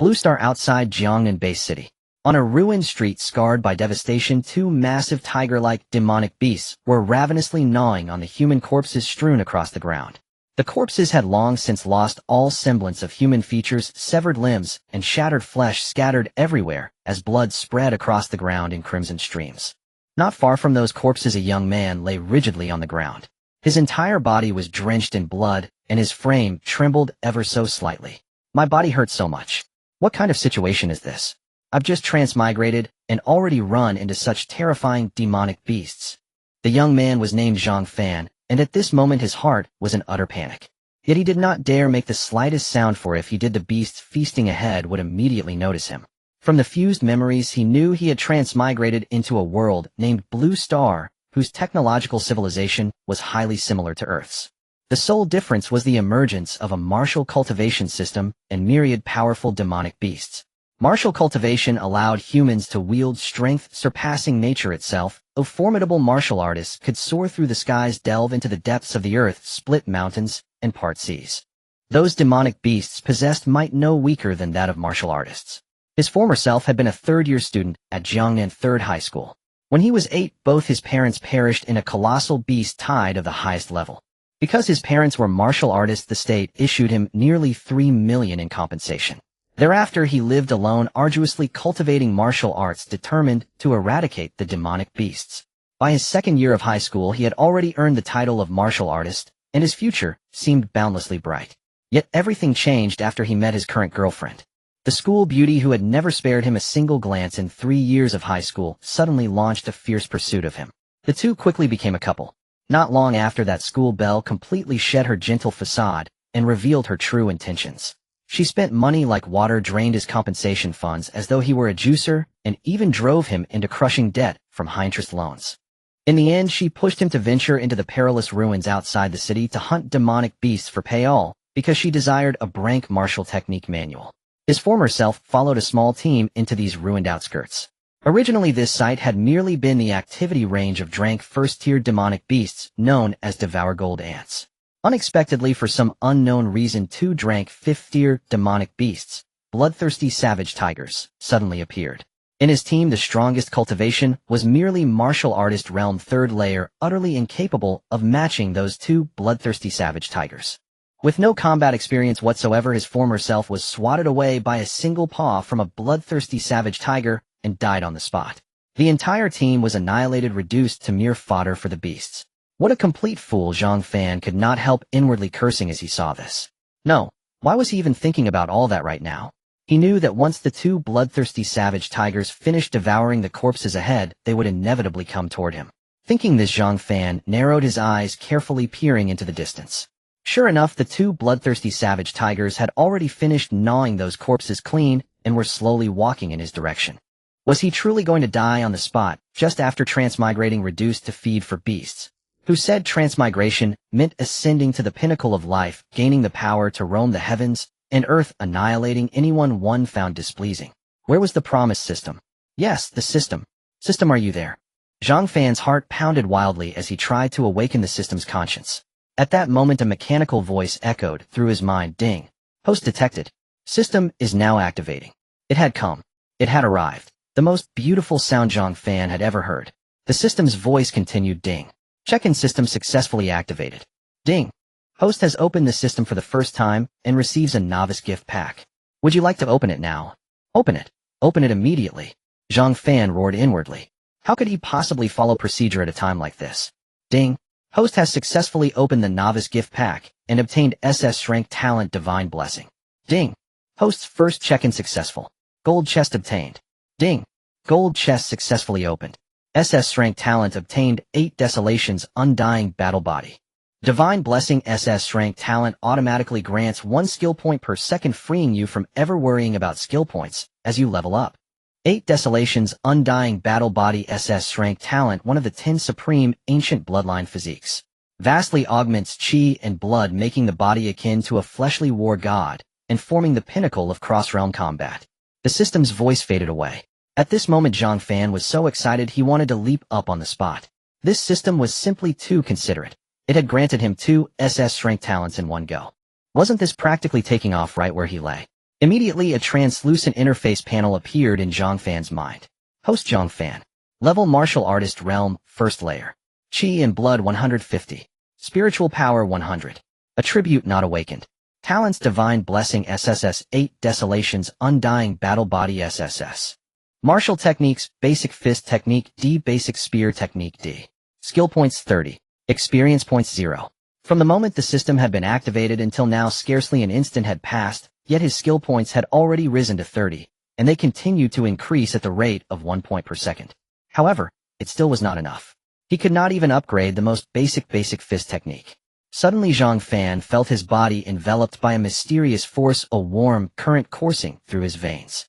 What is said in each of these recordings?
Blue Star outside Jiangnan Base City. On a ruined street scarred by devastation, two massive tiger-like demonic beasts were ravenously gnawing on the human corpses strewn across the ground. The corpses had long since lost all semblance of human features, severed limbs, and shattered flesh scattered everywhere as blood spread across the ground in crimson streams. Not far from those corpses, a young man lay rigidly on the ground. His entire body was drenched in blood, and his frame trembled ever so slightly. My body hurts so much. What kind of situation is this? I've just transmigrated and already run into such terrifying demonic beasts. The young man was named Zhang Fan, and at this moment his heart was in utter panic. Yet he did not dare make the slightest sound, for if he did, the beasts feasting ahead would immediately notice him. From the fused memories, he knew he had transmigrated into a world named Blue Star, whose technological civilization was highly similar to Earth's. The sole difference was the emergence of a martial cultivation system and myriad powerful demonic beasts. Martial cultivation allowed humans to wield strength surpassing nature itself, though formidable martial artists could soar through the skies, delve into the depths of the earth, split mountains, and part seas. Those demonic beasts possessed might no weaker than that of martial artists. His former self had been a third-year student at Jiangnan Third High School. When he was 8, both his parents perished in a colossal beast tide of the highest level. Because his parents were martial artists, the state issued him nearly $3 million in compensation. Thereafter, he lived alone, arduously cultivating martial arts, determined to eradicate the demonic beasts. By his second year of high school, he had already earned the title of martial artist, and his future seemed boundlessly bright. Yet everything changed after he met his current girlfriend. The school beauty, who had never spared him a single glance in 3 years of high school, suddenly launched a fierce pursuit of him. The two quickly became a couple. Not long after that, school belle completely shed her gentle facade and revealed her true intentions. She spent money like water, drained his compensation funds as though he were a juicer, and even drove him into crushing debt from high-interest loans. In the end, she pushed him to venture into the perilous ruins outside the city to hunt demonic beasts for pay-all, because she desired a brank martial technique manual. His former self followed a small team into these ruined outskirts. Originally, this site had merely been the activity range of drank first-tier demonic beasts known as Devour Gold Ants. Unexpectedly, for some unknown reason, 2 drank 5th-tier demonic beasts, bloodthirsty savage tigers, suddenly appeared. In his team, the strongest cultivation was merely martial artist realm 3rd layer, utterly incapable of matching those 2 bloodthirsty savage tigers. With no combat experience whatsoever, his former self was swatted away by a single paw from a bloodthirsty savage tiger and died on the spot. The entire team was annihilated, reduced to mere fodder for the beasts. What a complete fool! Zhang Fan could not help inwardly cursing as he saw this. No, why was he even thinking about all that right now? He knew that once the 2 bloodthirsty savage tigers finished devouring the corpses ahead, they would inevitably come toward him. Thinking this, Zhang Fan narrowed his eyes, carefully peering into the distance. Sure enough, the 2 bloodthirsty savage tigers had already finished gnawing those corpses clean and were slowly walking in his direction. Was he truly going to die on the spot, just after transmigrating, reduced to feed for beasts? Who said transmigration meant ascending to the pinnacle of life, gaining the power to roam the heavens and earth, annihilating anyone one found displeasing? Where was the promised system? Yes, the system. System, are you there? Zhang Fan's heart pounded wildly as he tried to awaken the system's conscience. At that moment, a mechanical voice echoed through his mind. Ding. Host detected. System is now activating. It had come. It had arrived. The most beautiful sound Zhang Fan had ever heard. The system's voice continued. Ding. Check-in system successfully activated. Ding. Host has opened the system for the first time and receives a novice gift pack. Would you like to open it now? Open it. Open it immediately. Zhang Fan roared inwardly. How could he possibly follow procedure at a time like this? Ding. Host has successfully opened the novice gift pack and obtained SSS-Rank Talent Divine Blessing. Ding. Host's first check-in successful. Gold chest obtained. Ding. Gold chest successfully opened. SSS-Rank Talent obtained 8 Desolations Undying Battle Body. Divine Blessing. SSS-Rank Talent automatically grants 1 skill point per second, freeing you from ever worrying about skill points as you level up. 8 Desolations Undying Battle Body. SSS-Rank Talent, one of the 10 supreme ancient bloodline physiques. Vastly augments chi and blood, making the body akin to a fleshly war god and forming the pinnacle of cross-realm combat. The system's voice faded away. At this moment, Zhang Fan was so excited he wanted to leap up on the spot. This system was simply too considerate. It had granted him 2 SS-Rank Talents in one go. Wasn't this practically taking off right where he lay? Immediately, a translucent interface panel appeared in Zhang Fan's mind. Host Zhang Fan. Level Martial Artist Realm, First Layer. Chi and Blood 150. Spiritual Power 100. Attribute Not Awakened. Talents Divine Blessing SSS-8 Desolations Undying Battle Body SSS. Martial Techniques Basic Fist Technique D Basic Spear Technique D. Skill Points 30. Experience Points 0. From the moment the system had been activated until now scarcely an instant had passed, yet his skill points had already risen to 30, and they continued to increase at the rate of 1 point per second. However, it still was not enough. He could not even upgrade the most basic fist technique. Suddenly Zhang Fan felt his body enveloped by a mysterious force, a warm current coursing through his veins.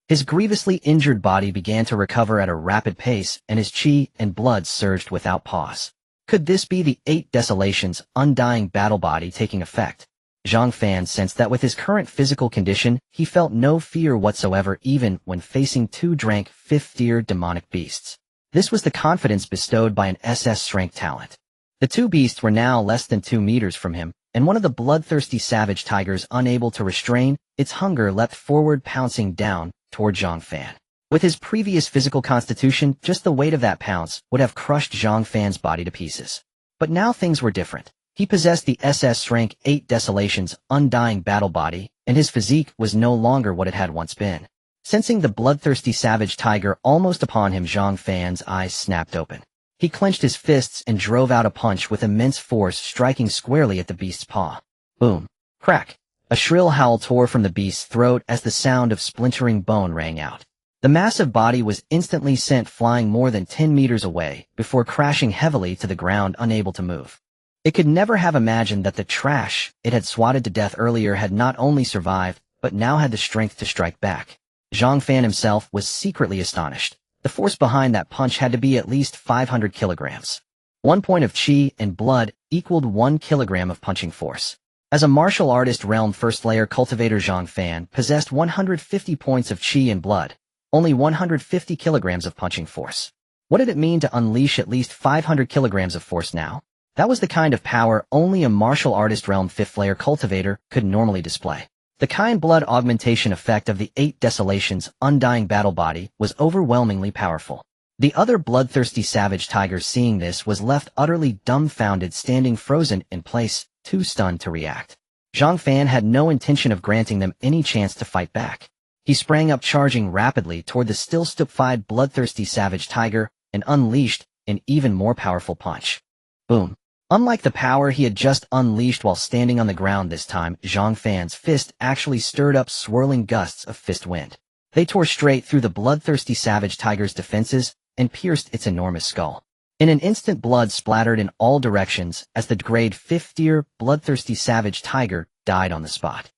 His grievously injured body began to recover at a rapid pace, and his chi and blood surged without pause. Could this be the 8 Desolations Undying Battle Body taking effect? Zhang Fan sensed that with his current physical condition, he felt no fear whatsoever even when facing 2 rank 5th-tier demonic beasts. This was the confidence bestowed by an SSS-Rank talent. The 2 beasts were now less than 2 meters from him, and one of the bloodthirsty savage tigers, unable to restrain its hunger, leapt forward, pouncing down toward Zhang Fan. With his previous physical constitution, just the weight of that pounce would have crushed Zhang Fan's body to pieces. But now things were different. He possessed the SS-Rank 8 Desolations Undying Battle Body, and his physique was no longer what it had once been. Sensing the bloodthirsty savage tiger almost upon him, Zhang Fan's eyes snapped open. He clenched his fists and drove out a punch with immense force, striking squarely at the beast's paw. Boom. Crack. A shrill howl tore from the beast's throat as the sound of splintering bone rang out. The massive body was instantly sent flying more than 10 meters away before crashing heavily to the ground, unable to move. It could never have imagined that the trash it had swatted to death earlier had not only survived, but now had the strength to strike back. Zhang Fan himself was secretly astonished. The force behind that punch had to be at least 500 kilograms. 1 point of chi and blood equaled 1 kilogram of punching force. As a martial artist realm first layer cultivator, Zhang Fan possessed 150 points of chi and blood, only 150 kilograms of punching force. What did it mean to unleash at least 500 kilograms of force now? That was the kind of power only a martial artist realm 5th layer cultivator could normally display. The kind blood augmentation effect of the 8 Desolations Undying Battle Body was overwhelmingly powerful. The other bloodthirsty savage tiger, seeing this, was left utterly dumbfounded, standing frozen in place, too stunned to react. Zhang Fan had no intention of granting them any chance to fight back. He sprang up, charging rapidly toward the still stupefied bloodthirsty savage tiger, and unleashed an even more powerful punch. Boom. Unlike the power he had just unleashed while standing on the ground, this time Zhang Fan's fist actually stirred up swirling gusts of fist wind. They tore straight through the bloodthirsty savage tiger's defenses and pierced its enormous skull. In an instant, blood splattered in all directions as the grade 5th-tier bloodthirsty savage tiger died on the spot.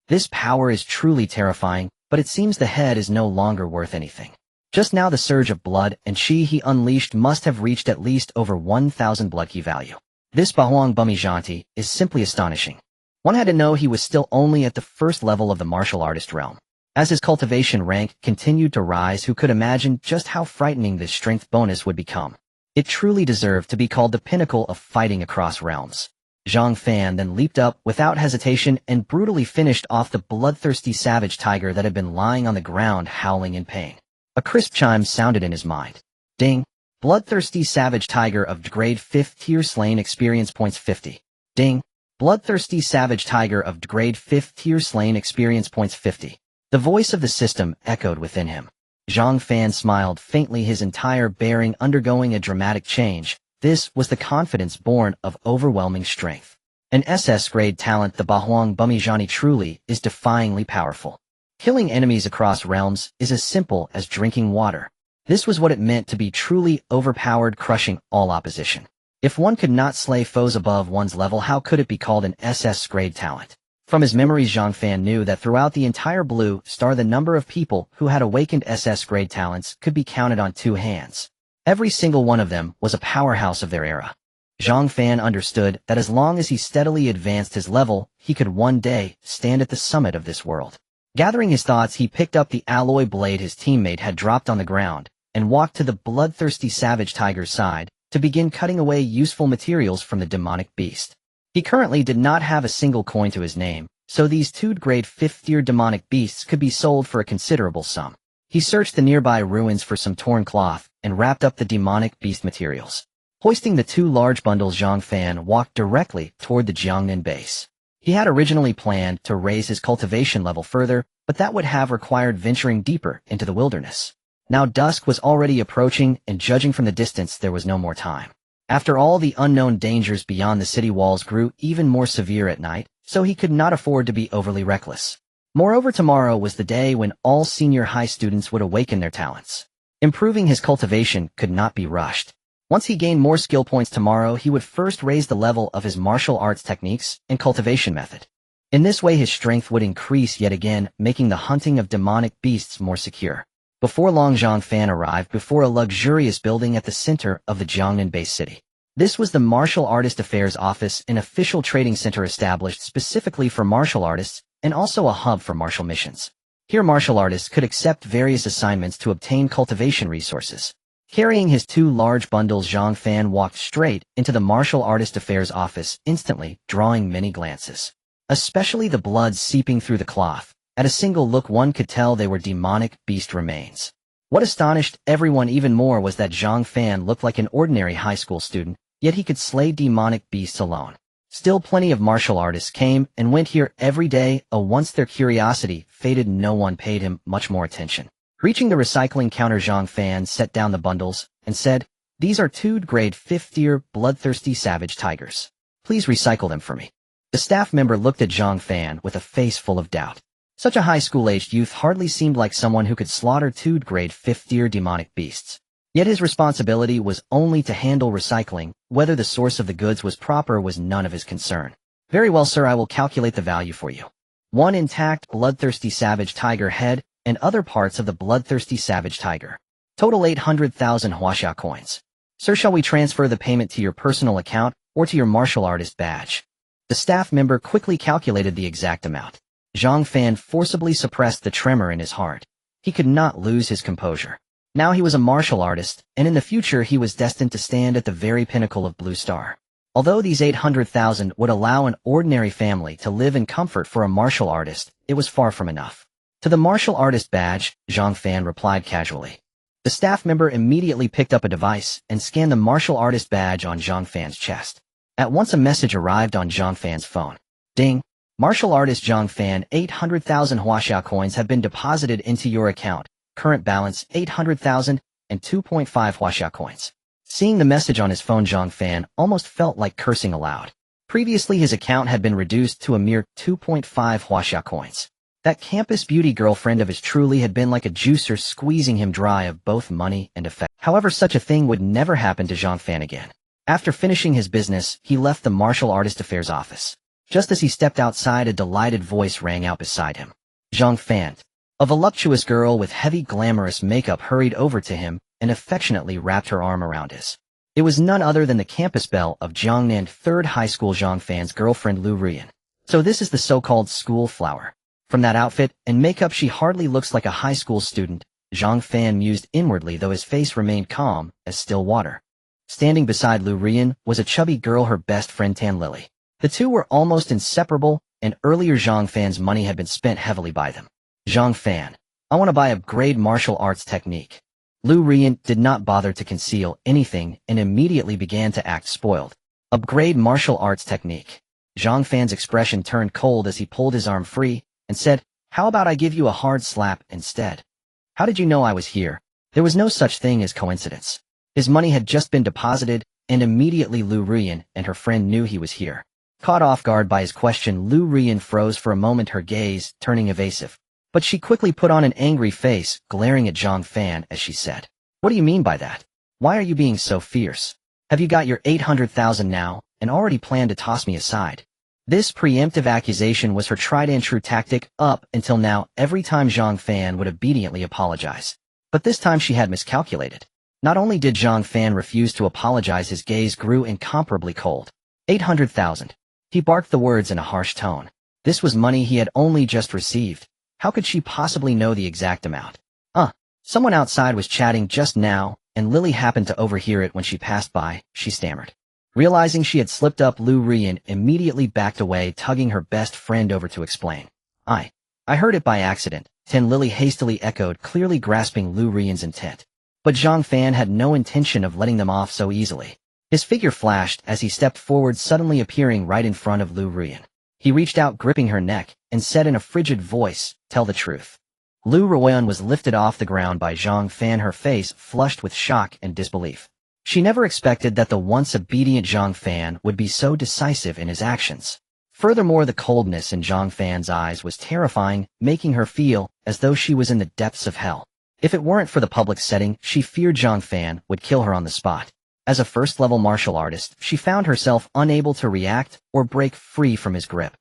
This power is truly terrifying, but it seems the head is no longer worth anything. Just now the surge of blood and chi he unleashed must have reached at least over 1,000 blood ki value. This Bahuang Bumijanti is simply astonishing. One had to know he was still only at the first level of the martial artist realm. As his cultivation rank continued to rise, who could imagine just how frightening this strength bonus would become? It truly deserved to be called the pinnacle of fighting across realms. Zhang Fan then leaped up without hesitation and brutally finished off the bloodthirsty savage tiger that had been lying on the ground howling in pain. A crisp chime sounded in his mind. Ding. Bloodthirsty savage tiger of grade 5th tier slain, experience points 50. Ding. Bloodthirsty savage tiger of grade 5th tier slain, experience points 50. The voice of the system echoed within him. Zhang Fan smiled faintly, his entire bearing undergoing a dramatic change. This was the confidence born of overwhelming strength. An SS-grade talent, the Bahuang Bumijani, truly is defyingly powerful. Killing enemies across realms is as simple as drinking water. This was what it meant to be truly overpowered, crushing all opposition. If one could not slay foes above one's level, how could it be called an SS-grade talent? From his memories, Zhang Fan knew that throughout the entire Blue Star, the number of people who had awakened SS-grade talents could be counted on 2 hands. Every single one of them was a powerhouse of their era. Zhang Fan understood that as long as he steadily advanced his level, he could one day stand at the summit of this world. Gathering his thoughts, he picked up the alloy blade his teammate had dropped on the ground and walked to the bloodthirsty savage tiger's side to begin cutting away useful materials from the demonic beast. He currently did not have a single coin to his name, so these 2nd-grade 5th-tier demonic beasts could be sold for a considerable sum. He searched the nearby ruins for some torn cloth and wrapped up the demonic beast materials. Hoisting the 2 large bundles, Zhang Fan walked directly toward the Jiangnan base. He had originally planned to raise his cultivation level further, but that would have required venturing deeper into the wilderness. Now dusk was already approaching, and judging from the distance, there was no more time. After all, the unknown dangers beyond the city walls grew even more severe at night, so he could not afford to be overly reckless. Moreover, tomorrow was the day when all senior high students would awaken their talents. Improving his cultivation could not be rushed. Once he gained more skill points tomorrow, he would first raise the level of his martial arts techniques and cultivation method. In this way, his strength would increase yet again, making the hunting of demonic beasts more secure. Before long, Zhang Fan arrived before a luxurious building at the center of the Jiangnan base city. This was the Martial Artist Affairs Office, an official trading center established specifically for martial artists and also a hub for martial missions. Here, martial artists could accept various assignments to obtain cultivation resources. Carrying his 2 large bundles, Zhang Fan walked straight into the Martial Artist Affairs Office, instantly drawing many glances. Especially the blood seeping through the cloth. At a single look, one could tell they were demonic beast remains. What astonished everyone even more was that Zhang Fan looked like an ordinary high school student, yet he could slay demonic beasts alone. Still, plenty of martial artists came and went here every day. Once their curiosity faded, no one paid him much more attention. Reaching the recycling counter, Zhang Fan set down the bundles and said, "These are 2nd-grade 5th-tier bloodthirsty savage tigers. Please recycle them for me." The staff member looked at Zhang Fan with a face full of doubt. Such a high school-aged youth hardly seemed like someone who could slaughter 2nd-grade 5th-tier demonic beasts. Yet his responsibility was only to handle recycling. Whether the source of the goods was proper was none of his concern. "Very well, sir, I will calculate the value for you. 1 intact bloodthirsty savage tiger head and other parts of the bloodthirsty savage tiger. Total 800,000 Huaxia coins. Sir, shall we transfer the payment to your personal account or to your martial artist badge?" The staff member quickly calculated the exact amount. Zhang Fan forcibly suppressed the tremor in his heart. He could not lose his composure. Now he was a martial artist, and in the future he was destined to stand at the very pinnacle of Blue Star. Although these 800,000 would allow an ordinary family to live in comfort for a martial artist, it was far from enough. "To the martial artist badge," Zhang Fan replied casually. The staff member immediately picked up a device and scanned the martial artist badge on Zhang Fan's chest. At once a message arrived on Zhang Fan's phone. Ding! Martial artist Zhang Fan, 800,000 Huaxia coins have been deposited into your account. Current balance 800,000 and 2.5 Huaxia coins. Seeing the message on his phone, Zhang Fan almost felt like cursing aloud. Previously his account had been reduced to a mere 2.5 Huaxia coins. That campus beauty girlfriend of his truly had been like a juicer, squeezing him dry of both money and affection. However, such a thing would never happen to Zhang Fan again. After finishing his business, he left the Martial Artist Affairs office. Just as he stepped outside, a delighted voice rang out beside him. Zhang Fan. A voluptuous girl with heavy glamorous makeup hurried over to him and affectionately wrapped her arm around his. It was none other than the campus belle of Jiangnan 3rd High School, Zhang Fan's girlfriend Lu Ruyan. So this is the so-called school flower. From that outfit and makeup, she hardly looks like a high school student, Zhang Fan mused inwardly, though his face remained calm as still water. Standing beside Lu Ruyan was a chubby girl, her best friend Tan Lily. The two were almost inseparable, and earlier Zhang Fan's money had been spent heavily by them. "Zhang Fan, I want to buy a grade martial arts technique." Lu Ruyan did not bother to conceal anything and immediately began to act spoiled. "Upgrade martial arts technique." Zhang Fan's expression turned cold as he pulled his arm free and said, "How about I give you a hard slap instead?" "How did you know I was here?" There was no such thing as coincidence. His money had just been deposited, and immediately Lu Ruyan and her friend knew he was here. Caught off guard by his question, Lu Ruyan froze for a moment, her gaze turning evasive. But she quickly put on an angry face, glaring at Zhang Fan as she said, "What do you mean by that? Why are you being so fierce? Have you got your 800,000 now, and already planned to toss me aside?" This preemptive accusation was her tried and true tactic up until now. Every time Zhang Fan would obediently apologize. But this time she had miscalculated. Not only did Zhang Fan refuse to apologize, his gaze grew incomparably cold. 800,000. He barked the words in a harsh tone. This was money he had only just received. How could she possibly know the exact amount? Someone outside was chatting just now, and Lily happened to overhear it when she passed by, she stammered. Realizing she had slipped up, Lu Rian immediately backed away, tugging her best friend over to explain. I heard it by accident, Tan Lily hastily echoed, clearly grasping Lu Rian's intent. But Zhang Fan had no intention of letting them off so easily. His figure flashed as he stepped forward, suddenly appearing right in front of Lu Rian. He reached out, gripping her neck, and said in a frigid voice, "Tell the truth." Lu Ruoyan was lifted off the ground by Zhang Fan, her face flushed with shock and disbelief. She never expected that the once obedient Zhang Fan would be so decisive in his actions. Furthermore, the coldness in Zhang Fan's eyes was terrifying, making her feel as though she was in the depths of hell. If it weren't for the public setting, she feared Zhang Fan would kill her on the spot. As a first-level martial artist, she found herself unable to react or break free from his grip.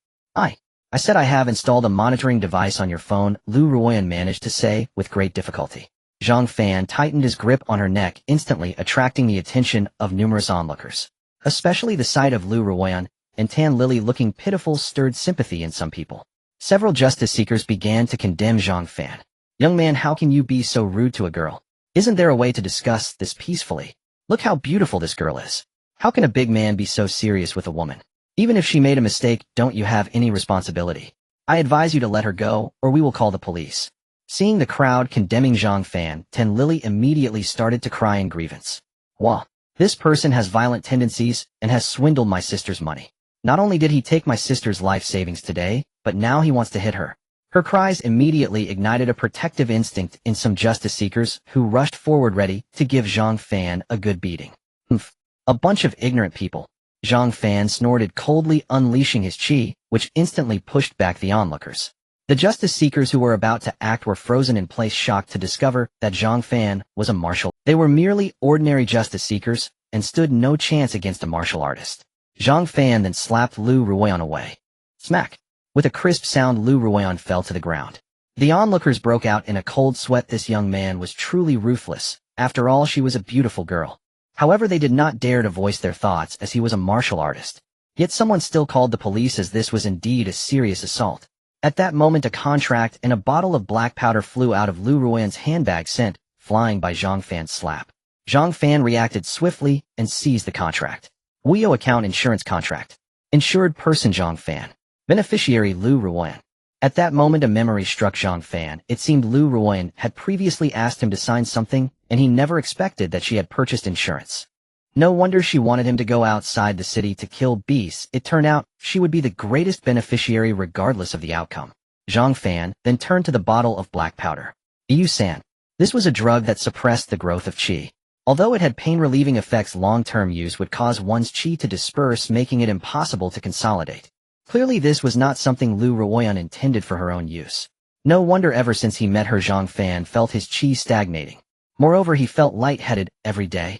I said I have installed a monitoring device on your phone," Lu Ruoyan managed to say with great difficulty. Zhang Fan tightened his grip on her neck, instantly attracting the attention of numerous onlookers. Especially the sight of Lu Ruoyan and Tan Lily looking pitiful stirred sympathy in some people. Several justice seekers began to condemn Zhang Fan. "Young man, how can you be so rude to a girl? Isn't there a way to discuss this peacefully? Look how beautiful this girl is. How can a big man be so serious with a woman? Even if she made a mistake, don't you have any responsibility? I advise you to let her go, or we will call the police." Seeing the crowd condemning Zhang Fan, Tan Lily immediately started to cry in grievance. "Wah! This person has violent tendencies and has swindled my sister's money. Not only did he take my sister's life savings today, but now he wants to hit her." Her cries immediately ignited a protective instinct in some justice seekers who rushed forward ready to give Zhang Fan a good beating. "Humph! A bunch of ignorant people." Zhang Fan snorted coldly, unleashing his chi, which instantly pushed back the onlookers. The justice seekers who were about to act were frozen in place, shocked to discover that Zhang Fan was a martial. They were merely ordinary justice seekers and stood no chance against a martial artist. Zhang Fan then slapped Lu Ruoyan away. Smack! With a crisp sound, Lu Ruoyan fell to the ground. The onlookers broke out in a cold sweat. This young man was truly ruthless. After all, she was a beautiful girl. However, they did not dare to voice their thoughts as he was a martial artist. Yet someone still called the police, as this was indeed a serious assault. At that moment, a contract and a bottle of black powder flew out of Lu Ruoyan's handbag, sent flying by Zhang Fan's slap. Zhang Fan reacted swiftly and seized the contract. Wio account insurance contract. Insured person Zhang Fan. Beneficiary Lu Ruoyan. At that moment, a memory struck Zhang Fan. It seemed Lu Ruoyan had previously asked him to sign something, and he never expected that she had purchased insurance. No wonder she wanted him to go outside the city to kill beasts. It turned out she would be the greatest beneficiary regardless of the outcome. Zhang Fan then turned to the bottle of black powder. Yu-san. This was a drug that suppressed the growth of qi. Although it had pain-relieving effects, long-term use would cause one's qi to disperse, making it impossible to consolidate. Clearly this was not something Lu Ruoyan intended for her own use. No wonder ever since he met her, Zhang Fan felt his qi stagnating. Moreover, he felt lightheaded every day.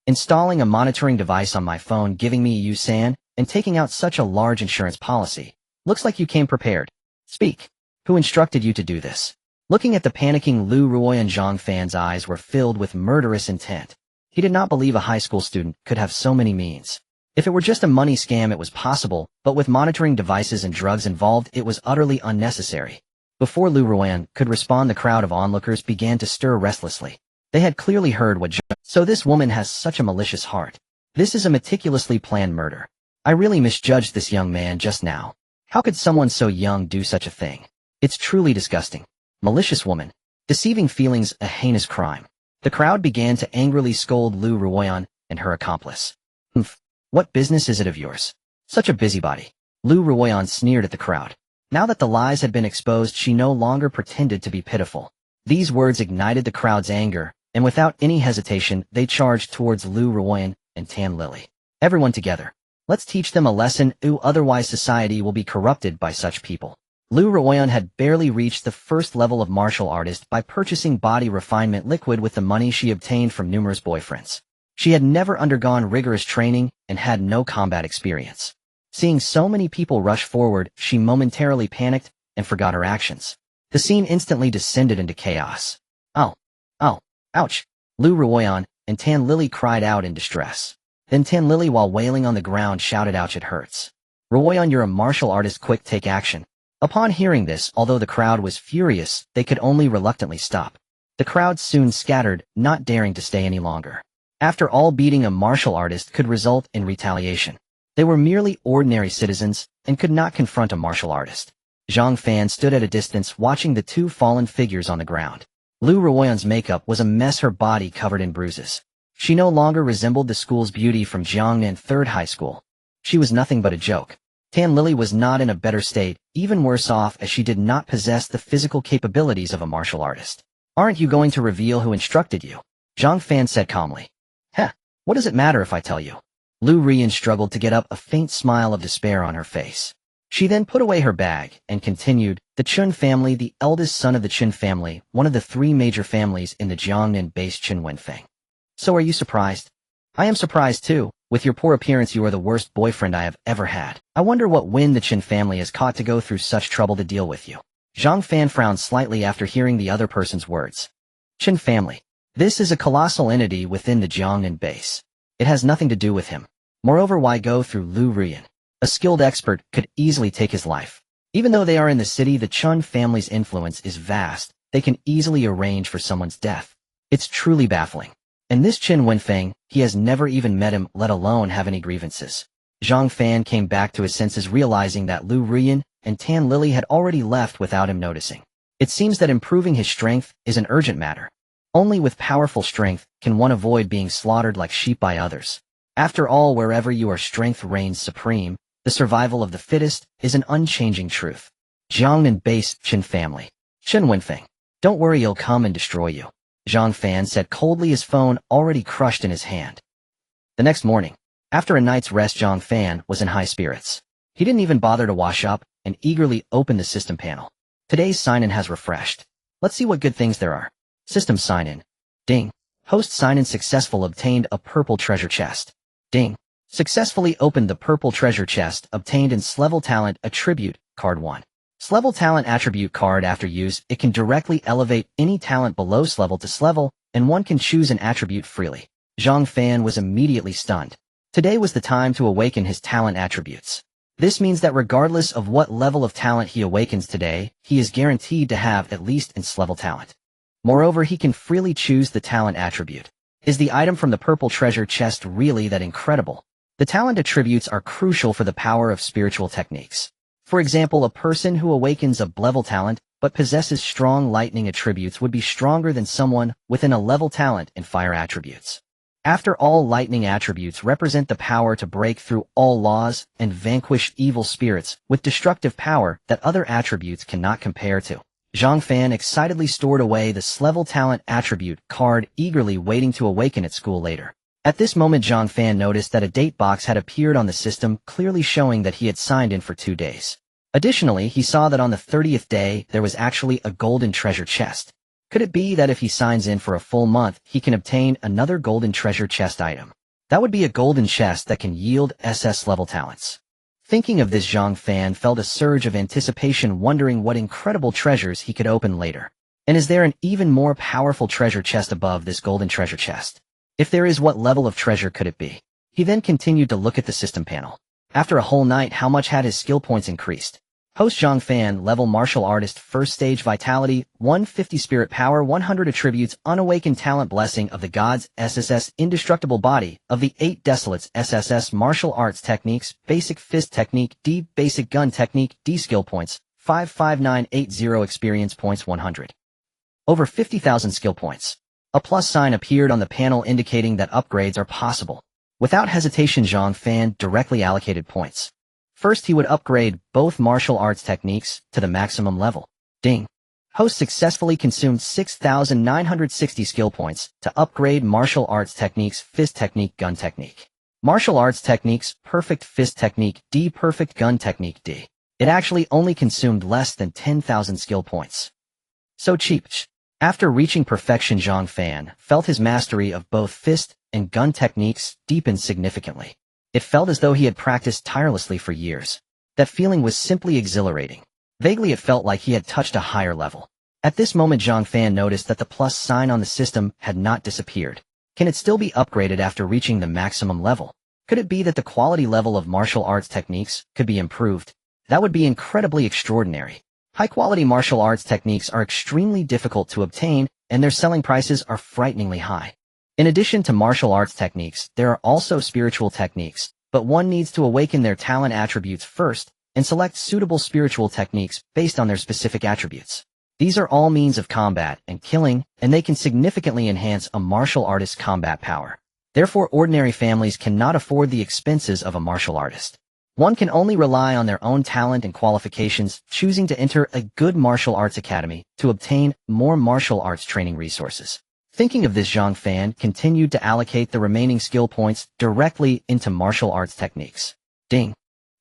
Installing a monitoring device on my phone, giving me Yu-san, and taking out such a large insurance policy. Looks like you came prepared. Speak. Who instructed you to do this? Looking at the panicking Lu Ruoyan, Zhang Fan's eyes were filled with murderous intent. He did not believe a high school student could have so many means. If it were just a money scam, it was possible, but with monitoring devices and drugs involved, it was utterly unnecessary. Before Lu Ruoyan could respond, the crowd of onlookers began to stir restlessly. They had clearly heard what So this woman has such a malicious heart. This is a meticulously planned murder. I really misjudged this young man just now. How could someone so young do such a thing? It's truly disgusting. Malicious woman. Deceiving feelings, a heinous crime. The crowd began to angrily scold Lu Ruoyan and her accomplice. Humph. What business is it of yours? Such a busybody. Lu Ruoyan sneered at the crowd. Now that the lies had been exposed, she no longer pretended to be pitiful. These words ignited the crowd's anger, and without any hesitation, they charged towards Lu Ruoyan and Tan Lily. Everyone together. Let's teach them a lesson, otherwise society will be corrupted by such people. Lu Ruoyan had barely reached the first level of martial artist by purchasing body refinement liquid with the money she obtained from numerous boyfriends. She had never undergone rigorous training and had no combat experience. Seeing so many people rush forward, she momentarily panicked and forgot her actions. The scene instantly descended into chaos. Ouch! Lu Ruoyan and Tan Lily cried out in distress. Then Tan Lily, while wailing on the ground, shouted, "Ouch, it hurts." "Ruoyan, you're a martial artist, quick, take action." Upon hearing this, although the crowd was furious, they could only reluctantly stop. The crowd soon scattered, not daring to stay any longer. After all, beating a martial artist could result in retaliation. They were merely ordinary citizens and could not confront a martial artist. Zhang Fan stood at a distance watching the two fallen figures on the ground. Lu Ruoyan's makeup was a mess, her body covered in bruises. She no longer resembled the school's beauty from Jiangnan Third High School. She was nothing but a joke. Tan Lily was not in a better state, even worse off as she did not possess the physical capabilities of a martial artist. Aren't you going to reveal who instructed you? Zhang Fan said calmly. Heh, what does it matter if I tell you? Lu Ruoyan struggled to get up, a faint smile of despair on her face. She then put away her bag and continued, the Chun family, the eldest son of the Qin family, one of the three major families in the Jiangnan-based Qin Wenfeng. So are you surprised? I am surprised too. With your poor appearance, you are the worst boyfriend I have ever had. I wonder what wind the Qin family has caught to go through such trouble to deal with you. Zhang Fan frowned slightly after hearing the other person's words. Qin family. This is a colossal entity within the Jiangnan base. It has nothing to do with him. Moreover, why go through Lu Ruoyan? A skilled expert could easily take his life. Even though they are in the city, the Chun family's influence is vast. They can easily arrange for someone's death. It's truly baffling. And this Qin Wenfeng, he has never even met him, let alone have any grievances. Zhang Fan came back to his senses, realizing that Lu Ruoyan and Tan Lily had already left without him noticing. It seems that improving his strength is an urgent matter. Only with powerful strength can one avoid being slaughtered like sheep by others. After all, wherever you are, strength reigns supreme. The survival of the fittest is an unchanging truth. Jiangnan-based Qin family. Qin Wenfeng. Don't worry, he'll come and destroy you. Zhang Fan said coldly, his phone already crushed in his hand. The next morning, after a night's rest, Zhang Fan was in high spirits. He didn't even bother to wash up and eagerly opened the system panel. Today's sign-in has refreshed. Let's see what good things there are. System sign-in. Ding. Host sign-in successful, obtained a purple treasure chest. Ding. Successfully opened the purple treasure chest, obtained in S-level talent attribute, card 1. S-level talent attribute card. After use, it can directly elevate any talent below S-level to S-level, and one can choose an attribute freely. Zhang Fan was immediately stunned. Today was the time to awaken his talent attributes. This means that regardless of what level of talent he awakens today, he is guaranteed to have at least an S-level talent. Moreover, he can freely choose the talent attribute. Is the item from the purple treasure chest really that incredible? The talent attributes are crucial for the power of spiritual techniques. For example, a person who awakens a level talent but possesses strong lightning attributes would be stronger than someone within a level talent in fire attributes. After all, lightning attributes represent the power to break through all laws and vanquish evil spirits with destructive power that other attributes cannot compare to. Zhang Fan excitedly stored away the S-level talent attribute card, eagerly waiting to awaken at school later. At this moment, Zhang Fan noticed that a date box had appeared on the system, clearly showing that he had signed in for 2 days. Additionally, he saw that on the 30th day, there was actually a golden treasure chest. Could it be that if he signs in for a full month, he can obtain another golden treasure chest item? That would be a golden chest that can yield SS level talents. Thinking of this, Zhang Fan felt a surge of anticipation, wondering what incredible treasures he could open later. And is there an even more powerful treasure chest above this golden treasure chest? If there is, what level of treasure could it be? He then continued to look at the system panel. After a whole night, how much had his skill points increased? Host Zhang Fan, level martial artist, first stage vitality, 150 spirit power, 100 attributes, unawakened talent, blessing of the gods, SSS, indestructible body, of the 8 desolates, SSS, martial arts techniques, basic fist technique, D, basic gun technique, D skill points, 55980 experience points, 100. Over 50,000 skill points. A plus sign appeared on the panel indicating that upgrades are possible. Without hesitation, Zhang Fan directly allocated points. First, he would upgrade both martial arts techniques to the maximum level. Ding. Host successfully consumed 6,960 skill points to upgrade martial arts techniques, fist technique, gun technique. Martial arts techniques, perfect fist technique, D, perfect gun technique, D. It actually only consumed less than 10,000 skill points. So cheap. After reaching perfection, Zhang Fan felt his mastery of both fist and gun techniques deepened significantly. It felt as though he had practiced tirelessly for years. That feeling was simply exhilarating. Vaguely, it felt like he had touched a higher level. At this moment, Zhang Fan noticed that the plus sign on the system had not disappeared. Can it still be upgraded after reaching the maximum level? Could it be that the quality level of martial arts techniques could be improved? That would be incredibly extraordinary. High-quality martial arts techniques are extremely difficult to obtain, and their selling prices are frighteningly high. In addition to martial arts techniques, there are also spiritual techniques, but one needs to awaken their talent attributes first and select suitable spiritual techniques based on their specific attributes. These are all means of combat and killing, and they can significantly enhance a martial artist's combat power. Therefore, ordinary families cannot afford the expenses of a martial artist. One can only rely on their own talent and qualifications, choosing to enter a good martial arts academy to obtain more martial arts training resources. Thinking of this, Zhang Fan continued to allocate the remaining skill points directly into martial arts techniques. Ding.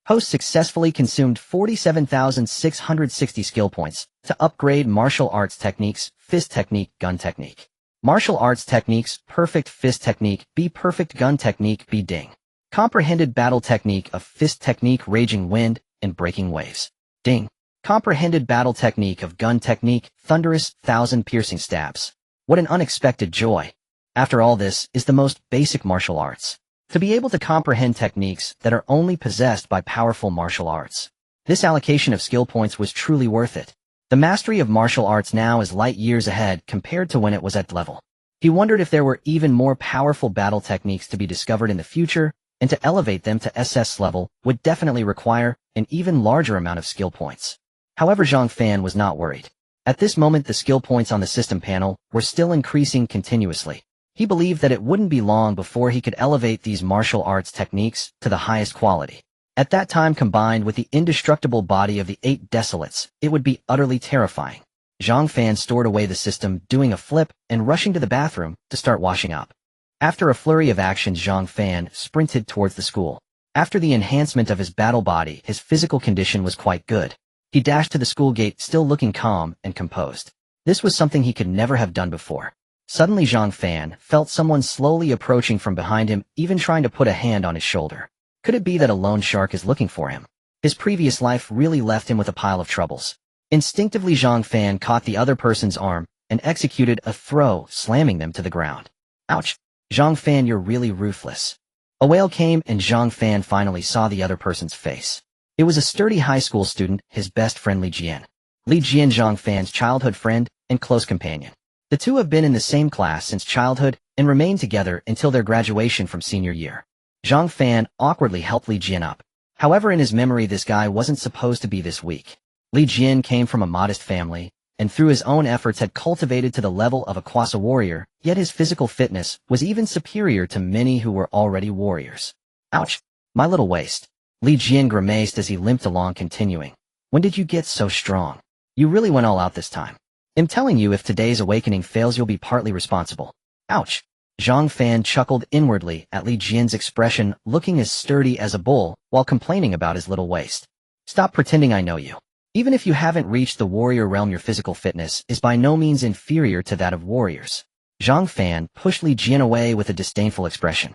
Host successfully consumed 47,660 skill points to upgrade martial arts techniques, fist technique, gun technique. Martial arts techniques, perfect fist technique, B perfect gun technique, B ding. Comprehended battle technique of fist technique, raging wind, and breaking waves. Ding. Comprehended battle technique of gun technique, thunderous, thousand piercing stabs. What an unexpected joy. After all, this is the most basic martial arts. To be able to comprehend techniques that are only possessed by powerful martial arts. This allocation of skill points was truly worth it. The mastery of martial arts now is light years ahead compared to when it was at level. He wondered if there were even more powerful battle techniques to be discovered in the future, and to elevate them to SS level would definitely require an even larger amount of skill points. However, Zhang Fan was not worried. At this moment, the skill points on the system panel were still increasing continuously. He believed that it wouldn't be long before he could elevate these martial arts techniques to the highest quality. At that time, combined with the indestructible body of the 8 Desolates, it would be utterly terrifying. Zhang Fan stored away the system, doing a flip and rushing to the bathroom to start washing up. After a flurry of actions, Zhang Fan sprinted towards the school. After the enhancement of his battle body, his physical condition was quite good. He dashed to the school gate, still looking calm and composed. This was something he could never have done before. Suddenly, Zhang Fan felt someone slowly approaching from behind him, even trying to put a hand on his shoulder. Could it be that a loan shark is looking for him? His previous life really left him with a pile of troubles. Instinctively, Zhang Fan caught the other person's arm and executed a throw, slamming them to the ground. Ouch! Zhang Fan, you're really ruthless. A wail came, and Zhang Fan finally saw the other person's face. It was a sturdy high school student, his best friend Li Jian. Li Jian, Zhang Fan's childhood friend and close companion. The two have been in the same class since childhood and remained together until their graduation from senior year. Zhang Fan awkwardly helped Li Jian up. However, in his memory, this guy wasn't supposed to be this weak. Li Jian came from a modest family, and through his own efforts had cultivated to the level of a quasi warrior, yet his physical fitness was even superior to many who were already warriors. Ouch! My little waist. Li Jian grimaced as he limped along, continuing. When did you get so strong? You really went all out this time. I'm telling you, if today's awakening fails, you'll be partly responsible. Ouch! Zhang Fan chuckled inwardly at Li Jian's expression, looking as sturdy as a bull, while complaining about his little waist. Stop pretending I know you. Even if you haven't reached the warrior realm, your physical fitness is by no means inferior to that of warriors. Zhang Fan pushed Li Jian away with a disdainful expression.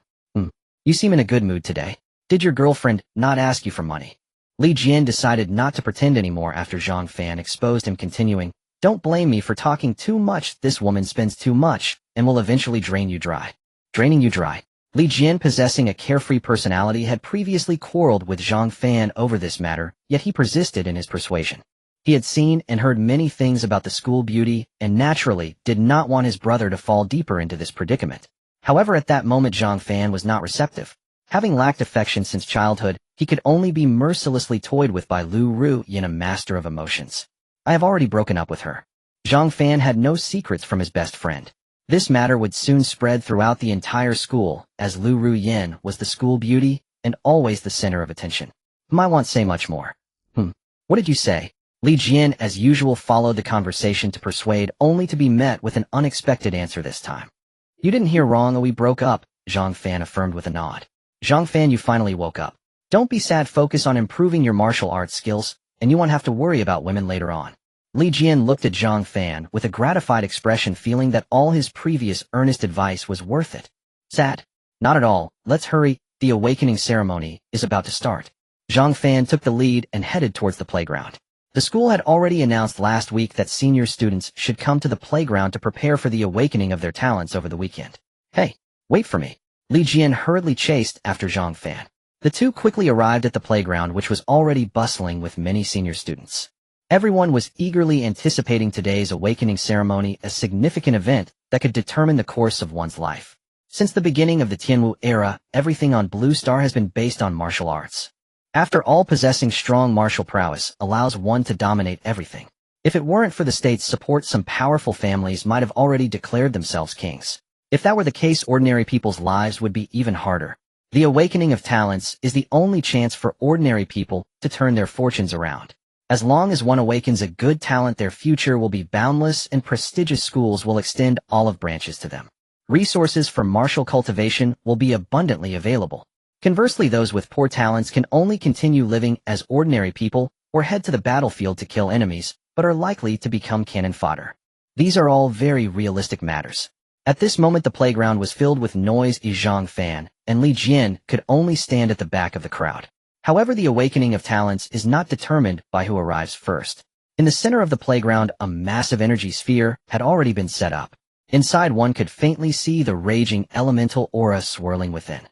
You seem in a good mood today. Did your girlfriend not ask you for money? Li Jian decided not to pretend anymore after Zhang Fan exposed him, continuing, Don't blame me for talking too much. This woman spends too much and will eventually drain you dry. Draining you dry. Li Jian, possessing a carefree personality, had previously quarreled with Zhang Fan over this matter, yet he persisted in his persuasion. He had seen and heard many things about the school beauty and naturally did not want his brother to fall deeper into this predicament. However, at that moment, Zhang Fan was not receptive. Having lacked affection since childhood, he could only be mercilessly toyed with by Lu Ru Yin, a master of emotions. I have already broken up with her. Zhang Fan had no secrets from his best friend. This matter would soon spread throughout the entire school, as Lu Ru Yin was the school beauty and always the center of attention. I won't say much more. What did you say? Li Jian, as usual, followed the conversation to persuade, only to be met with an unexpected answer this time. You didn't hear wrong, we broke up, Zhang Fan affirmed with a nod. Zhang Fan, you finally woke up. Don't be sad, focus on improving your martial arts skills, and you won't have to worry about women later on. Li Jian looked at Zhang Fan with a gratified expression, feeling that all his previous earnest advice was worth it. Sad? Not at all, let's hurry, the awakening ceremony is about to start. Zhang Fan took the lead and headed towards the playground. The school had already announced last week that senior students should come to the playground to prepare for the awakening of their talents over the weekend. Hey, wait for me. Li Jian hurriedly chased after Zhang Fan. The two quickly arrived at the playground, which was already bustling with many senior students. Everyone was eagerly anticipating today's awakening ceremony, a significant event that could determine the course of one's life. Since the beginning of the Tianwu era, everything on Blue Star has been based on martial arts. After all, possessing strong martial prowess allows one to dominate everything. If it weren't for the state's support, some powerful families might have already declared themselves kings. If that were the case, ordinary people's lives would be even harder. The awakening of talents is the only chance for ordinary people to turn their fortunes around. As long as one awakens a good talent, their future will be boundless and prestigious schools will extend olive branches to them. Resources for martial cultivation will be abundantly available. Conversely, those with poor talents can only continue living as ordinary people or head to the battlefield to kill enemies, but are likely to become cannon fodder. These are all very realistic matters. At this moment, the playground was filled with noise. Zhang Fan and Li Jian could only stand at the back of the crowd. However, the awakening of talents is not determined by who arrives first. In the center of the playground, a massive energy sphere had already been set up. Inside, one could faintly see the raging elemental aura swirling within.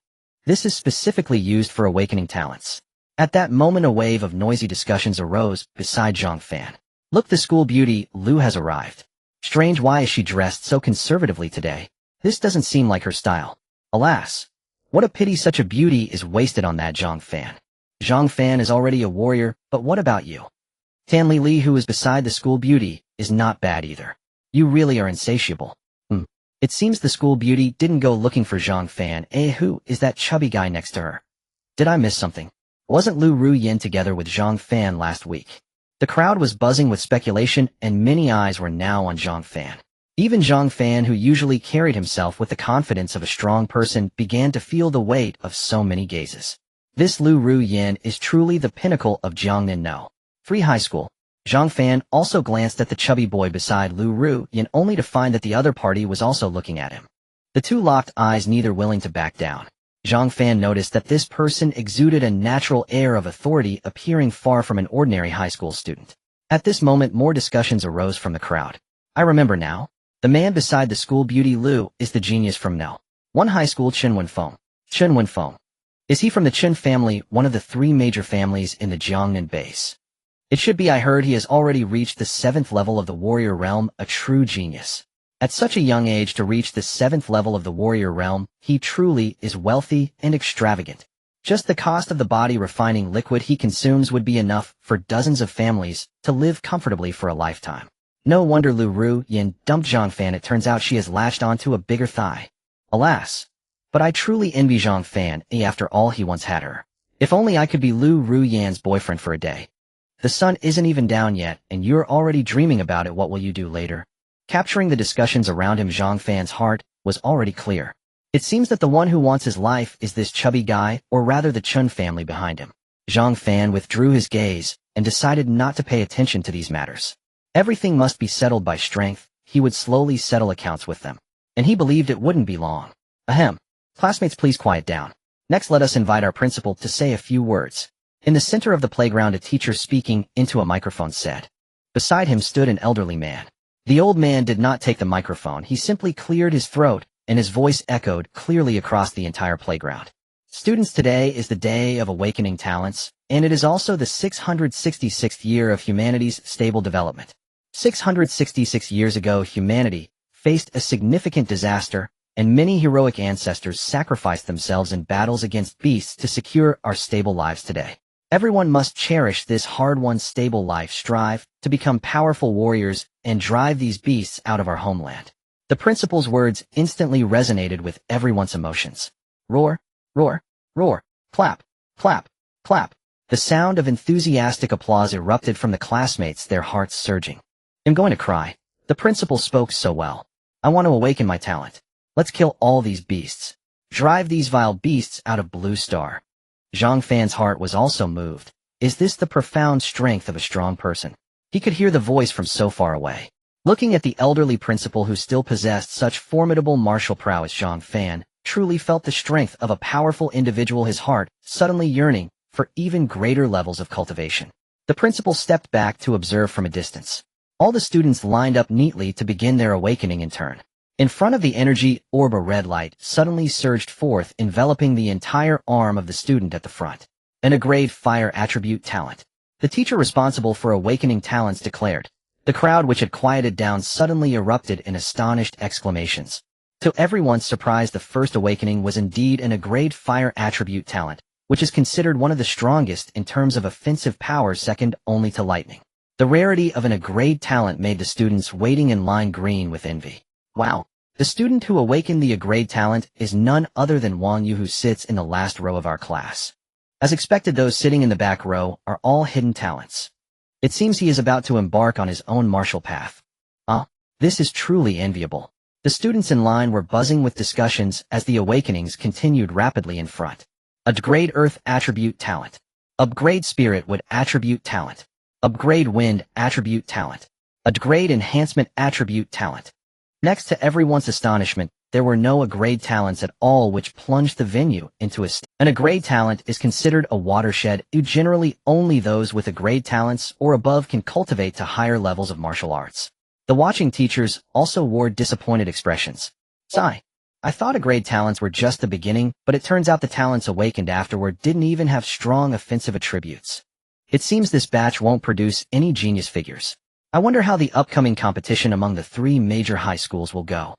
This is specifically used for awakening talents. At that moment, a wave of noisy discussions arose beside Zhang Fan. Look, the school beauty, Lu, has arrived. Strange, why is she dressed so conservatively today? This doesn't seem like her style. Alas, what a pity such a beauty is wasted on that Zhang Fan. Zhang Fan is already a warrior, but what about you? Tanli Li, who is beside the school beauty, is not bad either. You really are insatiable. It seems the school beauty didn't go looking for Zhang Fan. Who is that chubby guy next to her? Did I miss something? Wasn't Lu Ruyin together with Zhang Fan last week? The crowd was buzzing with speculation, and many eyes were now on Zhang Fan. Even Zhang Fan, who usually carried himself with the confidence of a strong person, began to feel the weight of so many gazes. This Lu Ruyin is truly the pinnacle of Jiangnan No. Free High School. Zhang Fan also glanced at the chubby boy beside Lu Ruyin, only to find that the other party was also looking at him. The two locked eyes, neither willing to back down. Zhang Fan noticed that this person exuded a natural air of authority, appearing far from an ordinary high school student. At this moment, more discussions arose from the crowd. I remember now. The man beside the school beauty Lu is the genius from No. 1 High School, Chen Wenfeng. Chen Wenfeng. Is he from the Chen family, one of the 3 major families in the Jiangnan base? It should be. I heard he has already reached the 7th level of the warrior realm, a true genius. At such a young age to reach the 7th level of the warrior realm, he truly is wealthy and extravagant. Just the cost of the body refining liquid he consumes would be enough for dozens of families to live comfortably for a lifetime. No wonder Lu Ruyin dumped Zhang Fan. It turns out she has latched onto a bigger thigh. Alas. But I truly envy Zhang Fan, after all he once had her. If only I could be Lu Ruyin's boyfriend for a day. The sun isn't even down yet, and you're already dreaming about it. What will you do later? Capturing the discussions around him, Zhang Fan's heart was already clear. It seems that the one who wants his life is this chubby guy, or rather the Chun family behind him. Zhang Fan withdrew his gaze and decided not to pay attention to these matters. Everything must be settled by strength. He would slowly settle accounts with them. And he believed it wouldn't be long. Ahem. Classmates, please quiet down. Next, let us invite our principal to say a few words. In the center of the playground, a teacher speaking into a microphone said. Beside him stood an elderly man. The old man did not take the microphone. He simply cleared his throat, and his voice echoed clearly across the entire playground. Students, today is the day of awakening talents, and it is also the 666th year of humanity's stable development. 666 years ago, humanity faced a significant disaster, and many heroic ancestors sacrificed themselves in battles against beasts to secure our stable lives today. Everyone must cherish this hard-won stable life, strive to become powerful warriors, and drive these beasts out of our homeland. The principal's words instantly resonated with everyone's emotions. Roar, roar, roar, clap, clap, clap. The sound of enthusiastic applause erupted from the classmates, their hearts surging. I'm going to cry. The principal spoke so well. I want to awaken my talent. Let's kill all these beasts. Drive these vile beasts out of Blue Star. Zhang Fan's heart was also moved. Is this the profound strength of a strong person? He could hear the voice from so far away. Looking at the elderly principal who still possessed such formidable martial prowess, Zhang Fan truly felt the strength of a powerful individual, his heart suddenly yearning for even greater levels of cultivation. The principal stepped back to observe from a distance. All the students lined up neatly to begin their awakening in turn. In front of the energy orb, a red light suddenly surged forth, enveloping the entire arm of the student at the front. An grade fire attribute talent. The teacher responsible for awakening talents declared. The crowd, which had quieted down, suddenly erupted in astonished exclamations. To everyone's surprise, the first awakening was indeed an grade fire attribute talent, which is considered one of the strongest in terms of offensive power, second only to lightning. The rarity of an grade talent made the students waiting in line green with envy. Wow! The student who awakened the grade talent is none other than Wang Yu, who sits in the last row of our class. As expected, those sitting in the back row are all hidden talents. It seems he is about to embark on his own martial path. This is truly enviable. The students in line were buzzing with discussions as the awakenings continued rapidly in front. Upgrade Earth Attribute Talent. Upgrade Spirit Wood Attribute Talent. Upgrade Wind Attribute Talent. Upgrade Enhancement Attribute Talent. Next to everyone's astonishment, there were no grade talents at all, which plunged the venue into an grade talent is considered a watershed. Generally, only those with grade talents or above can cultivate to higher levels of martial arts. The watching teachers also wore disappointed expressions. Sigh. I thought grade talents were just the beginning, but it turns out the talents awakened afterward didn't even have strong offensive attributes. It seems this batch won't produce any genius figures. I wonder how the upcoming competition among the 3 major high schools will go.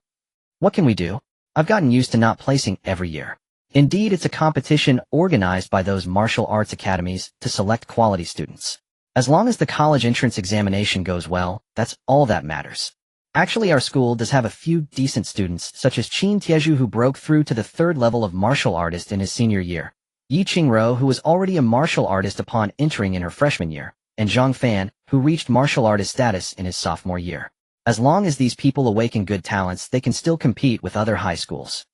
What can we do? I've gotten used to not placing every year. Indeed, it's a competition organized by those martial arts academies to select quality students. As long as the college entrance examination goes well, that's all that matters. Actually, our school does have a few decent students, such as Qin Tieju, who broke through to the 3rd level of martial artist in his senior year, Yi Qingro, who was already a martial artist upon entering in her freshman year, and Zhang Fan, who reached martial artist status in his sophomore year. As long as these people awaken good talents, they can still compete with other high schools.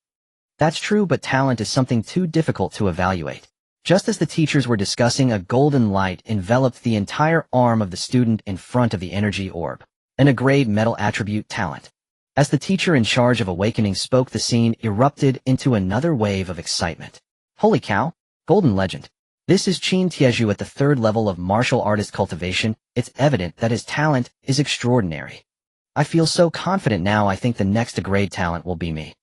That's true, but talent is something too difficult to evaluate. Just as the teachers were discussing, a golden light enveloped the entire arm of the student in front of the energy orb. A grade metal attribute talent. As the teacher in charge of awakening spoke, the scene erupted into another wave of excitement. Holy cow! Golden legend. This is Qin Tieju at the 3rd level of martial artist cultivation. It's evident that his talent is extraordinary. I feel so confident now. I think the next grade talent will be me.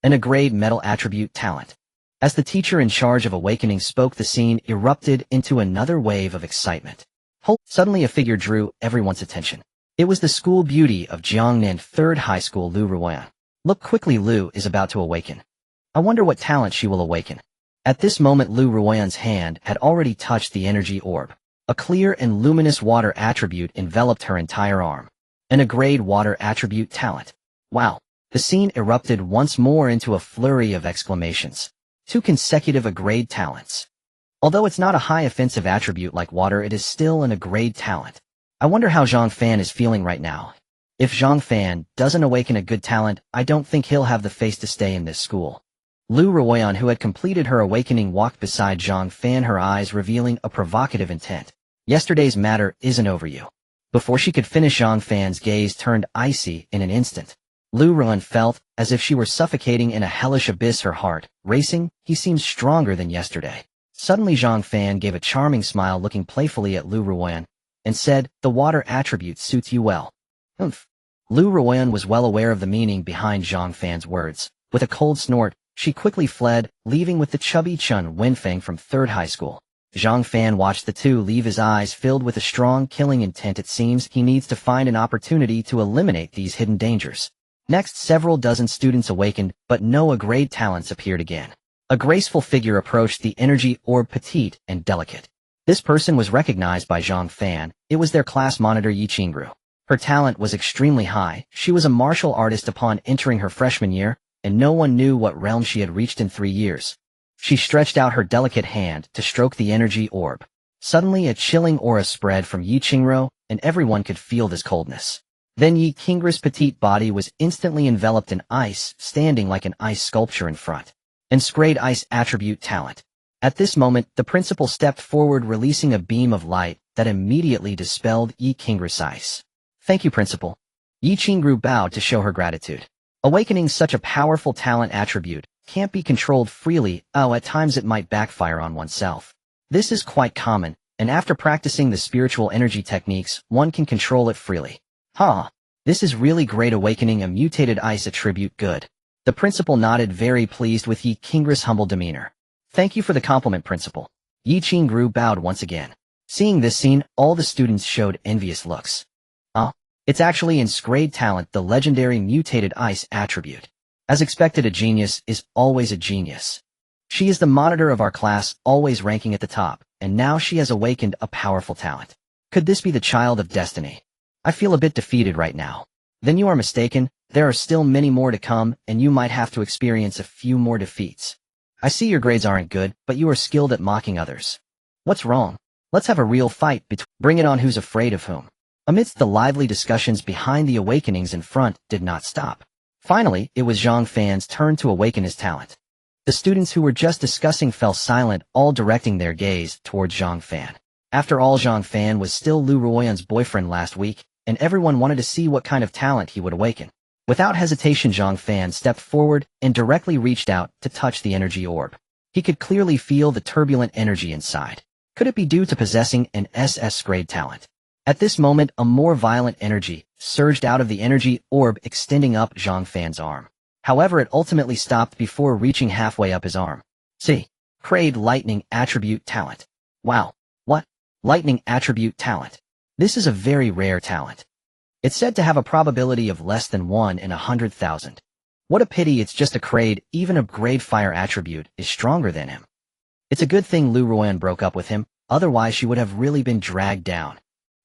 A grade metal attribute talent. As the teacher in charge of awakening spoke, the scene erupted into another wave of excitement. Suddenly a figure drew everyone's attention. It was the school beauty of Jiangnan 3rd High School, Lu Ruoyan. Look quickly, Lu is about to awaken. I wonder what talent she will awaken. At this moment, Lu Ruoyan's hand had already touched the energy orb. A clear and luminous water attribute enveloped her entire arm. A grade water attribute talent. Wow! The scene erupted once more into a flurry of exclamations. 2 consecutive grade talents. Although it's not a high offensive attribute like water, it is still a grade talent. I wonder how Zhang Fan is feeling right now. If Zhang Fan doesn't awaken a good talent, I don't think he'll have the face to stay in this school. Lu Ruoyan, who had completed her awakening, walked beside Zhang Fan, her eyes revealing a provocative intent. Yesterday's matter isn't over, you. Before she could finish, Zhang Fan's gaze turned icy in an instant. Lu Ruoyan felt as if she were suffocating in a hellish abyss, her heart racing. He seems stronger than yesterday. Suddenly Zhang Fan gave a charming smile, looking playfully at Lu Ruoyan, and said, "The water attribute suits you well." Oomph. Lu Ruoyan was well aware of the meaning behind Zhang Fan's words. With a cold snort, she quickly fled, leaving with the chubby Chun Wenfeng from 3rd High School. Zhang Fan watched the two leave, his eyes filled with a strong killing intent. It seems he needs to find an opportunity to eliminate these hidden dangers. Next, several dozen students awakened, but no grade talents appeared again. A graceful figure approached the energy orb, petite and delicate. This person was recognized by Zhang Fan. It was their class monitor, Yi Qingru. Her talent was extremely high. She was a martial artist upon entering her freshman year, and no one knew what realm she had reached in 3 years. She stretched out her delicate hand to stroke the energy orb. Suddenly a chilling aura spread from Yi Qingru, and everyone could feel this coldness. Then Yi Qingru's petite body was instantly enveloped in ice, standing like an ice sculpture in front. And grade ice attribute talent. At this moment, the principal stepped forward, releasing a beam of light that immediately dispelled Yi Qingru's ice. "Thank you, Principal." Yi Qingru bowed to show her gratitude. Awakening such a powerful talent attribute can't be controlled freely. At times it might backfire on oneself. This is quite common, and after practicing the spiritual energy techniques, one can control it freely. This is really great. Awakening a mutated ice attribute, good. The principal nodded, very pleased with Yi Qingru's humble demeanor. "Thank you for the compliment, Principal." Yi Qingru bowed once again. Seeing this scene, all the students showed envious looks. It's actually in grade talent, the legendary mutated ice attribute. As expected, a genius is always a genius. She is the monitor of our class, always ranking at the top, and now she has awakened a powerful talent. Could this be the child of destiny? I feel a bit defeated right now. Then you are mistaken, there are still many more to come, and you might have to experience a few more defeats. I see your grades aren't good, but you are skilled at mocking others. What's wrong? Let's have a real fight bring it on who's afraid of whom. Amidst the lively discussions behind the awakenings in front did not stop. Finally, it was Zhang Fan's turn to awaken his talent. The students who were just discussing fell silent, all directing their gaze towards Zhang Fan. After all, Zhang Fan was still Lu Ruoyan's boyfriend last week, and everyone wanted to see what kind of talent he would awaken. Without hesitation, Zhang Fan stepped forward and directly reached out to touch the energy orb. He could clearly feel the turbulent energy inside. Could it be due to possessing an SS-grade talent? At this moment, a more violent energy surged out of the energy orb, extending up Zhang Fan's arm. However, it ultimately stopped before reaching halfway up his arm. See, Grade Lightning Attribute Talent. Wow. What? Lightning Attribute Talent. This is a very rare talent. It's said to have a probability of less than 1 in 100,000. What a pity it's just a grade, even a grade fire attribute is stronger than him. It's a good thing Lu Ruoyan broke up with him, otherwise she would have really been dragged down.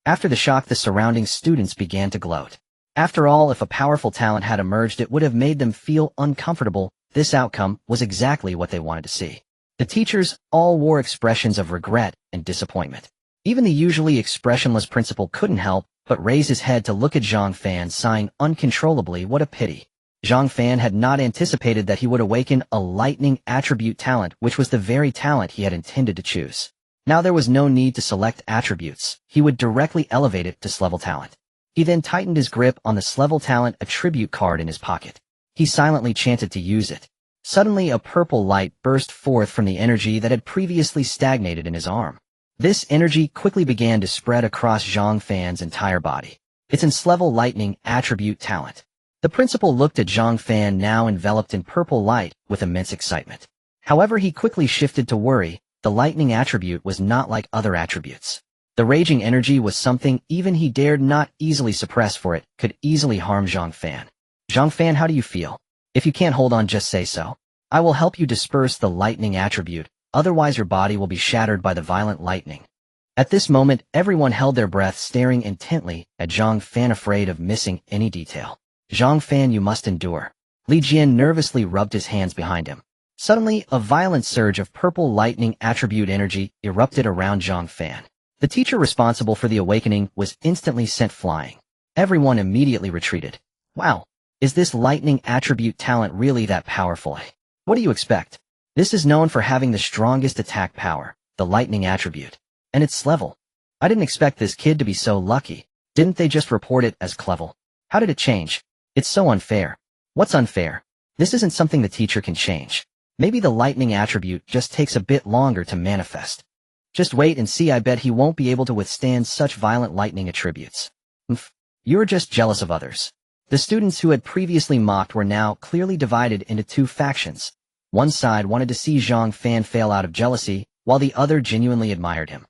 After the shock, the surrounding students began to gloat. After all, if a powerful talent had emerged, it would have made them feel uncomfortable. This outcome was exactly what they wanted to see. The teachers all wore expressions of regret and disappointment. Even the usually expressionless principal couldn't help but raise his head to look at Zhang Fan, sighing uncontrollably. What a pity. Zhang Fan had not anticipated that he would awaken a lightning attribute talent, which was the very talent he had intended to choose. Now there was no need to select attributes. He would directly elevate it to S-level talent. He then tightened his grip on the S-level talent attribute card in his pocket. He silently chanted to use it. Suddenly, a purple light burst forth from the energy that had previously stagnated in his arm. This energy quickly began to spread across Zhang Fan's entire body. It's an S-level lightning attribute talent. The principal looked at Zhang Fan, now enveloped in purple light, with immense excitement. However, he quickly shifted to worry. The lightning attribute was not like other attributes. The raging energy was something even he dared not easily suppress, for it could easily harm Zhang Fan. Zhang Fan, how do you feel? If you can't hold on, just say so. I will help you disperse the lightning attribute. Otherwise your body will be shattered by the violent lightning. At this moment, everyone held their breath, staring intently at Zhang Fan, afraid of missing any detail. Zhang Fan, you must endure. Li Jian nervously rubbed his hands behind him. Suddenly, a violent surge of purple lightning attribute energy erupted around Zhang Fan. The teacher responsible for the awakening was instantly sent flying. Everyone immediately retreated. Wow, is this lightning attribute talent really that powerful? What do you expect? This is known for having the strongest attack power, the lightning attribute. And it's level. I didn't expect this kid to be so lucky. Didn't they just report it as clevel? How did it change? It's so unfair. What's unfair? This isn't something the teacher can change. Maybe the lightning attribute just takes a bit longer to manifest. Just wait and see. I bet he won't be able to withstand such violent lightning attributes. You're just jealous of others. The students who had previously mocked were now clearly divided into two factions. One side wanted to see Zhang Fan fail out of jealousy, while the other genuinely admired him.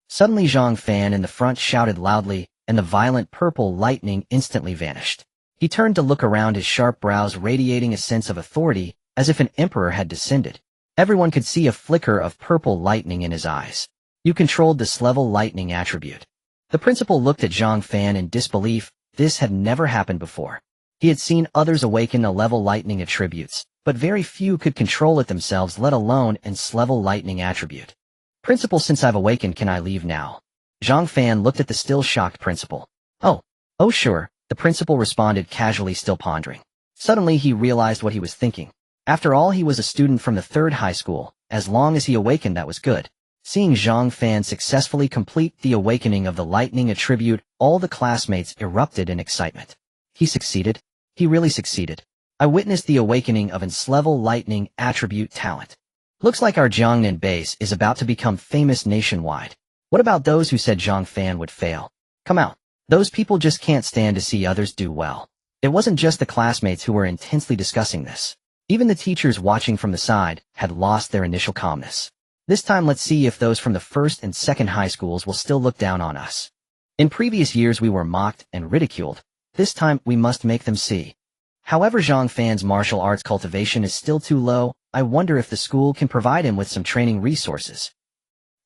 Suddenly Zhang Fan in the front shouted loudly, and the violent purple lightning instantly vanished. He turned to look around, his sharp brows radiating a sense of authority, as if an emperor had descended. Everyone could see a flicker of purple lightning in his eyes. You controlled this level lightning attribute. The principal looked at Zhang Fan in disbelief. This had never happened before. He had seen others awaken a level lightning attributes, but very few could control it themselves, let alone an S-level lightning attribute. Principal, since I've awakened, can I leave now? Zhang Fan looked at the still shocked principal. Oh sure, the principal responded casually, still pondering. Suddenly he realized what he was thinking. After all, he was a student from the 3rd high school. As long as he awakened, that was good. Seeing Zhang Fan successfully complete the awakening of the lightning attribute, all the classmates erupted in excitement. He succeeded. He really succeeded. I witnessed the awakening of an S-level lightning attribute talent. Looks like our Jiangnan base is about to become famous nationwide. What about those who said Zhang Fan would fail? Come out. Those people just can't stand to see others do well. It wasn't just the classmates who were intensely discussing this. Even the teachers watching from the side had lost their initial calmness. This time let's see if those from the 1st and 2nd high schools will still look down on us. In previous years we were mocked and ridiculed. This time we must make them see However, Zhang Fan's martial arts cultivation is still too low. I wonder if the school can provide him with some training resources.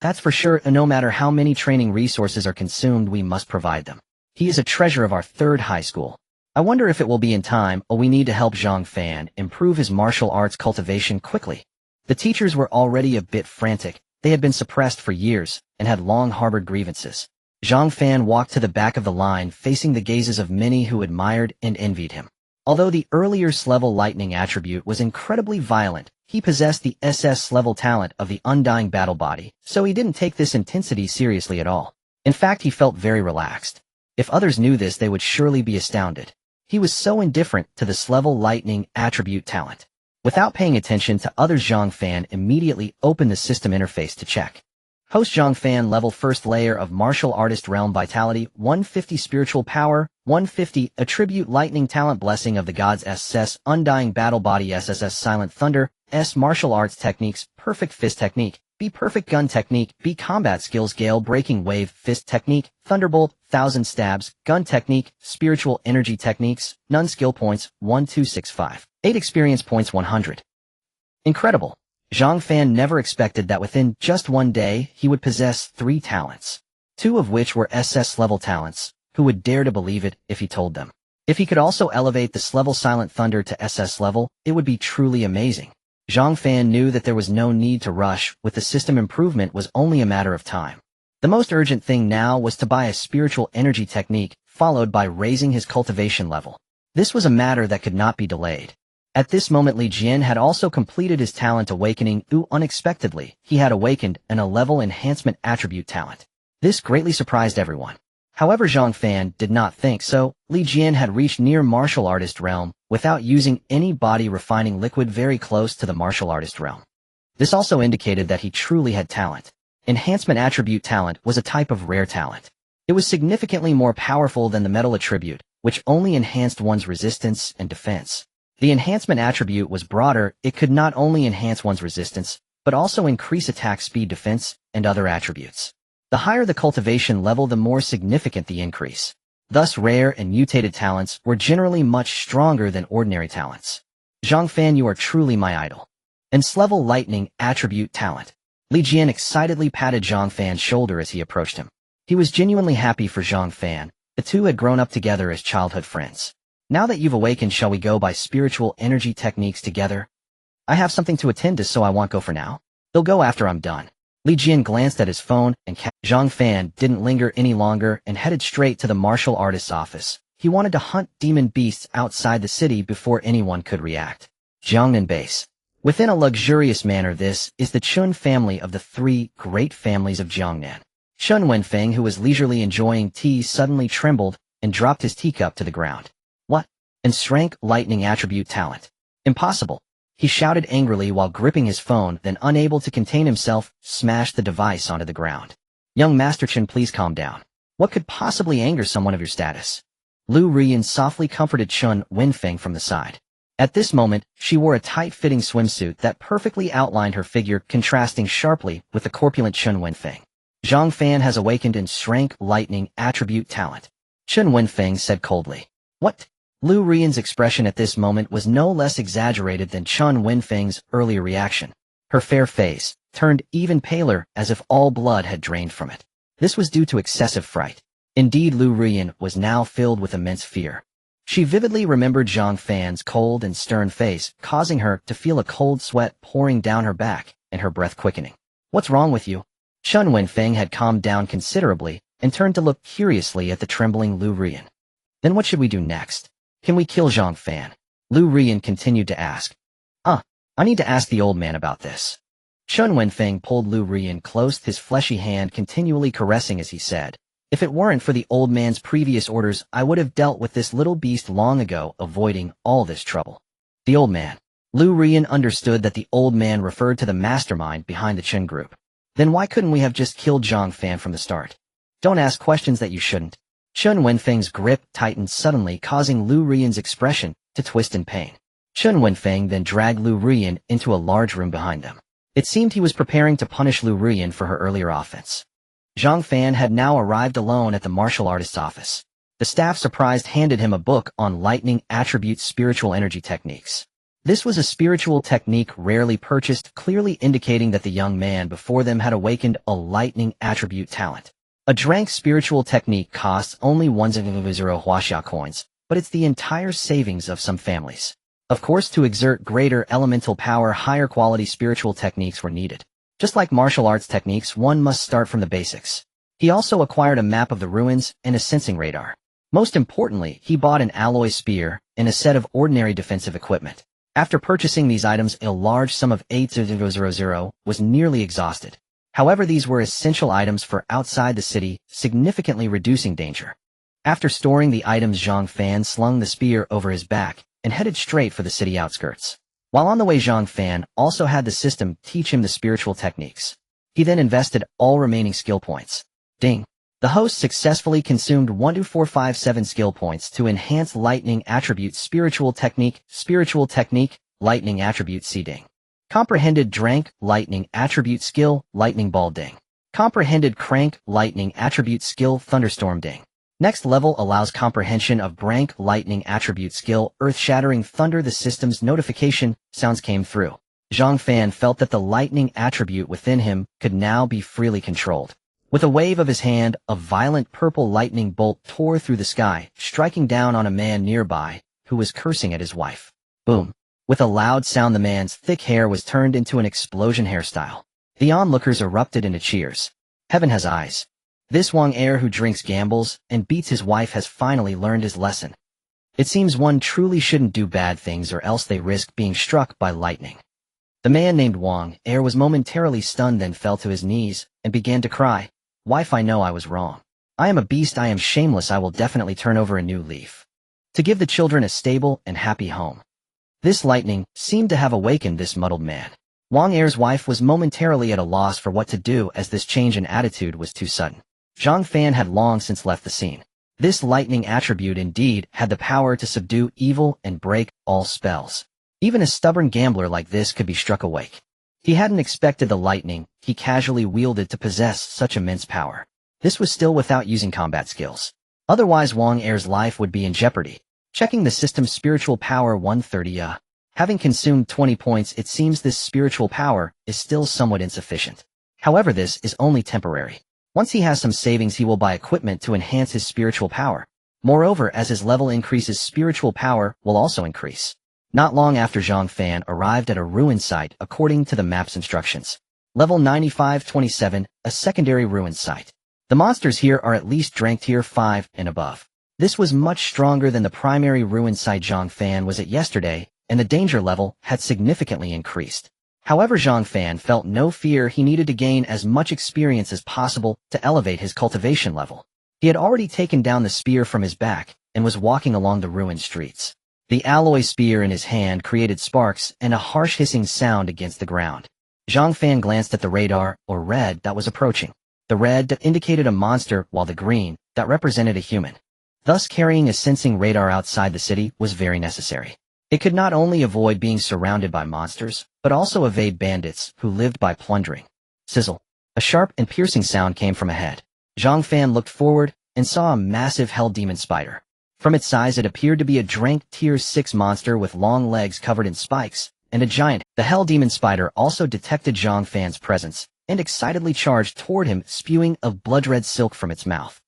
That's for sure, and no matter how many training resources are consumed, we must provide them. He is a treasure of our third high school. I wonder if it will be in time, or we need to help Zhang Fan improve his martial arts cultivation quickly. The teachers were already a bit frantic. They had been suppressed for years and had long harbored grievances. Zhang Fan walked to the back of the line, facing the gazes of many who admired and envied him. Although the earlier level lightning attribute was incredibly violent, he possessed the SS level talent of the undying battle body, so he didn't take this intensity seriously at all. In fact, he felt very relaxed. If others knew this, they would surely be astounded. He was so indifferent to this level lightning attribute talent. Without paying attention to others, Zhang Fan immediately opened the system interface to check. Host Zhang Fan level first layer of martial artist realm vitality, 150 spiritual power, 150 attribute lightning talent blessing of the gods SS undying battle body SSS silent thunder, S martial arts techniques, perfect fist technique, B perfect gun technique, B combat skills gale breaking wave fist technique, thunderbolt, 1000 stabs, gun technique, spiritual energy techniques, none skill points, 1265, 8 experience points 100. Incredible. Zhang Fan never expected that within just one day he would possess 3 talents, 2 of which were SS level talents. Who would dare to believe it if he told them? If he could also elevate this level silent thunder to SS level, it would be truly amazing. Zhang Fan knew that there was no need to rush, with the system improvement was only a matter of time. The most urgent thing now was to buy a spiritual energy technique, followed by raising his cultivation level. This was a matter that could not be delayed. At this moment, Li Jian had also completed his talent awakening. Unexpectedly, he had awakened a level enhancement attribute talent. This greatly surprised everyone. However, Zhang Fan did not think so. Li Jian had reached near martial artist realm without using any body refining liquid, very close to the martial artist realm. This also indicated that he truly had talent. Enhancement attribute talent was a type of rare talent. It was significantly more powerful than the metal attribute, which only enhanced one's resistance and defense. The enhancement attribute was broader. It could not only enhance one's resistance, but also increase attack speed, defense, and other attributes. The higher the cultivation level, the more significant the increase. Thus, rare and mutated talents were generally much stronger than ordinary talents. Zhang Fan, you are truly my idol. Level lightning attribute talent. Li Jian excitedly patted Zhang Fan's shoulder as he approached him. He was genuinely happy for Zhang Fan. The two had grown up together as childhood friends. Now that you've awakened, shall we go by spiritual energy techniques together? I have something to attend to, so I won't go for now. They'll go after I'm done. Li Jian glanced at his phone, and Zhang Fan didn't linger any longer and headed straight to the martial artist's office. He wanted to hunt demon beasts outside the city before anyone could react. Jiangnan Base. Within a luxurious manner, this is the Chun family of the 3 great families of Jiangnan. Chun Wenfeng, who was leisurely enjoying tea, suddenly trembled and dropped his teacup to the ground. What? SSS-Rank lightning attribute talent. Impossible. He shouted angrily while gripping his phone, then unable to contain himself, smashed the device onto the ground. Young Master Chun, please calm down. What could possibly anger someone of your status? Lu Rian softly comforted Chun Wenfeng from the side. At this moment, she wore a tight-fitting swimsuit that perfectly outlined her figure, contrasting sharply with the corpulent Chun Wenfeng. Zhang Fan has awakened SSS-Rank lightning attribute talent. Chun Wenfeng said coldly. What? Lu Rian's expression at this moment was no less exaggerated than Chun Wenfeng's earlier reaction. Her fair face turned even paler, as if all blood had drained from it. This was due to excessive fright. Indeed, Lu Rian was now filled with immense fear. She vividly remembered Zhang Fan's cold and stern face, causing her to feel a cold sweat pouring down her back and her breath quickening. What's wrong with you? Chun Wenfeng had calmed down considerably and turned to look curiously at the trembling Lu Rian. Then what should we do next? Can we kill Zhang Fan? Lu Rian continued to ask. I need to ask the old man about this. Chun Wenfeng pulled Lu Rian close, his fleshy hand continually caressing as he said, if it weren't for the old man's previous orders, I would have dealt with this little beast long ago, avoiding all this trouble. The old man. Lu Rian understood that the old man referred to the mastermind behind the Chun group. Then why couldn't we have just killed Zhang Fan from the start? Don't ask questions that you shouldn't. Chun Wenfeng's grip tightened suddenly, causing Lu Rian's expression to twist in pain. Chun Wenfeng then dragged Lu Rian into a large room behind them. It seemed he was preparing to punish Lu Rian for her earlier offense. Zhang Fan had now arrived alone at the martial artist's office. The staff surprised handed him a book on lightning attribute spiritual energy techniques. This was a spiritual technique rarely purchased, clearly indicating that the young man before them had awakened a lightning attribute talent. A drank spiritual technique costs only 100 Huaxia coins, but it's the entire savings of some families. Of course, to exert greater elemental power, higher quality spiritual techniques were needed. Just like martial arts techniques, one must start from the basics. He also acquired a map of the ruins and a sensing radar. Most importantly, he bought an alloy spear and a set of ordinary defensive equipment. After purchasing these items, a large sum of 8,000 was nearly exhausted. However, these were essential items for outside the city, significantly reducing danger. After storing the items, Zhang Fan slung the spear over his back and headed straight for the city outskirts. While on the way, Zhang Fan also had the system teach him the spiritual techniques. He then invested all remaining skill points. Ding! The host successfully consumed 12457 skill points to enhance lightning attribute spiritual technique, lightning attribute C ding. Comprehended drank, lightning attribute skill, lightning ball ding. Comprehended crank, lightning attribute skill, thunderstorm ding. Next level allows comprehension of Brank lightning attribute skill, earth-shattering thunder. The system's notification sounds came through. Zhang Fan felt that the lightning attribute within him could now be freely controlled. With a wave of his hand, a violent purple lightning bolt tore through the sky, striking down on a man nearby, who was cursing at his wife. Boom. With a loud sound, the man's thick hair was turned into an explosion hairstyle. The onlookers erupted into cheers. Heaven has eyes. This Wang heir who drinks, gambles, and beats his wife has finally learned his lesson. It seems one truly shouldn't do bad things or else they risk being struck by lightning. The man named Wang heir was momentarily stunned, then fell to his knees and began to cry. Wife, I know I was wrong. I am a beast, I am shameless, I will definitely turn over a new leaf. To give the children a stable and happy home. This lightning seemed to have awakened this muddled man. Wang heir's wife was momentarily at a loss for what to do, as this change in attitude was too sudden. Zhang Fan had long since left the scene. This lightning attribute indeed had the power to subdue evil and break all spells. Even a stubborn gambler like this could be struck awake. He hadn't expected the lightning he casually wielded to possess such immense power. This was still without using combat skills. Otherwise, Wang heir's life would be in jeopardy. Checking the system's spiritual power 130. Having consumed 20 points, it seems this spiritual power is still somewhat insufficient. However, this is only temporary. Once he has some savings, he will buy equipment to enhance his spiritual power. Moreover, as his level increases, spiritual power will also increase. Not long after, Zhang Fan arrived at a ruin site according to the map's instructions. Level 9527, a secondary ruin site. The monsters here are at least rank tier 5 and above. This was much stronger than the primary ruin site Zhang Fan was at yesterday, and the danger level had significantly increased. However, Zhang Fan felt no fear. He needed to gain as much experience as possible to elevate his cultivation level. He had already taken down the spear from his back and was walking along the ruined streets. The alloy spear in his hand created sparks and a harsh hissing sound against the ground. Zhang Fan glanced at the radar, or red, that was approaching. The red that indicated a monster, while the green that represented a human. Thus, carrying a sensing radar outside the city was very necessary. It could not only avoid being surrounded by monsters, but also evade bandits who lived by plundering. Sizzle. A sharp and piercing sound came from ahead. Zhang Fan looked forward and saw a massive hell demon spider. From its size, it appeared to be a Drank Tier 6 monster with long legs covered in spikes, and a giant. The Hell Demon Spider also detected Zhang Fan's presence, and excitedly charged toward him, spewing of blood-red silk from its mouth.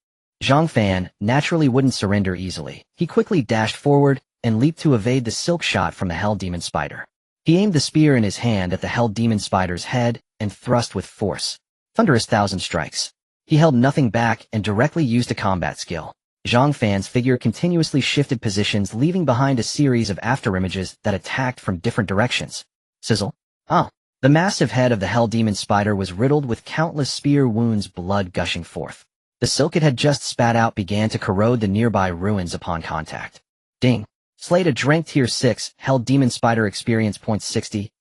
Zhang Fan naturally wouldn't surrender easily. He quickly dashed forward, and leaped to evade the silk shot from the Hell Demon Spider. He aimed the spear in his hand at the Hell Demon Spider's head, and thrust with force. Thunderous 1,000 strikes. He held nothing back, and directly used a combat skill. Zhang Fan's figure continuously shifted positions, leaving behind a series of afterimages that attacked from different directions. Sizzle. Oh. The massive head of the Hell Demon Spider was riddled with countless spear wounds, blood gushing forth. The silk it had just spat out began to corrode the nearby ruins upon contact. Ding. Slayed a Drank Tier 6, Hell Demon Spider experience points 60.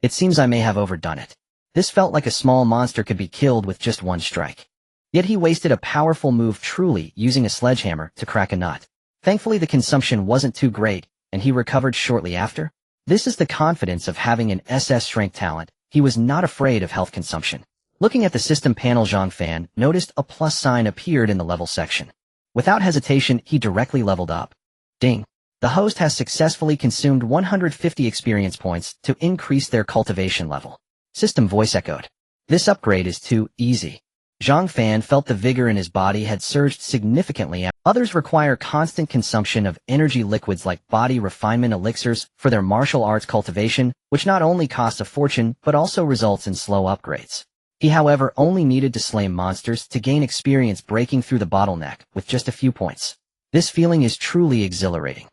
It seems I may have overdone it. This felt like a small monster could be killed with just one strike. Yet he wasted a powerful move, truly using a sledgehammer to crack a nut. Thankfully, the consumption wasn't too great, and he recovered shortly after. This is the confidence of having an SSS-Rank talent. He was not afraid of health consumption. Looking at the system panel, Zhang Fan noticed a plus sign appeared in the level section. Without hesitation, he directly leveled up. Ding. The host has successfully consumed 150 experience points to increase their cultivation level. System voice echoed. This upgrade is too easy. Zhang Fan felt the vigor in his body had surged significantly. Others require constant consumption of energy liquids like body refinement elixirs for their martial arts cultivation, which not only costs a fortune but also results in slow upgrades. He, however, only needed to slay monsters to gain experience breaking through the bottleneck with just a few points. This feeling is truly exhilarating.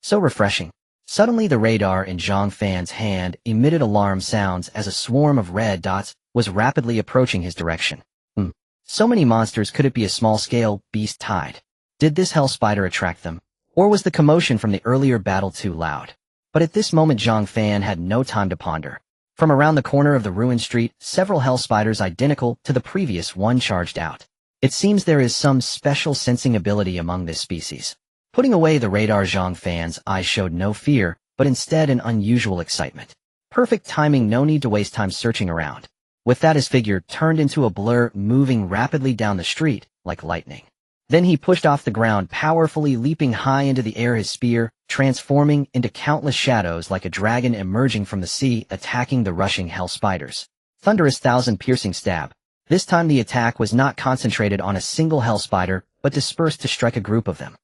So refreshing. Suddenly the radar in Zhang Fan's hand emitted alarm sounds as a swarm of red dots was rapidly approaching his direction. So many monsters, could it be a small-scale beast tide? Did this hell spider attract them? Or was the commotion from the earlier battle too loud? But at this moment Zhang Fan had no time to ponder. From around the corner of the ruined street, several hell spiders identical to the previous one charged out. It seems there is some special sensing ability among this species. Putting away the radar, Zhang Fan's eyes showed no fear, but instead an unusual excitement. Perfect timing, no need to waste time searching around. With that, his figure turned into a blur, moving rapidly down the street like lightning. Then he pushed off the ground, powerfully leaping high into the air, his spear transforming into countless shadows like a dragon emerging from the sea, attacking the rushing hell spiders. Thunderous thousand-piercing stab. This time the attack was not concentrated on a single hell spider, but dispersed to strike a group of them.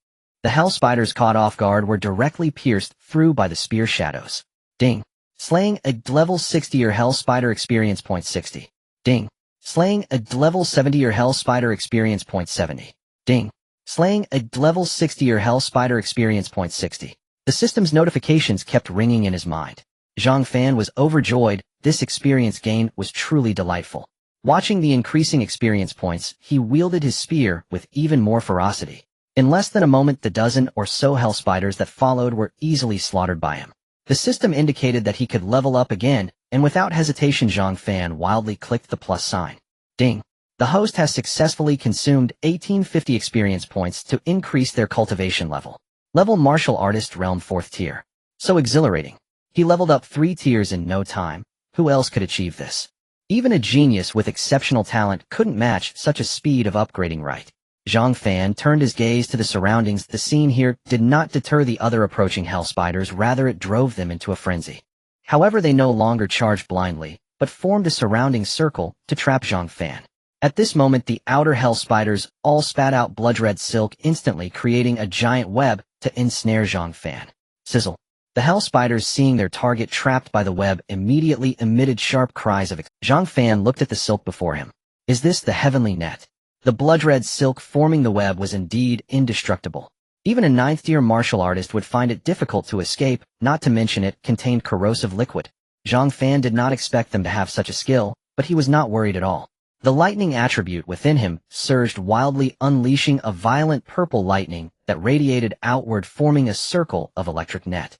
The hell spiders, caught off guard, were directly pierced through by the spear shadows. Ding. Slaying a level 60 hell spider experience point 60. Ding. Slaying a level 70 hell spider experience point 70. Ding. Slaying a level 60 hell spider experience point 60. The system's notifications kept ringing in his mind. Zhang Fan was overjoyed. This experience gain was truly delightful. Watching the increasing experience points, he wielded his spear with even more ferocity. In less than a moment, the dozen or so hell spiders that followed were easily slaughtered by him. The system indicated that he could level up again, and without hesitation Zhang Fan wildly clicked the plus sign. Ding. The host has successfully consumed 1850 experience points to increase their cultivation level. Level Martial Artist Realm 4th tier. So exhilarating. He leveled up 3 tiers in no time. Who else could achieve this? Even a genius with exceptional talent couldn't match such a speed of upgrading, right? Zhang Fan turned his gaze to the surroundings. The scene here did not deter the other approaching hell spiders, rather it drove them into a frenzy. However, they no longer charged blindly, but formed a surrounding circle to trap Zhang Fan. At this moment, the outer hell spiders all spat out blood-red silk, instantly creating a giant web to ensnare Zhang Fan. Sizzle. The hell spiders, seeing their target trapped by the web, immediately emitted sharp cries of Zhang Fan looked at the silk before him. Is this the heavenly net? The blood-red silk forming the web was indeed indestructible. Even a 9th tier martial artist would find it difficult to escape, not to mention it contained corrosive liquid. Zhang Fan did not expect them to have such a skill, but he was not worried at all. The lightning attribute within him surged wildly, unleashing a violent purple lightning that radiated outward, forming a circle of electric net.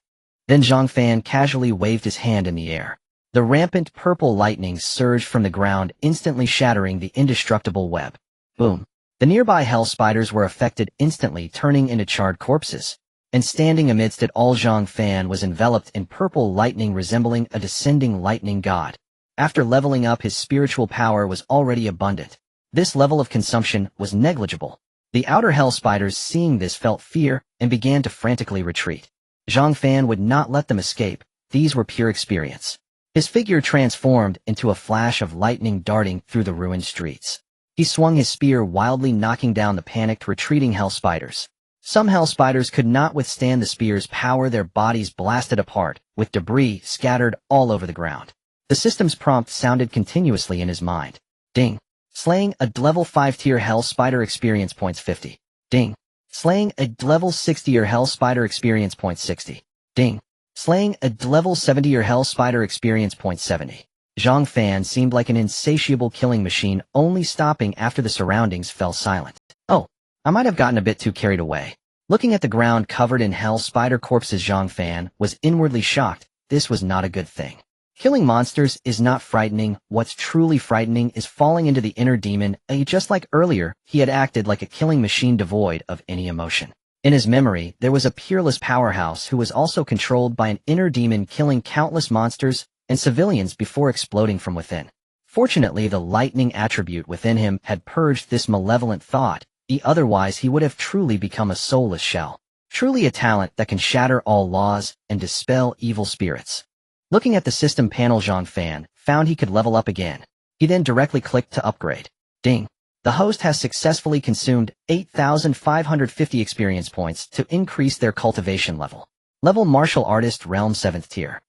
Then Zhang Fan casually waved his hand in the air. The rampant purple lightning surged from the ground, instantly shattering the indestructible web. Boom. The nearby hell spiders were affected, instantly turning into charred corpses. And standing amidst it all, Zhang Fan was enveloped in purple lightning, resembling a descending lightning god. After leveling up, his spiritual power was already abundant. This level of consumption was negligible. The outer hell spiders, seeing this, felt fear and began to frantically retreat. Zhang Fan would not let them escape. These were pure experience. His figure transformed into a flash of lightning darting through the ruined streets. He swung his spear wildly, knocking down the panicked, retreating hell spiders. Some hell spiders could not withstand the spear's power, their bodies blasted apart, with debris scattered all over the ground. The system's prompt sounded continuously in his mind. Ding. Slaying a level 5 tier hell spider experience points 50. Ding. Slaying a level 60 hell spider experience point 60. Ding. Slaying a level 70 hell spider experience point 70. Zhang Fan seemed like an insatiable killing machine, only stopping after the surroundings fell silent. Oh, I might have gotten a bit too carried away. Looking at the ground covered in hell spider corpses, Zhang Fan was inwardly shocked. This was not a good thing. Killing monsters is not frightening. What's truly frightening is falling into the inner demon. Just like earlier, he had acted like a killing machine devoid of any emotion. In his memory, there was a peerless powerhouse who was also controlled by an inner demon, killing countless monsters and civilians before exploding from within. Fortunately, the lightning attribute within him had purged this malevolent thought, Otherwise he would have truly become a soulless shell. Truly a talent that can shatter all laws and dispel evil spirits. Looking at the system panel, Zhang Fan found he could level up again. He then directly clicked to upgrade. Ding! The host has successfully consumed 8,550 experience points to increase their cultivation level. Level Martial Artist Realm 7th tier.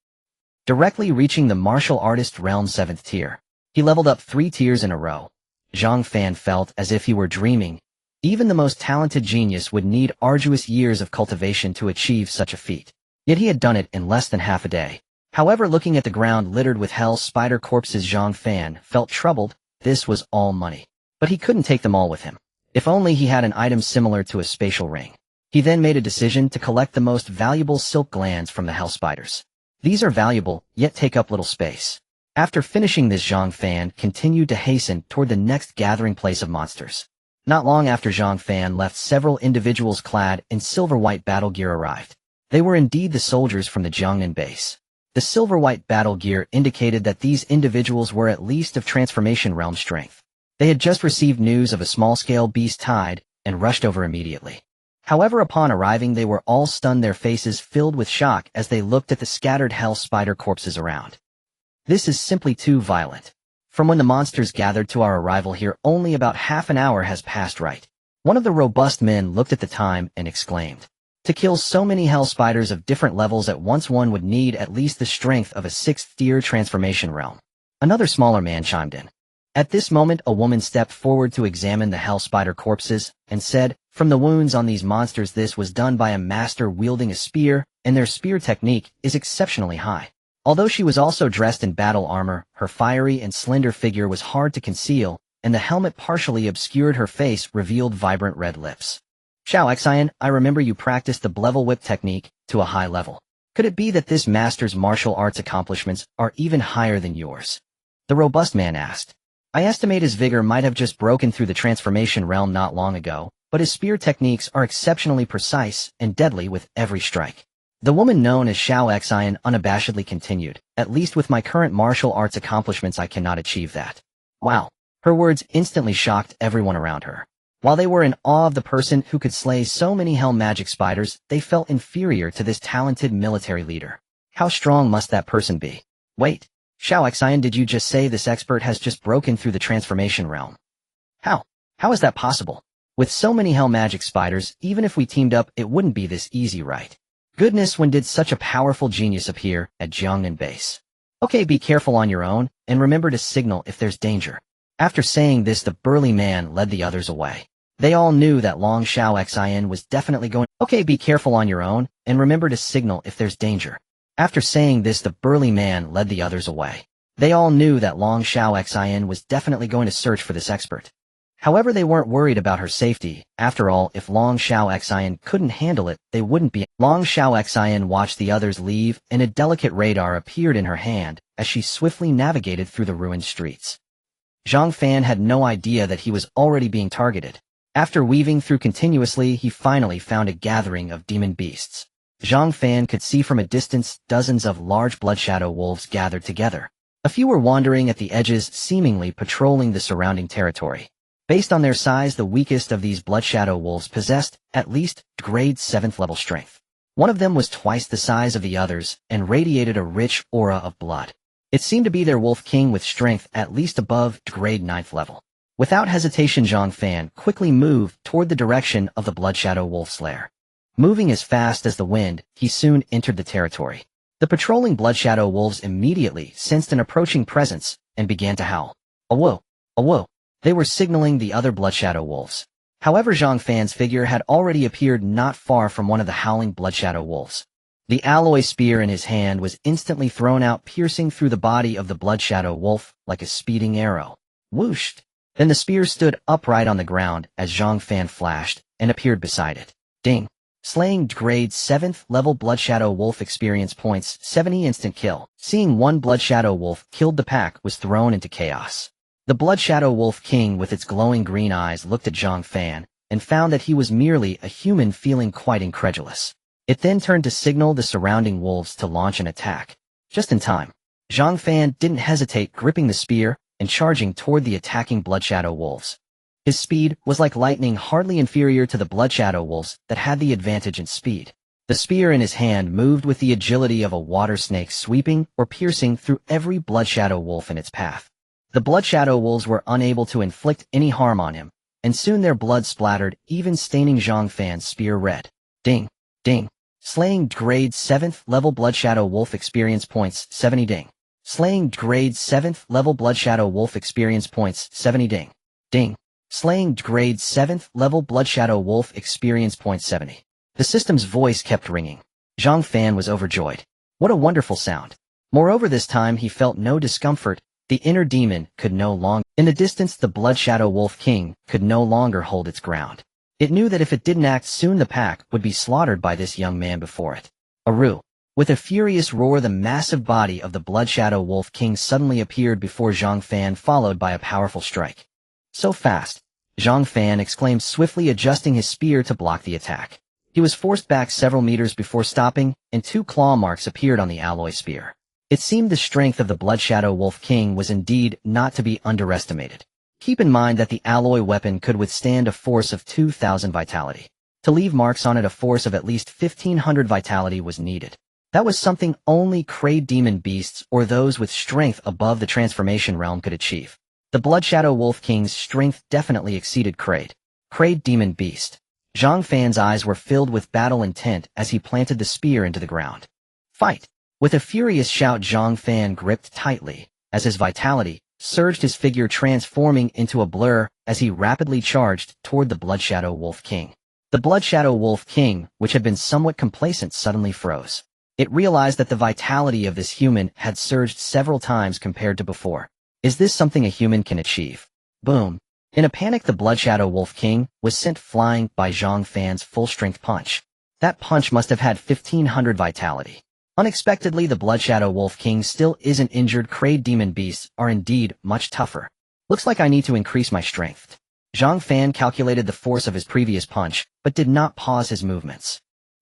Directly reaching the Martial Artist Realm 7th tier, he leveled up 3 tiers in a row. Zhang Fan felt as if he were dreaming. Even the most talented genius would need arduous years of cultivation to achieve such a feat. Yet he had done it in less than half a day. However, looking at the ground littered with hell spider corpses, Zhang Fan felt troubled. This was all money. But he couldn't take them all with him. If only he had an item similar to a spatial ring. He then made a decision to collect the most valuable silk glands from the hell spiders. These are valuable, yet take up little space. After finishing this, Zhang Fan continued to hasten toward the next gathering place of monsters. Not long after Zhang Fan left, several individuals clad in silver-white battle gear arrived. They were indeed the soldiers from the Jiangnan base. The silver-white battle gear indicated that these individuals were at least of transformation realm strength. They had just received news of a small-scale beast tide and rushed over immediately. However, upon arriving, they were all stunned, their faces filled with shock as they looked at the scattered hell spider corpses around. This is simply too violent. From when the monsters gathered to our arrival here, only about half an hour has passed, right? One of the robust men looked at the time and exclaimed. To kill so many hell spiders of different levels at once, one would need at least the strength of a 6th-tier transformation realm. Another smaller man chimed in. At this moment, a woman stepped forward to examine the hell spider corpses and said, from the wounds on these monsters, this was done by a master wielding a spear, and their spear technique is exceptionally high. Although she was also dressed in battle armor, her fiery and slender figure was hard to conceal, and the helmet partially obscured her face, revealed vibrant red lips. Xiao Xian, I remember you practiced the Blevel Whip technique to a high level. Could it be that this master's martial arts accomplishments are even higher than yours? The robust man asked. I estimate his vigor might have just broken through the transformation realm not long ago, but his spear techniques are exceptionally precise and deadly with every strike. The woman known as Xiao Xian unabashedly continued, at least with my current martial arts accomplishments I cannot achieve that. Wow. Her words instantly shocked everyone around her. While they were in awe of the person who could slay so many hell magic spiders, they felt inferior to this talented military leader. How strong must that person be? Wait. Xiao Xian, did you just say this expert has just broken through the transformation realm? How? How is that possible? With so many hell magic spiders, even if we teamed up, it wouldn't be this easy, right? Goodness, when did such a powerful genius appear at Jiangnan base? Okay, be careful on your own, and remember to signal if there's danger. After saying this, the burly man led the others away. They all knew that Long Xiao Xian was definitely going. Okay, be careful on your own, and remember to signal if there's danger. After saying this, the burly man led the others away. They all knew that Long Xiao Xian was definitely going to search for this expert. However, they weren't worried about her safety. After all, if Long Xiao Xian couldn't handle it, they wouldn't be. Long Xiao Xian watched the others leave, and a delicate radar appeared in her hand as she swiftly navigated through the ruined streets. Zhang Fan had no idea that he was already being targeted. After weaving through continuously, he finally found a gathering of demon beasts. Zhang Fan could see from a distance dozens of large blood shadow wolves gathered together. A few were wandering at the edges, seemingly patrolling the surrounding territory. Based on their size, the weakest of these blood shadow wolves possessed at least grade 7th level strength. One of them was twice the size of the others and radiated a rich aura of blood. It seemed to be their wolf king with strength at least above grade 9th level. Without hesitation, Zhang Fan quickly moved toward the direction of the blood shadow wolf's lair. Moving as fast as the wind, he soon entered the territory. The patrolling blood shadow wolves immediately sensed an approaching presence and began to howl. Awo! Awo! They were signaling the other blood shadow wolves. However, Zhang Fan's figure had already appeared not far from one of the howling blood shadow wolves. The alloy spear in his hand was instantly thrown out, piercing through the body of the blood shadow wolf like a speeding arrow. Whoosh! Then the spear stood upright on the ground as Zhang Fan flashed and appeared beside it. Ding! Slaying grade 7th level blood shadow wolf experience points, 70 instant kill. Seeing one blood shadow wolf killed, the pack was thrown into chaos. The blood shadow wolf king with its glowing green eyes looked at Zhang Fan and found that he was merely a human, feeling quite incredulous. It then turned to signal the surrounding wolves to launch an attack. Just in time. Zhang Fan didn't hesitate, gripping the spear and charging toward the attacking blood shadow wolves. His speed was like lightning, hardly inferior to the Blood Shadow Wolves that had the advantage in speed. The spear in his hand moved with the agility of a water snake, sweeping or piercing through every Blood Shadow Wolf in its path. The Blood Shadow Wolves were unable to inflict any harm on him, and soon their blood splattered, even staining Zhang Fan's spear red. Ding, ding. Slaying grade 7th level Blood Shadow Wolf experience points 70 ding. Slaying grade 7th level Blood Shadow Wolf experience points 70 ding. Ding. Slaying grade 7th level Blood Shadow Wolf experience points 70. The system's voice kept ringing. Zhang Fan was overjoyed. What a wonderful sound. Moreover, this time he felt no discomfort. The inner demon could no longer. In the distance, the Blood Shadow Wolf King could no longer hold its ground. It knew that if it didn't act soon, the pack would be slaughtered by this young man before it. Aru. With a furious roar, the massive body of the Blood Shadow Wolf King suddenly appeared before Zhang Fan, followed by a powerful strike. So fast! Zhang Fan exclaimed, swiftly adjusting his spear to block the attack. He was forced back several meters before stopping, and 2 claw marks appeared on the alloy spear. It seemed the strength of the Blood Shadow Wolf King was indeed not to be underestimated. Keep in mind that the alloy weapon could withstand a force of 2,000 vitality. To leave marks on it, a force of at least 1,500 vitality was needed. That was something only Kraid demon beasts or those with strength above the transformation realm could achieve. The Blood Shadow Wolf King's strength definitely exceeded Kraid. Kraid demon beast. Zhang Fan's eyes were filled with battle intent as he planted the spear into the ground. Fight! With a furious shout, Zhang Fan gripped tightly as his vitality surged, his figure transforming into a blur as he rapidly charged toward the Blood Shadow Wolf King. The Blood Shadow Wolf King, which had been somewhat complacent, suddenly froze. It realized that the vitality of this human had surged several times compared to before. Is this something a human can achieve? Boom. In a panic, the Blood Shadow Wolf King was sent flying by Zhang Fan's full-strength punch. That punch must have had 1,500 vitality. Unexpectedly, the Blood Shadow Wolf King still isn't injured. Kraid demon beasts are indeed much tougher. Looks like I need to increase my strength. Zhang Fan calculated the force of his previous punch, but did not pause his movements.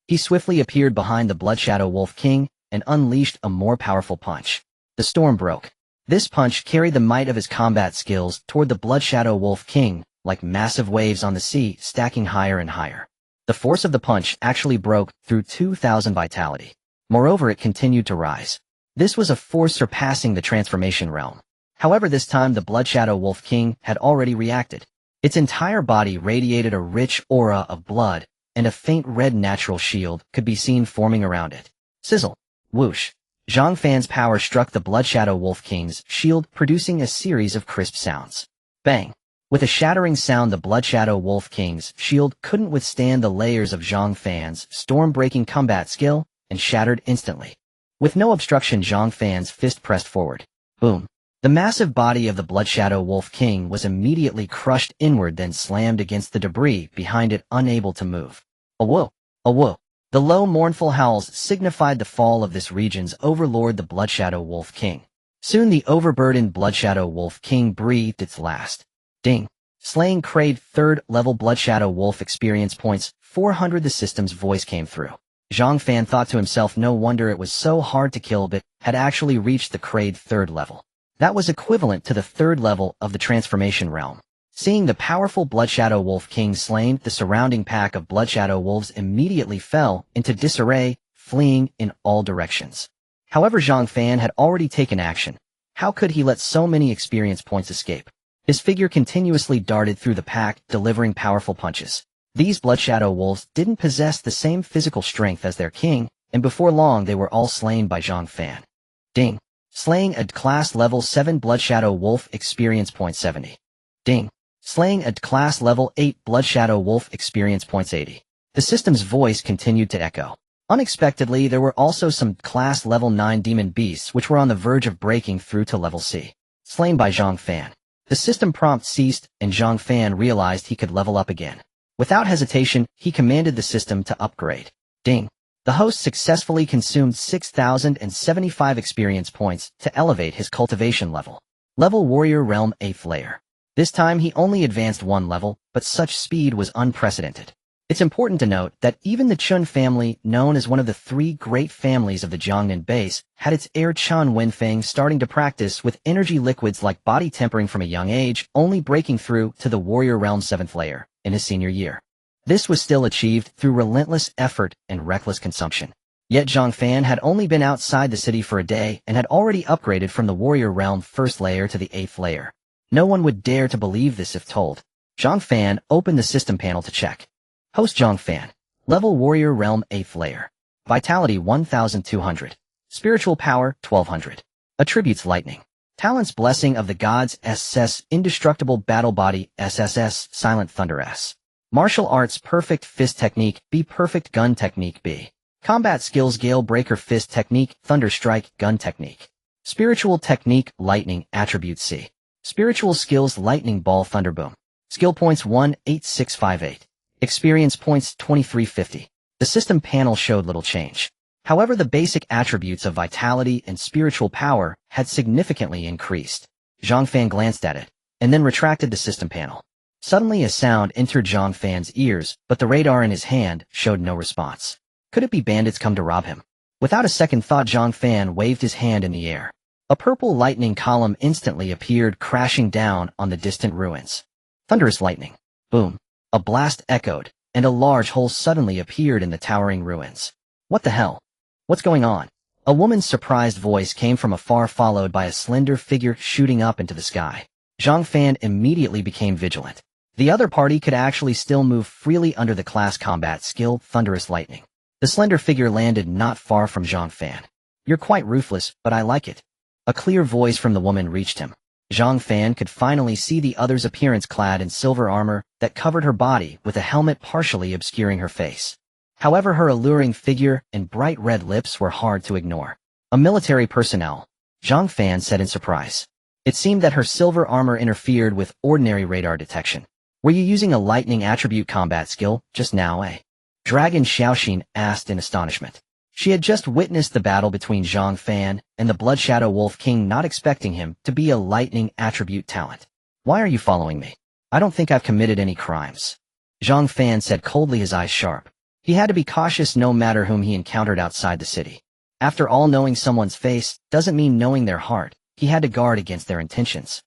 He swiftly appeared behind the Blood Shadow Wolf King and unleashed a more powerful punch. The storm broke. This punch carried the might of his combat skills toward the Blood Shadow Wolf King, like massive waves on the sea, stacking higher and higher. The force of the punch actually broke through 2,000 vitality. Moreover, it continued to rise. This was a force surpassing the transformation realm. However, this time the Blood Shadow Wolf King had already reacted. Its entire body radiated a rich aura of blood, and a faint red natural shield could be seen forming around it. Sizzle. Whoosh. Zhang Fan's power struck the Blood Shadow Wolf King's shield, producing a series of crisp sounds. Bang! With a shattering sound, the Blood Shadow Wolf King's shield couldn't withstand the layers of Zhang Fan's storm-breaking combat skill, and shattered instantly. With no obstruction, Zhang Fan's fist pressed forward. Boom! The massive body of the Blood Shadow Wolf King was immediately crushed inward, then slammed against the debris behind it, unable to move. Awoo! Awoo! The low, mournful howls signified the fall of this region's overlord, the Blood Shadow Wolf King. Soon the overburdened Blood Shadow Wolf King breathed its last. Ding! Slaying Kraid 3rd level Blood Shadow Wolf experience points 400. The system's voice came through. Zhang Fan thought to himself, no wonder it was so hard to kill, but had actually reached the Kraid 3rd level. That was equivalent to the 3rd level of the transformation realm. Seeing the powerful Blood Shadow Wolf King slain, the surrounding pack of Blood Shadow Wolves immediately fell into disarray, fleeing in all directions. However, Zhang Fan had already taken action. How could he let so many experience points escape? His figure continuously darted through the pack, delivering powerful punches. These Blood Shadow Wolves didn't possess the same physical strength as their king, and before long they were all slain by Zhang Fan. Ding! Slaying a class level 7 Blood Shadow Wolf experience point 70. Ding! Slaying a class level 8 Blood Shadow Wolf experience points 80. The system's voice continued to echo. Unexpectedly, there were also some class level 9 demon beasts which were on the verge of breaking through to level C. Slain by Zhang Fan. The system prompt ceased, and Zhang Fan realized he could level up again. Without hesitation, he commanded the system to upgrade. Ding! The host successfully consumed 6,075 experience points to elevate his cultivation level. Level Warrior Realm 8th layer. This time he only advanced 1 level, but such speed was unprecedented. It's important to note that even the Chun family, known as one of the three great families of the Jiangnan base, had its heir Chun Wenfeng starting to practice with energy liquids like body tempering from a young age, only breaking through to the warrior realm 7th layer in his senior year. This was still achieved through relentless effort and reckless consumption. Yet Zhang Fan had only been outside the city for a day and had already upgraded from the warrior realm 1st layer to the 8th layer. No one would dare to believe this if told. Zhang Fan opened the system panel to check. Host Zhang Fan. Level Warrior Realm 8th Layer. Vitality 1200. Spiritual Power 1200. Attributes Lightning. Talents Blessing of the Gods SSS Indestructible Battle Body SSS Silent Thunder S. Martial Arts Perfect Fist Technique B Perfect Gun Technique B. Combat Skills Gale Breaker Fist Technique Thunder Strike Gun Technique. Spiritual Technique Lightning Attribute C. Spiritual Skills Lightning Ball Thunder Boom. Skill Points 18658. Experience points 2350. The system panel showed little change. However, the basic attributes of vitality and spiritual power had significantly increased. Zhang Fan glanced at it, and then retracted the system panel. Suddenly a sound entered Zhang Fan's ears, but the radar in his hand showed no response. Could it be bandits come to rob him? Without a second thought, Zhang Fan waved his hand in the air. A purple lightning column instantly appeared, crashing down on the distant ruins. Thunderous lightning. Boom. A blast echoed, and a large hole suddenly appeared in the towering ruins. What the hell? What's going on? A woman's surprised voice came from afar, followed by a slender figure shooting up into the sky. Zhang Fan immediately became vigilant. The other party could actually still move freely under the class combat skill Thunderous Lightning. The slender figure landed not far from Zhang Fan. You're quite ruthless, but I like it. A clear voice from the woman reached him. Zhang Fan could finally see the other's appearance, clad in silver armor that covered her body with a helmet partially obscuring her face. However, her alluring figure and bright red lips were hard to ignore. A military personnel, Zhang Fan said in surprise. It seemed that her silver armor interfered with ordinary radar detection. Were you using a lightning attribute combat skill just now, eh? Dragon Xiaoxin asked in astonishment. She had just witnessed the battle between Zhang Fan and the Blood Shadow Wolf King, not expecting him to be a lightning attribute talent. Why are you following me? I don't think I've committed any crimes. Zhang Fan said coldly, his eyes sharp. He had to be cautious no matter whom he encountered outside the city. After all, knowing someone's face doesn't mean knowing their heart. He had to guard against their intentions.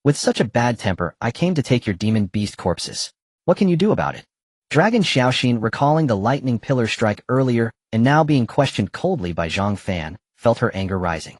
With such a bad temper, I came to take your demon beast corpses. What can you do about it? Dragon Xiaoxin, recalling the lightning pillar strike earlier and now being questioned coldly by Zhang Fan, felt her anger rising.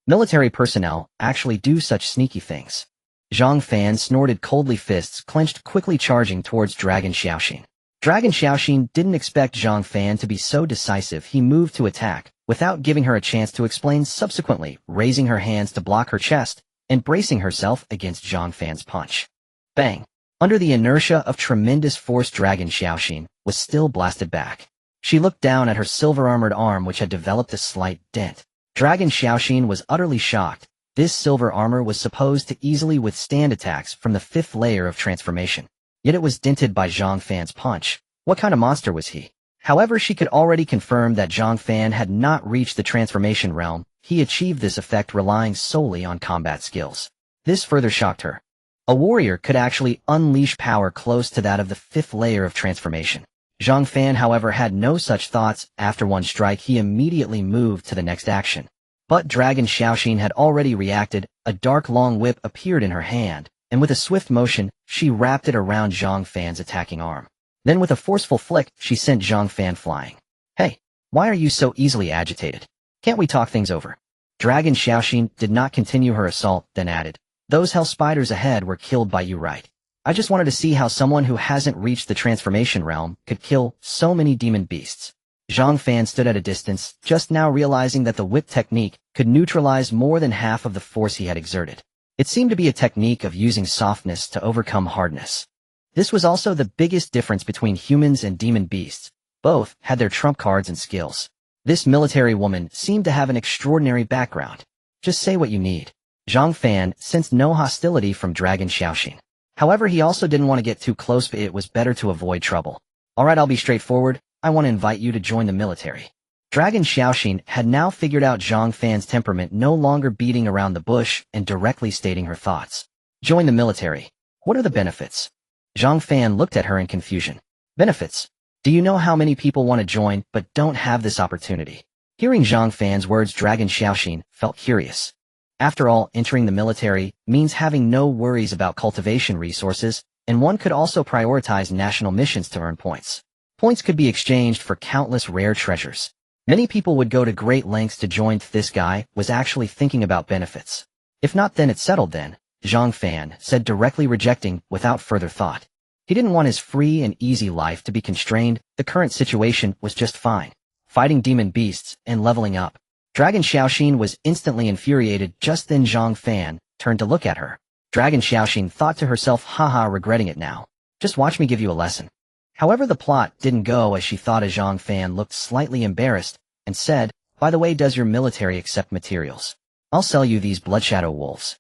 Military personnel actually do such sneaky things. Zhang Fan snorted coldly, fists clenched, quickly charging towards Dragon Xiaoxin. Dragon Xiaoxin didn't expect Zhang Fan to be so decisive. He moved to attack, without giving her a chance to explain, subsequently raising her hands to block her chest and bracing herself against Zhang Fan's punch. Bang! Under the inertia of tremendous force, Dragon Xiaoxin was still blasted back. She looked down at her silver-armored arm, which had developed a slight dent. Dragon Xiaoxin was utterly shocked. This silver armor was supposed to easily withstand attacks from the 5th layer of transformation. Yet it was dented by Zhang Fan's punch. What kind of monster was he? However, she could already confirm that Zhang Fan had not reached the transformation realm. He achieved this effect relying solely on combat skills. This further shocked her. A warrior could actually unleash power close to that of the 5th layer of transformation. Zhang Fan, however, had no such thoughts. After one strike, he immediately moved to the next action. But Dragon Xiaoxin had already reacted. A dark long whip appeared in her hand, and with a swift motion, she wrapped it around Zhang Fan's attacking arm. Then with a forceful flick, she sent Zhang Fan flying. Hey, why are you so easily agitated? Can't we talk things over? Dragon Xiaoxin did not continue her assault, then added, those hell spiders ahead were killed by you, right? I just wanted to see how someone who hasn't reached the transformation realm could kill so many demon beasts. Zhang Fan stood at a distance, just now realizing that the whip technique could neutralize more than half of the force he had exerted. It seemed to be a technique of using softness to overcome hardness. This was also the biggest difference between humans and demon beasts. Both had their trump cards and skills. This military woman seemed to have an extraordinary background. Just say what you need. Zhang Fan sensed no hostility from Dragon Xiaoxin. However, he also didn't want to get too close, but it was better to avoid trouble. Alright, I'll be straightforward. I want to invite you to join the military. Dragon Xiaoxin had now figured out Zhang Fan's temperament, no longer beating around the bush and directly stating her thoughts. Join the military. What are the benefits? Zhang Fan looked at her in confusion. Benefits. Do you know how many people want to join but don't have this opportunity? Hearing Zhang Fan's words, Dragon Xiaoxin felt curious. After all, entering the military means having no worries about cultivation resources, and one could also prioritize national missions to earn points. Points could be exchanged for countless rare treasures. Many people would go to great lengths to join. This guy was actually thinking about benefits. If not, then it's settled then, Zhang Fan said, directly rejecting without further thought. He didn't want his free and easy life to be constrained. The current situation was just fine. Fighting demon beasts and leveling up. Dragon Xiaoxin was instantly infuriated. Just then Zhang Fan turned to look at her. Dragon Xiaoxin thought to herself, haha, regretting it now. Just watch me give you a lesson. However, the plot didn't go as she thought, as Zhang Fan looked slightly embarrassed and said, by the way, does your military accept materials? I'll sell you these Bloodshadow wolves.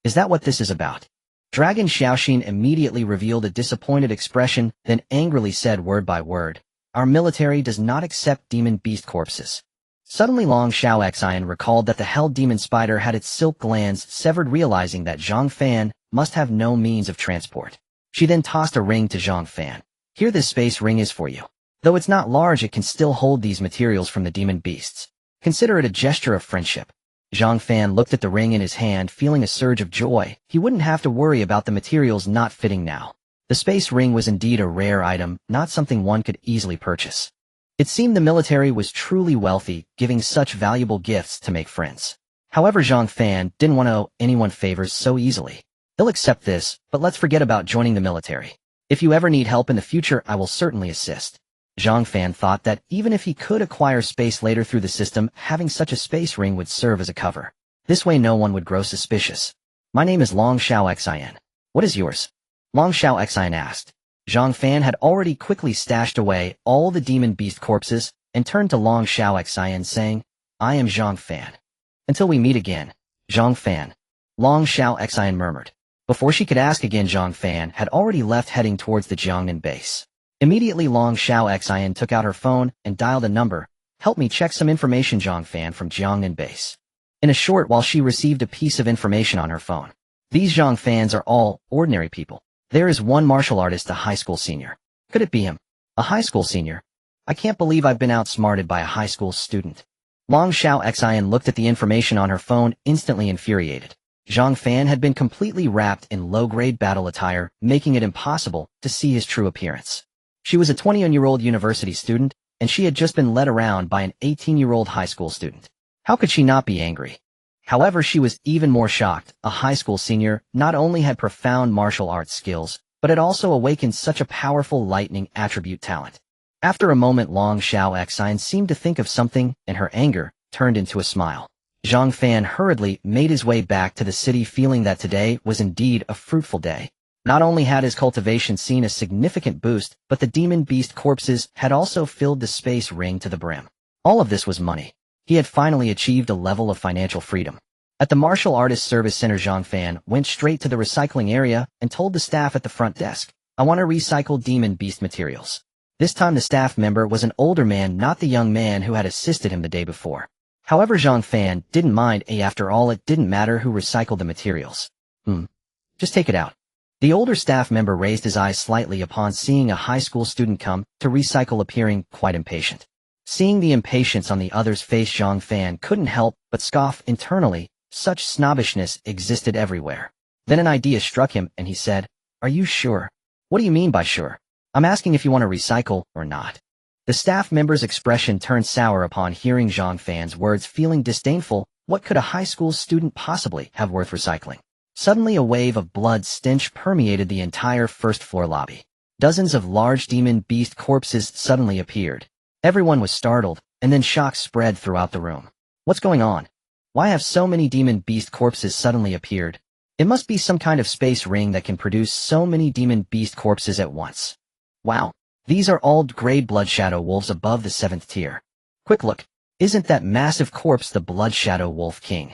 Is that what this is about? Dragon Xiaoxin immediately revealed a disappointed expression, then angrily said word by word, our military does not accept demon beast corpses. Suddenly Long Xiaoxian recalled that the hell demon spider had its silk glands severed, realizing that Zhang Fan must have no means of transport. She then tossed a ring to Zhang Fan. Here, this space ring is for you. Though it's not large, it can still hold these materials from the demon beasts. Consider it a gesture of friendship. Zhang Fan looked at the ring in his hand, feeling a surge of joy. He wouldn't have to worry about the materials not fitting now. The space ring was indeed a rare item, not something one could easily purchase. It seemed the military was truly wealthy, giving such valuable gifts to make friends. However, Zhang Fan didn't want to owe anyone favors so easily. He'll accept this, but let's forget about joining the military. If you ever need help in the future, I will certainly assist. Zhang Fan thought that even if he could acquire space later through the system, having such a space ring would serve as a cover. This way no one would grow suspicious. My name is Long Xiaoxian. What is yours? Long Xiaoxian asked. Zhang Fan had already quickly stashed away all the demon beast corpses and turned to Long Xiaoxian saying, I am Zhang Fan. Until we meet again, Zhang Fan. Long Xiaoxian murmured. Before she could ask again, Zhang Fan had already left, heading towards the Jiangnan base. Immediately Long Xiaoxian took out her phone and dialed a number. Help me check some information, Zhang Fan from Jiangnan base. In a short while she received a piece of information on her phone. These Zhang Fans are all ordinary people. There is one martial artist, a high school senior. Could it be him? A high school senior? I can't believe I've been outsmarted by a high school student. Long Xiaoxian looked at the information on her phone, instantly infuriated. Zhang Fan had been completely wrapped in low-grade battle attire, making it impossible to see his true appearance. She was a 21-year-old university student, and she had just been led around by an 18-year-old high school student. How could she not be angry? However, she was even more shocked. A high school senior not only had profound martial arts skills, but had also awakened such a powerful lightning attribute talent. After a moment, Long Xiaoxian seemed to think of something, and her anger turned into a smile. Zhang Fan hurriedly made his way back to the city, feeling that today was indeed a fruitful day. Not only had his cultivation seen a significant boost, but the demon beast corpses had also filled the space ring to the brim. All of this was money. He had finally achieved a level of financial freedom. At the Martial Artist Service Center, Zhang Fan went straight to the recycling area and told the staff at the front desk, I want to recycle demon beast materials. This time the staff member was an older man, not the young man who had assisted him the day before. However, Zhang Fan didn't mind. After all, it didn't matter who recycled the materials. Just take it out. The older staff member raised his eyes slightly upon seeing a high school student come to recycle, appearing quite impatient. Seeing the impatience on the other's face, Zhang Fan couldn't help but scoff internally. Such snobbishness existed everywhere. Then an idea struck him, and he said, Are you sure? What do you mean by sure? I'm asking if you want to recycle or not. The staff member's expression turned sour upon hearing Zhang Fan's words, feeling disdainful. What could a high school student possibly have worth recycling? Suddenly a wave of blood stench permeated the entire first-floor lobby. Dozens of large demon beast corpses suddenly appeared. Everyone was startled, and then shock spread throughout the room. What's going on? Why have so many demon beast corpses suddenly appeared? It must be some kind of space ring that can produce so many demon beast corpses at once. Wow, these are all grade Bloodshadow wolves above the 7th tier. Quick look, isn't that massive corpse the Bloodshadow Wolf King?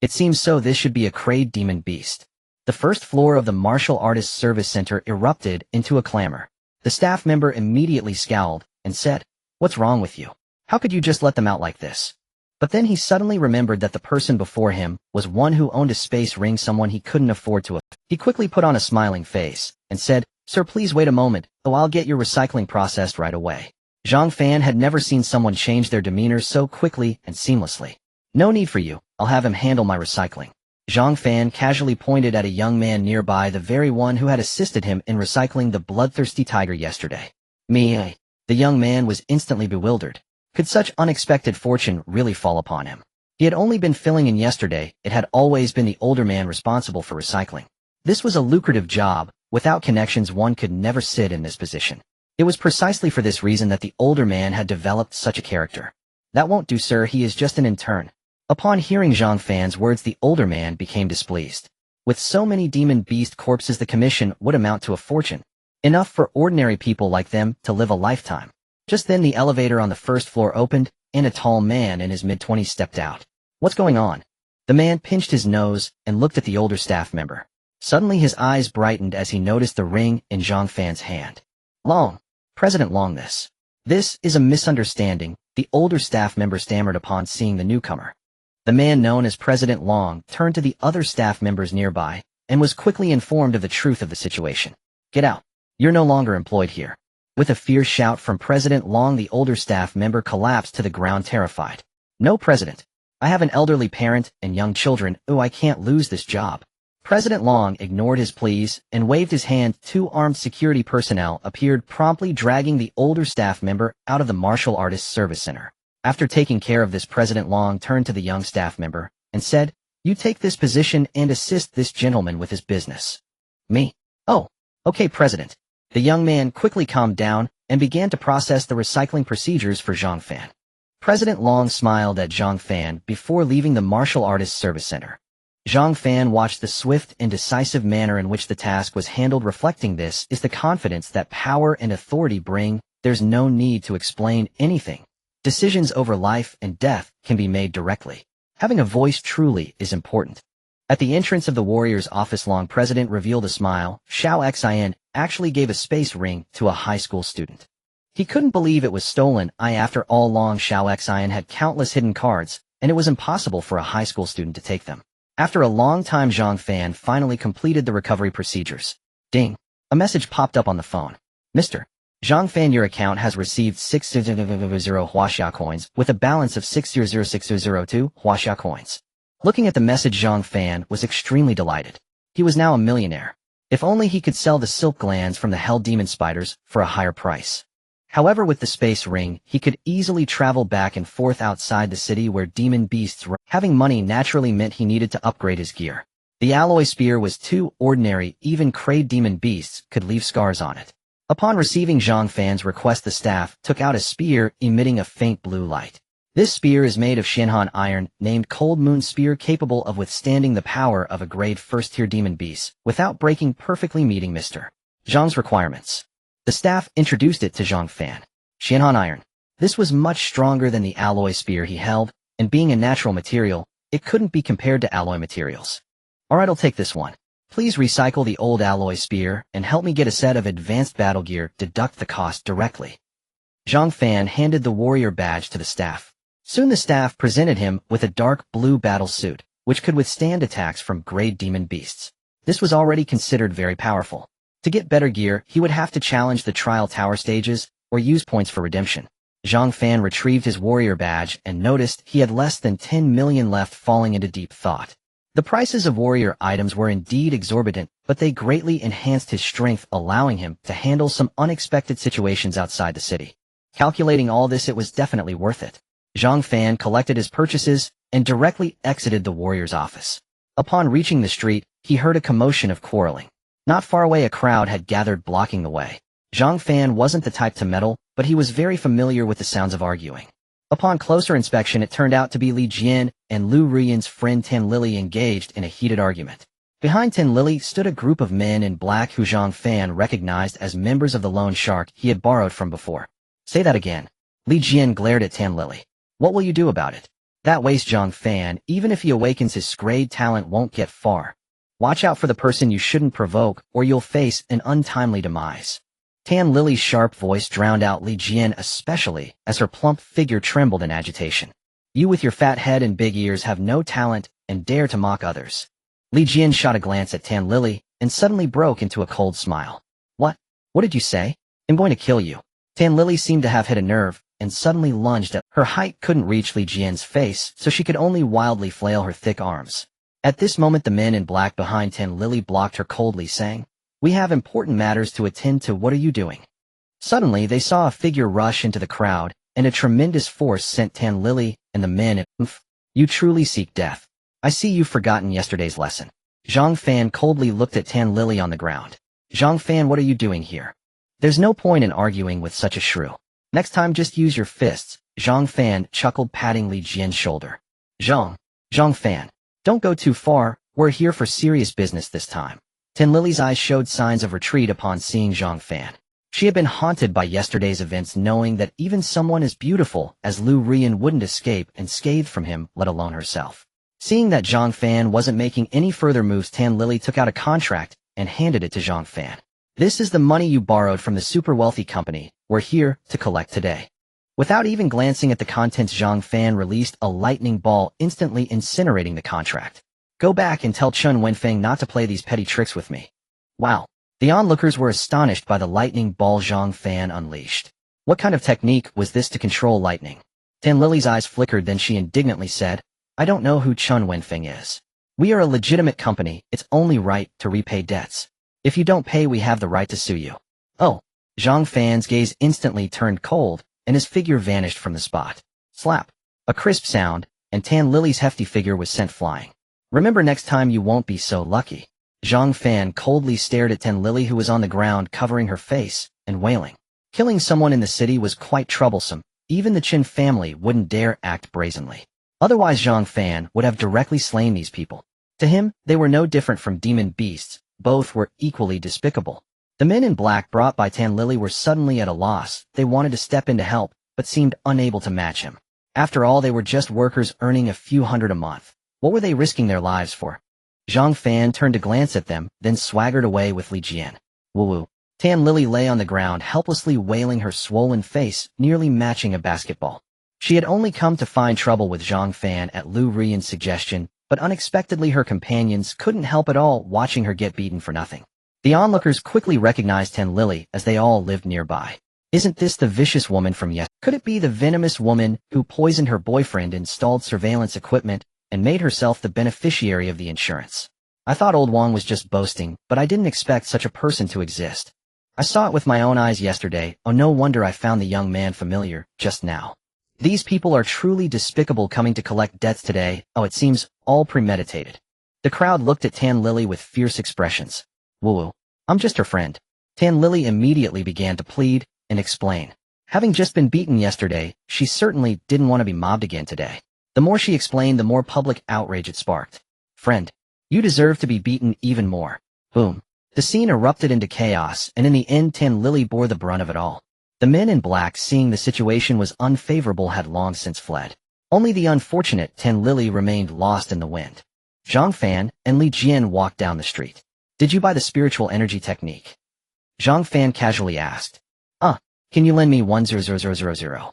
It seems so. This should be a grade demon beast. The first floor of the Martial Artists Service Center erupted into a clamor. The staff member immediately scowled and said, What's wrong with you? How could you just let them out like this? But then he suddenly remembered that the person before him was one who owned a space ring, someone he couldn't afford to. He quickly put on a smiling face and said, Sir, please wait a moment. "Oh, I'll get your recycling processed right away." Zhang Fan had never seen someone change their demeanor so quickly and seamlessly. "No need for you, I'll have him handle my recycling." Zhang Fan casually pointed at a young man nearby, the very one who had assisted him in recycling the bloodthirsty tiger yesterday. Me. The young man was instantly bewildered. Could such unexpected fortune really fall upon him? He had only been filling in yesterday. It had always been the older man responsible for recycling. This was a lucrative job. Without connections, one could never sit in this position. It was precisely for this reason that the older man had developed such a character. "That won't do, sir, he is just an intern." Upon hearing Zhang Fan's words, the older man became displeased. With so many demon beast corpses, the commission would amount to a fortune. Enough for ordinary people like them to live a lifetime. Just then the elevator on the first floor opened, and a tall man in his mid-20s stepped out. "What's going on?" The man pinched his nose and looked at the older staff member. Suddenly his eyes brightened as he noticed the ring in Zhang Fan's hand. "Long. President Long, this is a misunderstanding," the older staff member stammered upon seeing the newcomer. The man known as President Long turned to the other staff members nearby and was quickly informed of the truth of the situation. "Get out. You're no longer employed here." With a fierce shout from President Long, the older staff member collapsed to the ground, terrified. "No, President. I have an elderly parent and young children. Oh, I can't lose this job." President Long ignored his pleas and waved his hand. Two armed security personnel appeared, promptly dragging the older staff member out of the martial artists service center. After taking care of this, President Long turned to the young staff member and said, "You take this position and assist this gentleman with his business." "Me? Oh, okay, President." The young man quickly calmed down and began to process the recycling procedures for Zhang Fan. President Long smiled at Zhang Fan before leaving the martial artists service center. Zhang Fan watched the swift and decisive manner in which the task was handled. Reflecting this is the confidence that power and authority bring. There's no need to explain anything. Decisions over life and death can be made directly. Having a voice truly is important. At the entrance of the warrior's office, Long President revealed a smile. Xiao Xin actually gave a space ring to a high school student. He couldn't believe it was stolen. After all, Long Xiao Xin had countless hidden cards, and it was impossible for a high school student to take them. After a long time, Zhang Fan finally completed the recovery procedures. Ding! A message popped up on the phone. "Mr. Zhang Fan, your account has received 600 Huaxia coins with a balance of 600,602 Huaxia coins." Looking at the message, Zhang Fan was extremely delighted. He was now a millionaire. If only he could sell the silk glands from the hell demon spiders for a higher price. However, with the space ring, he could easily travel back and forth outside the city where demon beasts were. Having money naturally meant he needed to upgrade his gear. The alloy spear was too ordinary. Even crayed demon beasts could leave scars on it. Upon receiving Zhang Fan's request, the staff took out a spear emitting a faint blue light. This spear is made of Shenhan iron, named Cold Moon Spear, capable of withstanding the power of a grade first-tier demon beast without breaking, perfectly meeting Mr. Zhang's requirements. The staff introduced it to Zhang Fan. Shenhan iron. This was much stronger than the alloy spear he held, and being a natural material, it couldn't be compared to alloy materials. "Alright, I'll take this one. Please recycle the old alloy spear and help me get a set of advanced battle gear. Deduct the cost directly." Zhang Fan handed the warrior badge to the staff. Soon the staff presented him with a dark blue battle suit, which could withstand attacks from grade demon beasts. This was already considered very powerful. To get better gear, he would have to challenge the trial tower stages or use points for redemption. Zhang Fan retrieved his warrior badge and noticed he had less than 10 million left, falling into deep thought. The prices of warrior items were indeed exorbitant, but they greatly enhanced his strength, allowing him to handle some unexpected situations outside the city. Calculating all this, it was definitely worth it. Zhang Fan collected his purchases and directly exited the warrior's office. Upon reaching the street, he heard a commotion of quarreling. Not far away, a crowd had gathered, blocking the way. Zhang Fan wasn't the type to meddle, but he was very familiar with the sounds of arguing. Upon closer inspection, it turned out to be Li Jian and Lu Rian's friend Tan Lily engaged in a heated argument. Behind Tan Lily stood a group of men in black who Zhang Fan recognized as members of the loan shark he had borrowed from before. "Say that again." Li Jian glared at Tan Lily. "What will you do about it?" "That waste Zhang Fan, even if he awakens his grade talent, won't get far. Watch out for the person you shouldn't provoke, or you'll face an untimely demise." Tan Lily's sharp voice drowned out Li Jian, especially as her plump figure trembled in agitation. "You with your fat head and big ears have no talent and dare to mock others." Li Jian shot a glance at Tan Lily and suddenly broke into a cold smile. What did you say?" I'm going to kill you. Tan Lily seemed to have hit a nerve, and suddenly lunged at her height couldn't reach Li Jian's face, so she could only wildly flail her thick arms. At this moment the men in black behind Tan Lily blocked her coldly, saying, "We have important matters to attend to. What are you doing?" Suddenly they saw a figure rush into the crowd, and a tremendous force sent Tan Lily and the men at "Oof, you truly seek death. I see you've forgotten yesterday's lesson." Zhang Fan coldly looked at Tan Lily on the ground. "Zhang Fan, what are you doing here? There's no point in arguing with such a shrew. Next time just use your fists." Zhang Fan chuckled, patting Li Jian's shoulder. Zhang Fan, don't go too far, we're here for serious business this time." Tan Lily's eyes showed signs of retreat upon seeing Zhang Fan. She had been haunted by yesterday's events, knowing that even someone as beautiful as Lu Rian wouldn't escape unscathed from him, let alone herself. Seeing that Zhang Fan wasn't making any further moves, Tan Lily took out a contract and handed it to Zhang Fan. "This is the money you borrowed from the super wealthy company. We're here to collect today." Without even glancing at the contents, Zhang Fan released a lightning ball, instantly incinerating the contract. "Go back and tell Chun Wenfeng not to play these petty tricks with me." Wow. The onlookers were astonished by the lightning ball Zhang Fan unleashed. What kind of technique was this to control lightning? Tan Lily's eyes flickered, then she indignantly said, "I don't know who Chun Wenfeng is. We are a legitimate company. It's only right to repay debts. If you don't pay, we have the right to sue you." Oh. Zhang Fan's gaze instantly turned cold, and his figure vanished from the spot. Slap. A crisp sound, and Tan Lily's hefty figure was sent flying. "Remember, next time you won't be so lucky." Zhang Fan coldly stared at Tan Lily, who was on the ground covering her face and wailing. Killing someone in the city was quite troublesome. Even the Qin family wouldn't dare act brazenly. Otherwise Zhang Fan would have directly slain these people. To him, they were no different from demon beasts. Both were equally despicable. The men in black brought by Tan Lily were suddenly at a loss. They wanted to step in to help, but seemed unable to match him. After all, they were just workers earning a few hundred a month. What were they risking their lives for? Zhang Fan turned to glance at them, then swaggered away with Li Jian. Woo-woo. Tan Lily lay on the ground, helplessly wailing, her swollen face nearly matching a basketball. She had only come to find trouble with Zhang Fan at Lu Rian's suggestion, but unexpectedly her companions couldn't help at all watching her get beaten for nothing. The onlookers quickly recognized Tan Lily, as they all lived nearby. Isn't this the vicious woman from yesterday? Could it be the venomous woman who poisoned her boyfriend, installed surveillance equipment, and made herself the beneficiary of the insurance? I thought old Wang was just boasting, but I didn't expect such a person to exist. I saw it with my own eyes yesterday. Oh, no wonder I found the young man familiar just now. These people are truly despicable, coming to collect debts today. Oh, it seems all premeditated. The crowd looked at Tan Lily with fierce expressions. Woo-woo. I'm just her friend. Tan Lily immediately began to plead and explain. Having just been beaten yesterday, she certainly didn't want to be mobbed again today. The more she explained, the more public outrage it sparked. "Friend, you deserve to be beaten even more." Boom. The scene erupted into chaos, and in the end Tan Lily bore the brunt of it all. The men in black, seeing the situation was unfavorable, had long since fled. Only the unfortunate Tan Lily remained lost in the wind. Zhang Fan and Li Jian walked down the street. "Did you buy the spiritual energy technique?" Zhang Fan casually asked. Can you lend me 10000?"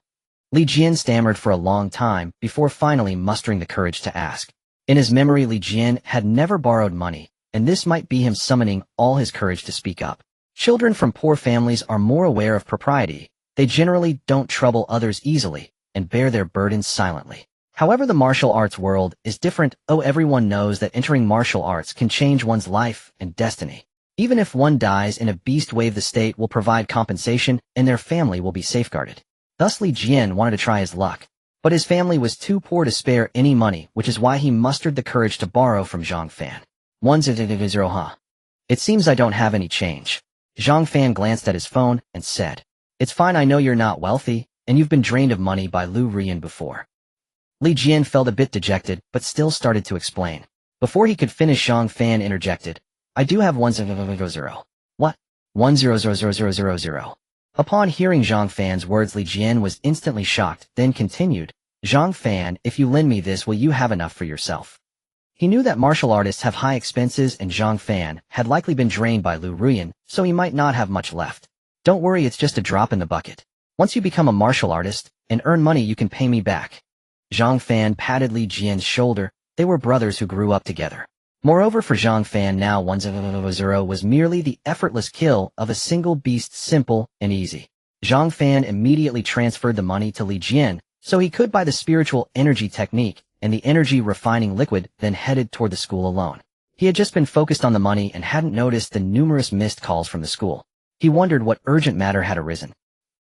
Li Jian stammered for a long time before finally mustering the courage to ask. In his memory, Li Jian had never borrowed money, and this might be him summoning all his courage to speak up. Children from poor families are more aware of propriety. They generally don't trouble others easily and bear their burdens silently. However, the martial arts world is different. Everyone knows that entering martial arts can change one's life and destiny. Even if one dies in a beast wave, the state will provide compensation and their family will be safeguarded. Thus Li Jian wanted to try his luck, but his family was too poor to spare any money, which is why he mustered the courage to borrow from Zhang Fan. 100, huh? It seems I don't have any change. Zhang Fan glanced at his phone and said, "It's fine, I know you're not wealthy, and you've been drained of money by Lu Rian before." Li Jian felt a bit dejected, but still started to explain. Before he could finish, Zhang Fan interjected, "I do have 100. What? 1000000. Upon hearing Zhang Fan's words, Li Jian was instantly shocked, then continued, "Zhang Fan, if you lend me this, will you have enough for yourself?" He knew that martial artists have high expenses, and Zhang Fan had likely been drained by Lu Rian, so he might not have much left. "Don't worry, it's just a drop in the bucket. Once you become a martial artist and earn money, you can pay me back." Zhang Fan patted Li Jian's shoulder. They were brothers who grew up together. Moreover, for Zhang Fan now 1-0 was merely the effortless kill of a single beast, simple and easy. Zhang Fan immediately transferred the money to Li Jian so he could buy the spiritual energy technique and the energy refining liquid, then headed toward the school alone. He had just been focused on the money and hadn't noticed the numerous missed calls from the school. He wondered what urgent matter had arisen.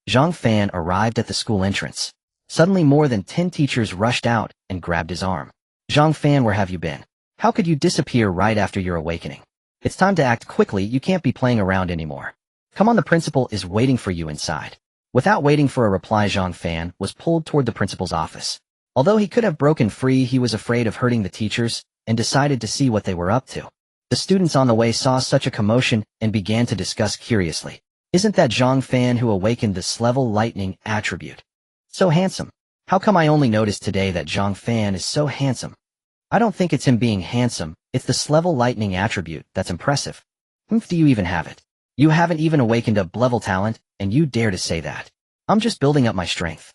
Zhang Fan arrived at the school entrance. Suddenly more than 10 teachers rushed out and grabbed his arm. Zhang Fan, where have you been? How could you disappear right after your awakening? It's time to act quickly, you can't be playing around anymore. Come on, the principal is waiting for you inside. Without waiting for a reply, Zhang Fan was pulled toward the principal's office. Although he could have broken free, he was afraid of hurting the teachers and decided to see what they were up to. The students on the way saw such a commotion and began to discuss curiously. Isn't that Zhang Fan who awakened the level lightning attribute? So handsome. How come I only noticed today that Zhang Fan is so handsome? I don't think it's him being handsome, it's the level lightning attribute that's impressive. Do you even have it? You haven't even awakened a level talent, and you dare to say that. I'm just building up my strength.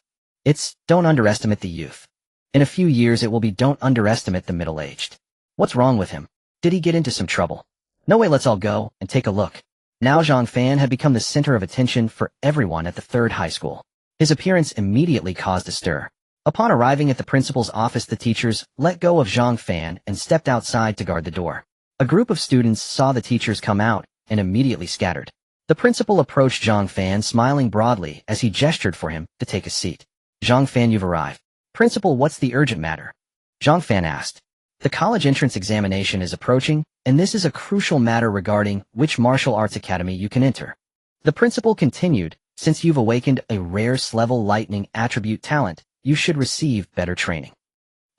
Don't underestimate the youth. In a few years it will be don't underestimate the middle-aged. What's wrong with him? Did he get into some trouble? No way, let's all go and take a look. Now Zhang Fan had become the center of attention for everyone at the third high school. His appearance immediately caused a stir. Upon arriving at the principal's office, the teachers let go of Zhang Fan and stepped outside to guard the door. A group of students saw the teachers come out and immediately scattered. The principal approached Zhang Fan, smiling broadly as he gestured for him to take a seat. Zhang Fan, you've arrived. Principal, what's the urgent matter? Zhang Fan asked. The college entrance examination is approaching, and this is a crucial matter regarding which martial arts academy you can enter. The principal continued, since you've awakened a rare level lightning attribute talent, you should receive better training.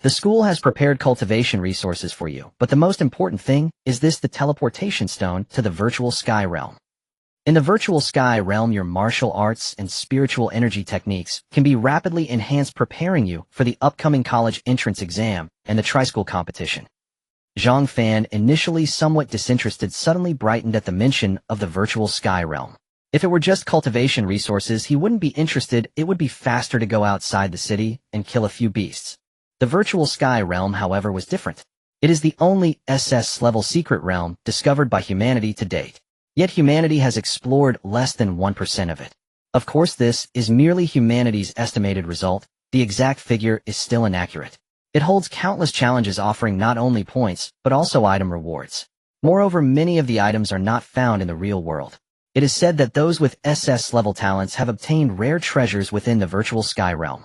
The school has prepared cultivation resources for you, but the most important thing is the teleportation stone to the virtual sky realm. In the virtual sky realm, your martial arts and spiritual energy techniques can be rapidly enhanced, preparing you for the upcoming college entrance exam and the tri-school competition. Zhang Fan, initially somewhat disinterested, suddenly brightened at the mention of the virtual sky realm. If it were just cultivation resources, he wouldn't be interested. It would be faster to go outside the city and kill a few beasts. The virtual sky realm, however, was different. It is the only SS-level secret realm discovered by humanity to date. Yet humanity has explored less than 1% of it. Of course, this is merely humanity's estimated result. The exact figure is still inaccurate. It holds countless challenges, offering not only points, but also item rewards. Moreover, many of the items are not found in the real world. It is said that those with SS-level talents have obtained rare treasures within the virtual sky realm.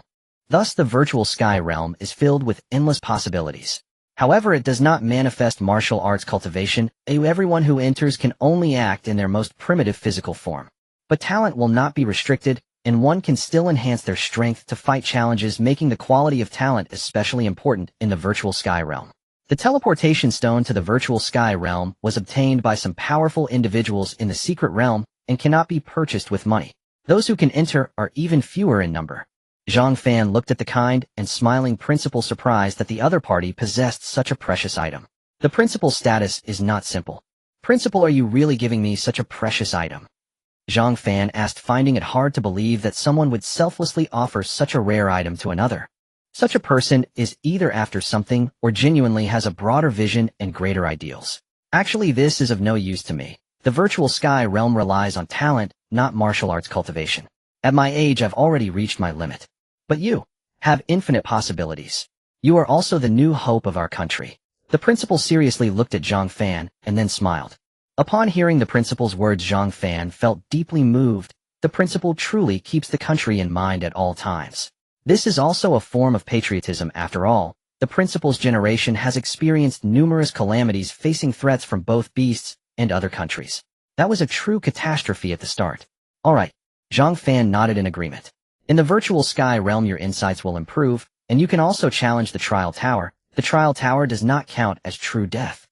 Thus, the virtual sky realm is filled with endless possibilities. However, it does not manifest martial arts cultivation. Everyone who enters can only act in their most primitive physical form. But talent will not be restricted, and one can still enhance their strength to fight challenges, making the quality of talent especially important in the virtual sky realm. The teleportation stone to the virtual sky realm was obtained by some powerful individuals in the secret realm and cannot be purchased with money. Those who can enter are even fewer in number. Zhang Fan looked at the kind and smiling principal, surprised that the other party possessed such a precious item. The principal's status is not simple. Principal, are you really giving me such a precious item? Zhang Fan asked, finding it hard to believe that someone would selflessly offer such a rare item to another. Such a person is either after something or genuinely has a broader vision and greater ideals. Actually, this is of no use to me. The virtual sky realm relies on talent, not martial arts cultivation. At my age, I've already reached my limit. But you have infinite possibilities. You are also the new hope of our country. The principal seriously looked at Zhang Fan and then smiled. Upon hearing the principal's words, Zhang Fan felt deeply moved. The principal truly keeps the country in mind at all times. This is also a form of patriotism. After all, the principal's generation has experienced numerous calamities, facing threats from both beasts and other countries. That was a true catastrophe at the start. All right. Zhang Fan nodded in agreement. In the virtual sky realm, your insights will improve, and you can also challenge the trial tower. The trial tower does not count as true death.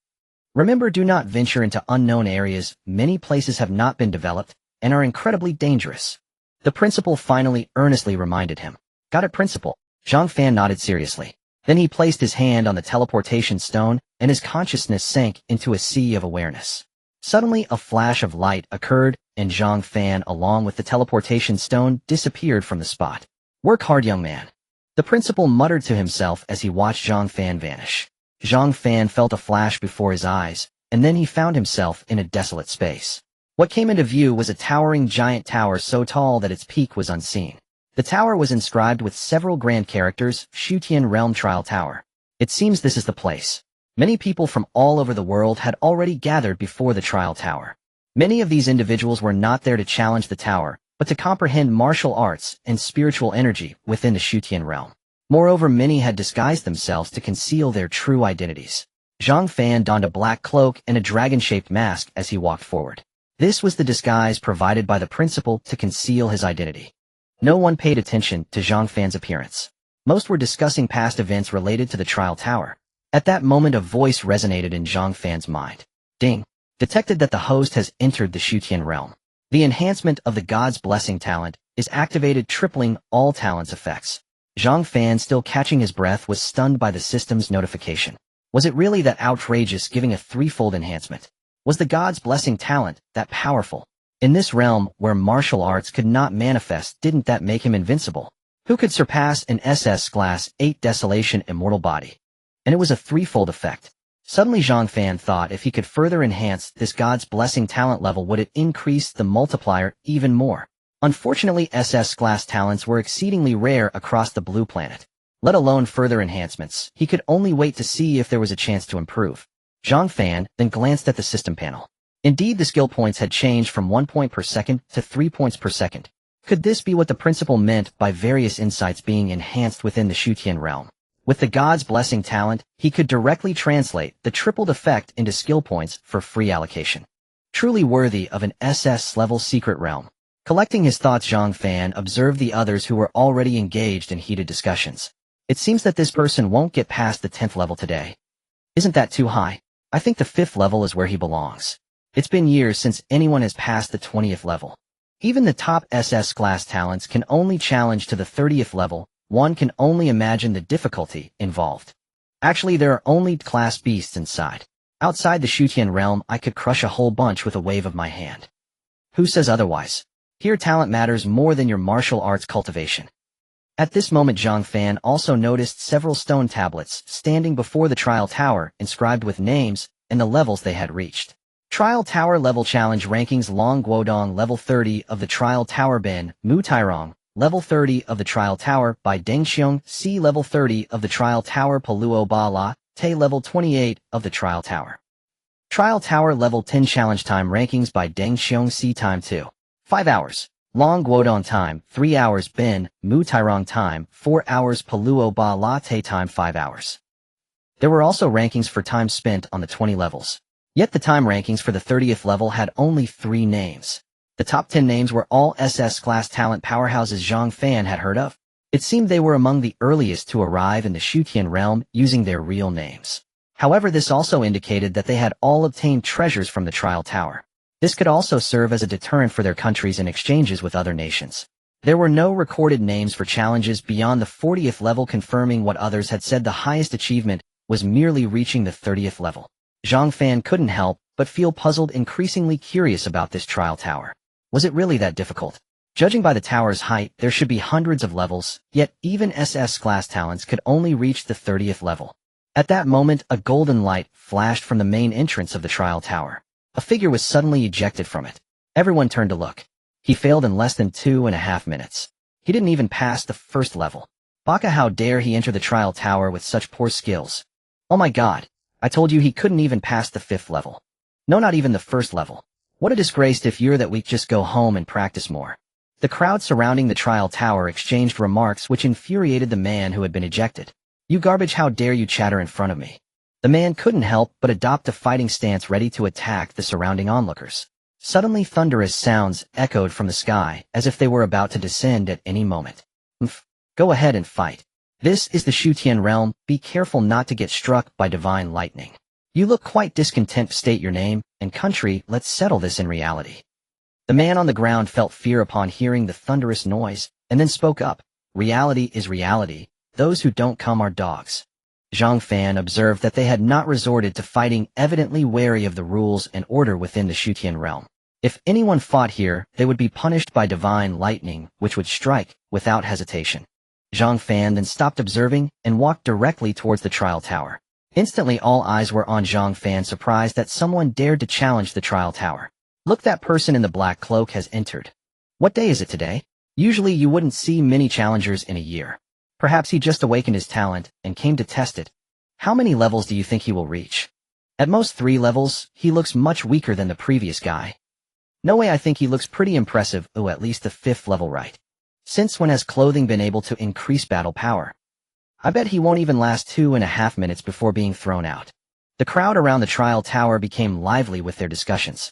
Remember, do not venture into unknown areas. Many places have not been developed and are incredibly dangerous. The principal finally earnestly reminded him. Got it, principal? Zhang Fan nodded seriously. Then he placed his hand on the teleportation stone, and his consciousness sank into a sea of awareness. Suddenly, a flash of light occurred, and Zhang Fan, along with the teleportation stone, disappeared from the spot. Work hard, young man. The principal muttered to himself as he watched Zhang Fan vanish. Zhang Fan felt a flash before his eyes, and then he found himself in a desolate space. What came into view was a towering giant tower so tall that its peak was unseen. The tower was inscribed with several grand characters, Shutian Realm Trial Tower. It seems this is the place. Many people from all over the world had already gathered before the trial tower. Many of these individuals were not there to challenge the tower, but to comprehend martial arts and spiritual energy within the Shutian realm. Moreover, many had disguised themselves to conceal their true identities. Zhang Fan donned a black cloak and a dragon-shaped mask as he walked forward. This was the disguise provided by the principal to conceal his identity. No one paid attention to Zhang Fan's appearance. Most were discussing past events related to the trial tower. At that moment, a voice resonated in Zhang Fan's mind. Ding! Detected that the host has entered the Shutian realm. The enhancement of the God's Blessing talent is activated, tripling all talent's effects. Zhang Fan, still catching his breath, was stunned by the system's notification. Was it really that outrageous, giving a threefold enhancement? Was the God's Blessing talent that powerful? In this realm, where martial arts could not manifest, didn't that make him invincible? Who could surpass an SS Class 8 Desolation immortal body? And it was a threefold effect. Suddenly Zhang Fan thought if he could further enhance this God's Blessing talent level, would it increase the multiplier even more? Unfortunately, SS Class talents were exceedingly rare across the blue planet. Let alone further enhancements, he could only wait to see if there was a chance to improve. Zhang Fan then glanced at the system panel. Indeed, the skill points had changed from 1 point per second to 3 points per second. Could this be what the principal meant by various insights being enhanced within the Shutian realm? With the God's Blessing talent, he could directly translate the tripled effect into skill points for free allocation. Truly worthy of an SS-level secret realm. Collecting his thoughts, Zhang Fan observed the others who were already engaged in heated discussions. It seems that this person won't get past the 10th level today. Isn't that too high? I think the 5th level is where he belongs. It's been years since anyone has passed the 20th level. Even the top SS class talents can only challenge to the 30th level. One can only imagine the difficulty involved. Actually, there are only class beasts inside. Outside the Shutian realm, I could crush a whole bunch with a wave of my hand. Who says otherwise? Here, talent matters more than your martial arts cultivation. At this moment, Zhang Fan also noticed several stone tablets standing before the trial tower, inscribed with names and the levels they had reached. Trial Tower Level Challenge Rankings: Long Guodong, Level 30 of the Trial Tower. Ben Mu Tairong, Level 30 of the Trial Tower. By Dengxiong, C. Level 30 of the Trial Tower. Paluo Ba La, Te. Level 28 of the Trial Tower. Trial Tower Level 10 Challenge Time Rankings by Dengxiong. C. Time 2. 5 hours. Long Guodong Time, 3 hours. Ben Mu Tairong Time, 4 hours. Paluo Ba La Te Time, 5 hours. There were also rankings for time spent on the 20 levels. Yet the time rankings for the 30th level had only 3 names. The top 10 names were all SS-class talent powerhouses Zhang Fan had heard of. It seemed they were among the earliest to arrive in the Shutian realm using their real names. However, this also indicated that they had all obtained treasures from the trial tower. This could also serve as a deterrent for their countries in exchanges with other nations. There were no recorded names for challenges beyond the 40th level, confirming what others had said: the highest achievement was merely reaching the 30th level. Zhang Fan couldn't help but feel puzzled, increasingly curious about this trial tower. Was it really that difficult? Judging by the tower's height, there should be hundreds of levels, yet even SS-class talents could only reach the 30th level. At that moment, a golden light flashed from the main entrance of the trial tower. A figure was suddenly ejected from it. Everyone turned to look. He failed in less than 2.5 minutes. He didn't even pass the first level. Baka, how dare he enter the trial tower with such poor skills? Oh my god. I told you he couldn't even pass the 5th level. No, not even the 1st level. What a disgrace! If you're that weak, just go home and practice more. The crowd surrounding the trial tower exchanged remarks which infuriated the man who had been ejected. You garbage, how dare you chatter in front of me? The man couldn't help but adopt a fighting stance, ready to attack the surrounding onlookers. Suddenly, thunderous sounds echoed from the sky as if they were about to descend at any moment. Go ahead and fight. This is the Shutian realm. Be careful not to get struck by divine lightning. You look quite discontent. State your name and country. Let's settle this in reality. The man on the ground felt fear upon hearing the thunderous noise, and then spoke up. Reality is reality. Those who don't come are dogs. Zhang Fan observed that they had not resorted to fighting, evidently wary of the rules and order within the Shutian realm. If anyone fought here, they would be punished by divine lightning, which would strike without hesitation. Zhang Fan then stopped observing and walked directly towards the trial tower. Instantly all eyes were on Zhang Fan, surprised that someone dared to challenge the trial tower. Look, that person in the black cloak has entered. What day is it today? Usually you wouldn't see many challengers in a year. Perhaps he just awakened his talent and came to test it. How many levels do you think he will reach? At most 3 levels, he looks much weaker than the previous guy. No way, I think he looks pretty impressive. Oh, at least the 5th level, right? Since when has clothing been able to increase battle power? I bet he won't even last 2.5 minutes before being thrown out. The crowd around the trial tower became lively with their discussions.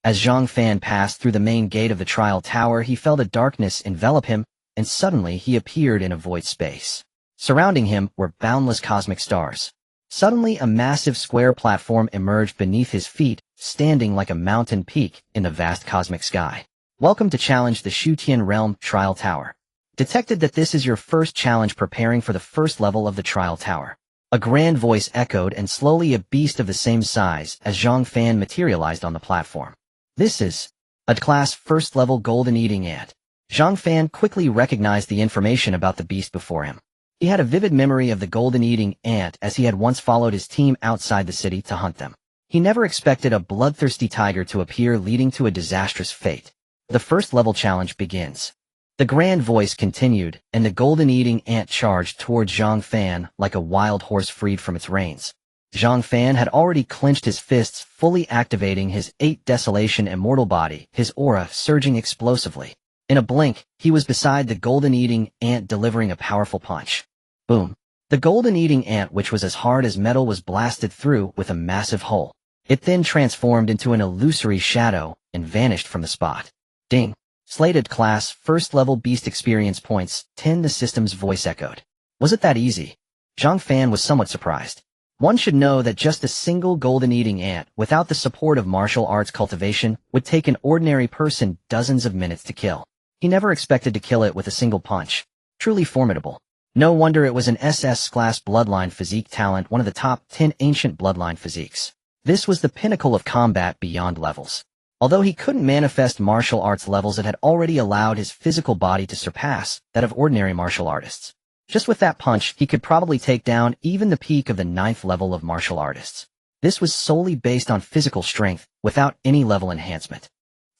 As Zhang Fan passed through the main gate of the trial tower, he felt a darkness envelop him, and suddenly he appeared in a void space. Surrounding him were boundless cosmic stars. Suddenly a massive square platform emerged beneath his feet, standing like a mountain peak in the vast cosmic sky. Welcome to challenge the Shutian Realm Trial Tower. Detected that this is your first challenge, preparing for the first level of the trial tower. A grand voice echoed, and slowly a beast of the same size as Zhang Fan materialized on the platform. This is a class 1st level golden eating ant. Zhang Fan quickly recognized the information about the beast before him. He had a vivid memory of the golden eating ant, as he had once followed his team outside the city to hunt them. He never expected a bloodthirsty tiger to appear, leading to a disastrous fate. The 1st level challenge begins. The grand voice continued, and the golden eating ant charged towards Zhang Fan like a wild horse freed from its reins. Zhang Fan had already clenched his fists, fully activating his 8 Desolation immortal body, his aura surging explosively. In a blink, he was beside the golden eating ant, delivering a powerful punch. Boom. The golden eating ant, which was as hard as metal, was blasted through with a massive hole. It then transformed into an illusory shadow and vanished from the spot. Ding. Slated class 1st level beast experience points 10. The system's voice echoed. Was it that easy? Zhang Fan was somewhat surprised. One should know that just a single golden eating ant, without the support of martial arts cultivation, would take an ordinary person dozens of minutes to kill. He never expected to kill it with a single punch. Truly formidable. No wonder it was an SS class bloodline physique talent, one of the top 10 ancient bloodline physiques. This was the pinnacle of combat beyond levels. Although he couldn't manifest martial arts levels, it had already allowed his physical body to surpass that of ordinary martial artists. Just with that punch, he could probably take down even the peak of the 9th level of martial artists. This was solely based on physical strength, without any level enhancement.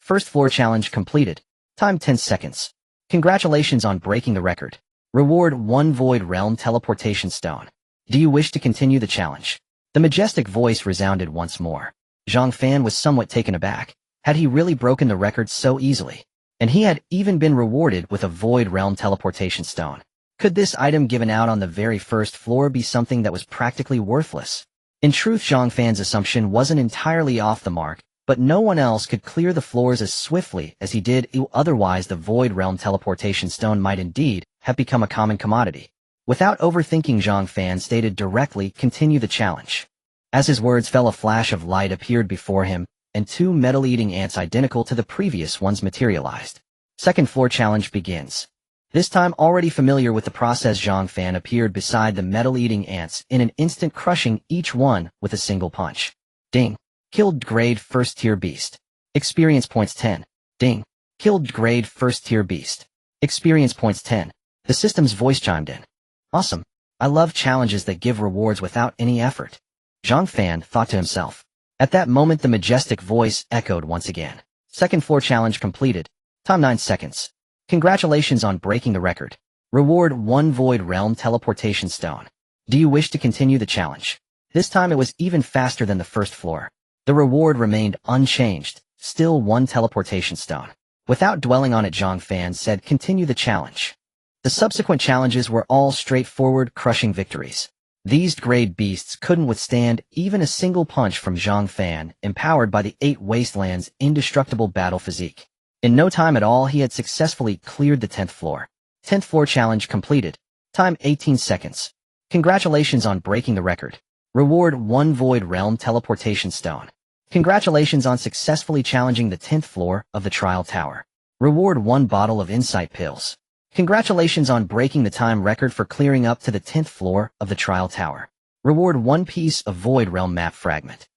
1st floor challenge completed. Time 10 seconds. Congratulations on breaking the record. Reward 1 Void Realm Teleportation Stone. Do you wish to continue the challenge? The majestic voice resounded once more. Zhang Fan was somewhat taken aback. Had he really broken the record so easily? And he had even been rewarded with a Void Realm Teleportation Stone. Could this item given out on the very 1st floor be something that was practically worthless? In truth, Zhang Fan's assumption wasn't entirely off the mark, but no one else could clear the floors as swiftly as he did. Otherwise, the Void Realm Teleportation Stone might indeed have become a common commodity. Without overthinking, Zhang Fan stated directly, "Continue the challenge." As his words fell, a flash of light appeared before him, and 2 metal-eating ants identical to the previous ones materialized. 2nd floor challenge begins. This time, already familiar with the process, Zhang Fan appeared beside the metal-eating ants in an instant, crushing each one with a single punch. Ding. Killed grade 1st tier beast. Experience points 10. Ding. Killed grade 1st tier beast. Experience points 10. The system's voice chimed in. Awesome. I love challenges that give rewards without any effort. Zhang Fan thought to himself. At that moment, the majestic voice echoed once again. 2nd floor challenge completed. Time 9 seconds. Congratulations on breaking the record. Reward 1 Void Realm Teleportation Stone. Do you wish to continue the challenge? This time it was even faster than the 1st floor. The reward remained unchanged, still 1 teleportation stone. Without dwelling on it, Zhang Fan said, "Continue the challenge." The subsequent challenges were all straightforward, crushing victories. These grade beasts couldn't withstand even a single punch from Zhang Fan, empowered by the 8 Wastelands Indestructible battle physique. In no time at all, he had successfully cleared the 10th floor. 10th floor challenge completed. Time 18 seconds. Congratulations on breaking the record. Reward 1 Void Realm Teleportation Stone. Congratulations on successfully challenging the 10th floor of the trial tower. Reward 1 Bottle of Insight Pills. Congratulations on breaking the time record for clearing up to the 10th floor of the trial tower. Reward 1 piece of Void Realm map fragment.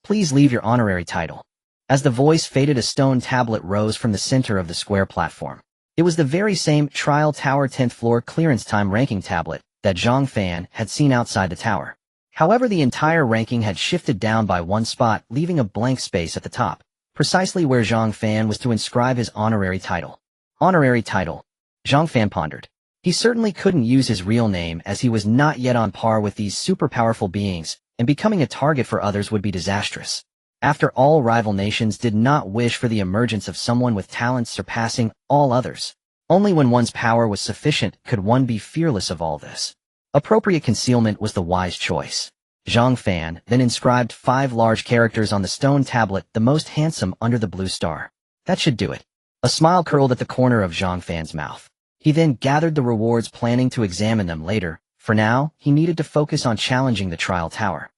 Please leave your honorary title. As the voice faded, a stone tablet rose from the center of the square platform. It was the very same trial tower 10th floor clearance time ranking tablet that Zhang Fan had seen outside the tower. However, the entire ranking had shifted down by one spot, leaving a blank space at the top, precisely where Zhang Fan was to inscribe his honorary title. Honorary title. Zhang Fan pondered. He certainly couldn't use his real name as he was not yet on par with these super powerful beings, and becoming a target for others would be disastrous. After all, rival nations did not wish for the emergence of someone with talents surpassing all others. Only when one's power was sufficient could one be fearless of all this. Appropriate concealment was the wise choice. Zhang Fan then inscribed 5 large characters on the stone tablet, the most handsome under the blue star. That should do it. A smile curled at the corner of Zhang Fan's mouth. He then gathered the rewards, planning to examine them later. For now, he needed to focus on challenging the trial tower.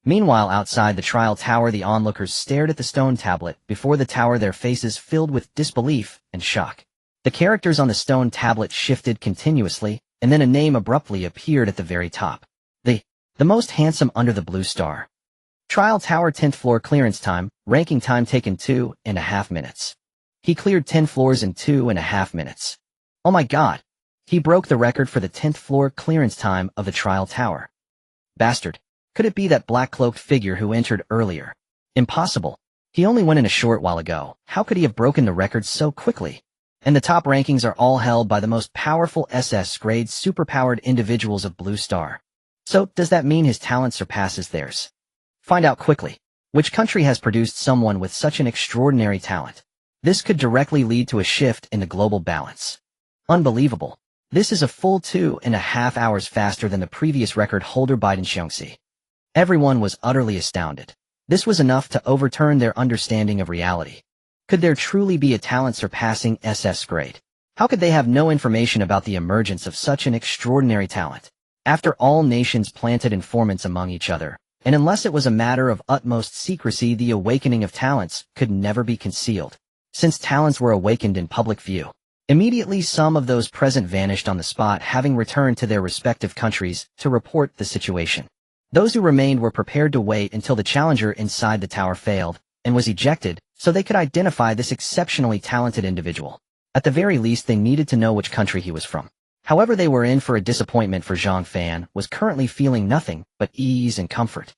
Meanwhile, outside the trial tower, the onlookers stared at the stone tablet. Before the tower, their faces filled with disbelief and shock. The characters on the stone tablet shifted continuously, and then a name abruptly appeared at the very top. The most handsome under the blue star. Trial tower 10th floor clearance time, ranking time taken 2.5 minutes. He cleared 10 floors in 2.5 minutes. Oh my god. He broke the record for the 10th floor clearance time of the trial tower. Bastard. Could it be that black-cloaked figure who entered earlier? Impossible. He only went in a short while ago. How could he have broken the record so quickly? And the top rankings are all held by the most powerful SS-grade superpowered individuals of Blue Star. So, does that mean his talent surpasses theirs? Find out quickly. Which country has produced someone with such an extraordinary talent? This could directly lead to a shift in the global balance. Unbelievable. This is a full 2.5 hours faster than the previous record holder Biden Xiongxi. Everyone was utterly astounded. This was enough to overturn their understanding of reality. Could there truly be a talent surpassing SS grade? How could they have no information about the emergence of such an extraordinary talent? After all, nations planted informants among each other, and unless it was a matter of utmost secrecy, the awakening of talents could never be concealed. Since talents were awakened in public view, immediately some of those present vanished on the spot, having returned to their respective countries to report the situation. Those who remained were prepared to wait until the challenger inside the tower failed and was ejected, so they could identify this exceptionally talented individual. At the very least, they needed to know which country he was from. However, they were in for a disappointment, for Zhang Fan was currently feeling nothing but ease and comfort.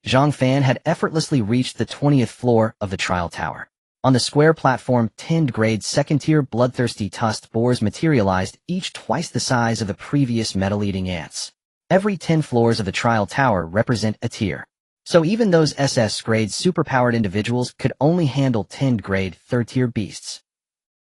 Zhang Fan had effortlessly reached the 20th floor of the trial tower. On the square platform, 10th-grade second-tier bloodthirsty tusked boars materialized, each twice the size of the previous metal-eating ants. Every 10 floors of the trial tower represent a tier. So even those SS-grade superpowered individuals could only handle 10th-grade third-tier beasts.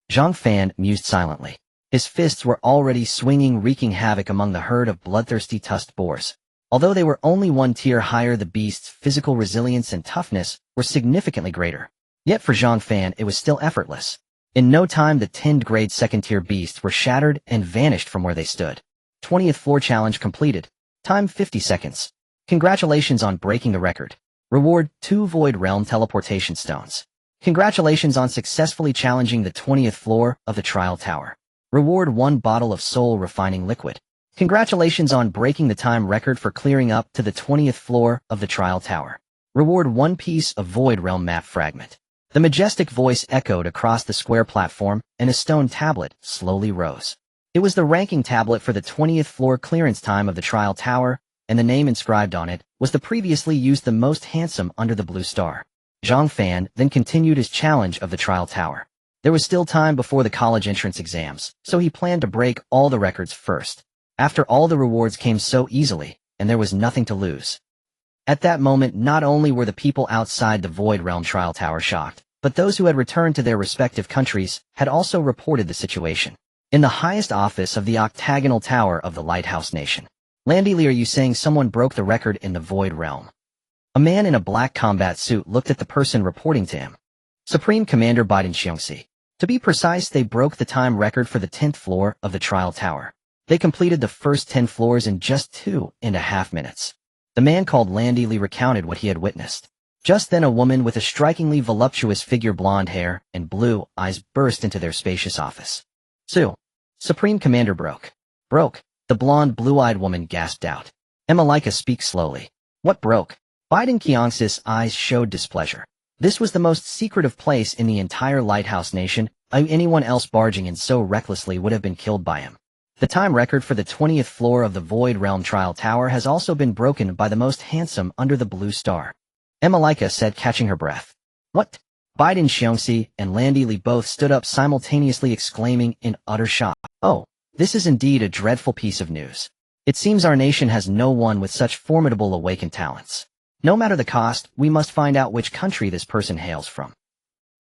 Zhang Fan mused silently. His fists were already swinging, wreaking havoc among the herd of bloodthirsty tusked boars. Although they were only one tier higher, the beasts' physical resilience and toughness were significantly greater. Yet for Zhang Fan, it was still effortless. In no time, the 10th-grade second-tier beasts were shattered and vanished from where they stood. 20th floor challenge completed. Time 50 seconds. Congratulations on breaking the record. Reward 2 Void Realm Teleportation Stones. Congratulations on successfully challenging the 20th floor of the trial tower. Reward 1 bottle of soul refining liquid. Congratulations on breaking the time record for clearing up to the 20th floor of the trial tower. Reward 1 piece of Void Realm map fragment. The majestic voice echoed across the square platform, and a stone tablet slowly rose. It was the ranking tablet for the 20th floor clearance time of the trial tower, and the name inscribed on it was the previously used the most handsome under the blue star. Zhang Fan then continued his challenge of the trial tower. There was still time before the college entrance exams, so he planned to break all the records first. After all, the rewards came so easily, and there was nothing to lose. At that moment, not only were the people outside the Void Realm trial tower shocked, but those who had returned to their respective countries had also reported the situation. In the highest office of the octagonal tower of the Lighthouse Nation. Landily, are you saying someone broke the record in the Void Realm? A man in a black combat suit looked at the person reporting to him. Supreme Commander Biden Xiongxi. To be precise, they broke the time record for the 10th floor of the trial tower. They completed the first 10 floors in just 2.5 minutes. The man called Landily recounted what he had witnessed. Just then a woman with a strikingly voluptuous figure, blonde hair, and blue eyes burst into their spacious office. Supreme Commander broke. The blonde, blue-eyed woman gasped out. Emalika, speak slowly. What broke? Biden Xiongxi's eyes showed displeasure. This was the most secretive place in the entire Lighthouse Nation. Anyone else barging in so recklessly would have been killed by him. The time record for the 20th floor of the Void Realm Trial Tower has also been broken by the most handsome under the blue star. Emalika said, catching her breath. What? Biden Xiongxi and Landy Li both stood up simultaneously, exclaiming in utter shock. Oh, this is indeed a dreadful piece of news. It seems our nation has no one with such formidable awakened talents. No matter the cost, we must find out which country this person hails from.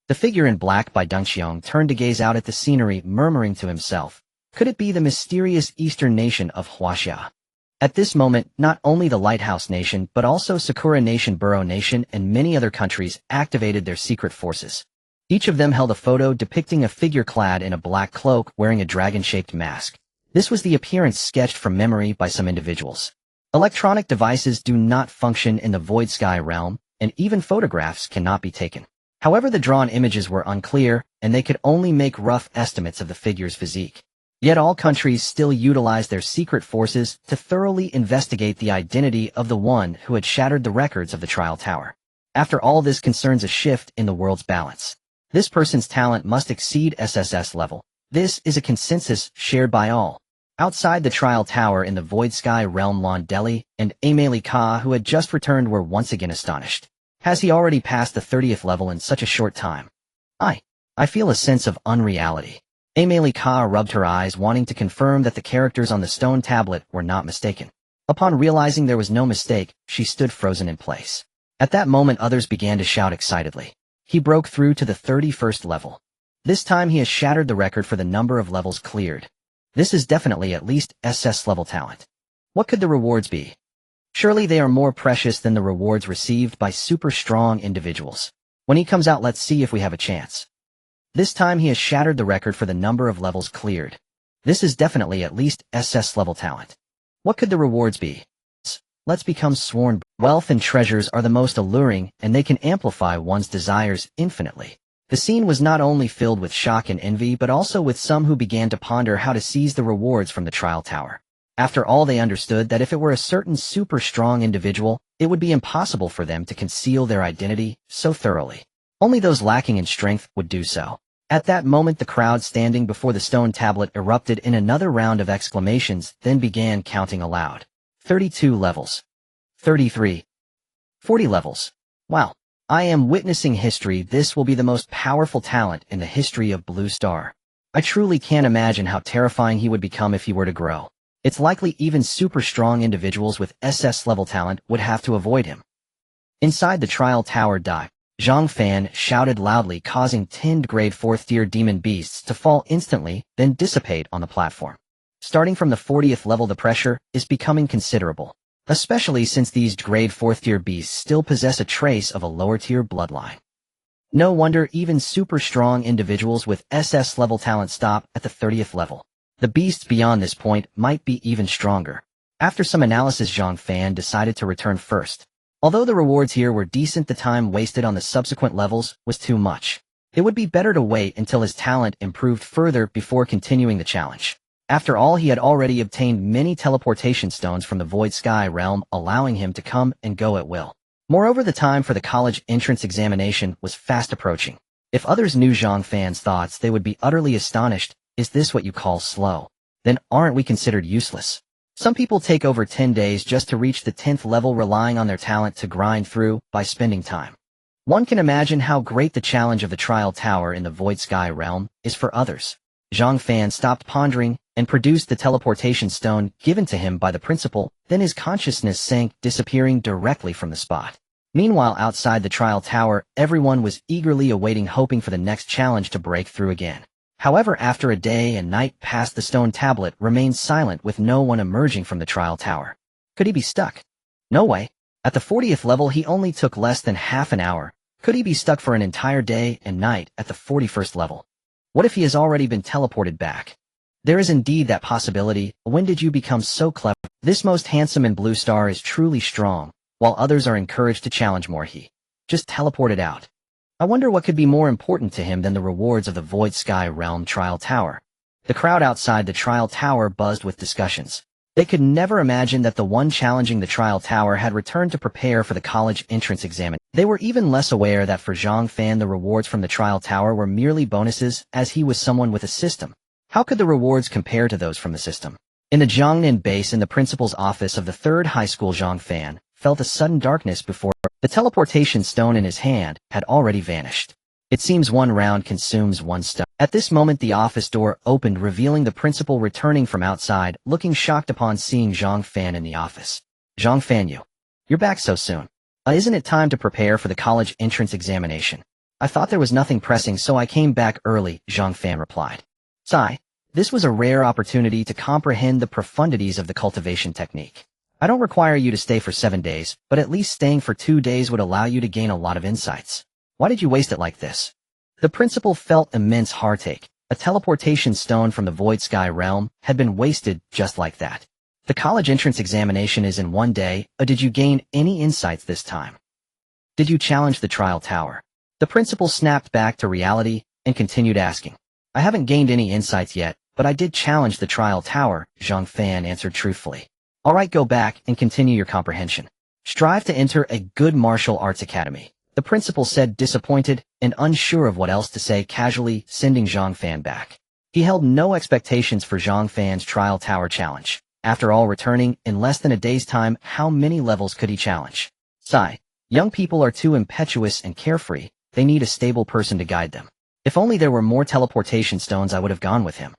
The figure in black by Deng Xiong turned to gaze out at the scenery, murmuring to himself, could it be the mysterious eastern nation of Huaxia? At this moment, not only the Lighthouse Nation but also Sakura Nation, Burrow Nation, and many other countries activated their secret forces. Each of them held a photo depicting a figure clad in a black cloak wearing a dragon-shaped mask. This was the appearance sketched from memory by some individuals. Electronic devices do not function in the Void Sky realm, and even photographs cannot be taken. However, the drawn images were unclear, and they could only make rough estimates of the figure's physique. Yet all countries still utilized their secret forces to thoroughly investigate the identity of the one who had shattered the records of the trial tower. After all, this concerns a shift in the world's balance. This person's talent must exceed SSS level. This is a consensus shared by all. Outside the trial tower in the Void Sky realm, Lon Deli and Emalika, who had just returned, were once again astonished. Has he already passed the 30th level in such a short time? I feel a sense of unreality. Emalika rubbed her eyes, wanting to confirm that the characters on the stone tablet were not mistaken. Upon realizing there was no mistake, she stood frozen in place. At that moment, others began to shout excitedly. He broke through to the 31st level. This time he has shattered the record for the number of levels cleared. This is definitely at least SS level talent. What could the rewards be? Surely they are more precious than the rewards received by super strong individuals. When he comes out, let's see if we have a chance. This time he has shattered the record for the number of levels cleared. This is definitely at least SS level talent. What could the rewards be? Let's become sworn. Wealth and treasures are the most alluring, and they can amplify one's desires infinitely. The scene was not only filled with shock and envy, but also with some who began to ponder how to seize the rewards from the trial tower. After all, they understood that if it were a certain super strong individual, it would be impossible for them to conceal their identity so thoroughly. Only those lacking in strength would do so. At that moment, the crowd standing before the stone tablet erupted in another round of exclamations, then began counting aloud. 32 levels. 33. 40 levels. Wow. I am witnessing history. This will be the most powerful talent in the history of Blue Star. I truly can't imagine how terrifying he would become if he were to grow. It's likely even super strong individuals with SS level talent would have to avoid him. Inside the trial tower, Zhang Fan shouted loudly, causing 10 grade 4th tier demon beasts to fall instantly, then dissipate on the platform. Starting from the 40th level, the pressure is becoming considerable, especially since these grade 4th tier beasts still possess a trace of a lower tier bloodline. No wonder even super strong individuals with SS level talent stop at the 30th level. The beasts beyond this point might be even stronger. After some analysis, Zhang Fan decided to return first. Although the rewards here were decent, the time wasted on the subsequent levels was too much. It would be better to wait until his talent improved further before continuing the challenge. After all, he had already obtained many teleportation stones from the Void Sky realm, allowing him to come and go at will. Moreover, the time for the college entrance examination was fast approaching. If others knew Zhang Fan's thoughts, they would be utterly astonished. Is this what you call slow? Then aren't we considered useless? Some people take over 10 days just to reach the 10th level, relying on their talent to grind through by spending time. One can imagine how great the challenge of the trial tower in the Void Sky realm is for others. Zhang Fan stopped pondering and produced the teleportation stone given to him by the principal, then his consciousness sank, disappearing directly from the spot. Meanwhile, outside the trial tower, everyone was eagerly awaiting, hoping for the next challenge to break through again. However, after a day and night passed, the stone tablet remained silent, with no one emerging from the trial tower. Could he be stuck? No way. At the 40th level, he only took less than half an hour. Could he be stuck for an entire day and night at the 41st level? What if he has already been teleported back? There is indeed that possibility. When did you become so clever? This most handsome in Blue Star is truly strong, while others are encouraged to challenge more. He just teleported out. I wonder what could be more important to him than the rewards of the Void Sky Realm Trial Tower. The crowd outside the Trial Tower buzzed with discussions. They could never imagine that the one challenging the Trial Tower had returned to prepare for the college entrance exam. They were even less aware that for Zhang Fan the rewards from the Trial Tower were merely bonuses, as he was someone with a system. How could the rewards compare to those from the system? In the Jiangnan base in the principal's office of the 3rd high school, Zhang Fan felt a sudden darkness before the teleportation stone in his hand had already vanished. It seems one round consumes one stone. At this moment the office door opened, revealing the principal returning from outside, looking shocked upon seeing Zhang Fan in the office. Zhang Fan, you're back so soon. Isn't it time to prepare for the college entrance examination? I thought there was nothing pressing, so I came back early, Zhang Fan replied. Sigh. This was a rare opportunity to comprehend the profundities of the cultivation technique. I don't require you to stay for 7 days, but at least staying for 2 days would allow you to gain a lot of insights. Why did you waste it like this? The principal felt immense heartache. A teleportation stone from the Void Sky realm had been wasted just like that. The college entrance examination is in 1 day. Did you gain any insights this time? Did you challenge the trial tower? The principal snapped back to reality and continued asking. I haven't gained any insights yet, but I did challenge the trial tower, Zhang Fan answered truthfully. Alright, go back and continue your comprehension. Strive to enter a good martial arts academy. The principal said, disappointed and unsure of what else to say, casually sending Zhang Fan back. He held no expectations for Zhang Fan's trial tower challenge. After all, returning in less than a day's time, how many levels could he challenge? Sigh. Young people are too impetuous and carefree. They need a stable person to guide them. If only there were more teleportation stones, I would have gone with him.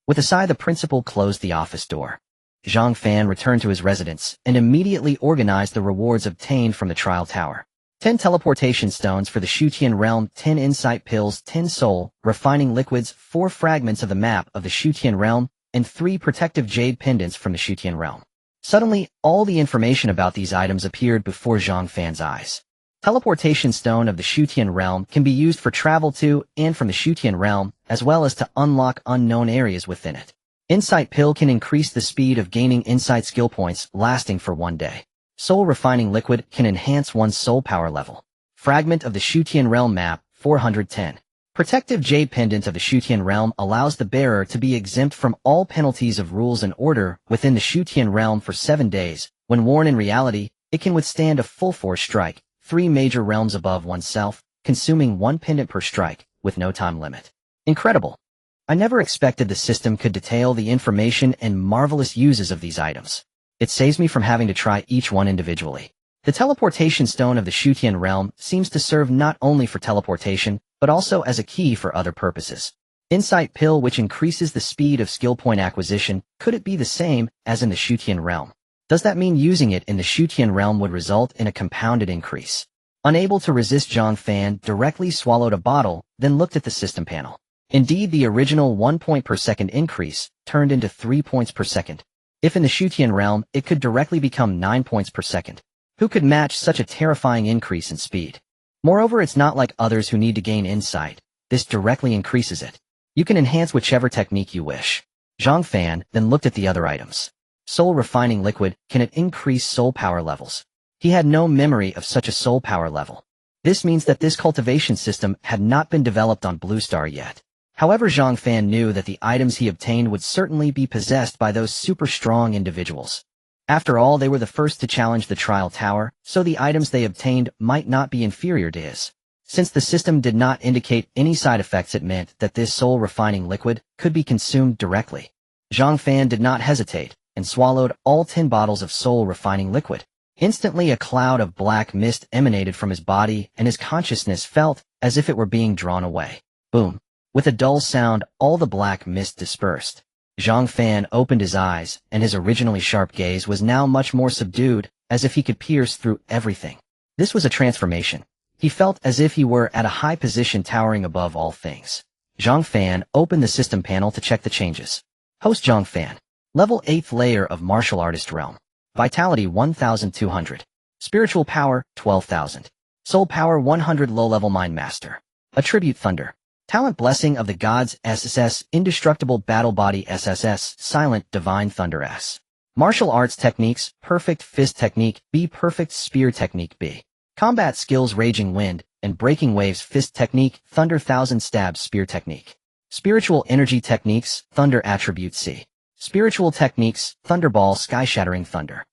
With a sigh, the principal closed the office door. Zhang Fan returned to his residence and immediately organized the rewards obtained from the trial tower. 10 teleportation stones for the Shutian realm, 10 insight pills, 10 soul refining liquids, 4 fragments of the map of the Shutian realm, and 3 protective jade pendants from the Shutian realm. Suddenly, all the information about these items appeared before Zhang Fan's eyes. Teleportation stone of the Shutian realm can be used for travel to and from the Shutian realm, as well as to unlock unknown areas within it. Insight pill can increase the speed of gaining insight skill points, lasting for 1 day. Soul refining liquid can enhance one's soul power level. Fragment of the Shutian realm map, 410. Protective jade pendant of the Shutian realm allows the bearer to be exempt from all penalties of rules and order within the Shutian realm for 7 days. When worn in reality, it can withstand a full force strike, 3 major realms above oneself, consuming 1 pendant per strike, with no time limit. Incredible. I never expected the system could detail the information and marvelous uses of these items. It saves me from having to try each one individually. The teleportation stone of the Shutian realm seems to serve not only for teleportation, but also as a key for other purposes. Insight pill, which increases the speed of skill point acquisition, could it be the same as in the Shutian realm? Does that mean using it in the Shutian realm would result in a compounded increase? Unable to resist, Zhang Fan directly swallowed a bottle, then looked at the system panel. Indeed, the original 1 point per second increase turned into 3 points per second. If in the Shutian realm, it could directly become 9 points per second. Who could match such a terrifying increase in speed? Moreover, it's not like others who need to gain insight. This directly increases it. You can enhance whichever technique you wish. Zhang Fan then looked at the other items. Soul refining liquid, can it increase soul power levels? He had no memory of such a soul power level. This means that this cultivation system had not been developed on Blue Star yet. However, Zhang Fan knew that the items he obtained would certainly be possessed by those super strong individuals. After all, they were the first to challenge the trial tower, so the items they obtained might not be inferior to his. Since the system did not indicate any side effects, it meant that this soul refining liquid could be consumed directly. Zhang Fan did not hesitate and swallowed all 10 bottles of soul refining liquid. Instantly, a cloud of black mist emanated from his body, and his consciousness felt as if it were being drawn away. Boom. With a dull sound, all the black mist dispersed. Zhang Fan opened his eyes, and his originally sharp gaze was now much more subdued, as if he could pierce through everything. This was a transformation. He felt as if he were at a high position, towering above all things. Zhang Fan opened the system panel to check the changes. Host Zhang Fan. Level 8th layer of Martial Artist Realm. Vitality 1200. Spiritual Power 12,000. Soul Power 100. Low-level Mind Master. Attribute Thunder. Talent Blessing of the Gods SSS Indestructible Battle Body SSS Silent Divine Thunder S. Martial Arts Techniques Perfect Fist Technique B. Perfect Spear Technique B. Combat Skills Raging Wind and Breaking Waves Fist Technique Thunder Thousand Stabs Spear Technique. Spiritual Energy Techniques Thunder Attribute C. Spiritual Techniques Thunderball Sky Shattering Thunder.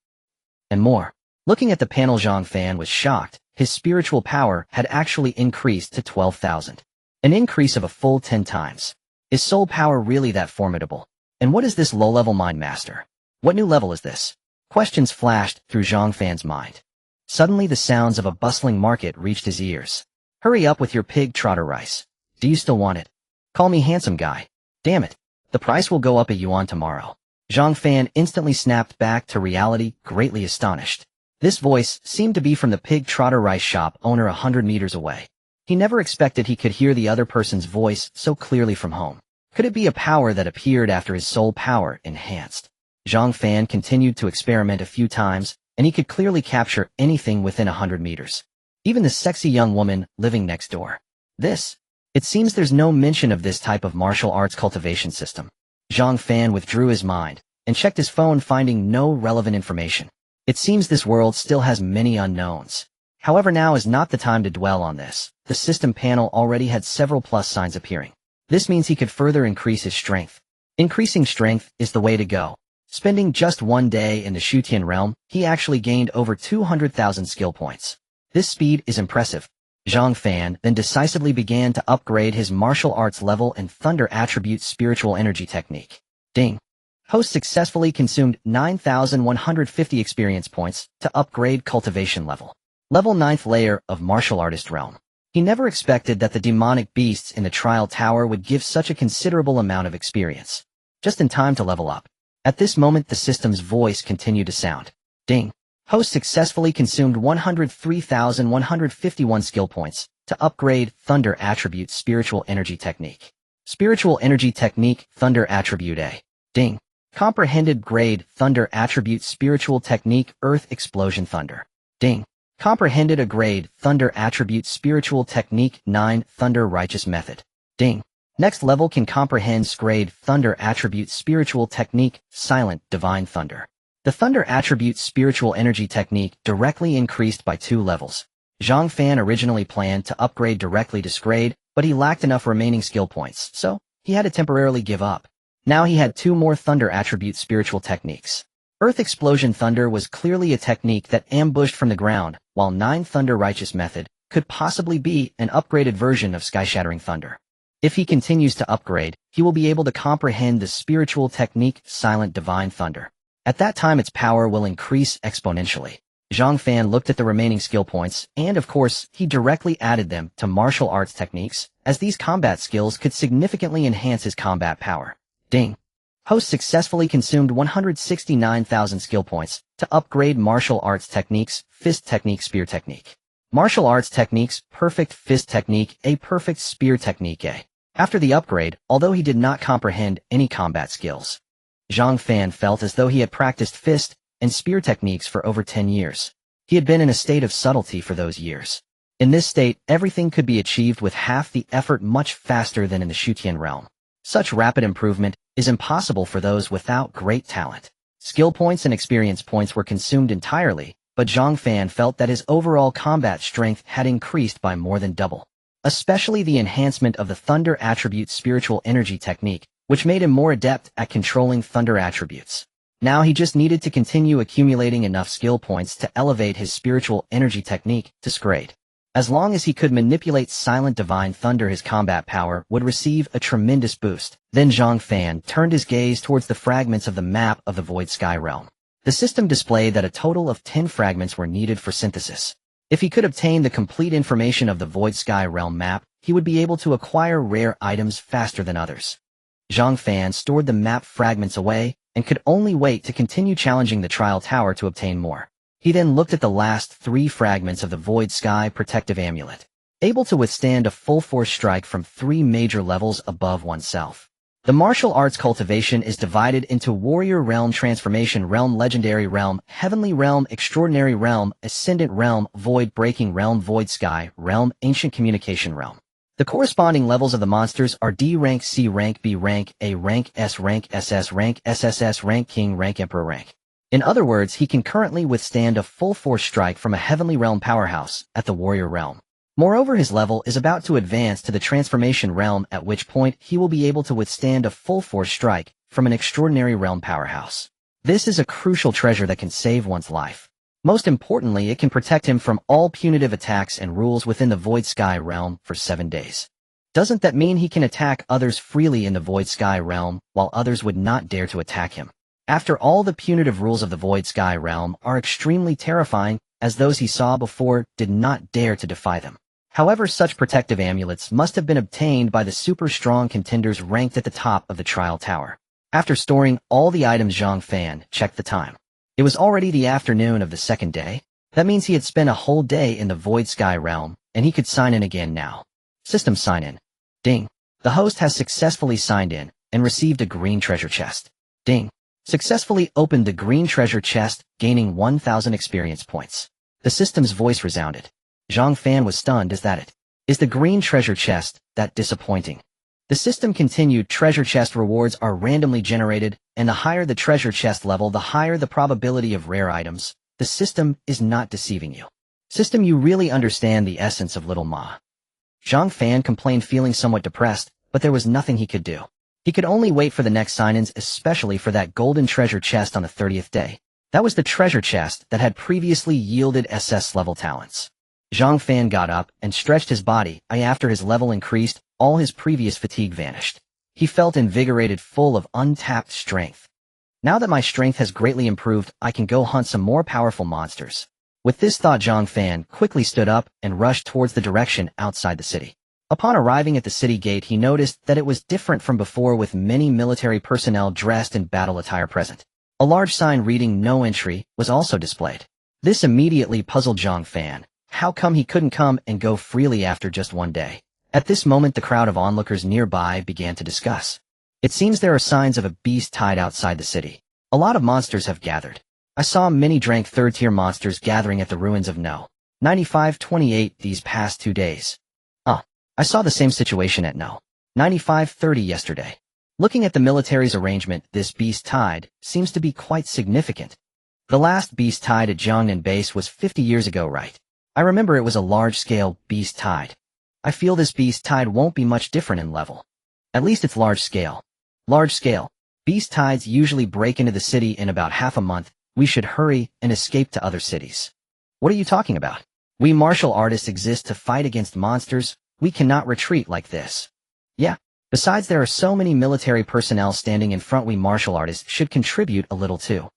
And more. Looking at the panel, Zhang Fan was shocked. His spiritual power had actually increased to 12,000. An increase of a full 10 times. Is soul power really that formidable? And what is this low-level mind master? What new level is this? Questions flashed through Zhang Fan's mind. Suddenly the sounds of a bustling market reached his ears. Hurry up with your pig trotter rice. Do you still want it? Call me handsome guy. Damn it. The price will go up a yuan tomorrow. Zhang Fan instantly snapped back to reality, greatly astonished. This voice seemed to be from the pig trotter rice shop owner 100 meters away. He never expected he could hear the other person's voice so clearly from home. Could it be a power that appeared after his soul power enhanced? Zhang Fan continued to experiment a few times, and he could clearly capture anything within 100 meters. Even the sexy young woman living next door. It seems there's no mention of this type of martial arts cultivation system. Zhang Fan withdrew his mind and checked his phone, finding no relevant information. It seems this world still has many unknowns. However, now is not the time to dwell on this. The system panel already had several plus signs appearing. This means he could further increase his strength. Increasing strength is the way to go. Spending just one day in the Shutian realm, he actually gained over 200,000 skill points. This speed is impressive. Zhang Fan then decisively began to upgrade his martial arts level and thunder attribute spiritual energy technique. Ding. Host successfully consumed 9,150 experience points to upgrade cultivation level. Level 9th layer of martial artist realm. He never expected that the demonic beasts in the trial tower would give such a considerable amount of experience. Just in time to level up. At this moment the system's voice continued to sound. Ding. Host successfully consumed 103,151 skill points to upgrade Thunder Attribute Spiritual Energy Technique. Spiritual Energy Technique Thunder Attribute A. Ding. Comprehended Grade Thunder Attribute Spiritual Technique Earth Explosion Thunder. Ding. Comprehended a Grade Thunder Attribute Spiritual Technique 9 Thunder Righteous Method. Ding. Next level can comprehend Grade Thunder Attribute Spiritual Technique Silent Divine Thunder. The Thunder Attribute Spiritual Energy Technique directly increased by 2 levels. Zhang Fan originally planned to upgrade directly to Grade, but he lacked enough remaining skill points, so he had to temporarily give up. Now he had 2 more Thunder Attribute Spiritual Techniques. Earth Explosion Thunder was clearly a technique that ambushed from the ground, while 9 Thunder Righteous Method could possibly be an upgraded version of Sky-Shattering Thunder. If he continues to upgrade, he will be able to comprehend the spiritual technique Silent Divine Thunder. At that time its power will increase exponentially. Zhang Fan looked at the remaining skill points, and of course, he directly added them to martial arts techniques, as these combat skills could significantly enhance his combat power. Ding. Host successfully consumed 169,000 skill points to upgrade martial arts techniques, Fist Technique Spear Technique. Martial arts techniques, Perfect Fist Technique A, Perfect Spear Technique A. After the upgrade, although he did not comprehend any combat skills, Zhang Fan felt as though he had practiced fist and spear techniques for over 10 years. He had been in a state of subtlety for those years. In this state, everything could be achieved with half the effort, much faster than in the Shutian realm. Such rapid improvement is impossible for those without great talent. Skill points and experience points were consumed entirely, but Zhang Fan felt that his overall combat strength had increased by more than double. Especially the enhancement of the Thunder Attribute Spiritual Energy Technique, which made him more adept at controlling thunder attributes. Now he just needed to continue accumulating enough skill points to elevate his spiritual energy technique to Grade. As long as he could manipulate Silent Divine Thunder, his combat power would receive a tremendous boost. Then Zhang Fan turned his gaze towards the fragments of the map of the Void Sky Realm. The system displayed that a total of 10 fragments were needed for synthesis. If he could obtain the complete information of the Void Sky Realm map, he would be able to acquire rare items faster than others. Zhang Fan stored the map fragments away and could only wait to continue challenging the trial tower to obtain more. He then looked at the last 3 fragments of the Void Sky Protective Amulet, able to withstand a full force strike from 3 major levels above oneself. The martial arts cultivation is divided into Warrior Realm, Transformation Realm, Legendary Realm, Heavenly Realm, Extraordinary Realm, Ascendant Realm, Void Breaking Realm, Void Sky Realm, Ancient Communication Realm. The corresponding levels of the monsters are D rank, C rank, B rank, A rank, S rank, SS rank, SSS rank, King rank, Emperor rank. In other words, he can currently withstand a full force strike from a Heavenly Realm powerhouse at the Warrior Realm. Moreover, his level is about to advance to the Transformation Realm, at which point he will be able to withstand a full force strike from an Extraordinary Realm powerhouse. This is a crucial treasure that can save one's life. Most importantly, it can protect him from all punitive attacks and rules within the Void Sky Realm for 7 days. Doesn't that mean he can attack others freely in the Void Sky realm, while others would not dare to attack him? After all, the punitive rules of the Void Sky realm are extremely terrifying, as those he saw before did not dare to defy them. However, such protective amulets must have been obtained by the super strong contenders ranked at the top of the trial tower. After storing all the items, Zhang Fan checked the time. It was already the afternoon of the second day. That means he had spent a whole day in the Void Sky realm, and he could sign in again now. System sign in. Ding. The host has successfully signed in and received a green treasure chest. Ding. Successfully opened the green treasure chest, gaining 1,000 experience points. The system's voice resounded. Zhang Fan was stunned. Is that it? Is the green treasure chest that disappointing? The system continued. Treasure chest rewards are randomly generated, and the higher the treasure chest level, the higher the probability of rare items. The system is not deceiving you. System, you really understand the essence of Little Ma. Zhang Fan complained, feeling somewhat depressed, but there was nothing he could do. He could only wait for the next sign-ins, especially for that golden treasure chest on the 30th day. That was the treasure chest that had previously yielded SS level talents. Zhang Fan got up and stretched his body. After his level increased, all his previous fatigue vanished. He felt invigorated, full of untapped strength. Now that my strength has greatly improved, I can go hunt some more powerful monsters. With this thought, Zhang Fan quickly stood up and rushed towards the direction outside the city. Upon arriving at the city gate, he noticed that it was different from before, with many military personnel dressed in battle attire present. A large sign reading "No Entry" was also displayed. This immediately puzzled Zhang Fan. How come he couldn't come and go freely after just one day? At this moment, the crowd of onlookers nearby began to discuss. It seems there are signs of a beast tide outside the city. A lot of monsters have gathered. I saw many rank 3rd-tier monsters gathering at the ruins of No. 9528 these past 2 days. I saw the same situation at No. 9530 yesterday. Looking at the military's arrangement, this beast tide seems to be quite significant. The last beast tide at Jiangnan base was 50 years ago, right? I remember it was a large-scale beast tide. I feel this beast tide won't be much different in level. At least it's large-scale. Large-scale. Beast tides usually break into the city in about half a month. We should hurry and escape to other cities. What are you talking about? We martial artists exist to fight against monsters. We cannot retreat like this. Yeah. Besides, there are so many military personnel standing in front. We martial artists should contribute a little too.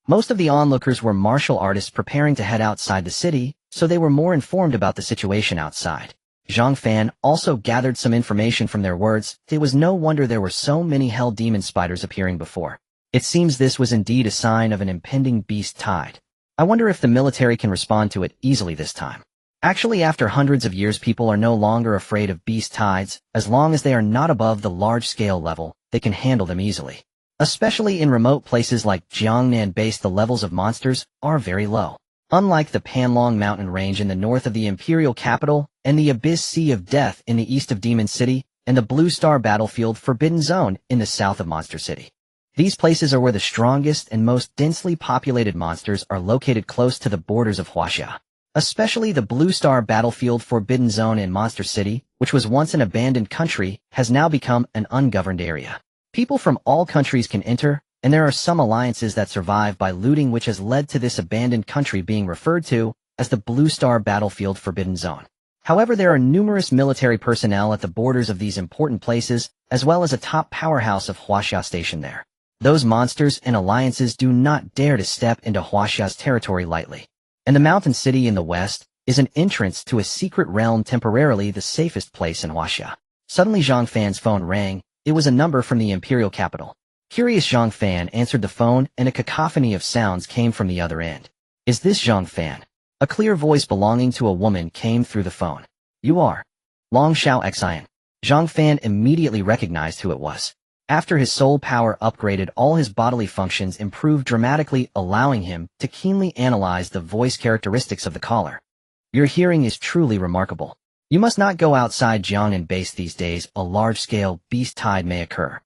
Most of the onlookers were martial artists preparing to head outside the city, so they were more informed about the situation outside. Zhang Fan also gathered some information from their words. It was no wonder there were so many hell demon spiders appearing before. It seems this was indeed a sign of an impending beast tide. I wonder if the military can respond to it easily this time. Actually, after hundreds of years, people are no longer afraid of beast tides. As long as they are not above the large-scale level, they can handle them easily. Especially in remote places like Jiangnan base, the levels of monsters are very low. Unlike the Panlong mountain range in the north of the imperial capital, and the Abyss Sea of Death in the east of Demon City, and the Blue Star Battlefield Forbidden Zone in the south of Monster City. These places are where the strongest and most densely populated monsters are located, close to the borders of Huaxia. Especially the Blue Star Battlefield Forbidden Zone in Monster City, which was once an abandoned country, has now become an ungoverned area. People from all countries can enter, and there are some alliances that survive by looting, which has led to this abandoned country being referred to as the Blue Star Battlefield Forbidden Zone. However, there are numerous military personnel at the borders of these important places, as well as a top powerhouse of Huaxia stationed there. Those monsters and alliances do not dare to step into Huaxia's territory lightly. And the mountain city in the west is an entrance to a secret realm, temporarily the safest place in Huaxia. Suddenly Zhang Fan's phone rang. It was a number from the imperial capital. Curious, Zhang Fan answered the phone, and a cacophony of sounds came from the other end. Is this Zhang Fan? A clear voice belonging to a woman came through the phone. You are Long Xiao Xian. Zhang Fan immediately recognized who it was. After his soul power upgraded, all his bodily functions improved dramatically, allowing him to keenly analyze the voice characteristics of the caller. Your hearing is truly remarkable. You must not go outside Jiangnan base these days. A large-scale beast tide may occur.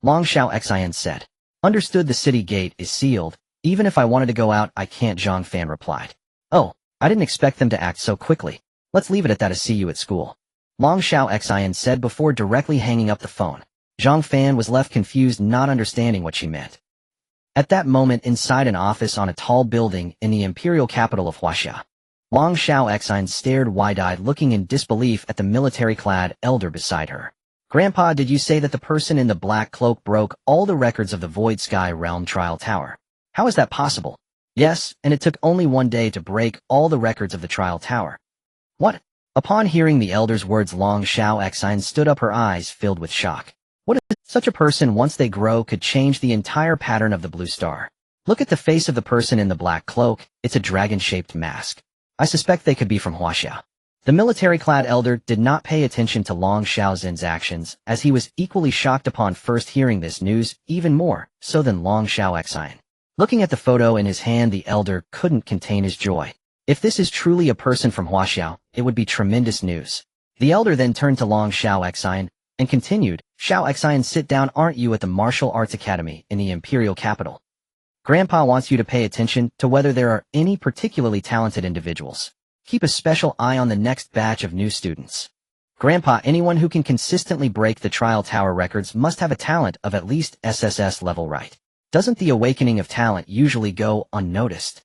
Long Xiao Xian said. Understood. The city gate is sealed. Even if I wanted to go out, I can't, Zhang Fan replied. Oh, I didn't expect them to act so quickly. Let's leave it at that. I see you at school. Long Xiao Xian said before directly hanging up the phone. Zhang Fan was left confused, not understanding what she meant. At that moment, inside an office on a tall building in the imperial capital of Huaxia, Long Xiao stared wide-eyed, looking in disbelief at the military-clad elder beside her. Grandpa, did you say that the person in the black cloak broke all the records of the Void Sky Realm Trial Tower? How is that possible? Yes, and it took only 1 day to break all the records of the Trial Tower. What? Upon hearing the elder's words, Long Xiao stood up, her eyes filled with shock. What is such a person, once they grow, could change the entire pattern of the blue star? Look at the face of the person in the black cloak, it's a dragon-shaped mask. I suspect they could be from Huaxia. The military-clad elder did not pay attention to Long Xiaozin's actions, as he was equally shocked upon first hearing this news, even more so than Long Xiao. Looking at the photo in his hand, the elder couldn't contain his joy. If this is truly a person from Huaxia, it would be tremendous news. The elder then turned to Long Xiao and continued, Xiao, sit down. Aren't you at the Martial Arts Academy in the Imperial Capital? Grandpa wants you to pay attention to whether there are any particularly talented individuals. Keep a special eye on the next batch of new students. Grandpa, anyone who can consistently break the trial tower records must have a talent of at least SSS level, right? Doesn't the awakening of talent usually go unnoticed?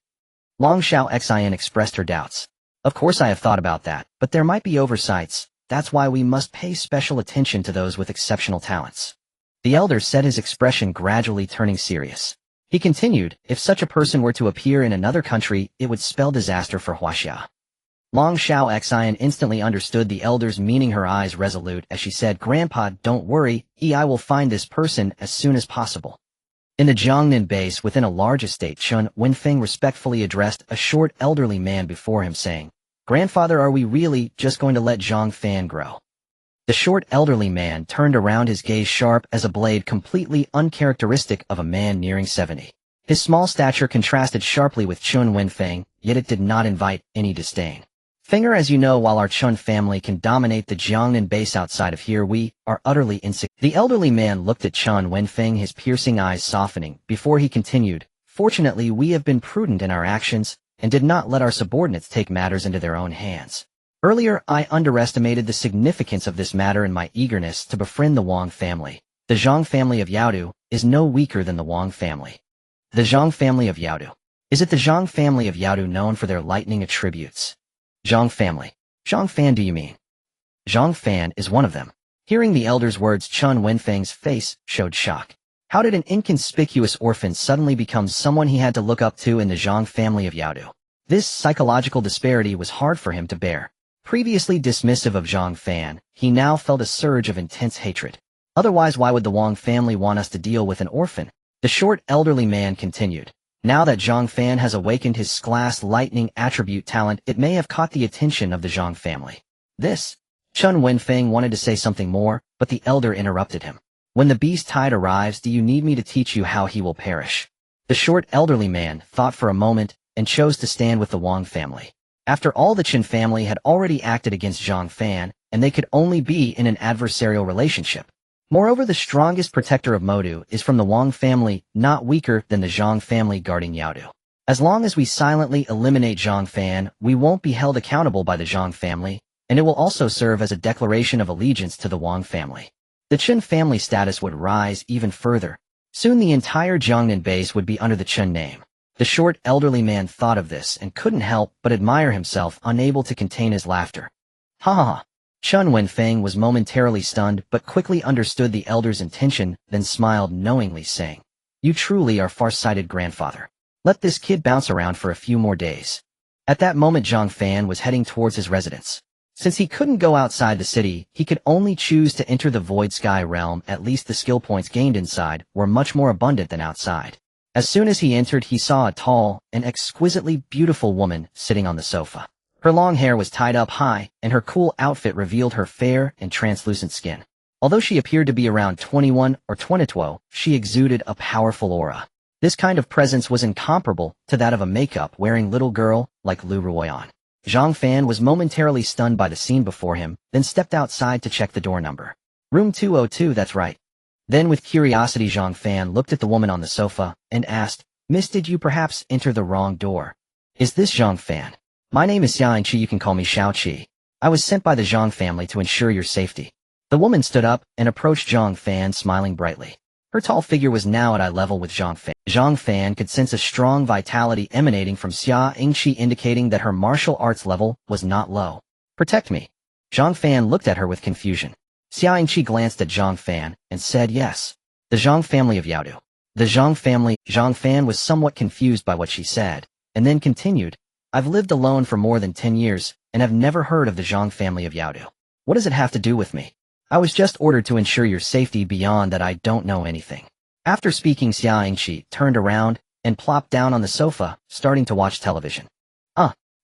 Long Xiao expressed her doubts. Of course I have thought about that, but there might be oversights. That's why we must pay special attention to those with exceptional talents. The elder said, his expression gradually turning serious. He continued, if such a person were to appear in another country, it would spell disaster for Huaxia. Long Xiao instantly understood the elder's meaning, her eyes resolute as she said, Grandpa, don't worry, I will find this person as soon as possible. In the Jiangnan base within a large estate, Chun Wenfeng respectfully addressed a short elderly man before him, saying, Grandfather, are we really just going to let Zhang Fan grow? The short elderly man turned around, his gaze sharp as a blade, completely uncharacteristic of a man nearing 70. His small stature contrasted sharply with Chun Wenfeng, yet it did not invite any disdain. Finger, as you know, while our Chun family can dominate the Jiangnan base outside of here, we are utterly insignificant. The elderly man looked at Chun Wenfeng, his piercing eyes softening, before he continued, Fortunately, we have been prudent in our actions and did not let our subordinates take matters into their own hands. Earlier, I underestimated the significance of this matter in my eagerness to befriend the Wang family. The Zhang family of Yaodu is no weaker than the Wang family. The Zhang family of Yaodu. Is it the Zhang family of Yaodu known for their lightning attributes? Zhang family. Zhang Fan, do you mean? Zhang Fan is one of them. Hearing the elder's words, Chun Wenfeng's face showed shock. How did an inconspicuous orphan suddenly become someone he had to look up to in the Zhang family of Yaodu? This psychological disparity was hard for him to bear. Previously dismissive of Zhang Fan, he now felt a surge of intense hatred. Otherwise, why would the Wang family want us to deal with an orphan? The short elderly man continued. Now that Zhang Fan has awakened his class lightning attribute talent, it may have caught the attention of the Zhang family. This. Chun Wenfeng wanted to say something more, but the elder interrupted him. When the beast tide arrives, do you need me to teach you how he will perish? The short elderly man thought for a moment and chose to stand with the Wang family. After all, the Chen family had already acted against Zhang Fan, and they could only be in an adversarial relationship. Moreover, the strongest protector of Modu is from the Wang family, not weaker than the Zhang family guarding Yaodu. As long as we silently eliminate Zhang Fan, we won't be held accountable by the Zhang family, and it will also serve as a declaration of allegiance to the Wang family. The Chen family status would rise even further. Soon the entire Jiangnan base would be under the Chen name. The short elderly man thought of this and couldn't help but admire himself, unable to contain his laughter. Ha ha ha. Chun Wenfeng was momentarily stunned but quickly understood the elder's intention, then smiled knowingly, saying, You truly are far-sighted, grandfather. Let this kid bounce around for a few more days. At that moment, Zhang Fan was heading towards his residence. Since he couldn't go outside the city, he could only choose to enter the Void Sky realm. At least the skill points gained inside were much more abundant than outside. As soon as he entered, he saw a tall and exquisitely beautiful woman sitting on the sofa. Her long hair was tied up high, and her cool outfit revealed her fair and translucent skin. Although she appeared to be around 21 or 22, she exuded a powerful aura. This kind of presence was incomparable to that of a makeup-wearing little girl like Lu Ruoyan. Zhang Fan was momentarily stunned by the scene before him, then stepped outside to check the door number. Room 202, that's right. Then with curiosity, Zhang Fan looked at the woman on the sofa and asked, Miss, did you perhaps enter the wrong door? Is this Zhang Fan? My name is Xiao Qi, you can call me Xiao Qi. I was sent by the Zhang family to ensure your safety. The woman stood up and approached Zhang Fan, smiling brightly. Her tall figure was now at eye level with Zhang Fan. Zhang Fan could sense a strong vitality emanating from Xia Yingqi, indicating that her martial arts level was not low. Protect me. Zhang Fan looked at her with confusion. Xia Yingqi glanced at Zhang Fan and said yes. The Zhang family of Yaodu. The Zhang family. Zhang Fan was somewhat confused by what she said, and then continued, I've lived alone for more than 10 years, and have never heard of the Zhang family of Yaodu. What does it have to do with me? I was just ordered to ensure your safety. Beyond that, I don't know anything. After speaking, Xia Yingqi turned around and plopped down on the sofa, starting to watch television.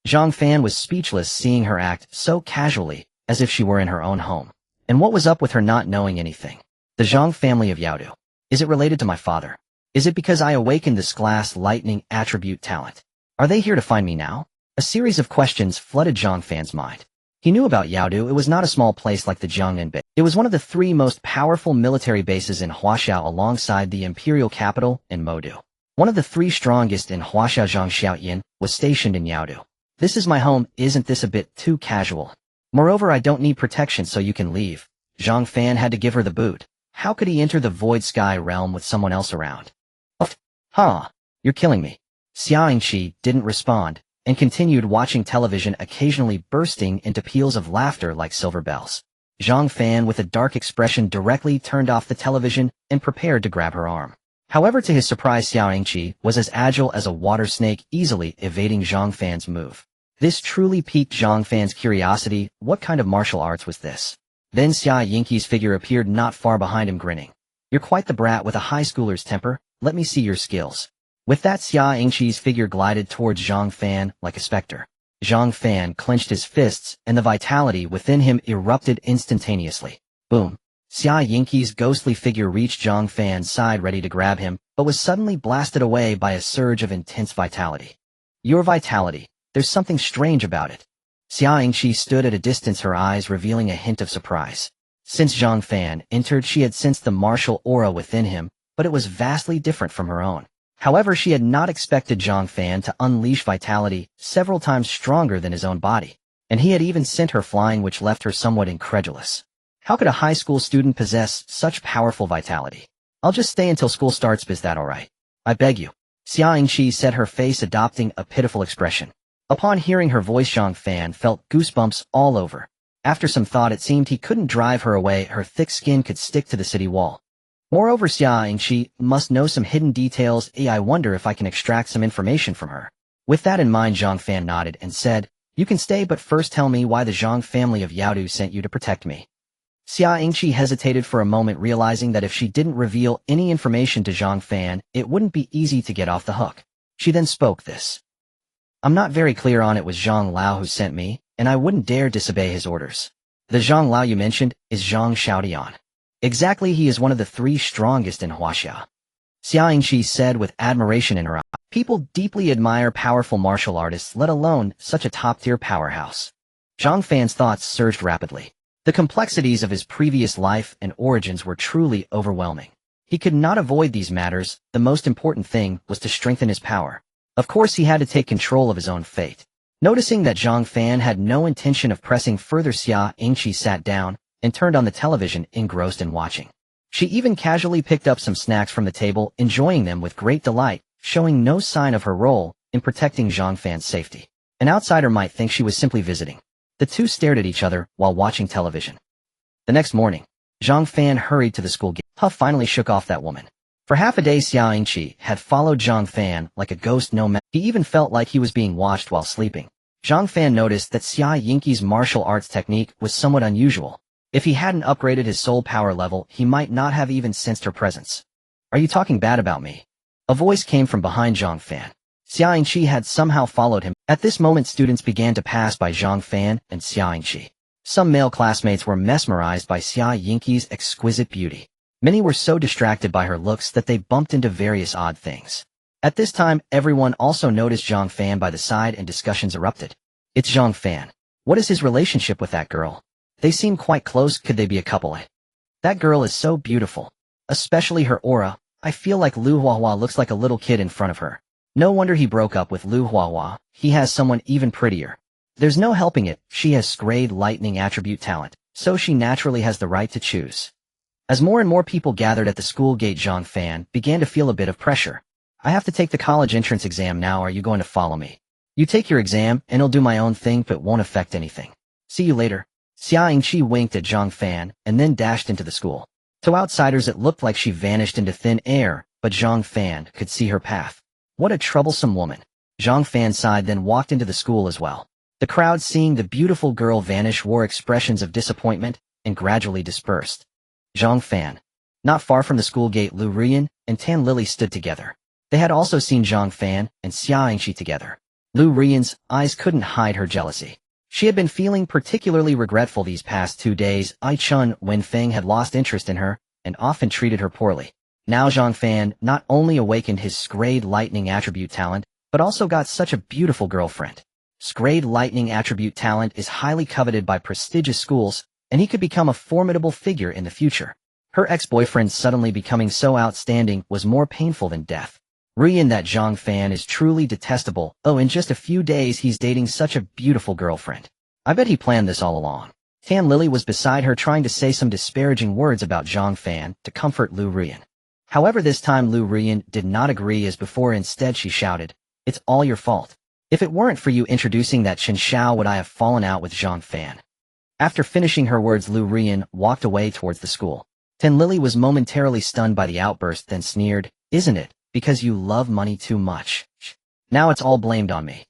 Zhang Fan was speechless, seeing her act so casually, as if she were in her own home. And what was up with her not knowing anything? The Zhang family of Yaodu. Is it related to my father? Is it because I awakened this glass lightning attribute talent? Are they here to find me now? A series of questions flooded Zhang Fan's mind. He knew about Yaodu. It was not a small place like the Jiangnan Base. It was one of the 3 most powerful military bases in Huaxiao, alongside the imperial capital in Modu. One of the 3 strongest in Huaxiao. Zhang Xiaoyan was stationed in Yaodu. This is my home. Isn't this a bit too casual? Moreover, I don't need protection, so you can leave. Zhang Fan had to give her the boot. How could he enter the Void Sky realm with someone else around? You're killing me. Xia Yingqi didn't respond, and continued watching television, occasionally bursting into peals of laughter like silver bells. Zhang Fan, with a dark expression, directly turned off the television and prepared to grab her arm. However, to his surprise, Xia Yingqi was as agile as a water snake, easily evading Zhang Fan's move. This truly piqued Zhang Fan's curiosity. What kind of martial arts was this? Then Xia Yingqi's figure appeared not far behind him, grinning. You're quite the brat with a high schooler's temper. Let me see your skills. With that, Xia Yingqi's figure glided towards Zhang Fan like a specter. Zhang Fan clenched his fists, and the vitality within him erupted instantaneously. Boom! Xia Yingqi's ghostly figure reached Zhang Fan's side, ready to grab him, but was suddenly blasted away by a surge of intense vitality. Your vitality. There's something strange about it. Xia Yingqi stood at a distance, her eyes revealing a hint of surprise. Since Zhang Fan entered, she had sensed the martial aura within him, but it was vastly different from her own. However, she had not expected Zhang Fan to unleash vitality several times stronger than his own body, and he had even sent her flying, which left her somewhat incredulous. How could a high school student possess such powerful vitality? I'll just stay until school starts. Is that alright? I beg you. Xia Yingqi said, her face adopting a pitiful expression. Upon hearing her voice, Zhang Fan felt goosebumps all over. After some thought, it seemed he couldn't drive her away. Her thick skin could stick to the city wall. Moreover, Xia Yingqi must know some hidden details. I wonder if I can extract some information from her. With that in mind, Zhang Fan nodded and said, You can stay, but first tell me why the Zhang family of Yaodu sent you to protect me. Xia Yingqi hesitated for a moment, realizing that if she didn't reveal any information to Zhang Fan, it wouldn't be easy to get off the hook. She then spoke this. I'm not very clear on it. Was Zhang Lao who sent me, and I wouldn't dare disobey his orders. The Zhang Lao you mentioned is Zhang Xiaodian. Exactly, he is one of the 3 strongest in Huaxia. Xia Yingqi said with admiration in her eye. People deeply admire powerful martial artists, let alone such a top-tier powerhouse. Zhang Fan's thoughts surged rapidly. The complexities of his previous life and origins were truly overwhelming. He could not avoid these matters. The most important thing was to strengthen his power. Of course, he had to take control of his own fate. Noticing that Zhang Fan had no intention of pressing further, Xia Yingqi sat down and turned on the television, engrossed in watching. She even casually picked up some snacks from the table, enjoying them with great delight, showing no sign of her role in protecting Zhang Fan's safety. An outsider might think she was simply visiting. The 2 stared at each other while watching television. The next morning, Zhang Fan hurried to the school gate. Huff finally shook off that woman. For half a day, Xia Yingqi had followed Zhang Fan like a ghost, no matter. He even felt like he was being watched while sleeping. Zhang Fan noticed that Xia Yingqi's martial arts technique was somewhat unusual. If he hadn't upgraded his soul power level, he might not have even sensed her presence. Are you talking bad about me? A voice came from behind Zhang Fan. Xia Yingqi had somehow followed him. At this moment, students began to pass by Zhang Fan and Xia Yingqi. Some male classmates were mesmerized by Xia Yingqi's exquisite beauty. Many were so distracted by her looks that they bumped into various odd things. At this time, everyone also noticed Zhang Fan by the side, and discussions erupted. It's Zhang Fan. What is his relationship with that girl? They seem quite close. Could they be a couple? That girl is so beautiful. Especially her aura. I feel like Lu Huahua looks like a little kid in front of her. No wonder he broke up with Lu Huahua. He has someone even prettier. There's no helping it. She has grade lightning attribute talent, so she naturally has the right to choose. As more and more people gathered at the school gate, Zhang Fan began to feel a bit of pressure. I have to take the college entrance exam now. Are you going to follow me? You take your exam, and I'll do my own thing, but it won't affect anything. See you later. Xia Yingqi winked at Zhang Fan and then dashed into the school. To outsiders it looked like she vanished into thin air, but Zhang Fan could see her path. What a troublesome woman. Zhang Fan sighed, then walked into the school as well. The crowd, seeing the beautiful girl vanish, wore expressions of disappointment and gradually dispersed. Zhang Fan. Not far from the school gate, Lu Rian and Tan Lily stood together. They had also seen Zhang Fan and Xia Yingqi together. Lu Rian's eyes couldn't hide her jealousy. She had been feeling particularly regretful these past 2 days. Ai Chun Wenfeng had lost interest in her and often treated her poorly. Now Zhang Fan not only awakened his Scrade Lightning attribute talent, but also got such a beautiful girlfriend. Scrade Lightning attribute talent is highly coveted by prestigious schools, and he could become a formidable figure in the future. Her ex-boyfriend suddenly becoming so outstanding was more painful than death. Rian, that Zhang Fan is truly detestable. Oh, in just a few days he's dating such a beautiful girlfriend. I bet he planned this all along. Tan Lily was beside her, trying to say some disparaging words about Zhang Fan to comfort Lu Rian. However, this time Lu Rian did not agree as before. Instead she shouted, "It's all your fault. If it weren't for you introducing that Chen Xiao, would I have fallen out with Zhang Fan?" After finishing her words, Lu Rian walked away towards the school. Tan Lily was momentarily stunned by the outburst, then sneered, "Isn't it because you love money too much? Now it's all blamed on me."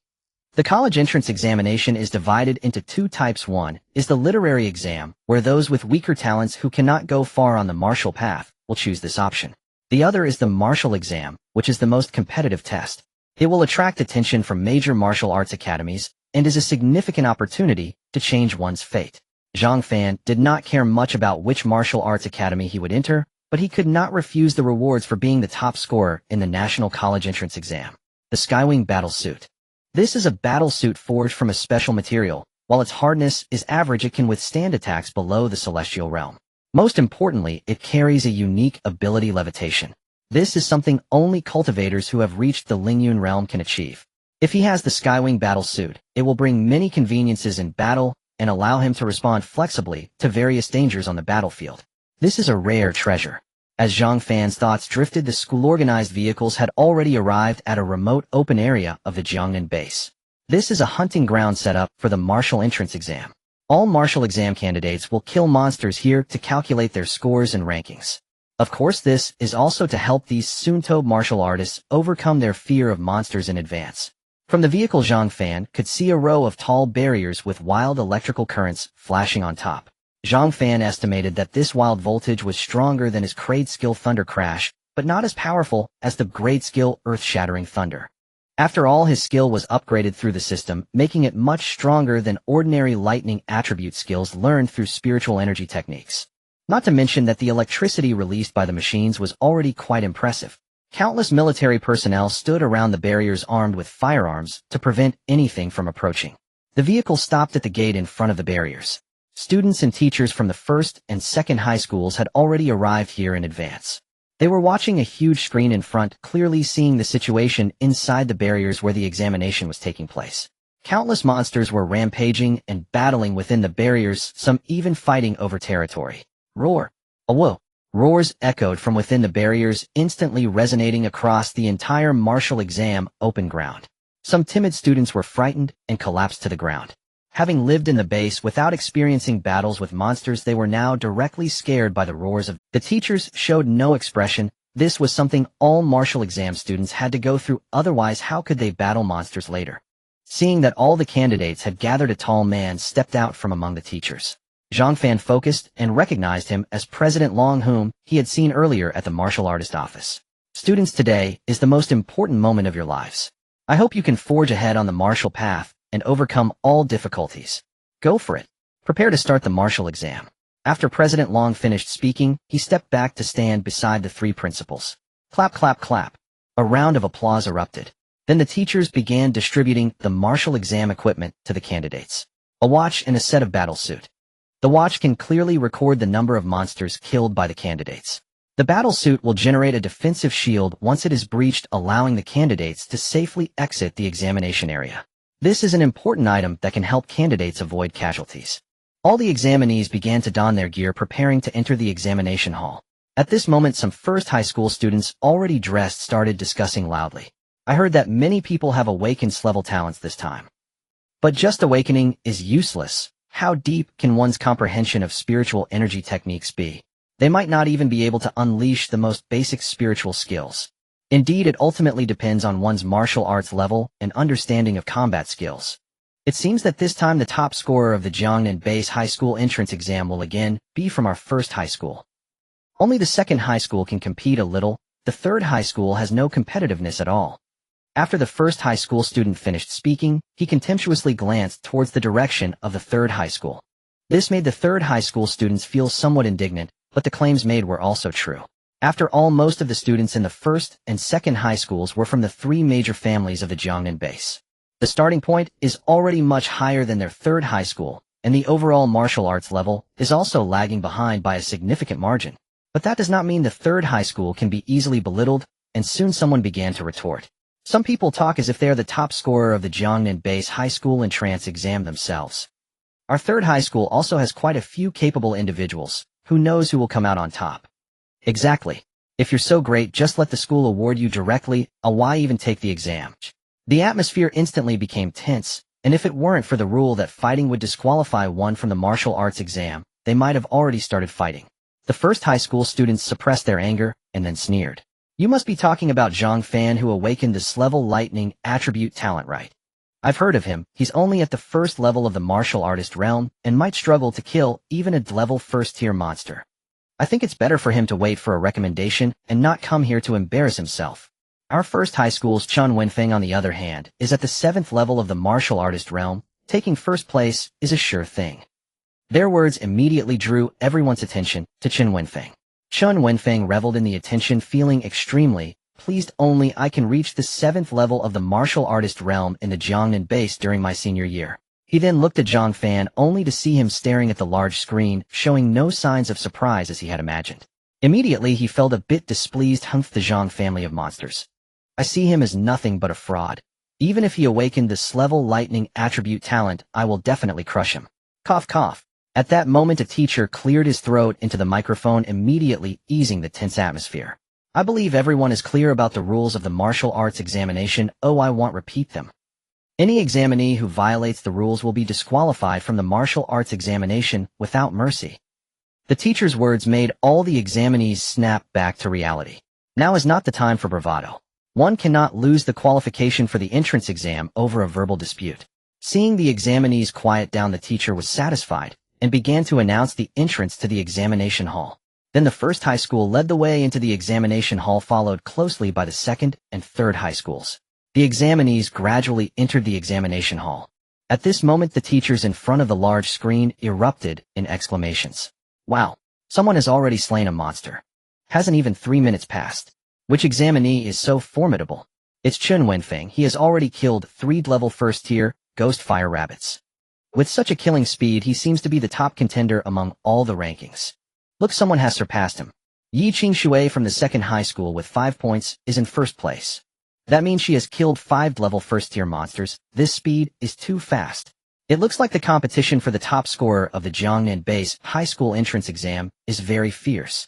The college entrance examination is divided into 2 types. One is the literary exam, where those with weaker talents who cannot go far on the martial path will choose this option. The other is the martial exam, which is the most competitive test. It will attract attention from major martial arts academies and is a significant opportunity to change one's fate. Zhang Fan did not care much about which martial arts academy he would enter, but he could not refuse the rewards for being the top scorer in the National College Entrance Exam. The Skywing Battle Suit. This is a battle suit forged from a special material. While its hardness is average, it can withstand attacks below the celestial realm. Most importantly, it carries a unique ability, levitation. This is something only cultivators who have reached the Lingyun realm can achieve. If he has the Skywing Battle Suit, it will bring many conveniences in battle and allow him to respond flexibly to various dangers on the battlefield. This is a rare treasure. As Zhang Fan's thoughts drifted, the school-organized vehicles had already arrived at a remote open area of the Jiangnan base. This is a hunting ground set up for the martial entrance exam. All martial exam candidates will kill monsters here to calculate their scores and rankings. Of course, this is also to help these Sunto martial artists overcome their fear of monsters in advance. From the vehicle, Zhang Fan could see a row of tall barriers with wild electrical currents flashing on top. Zhang Fan estimated that this wild voltage was stronger than his Grade Skill Thunder Crash, but not as powerful as the Grade Skill Earth-Shattering Thunder. After all, his skill was upgraded through the system, making it much stronger than ordinary lightning attribute skills learned through spiritual energy techniques. Not to mention that the electricity released by the machines was already quite impressive. Countless military personnel stood around the barriers armed with firearms to prevent anything from approaching. The vehicle stopped at the gate in front of the barriers. Students and teachers from the first and second high schools had already arrived here in advance. They were watching a huge screen in front, clearly seeing the situation inside the barriers where the examination was taking place. Countless monsters were rampaging and battling within the barriers, some even fighting over territory. Roar! Awo! Roars echoed from within the barriers, instantly resonating across the entire martial exam open ground. Some timid students were frightened and collapsed to the ground. Having lived in the base without experiencing battles with monsters, they were now directly scared by the roars of the teachers. Showed no expression. This was something all martial exam students had to go through, otherwise how could they battle monsters later? Seeing that all the candidates had gathered, a tall man stepped out from among the teachers. Zhang Fan focused and recognized him as President Long, whom he had seen earlier at the martial artist office. Students, today is the most important moment of your lives. I hope you can forge ahead on the martial path and overcome all difficulties. Go for it. Prepare to start the martial exam. After President Long finished speaking, he stepped back to stand beside the 3 principals. Clap, clap, clap. A round of applause erupted. Then the teachers began distributing the martial exam equipment to the candidates. A watch and a set of battle suit. The watch can clearly record the number of monsters killed by the candidates. The battle suit will generate a defensive shield once it is breached, allowing the candidates to safely exit the examination area. This is an important item that can help candidates avoid casualties. All the examinees began to don their gear, preparing to enter the examination hall. At this moment, some first high school students, already dressed, started discussing loudly. I heard that many people have awakened level talents this time. But just awakening is useless. How deep can one's comprehension of spiritual energy techniques be? They might not even be able to unleash the most basic spiritual skills. Indeed, it ultimately depends on one's martial arts level and understanding of combat skills. It seems that this time the top scorer of the Jiangnan Base High School entrance exam will again be from our first high school. Only the second high school can compete a little. The third high school has no competitiveness at all. After the first high school student finished speaking, he contemptuously glanced towards the direction of the third high school. This made the third high school students feel somewhat indignant, but the claims made were also true. After all, most of the students in the first and second high schools were from the three major families of the Jiangnan Base. The starting point is already much higher than their third high school, and the overall martial arts level is also lagging behind by a significant margin. But that does not mean the third high school can be easily belittled, and soon someone began to retort. Some people talk as if they are the top scorer of the Jiangnan Base High School entrance exam themselves. Our third high school also has quite a few capable individuals. Who knows who will come out on top? Exactly. If you're so great, just let the school award you directly. Why even take the exam? The atmosphere instantly became tense, and if it weren't for the rule that fighting would disqualify one from the martial arts exam, they might have already started fighting. The first high school students suppressed their anger and then sneered. You must be talking about Zhang Fan, who awakened this level lightning attribute talent, right? I've heard of him. He's only at the first level of the martial artist realm and might struggle to kill even a level first tier monster. I think it's better for him to wait for a recommendation and not come here to embarrass himself. Our first high school's Chun Wenfeng, on the other hand, is at the 7th level of the martial artist realm. Taking first place is a sure thing. Their words immediately drew everyone's attention to Chun Wenfeng. Chun Wenfeng reveled in the attention, feeling extremely pleased. Only I can reach the 7th level of the martial artist realm in the Jiangnan Base during my senior year. He then looked at Zhang Fan, only to see him staring at the large screen, showing no signs of surprise as he had imagined. Immediately he felt a bit displeased. The Zhang family of monsters. I see him as nothing but a fraud. Even if he awakened this level lightning attribute talent, I will definitely crush him. Cough cough. At that moment, a teacher cleared his throat into the microphone, immediately easing the tense atmosphere. I believe everyone is clear about the rules of the martial arts examination. I won't repeat them. Any examinee who violates the rules will be disqualified from the martial arts examination without mercy. The teacher's words made all the examinees snap back to reality. Now is not the time for bravado. One cannot lose the qualification for the entrance exam over a verbal dispute. Seeing the examinees quiet down, the teacher was satisfied and began to announce the entrance to the examination hall. Then the first high school led the way into the examination hall, followed closely by the second and third high schools. The examinees gradually entered the examination hall. At this moment, the teachers in front of the large screen erupted in exclamations. Wow! Someone has already slain a monster. Hasn't even 3 minutes passed. Which examinee is so formidable? It's Chun Wenfeng. He has already killed 3 level first tier ghost fire rabbits. With such a killing speed, he seems to be the top contender among all the rankings. Look, someone has surpassed him. Yi Qingxue from the second high school with 5 points is in first place. That means she has killed 5 level first tier monsters. This speed is too fast. It looks like the competition for the top scorer of the Jiangnan Base High School entrance exam is very fierce.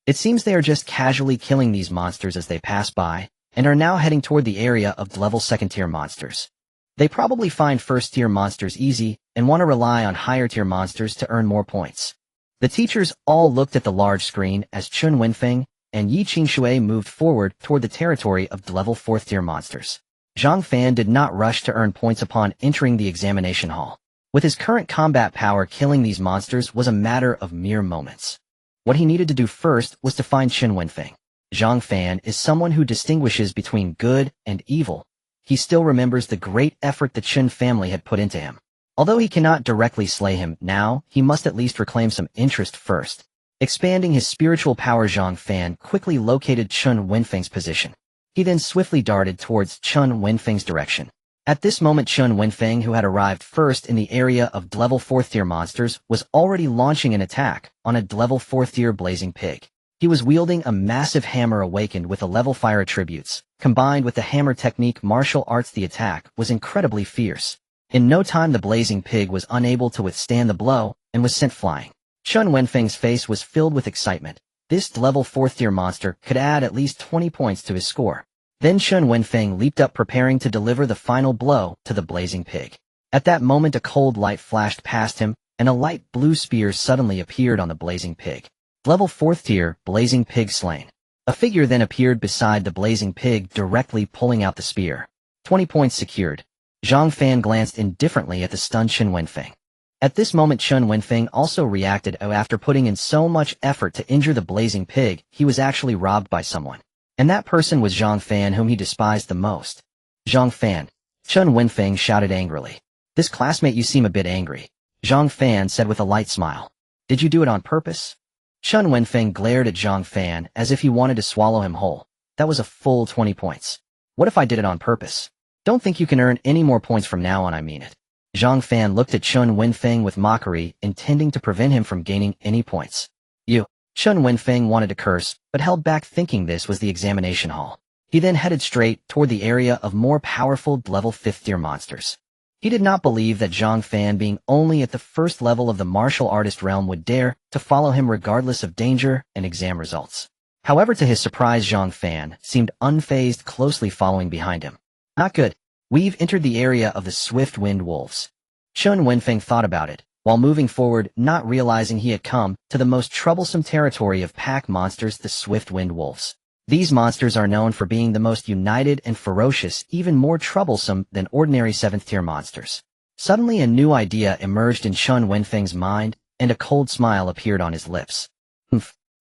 It seems they are just casually killing these monsters as they pass by, and are now heading toward the area of level second tier monsters. They probably find first tier monsters easy and want to rely on higher tier monsters to earn more points. The teachers all looked at the large screen as Chun Wenfeng and Yi Qingxue moved forward toward the territory of level 4th tier monsters. Zhang Fan did not rush to earn points upon entering the examination hall. With his current combat power, killing these monsters was a matter of mere moments. What he needed to do first was to find Chun Wenfeng. Zhang Fan is someone who distinguishes between good and evil. He still remembers the great effort the Chun family had put into him. Although he cannot directly slay him now, he must at least reclaim some interest first. Expanding his spiritual power, Zhang Fan quickly located Chun Wenfeng's position. He then swiftly darted towards Chun Wenfeng's direction. At this moment, Chun Wenfeng, who had arrived first in the area of level 4th tier monsters, was already launching an attack on a level 4th tier blazing pig. He was wielding a massive hammer awakened with a level fire attributes. Combined with the hammer technique martial arts, the attack was incredibly fierce. In no time the blazing pig was unable to withstand the blow and was sent flying. Chen Wenfeng's face was filled with excitement. This level 4th tier monster could add at least 20 points to his score. Then Chen Wenfeng leaped up preparing to deliver the final blow to the blazing pig. At that moment a cold light flashed past him, and a light blue spear suddenly appeared on the blazing pig. Level 4th tier, blazing pig slain. A figure then appeared beside the blazing pig directly pulling out the spear. 20 points secured. Zhang Fan glanced indifferently at the stunned Chen Wenfeng. At this moment Chen Wenfeng also reacted. After putting in so much effort to injure the blazing pig, he was actually robbed by someone. And that person was Zhang Fan, whom he despised the most. Zhang Fan. Chen Wenfeng shouted angrily. This classmate, you seem a bit angry. Zhang Fan said with a light smile. Did you do it on purpose? Chen Wenfeng glared at Zhang Fan as if he wanted to swallow him whole. That was a full 20 points. What if I did it on purpose? Don't think you can earn any more points from now on, I mean it. Zhang Fan looked at Chen Wenfeng with mockery, intending to prevent him from gaining any points. You. Chen Wenfeng wanted to curse, but held back thinking this was the examination hall. He then headed straight toward the area of more powerful level 5th tier monsters. He did not believe that Zhang Fan, being only at the first level of the martial artist realm, would dare to follow him regardless of danger and exam results. However, to his surprise, Zhang Fan seemed unfazed, closely following behind him. Not good. We've entered the area of the swift-winged wolves. Chen Wenfeng thought about it, while moving forward, not realizing he had come to the most troublesome territory of pack monsters, the swift-winged wolves. These monsters are known for being the most united and ferocious, even more troublesome than ordinary 7th tier monsters. Suddenly a new idea emerged in Chen Wenfeng's mind, and a cold smile appeared on his lips.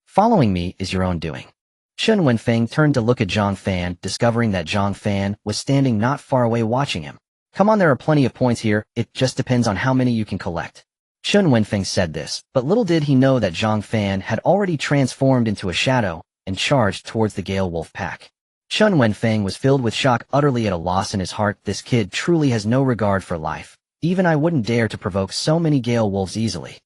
Following me is your own doing. Chen Wenfeng turned to look at Zhang Fan, discovering that Zhang Fan was standing not far away watching him. Come on, there are plenty of points here, it just depends on how many you can collect. Chen Wenfeng said this, but little did he know that Zhang Fan had already transformed into a shadow and charged towards the Gale Wolf pack. Chen Wenfeng was filled with shock, utterly at a loss in his heart. This kid truly has no regard for life. Even I wouldn't dare to provoke so many Gale Wolves easily.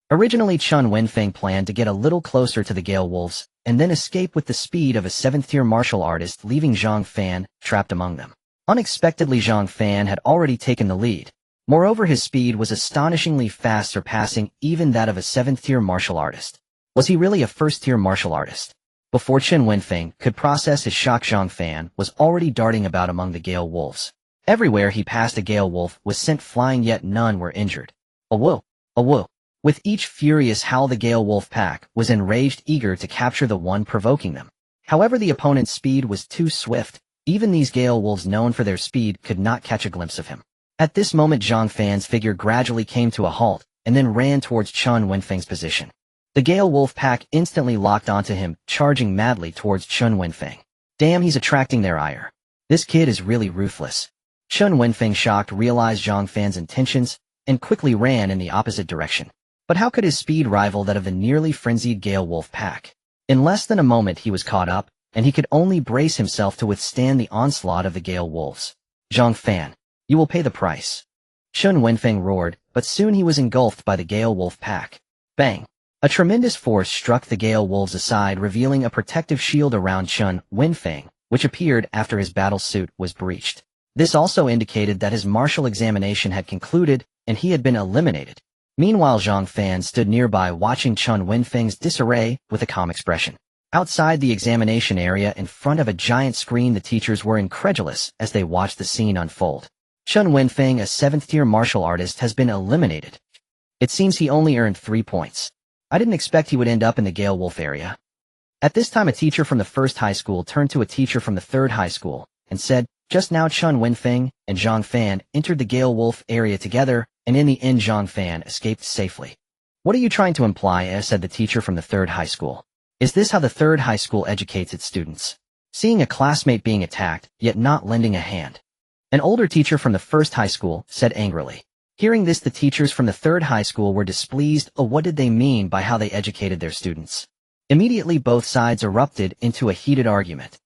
Originally Chen Wenfeng planned to get a little closer to the Gale Wolves, and then escape with the speed of a 7th tier martial artist, leaving Zhang Fan trapped among them. Unexpectedly Zhang Fan had already taken the lead. Moreover, his speed was astonishingly fast, surpassing even that of a 7th tier martial artist. Was he really a 1st tier martial artist? Before Chen Wenfeng could process his shock, Zhang Fan was already darting about among the Gale Wolves. Everywhere he passed a Gale Wolf was sent flying, yet none were injured. A woo! A woo! With each furious howl the Gale Wolf pack was enraged, eager to capture the one provoking them. However, the opponent's speed was too swift. Even these Gale Wolves, known for their speed, could not catch a glimpse of him. At this moment Zhang Fan's figure gradually came to a halt, and then ran towards Chen Wenfeng's position. The Gale Wolf pack instantly locked onto him, charging madly towards Chen Wenfeng. Damn, he's attracting their ire. This kid is really ruthless. Chen Wenfeng, shocked, realized Zhang Fan's intentions, and quickly ran in the opposite direction. But how could his speed rival that of the nearly frenzied Gale Wolf pack? In less than a moment he was caught up, and he could only brace himself to withstand the onslaught of the Gale Wolves. Zhang Fan, you will pay the price. Chen Wenfeng roared, but soon he was engulfed by the Gale Wolf pack. Bang! A tremendous force struck the Gale Wolves aside, revealing a protective shield around Chen Wenfeng, which appeared after his battle suit was breached. This also indicated that his martial examination had concluded, and he had been eliminated. Meanwhile Zhang Fan stood nearby watching Chen Wenfeng's disarray with a calm expression. Outside the examination area in front of a giant screen, the teachers were incredulous as they watched the scene unfold. Chen Wenfeng, a 7th tier martial artist, has been eliminated. It seems he only earned 3 points. I didn't expect he would end up in the Gale Wolf area. At this time a teacher from the 1st high school turned to a teacher from the 3rd high school and said, just now Chen Wenfeng and Zhang Fan entered the Gale Wolf area together, and in the end Zhang Fan escaped safely. What are you trying to imply? Said the teacher from the 3rd high school. Is this how the 3rd high school educates its students? Seeing a classmate being attacked, yet not lending a hand. An older teacher from the 1st high school said angrily. Hearing this, the teachers from the 3rd high school were displeased. Oh, what did they mean by how they educated their students? Immediately both sides erupted into a heated argument.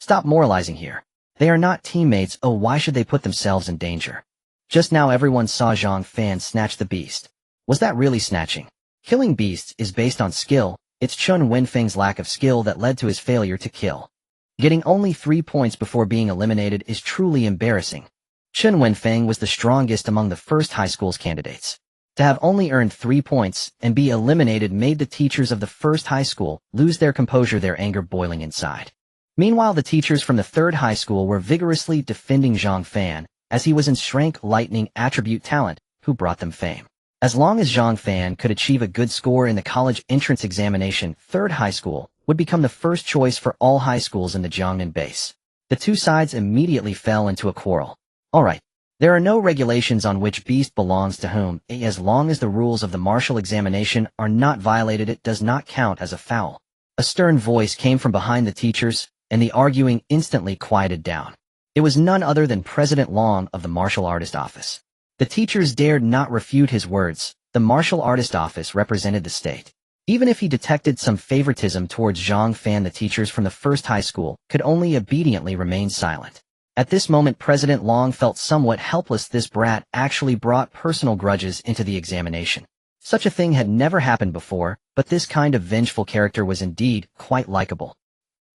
Stop moralizing here. They are not teammates. Oh, why should they put themselves in danger? Just now everyone saw Zhang Fan snatch the beast. Was that really snatching? Killing beasts is based on skill. It's Chen Wenfeng's lack of skill that led to his failure to kill. Getting only 3 points before being eliminated is truly embarrassing. Chen Wenfeng was the strongest among the first high school's candidates. To have only earned 3 points and be eliminated made the teachers of the first high school lose their composure, their anger boiling inside. Meanwhile, the teachers from the third high school were vigorously defending Zhang Fan, as he was in Strength Lightning attribute talent, who brought them fame. As long as Zhang Fan could achieve a good score in the college entrance examination, third high school would become the first choice for all high schools in the Jiangnan base. The two sides immediately fell into a quarrel. Alright, there are no regulations on which beast belongs to whom, as long as the rules of the martial examination are not violated, it does not count as a foul. A stern voice came from behind the teachers, and the arguing instantly quieted down. It was none other than President Long of the Martial Artist Office. The teachers dared not refute his words. The Martial Artist Office represented the state. Even if he detected some favoritism towards Zhang Fan, the teachers from the first high school could only obediently remain silent. At this moment, President Long felt somewhat helpless. This brat actually brought personal grudges into the examination. Such a thing had never happened before, but this kind of vengeful character was indeed quite likable.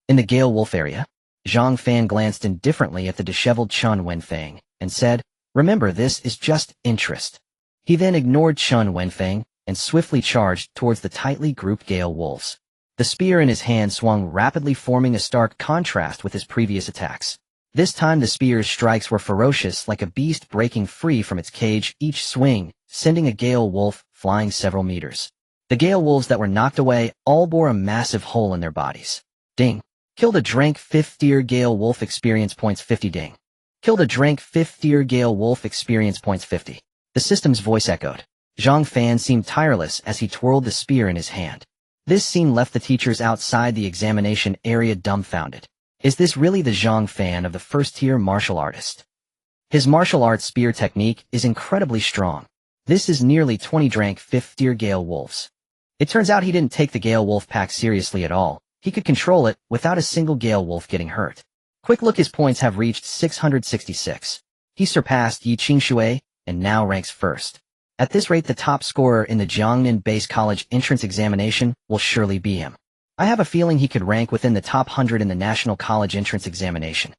In the Gale Wolf area, Zhang Fan glanced indifferently at the disheveled Chen Wenfeng and said, "Remember, this is just interest." He then ignored Chen Wenfeng and swiftly charged towards the tightly grouped Gale Wolves. The spear in his hand swung rapidly, forming a stark contrast with his previous attacks. This time the spear's strikes were ferocious, like a beast breaking free from its cage, each swing sending a Gale Wolf flying several meters. The Gale Wolves that were knocked away all bore a massive hole in their bodies. Ding. Killed a Drank 5th tier Gale Wolf, experience points 50. Ding. Killed a Drank 5th tier Gale Wolf, experience points 50. The system's voice echoed. Zhang Fan seemed tireless as he twirled the spear in his hand. This scene left the teachers outside the examination area dumbfounded. Is this really the Zhang Fan of the first-tier martial artist? His martial arts spear technique is incredibly strong. This is nearly 20 Drank 5th tier Gale Wolves. It turns out he didn't take the Gale Wolf pack seriously at all. He could control it without a single Gale Wolf getting hurt. Quick look, his points have reached 666. He surpassed Yi Qingshui and now ranks first. At this rate, the top scorer in the Jiangnan Base College entrance examination will surely be him. I have a feeling he could rank within the top 100 in the National College entrance examination.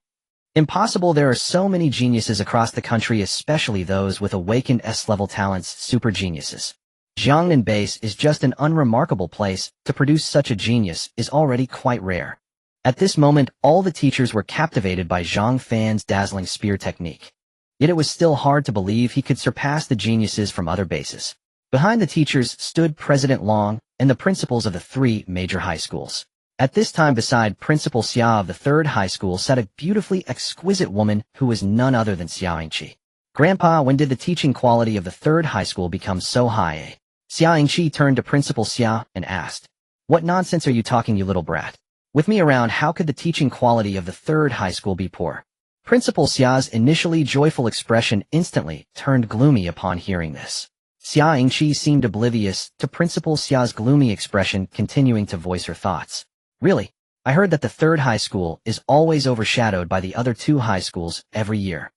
Impossible, there are so many geniuses across the country, especially those with awakened S-level talents, super geniuses. Jiangnan Base is just an unremarkable place. To produce such a genius is already quite rare. At this moment, all the teachers were captivated by Zhang Fan's dazzling spear technique. Yet it was still hard to believe he could surpass the geniuses from other bases. Behind the teachers stood President Long and the principals of the 3 major high schools. At this time, beside Principal Xia of the 3rd high school sat a beautifully exquisite woman who was none other than Xia Yingqi. "Grandpa, when did the teaching quality of the 3rd high school become so high?" Xia Yingqi turned to Principal Xia and asked, "What nonsense are you talking, you little brat? With me around, how could the teaching quality of the 3rd high school be poor?" Principal Xia's initially joyful expression instantly turned gloomy upon hearing this. Xia Yingqi seemed oblivious to Principal Xia's gloomy expression, continuing to voice her thoughts. "Really? I heard that the 3rd high school is always overshadowed by the other 2 high schools every year."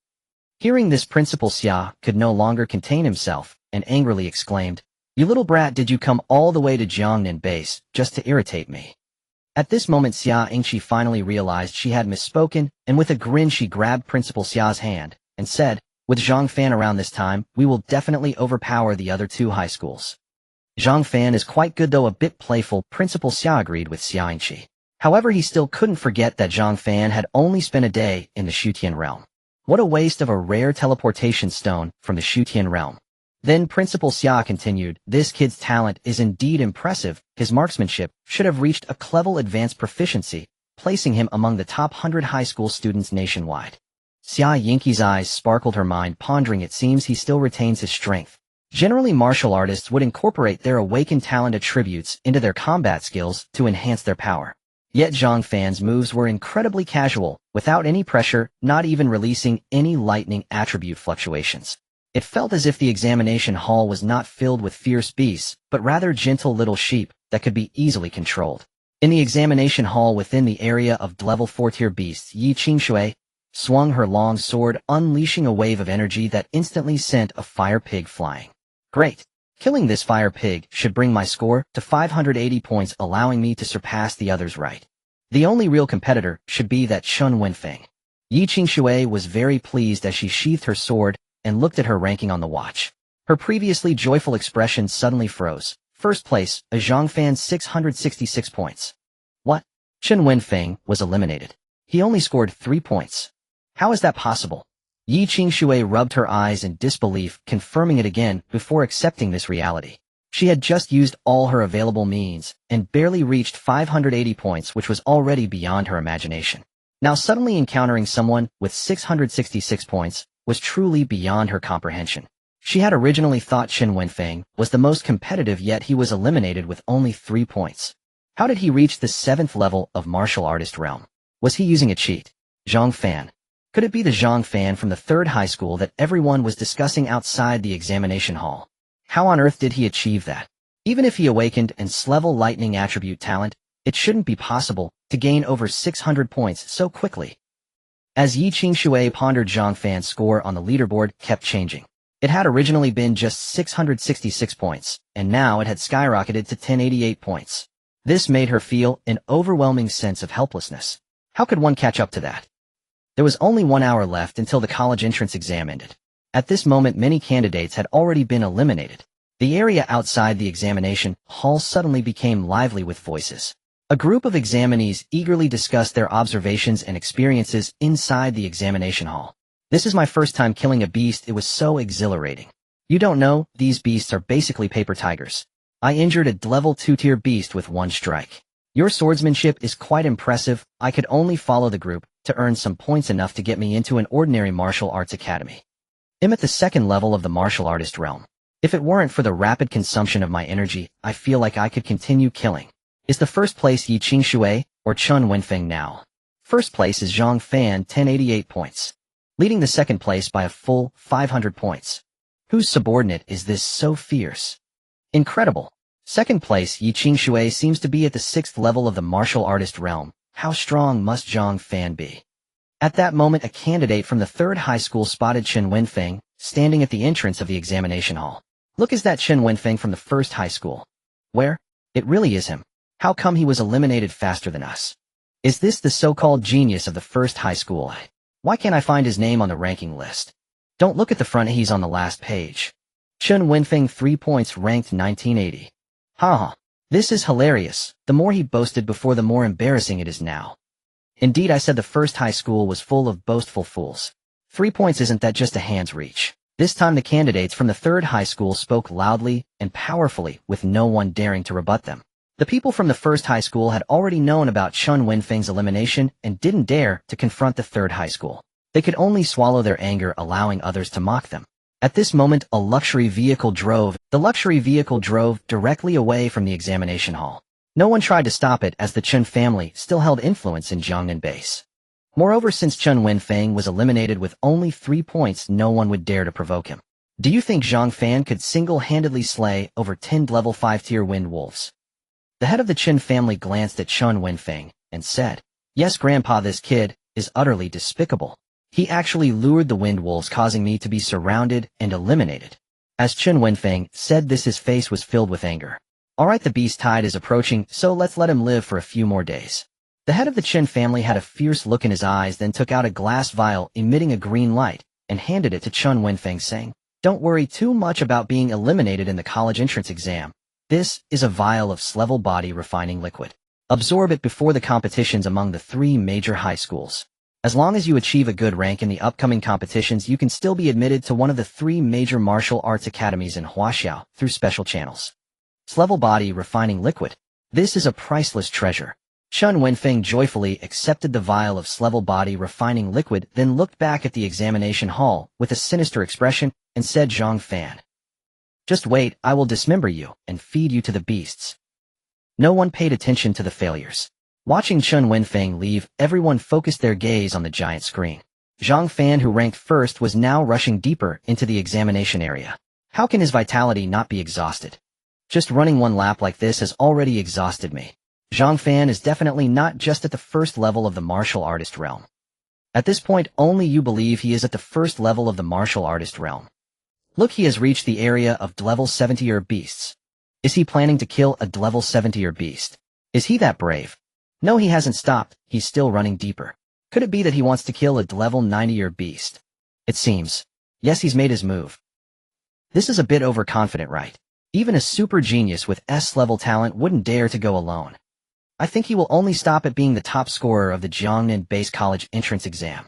Hearing this, Principal Xia could no longer contain himself and angrily exclaimed, "You little brat, did you come all the way to Jiangnan Base just to irritate me?" At this moment, Xia Yingqi finally realized she had misspoken, and with a grin she grabbed Principal Xia's hand and said, "With Zhang Fan around this time, we will definitely overpower the other 2 high schools." Zhang Fan is quite good, though a bit playful. Principal Xia agreed with Xia Yingqi. However, he still couldn't forget that Zhang Fan had only spent a day in the Shutian realm. What a waste of a rare teleportation stone from the Shutian realm. Then Principal Xia continued, "This kid's talent is indeed impressive. His marksmanship should have reached a clevel advanced proficiency, placing him among the top 100 high school students nationwide." Xia Yingqi's eyes sparkled, her mind pondering. It seems he still retains his strength. Generally, martial artists would incorporate their awakened talent attributes into their combat skills to enhance their power. Yet Zhang Fan's moves were incredibly casual, without any pressure, not even releasing any lightning attribute fluctuations. It felt as if the examination hall was not filled with fierce beasts, but rather gentle little sheep that could be easily controlled. In the examination hall within the area of level 4-tier beasts, Yi Qingshui swung her long sword, unleashing a wave of energy that instantly sent a fire pig flying. Great! Killing this fire pig should bring my score to 580 points, allowing me to surpass the others, right? The only real competitor should be that Chen Wenfeng. Yi Qingshui was very pleased as she sheathed her sword and looked at her ranking on the watch. Her previously joyful expression suddenly froze. First place, a Zhang Fan 666 points. What? Chen Wenfeng was eliminated. He only scored 3 points. How is that possible? Yi Qingshui rubbed her eyes in disbelief, confirming it again before accepting this reality. She had just used all her available means and barely reached 580 points, which was already beyond her imagination. Now suddenly encountering someone with 666 points was truly beyond her comprehension. She had originally thought Chen Wenfeng was the most competitive, yet he was eliminated with only 3 points. How did he reach the 7th level of martial artist realm? Was he using a cheat? Zhang Fan. Could it be the Zhang Fan from the 3rd high school that everyone was discussing outside the examination hall? How on earth did he achieve that? Even if he awakened an S-level lightning attribute talent, it shouldn't be possible to gain over 600 points so quickly. As Yi Qingshui pondered, Zhang Fan's score on the leaderboard kept changing. It had originally been just 666 points, and now it had skyrocketed to 1088 points. This made her feel an overwhelming sense of helplessness. How could one catch up to that? There was only 1 hour left until the college entrance exam ended. At this moment, many candidates had already been eliminated. The area outside the examination hall suddenly became lively with voices. A group of examinees eagerly discussed their observations and experiences inside the examination hall. This is my first time killing a beast. It was so exhilarating. You don't know, these beasts are basically paper tigers. I injured a level 2 tier beast with 1 strike. Your swordsmanship is quite impressive. I could only follow the group to earn some points enough to get me into an ordinary martial arts academy. I'm at the 2nd level of the martial artist realm. If it weren't for the rapid consumption of my energy, I feel like I could continue killing. Is the first place Yi Qingshui or Chen Wenfeng now? First place is Zhang Fan, 1088 points, leading the 2nd place by a full 500 points. Whose subordinate is this so fierce? Incredible. 2nd place Yi Qingshui seems to be at the 6th level of the martial artist realm. How strong must Zhang Fan be? At that moment, a candidate from the 3rd high school spotted Chen Wenfeng standing at the entrance of the examination hall. Look, is that Chen Wenfeng from the 1st high school? Where? It really is him. How come he was eliminated faster than us? Is this the so-called genius of the 1st high school? Why can't I find his name on the ranking list? Don't look at the front, he's on the last page. Chen Wenfeng 3 points, ranked 1980. Haha. This is hilarious. The more he boasted before, the more embarrassing it is now. Indeed, I said the 1st high school was full of boastful fools. 3 points, isn't that just a hand's reach? This time the candidates from the 3rd high school spoke loudly and powerfully, with no one daring to rebut them. The people from the 1st high school had already known about Chen Wenfeng's elimination and didn't dare to confront the 3rd high school. They could only swallow their anger, allowing others to mock them. At this moment, a luxury vehicle drove. The luxury vehicle drove directly away from the examination hall. No one tried to stop it, as the Chen family still held influence in Jiangnan base. Moreover, since Chen Wenfeng was eliminated with only 3 points, no one would dare to provoke him. Do you think Zhang Fan could single-handedly slay over 10 level 5 tier wind wolves? The head of the Chen family glanced at Chen Wenfeng and said, "Yes, Grandpa, this kid is utterly despicable. He actually lured the wind wolves, causing me to be surrounded and eliminated." As Chen Wenfeng said this, his face was filled with anger. Alright, the beast tide is approaching, so let's let him live for a few more days. The head of the Chen family had a fierce look in his eyes, then took out a glass vial emitting a green light and handed it to Chen Wenfeng, saying, "Don't worry too much about being eliminated in the college entrance exam. This is a vial of S-level body refining liquid. Absorb it before the competitions among the 3 major high schools. As long as you achieve a good rank in the upcoming competitions, you can still be admitted to one of the 3 major martial arts academies in Huaxiao through special channels. S-level body refining liquid. This is a priceless treasure." Chen Wenfeng joyfully accepted the vial of S-level body refining liquid, then looked back at the examination hall with a sinister expression and said, "Zhang Fan, just wait, I will dismember you and feed you to the beasts." No one paid attention to the failures. Watching Chen Wenfeng leave, everyone focused their gaze on the giant screen. Zhang Fan, who ranked 1st, was now rushing deeper into the examination area. How can his vitality not be exhausted? Just running 1 lap like this has already exhausted me. Zhang Fan is definitely not just at the 1st level of the martial artist realm. At this point, only you believe he is at the 1st level of the martial artist realm. Look, he has reached the area of level 70 beasts. Is he planning to kill a level 70 beast? Is he that brave? No, he hasn't stopped, he's still running deeper. Could it be that he wants to kill a level 90-year beast? It seems. Yes, he's made his move. This is a bit overconfident, right? Even a super genius with S-level talent wouldn't dare to go alone. I think he will only stop at being the top scorer of the Jiangnan Base College entrance exam.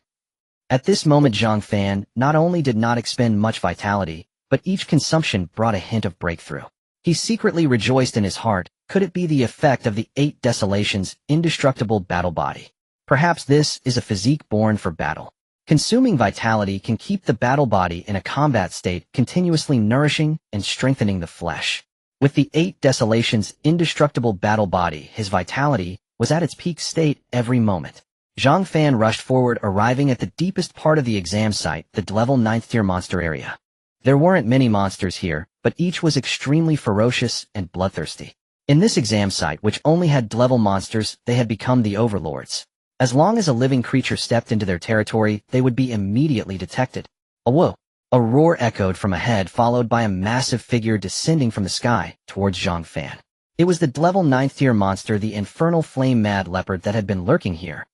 At this moment, Zhang Fan not only did not expend much vitality, but each consumption brought a hint of breakthrough. He secretly rejoiced in his heart. Could it be the effect of the 8 Desolations' indestructible battle body? Perhaps this is a physique born for battle. Consuming vitality can keep the battle body in a combat state, continuously nourishing and strengthening the flesh. With the 8 Desolations' indestructible battle body, his vitality was at its peak state every moment. Zhang Fan rushed forward, arriving at the deepest part of the exam site, the level 9th tier monster area. There weren't many monsters here, but each was extremely ferocious and bloodthirsty. In this exam site, which only had level monsters, they had become the overlords. As long as a living creature stepped into their territory, they would be immediately detected. A whoa! A roar echoed from ahead, followed by a massive figure descending from the sky towards Zhang Fan. It was the level 9th tier monster, the infernal flame-mad leopard that had been lurking here.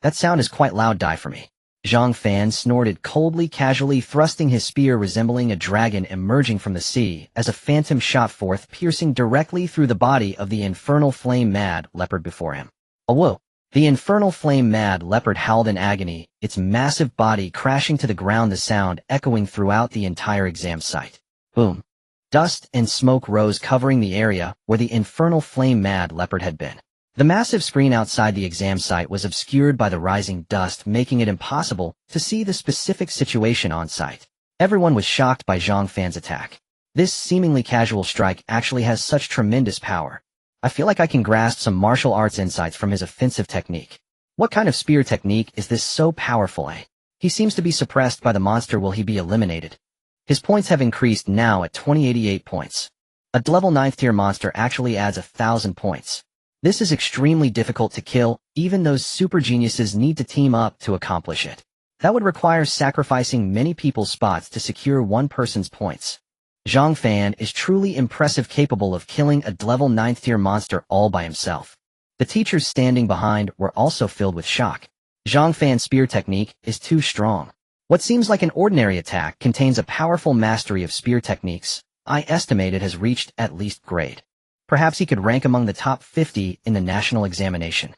That sound is quite loud, die for me. Zhang Fan snorted coldly, casually thrusting his spear resembling a dragon emerging from the sea as a phantom shot forth, piercing directly through the body of the infernal flame-mad leopard before him. A whoa! The infernal flame-mad leopard howled in agony, its massive body crashing to the ground, the sound echoing throughout the entire exam site. Boom! Dust and smoke rose, covering the area where the infernal flame-mad leopard had been. The massive screen outside the exam site was obscured by the rising dust, making it impossible to see the specific situation on site. Everyone was shocked by Zhang Fan's attack. This seemingly casual strike actually has such tremendous power. I feel like I can grasp some martial arts insights from his offensive technique. What kind of spear technique is this so powerful, eh? He seems to be suppressed by the monster. Will he be eliminated? His points have increased now at 2088 points. A level 9th tier monster actually adds 1,000 points. This is extremely difficult to kill. Even those super geniuses need to team up to accomplish it. That would require sacrificing many people's spots to secure one person's points. Zhang Fan is truly impressive, capable of killing a level 9th tier monster all by himself. The teachers standing behind were also filled with shock. Zhang Fan's spear technique is too strong. What seems like an ordinary attack contains a powerful mastery of spear techniques. I estimate it has reached at least grade. Perhaps he could rank among the top 50 in the national examination.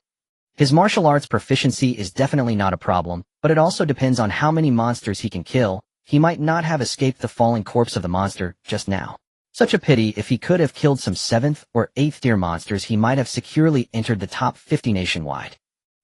His martial arts proficiency is definitely not a problem, but it also depends on how many monsters he can kill. He might not have escaped the falling corpse of the monster just now. Such a pity. If he could have killed some 7th or 8th tier monsters, he might have securely entered the top 50 nationwide.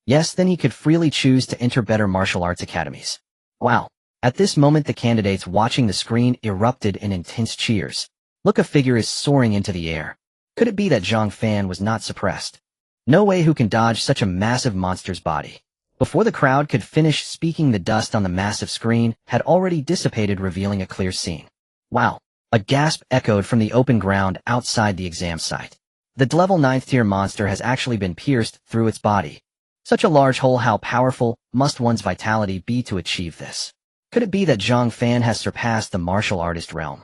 Yes, then he could freely choose to enter better martial arts academies. Wow. At this moment, the candidates watching the screen erupted in intense cheers. Look, a figure is soaring into the air. Could it be that Zhang Fan was not suppressed? No way. Who can dodge such a massive monster's body? Before the crowd could finish speaking, the dust on the massive screen had already dissipated, revealing a clear scene. Wow! A gasp echoed from the open ground outside the exam site. The level 9th tier monster has actually been pierced through its body. Such a large hole. How powerful must one's vitality be to achieve this? Could it be that Zhang Fan has surpassed the martial artist realm?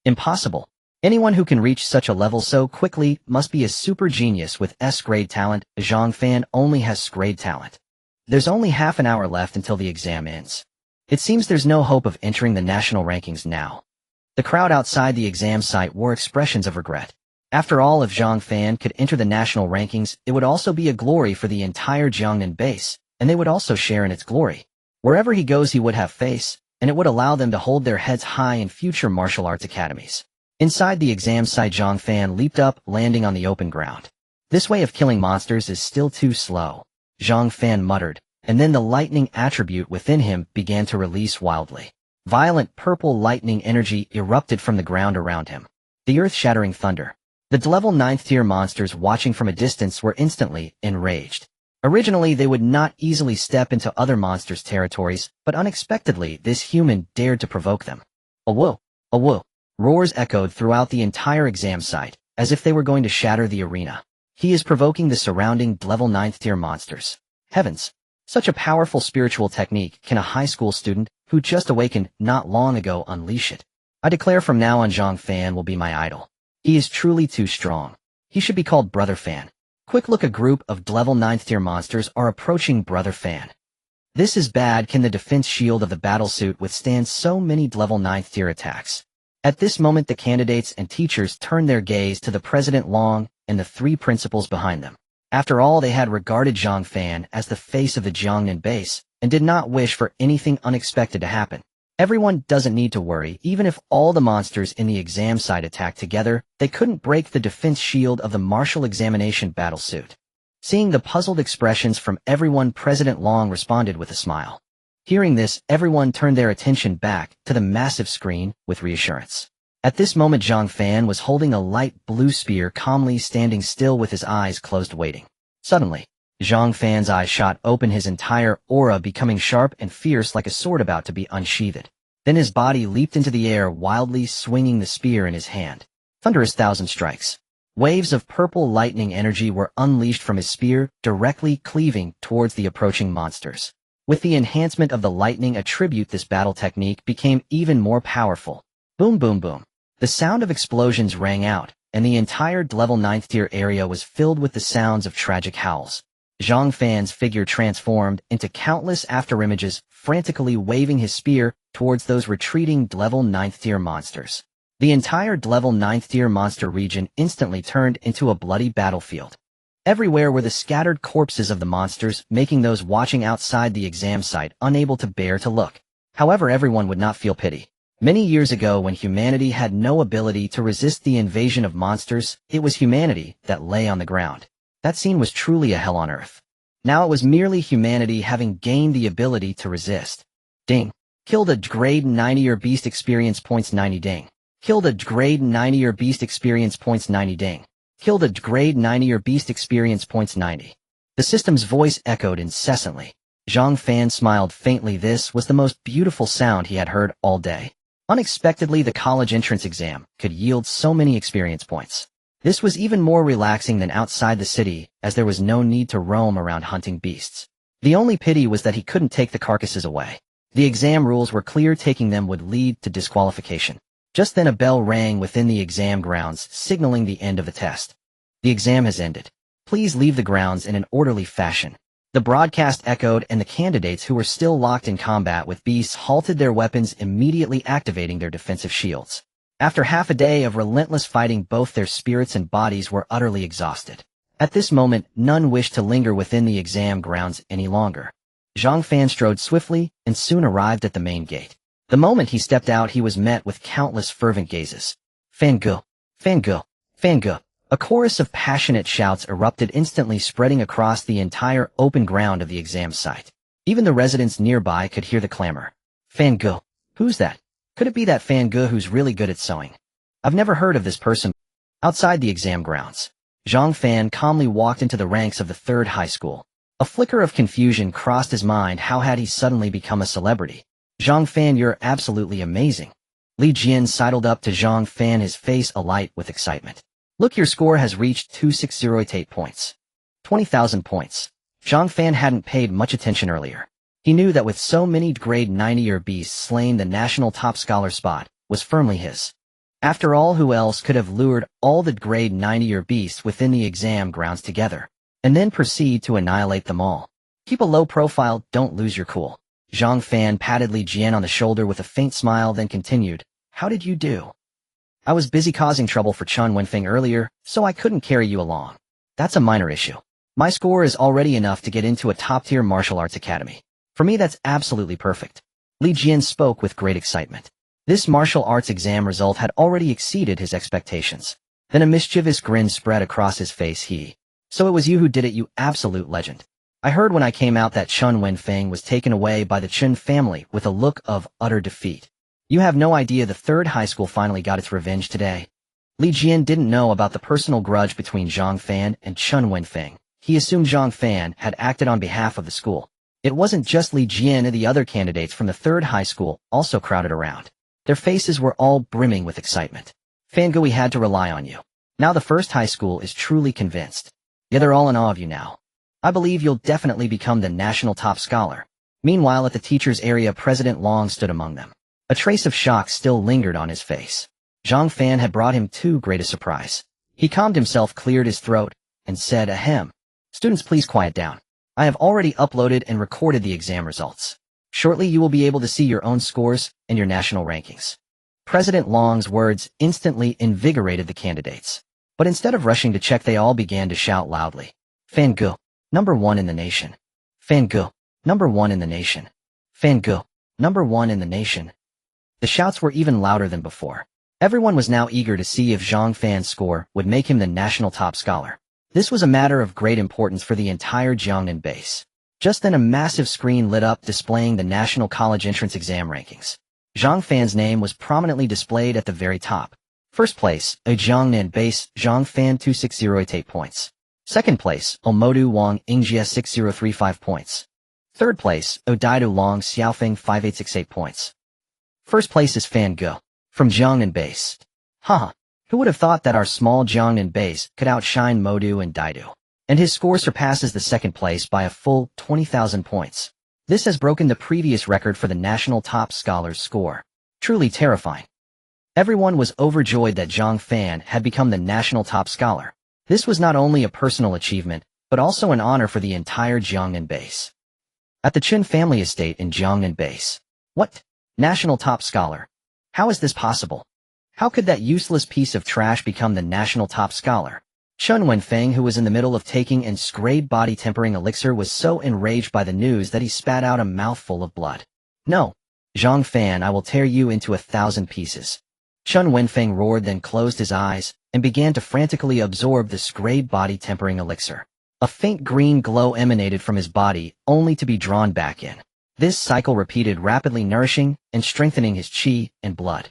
Impossible. Anyone who can reach such a level so quickly must be a super genius with S-grade talent. Zhang Fan only has S-grade talent. There's only half an hour left until the exam ends. It seems there's no hope of entering the national rankings now. The crowd outside the exam site wore expressions of regret. After all, if Zhang Fan could enter the national rankings, it would also be a glory for the entire Jiangnan base, and they would also share in its glory. Wherever he goes, he would have face, and it would allow them to hold their heads high in future martial arts academies. Inside the exam site, Zhang Fan leaped up, landing on the open ground. This way of killing monsters is still too slow, Zhang Fan muttered, and then the lightning attribute within him began to release wildly. Violent purple lightning energy erupted from the ground around him. The earth-shattering thunder. The level 9th tier monsters watching from a distance were instantly enraged. Originally, they would not easily step into other monsters' territories, but unexpectedly, this human dared to provoke them. A whoa! A whoa! Roars echoed throughout the entire exam site, as if they were going to shatter the arena. He is provoking the surrounding level 9th tier monsters. Heavens! Such a powerful spiritual technique. Can a high school student, who just awakened not long ago, unleash it? I declare from now on, Zhang Fan will be my idol. He is truly too strong. He should be called Brother Fan. Quick look, a group of level 9th tier monsters are approaching Brother Fan. This is bad. Can the defense shield of the battlesuit withstand so many level 9th tier attacks? At this moment the candidates and teachers turn their gaze to the President Long and the three principals behind them. After all, they had regarded Zhang Fan as the face of the Jiangnan base and did not wish for anything unexpected to happen. Everyone doesn't need to worry. Even if all the monsters in the exam site attacked together, they couldn't break the defense shield of the martial examination battlesuit. Seeing the puzzled expressions from everyone, President Long responded with a smile. Hearing this, everyone turned their attention back to the massive screen with reassurance. At this moment Zhang Fan was holding a light blue spear, calmly standing still with his eyes closed, waiting. Suddenly, Zhang Fan's eyes shot open, his entire aura becoming sharp and fierce like a sword about to be unsheathed. Then his body leaped into the air, wildly swinging the spear in his hand. Thunderous thousand strikes. Waves of purple lightning energy were unleashed from his spear, directly cleaving towards the approaching monsters. With the enhancement of the lightning attribute, this battle technique became even more powerful. Boom, boom, boom. The sound of explosions rang out, and the entire level 9th tier area was filled with the sounds of tragic howls. Zhang Fan's figure transformed into countless afterimages, frantically waving his spear towards those retreating level 9th tier monsters. The entire level 9th tier monster region instantly turned into a bloody battlefield. Everywhere were the scattered corpses of the monsters, making those watching outside the exam site unable to bear to look. However, everyone would not feel pity. Many years ago, when humanity had no ability to resist the invasion of monsters, it was humanity that lay on the ground. That scene was truly a hell on earth. Now it was merely humanity having gained the ability to resist. Ding. Killed a grade 90 beast experience points 90 ding. Killed a grade 90 beast experience points 90 ding. Killed a grade 90 beast experience points 90. The system's voice echoed incessantly. Zhang Fan smiled faintly. This was the most beautiful sound he had heard all day. Unexpectedly, the college entrance exam could yield so many experience points. This was even more relaxing than outside the city, as there was no need to roam around hunting beasts. The only pity was that he couldn't take the carcasses away. The exam rules were clear: taking them would lead to disqualification. Just then a bell rang within the exam grounds, signaling the end of the test. The exam has ended. Please leave the grounds in an orderly fashion. The broadcast echoed, and the candidates who were still locked in combat with beasts halted their weapons, immediately activating their defensive shields. After half a day of relentless fighting, both their spirits and bodies were utterly exhausted. At this moment, none wished to linger within the exam grounds any longer. Zhang Fan strode swiftly and soon arrived at the main gate. The moment he stepped out, he was met with countless fervent gazes. Fangu! Fangu! Fangu! A chorus of passionate shouts erupted, instantly spreading across the entire open ground of the exam site. Even the residents nearby could hear the clamor. Fangu! Who's that? Could it be that Fangu who's really good at sewing? I've never heard of this person. Outside the exam grounds, Zhang Fan calmly walked into the ranks of the 3rd high school. A flicker of confusion crossed his mind. How had he suddenly become a celebrity? Zhang Fan, you're absolutely amazing. Li Jian sidled up to Zhang Fan, his face alight with excitement. Look, your score has reached 26088 points. 20,000 points. Zhang Fan hadn't paid much attention earlier. He knew that with so many grade 90 beasts slain, the national top scholar spot was firmly his. After all, who else could have lured all the grade 90 beasts within the exam grounds together, and then proceed to annihilate them all? Keep a low profile, don't lose your cool. Zhang Fan patted Li Jian on the shoulder with a faint smile, then continued, how did you do? I was busy causing trouble for Chun Wenfeng earlier, so I couldn't carry you along. That's a minor issue. My score is already enough to get into a top-tier martial arts academy. For me, that's absolutely perfect. Li Jian spoke with great excitement. This martial arts exam result had already exceeded his expectations. Then a mischievous grin spread across his face. So it was you who did it, you absolute legend. I heard when I came out that Chun Wenfeng was taken away by the Chun family with a look of utter defeat. You have no idea, the 3rd high school finally got its revenge today. Li Jian didn't know about the personal grudge between Zhang Fan and Chun Wenfeng. He assumed Zhang Fan had acted on behalf of the school. It wasn't just Li Jian, the other candidates from the 3rd high school also crowded around. Their faces were all brimming with excitement. Fangu, we had to rely on you. Now the 1st high school is truly convinced. Yeah, they're all in awe of you now. I believe you'll definitely become the national top scholar. Meanwhile, at the teachers' area, President Long stood among them. A trace of shock still lingered on his face. Zhang Fan had brought him too great a surprise. He calmed himself, cleared his throat, and said, ahem. Students, please quiet down. I have already uploaded and recorded the exam results. Shortly you will be able to see your own scores and your national rankings. President Long's words instantly invigorated the candidates. But instead of rushing to check, they all began to shout loudly. Fanggu, #1 in the nation. Fanggu, #1 in the nation. Fanggu, #1 in the nation. The shouts were even louder than before. Everyone was now eager to see if Zhang Fan's score would make him the national top scholar. This was a matter of great importance for the entire Jiangnan base. Just then a massive screen lit up displaying the National College Entrance Exam rankings. Zhang Fan's name was prominently displayed at the very top. First place, a Jiangnan base, Zhang Fan 26088 points. Second place, Omodu Wang Ingjia 6035 points. Third place, Odaidu Long Xiaofeng 5868 points. First place is Fan Gu, from Jiangnan base. Haha, who would have thought that our small Jiangnan base could outshine Modu and Daidu? And his score surpasses the second place by a full 20,000 points. This has broken the previous record for the national top scholar's score. Truly terrifying. Everyone was overjoyed that Zhang Fan had become the national top scholar. This was not only a personal achievement, but also an honor for the entire Jiangnan base. At the Chen family estate in Jiangnan base. What? National top scholar? How is this possible? How could that useless piece of trash become the national top scholar? Chen Wenfeng, who was in the middle of taking an scrayed body tempering elixir, was so enraged by the news that he spat out a mouthful of blood. No. Zhang Fan, I will tear you into 1,000 pieces. Chen Wenfeng roared, then closed his eyes and began to frantically absorb the scrayed body tempering elixir. A faint green glow emanated from his body, only to be drawn back in. This cycle repeated, rapidly nourishing and strengthening his qi and blood.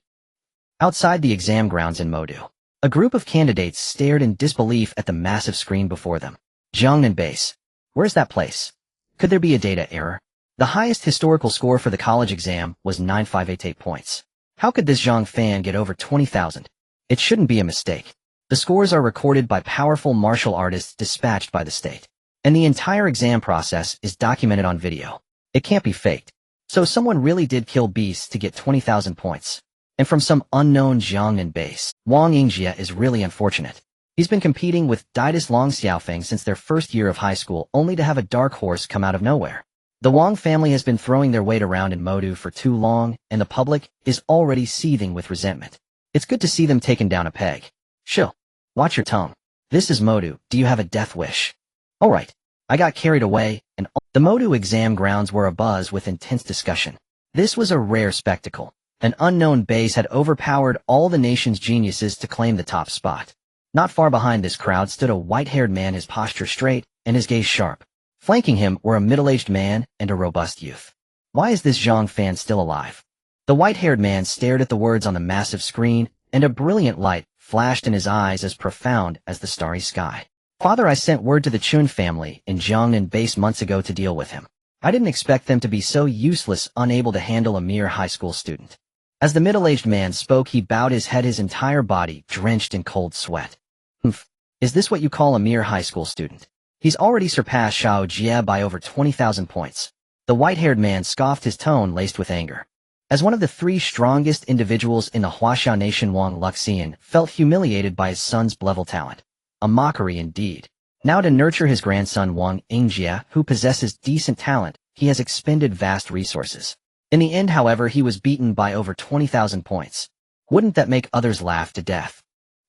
Outside the exam grounds in Modu, a group of candidates stared in disbelief at the massive screen before them. Jiangnan base. Where's that place? Could there be a data error? The highest historical score for the college exam was 9588 points. How could this Zhang Fan get over 20,000? It shouldn't be a mistake. The scores are recorded by powerful martial artists dispatched by the state. And the entire exam process is documented on video. It can't be faked. So someone really did kill beasts to get 20,000 points. And from some unknown Jiangnan base. Wang Yingjia is really unfortunate. He's been competing with Didus Long Xiaofeng since their first year of high school, only to have a dark horse come out of nowhere. The Wang family has been throwing their weight around in Modu for too long, and the public is already seething with resentment. It's good to see them taken down a peg. Shill. Watch your tongue. This is Modu. Do you have a death wish? Alright. I got carried away, and the Modu exam grounds were abuzz with intense discussion. This was a rare spectacle. An unknown base had overpowered all the nation's geniuses to claim the top spot. Not far behind this crowd stood a white-haired man, his posture straight and his gaze sharp. Flanking him were a middle-aged man and a robust youth. Why is this Zhang Fan still alive? The white-haired man stared at the words on the massive screen, and a brilliant light flashed in his eyes as profound as the starry sky. Father, I sent word to the Chun family in Jiangnan base months ago to deal with him. I didn't expect them to be so useless, unable to handle a mere high school student. As the middle-aged man spoke, he bowed his head, his entire body drenched in cold sweat. Humph. Is this what you call a mere high school student? He's already surpassed Xiao Jie by over 20,000 points. The white-haired man scoffed, his tone laced with anger. As one of the three strongest individuals in the Huaxiao nation, Wang Luxian felt humiliated by his son's level talent. A mockery indeed. Now to nurture his grandson Wang Ingjia, who possesses decent talent, he has expended vast resources. In the end, however, he was beaten by over 20,000 points. Wouldn't that make others laugh to death?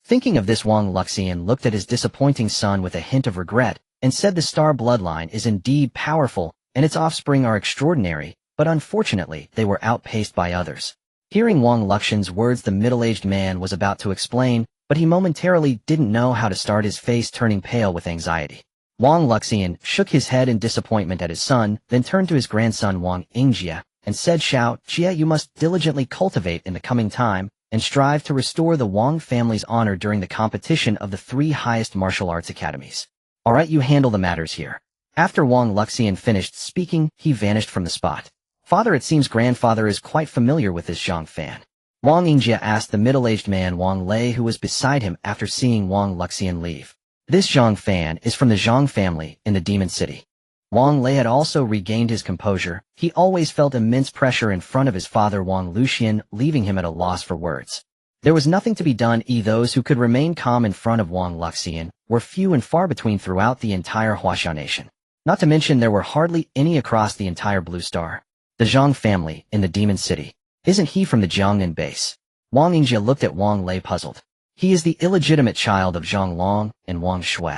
Thinking of this, Wang Luxian looked at his disappointing son with a hint of regret, and said the star bloodline is indeed powerful, and its offspring are extraordinary, but unfortunately they were outpaced by others. Hearing Wang Luxian's words, the middle-aged man was about to explain, but he momentarily didn't know how to start, his face turning pale with anxiety. Wang Luxian shook his head in disappointment at his son, then turned to his grandson Wang Ingjia, and said, Xiao Jie, you must diligently cultivate in the coming time, and strive to restore the Wang family's honor during the competition of the three highest martial arts academies. Alright, you handle the matters here. After Wang Luxian finished speaking, he vanished from the spot. Father, it seems grandfather is quite familiar with this Zhang Fan. Wang Yingjia asked the middle-aged man Wang Lei, who was beside him after seeing Wang Luxian leave. This Zhang Fan is from the Zhang family in the Demon City. Wang Lei had also regained his composure. He always felt immense pressure in front of his father Wang Luxian, leaving him at a loss for words. There was nothing to be done. Those who could remain calm in front of Wang Luxian were few and far between throughout the entire Huaxia nation. Not to mention there were hardly any across the entire Blue Star. The Zhang family in the Demon City. Isn't he from the Jiangnan base? Wang Yingjie looked at Wang Lei puzzled. He is the illegitimate child of Zhang Long and Wang Shui.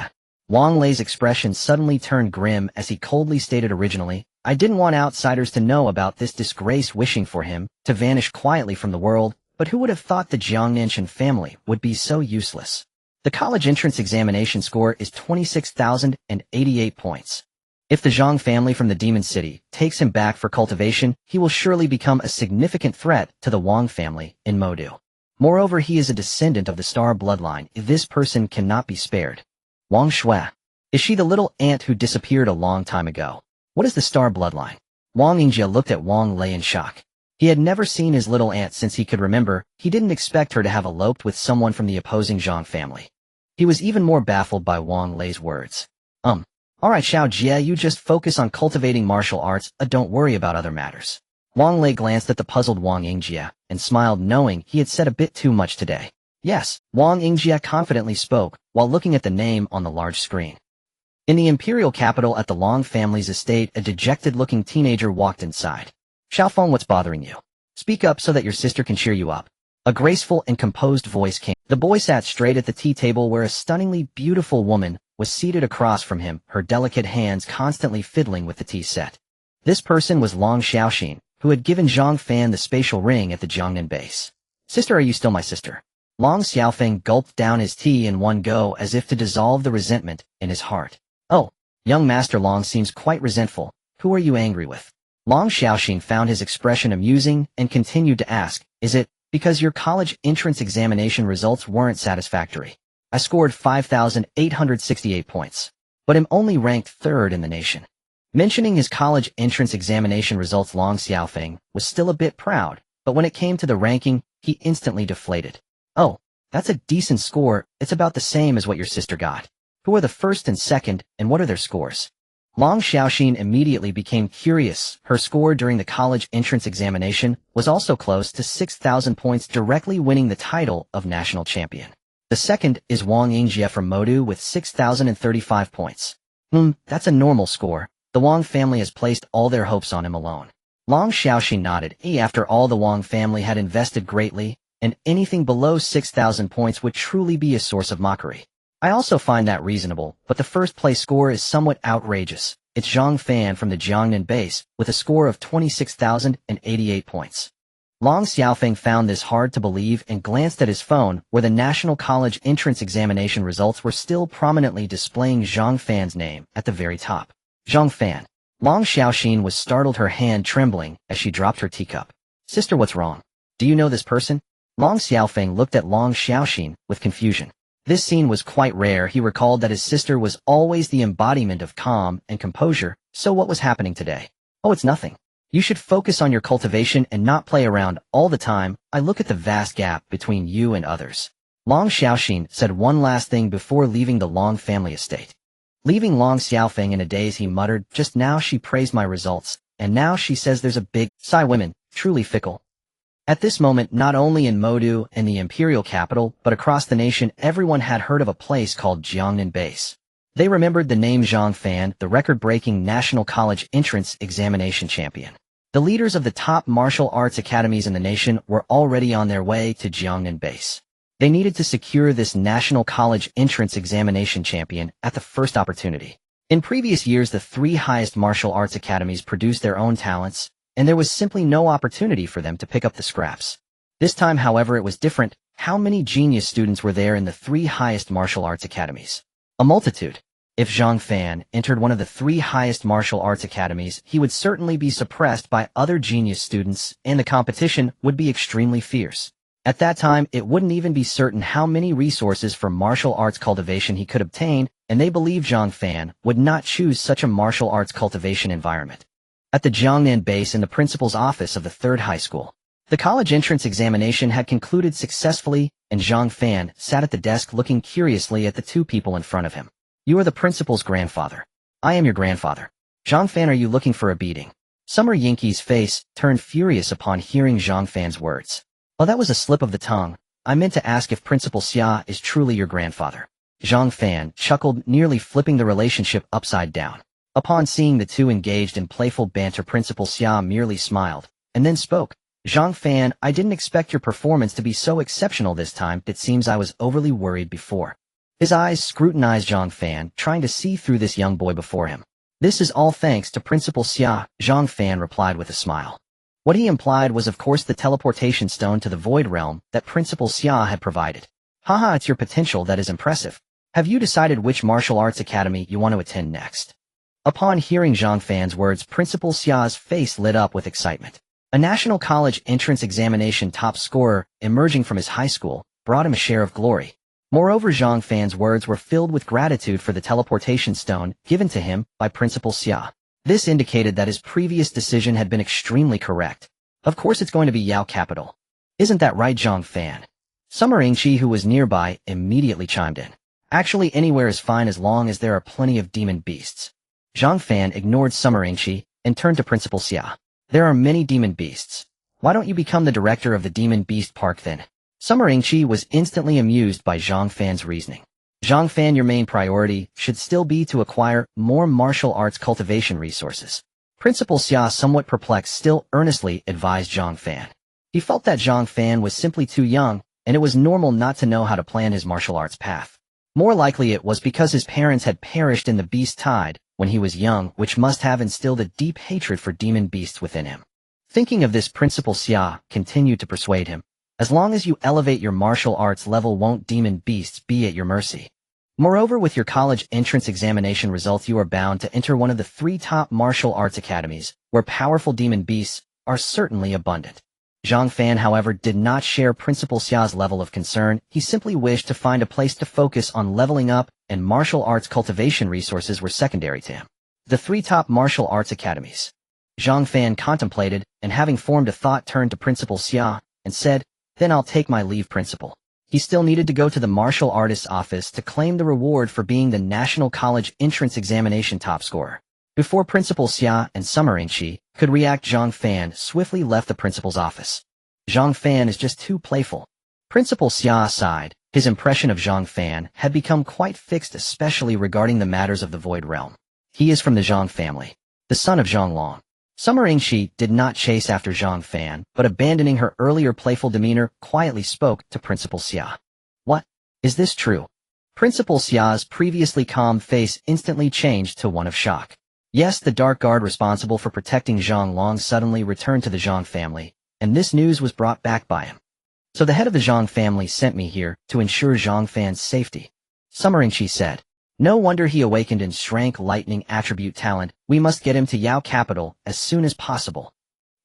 Wang Lei's expression suddenly turned grim as he coldly stated originally, I didn't want outsiders to know about this disgrace, wishing for him to vanish quietly from the world, but who would have thought the Jiangnan family would be so useless? The college entrance examination score is 26,088 points. If the Zhang family from the Demon City takes him back for cultivation, he will surely become a significant threat to the Wang family in Modu. Moreover, he is a descendant of the Star bloodline. This person cannot be spared. Wang Shui. Is she the little ant who disappeared a long time ago? What is the Star bloodline? Wang Yingjie looked at Wang Lei in shock. He had never seen his little ant since he could remember. He didn't expect her to have eloped with someone from the opposing Zhang family. He was even more baffled by Wang Lei's words. Alright Xiao Jie, you just focus on cultivating martial arts, don't worry about other matters. Wang Lei glanced at the puzzled Wang Yingjie and smiled, knowing he had said a bit too much today. Yes, Wang Yingjie confidently spoke, while looking at the name on the large screen. In the imperial capital at the Long family's estate, a dejected-looking teenager walked inside. Xiaofeng, what's bothering you? Speak up so that your sister can cheer you up. A graceful and composed voice came. The boy sat straight at the tea table where a stunningly beautiful woman was seated across from him, her delicate hands constantly fiddling with the tea set. This person was Long Xiaoxin, who had given Zhang Fan the spatial ring at the Jiangnan base. Sister, are you still my sister? Long Xiaofeng gulped down his tea in one go as if to dissolve the resentment in his heart. Oh, young Master Long seems quite resentful. Who are you angry with? Long Xiaoxin found his expression amusing and continued to ask, is it because your college entrance examination results weren't satisfactory? I scored 5,868 points, but am only ranked third in the nation. Mentioning his college entrance examination results, Long Xiaofeng was still a bit proud, but when it came to the ranking, he instantly deflated. Oh, that's a decent score. It's about the same as what your sister got. Who are the first and second, and what are their scores? Long Xiaoxin immediately became curious. Her score during the college entrance examination was also close to 6,000 points, directly winning the title of national champion. The second is Wang Yingjie from Modu with 6,035 points. That's a normal score. The Wang family has placed all their hopes on him alone. Long Xiaoxin nodded. After all, the Wang family had invested greatly, and anything below 6,000 points would truly be a source of mockery. I also find that reasonable, but the first place score is somewhat outrageous. It's Zhang Fan from the Jiangnan base, with a score of 26,088 points. Long Xiaofeng found this hard to believe and glanced at his phone, where the national college entrance examination results were still prominently displaying Zhang Fan's name at the very top. Zhang Fan. Long Xiaoxin was startled, her hand trembling as she dropped her teacup. Sister, what's wrong? Do you know this person? Long Xiaofeng looked at Long Xiaoxin with confusion. This scene was quite rare. He recalled that his sister was always the embodiment of calm and composure, so what was happening today? Oh, it's nothing. You should focus on your cultivation and not play around all the time. I look at the vast gap between you and others. Long Xiaoxin said one last thing before leaving the Long family estate. Leaving Long Xiaofeng in a daze, he muttered, just now she praised my results, and now she says there's a big sigh. Women, truly fickle. At this moment, not only in Modu and the imperial capital, but across the nation, everyone had heard of a place called Jiangnan Base. They remembered the name Zhang Fan, the record-breaking national college entrance examination champion. The leaders of the top martial arts academies in the nation were already on their way to Jiangnan Base. They needed to secure this national college entrance examination champion at the first opportunity. In previous years, the three highest martial arts academies produced their own talents, and there was simply no opportunity for them to pick up the scraps. This time, however, it was different. How many genius students were there in the three highest martial arts academies? A multitude. If Zhang Fan entered one of the three highest martial arts academies, he would certainly be suppressed by other genius students, and the competition would be extremely fierce. At that time, it wouldn't even be certain how many resources for martial arts cultivation he could obtain, and they believed Zhang Fan would not choose such a martial arts cultivation environment. At the Jiangnan base in the principal's office of the third high school, the college entrance examination had concluded successfully, and Zhang Fan sat at the desk looking curiously at the two people in front of him. You are the principal's grandfather. I am your grandfather. Zhang Fan, are you looking for a beating? Summer Yinke's face turned furious upon hearing Zhang Fan's words. Oh, that was a slip of the tongue. I meant to ask if Principal Xia is truly your grandfather. Zhang Fan chuckled, nearly flipping the relationship upside down. Upon seeing the two engaged in playful banter, Principal Xia merely smiled, and then spoke. Zhang Fan, I didn't expect your performance to be so exceptional this time. It seems I was overly worried before. His eyes scrutinized Zhang Fan, trying to see through this young boy before him. This is all thanks to Principal Xia, Zhang Fan replied with a smile. What he implied was of course the teleportation stone to the Void Realm that Principal Xia had provided. Haha, it's your potential that is impressive. Have you decided which martial arts academy you want to attend next? Upon hearing Zhang Fan's words, Principal Xia's face lit up with excitement. A national college entrance examination top scorer, emerging from his high school, brought him a share of glory. Moreover, Zhang Fan's words were filled with gratitude for the teleportation stone given to him by Principal Xia. This indicated that his previous decision had been extremely correct. Of course it's going to be Yao Capital. Isn't that right, Zhang Fan? Summer Ingqi, who was nearby, immediately chimed in. Actually, anywhere is fine as long as there are plenty of demon beasts. Zhang Fan ignored Summer Ingqi and turned to Principal Xia. There are many demon beasts. Why don't you become the director of the Demon Beast Park then? Summer Ingqi was instantly amused by Zhang Fan's reasoning. Zhang Fan, your main priority should still be to acquire more martial arts cultivation resources. Principal Xia, somewhat perplexed, still earnestly advised Zhang Fan. He felt that Zhang Fan was simply too young, and it was normal not to know how to plan his martial arts path. More likely it was because his parents had perished in the beast tide when he was young, which must have instilled a deep hatred for demon beasts within him. Thinking of this, Principal Xia continued to persuade him. As long as you elevate your martial arts level, won't demon beasts be at your mercy. Moreover, with your college entrance examination results, you are bound to enter one of the 3 top martial arts academies, where powerful demon beasts are certainly abundant. Zhang Fan, however, did not share Principal Xia's level of concern. He simply wished to find a place to focus on leveling up, and martial arts cultivation resources were secondary to him. The 3 top martial arts academies. Zhang Fan contemplated, and having formed a thought, turned to Principal Xia and said, "Then I'll take my leave, Principal." He still needed to go to the martial artist's office to claim the reward for being the National College Entrance Examination top scorer. Before Principal Xia and Summer Ingqi could react, Zhang Fan swiftly left the principal's office. Zhang Fan is just too playful. Principal Xia sighed. His impression of Zhang Fan had become quite fixed, especially regarding the matters of the Void Realm. He is from the Zhang family, the son of Zhang Long. Summer Ingqi did not chase after Zhang Fan, but abandoning her earlier playful demeanor, quietly spoke to Principal Xia. What? Is this true? Principal Xia's previously calm face instantly changed to one of shock. Yes, the dark guard responsible for protecting Zhang Long suddenly returned to the Zhang family, and this news was brought back by him. So the head of the Zhang family sent me here to ensure Zhang Fan's safety. Summer Ingqi said. No wonder he awakened in strength lightning attribute talent. We must get him to Yao Capital as soon as possible.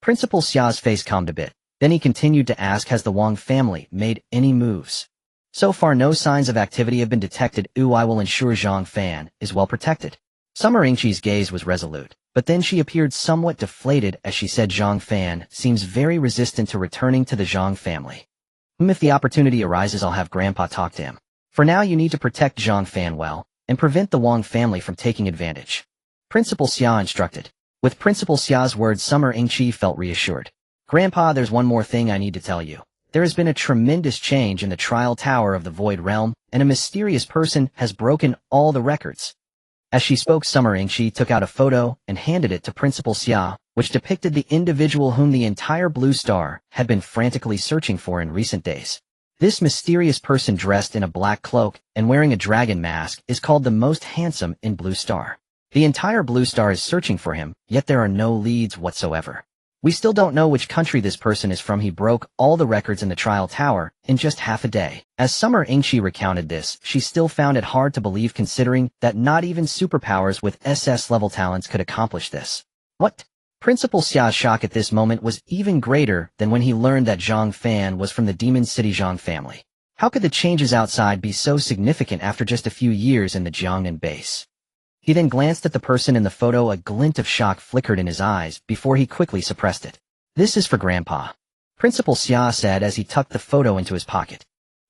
Principal Xia's face calmed a bit. Then he continued to ask, has the Wang family made any moves? So far no signs of activity have been detected. I will ensure Zhang Fan is well protected. Summer Ingqi's gaze was resolute, but then she appeared somewhat deflated as she said, Zhang Fan seems very resistant to returning to the Zhang family. If the opportunity arises, I'll have Grandpa talk to him. For now you need to protect Zhang Fan well, and prevent the Wang family from taking advantage. Principal Xia instructed. With Principal Xia's words, Summer Ingqi felt reassured. Grandpa, there's one more thing I need to tell you. There has been a tremendous change in the trial tower of the Void Realm, and a mysterious person has broken all the records. As she spoke, Summer Ingqi took out a photo and handed it to Principal Xia, which depicted the individual whom the entire Blue Star had been frantically searching for in recent days. This mysterious person, dressed in a black cloak and wearing a dragon mask, is called the most handsome in Blue Star. The entire Blue Star is searching for him, yet there are no leads whatsoever. We still don't know which country this person is from. He broke all the records in the trial tower in just half a day. As Summer Ingqi recounted this, she still found it hard to believe, considering that not even superpowers with SS-level talents could accomplish this. What? Principal Xia's shock at this moment was even greater than when he learned that Zhang Fan was from the Demon City Zhang family. How could the changes outside be so significant after just a few years in the Jiangnan base? He then glanced at the person in the photo. A glint of shock flickered in his eyes before he quickly suppressed it. This is for Grandpa, Principal Xia said as he tucked the photo into his pocket.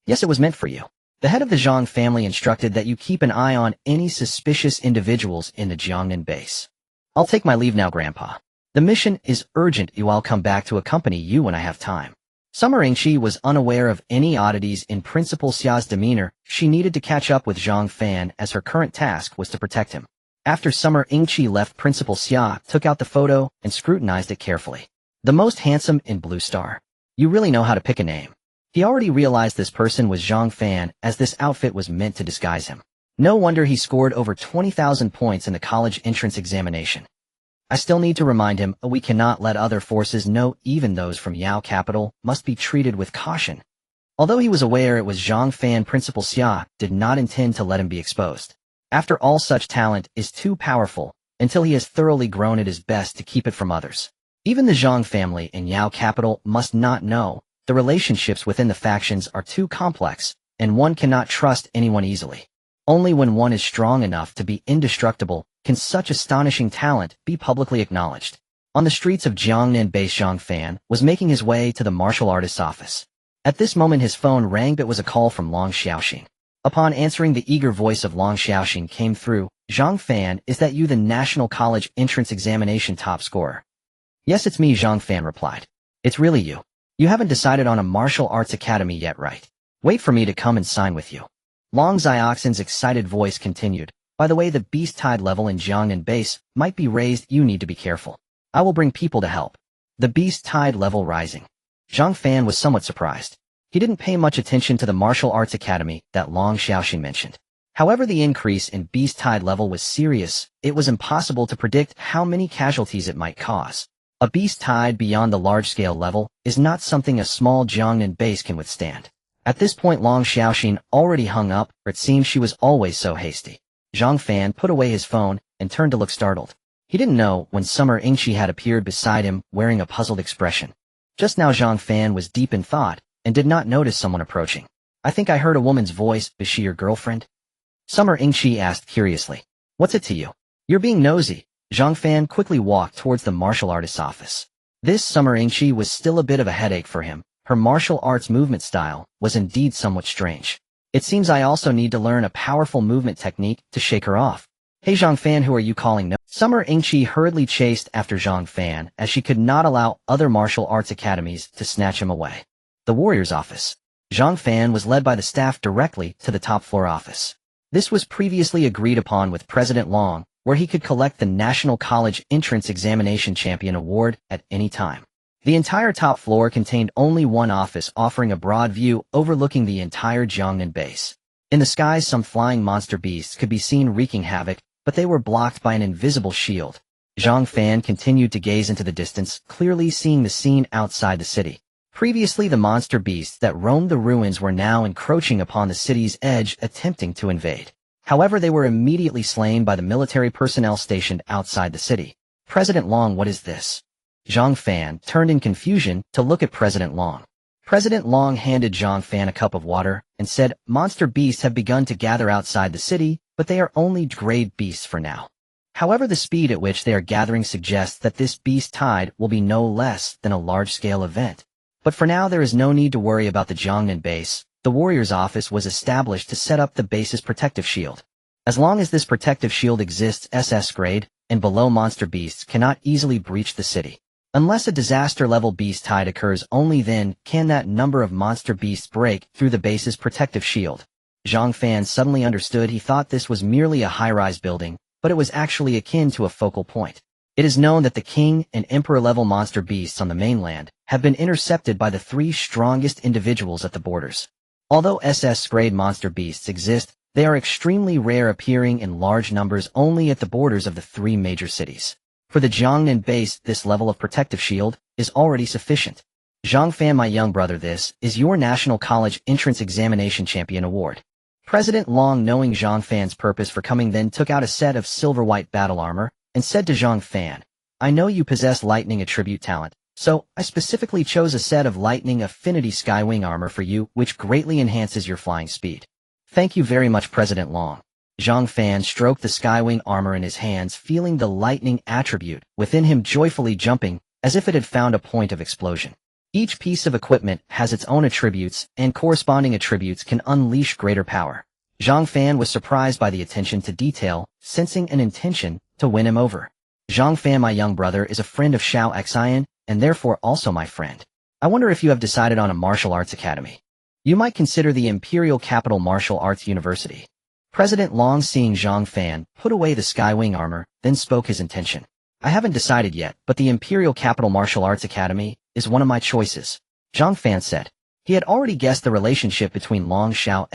Yes, it was meant for you. The head of the Zhang family instructed that you keep an eye on any suspicious individuals in the Jiangnan base. I'll take my leave now, Grandpa. The mission is urgent. I'll come back to accompany you when I have time. Summer Ingqi was unaware of any oddities in Principal Xia's demeanor. She needed to catch up with Zhang Fan as her current task was to protect him. After Summer Ingqi left, Principal Xia took out the photo and scrutinized it carefully. The most handsome in Blue Star. You really know how to pick a name. He already realized this person was Zhang Fan, as this outfit was meant to disguise him. No wonder he scored over 20,000 points in the college entrance examination. I still need to remind him we cannot let other forces know, even those from Yao capital must be treated with caution. Although he was aware it was Zhang Fan, Principal Xia did not intend to let him be exposed. After all, such talent is too powerful until he has thoroughly grown it is best to keep it from others. Even the Zhang family in Yao capital must not know. The relationships within the factions are too complex, and one cannot trust anyone easily. Only when one is strong enough to be indestructible can such astonishing talent be publicly acknowledged. On the streets of Jiangnan base, Zhang Fan was making his way to the martial artist's office. At this moment his phone rang. It was a call from Long Xiaoxing. Upon answering, the eager voice of Long Xiaoxing came through. Zhang Fan, is that you, the National College Entrance Examination top scorer? Yes, it's me, Zhang Fan replied. It's really you. You haven't decided on a martial arts academy yet, right? Wait for me to come and sign with you. Long Xiaoxing's excited voice continued. By the way, the beast tide level in Jiangnan base might be raised. You need to be careful. I will bring people to help. The beast tide level rising. Zhang Fan was somewhat surprised. He didn't pay much attention to the martial arts academy that Long Xiaoxing mentioned. However, the increase in beast tide level was serious. It was impossible to predict how many casualties it might cause. A beast tide beyond the large-scale level is not something a small Jiangnan base can withstand. At this point Long Xiaoxing already hung up, or it seemed she was always so hasty. Zhang Fan put away his phone and turned to look startled. He didn't know when Summer Ingqi had appeared beside him wearing a puzzled expression. Just now Zhang Fan was deep in thought and did not notice someone approaching. I think I heard a woman's voice. Is she your girlfriend? Summer Ingqi asked curiously. What's it to you? You're being nosy. Zhang Fan quickly walked towards the martial artist's office. This Summer Ingqi was still a bit of a headache for him. Her martial arts movement style was indeed somewhat strange. It seems I also need to learn a powerful movement technique to shake her off. Hey Zhang Fan, who are you calling no? Summer Ingqi hurriedly chased after Zhang Fan as she could not allow other martial arts academies to snatch him away. The warrior's office. Zhang Fan was led by the staff directly to the top floor office. This was previously agreed upon with President Long, where he could collect the National College Entrance Examination Champion Award at any time. The entire top floor contained only one office, offering a broad view overlooking the entire Jiangnan base. In the skies some flying monster beasts could be seen wreaking havoc, but they were blocked by an invisible shield. Zhang Fan continued to gaze into the distance, clearly seeing the scene outside the city. Previously the monster beasts that roamed the ruins were now encroaching upon the city's edge, attempting to invade. However, they were immediately slain by the military personnel stationed outside the city. President Long, what is this? Zhang Fan turned in confusion to look at President Long. President Long handed Zhang Fan a cup of water and said, monster beasts have begun to gather outside the city, but they are only grade beasts for now. However, the speed at which they are gathering suggests that this beast tide will be no less than a large-scale event. But for now there is no need to worry about the Jiangnan base. The warrior's office was established to set up the base's protective shield. As long as this protective shield exists, SS grade and below monster beasts cannot easily breach the city. Unless a disaster-level beast tide occurs, only then can that number of monster beasts break through the base's protective shield. Zhang Fan suddenly understood. He thought this was merely a high-rise building, but it was actually akin to a focal point. It is known that the king and emperor-level monster beasts on the mainland have been intercepted by the 3 strongest individuals at the borders. Although SS-grade monster beasts exist, they are extremely rare, appearing in large numbers only at the borders of the 3 major cities. For the Jiangnan base, this level of protective shield is already sufficient. Zhang Fan, my young brother, this is your National College Entrance Examination Champion Award. President Long, knowing Zhang Fan's purpose for coming, then took out a set of silver-white battle armor and said to Zhang Fan, I know you possess lightning attribute talent, so I specifically chose a set of lightning affinity skywing armor for you, which greatly enhances your flying speed. Thank you very much, President Long. Zhang Fan stroked the skywing armor in his hands, feeling the lightning attribute within him joyfully jumping, as if it had found a point of explosion. Each piece of equipment has its own attributes, and corresponding attributes can unleash greater power. Zhang Fan was surprised by the attention to detail, sensing an intention to win him over. Zhang Fan, my young brother, is a friend of Xiao Xian, and therefore also my friend. I wonder if you have decided on a martial arts academy. You might consider the Imperial Capital Martial Arts University. President Long, seeing Zhang Fan put away the Skywing armor, then spoke his intention. I haven't decided yet, but the Imperial Capital Martial Arts Academy is one of my choices, Zhang Fan said. He had already guessed the relationship between Long Xiao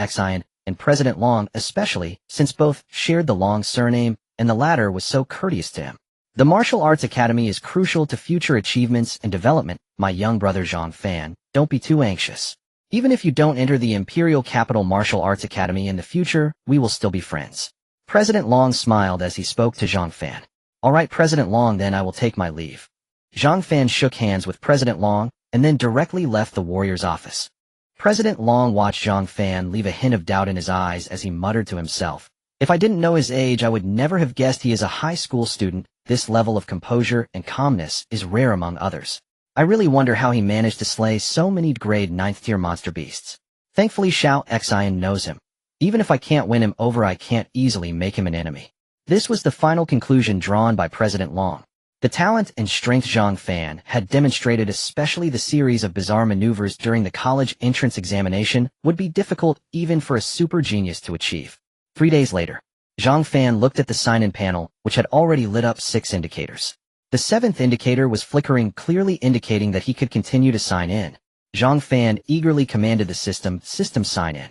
and President Long, especially since both shared the Long surname and the latter was so courteous to him. The Martial Arts Academy is crucial to future achievements and development, my young brother Zhang Fan. Don't be too anxious. Even if you don't enter the Imperial Capital Martial Arts Academy in the future, we will still be friends. President Long smiled as he spoke to Zhang Fan. All right, President Long, then I will take my leave. Zhang Fan shook hands with President Long and then directly left the warrior's office. President Long watched Zhang Fan leave a hint of doubt in his eyes as he muttered to himself. If I didn't know his age, I would never have guessed he is a high school student. This level of composure and calmness is rare among others. I really wonder how he managed to slay so many grade 9th tier monster beasts. Thankfully Xiao Xian knows him. Even if I can't win him over, I can't easily make him an enemy. This was the final conclusion drawn by President Long. The talent and strength Zhang Fan had demonstrated, especially the series of bizarre maneuvers during the college entrance examination, would be difficult even for a super genius to achieve. 3 days later, Zhang Fan looked at the sign-in panel, which had already lit up 6 indicators. The 7th indicator was flickering, clearly indicating that he could continue to sign in. Zhang Fan eagerly commanded the system sign in.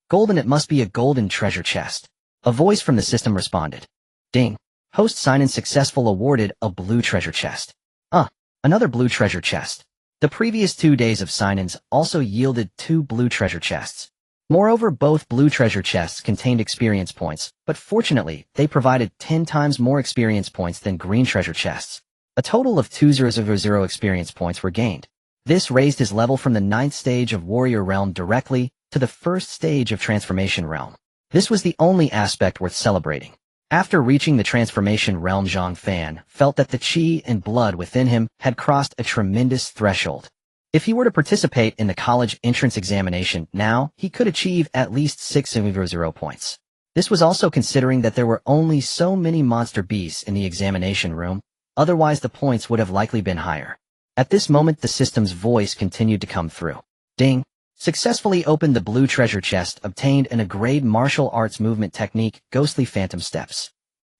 Golden, it must be a golden treasure chest. A voice from the system responded. Ding. Host sign-in successful, awarded a blue treasure chest. Another blue treasure chest. The previous 2 days of sign-ins also yielded 2 blue treasure chests. Moreover, both blue treasure chests contained experience points, but fortunately, they provided 10 times more experience points than green treasure chests. A total of 2000 experience points were gained. This raised his level from the 9th stage of Warrior Realm directly to the 1st stage of Transformation Realm. This was the only aspect worth celebrating. After reaching the Transformation Realm, Zhang Fan felt that the chi and blood within him had crossed a tremendous threshold. If he were to participate in the college entrance examination now, he could achieve at least 600 points. This was also considering that there were only so many monster beasts in the examination room, otherwise the points would have likely been higher. At this moment, the system's voice continued to come through. Ding. Successfully opened the blue treasure chest, obtained in a grade martial arts movement technique, Ghostly Phantom Steps.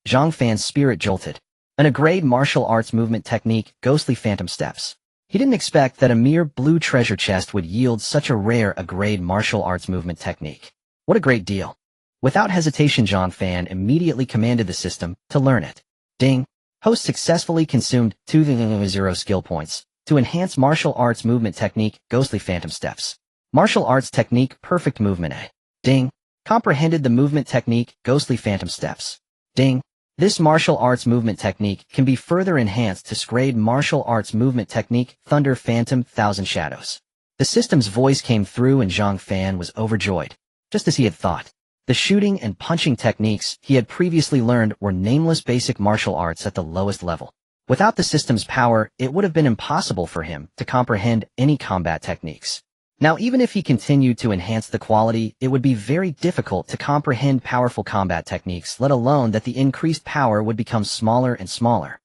Zhang Fan's spirit jolted. In a grade martial arts movement technique, Ghostly Phantom Steps. He didn't expect that a mere blue treasure chest would yield such a rare grade martial arts movement technique. What a great deal. Without hesitation, Zhang Fan immediately commanded the system to learn it. Ding. Host successfully consumed 200 skill points to enhance martial arts movement technique, Ghostly Phantom Steps. Martial arts technique, perfect movement A. Ding. Comprehended the movement technique, Ghostly Phantom Steps. Ding. This martial arts movement technique can be further enhanced to grade martial arts movement technique, Thunder Phantom 1000 Shadows. The system's voice came through and Zhang Fan was overjoyed. Just as he had thought. The shooting and punching techniques he had previously learned were nameless basic martial arts at the lowest level. Without the system's power, it would have been impossible for him to comprehend any combat techniques. Now, even if he continued to enhance the quality, it would be very difficult to comprehend powerful combat techniques, let alone that the increased power would become smaller and smaller.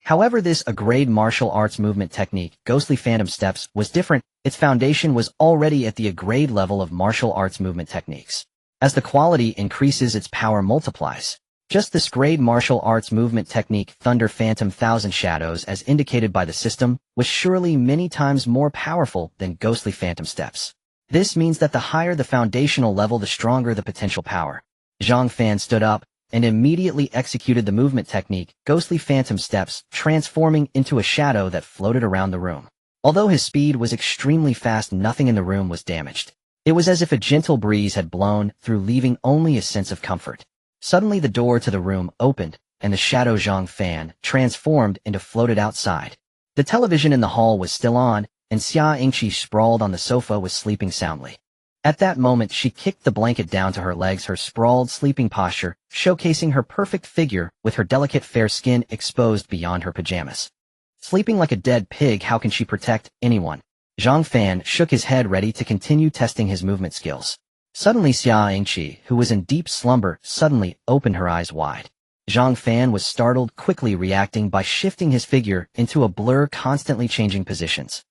However, this grade martial arts movement technique, Ghostly Phantom Steps, was different. Its foundation was already at the grade level of martial arts movement techniques. As the quality increases, its power multiplies. Just this grade martial arts movement technique, Thunder Phantom 1000 Shadows, as indicated by the system, was surely many times more powerful than Ghostly Phantom Steps. This means that the higher the foundational level, the stronger the potential power. Zhang Fan stood up and immediately executed the movement technique, Ghostly Phantom Steps, transforming into a shadow that floated around the room. Although his speed was extremely fast, nothing in the room was damaged. It was as if a gentle breeze had blown through, leaving only a sense of comfort. Suddenly the door to the room opened, and the shadow Zhang Fan transformed into floated outside. The television in the hall was still on, and Xia Yingqi, sprawled on the sofa, was sleeping soundly. At that moment, she kicked the blanket down to her legs, her sprawled sleeping posture, showcasing her perfect figure with her delicate fair skin exposed beyond her pajamas. Sleeping like a dead pig, how can she protect anyone? Zhang Fan shook his head, ready to continue testing his movement skills. Suddenly Xia Yingqi, who was in deep slumber, suddenly opened her eyes wide. Zhang Fan was startled, quickly reacting by shifting his figure into a blur, constantly changing positions.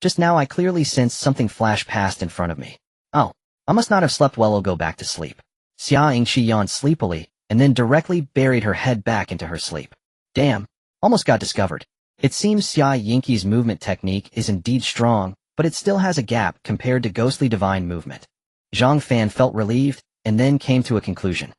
Just now I clearly sensed something flash past in front of me. Oh, I must not have slept well. I'll go back to sleep. Xia Yingqi yawned sleepily, and then directly buried her head back into her sleep. Damn, almost got discovered. It seems Xia Yingqi's movement technique is indeed strong, but it still has a gap compared to ghostly divine movement. Zhang Fan felt relieved, and then came to a conclusion.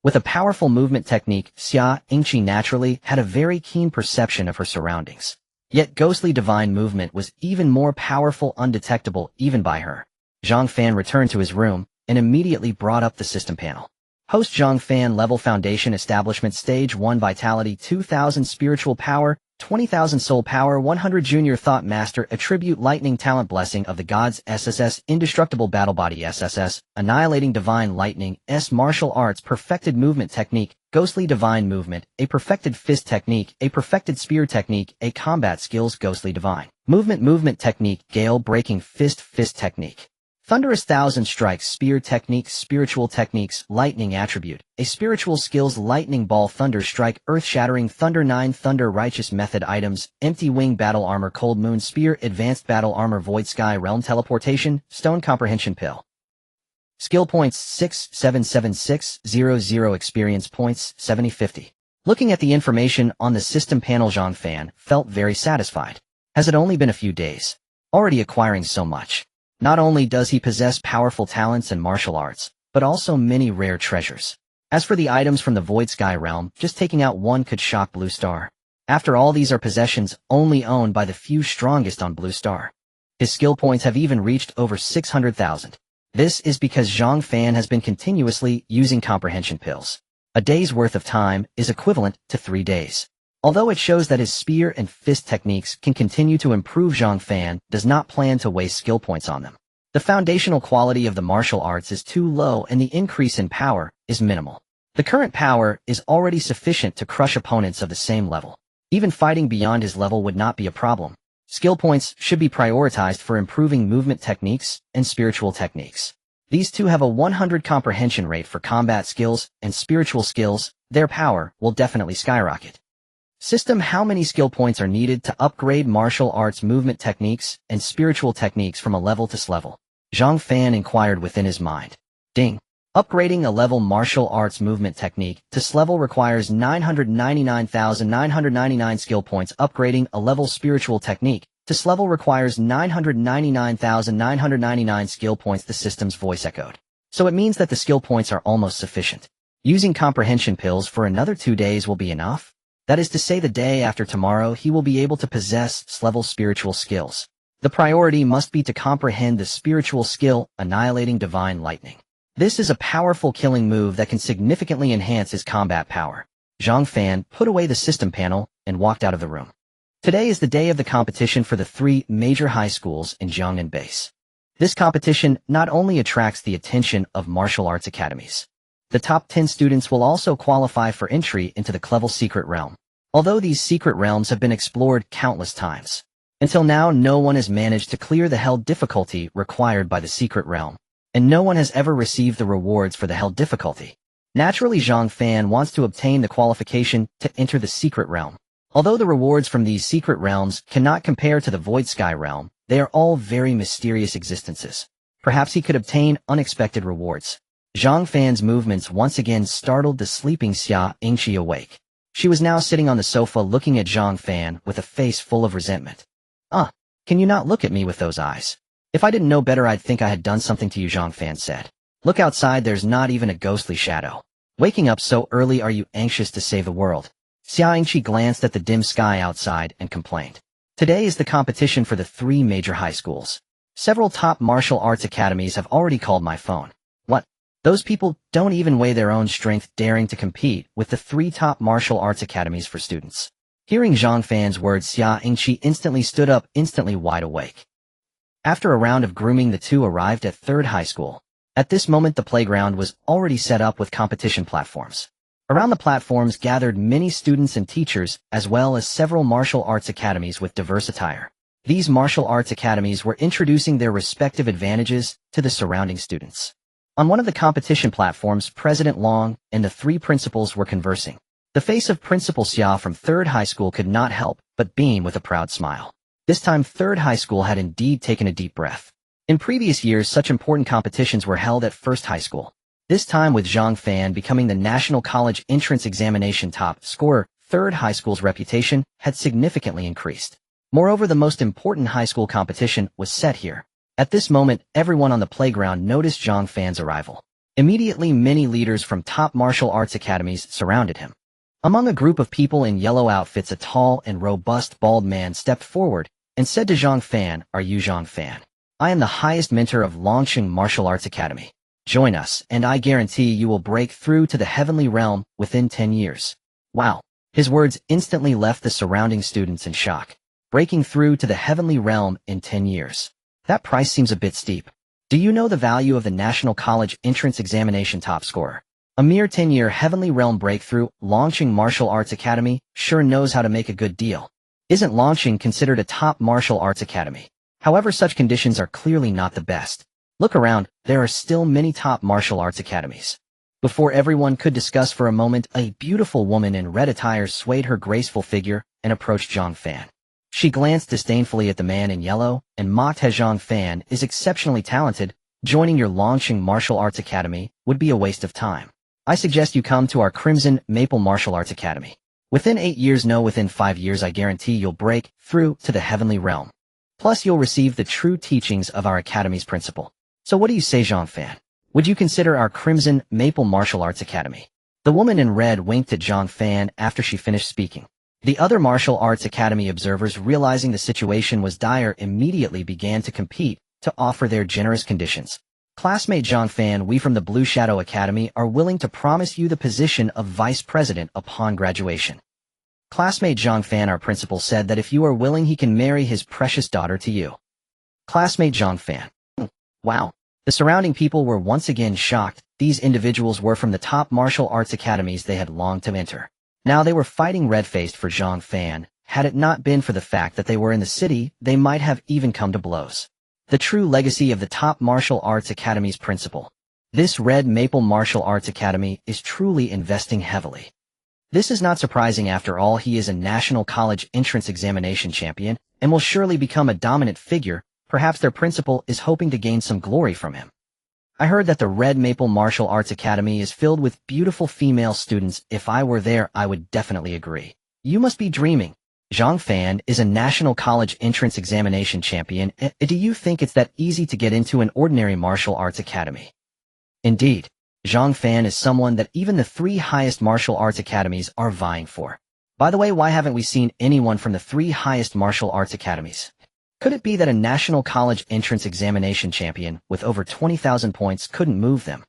With a powerful movement technique, Xia Yingqi naturally had a very keen perception of her surroundings. Yet ghostly divine movement was even more powerful, undetectable even by her. Zhang Fan returned to his room, and immediately brought up the system panel. Host Zhang Fan Level Foundation Establishment Stage 1 Vitality 2000 Spiritual Power 20,000 Soul Power 100 Junior Thought Master Attribute Lightning Talent Blessing of the Gods SSS Indestructible Battle Body SSS Annihilating Divine Lightning S Martial Arts Perfected Movement Technique Ghostly Divine Movement A Perfected Fist Technique A Perfected Spear Technique A Combat Skills Ghostly Divine Movement Technique Gale Breaking Fist Technique Thunderous Thousand Strikes Spear Technique Spiritual Techniques Lightning Attribute A Spiritual Skills Lightning Ball Thunder Strike Earth Shattering Thunder 9 Thunder Righteous Method Items Empty Wing Battle Armor Cold Moon Spear Advanced Battle Armor Void Sky Realm Teleportation Stone Comprehension Pill Skill Points 6,776,00 Experience Points 7050. Looking at the information on the system panel, Zhang Fan felt very satisfied. Has it only been a few days? Already acquiring so much. Not only does he possess powerful talents and martial arts, but also many rare treasures. As for the items from the Void Sky realm, just taking out one could shock Blue Star. After all, these are possessions only owned by the few strongest on Blue Star. His skill points have even reached over 600,000. This is because Zhang Fan has been continuously using comprehension pills. A day's worth of time is equivalent to 3 days. Although it shows that his spear and fist techniques can continue to improve, Zhang Fan does not plan to waste skill points on them. The foundational quality of the martial arts is too low and the increase in power is minimal. The current power is already sufficient to crush opponents of the same level. Even fighting beyond his level would not be a problem. Skill points should be prioritized for improving movement techniques and spiritual techniques. These two have a 100 comprehension rate for combat skills and spiritual skills. Their power will definitely skyrocket. System: how many skill points are needed to upgrade martial arts movement techniques and spiritual techniques from a level to S-level? Zhang Fan inquired within his mind. Ding. Upgrading a level martial arts movement technique to S-level requires 999,999 skill points. Upgrading a level spiritual technique to S-level requires 999,999 skill points. The system's voice echoed. So it means that the skill points are almost sufficient. Using comprehension pills for another 2 days will be enough? That is to say, the day after tomorrow he will be able to possess S-level spiritual skills. The priority must be to comprehend the spiritual skill, Annihilating Divine Lightning. This is a powerful killing move that can significantly enhance his combat power. Zhang Fan put away the system panel and walked out of the room. Today is the day of the competition for the 3 major high schools in Jiangnan Base. This competition not only attracts the attention of martial arts academies. The top 10 students will also qualify for entry into the Clevel Secret Realm. Although these secret realms have been explored countless times, until now no one has managed to clear the hell difficulty required by the secret realm, and no one has ever received the rewards for the hell difficulty. Naturally, Zhang Fan wants to obtain the qualification to enter the secret realm. Although the rewards from these secret realms cannot compare to the Void Sky realm, they are all very mysterious existences. Perhaps he could obtain unexpected rewards. Zhang Fan's movements once again startled the sleeping Xia Yingqi awake. She was now sitting on the sofa looking at Zhang Fan with a face full of resentment. Can you not look at me with those eyes? If I didn't know better, I'd think I had done something to you, Zhang Fan said. Look outside, there's not even a ghostly shadow. Waking up so early, are you anxious to save the world? Xia Yingqi glanced at the dim sky outside and complained. Today is the competition for the 3 major high schools. Several top martial arts academies have already called my phone. What? Those people don't even weigh their own strength, daring to compete with the 3 top martial arts academies for students. Hearing Zhang Fan's words, Xia Yingqi instantly stood up, instantly wide awake. After a round of grooming, the 2 arrived at 3rd high school. At this moment, the playground was already set up with competition platforms. Around the platforms gathered many students and teachers, as well as several martial arts academies with diverse attire. These martial arts academies were introducing their respective advantages to the surrounding students. On one of the competition platforms, President Long and the 3 principals were conversing. The face of Principal Xia from 3rd High School could not help but beam with a proud smile. This time, third high school had indeed taken a deep breath. In previous years, such important competitions were held at first high school. This time, with Zhang Fan becoming the National College Entrance Examination top scorer, third high school's reputation had significantly increased. Moreover, the most important high school competition was set here. At this moment, everyone on the playground noticed Zhang Fan's arrival. Immediately, many leaders from top martial arts academies surrounded him. Among a group of people in yellow outfits, a tall and robust bald man stepped forward and said to Zhang Fan, "Are you Zhang Fan? I am the highest mentor of Longqing Martial Arts Academy. Join us, and I guarantee you will break through to the heavenly realm within 10 years. Wow. His words instantly left the surrounding students in shock. Breaking through to the heavenly realm in 10 years. That price seems a bit steep. Do you know the value of the National College Entrance Examination top scorer? A mere 10-year heavenly realm breakthrough, Longqing Martial Arts Academy sure knows how to make a good deal. Isn't Longqing considered a top martial arts academy? However, such conditions are clearly not the best. Look around, there are still many top martial arts academies. Before everyone could discuss for a moment, a beautiful woman in red attire swayed her graceful figure and approached Zhang Fan. She glanced disdainfully at the man in yellow and mocked. Zhang Fan is exceptionally talented. Joining your Longqing Martial Arts Academy would be a waste of time. I suggest you come to our Crimson Maple Martial Arts Academy. Within 8 years, no, within 5 years, I guarantee you'll break through to the heavenly realm. Plus, you'll receive the true teachings of our academy's principal. So what do you say, Zhang Fan? Would you consider our Crimson Maple Martial Arts Academy? The woman in red winked at Zhang Fan after she finished speaking. The other martial arts academy observers, realizing the situation was dire, immediately began to compete to offer their generous conditions. Classmate Zhang Fan, we from the Blue Shadow Academy are willing to promise you the position of vice president upon graduation. Classmate Zhang Fan, our principal said that if you are willing, he can marry his precious daughter to you. Classmate Zhang Fan. Wow. The surrounding people were once again shocked. These individuals were from the top martial arts academies they had longed to enter. Now they were fighting red-faced for Zhang Fan. Had it not been for the fact that they were in the city, they might have even come to blows. The true legacy of the top martial arts academy's principal. This Red Maple Martial Arts Academy is truly investing heavily. This is not surprising. After all, he is a National College Entrance Examination champion and will surely become a dominant figure. Perhaps their principal is hoping to gain some glory from him. I heard that the Red Maple Martial Arts Academy is filled with beautiful female students. If I were there, I would definitely agree. You must be dreaming. Zhang Fan is a National College Entrance Examination champion. Do you think it's that easy to get into an ordinary martial arts academy? Indeed, Zhang Fan is someone that even the 3 highest martial arts academies are vying for. By the way, why haven't we seen anyone from the 3 highest martial arts academies? Could it be that a National College Entrance Examination champion with over 20,000 points couldn't move them?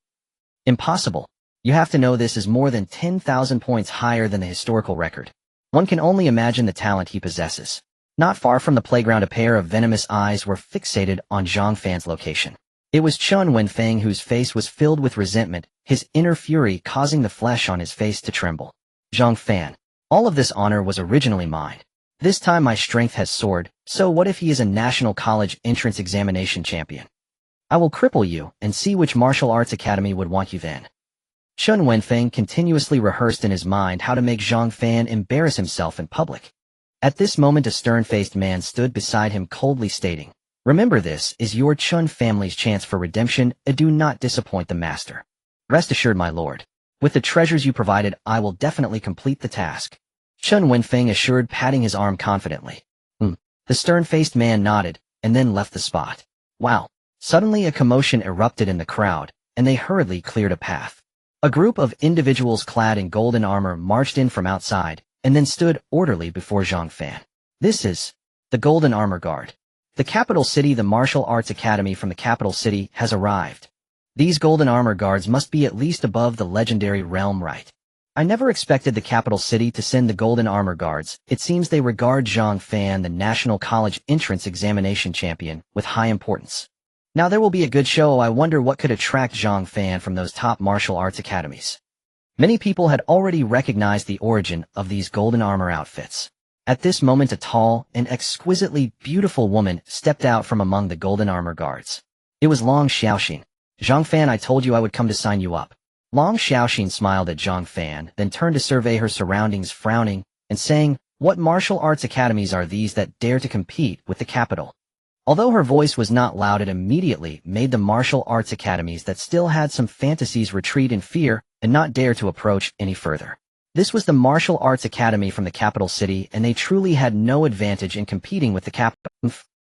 Impossible. You have to know this is more than 10,000 points higher than the historical record. One can only imagine the talent he possesses. Not far from the playground, a pair of venomous eyes were fixated on Zhang Fan's location. It was Chun Wenfeng, whose face was filled with resentment, his inner fury causing the flesh on his face to tremble. Zhang Fan, all of this honor was originally mine. This time my strength has soared, so what if he is a National College Entrance Examination champion? I will cripple you and see which martial arts academy would want you then. Chun Wenfeng continuously rehearsed in his mind how to make Zhang Fan embarrass himself in public. At this moment, a stern-faced man stood beside him, coldly stating, "Remember, this is your Chun family's chance for redemption. Do not disappoint the master. Rest assured, my lord. With the treasures you provided, I will definitely complete the task." Chun Wenfeng assured, patting his arm confidently. The stern-faced man nodded, and then left the spot. Wow. Suddenly a commotion erupted in the crowd, and they hurriedly cleared a path. A group of individuals clad in golden armor marched in from outside, and then stood orderly before Zhang Fan. This is the Golden Armor Guard. The capital city, the martial arts academy from the capital city, has arrived. These Golden Armor Guards must be at least above the legendary realm, right? I never expected the capital city to send the Golden Armor Guards. It seems they regard Zhang Fan, the National College Entrance Examination champion, with high importance. Now there will be a good show. I wonder what could attract Zhang Fan from those top martial arts academies. Many people had already recognized the origin of these golden armor outfits. At this moment, a tall and exquisitely beautiful woman stepped out from among the Golden Armor Guards. It was Long Xiaoxin. "Zhang Fan, I told you I would come to sign you up." Long Xiaoxin smiled at Zhang Fan, then turned to survey her surroundings, frowning and saying, What martial arts academies are these that dare to compete with the capital? Although her voice was not loud, it immediately made the martial arts academies that still had some fantasies retreat in fear and not dare to approach any further. This was the martial arts academy from the capital city, and they truly had no advantage in competing with the capital.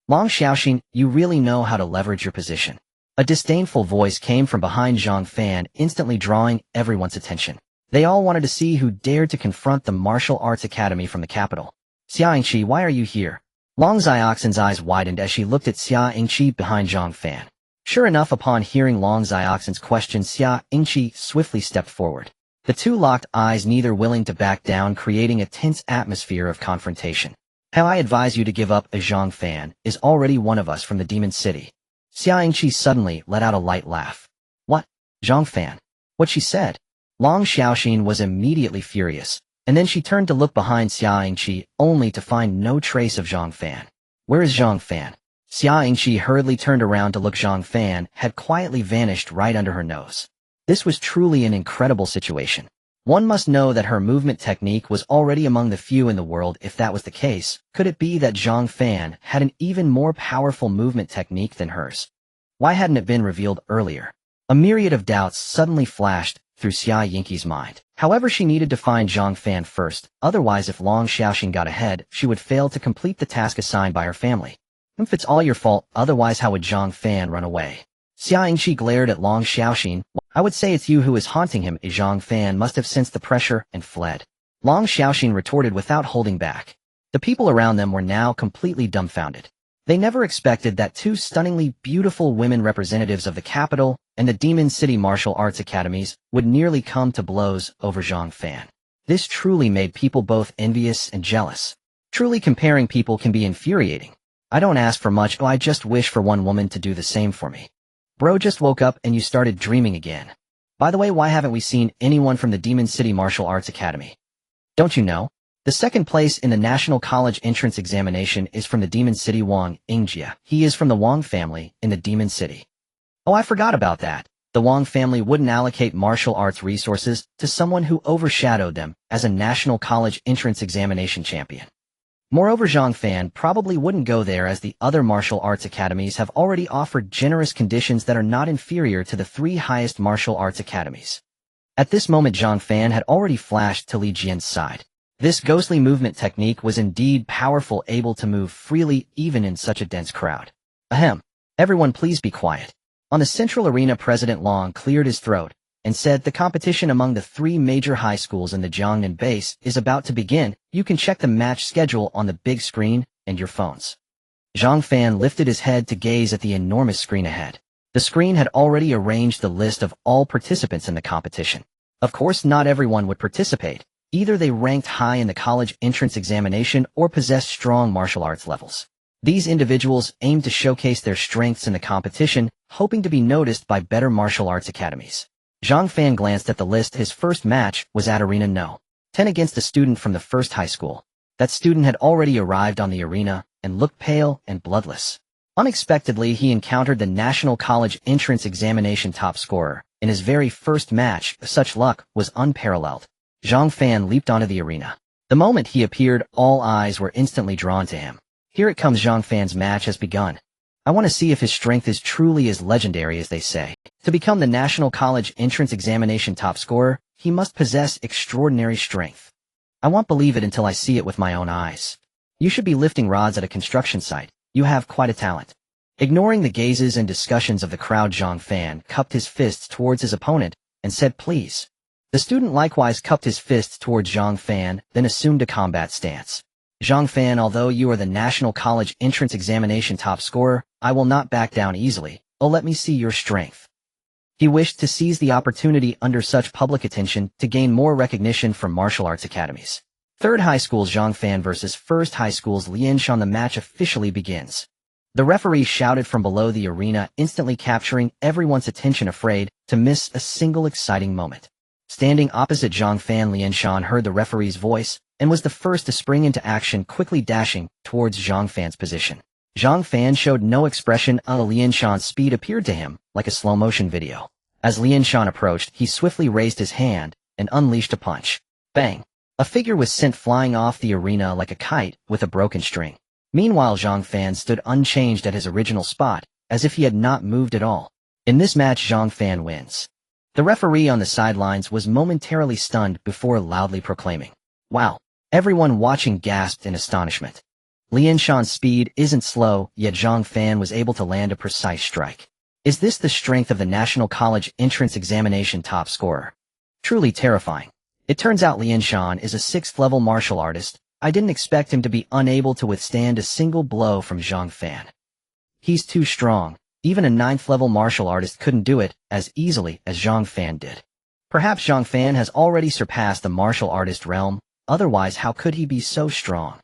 Long Xiaoxin, you really know how to leverage your position. A disdainful voice came from behind Zhang Fan, instantly drawing everyone's attention. They all wanted to see who dared to confront the martial arts academy from the capital. Xia Yingqi, why are you here? Long Xiaoxin's eyes widened as she looked at Xia Yingqi behind Zhang Fan. Sure enough, upon hearing Long Xiaoxin's question, Xia Yingqi swiftly stepped forward. The two locked eyes, neither willing to back down, creating a tense atmosphere of confrontation. How I advise you to give up, as Zhang Fan is already one of us from the Demon City. Xia Yingqi suddenly let out a light laugh. What? Zhang Fan? What she said? Long Xiaoxin was immediately furious, and then she turned to look behind Xia Yingqi, only to find no trace of Zhang Fan. Where is Zhang Fan? Xia Yingqi hurriedly turned around to look. Zhang Fan had quietly vanished right under her nose. This was truly an incredible situation. One must know that her movement technique was already among the few in the world. If that was the case, could it be that Zhang Fan had an even more powerful movement technique than hers? Why hadn't it been revealed earlier? A myriad of doubts suddenly flashed through Xia Yingqi's mind. However, she needed to find Zhang Fan first, otherwise if Long Xiaoxin got ahead, she would fail to complete the task assigned by her family. If it's all your fault, otherwise how would Zhang Fan run away? Xia Yingqi glared at Long Xiaoxin. I would say it's you who is haunting him. Zhang Fan must have sensed the pressure and fled. Long Xiaoxin retorted without holding back. The people around them were now completely dumbfounded. They never expected that two stunningly beautiful women representatives of the capital and the Demon City martial arts academies would nearly come to blows over Zhang Fan. This truly made people both envious and jealous. Truly, comparing people can be infuriating. I don't ask for much, I just wish for one woman to do the same for me. Bro just woke up and you started dreaming again. By the way, why haven't we seen anyone from the Demon City Martial Arts Academy? Don't you know? The second place in the National College Entrance Examination is from the Demon City Wang Yingjia. He is from the Wang family in the Demon City. Oh, I forgot about that. The Wang family wouldn't allocate martial arts resources to someone who overshadowed them as a National College Entrance Examination champion. Moreover, Zhang Fan probably wouldn't go there, as the other martial arts academies have already offered generous conditions that are not inferior to the three highest martial arts academies. At this moment, Zhang Fan had already flashed to Li Jian's side. This ghostly movement technique was indeed powerful, able to move freely even in such a dense crowd. Ahem. Everyone please be quiet. On the central arena, President Long cleared his throat and said, the competition among the three major high schools in the Jiangnan base is about to begin. You can check the match schedule on the big screen and your phones. Zhang Fan lifted his head to gaze at the enormous screen ahead. The screen had already arranged the list of all participants in the competition. Of course, not everyone would participate. Either they ranked high in the college entrance examination or possessed strong martial arts levels. These individuals aimed to showcase their strengths in the competition, hoping to be noticed by better martial arts academies. Zhang Fan glanced at the list. His first match was at Arena No. 10 against a student from the first high school. That student had already arrived on the arena and looked pale and bloodless. Unexpectedly, he encountered the National College Entrance Examination top scorer. In his very first match, such luck was unparalleled. Zhang Fan leaped onto the arena. The moment he appeared, all eyes were instantly drawn to him. Here it comes. Zhang Fan's match has begun. I want to see if his strength is truly as legendary as they say. To become the National College Entrance Examination top scorer, he must possess extraordinary strength. I won't believe it until I see it with my own eyes. You should be lifting rods at a construction site. You have quite a talent. Ignoring the gazes and discussions of the crowd, Zhang Fan cupped his fists towards his opponent and said, please. The student likewise cupped his fists towards Zhang Fan, then assumed a combat stance. Zhang Fan, although you are the National College Entrance Examination top scorer, I will not back down easily. Oh, let me see your strength. He wished to seize the opportunity under such public attention to gain more recognition from martial arts academies. Third High School's Zhang Fan versus First High School's Lianshan. The match officially begins. The referee shouted from below the arena, instantly capturing everyone's attention, afraid to miss a single exciting moment. Standing opposite Zhang Fan, Lianshan heard the referee's voice and was the first to spring into action, quickly dashing towards Zhang Fan's position. Zhang Fan showed no expression. Lianshan's speed appeared to him like a slow-motion video. As Lianshan approached, he swiftly raised his hand and unleashed a punch. Bang! A figure was sent flying off the arena like a kite with a broken string. Meanwhile, Zhang Fan stood unchanged at his original spot, as if he had not moved at all. In this match, Zhang Fan wins. The referee on the sidelines was momentarily stunned before loudly proclaiming, "Wow!" Everyone watching gasped in astonishment. Lian Shan's speed isn't slow, yet Zhang Fan was able to land a precise strike. Is this the strength of the National College Entrance Examination top scorer? Truly terrifying. It turns out Lian Shan is a 6th-level martial artist. I didn't expect him to be unable to withstand a single blow from Zhang Fan. He's too strong. Even a 9th-level martial artist couldn't do it as easily as Zhang Fan did. Perhaps Zhang Fan has already surpassed the martial artist realm, otherwise how could he be so strong?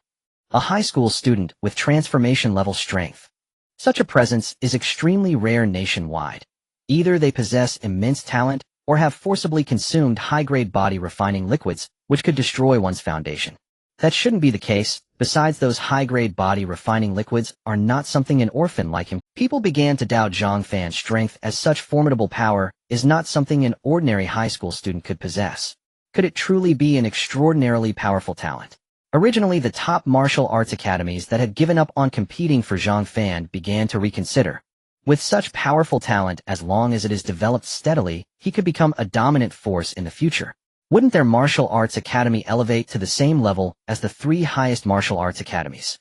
A high school student with transformation-level strength. Such a presence is extremely rare nationwide. Either they possess immense talent or have forcibly consumed high-grade body-refining liquids, which could destroy one's foundation. That shouldn't be the case. Besides, those high-grade body-refining liquids are not something an orphan like him. People began to doubt Zhang Fan's strength, as such formidable power is not something an ordinary high school student could possess. Could it truly be an extraordinarily powerful talent? Originally, the top martial arts academies that had given up on competing for Zhang Fan began to reconsider. With such powerful talent, as long as it is developed steadily, he could become a dominant force in the future. Wouldn't their martial arts academy elevate to the same level as the 3 highest martial arts academies?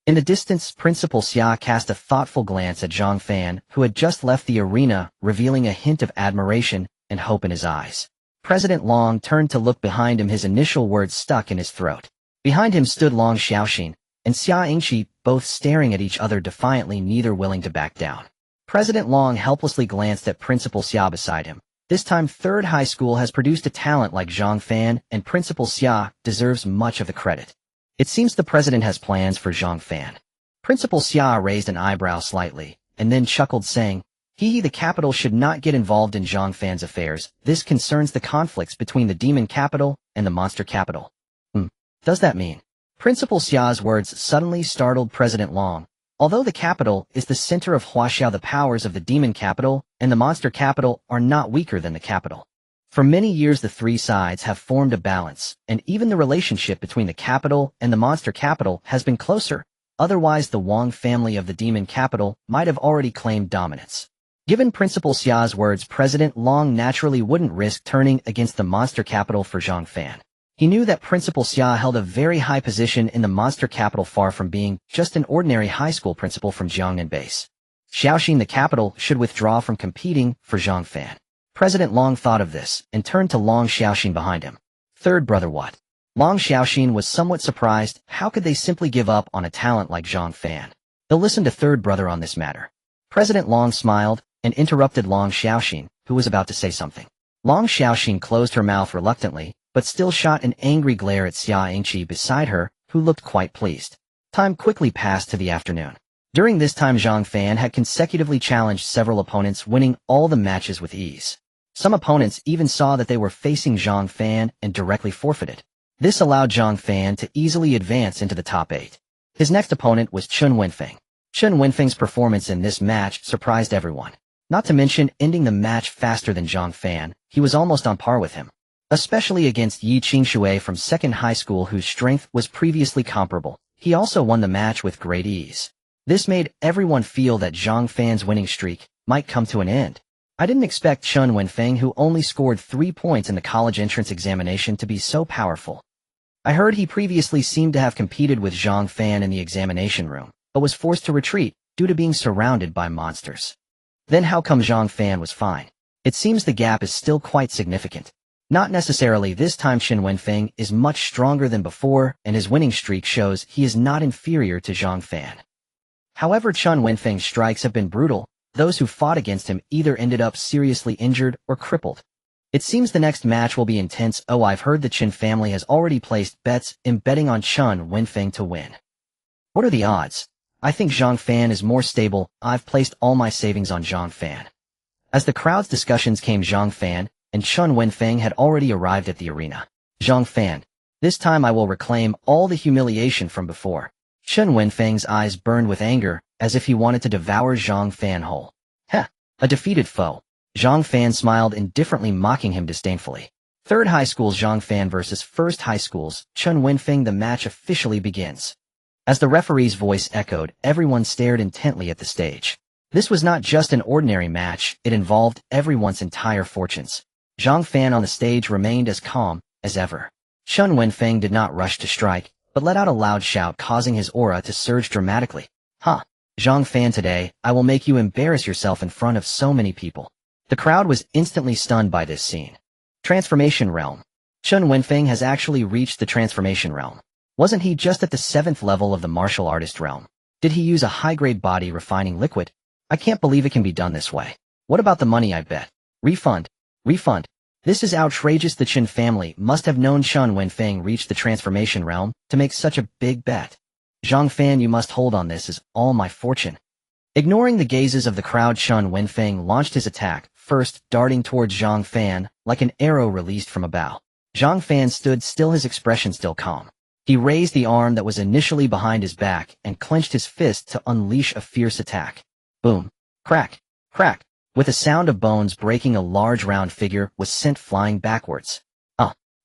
In the distance, Principal Xia cast a thoughtful glance at Zhang Fan, who had just left the arena, revealing a hint of admiration and hope in his eyes. President Long turned to look behind him, his initial words stuck in his throat. Behind him stood Long Xiaoxin and Xia Yingqi, both staring at each other defiantly, neither willing to back down. President Long helplessly glanced at Principal Xia beside him. This time, 3rd high school has produced a talent like Zhang Fan, and Principal Xia deserves much of the credit. It seems the president has plans for Zhang Fan. Principal Xia raised an eyebrow slightly, and then chuckled, saying, the capital should not get involved in Zhang Fan's affairs. This concerns the conflicts between the demon capital and the monster capital. Does that mean? Principal Xia's words suddenly startled President Long. Although the capital is the center of Huaxiao, the powers of the demon capital and the monster capital are not weaker than the capital. For many years, the 3 sides have formed a balance, and even the relationship between the capital and the monster capital has been closer. Otherwise, the Wang family of the demon capital might have already claimed dominance. Given Principal Xia's words, President Long naturally wouldn't risk turning against the monster capital for Zhang Fan. He knew that Principal Xia held a very high position in the monster capital, far from being just an ordinary high school principal from Jiangnan base. Xiaoxin, the capital, should withdraw from competing for Zhang Fan. President Long thought of this and turned to Long Xiaoxin behind him. "Third brother, what?" Long Xiaoxin was somewhat surprised. How could they simply give up on a talent like Zhang Fan? They'll listen to third brother on this matter. President Long smiled and interrupted Long Xiaoxin, who was about to say something. Long Xiaoxin closed her mouth reluctantly, but still shot an angry glare at Xia Yingqi beside her, who looked quite pleased. Time quickly passed to the afternoon. During this time, Zhang Fan had consecutively challenged several opponents, winning all the matches with ease. Some opponents even saw that they were facing Zhang Fan and directly forfeited. This allowed Zhang Fan to easily advance into the top 8. His next opponent was Chen Wenfeng. Chen Wenfeng's performance in this match surprised everyone. Not to mention ending the match faster than Zhang Fan, he was almost on par with him. Especially against Yi Qingshui from 2nd high school, whose strength was previously comparable. He also won the match with great ease. This made everyone feel that Zhang Fan's winning streak might come to an end. I didn't expect Chen Wenfeng, who only scored 3 points in the college entrance examination, to be so powerful. I heard he previously seemed to have competed with Zhang Fan in the examination room, but was forced to retreat due to being surrounded by monsters. Then how come Zhang Fan was fine? It seems the gap is still quite significant. Not necessarily. This time Chen Wenfeng is much stronger than before, and his winning streak shows he is not inferior to Zhang Fan. However, Chen Wenfeng's strikes have been brutal. Those who fought against him either ended up seriously injured or crippled. It seems the next match will be intense. Oh, I've heard the Chen family has already placed bets in betting on Chen Wenfeng to win. What are the odds? I think Zhang Fan is more stable. I've placed all my savings on Zhang Fan. As the crowd's discussions came, Zhang Fan and Chen Wenfeng had already arrived at the arena. Zhang Fan. This time I will reclaim all the humiliation from before. Chen Wenfeng's eyes burned with anger, as if he wanted to devour Zhang Fan whole. Heh, a defeated foe. Zhang Fan smiled indifferently, mocking him disdainfully. Third High School's Zhang Fan versus First High School's Chen Wenfeng. The match officially begins. As the referee's voice echoed, everyone stared intently at the stage. This was not just an ordinary match, it involved everyone's entire fortunes. Zhang Fan on the stage remained as calm as ever. Chen Wenfeng did not rush to strike, but let out a loud shout, causing his aura to surge dramatically. Huh. Zhang Fan, today, I will make you embarrass yourself in front of so many people. The crowd was instantly stunned by this scene. Transformation Realm. Chen Wenfeng has actually reached the Transformation Realm. Wasn't he just at the 7th level of the martial artist realm? Did he use a high-grade body refining liquid? I can't believe it can be done this way. What about the money I bet? Refund. Refund. This is outrageous. The Chen family must have known Chen Wenfeng reached the Transformation Realm to make such a big bet. Zhang Fan, you must hold on, this is all my fortune. Ignoring the gazes of the crowd, Chen Wenfeng launched his attack, first darting towards Zhang Fan like an arrow released from a bow. Zhang Fan stood still, his expression still calm. He raised the arm that was initially behind his back and clenched his fist to unleash a fierce attack. Boom. Crack. Crack. With a sound of bones breaking, a large round figure was sent flying backwards.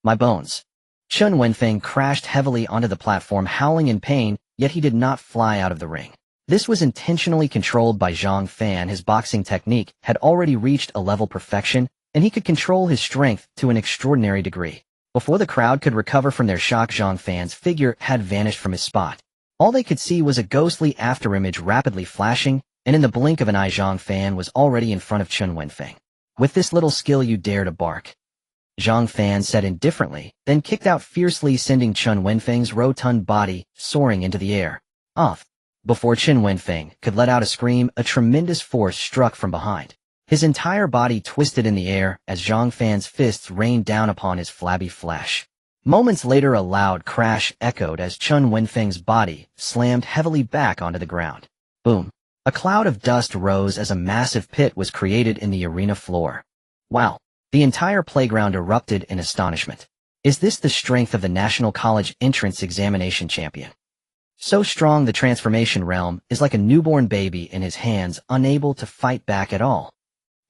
My bones. Chen Wenfeng crashed heavily onto the platform, howling in pain, yet he did not fly out of the ring. This was intentionally controlled by Zhang Fan. His boxing technique had already reached a level perfection, and he could control his strength to an extraordinary degree. Before the crowd could recover from their shock, Zhang Fan's figure had vanished from his spot. All they could see was a ghostly afterimage rapidly flashing, and in the blink of an eye, Zhang Fan was already in front of Chen Wenfeng. With this little skill you dare to bark? Zhang Fan said indifferently, then kicked out fiercely, sending Chen Wenfeng's rotund body soaring into the air. Off. Before Chen Wenfeng could let out a scream, a tremendous force struck from behind. His entire body twisted in the air as Zhang Fan's fists rained down upon his flabby flesh. Moments later, a loud crash echoed as Chen Wenfeng's body slammed heavily back onto the ground. Boom. A cloud of dust rose as a massive pit was created in the arena floor. Wow. The entire playground erupted in astonishment. Is this the strength of the National College Entrance Examination champion? So strong, the Transformation Realm is like a newborn baby in his hands, unable to fight back at all.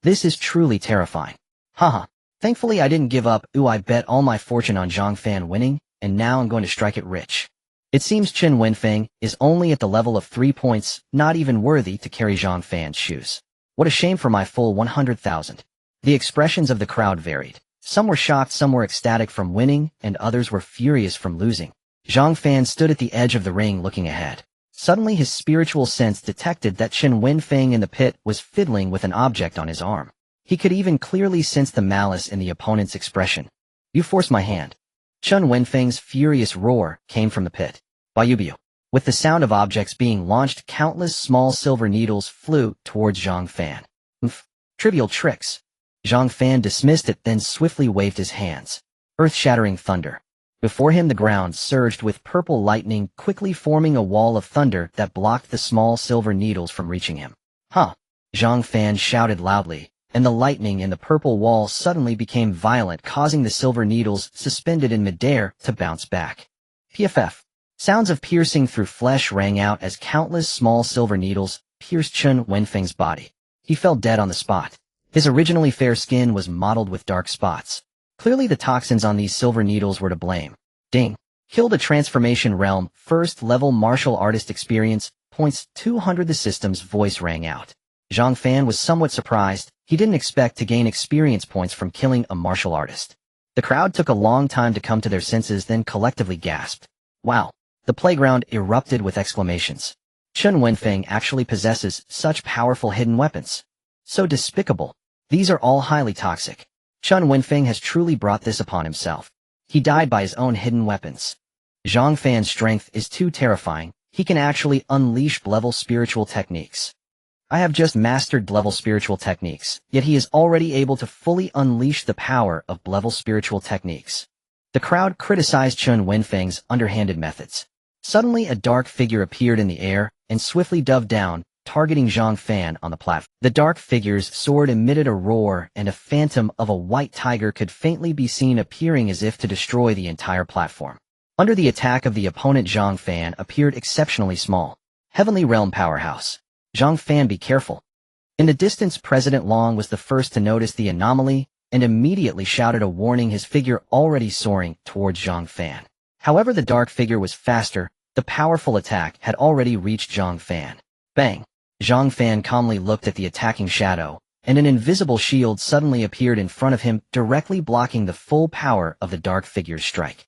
This is truly terrifying. Haha. Thankfully I didn't give up. I bet all my fortune on Zhang Fan winning, and now I'm going to strike it rich. It seems Chen Wenfeng is only at the level of 3 points, not even worthy to carry Zhang Fan's shoes. What a shame for my full 100,000. The expressions of the crowd varied. Some were shocked, some were ecstatic from winning, and others were furious from losing. Zhang Fan stood at the edge of the ring looking ahead. Suddenly his spiritual sense detected that Chen Wenfeng in the pit was fiddling with an object on his arm. He could even clearly sense the malice in the opponent's expression. You forced my hand. Chen Wenfeng's furious roar came from the pit. Bayubiu. With the sound of objects being launched, countless small silver needles flew towards Zhang Fan. Trivial tricks. Zhang Fan dismissed it, then swiftly waved his hands. Earth-shattering thunder. Before him the ground surged with purple lightning, quickly forming a wall of thunder that blocked the small silver needles from reaching him. Zhang Fan shouted loudly, and the lightning in the purple wall suddenly became violent, causing the silver needles suspended in midair to bounce back. PFF. Sounds of piercing through flesh rang out as countless small silver needles pierced Chen Wenfeng's body. He fell dead on the spot. His originally fair skin was mottled with dark spots. Clearly the toxins on these silver needles were to blame. Ding. Kill the Transformation Realm, first level martial artist experience, points 200. The system's voice rang out. Zhang Fan was somewhat surprised. He didn't expect to gain experience points from killing a martial artist. The crowd took a long time to come to their senses, then collectively gasped. Wow. The playground erupted with exclamations. Chen Wenfeng actually possesses such powerful hidden weapons. So despicable. These are all highly toxic. Chen Wenfeng has truly brought this upon himself. He died by his own hidden weapons. Zhang Fan's strength is too terrifying. He can actually unleash level spiritual techniques. I have just mastered level spiritual techniques, yet he is already able to fully unleash the power of level spiritual techniques. The crowd criticized Chen Wenfeng's underhanded methods. Suddenly a dark figure appeared in the air and swiftly dove down, targeting Zhang Fan on the platform. The dark figure's sword emitted a roar, and a phantom of a white tiger could faintly be seen appearing as if to destroy the entire platform. Under the attack of the opponent, Zhang Fan appeared exceptionally small. Heavenly Realm Powerhouse. Zhang Fan, be careful. In the distance, President Long was the first to notice the anomaly, and immediately shouted a warning, his figure already soaring towards Zhang Fan. However, the dark figure was faster. The powerful attack had already reached Zhang Fan. Bang! Zhang Fan calmly looked at the attacking shadow, and an invisible shield suddenly appeared in front of him, directly blocking the full power of the dark figure's strike.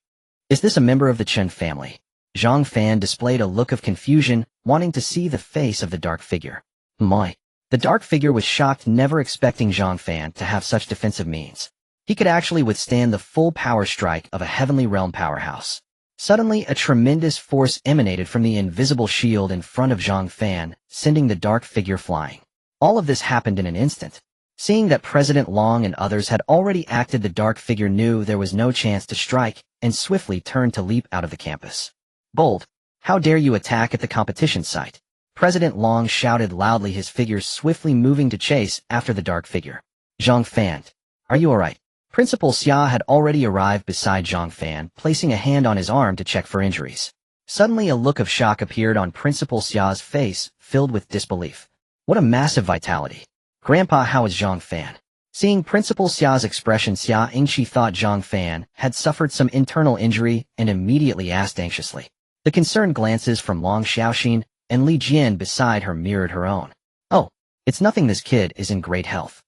Is this a member of the Chen family? Zhang Fan displayed a look of confusion, wanting to see the face of the dark figure. My! The dark figure was shocked, never expecting Zhang Fan to have such defensive means. He could actually withstand the full power strike of a Heavenly Realm powerhouse. Suddenly, a tremendous force emanated from the invisible shield in front of Zhang Fan, sending the dark figure flying. All of this happened in an instant. Seeing that President Long and others had already acted, the dark figure knew there was no chance to strike, and swiftly turned to leap out of the campus. Bold! How dare you attack at the competition site? President Long shouted loudly, his figure swiftly moving to chase after the dark figure. Zhang Fan, are you alright? Principal Xia had already arrived beside Zhang Fan, placing a hand on his arm to check for injuries. Suddenly a look of shock appeared on Principal Xia's face, filled with disbelief. What a massive vitality. Grandpa, how is Zhang Fan? Seeing Principal Xia's expression, Xia Yingqi thought Zhang Fan had suffered some internal injury and immediately asked anxiously. The concerned glances from Long Xiaoxin and Li Jian beside her mirrored her own. Oh, it's nothing, this kid is in great health.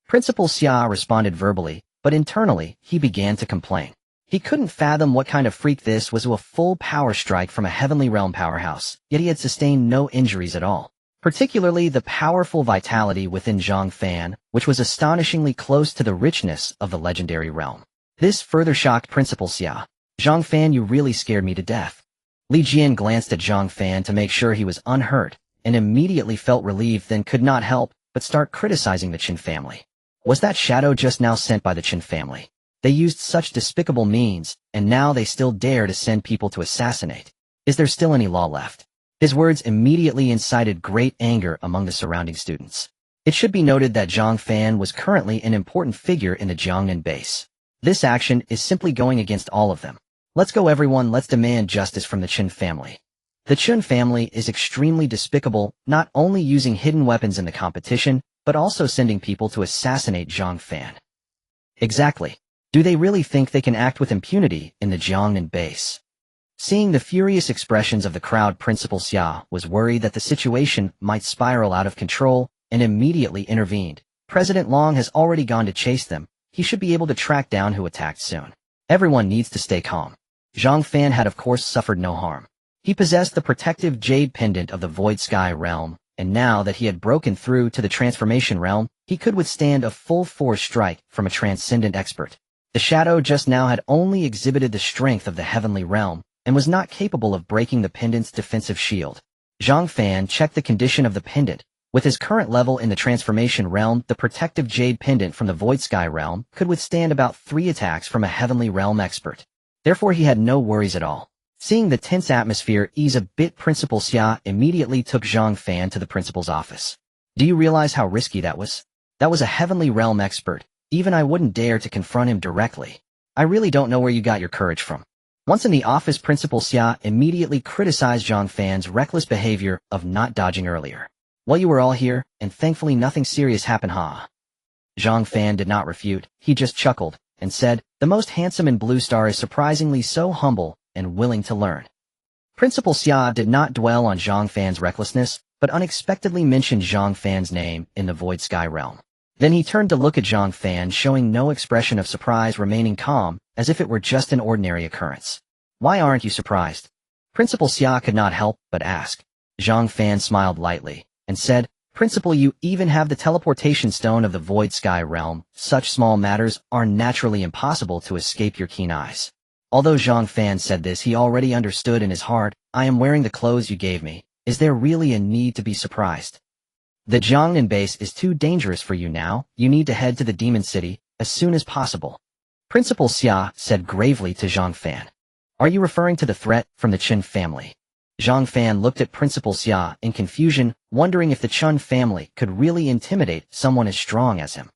Principal Xia responded verbally, but internally, he began to complain. He couldn't fathom what kind of freak this was, a full power strike from a Heavenly Realm powerhouse, yet he had sustained no injuries at all. Particularly the powerful vitality within Zhang Fan, which was astonishingly close to the richness of the legendary realm. This further shocked Principal Xia. Zhang Fan, you really scared me to death. Li Jian glanced at Zhang Fan to make sure he was unhurt, and immediately felt relieved, then could not help but start criticizing the Qin family. Was that shadow just now sent by the Qin family? They used such despicable means, and now they still dare to send people to assassinate. Is there still any law left? His words immediately incited great anger among the surrounding students. It should be noted that Zhang Fan was currently an important figure in the Jiangnan base. This action is simply going against all of them. Let's go everyone, let's demand justice from the Qin family. The Qin family is extremely despicable, not only using hidden weapons in the competition, but also sending people to assassinate Zhang Fan. Exactly. Do they really think they can act with impunity in the Jiangnan base? Seeing the furious expressions of the crowd, Principal Xia was worried that the situation might spiral out of control and immediately intervened. President Long has already gone to chase them. He should be able to track down who attacked soon. Everyone needs to stay calm. Zhang Fan had of course suffered no harm. He possessed the protective jade pendant of the Void Sky realm, and now that he had broken through to the transformation realm, he could withstand a full-force strike from a transcendent expert. The shadow just now had only exhibited the strength of the heavenly realm, and was not capable of breaking the pendant's defensive shield. Zhang Fan checked the condition of the pendant. With his current level in the transformation realm, the protective jade pendant from the Void Sky realm could withstand about 3 attacks from a heavenly realm expert. Therefore he had no worries at all. Seeing the tense atmosphere ease a bit, Principal Xia immediately took Zhang Fan to the principal's office. Do you realize how risky that was? That was a heavenly realm expert. Even I wouldn't dare to confront him directly. I really don't know where you got your courage from. Once in the office, Principal Xia immediately criticized Zhang Fan's reckless behavior of not dodging earlier. Well, you were all here, and thankfully nothing serious happened, huh? Zhang Fan did not refute. He just chuckled and said, the most handsome in Blue Star is surprisingly so humble and willing to learn. Principal Xia did not dwell on Zhang Fan's recklessness, but unexpectedly mentioned Zhang Fan's name in the Void Sky realm. Then he turned to look at Zhang Fan, showing no expression of surprise, remaining calm, as if it were just an ordinary occurrence. Why aren't you surprised? Principal Xia could not help but ask. Zhang Fan smiled lightly, and said, Principal, you even have the teleportation stone of the Void Sky realm. Such small matters are naturally impossible to escape your keen eyes. Although Zhang Fan said this, he already understood in his heart, I am wearing the clothes you gave me. Is there really a need to be surprised? The Jiangnan base is too dangerous for you now. You need to head to the Demon City as soon as possible. Principal Xia said gravely to Zhang Fan. Are you referring to the threat from the Qin family? Zhang Fan looked at Principal Xia in confusion, wondering if the Qin family could really intimidate someone as strong as him.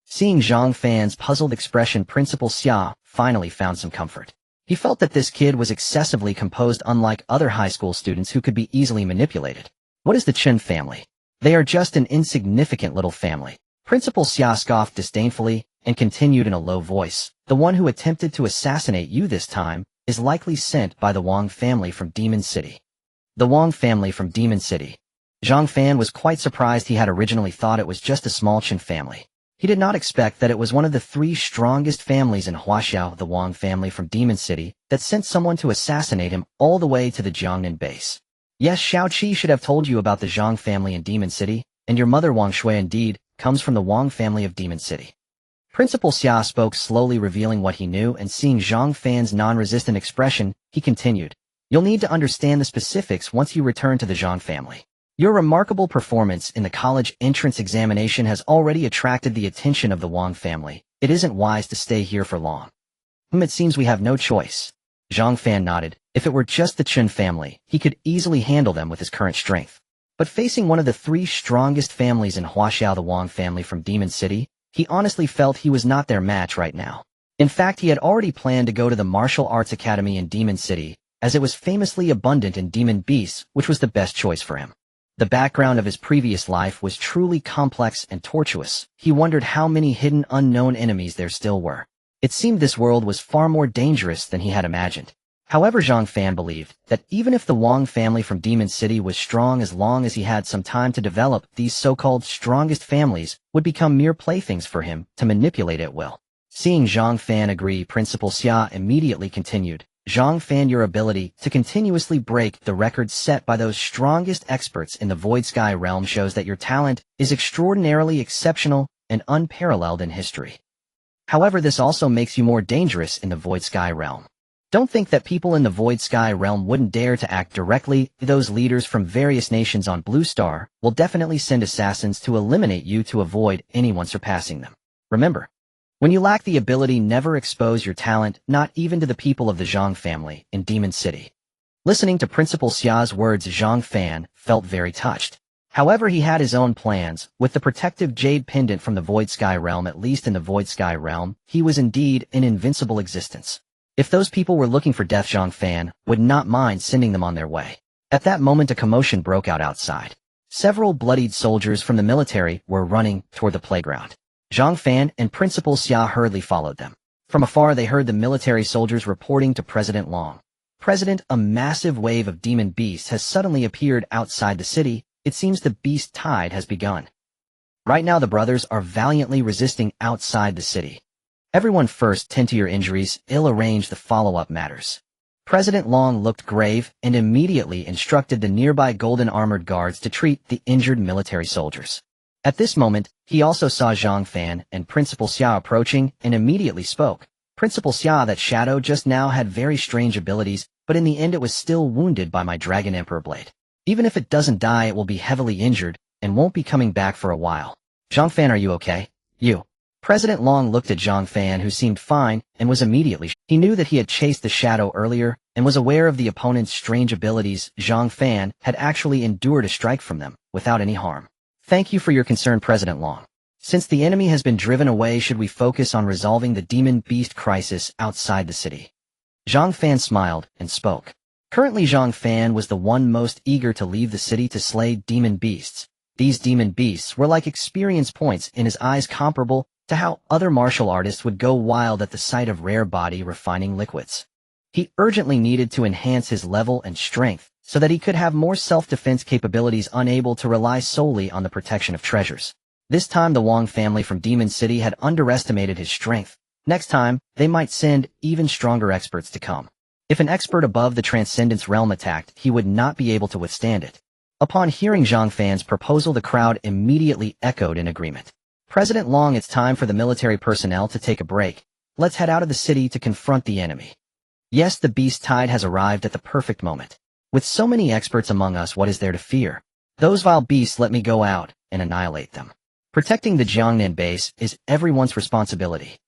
Seeing Zhang Fan's puzzled expression, Principal Xia finally found some comfort. He felt that this kid was excessively composed, unlike other high school students who could be easily manipulated. What is the Qin family? They are just an insignificant little family. Principal Xia scoffed disdainfully, and continued in a low voice. The one who attempted to assassinate you this time is likely sent by the Wang family from Demon City. The Wang family from Demon City. Zhang Fan was quite surprised. He had originally thought it was just a small Chen family. He did not expect that it was one of the 3 strongest families in Huaxiao, the Wang family from Demon City, that sent someone to assassinate him all the way to the Jiangnan base. Yes, Xiaoqi should have told you about the Zhang family in Demon City, and your mother Wang Shui indeed comes from the Wang family of Demon City. Principal Xia spoke slowly, revealing what he knew, and seeing Zhang Fan's non-resistant expression, he continued. You'll need to understand the specifics once you return to the Zhang family. Your remarkable performance in the college entrance examination has already attracted the attention of the Wang family. It isn't wise to stay here for long. It seems we have no choice. Zhang Fan nodded. If it were just the Chen family, he could easily handle them with his current strength. But facing one of the 3 strongest families in Huaxiao, the Wang family from Demon City, he honestly felt he was not their match right now. In fact, he had already planned to go to the Martial Arts Academy in Demon City, as it was famously abundant in demon beasts, which was the best choice for him. The background of his previous life was truly complex and tortuous. He wondered how many hidden unknown enemies there still were. It seemed this world was far more dangerous than he had imagined. However, Zhang Fan believed that even if the Wang family from Demon City was strong, as long as he had some time to develop, these so-called strongest families would become mere playthings for him to manipulate at will. Seeing Zhang Fan agree, Principal Xia immediately continued. Zhang Fan, your ability to continuously break the records set by those strongest experts in the Void Sky realm shows that your talent is extraordinarily exceptional and unparalleled in history. However, this also makes you more dangerous in the Void Sky realm. Don't think that people in the Void Sky realm wouldn't dare to act directly. Those leaders from various nations on Blue Star will definitely send assassins to eliminate you to avoid anyone surpassing them. Remember, when you lack the ability, never expose your talent, not even to the people of the Zhang family in Demon City. Listening to Principal Xia's words, Zhang Fan felt very touched. However, he had his own plans. With the protective jade pendant from the Void Sky realm, at least in the Void Sky realm, he was indeed an invincible existence. If those people were looking for death, Zhang Fan would not mind sending them on their way. At that moment, a commotion broke out outside. Several bloodied soldiers from the military were running toward the playground. Zhang Fan and Principal Xia hurriedly followed them. From afar, they heard the military soldiers reporting to President Long. President, a massive wave of demon beasts has suddenly appeared outside the city. It seems the beast tide has begun. Right now, the brothers are valiantly resisting outside the city. Everyone first tend to your injuries, arrange the follow-up matters. President Long looked grave and immediately instructed the nearby golden armored guards to treat the injured military soldiers. At this moment, he also saw Zhang Fan and Principal Xia approaching and immediately spoke. Principal Xia, that shadow just now had very strange abilities, but in the end it was still wounded by my Dragon Emperor blade. Even if it doesn't die, it will be heavily injured and won't be coming back for a while. Zhang Fan, are you okay? You. President Long looked at Zhang Fan, who seemed fine, and was immediately. He knew that he had chased the shadow earlier and was aware of the opponent's strange abilities. Zhang Fan had actually endured a strike from them without any harm. Thank you for your concern, President Long. Since the enemy has been driven away, should we focus on resolving the demon beast crisis outside the city? Zhang Fan smiled and spoke. Currently, Zhang Fan was the one most eager to leave the city to slay demon beasts. These demon beasts were like experience points in his eyes, comparable to how other martial artists would go wild at the sight of rare body refining liquids. He urgently needed to enhance his level and strength so that he could have more self-defense capabilities, unable to rely solely on the protection of treasures. This time, the Wang family from Demon City had underestimated his strength. Next time, they might send even stronger experts to come. If an expert above the Transcendence realm attacked, he would not be able to withstand it. Upon hearing Zhang Fan's proposal, the crowd immediately echoed in agreement. President Long, it's time for the military personnel to take a break. Let's head out of the city to confront the enemy. Yes, the beast tide has arrived at the perfect moment. With so many experts among us, what is there to fear? Those vile beasts, let me go out and annihilate them. Protecting the Jiangnan base is everyone's responsibility.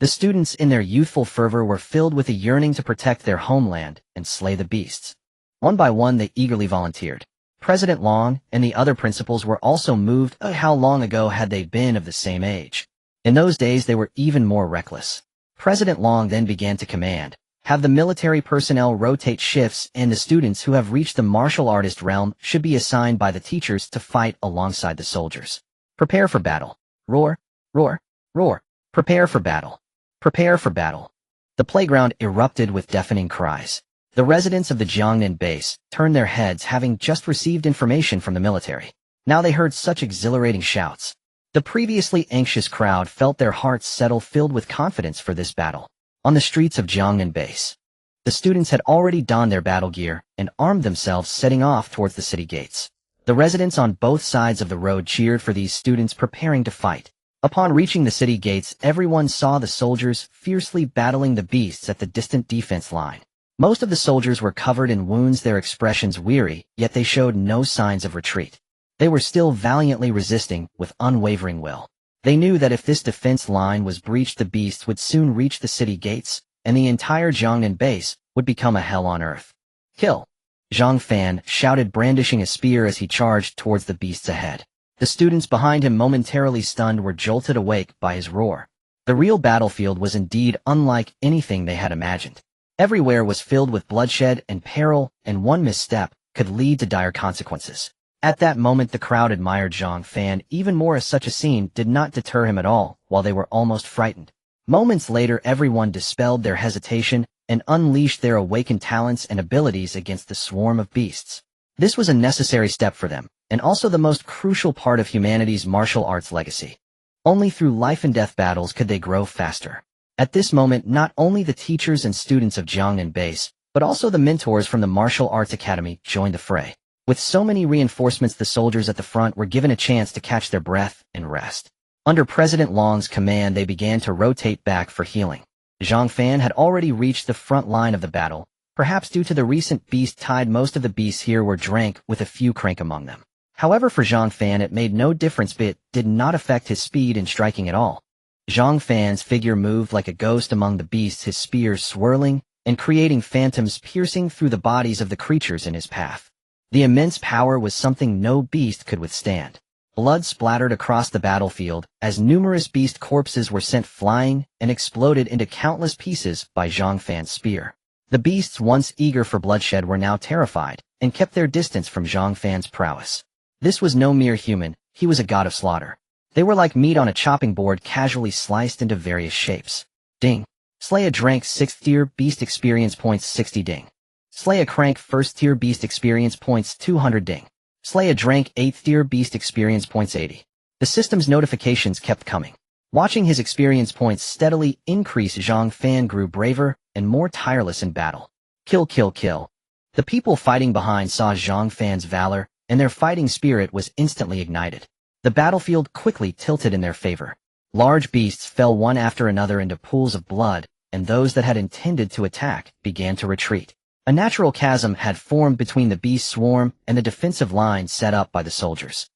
The students, in their youthful fervor, were filled with a yearning to protect their homeland and slay the beasts. One by one, they eagerly volunteered. President Long and the other principals were also moved. How long ago had they been of the same age? In those days, they were even more reckless. President Long then began to command. Have the military personnel rotate shifts, and the students who have reached the martial artist realm should be assigned by the teachers to fight alongside the soldiers. Prepare for battle. Roar, roar, roar. Prepare for battle. Prepare for battle. The playground erupted with deafening cries. The residents of the Jiangnan base turned their heads, having just received information from the military. Now they heard such exhilarating shouts. The previously anxious crowd felt their hearts settle, filled with confidence for this battle. On the streets of Jiangnan base, the students had already donned their battle gear and armed themselves, setting off towards the city gates. The residents on both sides of the road cheered for these students preparing to fight. Upon reaching the city gates, everyone saw the soldiers fiercely battling the beasts at the distant defense line. Most of the soldiers were covered in wounds, their expressions weary, yet they showed no signs of retreat. They were still valiantly resisting with unwavering will. They knew that if this defense line was breached, the beasts would soon reach the city gates, and the entire Jiangnan base would become a hell on earth. Kill! Zhang Fan shouted, brandishing a spear as he charged towards the beasts ahead. The students behind him, momentarily stunned, were jolted awake by his roar. The real battlefield was indeed unlike anything they had imagined. Everywhere was filled with bloodshed and peril, and one misstep could lead to dire consequences. At that moment, the crowd admired Zhang Fan even more, as such a scene did not deter him at all, while they were almost frightened. Moments later, everyone dispelled their hesitation and unleashed their awakened talents and abilities against the swarm of beasts. This was a necessary step for them, and also the most crucial part of humanity's martial arts legacy. Only through life and death battles could they grow faster. At this moment, not only the teachers and students of Jiangnan base, but also the mentors from the Martial Arts Academy joined the fray. With so many reinforcements, the soldiers at the front were given a chance to catch their breath and rest. Under President Long's command, they began to rotate back for healing. Zhang Fan had already reached the front line of the battle. Perhaps due to the recent beast tide, most of the beasts here were drank, with a few crank among them. However, for Zhang Fan it made no difference, but it did not affect his speed in striking at all. Zhang Fan's figure moved like a ghost among the beasts, his spear swirling and creating phantoms piercing through the bodies of the creatures in his path. The immense power was something no beast could withstand. Blood splattered across the battlefield as numerous beast corpses were sent flying and exploded into countless pieces by Zhang Fan's spear. The beasts, once eager for bloodshed, were now terrified and kept their distance from Zhang Fan's prowess. This was no mere human, he was a god of slaughter. They were like meat on a chopping board, casually sliced into various shapes. Ding. Slay a Drank 6th tier beast experience points 60 ding. Slay a Crank 1st tier beast experience points 200 ding. Slay a Drank 8th tier beast experience points 80. The system's notifications kept coming. Watching his experience points steadily increase, Zhang Fan grew braver and more tireless in battle. Kill, kill, kill. The people fighting behind saw Zhang Fan's valor, and their fighting spirit was instantly ignited. The battlefield quickly tilted in their favor. Large beasts fell one after another into pools of blood, and those that had intended to attack began to retreat. A natural chasm had formed between the beast swarm and the defensive line set up by the soldiers.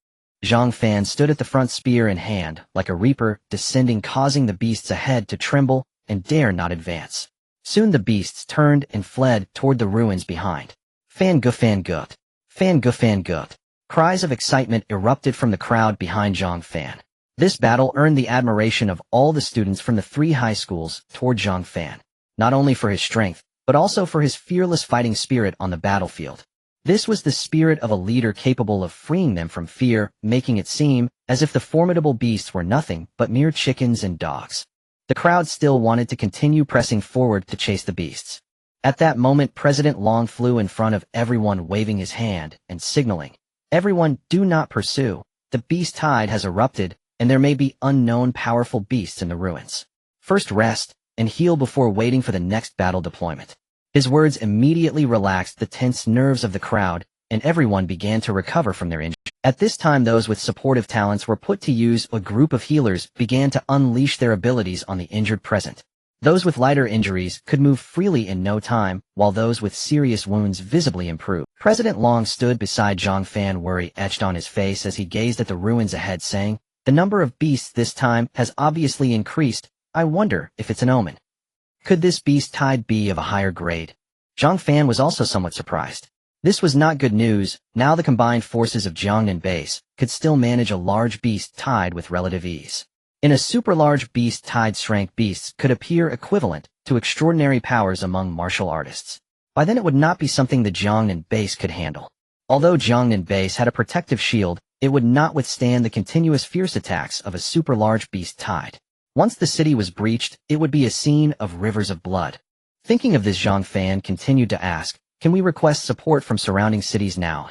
Zhang Fan stood at the front, spear in hand, like a reaper descending, causing the beasts ahead to tremble and dare not advance. Soon the beasts turned and fled toward the ruins behind. Fan gu fan gut. Fan gu fan gut. Cries of excitement erupted from the crowd behind Zhang Fan. This battle earned the admiration of all the students from the 3 high schools toward Zhang Fan, not only for his strength, but also for his fearless fighting spirit on the battlefield. This was the spirit of a leader capable of freeing them from fear, making it seem as if the formidable beasts were nothing but mere chickens and dogs. The crowd still wanted to continue pressing forward to chase the beasts. At that moment, President Long flew in front of everyone, waving his hand and signaling, "Everyone, do not pursue. The beast tide has erupted, and there may be unknown powerful beasts in the ruins. First rest and heal before waiting for the next battle deployment." His words immediately relaxed the tense nerves of the crowd, and everyone began to recover from their injury. At this time, those with supportive talents were put to use. A group of healers began to unleash their abilities on the injured present. Those with lighter injuries could move freely in no time, while those with serious wounds visibly improved. President Long stood beside Zhang Fan, worry etched on his face as he gazed at the ruins ahead, saying, "The number of beasts this time has obviously increased. I wonder if it's an omen. Could this beast tide be of a higher grade?" Zhang Fan was also somewhat surprised. This was not good news. Now the combined forces of Jiangnan base could still manage a large beast tide with relative ease. In a super large beast tide, strength beasts could appear equivalent to extraordinary powers among martial artists. By then it would not be something the Jiangnan base could handle. Although Jiangnan base had a protective shield, it would not withstand the continuous fierce attacks of a super large beast tide. Once the city was breached, it would be a scene of rivers of blood. Thinking of this, Zhang Fan continued to ask, can we request support from surrounding cities now?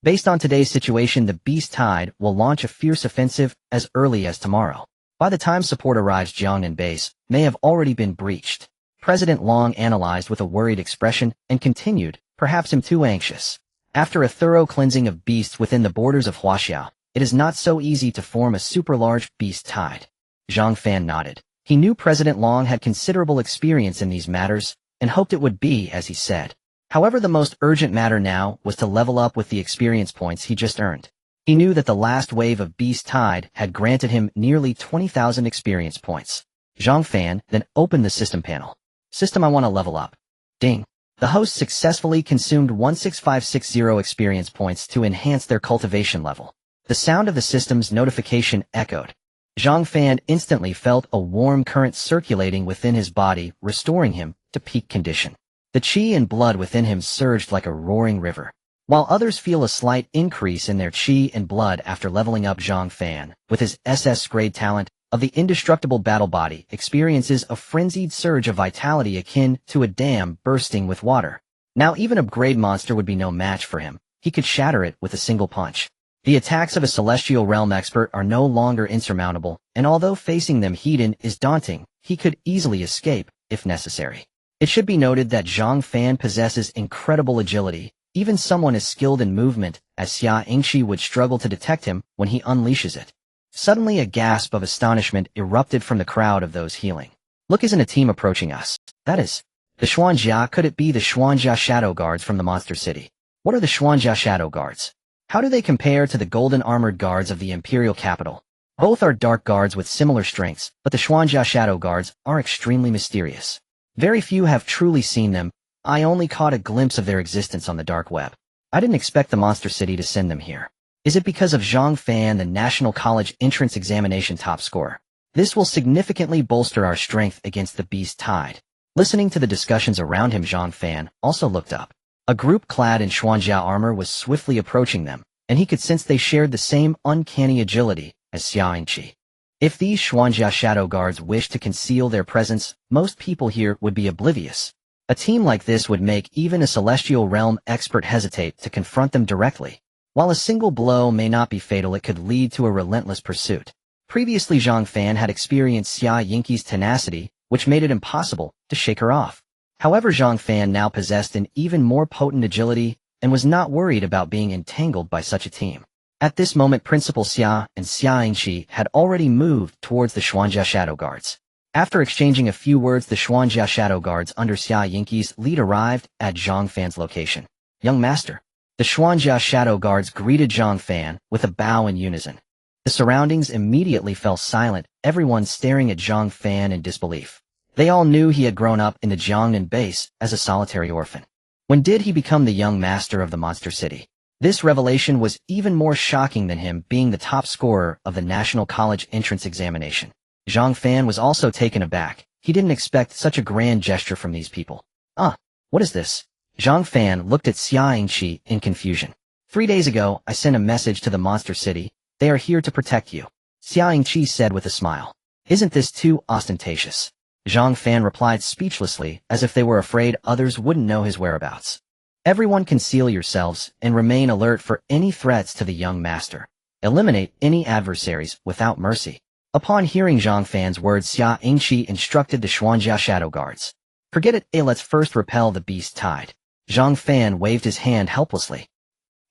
Based on today's situation, the Beast Tide will launch a fierce offensive as early as tomorrow. By the time support arrives, Jiangnan base may have already been breached. President Long analyzed with a worried expression and continued, perhaps I'm too anxious. After a thorough cleansing of beasts within the borders of Huaxia, it is not so easy to form a super-large beast tide. Zhang Fan nodded. He knew President Long had considerable experience in these matters, and hoped it would be as he said. However, the most urgent matter now was to level up with the experience points he just earned. He knew that the last wave of Beast Tide had granted him nearly 20,000 experience points. Zhang Fan then opened the system panel. System, I want to level up. Ding. The host successfully consumed 16560 experience points to enhance their cultivation level. The sound of the system's notification echoed. Zhang Fan instantly felt a warm current circulating within his body, restoring him to peak condition. The qi and blood within him surged like a roaring river. While others feel a slight increase in their qi and blood after leveling up, Zhang Fan, with his SS-Rank talent of the Indestructible battle body, experiences a frenzied surge of vitality akin to a dam bursting with water. Now even a grade monster would be no match for him. He could shatter it with a single punch. The attacks of a Celestial Realm expert are no longer insurmountable, and although facing them head-on is daunting, he could easily escape, if necessary. It should be noted that Zhang Fan possesses incredible agility. Even someone as skilled in movement as Xia Yingqi would struggle to detect him when he unleashes it. Suddenly a gasp of astonishment erupted from the crowd of those healing. Look, isn't a team approaching us? That is, the Xuanjia. Could it be the Xuanjia Shadow Guards from the Monster City? What are the Xuanjia Shadow Guards? How do they compare to the golden armored guards of the Imperial capital? Both are dark guards with similar strengths, but the Xuanjia Shadow Guards are extremely mysterious. Very few have truly seen them. I only caught a glimpse of their existence on the dark web. I didn't expect the Monster City to send them here. Is it because of Zhang Fan, the National College Entrance Examination top scorer? This will significantly bolster our strength against the Beast Tide. Listening to the discussions around him, Zhang Fan also looked up. A group clad in Xuanjia armor was swiftly approaching them, and he could sense they shared the same uncanny agility as Xia Yingqi. If these Xuanjia Shadow Guards wished to conceal their presence, most people here would be oblivious. A team like this would make even a Celestial Realm expert hesitate to confront them directly. While a single blow may not be fatal, it could lead to a relentless pursuit. Previously, Zhang Fan had experienced Xia Yingqi's tenacity, which made it impossible to shake her off. However, Zhang Fan now possessed an even more potent agility and was not worried about being entangled by such a team. At this moment, Principal Xia and Xia Yingqi had already moved towards the Xuanjia Shadow Guards. After exchanging a few words, the Xuanjia Shadow Guards under Xia Yingqi's lead arrived at Zhang Fan's location. Young Master. The Xuanjia Shadow Guards greeted Zhang Fan with a bow in unison. The surroundings immediately fell silent, everyone staring at Zhang Fan in disbelief. They all knew he had grown up in the Jiangnan base as a solitary orphan. When did he become the young master of the Monster City? This revelation was even more shocking than him being the top scorer of the National College Entrance Examination. Zhang Fan was also taken aback. He didn't expect such a grand gesture from these people. What is this? Zhang Fan looked at Xia Yingqi in confusion. 3 days ago, I sent a message to the Monster City. They are here to protect you. Xia Yingqi said with a smile. Isn't this too ostentatious? Zhang Fan replied speechlessly, as if they were afraid others wouldn't know his whereabouts. Everyone conceal yourselves and remain alert for any threats to the young master. Eliminate any adversaries without mercy. Upon hearing Zhang Fan's words, Xia Yingqi instructed the Xuanjia Shadow Guards. Forget it, let's first repel the Beast Tide. Zhang Fan waved his hand helplessly.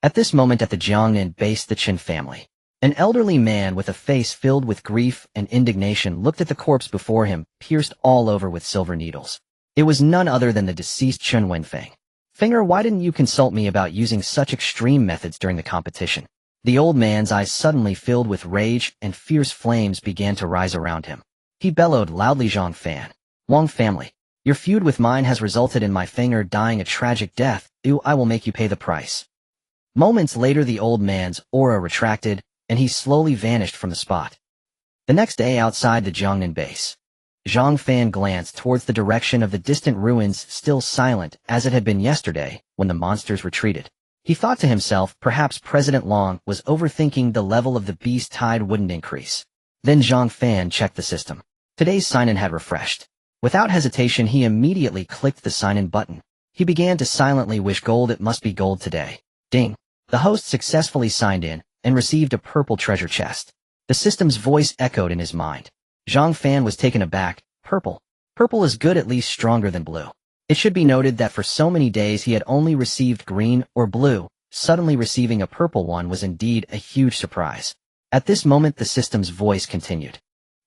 At this moment at the Jiangnan base, the Qin family. An elderly man with a face filled with grief and indignation looked at the corpse before him, pierced all over with silver needles. It was none other than the deceased Chen Wenfeng. Finger, why didn't you consult me about using such extreme methods during the competition? The old man's eyes suddenly filled with rage and fierce flames began to rise around him. He bellowed loudly, Zhang Fan. Wang family. Your feud with mine has resulted in my Finger dying a tragic death. I will make you pay the price. Moments later, the old man's aura retracted, and he slowly vanished from the spot. The next day, outside the Jiangnan base, Zhang Fan glanced towards the direction of the distant ruins, still silent as it had been yesterday when the monsters retreated. He thought to himself, perhaps President Long was overthinking the level of the Beast Tide wouldn't increase. Then Zhang Fan checked the system. Today's sign-in had refreshed. Without hesitation, he immediately clicked the sign-in button. He began to silently wish gold. It must be gold today. Ding. The host successfully signed in and received a purple treasure chest. The system's voice echoed in his mind. Zhang Fan was taken aback. Purple. Purple is good, at least stronger than blue. It should be noted that for so many days he had only received green or blue. Suddenly receiving a purple one was indeed a huge surprise. At this moment the system's voice continued.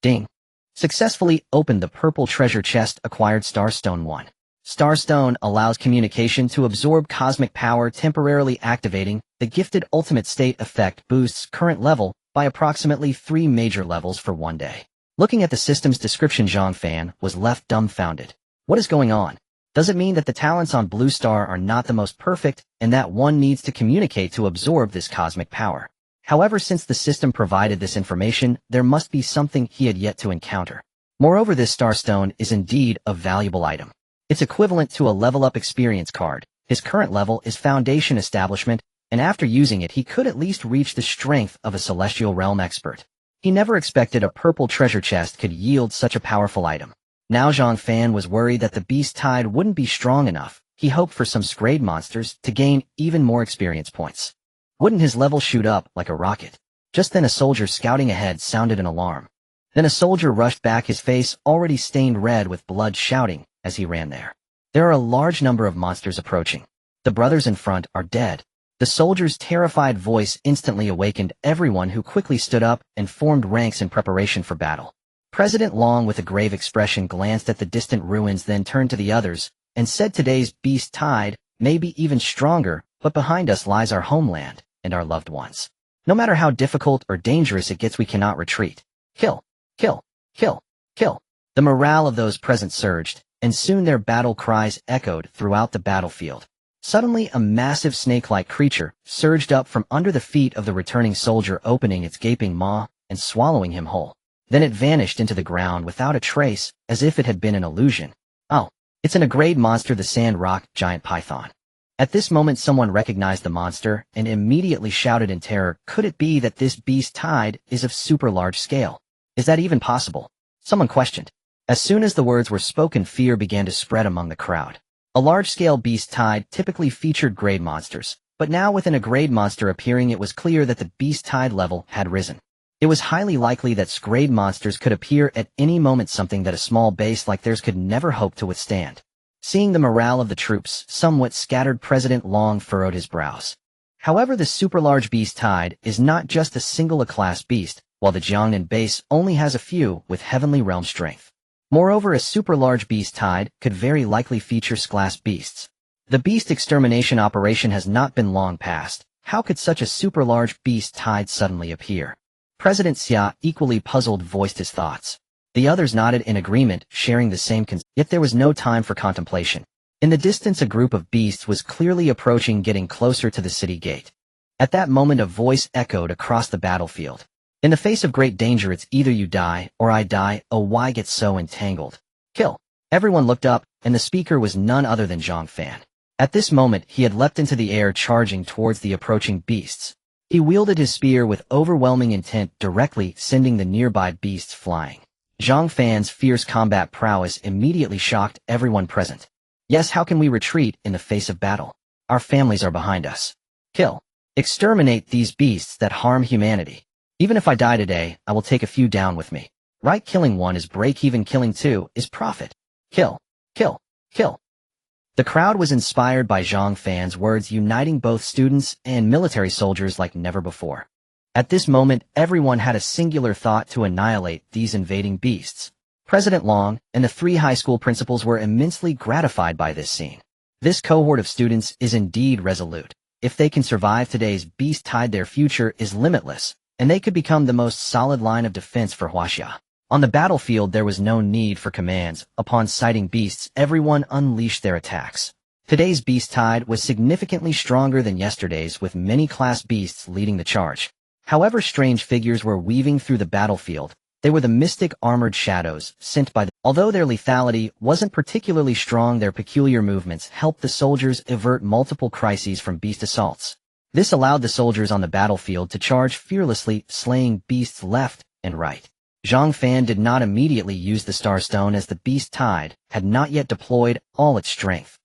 Ding. Successfully opened the purple treasure chest. Acquired Starstone 1. Starstone allows communication to absorb cosmic power, temporarily activating. The gifted ultimate state effect boosts current level by approximately 3 major levels for 1 day. Looking at the system's description, Zhang Fan was left dumbfounded. What is going on? Does it mean that the talents on Blue Star are not the most perfect, and that one needs to communicate to absorb this cosmic power? However, since the system provided this information, there must be something he had yet to encounter. Moreover, this Starstone is indeed a valuable item. It's equivalent to a level-up experience card. His current level is Foundation Establishment, and after using it he could at least reach the strength of a Celestial Realm expert. He never expected a purple treasure chest could yield such a powerful item. Now Zhang Fan was worried that the Beast Tide wouldn't be strong enough. He hoped for some Scrade monsters to gain even more experience points. Wouldn't his level shoot up like a rocket? Just then a soldier scouting ahead sounded an alarm. Then a soldier rushed back, his face already stained red with blood, shouting as he ran there. There are a large number of monsters approaching. The brothers in front are dead. The soldier's terrified voice instantly awakened everyone, who quickly stood up and formed ranks in preparation for battle. President Long, with a grave expression, glanced at the distant ruins, then turned to the others and said, "Today's Beast Tide may be even stronger, but behind us lies our homeland and our loved ones. No matter how difficult or dangerous it gets, we cannot retreat. Kill, kill, kill, kill." The morale of those present surged, and soon their battle cries echoed throughout the battlefield. Suddenly a massive snake-like creature surged up from under the feet of the returning soldier, opening its gaping maw and swallowing him whole. Then it vanished into the ground without a trace, as if it had been an illusion. Oh, it's an Agrade monster, the Sand Rock Giant Python. At this moment someone recognized the monster and immediately shouted in terror, "Could it be that this Beast Tide is of super large scale? Is that even possible?" Someone questioned. As soon as the words were spoken, fear began to spread among the crowd. A large-scale Beast Tide typically featured grade monsters, but now with an Agrade monster appearing, it was clear that the Beast Tide level had risen. It was highly likely that Scrade monsters could appear at any moment, something that a small base like theirs could never hope to withstand. Seeing the morale of the troops somewhat scattered, President Long furrowed his brows. However, the super-large Beast Tide is not just a single class beast, while the Jiangnan base only has a few with Heavenly Realm strength. Moreover, a super-large Beast Tide could very likely feature class beasts. The beast extermination operation has not been long past. How could such a super-large Beast Tide suddenly appear? President Xia, equally puzzled, voiced his thoughts. The others nodded in agreement, sharing the same concern. Yet there was no time for contemplation. In the distance a group of beasts was clearly approaching, getting closer to the city gate. At that moment a voice echoed across the battlefield. "In the face of great danger, it's either you die or I die. Oh, why get so entangled? Kill." Everyone looked up, and the speaker was none other than Zhang Fan. At this moment he had leapt into the air, charging towards the approaching beasts. He wielded his spear with overwhelming intent, directly sending the nearby beasts flying. Zhang Fan's fierce combat prowess immediately shocked everyone present. "Yes, how can we retreat in the face of battle? Our families are behind us. Kill. Exterminate these beasts that harm humanity. Even if I die today, I will take a few down with me. Right, killing one is break-even, killing two is profit. Kill, kill, kill." The crowd was inspired by Zhang Fan's words, uniting both students and military soldiers like never before. At this moment, everyone had a singular thought: to annihilate these invading beasts. President Long and the 3 high school principals were immensely gratified by this scene. This cohort of students is indeed resolute. If they can survive today's Beast Tide, their future is limitless, and they could become the most solid line of defense for Huaxia. On the battlefield there was no need for commands. Upon sighting beasts, everyone unleashed their attacks. Today's Beast Tide was significantly stronger than yesterday's, with many class beasts leading the charge. However, strange figures were weaving through the battlefield. They were the mystic armored shadows sent by the... Although their lethality wasn't particularly strong, their peculiar movements helped the soldiers avert multiple crises from beast assaults. This allowed the soldiers on the battlefield to charge fearlessly, slaying beasts left and right. Zhang Fan did not immediately use the Star Stone as the Beast Tide had not yet deployed all its strength.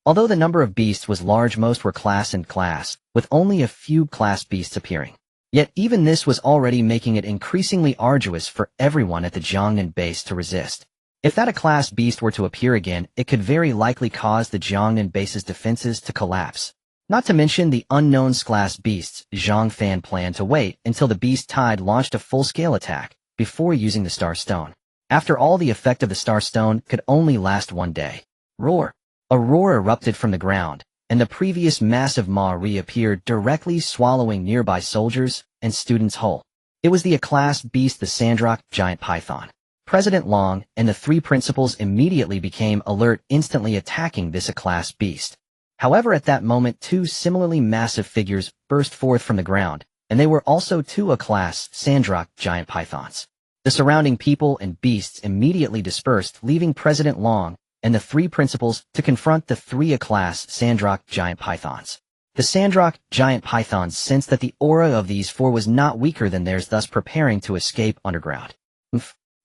Although the number of beasts was large, most were class and class, with only a few class beasts appearing. Yet even this was already making it increasingly arduous for everyone at the Jiangnan base to resist. If that a class beast were to appear again, it could very likely cause the Jiangnan base's defenses to collapse. Not to mention the unknown class beasts, Zhang Fan planned to wait until the Beast Tide launched a full-scale attack before using the Star Stone. After all, the effect of the Star Stone could only last one day. Roar! A roar erupted from the ground, and the previous massive maw reappeared, directly swallowing nearby soldiers and students whole. It was the A-class beast, the Sandrock giant python. President Long and the three principals immediately became alert, instantly attacking this A-class beast. However, at that moment, two similarly massive figures burst forth from the ground, and they were also two A-class Sandrock giant pythons. The surrounding people and beasts immediately dispersed, leaving President Long and the three principals to confront the three A-class Sandrock giant pythons. The Sandrock giant pythons sensed that the aura of these four was not weaker than theirs, thus preparing to escape underground.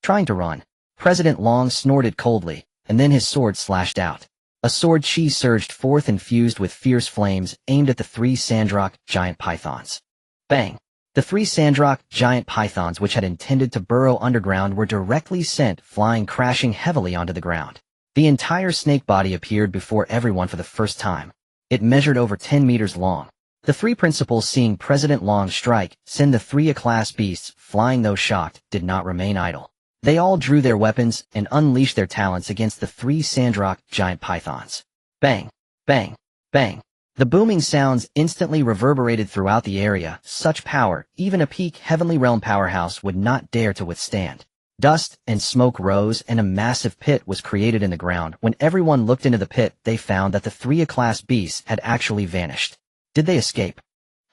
Trying to run. President Long snorted coldly, and then his sword slashed out. A sword chi surged forth, infused with fierce flames, aimed at the three Sandrock giant pythons. Bang! The three Sandrock giant pythons, which had intended to burrow underground, were directly sent flying, crashing heavily onto the ground. The entire snake body appeared before everyone for the first time. It measured over 10 meters long. The three principals, seeing President Long strike, send the three A-class beasts flying, though shocked, did not remain idle. They all drew their weapons and unleashed their talents against the three Sandrock giant pythons. Bang! Bang! Bang! The booming sounds instantly reverberated throughout the area. Such power, even a peak Heavenly Realm powerhouse would not dare to withstand. Dust and smoke rose, and a massive pit was created in the ground. When everyone looked into the pit, they found that the three A-class beasts had actually vanished. Did they escape?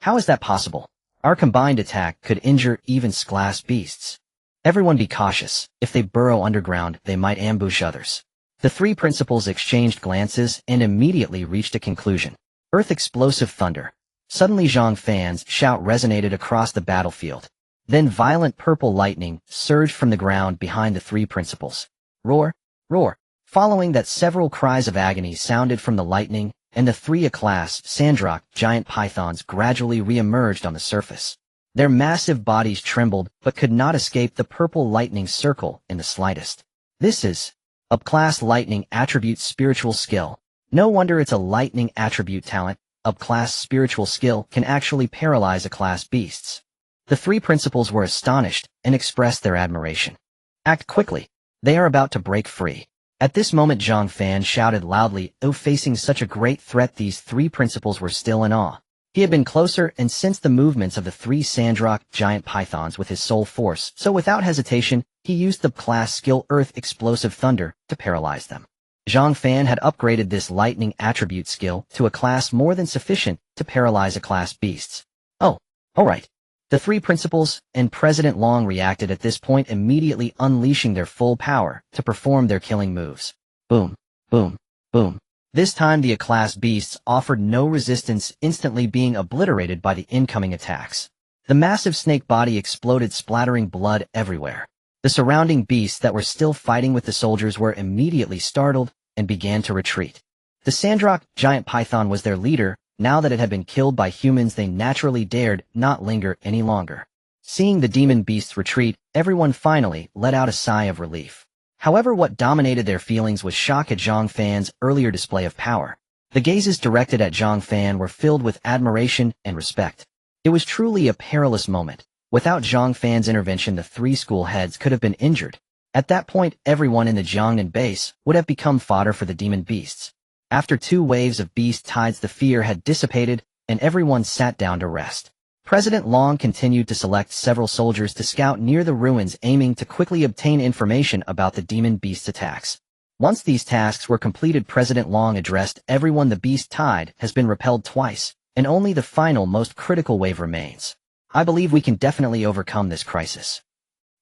How is that possible? Our combined attack could injure even class beasts. Everyone be cautious. If they burrow underground, they might ambush others. The three principals exchanged glances and immediately reached a conclusion. Earth explosive thunder. Suddenly Zhang Fan's shout resonated across the battlefield. Then violent purple lightning surged from the ground behind the three principals. Roar! Roar! Following that, several cries of agony sounded from the lightning, and the three A-class Sandrock giant pythons gradually re-emerged on the surface. Their massive bodies trembled, but could not escape the purple lightning circle in the slightest. This is A-class lightning attribute spiritual skill. No wonder it's a lightning attribute talent. A-class spiritual skill can actually paralyze A-class beasts. The three principals were astonished and expressed their admiration. Act quickly. They are about to break free. At this moment, Zhang Fan shouted loudly, "Oh!" Facing such a great threat, these three principals were still in awe. He had been closer and sensed the movements of the three Sandrock giant pythons with his soul force, so without hesitation, he used the class skill Earth Explosive Thunder to paralyze them. Zhang Fan had upgraded this lightning attribute skill to a class more than sufficient to paralyze A-class beasts. Oh, alright. The three principals and President Long reacted at this point, immediately unleashing their full power to perform their killing moves. Boom, boom, boom. This time the A-class beasts offered no resistance, instantly being obliterated by the incoming attacks. The massive snake body exploded, splattering blood everywhere. The surrounding beasts that were still fighting with the soldiers were immediately startled and began to retreat. The Sandrock giant python was their leader. Now that it had been killed by humans, they naturally dared not linger any longer. Seeing the demon beasts retreat, everyone finally let out a sigh of relief. However, what dominated their feelings was shock at Zhang Fan's earlier display of power. The gazes directed at Zhang Fan were filled with admiration and respect. It was truly a perilous moment. Without Zhang Fan's intervention, the three school heads could have been injured. At that point, everyone in the Jiangnan base would have become fodder for the demon beasts. After 2 waves of beast tides, the fear had dissipated, and everyone sat down to rest. President Long continued to select several soldiers to scout near the ruins, aiming to quickly obtain information about the demon beast's attacks. Once these tasks were completed, President Long addressed everyone. The beast tide has been repelled twice, and only the final, most critical wave remains. I believe we can definitely overcome this crisis.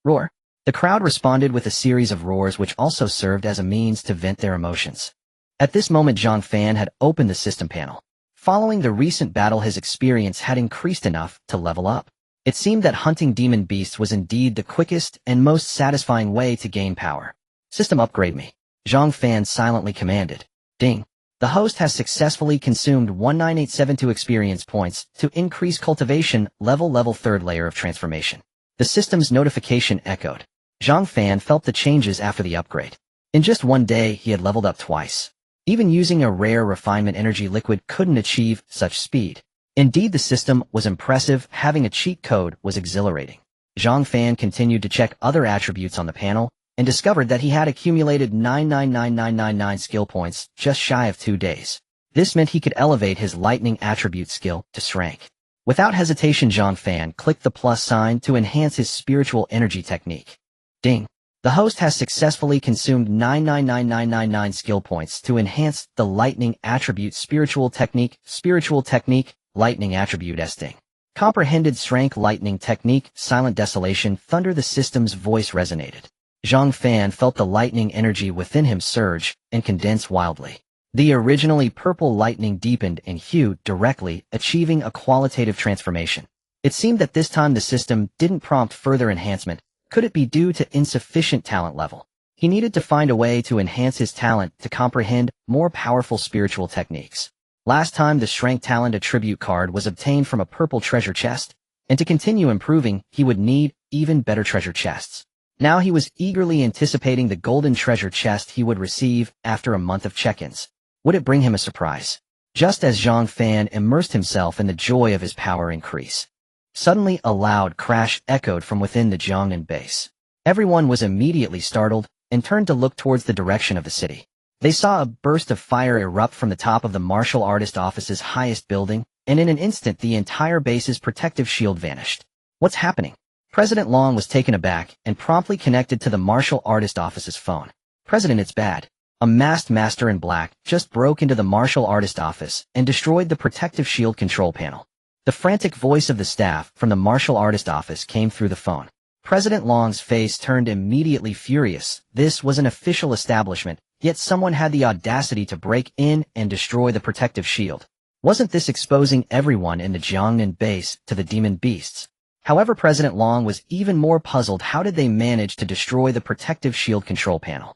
Roar. The crowd responded with a series of roars, which also served as a means to vent their emotions. At this moment, Zhang Fan had opened the system panel. Following the recent battle, his experience had increased enough to level up. It seemed that hunting demon beasts was indeed the quickest and most satisfying way to gain power. System upgrade me. Zhang Fan silently commanded. Ding. The host has successfully consumed 19872 experience points to increase cultivation level 3rd layer of transformation. The system's notification echoed. Zhang Fan felt the changes after the upgrade. In just one day, he had leveled up twice. Even using a rare refinement energy liquid couldn't achieve such speed. Indeed, the system was impressive. Having a cheat code was exhilarating. Zhang Fan continued to check other attributes on the panel and discovered that he had accumulated 999999 skill points just shy of 2 days. This meant he could elevate his lightning attribute skill to S-Rank. Without hesitation, Zhang Fan clicked the plus sign to enhance his spiritual energy technique. Ding. The host has successfully consumed 999999 skill points to enhance the lightning attribute spiritual technique, lightning attribute S-Ding. Comprehended S-Rank lightning technique, silent desolation, thunder. The system's voice resonated. Zhang Fan felt the lightning energy within him surge and condense wildly. The originally purple lightning deepened in hue directly, achieving a qualitative transformation. It seemed that this time the system didn't prompt further enhancement. Could it be due to insufficient talent level? He needed to find a way to enhance his talent to comprehend more powerful spiritual techniques. Last time the S-Rank talent attribute card was obtained from a purple treasure chest, and to continue improving, he would need even better treasure chests. Now he was eagerly anticipating the golden treasure chest he would receive after a month of check-ins. Would it bring him a surprise? Just as Zhang Fan immersed himself in the joy of his power increase, suddenly a loud crash echoed from within the Jiangnan base. Everyone was immediately startled and turned to look towards the direction of the city. They saw a burst of fire erupt from the top of the martial artist office's highest building, and in an instant the entire base's protective shield vanished. What's happening? President Long was taken aback and promptly connected to the martial artist office's phone. President, it's bad. A masked master in black just broke into the martial artist office and destroyed the protective shield control panel. The frantic voice of the staff from the martial artist office came through the phone. President Long's face turned immediately furious. This was an official establishment, yet someone had the audacity to break in and destroy the protective shield. Wasn't this exposing everyone in the Jiangnan base to the demon beasts? However, President Long was even more puzzled. How did they manage to destroy the protective shield control panel?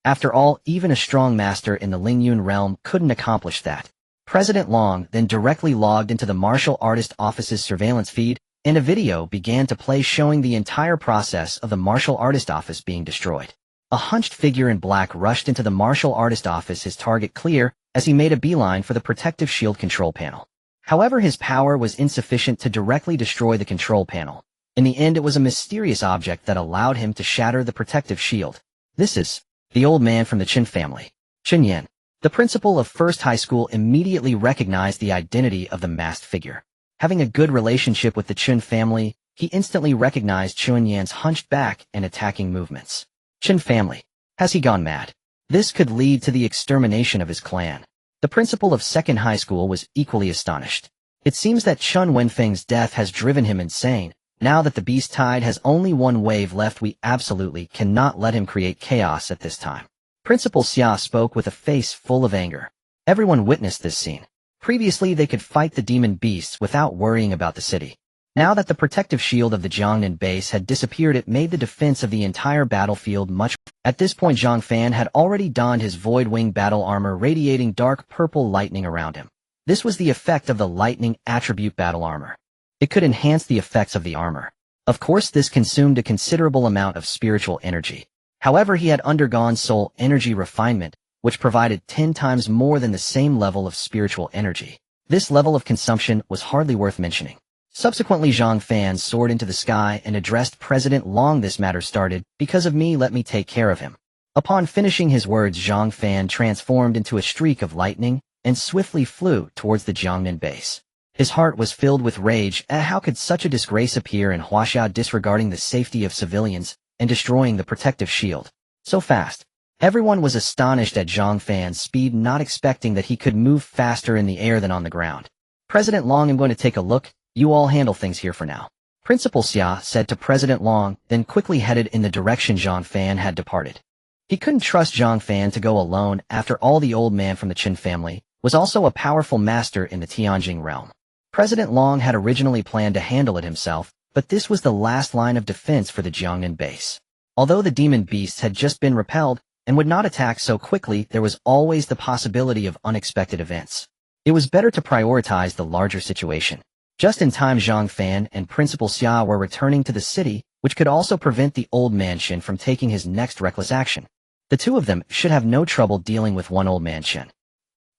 After all, even a strong master in the Lingyun realm couldn't accomplish that. President Long then directly logged into the martial artist office's surveillance feed, and a video began to play showing the entire process of the martial artist office being destroyed. A hunched figure in black rushed into the martial artist office, his target clear, as he made a beeline for the protective shield control panel. However, his power was insufficient to directly destroy the control panel. In the end, it was a mysterious object that allowed him to shatter the protective shield. This is the old man from the Qin family, Qin Yan. The principal of First High School immediately recognized the identity of the masked figure. Having a good relationship with the Qin family, he instantly recognized Qin Yan's hunched back and attacking movements. Qin family. Has he gone mad? This could lead to the extermination of his clan. The principal of Second High School was equally astonished. It seems that Chun Wenfeng's death has driven him insane. Now that the beast tide has only one wave left, we absolutely cannot let him create chaos at this time. Principal Xia spoke with a face full of anger. Everyone witnessed this scene. Previously, they could fight the demon beasts without worrying about the city. Now that the protective shield of the Jiangnan base had disappeared, it made the defense of the entire battlefield much. At this point, Zhang Fan had already donned his Void Wing battle armor, radiating dark purple lightning around him. This was the effect of the lightning attribute battle armor. It could enhance the effects of the armor. Of course, this consumed a considerable amount of spiritual energy. However, he had undergone soul energy refinement, which provided 10 times more than the same level of spiritual energy. This level of consumption was hardly worth mentioning. Subsequently, Zhang Fan soared into the sky and addressed President Long. This matter started because of me. Let me take care of him. Upon finishing his words, Zhang Fan transformed into a streak of lightning and swiftly flew towards the Jiangnan base. His heart was filled with rage. How could such a disgrace appear in Huaxia, disregarding the safety of civilians and destroying the protective shield so fast? Everyone was astonished at Zhang Fan's speed, not expecting that he could move faster in the air than on the ground. President Long, I'm going to take a look. You all handle things here for now. Principal Xia said to President Long, then quickly headed in the direction Zhang Fan had departed. He couldn't trust Zhang Fan to go alone. After all, the old man from the Qin family was also a powerful master in the Tianjing realm. President Long had originally planned to handle it himself, but this was the last line of defense for the Jiangnan base. Although the demon beasts had just been repelled and would not attack so quickly, there was always the possibility of unexpected events. It was better to prioritize the larger situation. Just in time, Zhang Fan and Principal Xia were returning to the city, which could also prevent the old man Qin from taking his next reckless action. The two of them should have no trouble dealing with one old man Qin.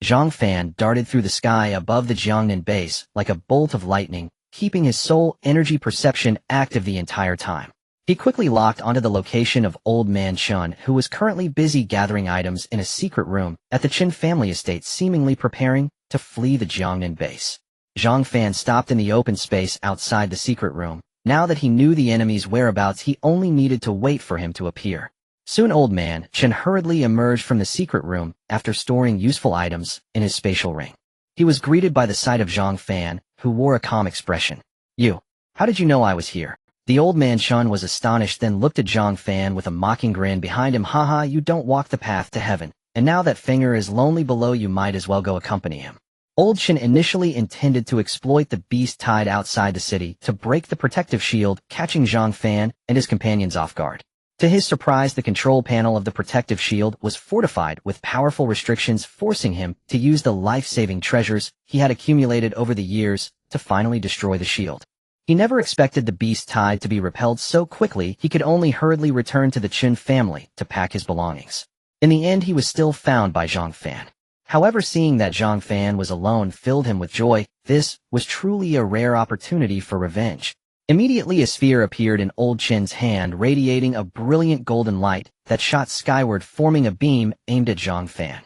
Zhang Fan darted through the sky above the Jiangnan base like a bolt of lightning, keeping his soul energy perception active the entire time. He quickly locked onto the location of Old Man Qin, who was currently busy gathering items in a secret room at the Qin family estate, seemingly preparing to flee the Jiangnan base. Zhang Fan stopped in the open space outside the secret room. Now that he knew the enemy's whereabouts, he only needed to wait for him to appear. Soon Old Man Qin hurriedly emerged from the secret room after storing useful items in his spatial ring. He was greeted by the sight of Zhang Fan, who wore a calm expression. "You, how did you know I was here?" The old man Qin was astonished, then looked at Zhang Fan with a mocking grin behind him. "Haha, you don't walk the path to heaven, and now that Finger is lonely below, you might as well go accompany him." Old Qin initially intended to exploit the beast tied outside the city to break the protective shield, catching Zhang Fan and his companions off guard. To his surprise, the control panel of the protective shield was fortified with powerful restrictions, forcing him to use the life-saving treasures he had accumulated over the years to finally destroy the shield. He never expected the beast tied to be repelled so quickly. He could only hurriedly return to the Qin family to pack his belongings. In the end, he was still found by Zhang Fan. However, seeing that Zhang Fan was alone filled him with joy. This was truly a rare opportunity for revenge. Immediately a sphere appeared in Old Qin's hand, radiating a brilliant golden light that shot skyward, forming a beam aimed at Zhang Fan.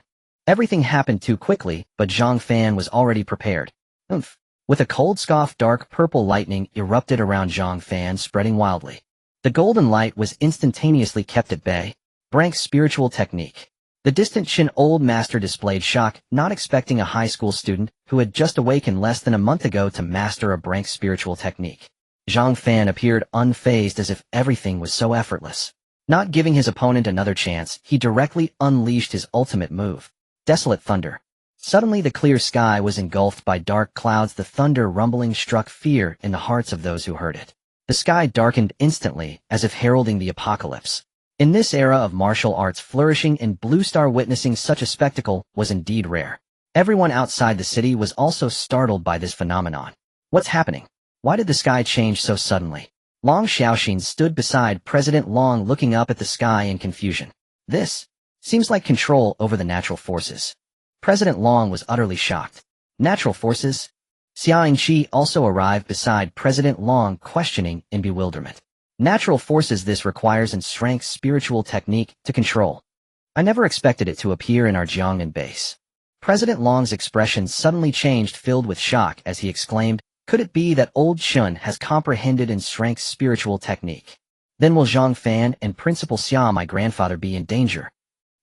Everything happened too quickly, but Zhang Fan was already prepared. Oomph! With a cold scoff, dark purple lightning erupted around Zhang Fan, spreading wildly. The golden light was instantaneously kept at bay. Brank's spiritual technique. The distant Qin old master displayed shock, not expecting a high school student who had just awakened less than a month ago to master a Brank's spiritual technique. Zhang Fan appeared unfazed, as if everything was so effortless. Not giving his opponent another chance, he directly unleashed his ultimate move. Desolate thunder. Suddenly the clear sky was engulfed by dark clouds. The thunder rumbling struck fear in the hearts of those who heard it. The sky darkened instantly, as if heralding the apocalypse. In this era of martial arts flourishing in Blue Star, witnessing such a spectacle was indeed rare. Everyone outside the city was also startled by this phenomenon. What's happening? Why did the sky change so suddenly? Long Xiaoxin stood beside President Long, looking up at the sky in confusion. This seems like control over the natural forces. President Long was utterly shocked. Natural forces? Xia Yingxi also arrived beside President Long, questioning in bewilderment. Natural forces, this requires an strength spiritual technique to control. I never expected it to appear in our Jiangnan base. President Long's expression suddenly changed, filled with shock, as he exclaimed, "Could it be that old Qin has comprehended in strength spiritual technique? Then will Zhang Fan and Principal Xia, my grandfather, be in danger?"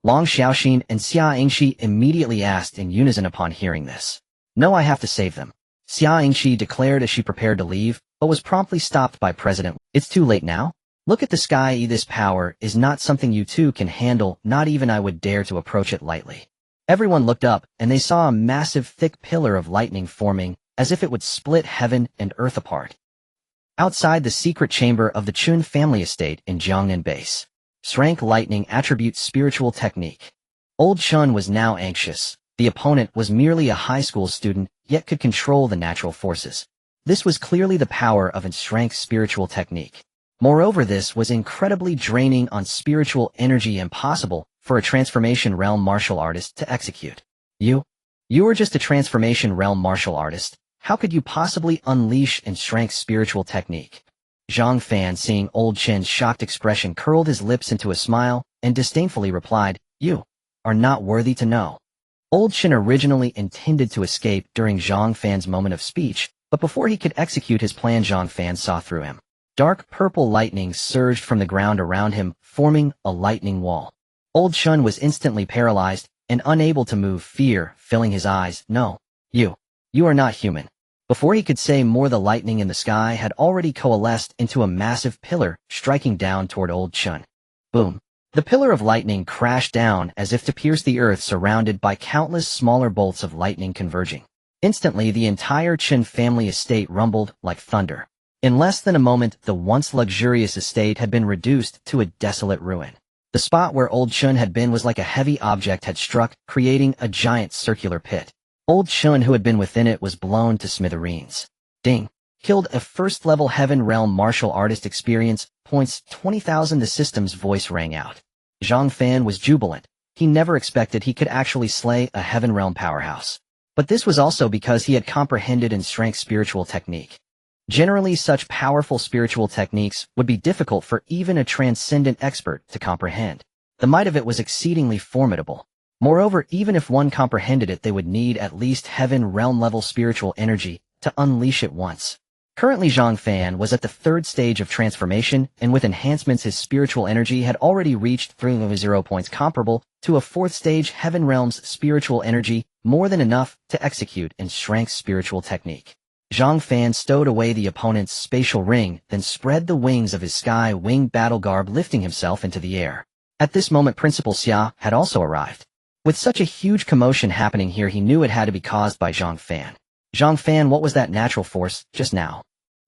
Long Xiaoxin and Xia Yingxi immediately asked in unison upon hearing this. "No, I have to save them," Xia Yingxi declared as she prepared to leave, but was promptly stopped by President. "It's too late now? Look at the sky. This power is not something you two can handle. Not even I would dare to approach it lightly." Everyone looked up, and they saw a massive thick pillar of lightning forming, as if it would split heaven and earth apart. Outside the secret chamber of the Qin family estate in Jiangnan base. SSS-Rank lightning attribute spiritual technique. Old Qin was now anxious. The opponent was merely a high school student, yet could control the natural forces. This was clearly the power of SSS-Rank spiritual technique. Moreover, this was incredibly draining on spiritual energy, impossible for a transformation realm martial artist to execute. You are just a transformation realm martial artist. How could you possibly unleash SSS-Rank spiritual technique? Zhang Fan, seeing Old Qin's shocked expression, curled his lips into a smile and disdainfully replied, "You are not worthy to know." Old Qin originally intended to escape during Zhang Fan's moment of speech, but before he could execute his plan, Zhang Fan saw through him. Dark purple lightning surged from the ground around him, forming a lightning wall. Old Qin was instantly paralyzed and unable to move, fear filling his eyes. "No, you are not human." Before he could say more, the lightning in the sky had already coalesced into a massive pillar, striking down toward Old Qin. Boom! The pillar of lightning crashed down as if to pierce the earth, surrounded by countless smaller bolts of lightning converging. Instantly, the entire Qin family estate rumbled like thunder. In less than a moment, the once luxurious estate had been reduced to a desolate ruin. The spot where Old Chun had been was like a heavy object had struck, creating a giant circular pit. Old Chun, who had been within it, was blown to smithereens. Ding. Killed a first-level Heaven Realm martial artist experience, points 20,000. The system's voice rang out. Zhang Fan was jubilant. He never expected he could actually slay a Heaven Realm powerhouse. But this was also because he had comprehended in strength spiritual technique. Generally, such powerful spiritual techniques would be difficult for even a transcendent expert to comprehend. The might of it was exceedingly formidable. Moreover, even if one comprehended it, they would need at least Heaven Realm-level spiritual energy to unleash it once. Currently, Zhang Fan was at the third stage of transformation, and with enhancements his spiritual energy had already reached 3 points, comparable to a fourth stage Heaven Realm's spiritual energy, more than enough to execute in strength spiritual technique. Zhang Fan stowed away the opponent's spatial ring, then spread the wings of his sky-winged battle garb, lifting himself into the air. At this moment, Principal Xia had also arrived. With such a huge commotion happening here, he knew it had to be caused by Zhang Fan. Zhang Fan, what was that natural force just now?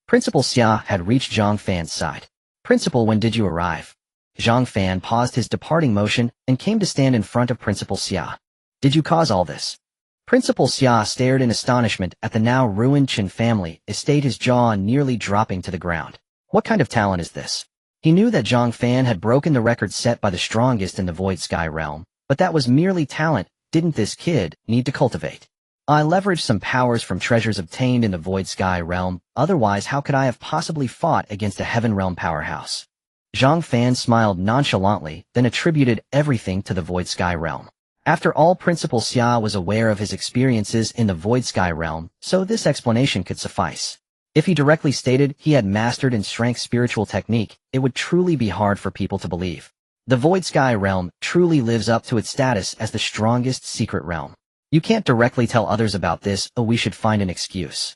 Principal Xia had reached Zhang Fan's side. Principal, when did you arrive? Zhang Fan paused his departing motion and came to stand in front of Principal Xia. Did you cause all this? Principal Xia stared in astonishment at the now ruined Chen family estate, his jaw nearly dropping to the ground. What kind of talent is this? He knew that Zhang Fan had broken the record set by the strongest in the Void Sky realm, but that was merely talent. Didn't this kid need to cultivate? I leveraged some powers from treasures obtained in the Void Sky realm, otherwise how could I have possibly fought against a Heaven Realm powerhouse? Zhang Fan smiled nonchalantly, then attributed everything to the Void Sky realm. After all, Principal Xia was aware of his experiences in the Void Sky realm, so this explanation could suffice. If he directly stated he had mastered in strength spiritual technique, it would truly be hard for people to believe. The Void Sky realm truly lives up to its status as the strongest secret realm. You can't directly tell others about this, or we should find an excuse.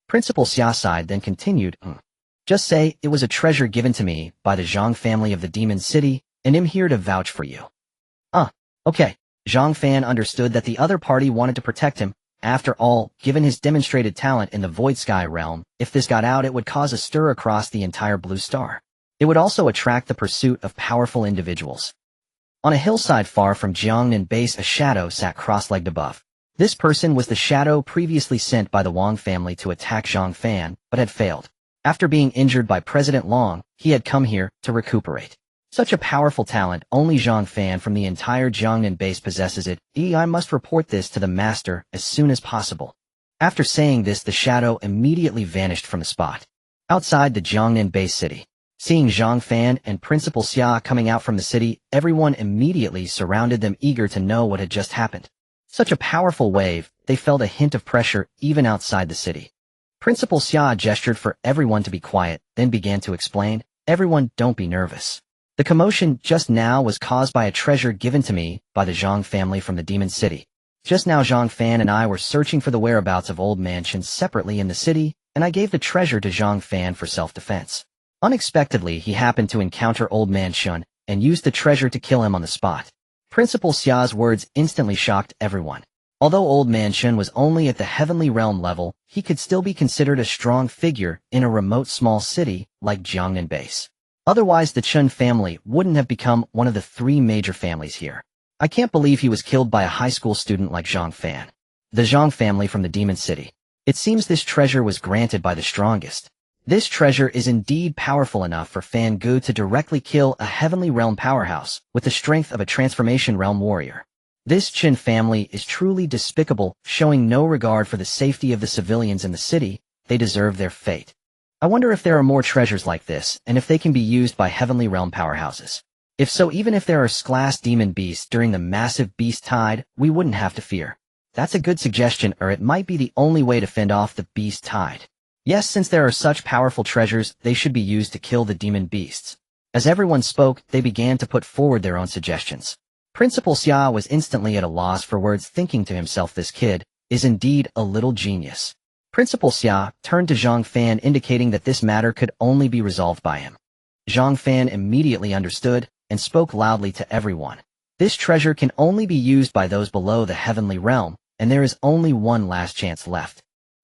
Principal Xia sighed, then continued, Just say it was a treasure given to me by the Zhang family of the Demon City, and I'm here to vouch for you. Okay. Zhang Fan understood that the other party wanted to protect him. After all, given his demonstrated talent in the Void Sky realm, if this got out, it would cause a stir across the entire Blue Star. It would also attract the pursuit of powerful individuals. On a hillside far from Jiangnan Base, a shadow sat cross-legged above. This person was the shadow previously sent by the Wang family to attack Zhang Fan, but had failed. After being injured by President Long, he had come here to recuperate. Such a powerful talent, only Zhang Fan from the entire Jiangnan base possesses it. I must report this to the master as soon as possible. After saying this, the shadow immediately vanished from the spot. Outside the Jiangnan base city, seeing Zhang Fan and Principal Xia coming out from the city, everyone immediately surrounded them, eager to know what had just happened. Such a powerful wave, they felt a hint of pressure even outside the city. Principal Xia gestured for everyone to be quiet, then began to explain, Everyone, don't be nervous. The commotion just now was caused by a treasure given to me by the Zhang family from the Demon City. Just now Zhang Fan and I were searching for the whereabouts of Old Man Chun separately in the city, and I gave the treasure to Zhang Fan for self-defense. Unexpectedly, he happened to encounter Old Man Chun and used the treasure to kill him on the spot. Principal Xia's words instantly shocked everyone. Although Old Man Chun was only at the heavenly realm level, he could still be considered a strong figure in a remote small city like Jiangnan Base. Otherwise, the Chun family wouldn't have become one of the 3 major families here. I can't believe he was killed by a high school student like Zhang Fan. The Zhang family from the Demon City. It seems this treasure was granted by the strongest. This treasure is indeed powerful enough for Fan Gu to directly kill a heavenly realm powerhouse with the strength of a transformation realm warrior. This Chun family is truly despicable, showing no regard for the safety of the civilians in the city. They deserve their fate. I wonder if there are more treasures like this, and if they can be used by heavenly realm powerhouses. If so, even if there are class demon beasts during the massive beast tide, we wouldn't have to fear. That's a good suggestion, or it might be the only way to fend off the beast tide. Yes, since there are such powerful treasures, they should be used to kill the demon beasts. As everyone spoke, they began to put forward their own suggestions. Principal Xia was instantly at a loss for words, thinking to himself, this kid is indeed a little genius. Principal Xia turned to Zhang Fan, indicating that this matter could only be resolved by him. Zhang Fan immediately understood and spoke loudly to everyone. This treasure can only be used by those below the heavenly realm, and there is only one last chance left.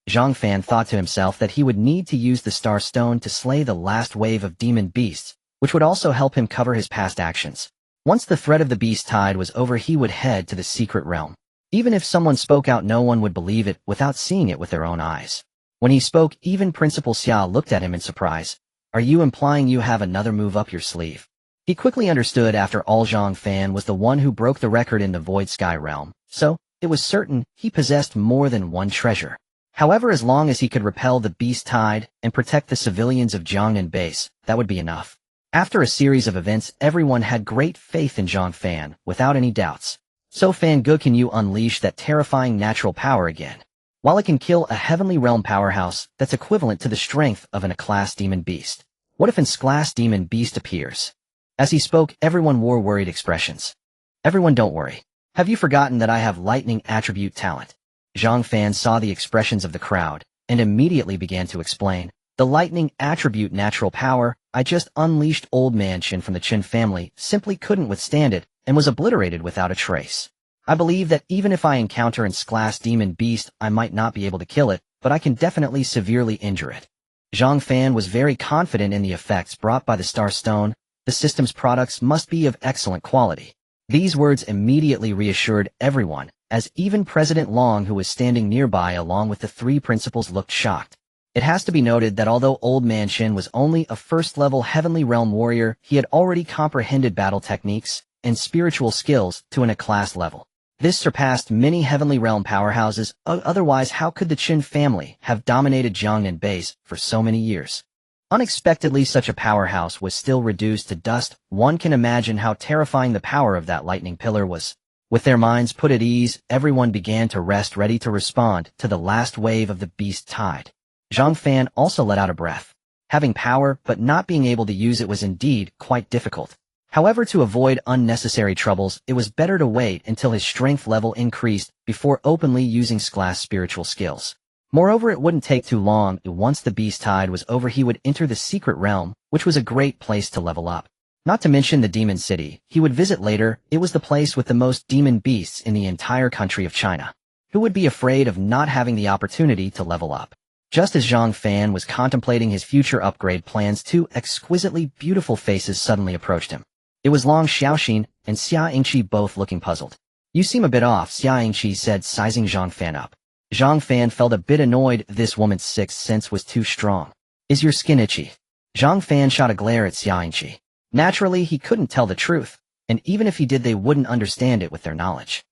Zhang Fan thought to himself that he would need to use the Star Stone to slay the last wave of demon beasts, which would also help him cover his past actions. Once the threat of the beast tide was over, he would head to the secret realm. Even if someone spoke out, no one would believe it without seeing it with their own eyes. When he spoke, even Principal Xia looked at him in surprise. Are you implying you have another move up your sleeve? He quickly understood, after all, Zhang Fan was the one who broke the record in the Void Sky realm, so it was certain he possessed more than one treasure. However, as long as he could repel the beast tide and protect the civilians of Jiangnan Base, that would be enough. After a series of events, everyone had great faith in Zhang Fan, without any doubts. So Fan Ge, can you unleash that terrifying natural power again? While it can kill a heavenly realm powerhouse that's equivalent to the strength of an A-class demon beast, what if an S-class demon beast appears? As he spoke, everyone wore worried expressions. Everyone, don't worry. Have you forgotten that I have lightning attribute talent? Zhang Fan saw the expressions of the crowd and immediately began to explain. The lightning attribute natural power I just unleashed. Old man Qin from the Qin family simply couldn't withstand it and was obliterated without a trace. I believe that even if I encounter an S-class demon beast, I might not be able to kill it, but I can definitely severely injure it. Zhang Fan was very confident in the effects brought by the Star Stone. The system's products must be of excellent quality. These words immediately reassured everyone, as even President Long, who was standing nearby along with the three principals, looked shocked. It has to be noted that although Old Man Qin was only a first-level Heavenly Realm warrior, he had already comprehended battle techniques and spiritual skills to an A-class level. This surpassed many Heavenly Realm powerhouses. Otherwise, how could the Qin family have dominated Jiangnan Base for so many years? Unexpectedly, such a powerhouse was still reduced to dust. One can imagine how terrifying the power of that lightning pillar was. With their minds put at ease, everyone began to rest, ready to respond to the last wave of the beast tide. Zhang Fan also let out a breath. Having power but not being able to use it was indeed quite difficult. However, to avoid unnecessary troubles, it was better to wait until his strength level increased before openly using S-class spiritual skills. Moreover, it wouldn't take too long. Once the beast tide was over, he would enter the secret realm, which was a great place to level up. Not to mention the demon city he would visit later. It was the place with the most demon beasts in the entire country of China. Who would be afraid of not having the opportunity to level up? Just as Zhang Fan was contemplating his future upgrade plans, two exquisitely beautiful faces suddenly approached him. It was Long Xiaoxin and Xia Yingqi, both looking puzzled. You seem a bit off, Xia Yingqi said, sizing Zhang Fan up. Zhang Fan felt a bit annoyed. This woman's sixth sense was too strong. Is your skin itchy? Zhang Fan shot a glare at Xia Yingqi. Naturally, he couldn't tell the truth, and even if he did, they wouldn't understand it with their knowledge.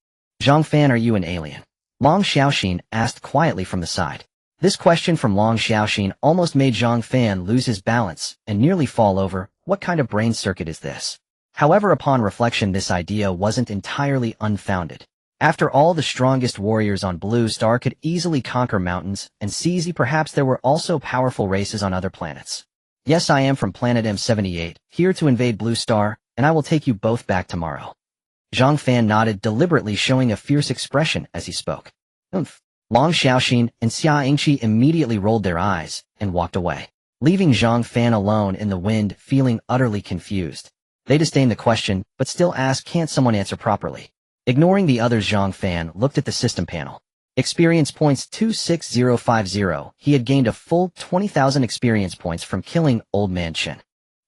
Zhang Fan, are you an alien? Long Xiaoxin asked quietly from the side. This question from Long Xiaoxin almost made Zhang Fan lose his balance and nearly fall over. What kind of brain circuit is this? However, upon reflection, this idea wasn't entirely unfounded. After all, the strongest warriors on Blue Star could easily conquer mountains and seas. Perhaps there were also powerful races on other planets. Yes, I am from planet M78, here to invade Blue Star, and I will take you both back tomorrow. Zhang Fan nodded, deliberately showing a fierce expression as he spoke. Oomph. Long Xiaoxin and Xia Yingqi immediately rolled their eyes and walked away, leaving Zhang Fan alone in the wind, feeling utterly confused. They disdained the question, but still asked, can't someone answer properly? Ignoring the others, Zhang Fan looked at the system panel. Experience points 26050. He had gained a full 20,000 experience points from killing Old Man Qin.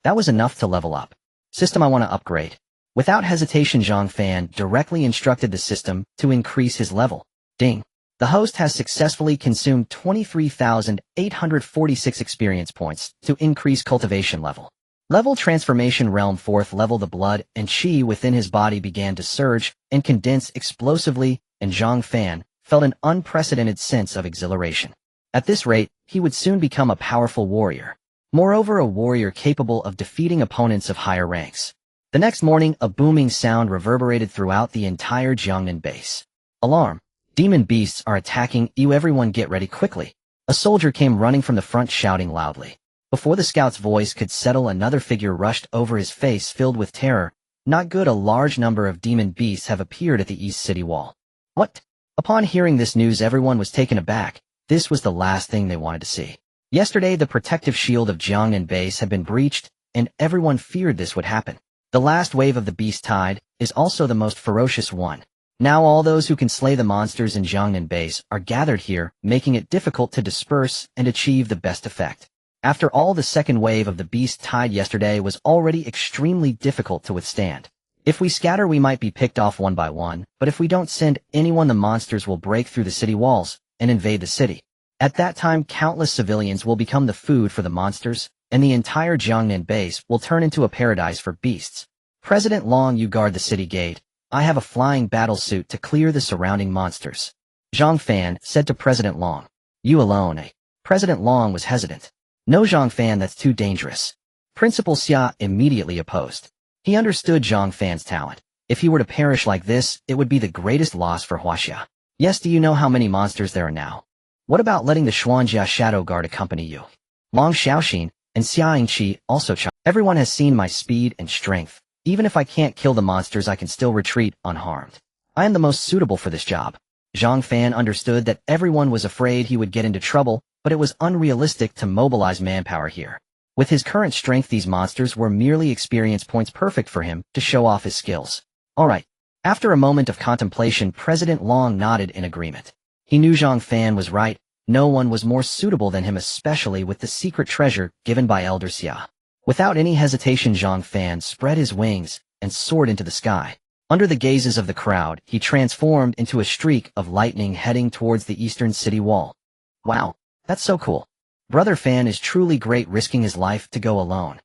That was enough to level up. System, I want to upgrade. Without hesitation, Zhang Fan directly instructed the system to increase his level. Ding. The host has successfully consumed 23,846 experience points to increase cultivation level. Level transformation realm 4th level. The blood and qi within his body began to surge and condense explosively, and Zhang Fan felt an unprecedented sense of exhilaration. At this rate, he would soon become a powerful warrior. Moreover, a warrior capable of defeating opponents of higher ranks. The next morning, a booming sound reverberated throughout the entire Jiangnan base. Alarm! Demon beasts are attacking you, everyone get ready quickly. A soldier came running from the front shouting loudly. Before the scout's voice could settle, another figure rushed over, his face filled with terror. Not good, a large number of demon beasts have appeared at the east city wall. What? Upon hearing this news, everyone was taken aback. This was the last thing they wanted to see. Yesterday, the protective shield of Jiangnan base had been breached, and everyone feared this would happen. The last wave of the beast tide is also the most ferocious one. Now all those who can slay the monsters in Jiangnan base are gathered here, making it difficult to disperse and achieve the best effect. After all, the second wave of the beast tide yesterday was already extremely difficult to withstand. If we scatter, we might be picked off one by one, but if we don't send anyone, the monsters will break through the city walls and invade the city. At that time, countless civilians will become the food for the monsters, and the entire Jiangnan base will turn into a paradise for beasts. President Long, you guard the city gate. I have a flying battlesuit to clear the surrounding monsters. Zhang Fan said to President Long. You alone, eh? President Long was hesitant. No, Zhang Fan, that's too dangerous. Principal Xia immediately opposed. He understood Zhang Fan's talent. If he were to perish like this, it would be the greatest loss for Huaxia. Yes, do you know how many monsters there are now? What about letting the Xuanjia Shadow Guard accompany you? Long Xiaoxin and Xia Yingqi also chimed. Everyone has seen my speed and strength. Even if I can't kill the monsters, I can still retreat unharmed. I am the most suitable for this job. Zhang Fan understood that everyone was afraid he would get into trouble, but it was unrealistic to mobilize manpower here. With his current strength, these monsters were merely experience points, perfect for him to show off his skills. Alright. After a moment of contemplation, President Long nodded in agreement. He knew Zhang Fan was right. No one was more suitable than him, especially with the secret treasure given by Elder Xia. Without any hesitation, Zhang Fan spread his wings and soared into the sky. Under the gazes of the crowd, he transformed into a streak of lightning heading towards the eastern city wall. Wow, that's so cool. Brother Fan is truly great, risking his life to go alone.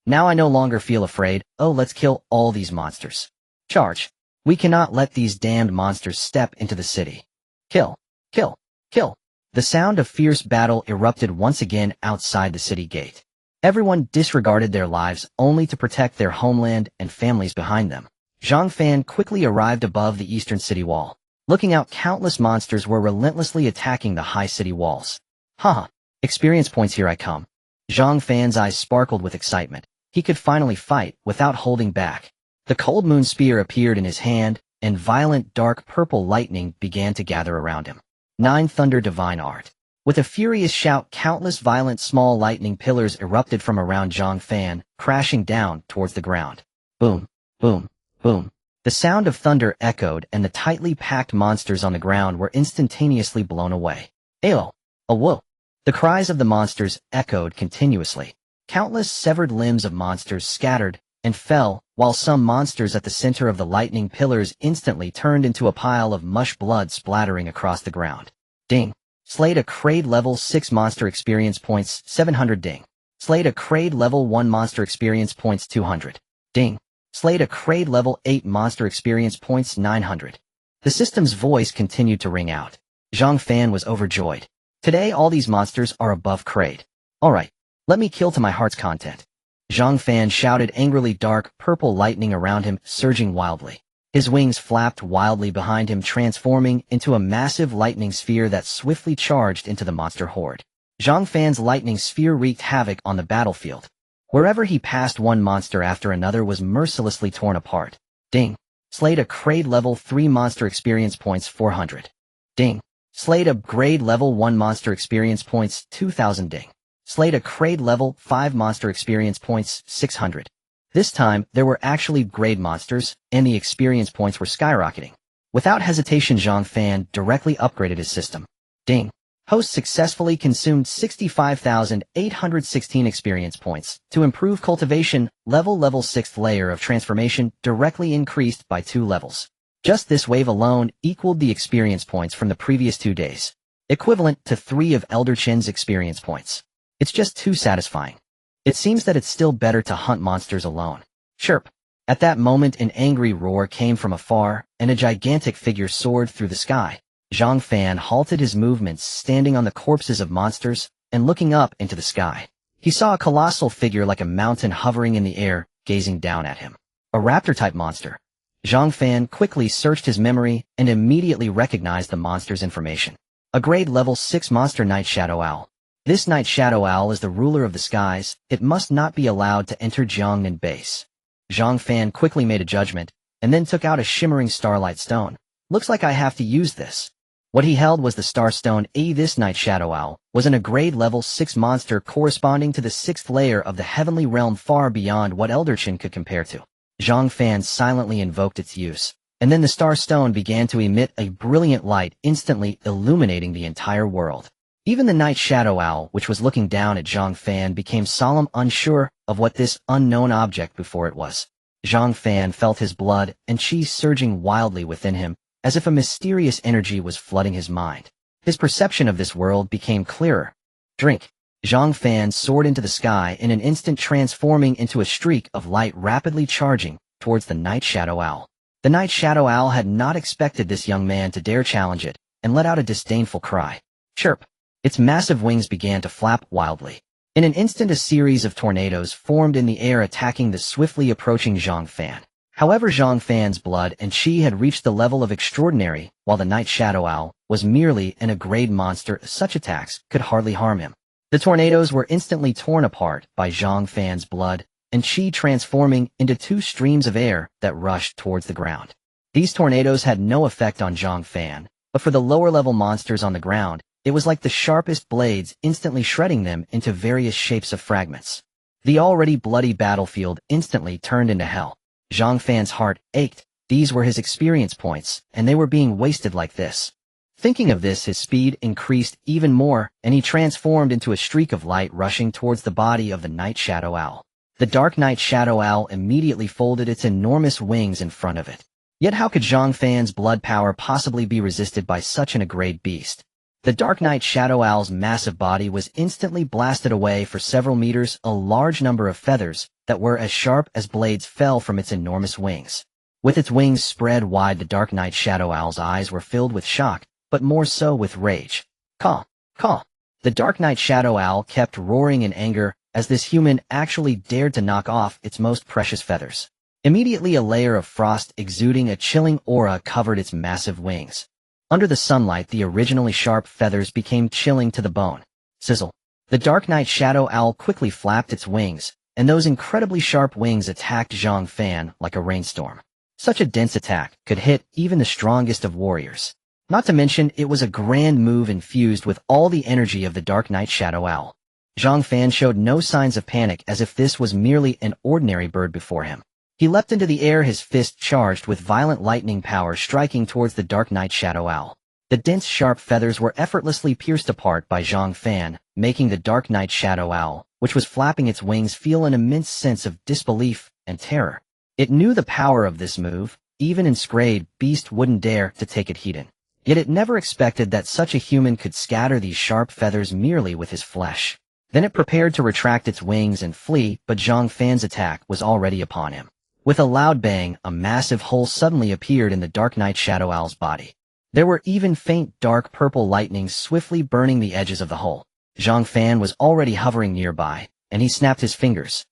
Now I no longer feel afraid. Oh, let's kill all these monsters. Charge. We cannot let these damned monsters step into the city. Kill. Kill. Kill. The sound of fierce battle erupted once again outside the city gate. Everyone disregarded their lives only to protect their homeland and families behind them. Zhang Fan quickly arrived above the eastern city wall. Looking out, countless monsters were relentlessly attacking the high city walls. Haha. Experience points, here I come. Zhang Fan's eyes sparkled with excitement. He could finally fight without holding back. The cold moon spear appeared in his hand, and violent dark purple lightning began to gather around him. 9 Thunder Divine Art. With a furious shout, countless violent small lightning pillars erupted from around Zhang Fan, crashing down towards the ground. Boom, boom, boom. The sound of thunder echoed, and the tightly packed monsters on the ground were instantaneously blown away. Ayo! Whoa! The cries of the monsters echoed continuously. Countless severed limbs of monsters scattered and fell, while some monsters at the center of the lightning pillars instantly turned into a pile of mush, blood splattering across the ground. Ding! Slayed a Kraid level 6 monster experience points, 700. Ding! Slayed a Kraid level 1 monster experience points, 200. Ding! Slayed a Kraid level 8 monster experience points, 900. The system's voice continued to ring out. Zhang Fan was overjoyed. Today all these monsters are above Kraid. Alright, let me kill to my heart's content. Zhang Fan shouted angrily, dark purple lightning around him surging wildly. His wings flapped wildly behind him, transforming into a massive lightning sphere that swiftly charged into the monster horde. Zhang Fan's lightning sphere wreaked havoc on the battlefield. Wherever he passed, one monster after another was mercilessly torn apart. Ding! Slayed a Kraid level 3 monster experience points, 400. Ding! Slayed a grade level 1 monster experience points, 2000. Ding! Slayed a Kraid level 5 monster experience points, 600. This time, there were actually grade monsters, and the experience points were skyrocketing. Without hesitation, Zhang Fan directly upgraded his system. Ding! Host successfully consumed 65,816 experience points. To improve cultivation, level 6th layer of transformation directly increased by 2 levels. Just this wave alone equaled the experience points from the previous 2 days, equivalent to 3 of Elder Chen's experience points. It's just too satisfying. It seems that it's still better to hunt monsters alone. Chirp! At that moment, an angry roar came from afar, and a gigantic figure soared through the sky. Zhang Fan halted his movements, standing on the corpses of monsters and looking up into the sky. He saw a colossal figure like a mountain hovering in the air, gazing down at him. A raptor-type monster. Zhang Fan quickly searched his memory and immediately recognized the monster's information. A grade level 6 monster, Night Shadow Owl. This Night Shadow Owl is the ruler of the skies. It must not be allowed to enter Jiangnan base. Zhang Fan quickly made a judgment, and then took out a shimmering starlight stone. Looks like I have to use this. What he held was the Star Stone. This Night Shadow Owl was a grade level 6 monster corresponding to the 6th layer of the heavenly realm, far beyond what Elder Chen could compare to. Zhang Fan silently invoked its use. and then the star stone began to emit a brilliant light, instantly illuminating the entire world. Even the night shadow owl, which was looking down at Zhang Fan, became solemn, unsure of what this unknown object before it was. Zhang Fan felt his blood and chi surging wildly within him, as if a mysterious energy was flooding his mind. His perception of this world became clearer. Drink. Zhang Fan soared into the sky in an instant, transforming into a streak of light rapidly charging towards the night shadow owl. The night shadow owl had not expected this young man to dare challenge it, and let out a disdainful cry. Chirp. Its massive wings began to flap wildly. In an instant, a series of tornadoes formed in the air, attacking the swiftly approaching Zhang Fan. However, Zhang Fan's blood and chi had reached the level of extraordinary, while the night shadow owl was merely an A-grade monster. Such attacks could hardly harm him. The tornadoes were instantly torn apart by Zhang Fan's blood and chi, transforming into two streams of air that rushed towards the ground. These tornadoes had no effect on Zhang Fan, but for the lower-level monsters on the ground, it was like the sharpest blades, instantly shredding them into various shapes of fragments. The already bloody battlefield instantly turned into hell. Zhang Fan's heart ached. These were his experience points, and they were being wasted like this. Thinking of this, his speed increased even more, and he transformed into a streak of light rushing towards the body of the night shadow owl. The dark night shadow owl immediately folded its enormous wings in front of it. Yet how could Zhang Fan's blood power possibly be resisted by such an A-grade beast? The dark night shadow owl's massive body was instantly blasted away for several meters. A large number of feathers that were as sharp as blades fell from its enormous wings. With its wings spread wide, the dark night shadow owl's eyes were filled with shock, but more so with rage. Caw, caw. The dark night shadow owl kept roaring in anger as this human actually dared to knock off its most precious feathers. Immediately, a layer of frost exuding a chilling aura covered its massive wings. Under the sunlight, the originally sharp feathers became chilling to the bone. Sizzle. The dark night shadow owl quickly flapped its wings, and those incredibly sharp wings attacked Zhang Fan like a rainstorm. Such a dense attack could hit even the strongest of warriors. Not to mention, it was a grand move infused with all the energy of the dark night shadow owl. Zhang Fan showed no signs of panic, as if this was merely an ordinary bird before him. He leapt into the air, his fist charged with violent lightning power, striking towards the dark night shadow owl. The dense, sharp feathers were effortlessly pierced apart by Zhang Fan, making the dark night shadow owl, which was flapping its wings, feel an immense sense of disbelief and terror. It knew the power of this move. Even an S-grade beast wouldn't dare to take it heed in. Yet it never expected that such a human could scatter these sharp feathers merely with his flesh. Then it prepared to retract its wings and flee, but Zhang Fan's attack was already upon him. With a loud bang, a massive hole suddenly appeared in the dark night shadow owl's body. There were even faint dark purple lightnings swiftly burning the edges of the hole. Zhang Fan was already hovering nearby, and he snapped his fingers.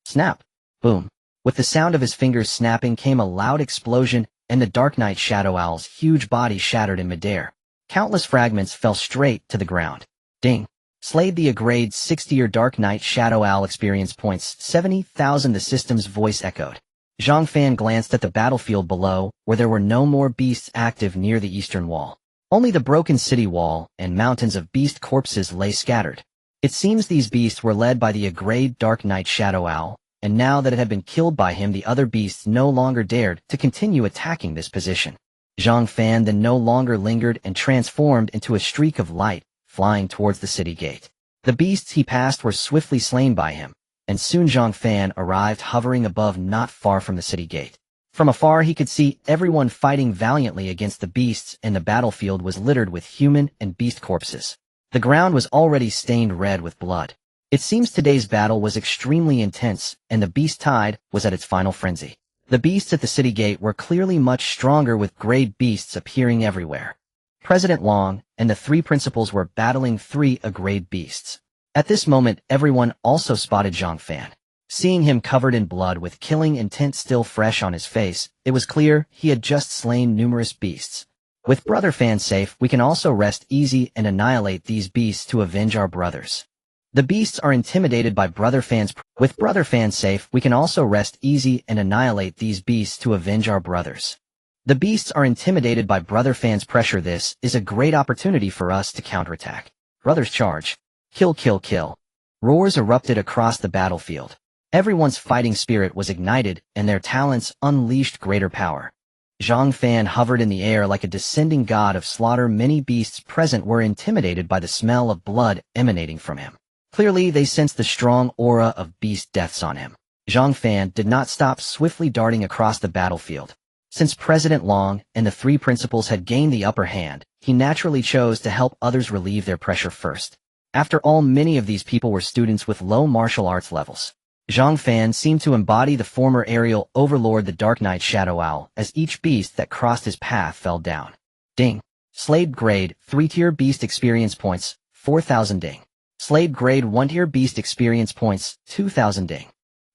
Snap! Boom! With the sound of his fingers snapping came a loud explosion, and the dark night shadow owl's huge body shattered in midair. Countless fragments fell straight to the ground. Ding! Slayed the A-grade 60 dark night shadow owl experience points 70,000. The system's voice echoed. Zhang Fan glanced at the battlefield below, where there were no more beasts active near the eastern wall. Only the broken city wall and mountains of beast corpses lay scattered. It seems these beasts were led by the A-grade dark night shadow owl, and now that it had been killed by him, the other beasts no longer dared to continue attacking this position. Zhang Fan then no longer lingered and transformed into a streak of light, flying towards the city gate. The beasts he passed were swiftly slain by him, and soon Zhang Fan arrived, hovering above not far from the city gate. From afar he could see everyone fighting valiantly against the beasts, and the battlefield was littered with human and beast corpses. The ground was already stained red with blood. It seems today's battle was extremely intense, and the beast tide was at its final frenzy. The beasts at the city gate were clearly much stronger, with grade beasts appearing everywhere. President Long and the three principals were battling three A-grade beasts. At this moment, everyone also spotted Zhang Fan. Seeing him covered in blood with killing intent still fresh on his face, it was clear he had just slain numerous beasts. With Brother Fan safe, we can also rest easy and annihilate these beasts to avenge our brothers. The beasts are intimidated by Brother Fan's. With Brother Fan safe, we can also rest easy and annihilate these beasts to avenge our brothers. The beasts are intimidated by Brother Fan's pressure. This is a great opportunity for us to counterattack. Brothers charge. Kill, kill, kill. Roars erupted across the battlefield. Everyone's fighting spirit was ignited, and their talents unleashed greater power. Zhang Fan hovered in the air like a descending god of slaughter. Many beasts present were intimidated by the smell of blood emanating from him. Clearly, they sensed the strong aura of beast deaths on him. Zhang Fan did not stop swiftly darting across the battlefield. Since President Long and the three principals had gained the upper hand, he naturally chose to help others relieve their pressure first. After all, many of these people were students with low martial arts levels. Zhang Fan seemed to embody the former aerial overlord, the Dark Knight Shadow Owl, as each beast that crossed his path fell down. Ding. Slade Grade 3-tier Beast Experience Points, 4,000 ding. Slade Grade 1-tier Beast Experience Points, 2,000 ding.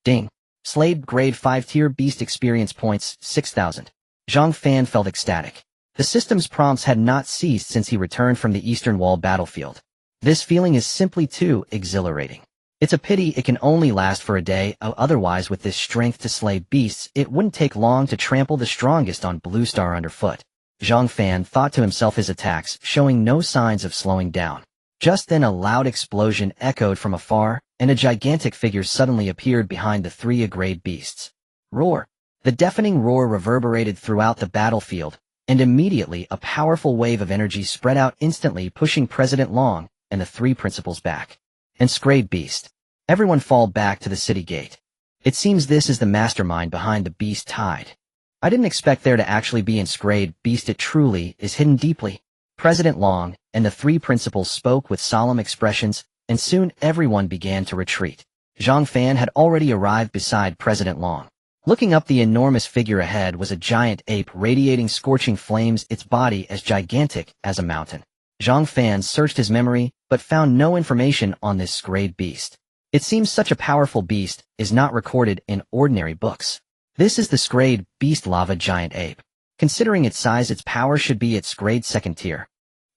Ding. Slade Grade 5-tier Beast Experience Points, 6,000. Zhang Fan felt ecstatic. The system's prompts had not ceased since he returned from the Eastern Wall battlefield. This feeling is simply too exhilarating. It's a pity it can only last for a day, otherwise with this strength to slay beasts, it wouldn't take long to trample the strongest on Blue Star underfoot. Zhang Fan thought to himself, his attacks showing no signs of slowing down. Just then a loud explosion echoed from afar, and a gigantic figure suddenly appeared behind the three grade beasts. Roar! The deafening roar reverberated throughout the battlefield, and immediately a powerful wave of energy spread out, instantly pushing President Long and the three principals back. Enscrade Beast. Everyone fall back to the city gate. It seems this is the mastermind behind the beast tide. I didn't expect there to actually be Enscrade Beast. It truly is hidden deeply. President Long and the three principals spoke with solemn expressions, and soon everyone began to retreat. Zhang Fan had already arrived beside President Long. Looking up, the enormous figure ahead was a giant ape radiating scorching flames, its body as gigantic as a mountain. Zhang Fan searched his memory, but found no information on this Enscrade Beast. It seems such a powerful beast is not recorded in ordinary books. This is the Enscrade Beast, Lava Giant Ape. Considering its size, its power should be Enscrade second tier.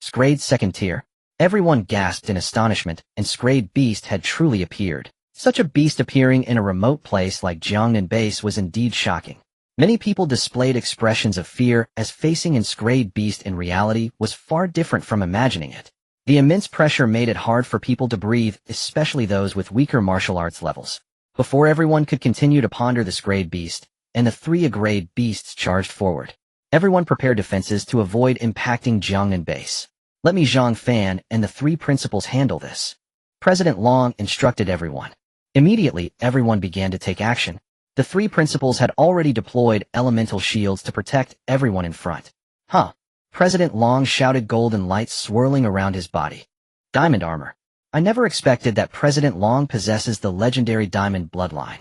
Enscrade second tier? Everyone gasped in astonishment, and Enscrade Beast had truly appeared. Such a beast appearing in a remote place like Jiangnan Base was indeed shocking. Many people displayed expressions of fear, as facing Enscrade Beast in reality was far different from imagining it. The immense pressure made it hard for people to breathe, especially those with weaker martial arts levels. Before everyone could continue to ponder the Enscrade Beast, and the three grade beasts charged forward. Everyone prepared defenses to avoid impacting Jiangnan Base. Let me, Zhang Fan and the three principals, handle this. President Long instructed everyone. Immediately, everyone began to take action. The three principals had already deployed elemental shields to protect everyone in front. Huh. President Long shouted, golden lights swirling around his body. Diamond armor. I never expected that President Long possesses the legendary diamond bloodline.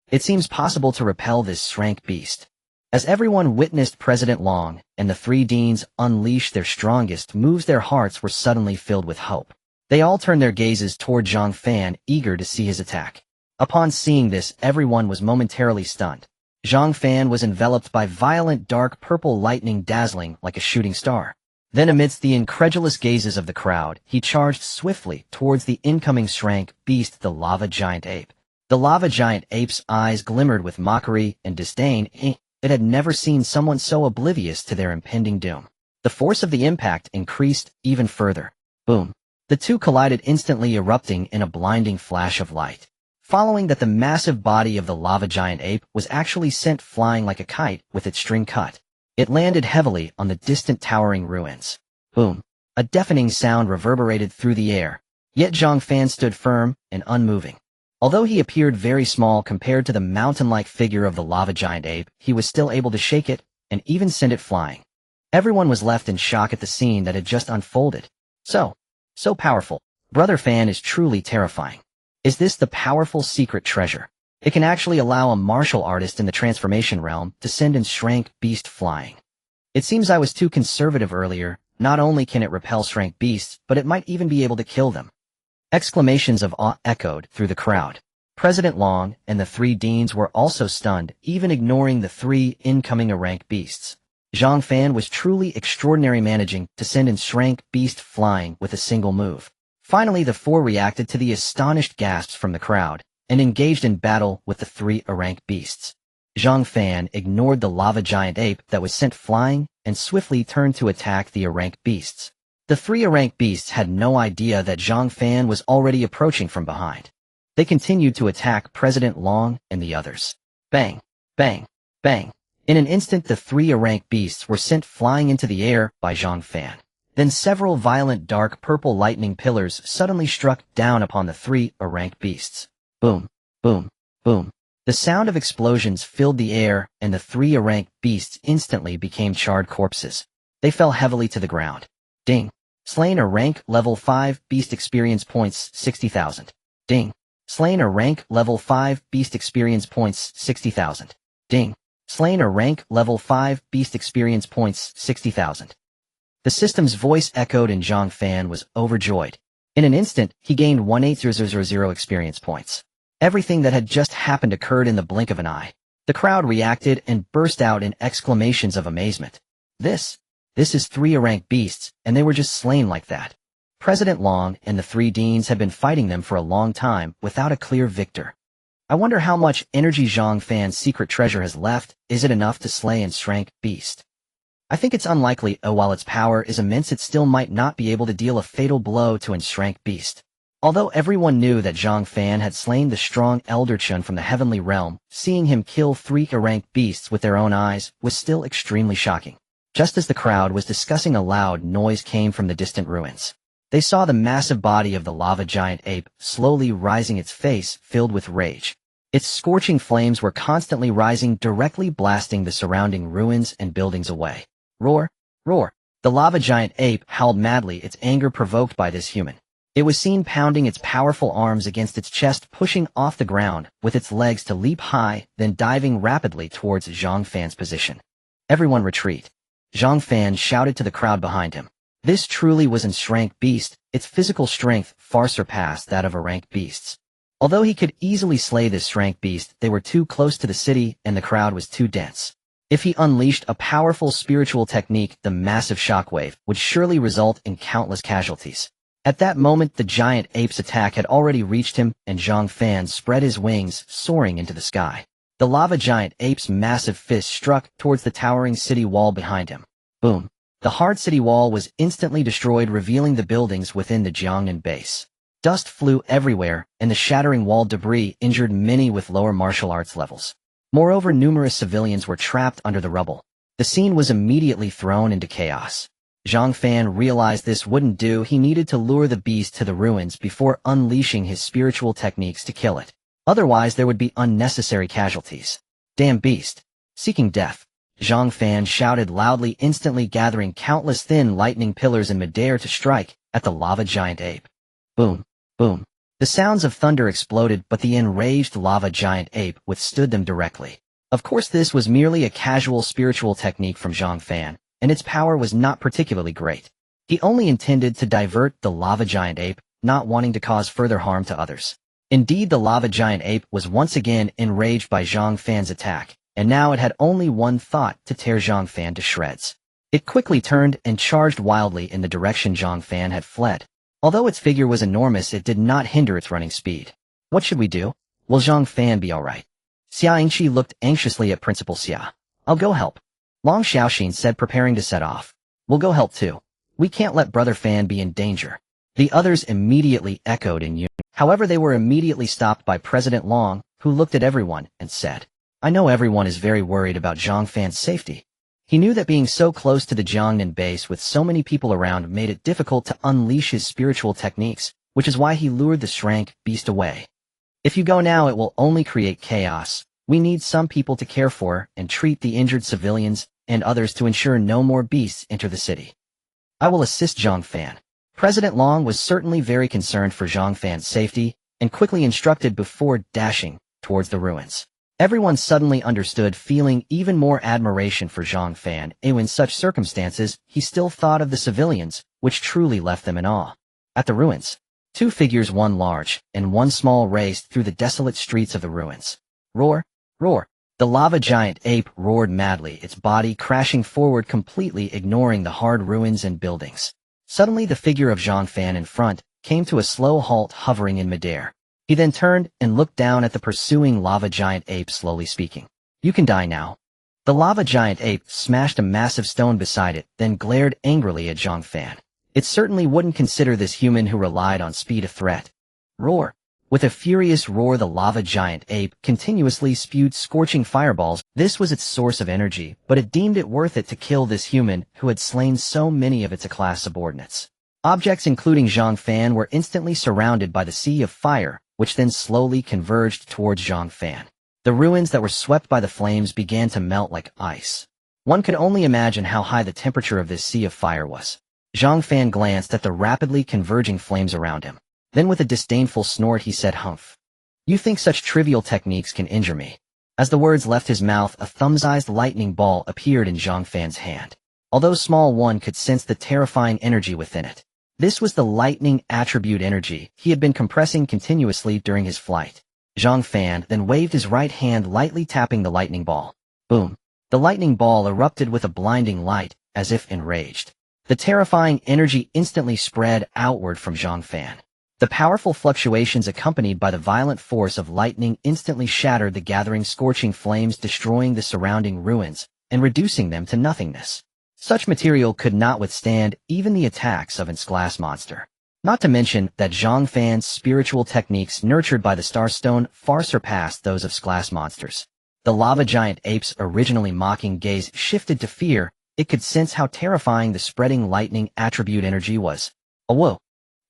It seems possible to repel this rank beast. As everyone witnessed President Long and the three deans unleash their strongest moves, their hearts were suddenly filled with hope. They all turned their gazes toward Zhang Fan, eager to see his attack. Upon seeing this, everyone was momentarily stunned. Zhang Fan was enveloped by violent dark purple lightning, dazzling like a shooting star. Then, amidst the incredulous gazes of the crowd, he charged swiftly towards the incoming rank beast, the Lava Giant Ape. The Lava Giant Ape's eyes glimmered with mockery and disdain. It had never seen someone so oblivious to their impending doom. The force of the impact increased even further. Boom. The two collided, instantly erupting in a blinding flash of light. Following that, the massive body of the Lava Giant Ape was actually sent flying like a kite with its string cut. It landed heavily on the distant towering ruins. Boom. A deafening sound reverberated through the air. Yet Zhang Fan stood firm and unmoving. Although he appeared very small compared to the mountain-like figure of the Lava Giant Ape, he was still able to shake it and even send it flying. Everyone was left in shock at the scene that had just unfolded. So powerful. Brother Fan is truly terrifying. Is this the powerful secret treasure? It can actually allow a martial artist in the transformation realm to send in rank beast flying. It seems I was too conservative earlier. Not only can it repel rank beasts, but it might even be able to kill them. Exclamations of awe echoed through the crowd. President Long and the three deans were also stunned, even ignoring the three incoming rank beasts. Zhang Fan was truly extraordinary, managing to send in rank beast flying with a single move. Finally, the four reacted to the astonished gasps from the crowd and engaged in battle with the three rank beasts. Zhang Fan ignored the Lava Giant Ape that was sent flying and swiftly turned to attack the rank beasts. The three rank beasts had no idea that Zhang Fan was already approaching from behind. They continued to attack President Long and the others. Bang! Bang! Bang! In an instant, the three rank beasts were sent flying into the air by Zhang Fan. Then several violent dark purple lightning pillars suddenly struck down upon the three rank beasts. Boom, boom, boom. The sound of explosions filled the air, and the three rank beasts instantly became charred corpses. They fell heavily to the ground. Ding. Slain a rank level 5 beast experience points 60,000. Ding. Slain a rank level 5 beast experience points 60,000. Ding. Slain a rank level 5 beast experience points 60,000. The system's voice echoed and Zhang Fan was overjoyed. In an instant, he gained 180,000 experience points. Everything that had just happened occurred in the blink of an eye. The crowd reacted and burst out in exclamations of amazement. This is three rank beasts, and they were just slain like that. President Long and the three deans had been fighting them for a long time without a clear victor. I wonder how much energy Zhang Fan's secret treasure has left. Is it enough to slay an S-rank beast? I think it's unlikely. While its power is immense, it still might not be able to deal a fatal blow to an S-rank beast. Although everyone knew that Zhang Fan had slain the strong Elder Chun from the heavenly realm, seeing him kill three rank beasts with their own eyes was still extremely shocking. Just as the crowd was discussing, a loud noise came from the distant ruins. They saw the massive body of the lava giant ape slowly rising, its face filled with rage. Its scorching flames were constantly rising, directly blasting the surrounding ruins and buildings away. Roar! Roar! The lava giant ape howled madly, its anger provoked by this human. It was seen pounding its powerful arms against its chest, pushing off the ground with its legs to leap high, then diving rapidly towards Zhang Fan's position. Everyone retreat. Zhang Fan shouted to the crowd behind him. This truly was an S-rank beast. Its physical strength far surpassed that of rank beasts. Although he could easily slay this S-rank beast, they were too close to the city and the crowd was too dense. If he unleashed a powerful spiritual technique, the massive shockwave would surely result in countless casualties. At that moment, the giant ape's attack had already reached him, and Zhang Fan spread his wings, soaring into the sky. The lava giant ape's massive fist struck towards the towering city wall behind him. Boom. The hard city wall was instantly destroyed, revealing the buildings within the Jiangnan base. Dust flew everywhere, and the shattering wall debris injured many with lower martial arts levels. Moreover, numerous civilians were trapped under the rubble. The scene was immediately thrown into chaos. Zhang Fan realized this wouldn't do. He needed to lure the beast to the ruins before unleashing his spiritual techniques to kill it. Otherwise, there would be unnecessary casualties. Damn beast! Seeking death. Zhang Fan shouted loudly, instantly gathering countless thin lightning pillars in midair to strike at the lava giant ape. Boom, boom. The sounds of thunder exploded, but the enraged lava giant ape withstood them directly. Of course, this was merely a casual spiritual technique from Zhang Fan, and its power was not particularly great. He only intended to divert the lava giant ape, not wanting to cause further harm to others. Indeed, the lava giant ape was once again enraged by Zhang Fan's attack, and now it had only one thought: to tear Zhang Fan to shreds. It quickly turned and charged wildly in the direction Zhang Fan had fled. Although its figure was enormous, it did not hinder its running speed. What should we do? Will Zhang Fan be alright? Xia Yingqi looked anxiously at Principal Xia. I'll go help. Long Xiaoxin said, preparing to set off. We'll go help too. We can't let Brother Fan be in danger. The others immediately echoed in unison. However, they were immediately stopped by President Long, who looked at everyone and said, I know everyone is very worried about Zhang Fan's safety. He knew that being so close to the Jiangnan base with so many people around made it difficult to unleash his spiritual techniques, which is why he lured the S-rank beast away. If you go now, it will only create chaos. We need some people to care for and treat the injured civilians and others to ensure no more beasts enter the city. I will assist Zhang Fan. President Long was certainly very concerned for Zhang Fan's safety and quickly instructed before dashing towards the ruins. Everyone suddenly understood, feeling even more admiration for Zhang Fan. In such circumstances, he still thought of the civilians, which truly left them in awe. At the ruins, two figures, one large and one small, raced through the desolate streets of the ruins. Roar, roar. The lava giant ape roared madly, its body crashing forward, completely ignoring the hard ruins and buildings. Suddenly, the figure of Zhang Fan in front came to a slow halt, hovering in midair. He then turned and looked down at the pursuing lava giant ape, slowly speaking. You can die now. The lava giant ape smashed a massive stone beside it, then glared angrily at Zhang Fan. It certainly wouldn't consider this human who relied on speed a threat. Roar, With a furious roar, the lava giant ape continuously spewed scorching fireballs. This was its source of energy, but it deemed it worth it to kill this human who had slain so many of its class subordinates. Objects including Zhang Fan were instantly surrounded by the sea of fire, which then slowly converged towards Zhang Fan. The ruins that were swept by the flames began to melt like ice. One could only imagine how high the temperature of this sea of fire was. Zhang Fan glanced at the rapidly converging flames around him. Then with a disdainful snort he said, "Humph. You think such trivial techniques can injure me?" As the words left his mouth, a thumb-sized lightning ball appeared in Zhang Fan's hand. Although small, one could sense the terrifying energy within it. This was the lightning attribute energy he had been compressing continuously during his flight. Zhang Fan then waved his right hand, lightly tapping the lightning ball. Boom! The lightning ball erupted with a blinding light, as if enraged. The terrifying energy instantly spread outward from Zhang Fan. The powerful fluctuations accompanied by the violent force of lightning instantly shattered the gathering scorching flames, destroying the surrounding ruins and reducing them to nothingness. Such material could not withstand even the attacks of its glass monster. Not to mention that Zhang Fan's spiritual techniques nurtured by the Starstone far surpassed those of glass monsters. The lava giant ape's originally mocking gaze shifted to fear. It could sense how terrifying the spreading lightning attribute energy was. Whoa!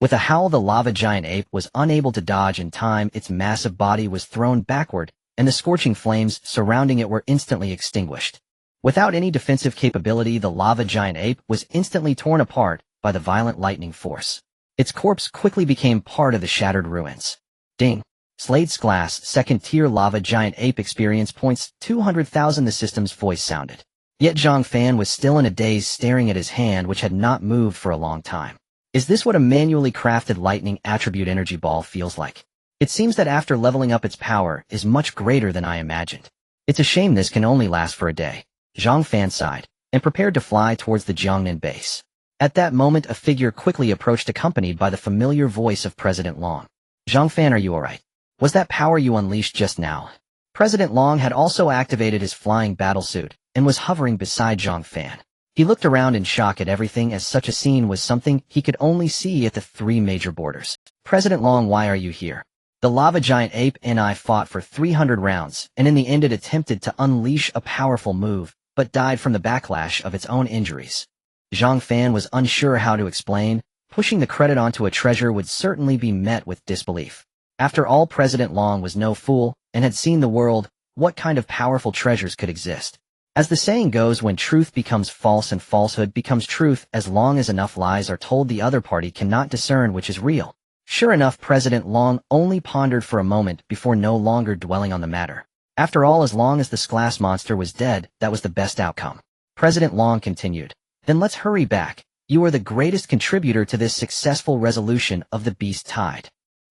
With a howl, the lava giant ape was unable to dodge in time. Its massive body was thrown backward, and the scorching flames surrounding it were instantly extinguished. Without any defensive capability, the lava giant ape was instantly torn apart by the violent lightning force. Its corpse quickly became part of the shattered ruins. Ding! Slade's glass second-tier lava giant ape experience points 200,000. The system's voice sounded. Yet Zhang Fan was still in a daze, staring at his hand, which had not moved for a long time. Is this what a manually crafted lightning attribute energy ball feels like? It seems that after leveling up, its power is much greater than I imagined. It's a shame this can only last for a day. Zhang Fan sighed and prepared to fly towards the Jiangnan base. At that moment, a figure quickly approached, accompanied by the familiar voice of President Long. Zhang Fan, are you alright? Was that power you unleashed just now? President Long had also activated his flying battlesuit and was hovering beside Zhang Fan. He looked around in shock at everything, as such a scene was something he could only see at the three major borders. President Long, why are you here? The lava giant ape and I fought for 300 rounds, and in the end it attempted to unleash a powerful move, but died from the backlash of its own injuries. Zhang Fan was unsure how to explain. Pushing the credit onto a treasure would certainly be met with disbelief. After all, President Long was no fool and had seen the world. What kind of powerful treasures could exist? As the saying goes, when truth becomes false and falsehood becomes truth, as long as enough lies are told, the other party cannot discern which is real. Sure enough, President Long only pondered for a moment before no longer dwelling on the matter. After all, as long as the glass monster was dead, that was the best outcome. President Long continued, "Then let's hurry back. You are the greatest contributor to this successful resolution of the beast tide."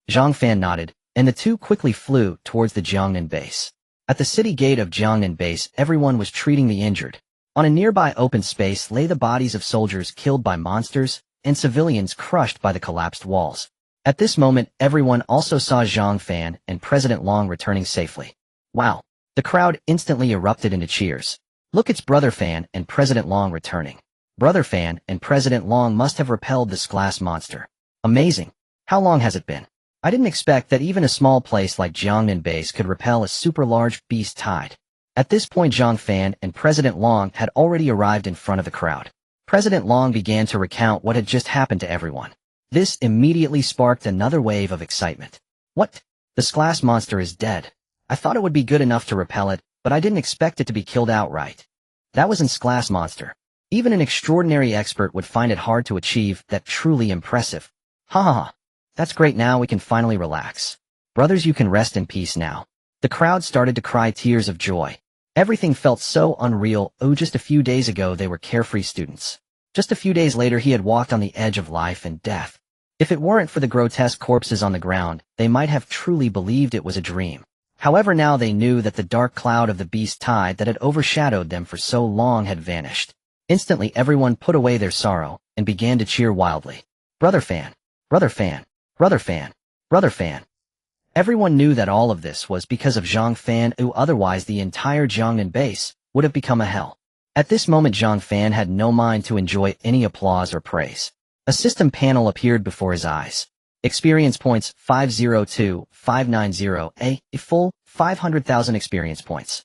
Zhang Fan nodded, and the two quickly flew towards the Jiangnan base. At the city gate of Jiangnan base, everyone was treating the injured. On a nearby open space lay the bodies of soldiers killed by monsters and civilians crushed by the collapsed walls. At this moment, everyone also saw Zhang Fan and President Long returning safely. Wow! The crowd instantly erupted into cheers. Look, it's Brother Fan and President Long returning. Brother Fan and President Long must have repelled this glass monster. Amazing! How long has it been? I didn't expect that even a small place like Jiangnan base could repel a super large beast tide. At this point, Zhang Fan and President Long had already arrived in front of the crowd. President Long began to recount what had just happened to everyone. This immediately sparked another wave of excitement. What? The glass monster is dead. I thought it would be good enough to repel it, but I didn't expect it to be killed outright. That was a glass monster. Even an extraordinary expert would find it hard to achieve that. Truly impressive. Ha ha ha. That's great, now we can finally relax. Brothers, you can rest in peace now. The crowd started to cry tears of joy. Everything felt so unreal. Oh, just a few days ago they were carefree students. Just a few days later he had walked on the edge of life and death. If it weren't for the grotesque corpses on the ground, they might have truly believed it was a dream. However, now they knew that the dark cloud of the beast tide that had overshadowed them for so long had vanished. Instantly everyone put away their sorrow and began to cheer wildly. Brother Fan! Brother Fan! Brother Fan! Brother Fan! Everyone knew that all of this was because of Zhang Fan, who otherwise the entire Jiangnan base would have become a hell. At this moment Zhang Fan had no mind to enjoy any applause or praise. A system panel appeared before his eyes. Experience points 502,590, a full 500,000 experience points.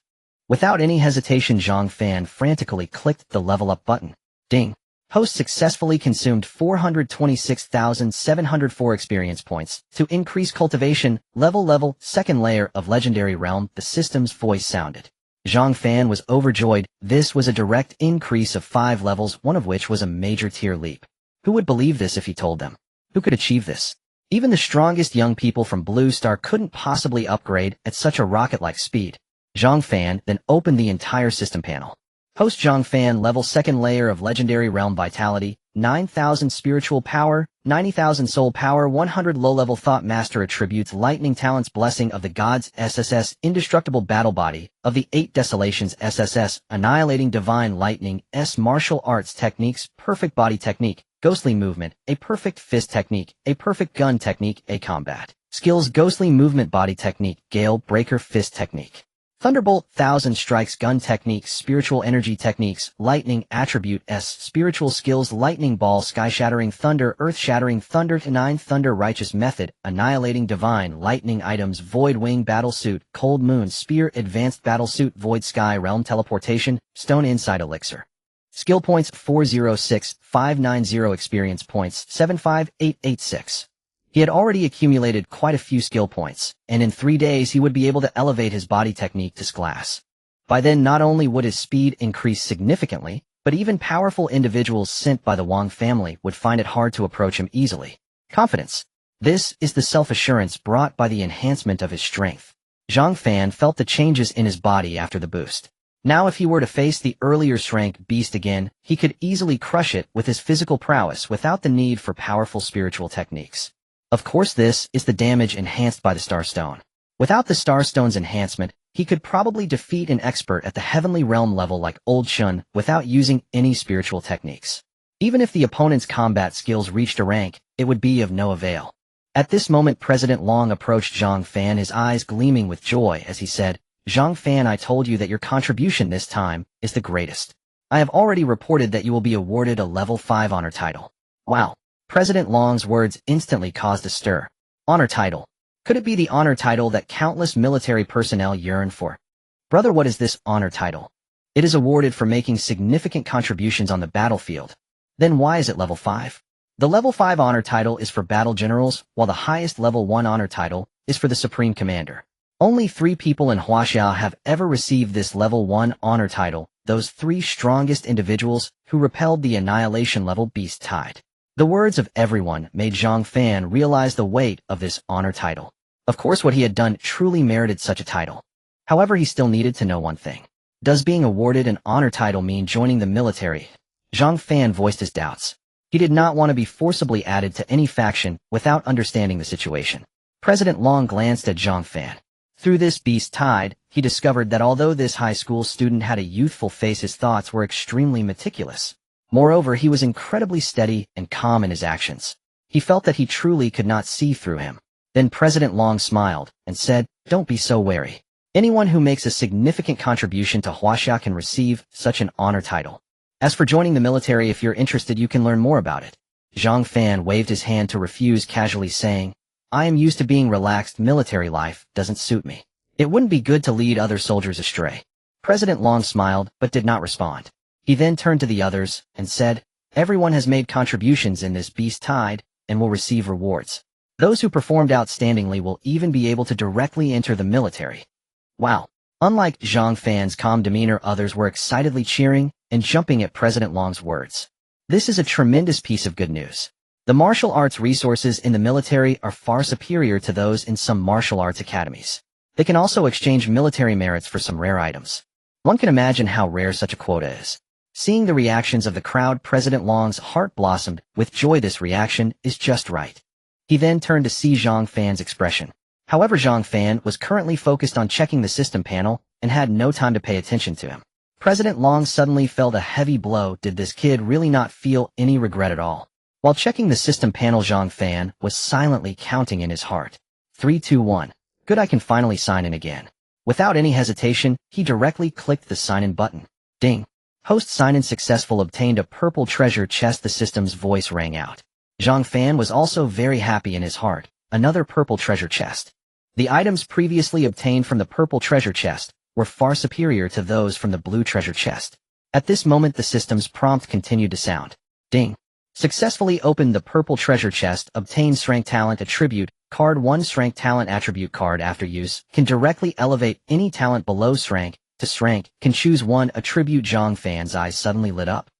Without any hesitation, Zhang Fan frantically clicked the level up button. Ding. Host successfully consumed 426,704 experience points to increase cultivation, level, second layer of legendary realm. The system's voice sounded. Zhang Fan was overjoyed. This was a direct increase of 5 levels, one of which was a major tier leap. Who would believe this if he told them? Who could achieve this? Even the strongest young people from Blue Star couldn't possibly upgrade at such a rocket-like speed. Zhang Fan then opened the entire system panel. Host Zhang Fan level second layer of legendary realm vitality, 9,000 spiritual power, 90,000 soul power, 100 low-level thought master attributes, lightning talents, blessing of the gods, SSS, indestructible battle body, of the 8 desolations, SSS, annihilating divine lightning, martial arts techniques, perfect body technique, ghostly movement, a perfect fist technique, a perfect gun technique, a combat skills, ghostly movement body technique, gale breaker fist technique. Thunderbolt, 1000 strikes, gun techniques, spiritual energy techniques, lightning attribute spiritual skills, lightning ball, sky-shattering thunder, earth-shattering thunder, 9 thunder righteous method, annihilating divine, lightning items, void wing battle suit, cold moon spear, advanced battle suit, void sky realm teleportation, stone inside elixir. Skill points 406,590 experience points 75886. He had already accumulated quite a few skill points, and in 3 days he would be able to elevate his body technique to class. By then, not only would his speed increase significantly, but even powerful individuals sent by the Wang family would find it hard to approach him easily. Confidence. This is the self-assurance brought by the enhancement of his strength. Zhang Fan felt the changes in his body after the boost. Now if he were to face the earlier strength beast again, he could easily crush it with his physical prowess without the need for powerful spiritual techniques. Of course, this is the damage enhanced by the Star Stone. Without the Star Stone's enhancement, he could probably defeat an expert at the Heavenly Realm level like Old Shun without using any spiritual techniques. Even if the opponent's combat skills reached a rank, it would be of no avail. At this moment, President Long approached Zhang Fan, his eyes gleaming with joy as he said, "Zhang Fan, I told you that your contribution this time is the greatest. I have already reported that you will be awarded a level 5 honor title." Wow. President Long's words instantly caused a stir. Honor title. Could it be the honor title that countless military personnel yearn for? Brother, what is this honor title? It is awarded for making significant contributions on the battlefield. Then why is it level 5? The level 5 honor title is for battle generals, while the highest level 1 honor title is for the supreme commander. Only 3 people in Huaxia have ever received this level 1 honor title, those 3 strongest individuals who repelled the Annihilation level beast tide. The words of everyone made Zhang Fan realize the weight of this honor title. Of course, what he had done truly merited such a title. However, he still needed to know one thing. Does being awarded an honor title mean joining the military? Zhang Fan voiced his doubts. He did not want to be forcibly added to any faction without understanding the situation. President Long glanced at Zhang Fan. Through this beast tide, he discovered that although this high school student had a youthful face, his thoughts were extremely meticulous. Moreover, he was incredibly steady and calm in his actions. He felt that he truly could not see through him. Then President Long smiled and said, "Don't be so wary. Anyone who makes a significant contribution to Huaxia can receive such an honor title. As for joining the military, if you're interested, you can learn more about it." Zhang Fan waved his hand to refuse, casually saying, "I am used to being relaxed. Military life doesn't suit me. It wouldn't be good to lead other soldiers astray." President Long smiled but did not respond. He then turned to the others and said, "Everyone has made contributions in this beast tide and will receive rewards. Those who performed outstandingly will even be able to directly enter the military." Wow. Unlike Zhang Fan's calm demeanor, others were excitedly cheering and jumping at President Long's words. This is a tremendous piece of good news. The martial arts resources in the military are far superior to those in some martial arts academies. They can also exchange military merits for some rare items. One can imagine how rare such a quota is. Seeing the reactions of the crowd, President Long's heart blossomed with joy. This reaction is just right. He then turned to see Zhang Fan's expression. However, Zhang Fan was currently focused on checking the system panel and had no time to pay attention to him. President Long suddenly felt a heavy blow. Did this kid really not feel any regret at all? While checking the system panel, Zhang Fan was silently counting in his heart. 3, 2, 1. Good, I can finally sign in again. Without any hesitation, he directly clicked the sign-in button. Ding. Host sign-in successful. Obtained a purple treasure chest. The system's voice rang out. Zhang Fan was also very happy in his heart. Another purple treasure chest. The items previously obtained from the purple treasure chest were far superior to those from the blue treasure chest. At this moment the system's prompt continued to sound. Ding. Successfully opened the purple treasure chest. Obtain Rank Talent Attribute Card 1. Rank Talent Attribute card after use can directly elevate any talent below rank to rank. Can choose one attribute. Zhang Fan's eyes suddenly lit up.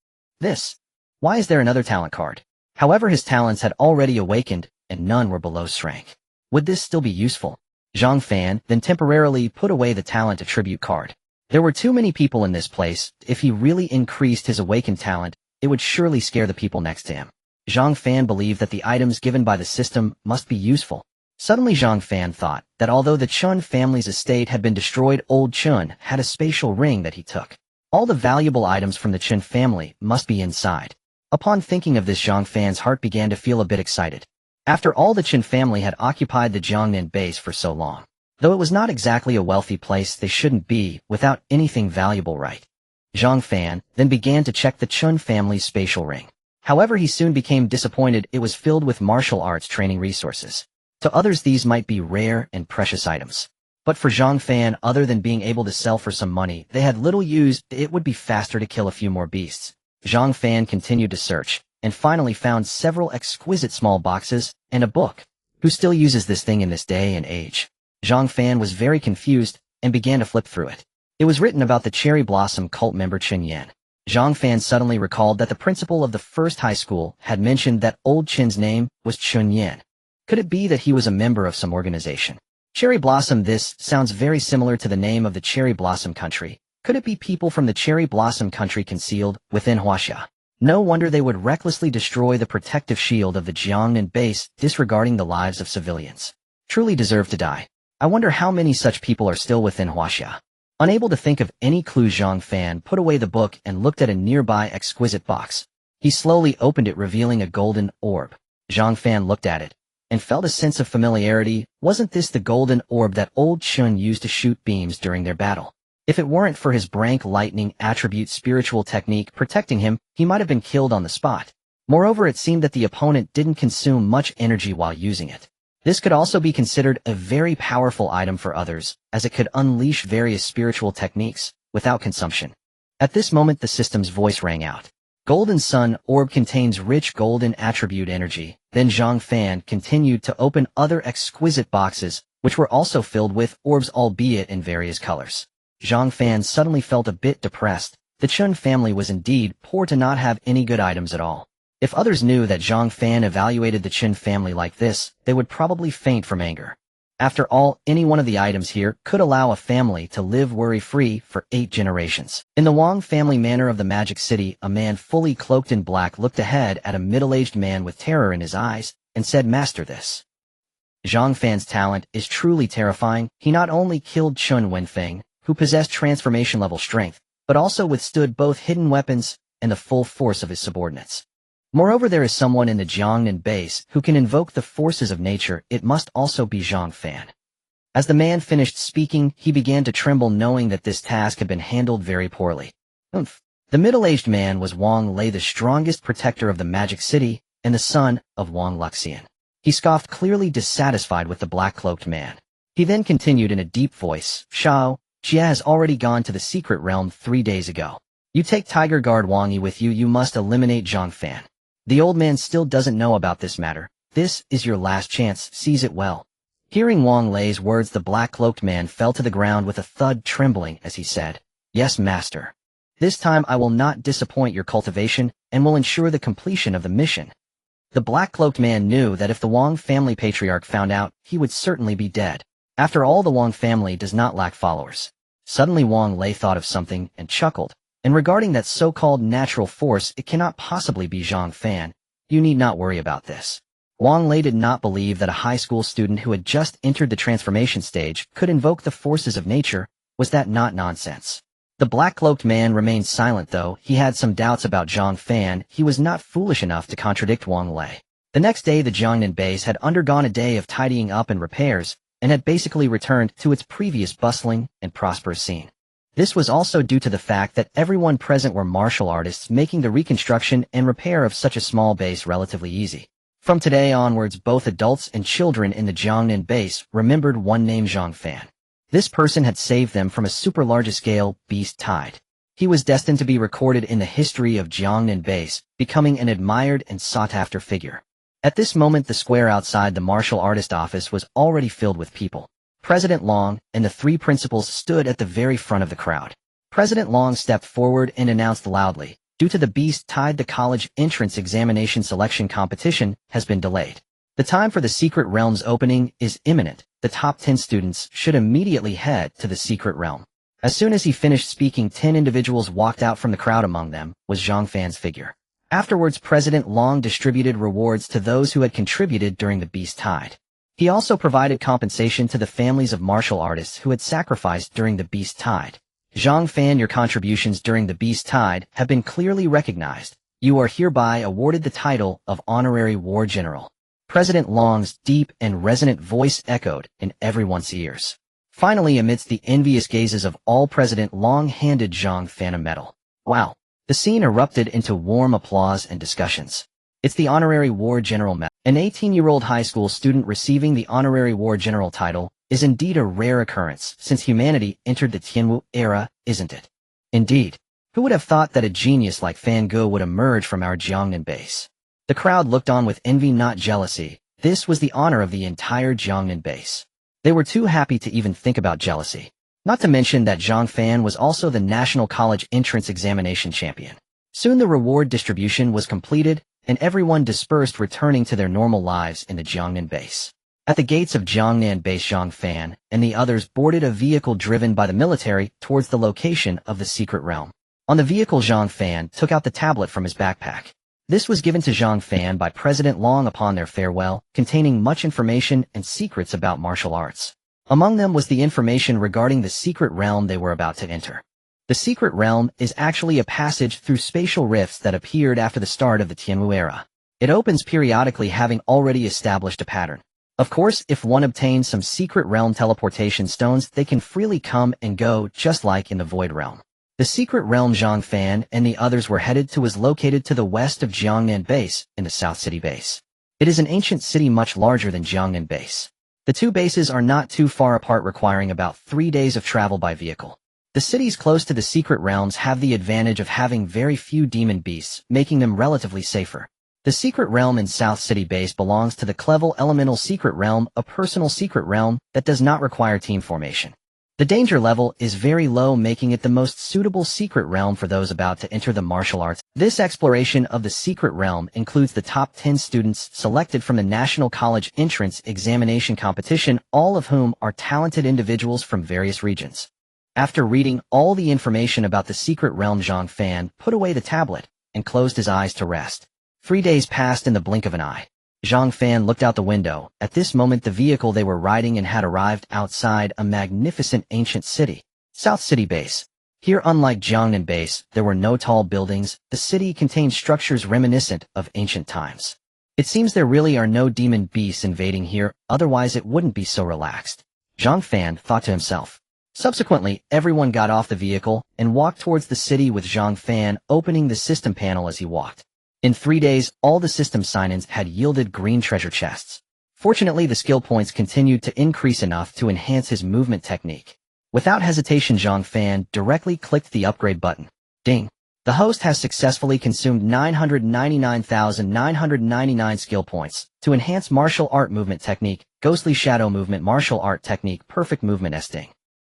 This. Why is there another talent card? However, his talents had already awakened, and none were below rank. Would this still be useful? Zhang Fan then temporarily put away the talent attribute card. There were too many people in this place. If he really increased his awakened talent, it would surely scare the people next to him. Zhang Fan believed that the items given by the system must be useful. Suddenly Zhang Fan thought that although the Chun family's estate had been destroyed, old Chun had a spatial ring that he took. All the valuable items from the Chun family must be inside. Upon thinking of this, Zhang Fan's heart began to feel a bit excited. After all, the Chun family had occupied the Jiangnan base for so long. Though it was not exactly a wealthy place, they shouldn't be without anything valuable, right? Zhang Fan then began to check the Chun family's spatial ring. However, he soon became disappointed. It was filled with martial arts training resources. To others these might be rare and precious items. But for Zhang Fan, other than being able to sell for some money, they had little use. It would be faster to kill a few more beasts. Zhang Fan continued to search, and finally found several exquisite small boxes and a book. Who still uses this thing in this day and age? Zhang Fan was very confused and began to flip through it. It was written about the Cherry Blossom cult member Chen Yan. Zhang Fan suddenly recalled that the principal of the first high school had mentioned that old Chen's name was Chen Yan. Could it be that he was a member of some organization? Cherry Blossom. This sounds very similar to the name of the Cherry Blossom country. Could it be people from the Cherry Blossom country concealed within Huaxia? No wonder they would recklessly destroy the protective shield of the Jiangnan base, disregarding the lives of civilians. Truly deserve to die. I wonder how many such people are still within Huaxia. Unable to think of any clue, Zhang Fan put away the book and looked at a nearby exquisite box. He slowly opened it, revealing a golden orb. Zhang Fan looked at it and felt a sense of familiarity. Wasn't this the golden orb that old Chun used to shoot beams during their battle? If it weren't for his brank lightning attribute spiritual technique protecting him, he might have been killed on the spot. Moreover, it seemed that the opponent didn't consume much energy while using it. This could also be considered a very powerful item for others, as it could unleash various spiritual techniques without consumption. At this moment the system's voice rang out. Golden Sun Orb contains rich golden attribute energy. Then Zhang Fan continued to open other exquisite boxes, which were also filled with orbs, albeit in various colors. Zhang Fan suddenly felt a bit depressed. The Chun family was indeed poor to not have any good items at all. If others knew that Zhang Fan evaluated the Chun family like this, they would probably faint from anger. After all, any one of the items here could allow a family to live worry-free for 8 generations. In the Wang family manor of the Magic City, a man fully cloaked in black looked ahead at a middle-aged man with terror in his eyes and said, "Master, this." Zhang Fan's talent is truly terrifying. He not only killed Chun Wenfeng, who possessed transformation-level strength, but also withstood both hidden weapons and the full force of his subordinates. Moreover, there is someone in the Jiangnan base who can invoke the forces of nature. It must also be Zhang Fan. As the man finished speaking, he began to tremble, knowing that this task had been handled very poorly. Oomph. The middle-aged man was Wang Lei, the strongest protector of the Magic City, and the son of Wang Luxian. He scoffed, clearly dissatisfied with the black-cloaked man. He then continued in a deep voice, "Shao, Jia has already gone to the secret realm 3 days ago. You take Tiger Guard Wang Yi with you. You must eliminate Zhang Fan. The old man still doesn't know about this matter. This is your last chance. Seize it well." Hearing Wang Lei's words, the black-cloaked man fell to the ground with a thud, trembling as he said, "Yes, master. This time I will not disappoint your cultivation and will ensure the completion of the mission." The black-cloaked man knew that if the Wang family patriarch found out, he would certainly be dead. After all, the Wang family does not lack followers. Suddenly Wang Lei thought of something and chuckled. And regarding that so-called natural force, it cannot possibly be Zhang Fan. You need not worry about this. Wang Lei did not believe that a high school student who had just entered the transformation stage could invoke the forces of nature. Was that not nonsense? The black-cloaked man remained silent, though he had some doubts about Zhang Fan. He was not foolish enough to contradict Wang Lei. The next day, the Jiangnan base had undergone a day of tidying up and repairs, and had basically returned to its previous bustling and prosperous scene. This was also due to the fact that everyone present were martial artists, making the reconstruction and repair of such a small base relatively easy. From today onwards, both adults and children in the Jiangnan base remembered one named Zhang Fan. This person had saved them from a super large-scale beast tide. He was destined to be recorded in the history of Jiangnan base, becoming an admired and sought-after figure. At this moment, the square outside the martial artist office was already filled with people. President Long and the three principals stood at the very front of the crowd. President Long stepped forward and announced loudly, "Due to the beast tide, the college entrance examination selection competition has been delayed. The time for the secret realm's opening is imminent. The top 10 students should immediately head to the secret realm." As soon as he finished speaking, 10 individuals walked out from the crowd. Among them was Zhang Fan's figure. Afterwards, President Long distributed rewards to those who had contributed during the beast tide. He also provided compensation to the families of martial artists who had sacrificed during the beast tide. "Zhang Fan, your contributions during the beast tide have been clearly recognized. You are hereby awarded the title of Honorary War General." President Long's deep and resonant voice echoed in everyone's ears. Finally, amidst the envious gazes of all, President Long handed Zhang Fan a medal. Wow! The scene erupted into warm applause and discussions. It's the Honorary War General medal. An 18-year-old high school student receiving the Honorary War General title is indeed a rare occurrence since humanity entered the Tianwu era, isn't it? Indeed. Who would have thought that a genius like Fan Ge would emerge from our Jiangnan base? The crowd looked on with envy, not jealousy. This was the honor of the entire Jiangnan base. They were too happy to even think about jealousy. Not to mention that Zhang Fan was also the National College Entrance Examination champion. Soon the reward distribution was completed, and everyone dispersed, returning to their normal lives in the Jiangnan base. At the gates of Jiangnan base, Zhang Fan and the others boarded a vehicle driven by the military towards the location of the secret realm. On the vehicle, Zhang Fan took out the tablet from his backpack. This was given to Zhang Fan by President Long upon their farewell, containing much information and secrets about martial arts. Among them was the information regarding the secret realm they were about to enter. The secret realm is actually a passage through spatial rifts that appeared after the start of the Tianwu era. It opens periodically, having already established a pattern. Of course, if one obtains some secret realm teleportation stones, they can freely come and go, just like in the Void Realm. The secret realm Zhang Fan and the others were headed to was located to the west of Jiangnan base, in the South City base. It is an ancient city much larger than Jiangnan base. The two bases are not too far apart, requiring about 3 days of travel by vehicle. The cities close to the secret realms have the advantage of having very few demon beasts, making them relatively safer. The secret realm in South City base belongs to the Clevel Elemental Secret Realm, a personal secret realm that does not require team formation. The danger level is very low, making it the most suitable secret realm for those about to enter the martial arts. This exploration of the secret realm includes the top 10 students selected from the National College Entrance Examination competition, all of whom are talented individuals from various regions. After reading all the information about the secret realm, Zhang Fan put away the tablet and closed his eyes to rest. 3 days passed in the blink of an eye. Zhang Fan looked out the window. At this moment, the vehicle they were riding in had arrived outside a magnificent ancient city, South City base. Here, unlike Jiangnan base, there were no tall buildings. The city contained structures reminiscent of ancient times. It seems there really are no demon beasts invading here, otherwise it wouldn't be so relaxed, Zhang Fan thought to himself. Subsequently, everyone got off the vehicle and walked towards the city, with Zhang Fan opening the system panel as he walked. In 3 days, all the system sign-ins had yielded green treasure chests. Fortunately, the skill points continued to increase enough to enhance his movement technique. Without hesitation, Zhang Fan directly clicked the upgrade button. Ding! The host has successfully consumed 999,999 skill points to enhance martial art movement technique, ghostly shadow movement martial art technique, perfect movement esting.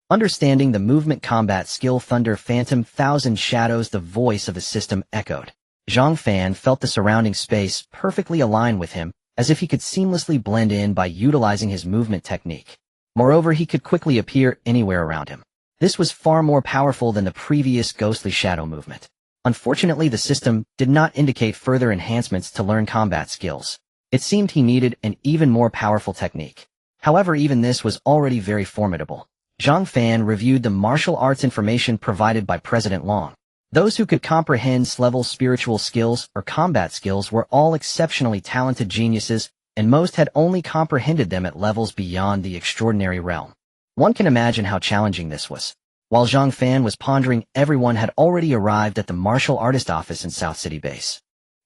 Understanding the movement combat skill Thunder Phantom 1000 Shadows, the voice of the system echoed. Zhang Fan felt the surrounding space perfectly align with him, as if he could seamlessly blend in by utilizing his movement technique. Moreover, he could quickly appear anywhere around him. This was far more powerful than the previous ghostly shadow movement. Unfortunately, the system did not indicate further enhancements to learn combat skills. It seemed he needed an even more powerful technique. However, even this was already very formidable. Zhang Fan reviewed the martial arts information provided by President Long. Those who could comprehend level spiritual skills or combat skills were all exceptionally talented geniuses, and most had only comprehended them at levels beyond the extraordinary realm. One can imagine how challenging this was. While Zhang Fan was pondering, everyone had already arrived at the martial artist office in South City base.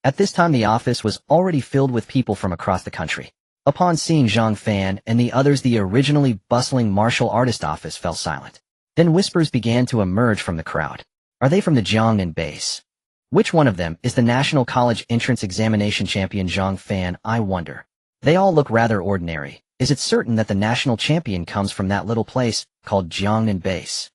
At this time the office was already filled with people from across the country. Upon seeing Zhang Fan and the others, the originally bustling martial artist office fell silent. Then whispers began to emerge from the crowd. Are they from the Jiangnan base? Which one of them is the National College Entrance Examination Champion Zhang Fan, I wonder? They all look rather ordinary. Is it certain that the national champion comes from that little place called Jiangnan base?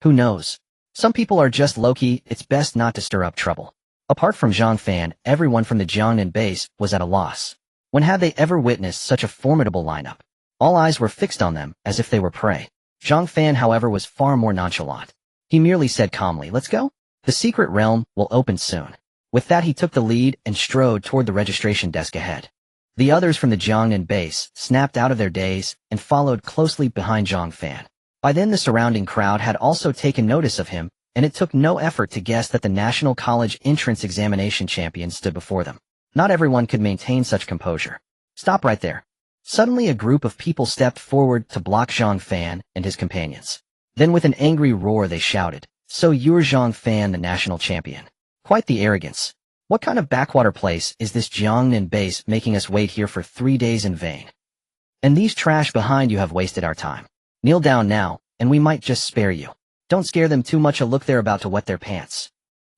Who knows? Some people are just low-key, it's best not to stir up trouble. Apart from Zhang Fan, everyone from the Jiangnan base was at a loss. When had they ever witnessed such a formidable lineup? All eyes were fixed on them, as if they were prey. Zhang Fan, however, was far more nonchalant. He merely said calmly, "Let's go. The secret realm will open soon." With that he took the lead and strode toward the registration desk ahead. The others from the Jiangnan base snapped out of their daze and followed closely behind Zhang Fan. By then the surrounding crowd had also taken notice of him, and it took no effort to guess that the National College Entrance Examination Champion stood before them. Not everyone could maintain such composure. "Stop right there." Suddenly a group of people stepped forward to block Zhang Fan and his companions. Then with an angry roar they shouted, "So you're Zhang Fan, the national champion. Quite the arrogance. What kind of backwater place is this Jiangnan base, making us wait here for 3 days in vain? And these trash behind you have wasted our time. Kneel down now, and we might just spare you. Don't scare them too much, look, they're about to wet their pants."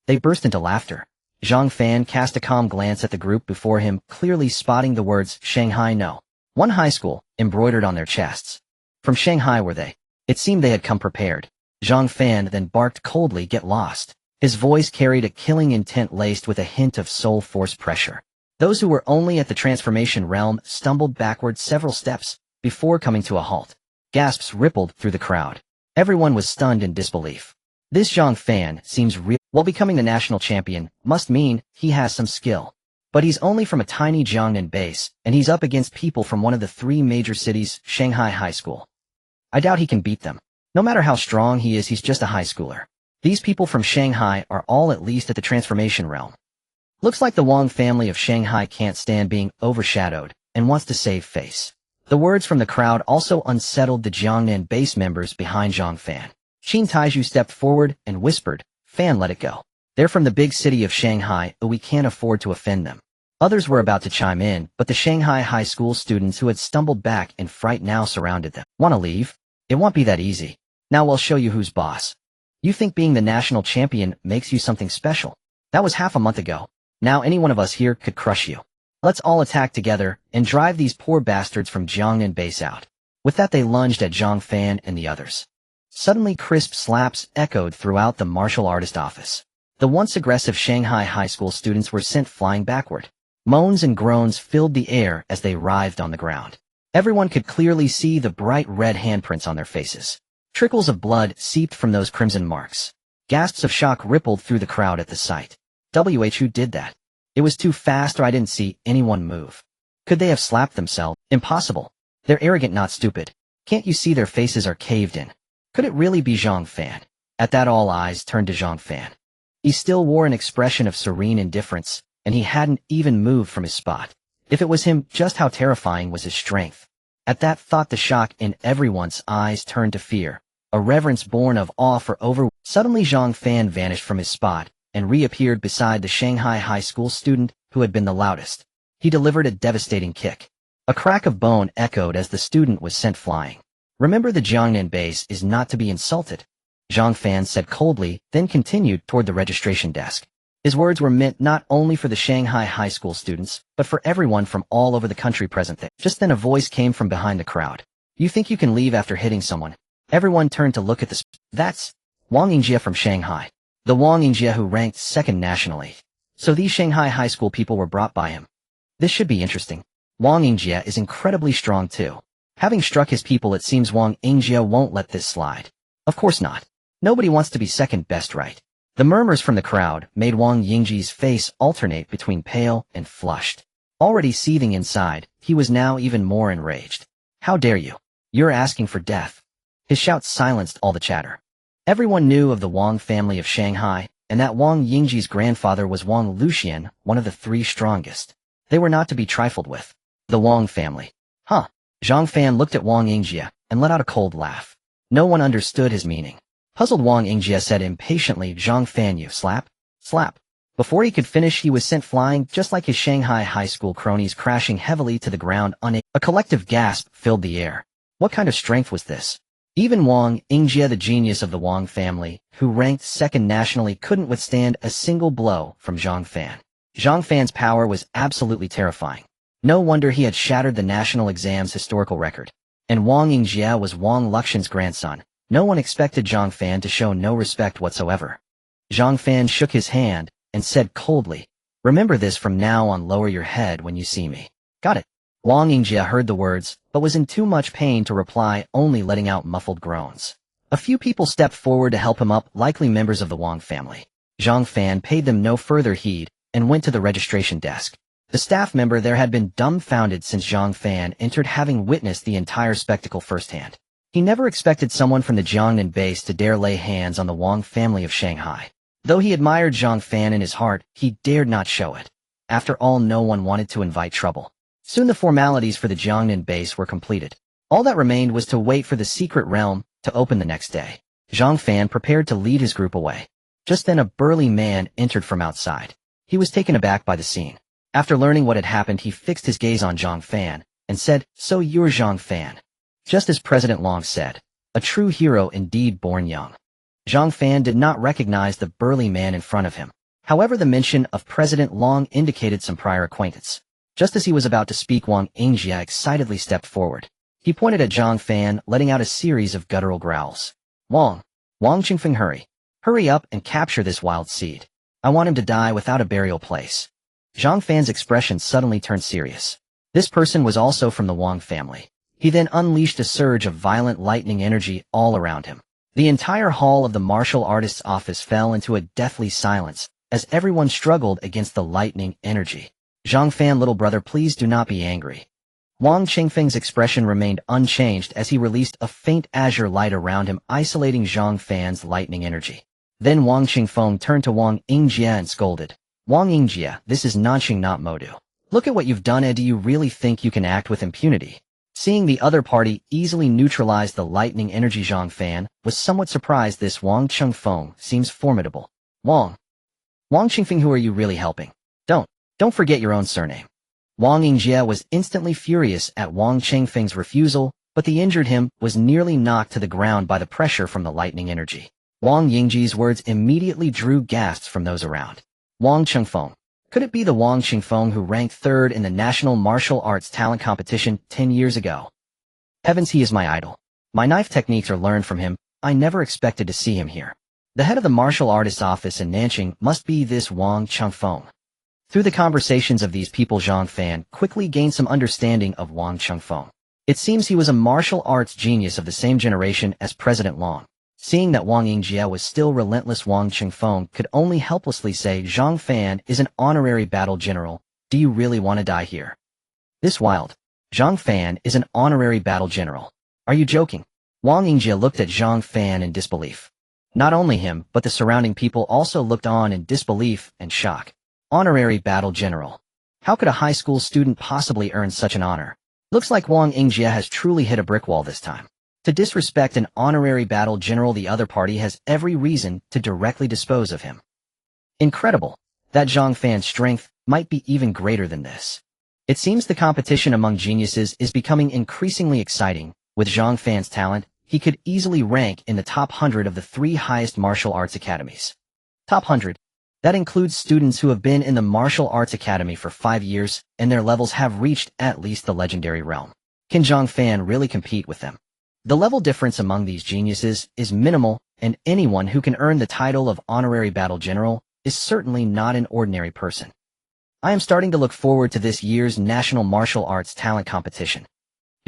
They burst into laughter. Zhang Fan cast a calm glance at the group before him, clearly spotting the words Shanghai No. One high school, embroidered on their chests. From Shanghai were they? It seemed they had come prepared. Zhang Fan then barked coldly, "Get lost." His voice carried a killing intent laced with a hint of soul force pressure. Those who were only at the transformation realm stumbled backward several steps before coming to a halt. Gasps rippled through the crowd. Everyone was stunned in disbelief. This Zhang Fan seems real. While becoming the national champion must mean he has some skill. But he's only from a tiny Jiangnan base, and he's up against people from one of the 3 major cities, Shanghai High School. I doubt he can beat them. No matter how strong he is, he's just a high schooler. These people from Shanghai are all at least at the transformation realm. Looks like the Wang family of Shanghai can't stand being overshadowed and wants to save face. The words from the crowd also unsettled the Jiangnan base members behind Zhang Fan. Qin Taiju stepped forward and whispered, "Fan, let it go. They're from the big city of Shanghai, but we can't afford to offend them." Others were about to chime in, but the Shanghai High School students who had stumbled back in fright now surrounded them. "Want to leave? It won't be that easy. Now we'll show you who's boss. You think being the national champion makes you something special? That was half a month ago. Now any one of us here could crush you. Let's all attack together and drive these poor bastards from Jiangnan base out." With that they lunged at Zhang Fan and the others. Suddenly crisp slaps echoed throughout the martial artist office. The once aggressive Shanghai High School students were sent flying backward. Moans and groans filled the air as they writhed on the ground. Everyone could clearly see the bright red handprints on their faces. Trickles of blood seeped from those crimson marks. Gasps of shock rippled through the crowd at the sight. Who did that? It was too fast, or I didn't see anyone move. Could they have slapped themselves? Impossible. They're arrogant, not stupid. Can't you see their faces are caved in? Could it really be Zhang Fan? At that all eyes turned to Zhang Fan. He still wore an expression of serene indifference, and he hadn't even moved from his spot. If it was him, just how terrifying was his strength? At that thought the shock in everyone's eyes turned to fear, a reverence born of awe for over. Suddenly Zhang Fan vanished from his spot and reappeared beside the Shanghai High School student who had been the loudest. He delivered a devastating kick. A crack of bone echoed as the student was sent flying. "Remember, the Jiangnan base is not to be insulted," Zhang Fan said coldly, then continued toward the registration desk. His words were meant not only for the Shanghai High School students, but for everyone from all over the country present there. Just then a voice came from behind the crowd. "You think you can leave after hitting someone?" Everyone turned to look at the That's Wang Yingjie from Shanghai. The Wang Yingjie who ranked second nationally. So these Shanghai High School people were brought by him. This should be interesting. Wang Yingjie is incredibly strong too. Having struck his people, it seems Wang Yingjie won't let this slide. Of course not. Nobody wants to be second best, right? The murmurs from the crowd made Wang Yingjie's face alternate between pale and flushed. Already seething inside, he was now even more enraged. "How dare you? You're asking for death." His shouts silenced all the chatter. Everyone knew of the Wang family of Shanghai, and that Wang Yingjie's grandfather was Wang Luxian, one of the 3 strongest. They were not to be trifled with. The Wang family. Huh. Zhang Fan looked at Wang Yingjie and let out a cold laugh. No one understood his meaning. Puzzled, Wang Yingjie said impatiently, "Zhang Fan, you slap? Slap. Before he could finish, he was sent flying just like his Shanghai high school cronies, crashing heavily to the ground. A collective gasp filled the air. What kind of strength was this? Even Wang Yingjie, the genius of the Wang family, who ranked second nationally, couldn't withstand a single blow from Zhang Fan. Zhang Fan's power was absolutely terrifying. No wonder he had shattered the national exam's historical record. And Wang Yingjie was Wang Luxian's grandson. No one expected Zhang Fan to show no respect whatsoever. Zhang Fan shook his hand and said coldly, "Remember this from now on, lower your head when you see me." Got it. Wang Yingjie heard the words, but was in too much pain to reply, only letting out muffled groans. A few people stepped forward to help him up, likely members of the Wang family. Zhang Fan paid them no further heed and went to the registration desk. The staff member there had been dumbfounded since Zhang Fan entered, having witnessed the entire spectacle firsthand. He never expected someone from the Jiangnan base to dare lay hands on the Wang family of Shanghai. Though he admired Zhang Fan in his heart, he dared not show it. After all, no one wanted to invite trouble. Soon the formalities for the Jiangnan base were completed. All that remained was to wait for the secret realm to open the next day. Zhang Fan prepared to lead his group away. Just then a burly man entered from outside. He was taken aback by the scene. After learning what had happened, he fixed his gaze on Zhang Fan and said, "So you're Zhang Fan." Just as President Long said, a true hero indeed, born young. Zhang Fan did not recognize the burly man in front of him. However, the mention of President Long indicated some prior acquaintance. Just as he was about to speak, Wang Yingjie excitedly stepped forward. He pointed at Zhang Fan, letting out a series of guttural growls. Wang Qingfeng, hurry up and capture this wild seed. I want him to die without a burial place." Zhang Fan's expression suddenly turned serious. This person was also from the Wang family. He then unleashed a surge of violent lightning energy all around him. The entire hall of the martial artist's office fell into a deathly silence, as everyone struggled against the lightning energy. "Zhang Fan, little brother, please do not be angry." Wang Qingfeng's expression remained unchanged as he released a faint azure light around him, isolating Zhang Fan's lightning energy. Then Wang Qingfeng turned to Wang Yingjie and scolded, "Wang Yingjie, this is Nanxing, not Modu. Look at what you've done, and do you really think you can act with impunity?" Seeing the other party easily neutralize the lightning energy, Zhang Fan was somewhat surprised. This Wang Qingfeng seems formidable. Wang Qingfeng, who are you really helping? Don't forget your own surname." Wang Yingjie was instantly furious at Wang Qingfeng's refusal, but the injured him was nearly knocked to the ground by the pressure from the lightning energy. Wang Yingjie's words immediately drew gasps from those around. Wang Qingfeng. Could it be the Wang Qingfeng who ranked third in the National Martial Arts Talent Competition 10 years ago? Heavens, he is my idol. My knife techniques are learned from him. I never expected to see him here. The head of the martial artist's office in Nanxing must be this Wang Qingfeng. Through the conversations of these people, Zhang Fan quickly gained some understanding of Wang Qingfeng. It seems he was a martial arts genius of the same generation as President Long. Seeing that Wang Yingjie was still relentless, Wang Qingfeng could only helplessly say, "Zhang Fan is an honorary battle general. Do you really want to die here?" This wild. Zhang Fan is an honorary battle general. Are you joking? Wang Yingjie looked at Zhang Fan in disbelief. Not only him, but the surrounding people also looked on in disbelief and shock. Honorary battle general. How could a high school student possibly earn such an honor? Looks like Wang Yingjie has truly hit a brick wall this time. To disrespect an honorary battle general, the other party has every reason to directly dispose of him. Incredible. That Zhang Fan's strength might be even greater than this. It seems the competition among geniuses is becoming increasingly exciting. With Zhang Fan's talent, he could easily rank in the top 100 of the 3 highest martial arts academies. Top 100. That includes students who have been in the martial arts academy for 5 years, and their levels have reached at least the legendary realm. Can Zhang Fan really compete with them? The level difference among these geniuses is minimal, and anyone who can earn the title of honorary battle general is certainly not an ordinary person. I am starting to look forward to this year's National Martial Arts Talent Competition.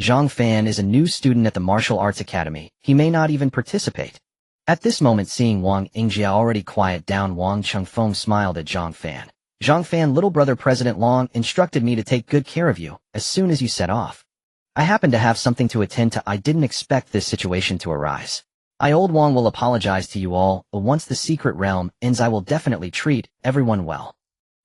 Zhang Fan is a new student at the Martial Arts Academy. He may not even participate. At this moment, seeing Wang Yingjie already quiet down, Wang Qingfeng smiled at Zhang Fan. "Zhang Fan, little brother, President Long instructed me to take good care of you as soon as you set off. I happen to have something to attend to. I didn't expect this situation to arise. Old Wang will apologize to you all, but once the secret realm ends, I will definitely treat everyone well."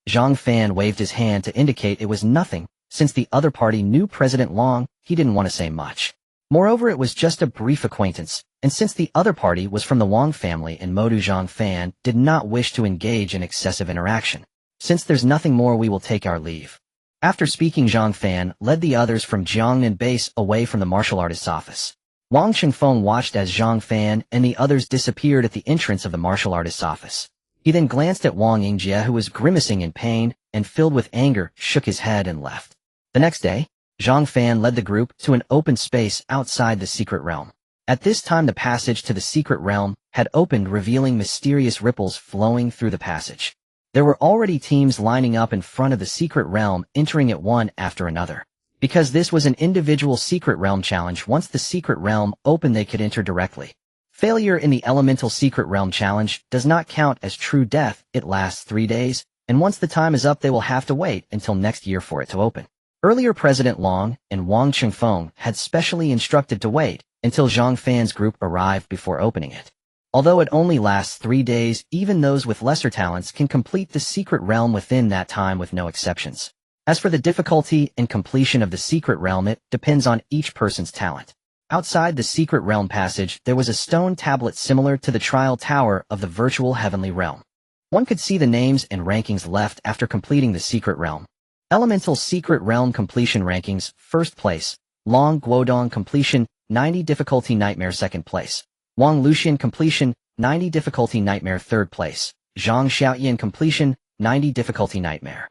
Zhang Fan waved his hand to indicate it was nothing. Since the other party knew President Long, he didn't want to say much. Moreover, it was just a brief acquaintance, and since the other party was from the Wang family and Zhang Fan did not wish to engage in excessive interaction. Since there's nothing more, we will take our leave. After speaking, Zhang Fan led the others from Jiangnan base away from the martial artist's office. Wang Qingfeng watched as Zhang Fan and the others disappeared at the entrance of the martial artist's office. He then glanced at Wang Yingjie, who was grimacing in pain and filled with anger, shook his head and left. The next day, Zhang Fan led the group to an open space outside the secret realm. At this time, the passage to the secret realm had opened, revealing mysterious ripples flowing through the passage. There were already teams lining up in front of the secret realm, entering it one after another. Because this was an individual secret realm challenge, once the secret realm opened, they could enter directly. Failure in the elemental secret realm challenge does not count as true death. It lasts 3 days, and once the time is up, they will have to wait until next year for it to open. Earlier, President Long and Wang Qingfeng had specially instructed to wait until Zhang Fan's group arrived before opening it. Although it only lasts 3 days, even those with lesser talents can complete the secret realm within that time with no exceptions. As for the difficulty and completion of the secret realm, it depends on each person's talent. Outside the secret realm passage, there was a stone tablet similar to the trial tower of the virtual heavenly realm. One could see the names and rankings left after completing the secret realm. Elemental Secret Realm Completion Rankings: First place, Long Guodong Completion, 90 Difficulty Nightmare. Second place, Wang Luxian Completion, 90 Difficulty Nightmare. Third place, Zhang Xiaoyan Completion, 90 Difficulty Nightmare.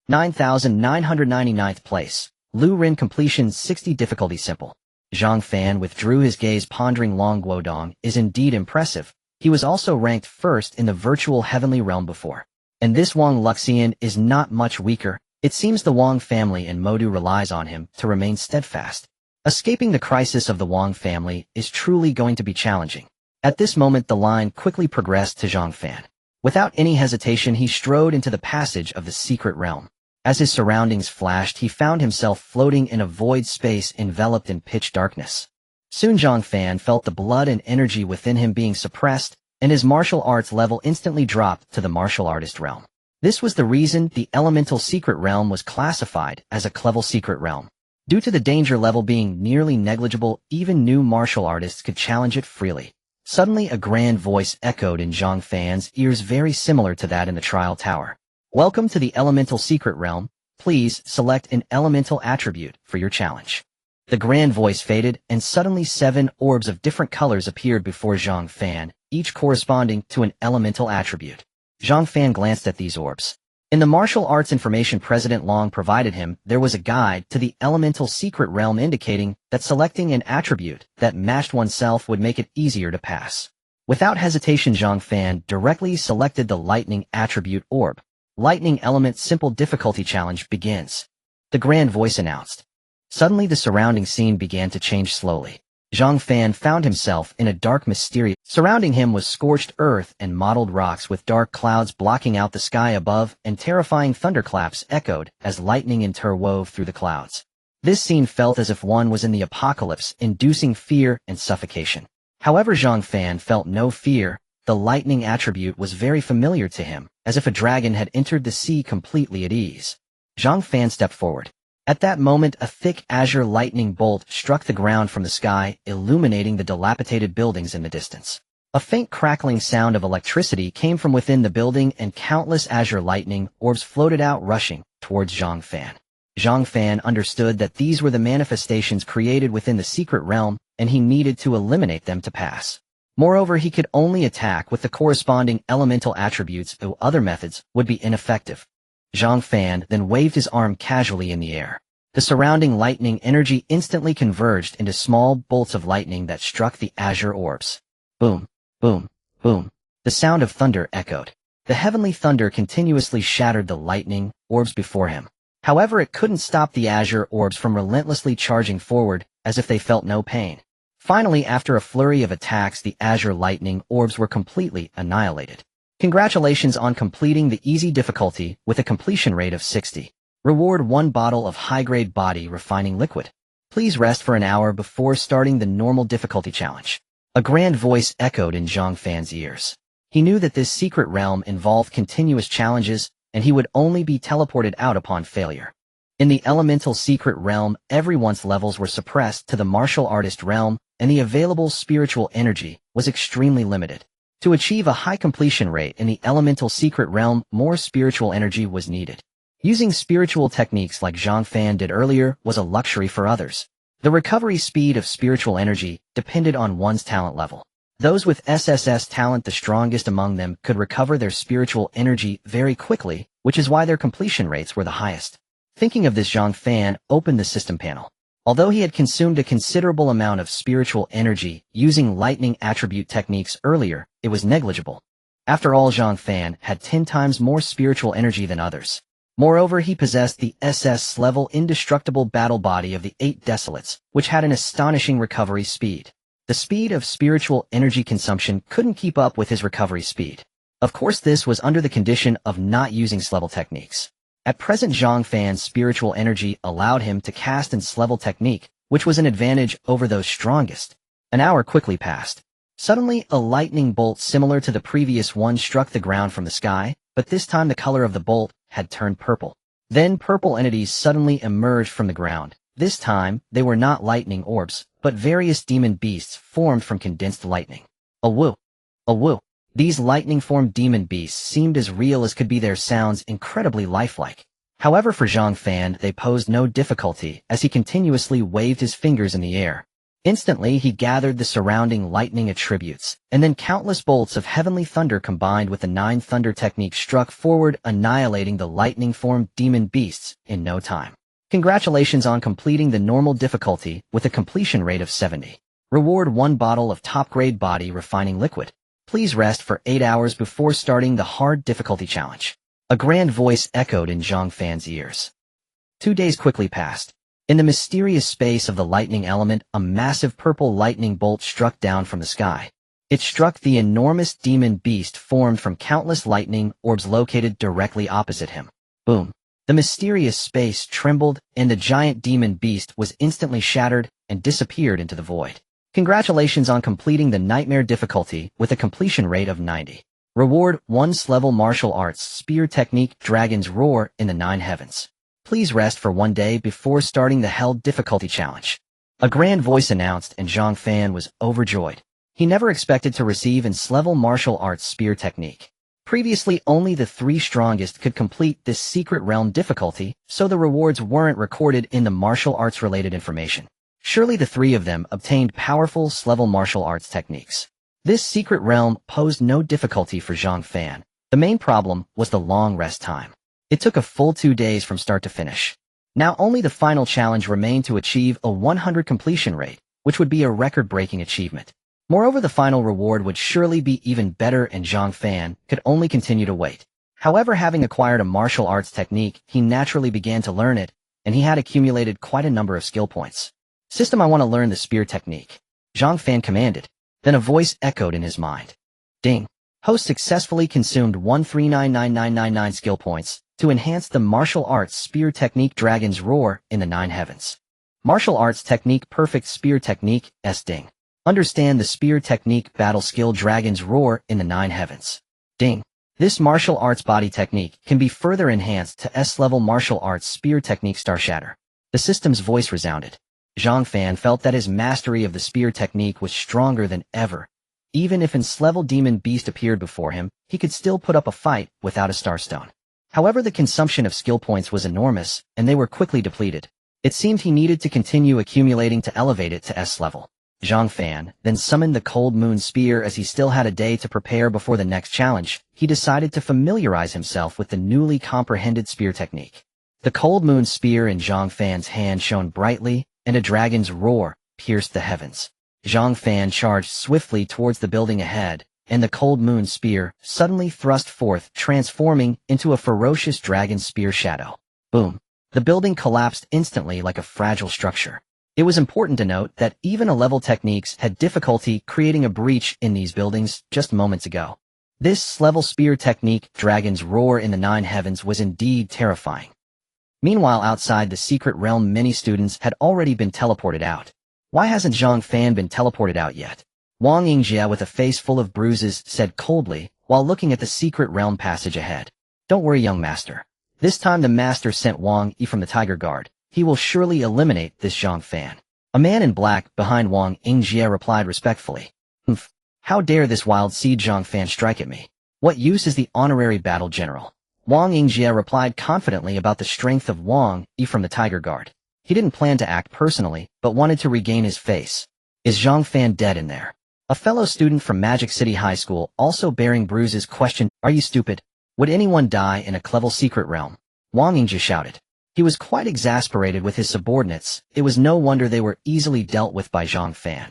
9,999th place, Lu Rin Completion, 60 Difficulty Simple. Zhang Fan withdrew his gaze, pondering. Long Guodong is indeed impressive. He was also ranked first in the virtual heavenly realm before. And this Wang Luxian is not much weaker. It seems the Wang family and Modu relies on him to remain steadfast. Escaping the crisis of the Wang family is truly going to be challenging. At this moment, the line quickly progressed to Zhang Fan. Without any hesitation, he strode into the passage of the secret realm. As his surroundings flashed, he found himself floating in a void space enveloped in pitch darkness. Soon Zhang Fan felt the blood and energy within him being suppressed, and his martial arts level instantly dropped to the martial artist realm. This was the reason the elemental secret realm was classified as a clever secret realm. Due to the danger level being nearly negligible, even new martial artists could challenge it freely. Suddenly, a grand voice echoed in Zhang Fan's ears, very similar to that in the trial tower. Welcome to the elemental secret realm. Please select an elemental attribute for your challenge. The grand voice faded, and suddenly 7 orbs of different colors appeared before Zhang Fan, each corresponding to an elemental attribute. Zhang Fan glanced at these orbs. In the martial arts information President Long provided him, there was a guide to the elemental secret realm indicating that selecting an attribute that matched oneself would make it easier to pass. Without hesitation, Zhang Fan directly selected the lightning attribute orb. Lightning element simple difficulty challenge begins. The grand voice announced. Suddenly the surrounding scene began to change slowly. Zhang Fan found himself in a dark mysterious. Surrounding him was scorched earth and mottled rocks with dark clouds blocking out the sky above, and terrifying thunderclaps echoed as lightning interwove through the clouds. This scene felt as if one was in the apocalypse, inducing fear and suffocation. However, Zhang Fan felt no fear. The lightning attribute was very familiar to him, as if a dragon had entered the sea completely at ease. Zhang Fan stepped forward. At that moment, a thick azure lightning bolt struck the ground from the sky, illuminating the dilapidated buildings in the distance. A faint crackling sound of electricity came from within the building, and countless azure lightning orbs floated out, rushing towards Zhang Fan. Zhang Fan understood that these were the manifestations created within the secret realm, and he needed to eliminate them to pass. Moreover, he could only attack with the corresponding elemental attributes, or other methods would be ineffective. Zhang Fan then waved his arm casually in the air. The surrounding lightning energy instantly converged into small bolts of lightning that struck the azure orbs. Boom, boom, boom. The sound of thunder echoed. The heavenly thunder continuously shattered the lightning orbs before him. However, it couldn't stop the azure orbs from relentlessly charging forward, as if they felt no pain. Finally, after a flurry of attacks, the azure lightning orbs were completely annihilated. Congratulations on completing the easy difficulty with a completion rate of 60. Reward 1 bottle of high-grade body refining liquid. Please rest for an hour before starting the normal difficulty challenge. A grand voice echoed in Zhang Fan's ears. He knew that this secret realm involved continuous challenges, and he would only be teleported out upon failure. In the elemental secret realm, everyone's levels were suppressed to the martial artist realm, and the available spiritual energy was extremely limited. To achieve a high completion rate in the elemental secret realm, more spiritual energy was needed. Using spiritual techniques like Zhang Fan did earlier was a luxury for others. The recovery speed of spiritual energy depended on one's talent level. Those with SSS talent, the strongest among them, could recover their spiritual energy very quickly, which is why their completion rates were the highest. Thinking of this, Zhang Fan opened the system panel. Although he had consumed a considerable amount of spiritual energy using lightning attribute techniques earlier, it was negligible. After all, Zhang Fan had 10 times more spiritual energy than others. Moreover, he possessed the SS-level Indestructible battle body of the 8 Desolates, which had an astonishing recovery speed. The speed of spiritual energy consumption couldn't keep up with his recovery speed. Of course, this was under the condition of not using S-level techniques. At present, Zhang Fan's spiritual energy allowed him to cast an S-level technique, which was an advantage over those strongest. An hour quickly passed. Suddenly, a lightning bolt similar to the previous one struck the ground from the sky, but this time the color of the bolt had turned purple. Then purple entities suddenly emerged from the ground. This time, they were not lightning orbs, but various demon beasts formed from condensed lightning. A woo! A woo! These lightning-formed demon beasts seemed as real as could be, their sounds incredibly lifelike. However, for Zhang Fan, they posed no difficulty as he continuously waved his fingers in the air. Instantly, he gathered the surrounding lightning attributes, and then countless bolts of heavenly thunder combined with the 9 thunder technique struck forward, annihilating the lightning-formed demon beasts in no time. Congratulations on completing the normal difficulty with a completion rate of 70. Reward: 1 bottle of top-grade body refining liquid. Please rest for 8 hours before starting the hard difficulty challenge. A grand voice echoed in Zhang Fan's ears. 2 days quickly passed. In the mysterious space of the lightning element, a massive purple lightning bolt struck down from the sky. It struck the enormous demon beast formed from countless lightning orbs located directly opposite him. Boom! The mysterious space trembled, and the giant demon beast was instantly shattered and disappeared into the void. Congratulations on completing the nightmare difficulty with a completion rate of 90. Reward: 1 S-level martial arts spear technique Dragon's Roar in the 9 heavens. Please rest for 1 day before starting the hell difficulty challenge. A grand voice announced, and Zhang Fan was overjoyed. He never expected to receive an S-level martial arts spear technique. Previously, only the 3 strongest could complete this secret realm difficulty, so the rewards weren't recorded in the martial arts related information. Surely the 3 of them obtained powerful S-level martial arts techniques. This secret realm posed no difficulty for Zhang Fan. The main problem was the long rest time. It took a full 2 days from start to finish. Now only the final challenge remained to achieve a 100 completion rate, which would be a record-breaking achievement. Moreover, the final reward would surely be even better, and Zhang Fan could only continue to wait. However, having acquired a martial arts technique, he naturally began to learn it, and he had accumulated quite a number of skill points. System, I want to learn the spear technique. Zhang Fan commanded. Then a voice echoed in his mind. Ding! Host successfully consumed 1399999 skill points to enhance the martial arts spear technique Dragon's Roar in the 9 heavens. Martial arts technique Perfect spear technique Ding. Understand the spear technique battle skill Dragon's Roar in the 9 heavens. Ding. This martial arts body technique can be further enhanced to S-level martial arts spear technique Star Shatter. The system's voice resounded. Zhang Fan felt that his mastery of the spear technique was stronger than ever. Even if an S-level demon beast appeared before him, he could still put up a fight without a Starstone. However, the consumption of skill points was enormous, and they were quickly depleted. It seemed he needed to continue accumulating to elevate it to S-level. Zhang Fan then summoned the Cold Moon Spear. As he still had a day to prepare before the next challenge, he decided to familiarize himself with the newly comprehended spear technique. The Cold Moon Spear in Zhang Fan's hand shone brightly, and a dragon's roar pierced the heavens. Zhang Fan charged swiftly towards the building ahead, and the Cold Moon Spear suddenly thrust forth, transforming into a ferocious dragon spear shadow. Boom! The building collapsed instantly like a fragile structure. It was important to note that even A-level techniques had difficulty creating a breach in these buildings just moments ago. This level spear technique, Dragon's Roar in the 9 heavens, was indeed terrifying. Meanwhile, outside the secret realm, many students had already been teleported out. Why hasn't Zhang Fan been teleported out yet? Wang Yingjia, with a face full of bruises, said coldly while looking at the secret realm passage ahead. Don't worry, young master. This time the master sent Wang Yi from the Tiger Guard. He will surely eliminate this Zhang Fan. A man in black behind Wang Yingjie replied respectfully. Humph. How dare this wild seed Zhang Fan strike at me? What use is the honorary battle general? Wang Yingjie replied confidently about the strength of Wang Yi from the Tiger Guard. He didn't plan to act personally, but wanted to regain his face. Is Zhang Fan dead in there? A fellow student from Magic City High School, also bearing bruises, questioned, Are you stupid? Would anyone die in a clever secret realm? Wang Yingjie shouted. He was quite exasperated with his subordinates. It was no wonder they were easily dealt with by Zhang Fan.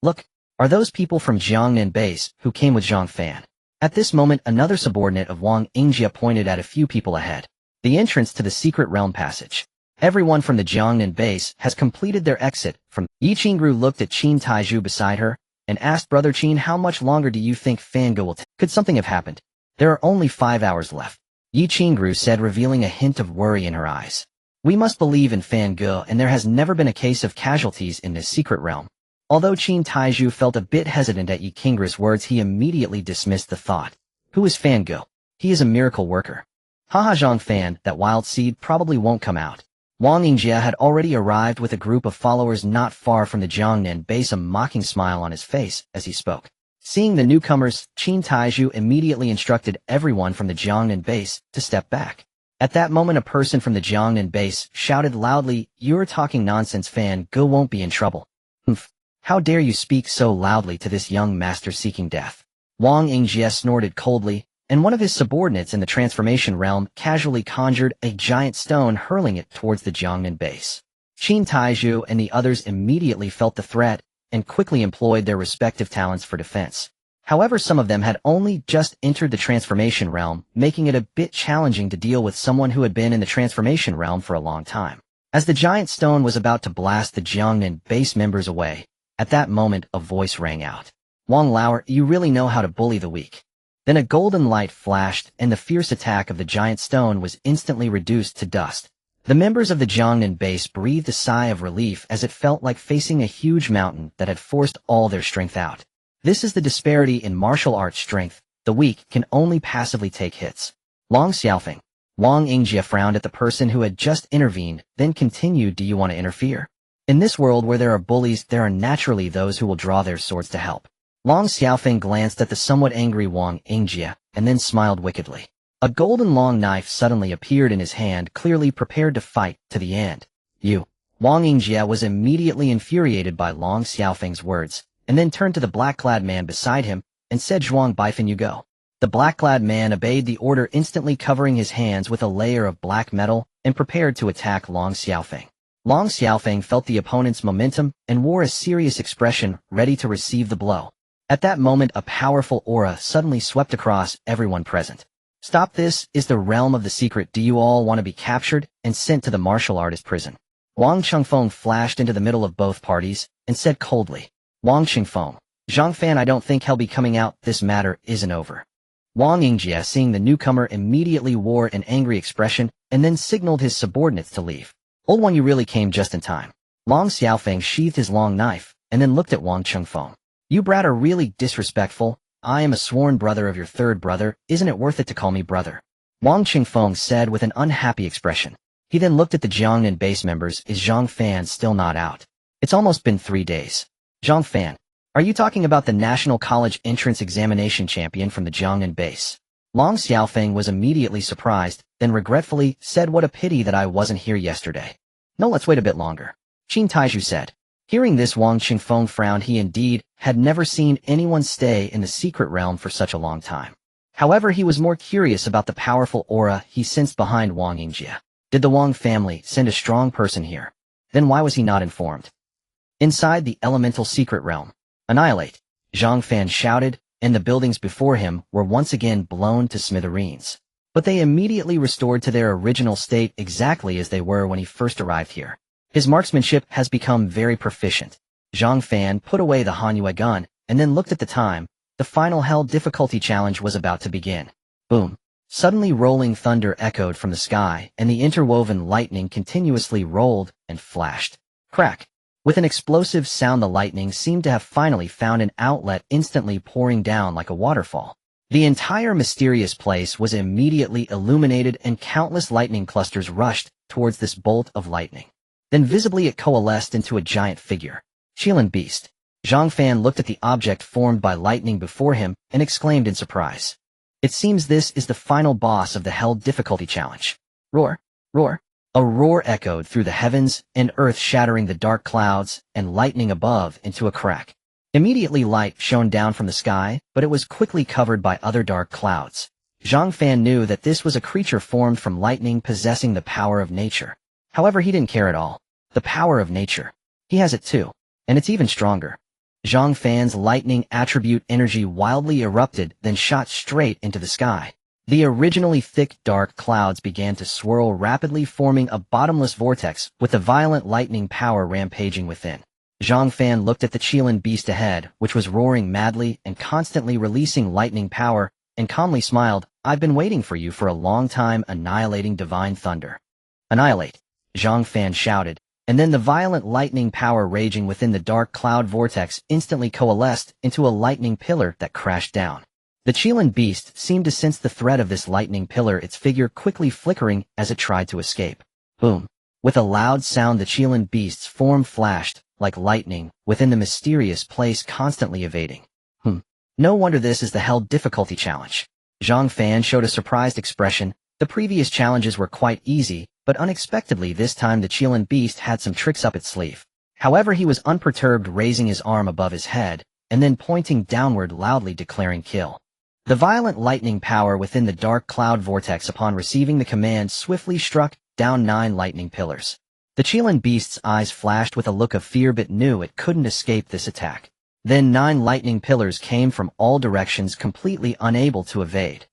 Look, are those people from Jiangnan base who came with Zhang Fan? At this moment, another subordinate of Wang Yingjie pointed at a few people ahead. The entrance to the secret realm passage. Everyone from the Jiangnan base has completed their exit from. Yi Qingru looked at Qin Taizhu beside her and asked Brother Qin, how much longer do you think Fangirl will take? Could something have happened? There are only 5 hours left. Yi Qingru said, revealing a hint of worry in her eyes. We must believe in Fangirl, and there has never been a case of casualties in this secret realm. Although Qin Taizhu felt a bit hesitant at Yi Qingru's words, he immediately dismissed the thought. Who is Fangirl? He is a miracle worker. Haha, Zhang Fan, that wild seed probably won't come out. Wang Yingjie had already arrived with a group of followers not far from the Jiangnan base, a mocking smile on his face as he spoke. Seeing the newcomers, Qin Taizhu immediately instructed everyone from the Jiangnan base to step back. At that moment, a person from the Jiangnan base shouted loudly, You're talking nonsense, Fangirl won't be in trouble. Humph. How dare you speak so loudly to this young master seeking death? Wang Yingjie snorted coldly, and one of his subordinates in the transformation realm casually conjured a giant stone, hurling it towards the Jiangnan base. Qin Taizhu and the others immediately felt the threat and quickly employed their respective talents for defense. However, some of them had only just entered the transformation realm, making it a bit challenging to deal with someone who had been in the transformation realm for a long time. As the giant stone was about to blast the Jiangnan base members away, at that moment, a voice rang out. Wang Lauer, you really know how to bully the weak. Then a golden light flashed, and the fierce attack of the giant stone was instantly reduced to dust. The members of the Jiangnan base breathed a sigh of relief as it felt like facing a huge mountain that had forced all their strength out. This is the disparity in martial arts strength. The weak can only passively take hits. Long Xiaofeng. Wang Yingjie frowned at the person who had just intervened, then continued, Do you want to interfere? In this world where there are bullies, there are naturally those who will draw their swords to help. Long Xiaofeng glanced at the somewhat angry Wang Yingjie, and then smiled wickedly. A golden long knife suddenly appeared in his hand, clearly prepared to fight to the end. You. Wang Yingjie was immediately infuriated by Long Xiaofeng's words, and then turned to the black-clad man beside him, and said, Zhuang Baifan, you go. The black-clad man obeyed the order, instantly covering his hands with a layer of black metal, and prepared to attack Long Xiaofeng. Long Xiaofeng felt the opponent's momentum and wore a serious expression, ready to receive the blow. At that moment, a powerful aura suddenly swept across everyone present. Stop, this is the realm of the secret. Do you all want to be captured and sent to the martial artist prison? Wang Chengfeng flashed into the middle of both parties and said coldly, Wang Chengfeng, Zhang Fan, I don't think he'll be coming out. This matter isn't over. Wang Yingjie, seeing the newcomer, immediately wore an angry expression and then signaled his subordinates to leave. Old one, you really came just in time. Long Xiaofeng sheathed his long knife and then looked at Wang Chengfeng. You brat are really disrespectful. I am a sworn brother of your third brother. Isn't it worth it to call me brother? Wang Chengfeng said with an unhappy expression. He then looked at the Jiangnan base members. Is Zhang Fan still not out? It's almost been 3 days. Zhang Fan, are you talking about the National College Entrance Examination champion from the Jiangnan base? Long Xiaofeng was immediately surprised, then regretfully said, What a pity that I wasn't here yesterday. No, let's wait a bit longer. Qin Taizhu said. Hearing this, Wang Chengfeng frowned. He indeed had never seen anyone stay in the secret realm for such a long time. However, he was more curious about the powerful aura he sensed behind Wang Yingjie. Did the Wang family send a strong person here? Then why was he not informed? Inside the elemental secret realm, Annihilate, Zhang Fan shouted, and the buildings before him were once again blown to smithereens. But they immediately restored to their original state exactly as they were when he first arrived here. His marksmanship has become very proficient. Zhang Fan put away the Hanyue gun and then looked at the time. The final hell difficulty challenge was about to begin. Boom. Suddenly rolling thunder echoed from the sky, and the interwoven lightning continuously rolled and flashed. Crack. With an explosive sound, the lightning seemed to have finally found an outlet, instantly pouring down like a waterfall. The entire mysterious place was immediately illuminated and countless lightning clusters rushed towards this bolt of lightning. Then visibly it coalesced into a giant figure. Qilin Beast. Zhang Fan looked at the object formed by lightning before him and exclaimed in surprise. It seems this is the final boss of the Hell difficulty challenge. Roar! Roar! A roar echoed through the heavens and earth, shattering the dark clouds and lightning above into a crack. Immediately light shone down from the sky, but it was quickly covered by other dark clouds. Zhang Fan knew that this was a creature formed from lightning possessing the power of nature. However, he didn't care at all. The power of nature. He has it too, and it's even stronger. Zhang Fan's lightning attribute energy wildly erupted, then shot straight into the sky. The originally thick dark clouds began to swirl rapidly, forming a bottomless vortex with the violent lightning power rampaging within. Zhang Fan looked at the Qilin Beast ahead, which was roaring madly and constantly releasing lightning power, and calmly smiled. I've been waiting for you for a long time, annihilating divine thunder. Annihilate! Zhang Fan shouted, and then the violent lightning power raging within the dark cloud vortex instantly coalesced into a lightning pillar that crashed down. The Qilin Beast seemed to sense the threat of this lightning pillar, its figure quickly flickering as it tried to escape. Boom! With a loud sound, the Qilin Beast's form flashed, like lightning, within the mysterious place, constantly evading. No wonder this is the Hell difficulty challenge. Zhang Fan showed a surprised expression. The previous challenges were quite easy, but unexpectedly this time the Qilin Beast had some tricks up its sleeve. However, he was unperturbed, raising his arm above his head, and then pointing downward, loudly declaring kill. The violent lightning power within the dark cloud vortex, upon receiving the command, swiftly struck down 9 lightning pillars. The Qilin Beast's eyes flashed with a look of fear, but knew it couldn't escape this attack. Then 9 lightning pillars came from all directions, completely unable to evade.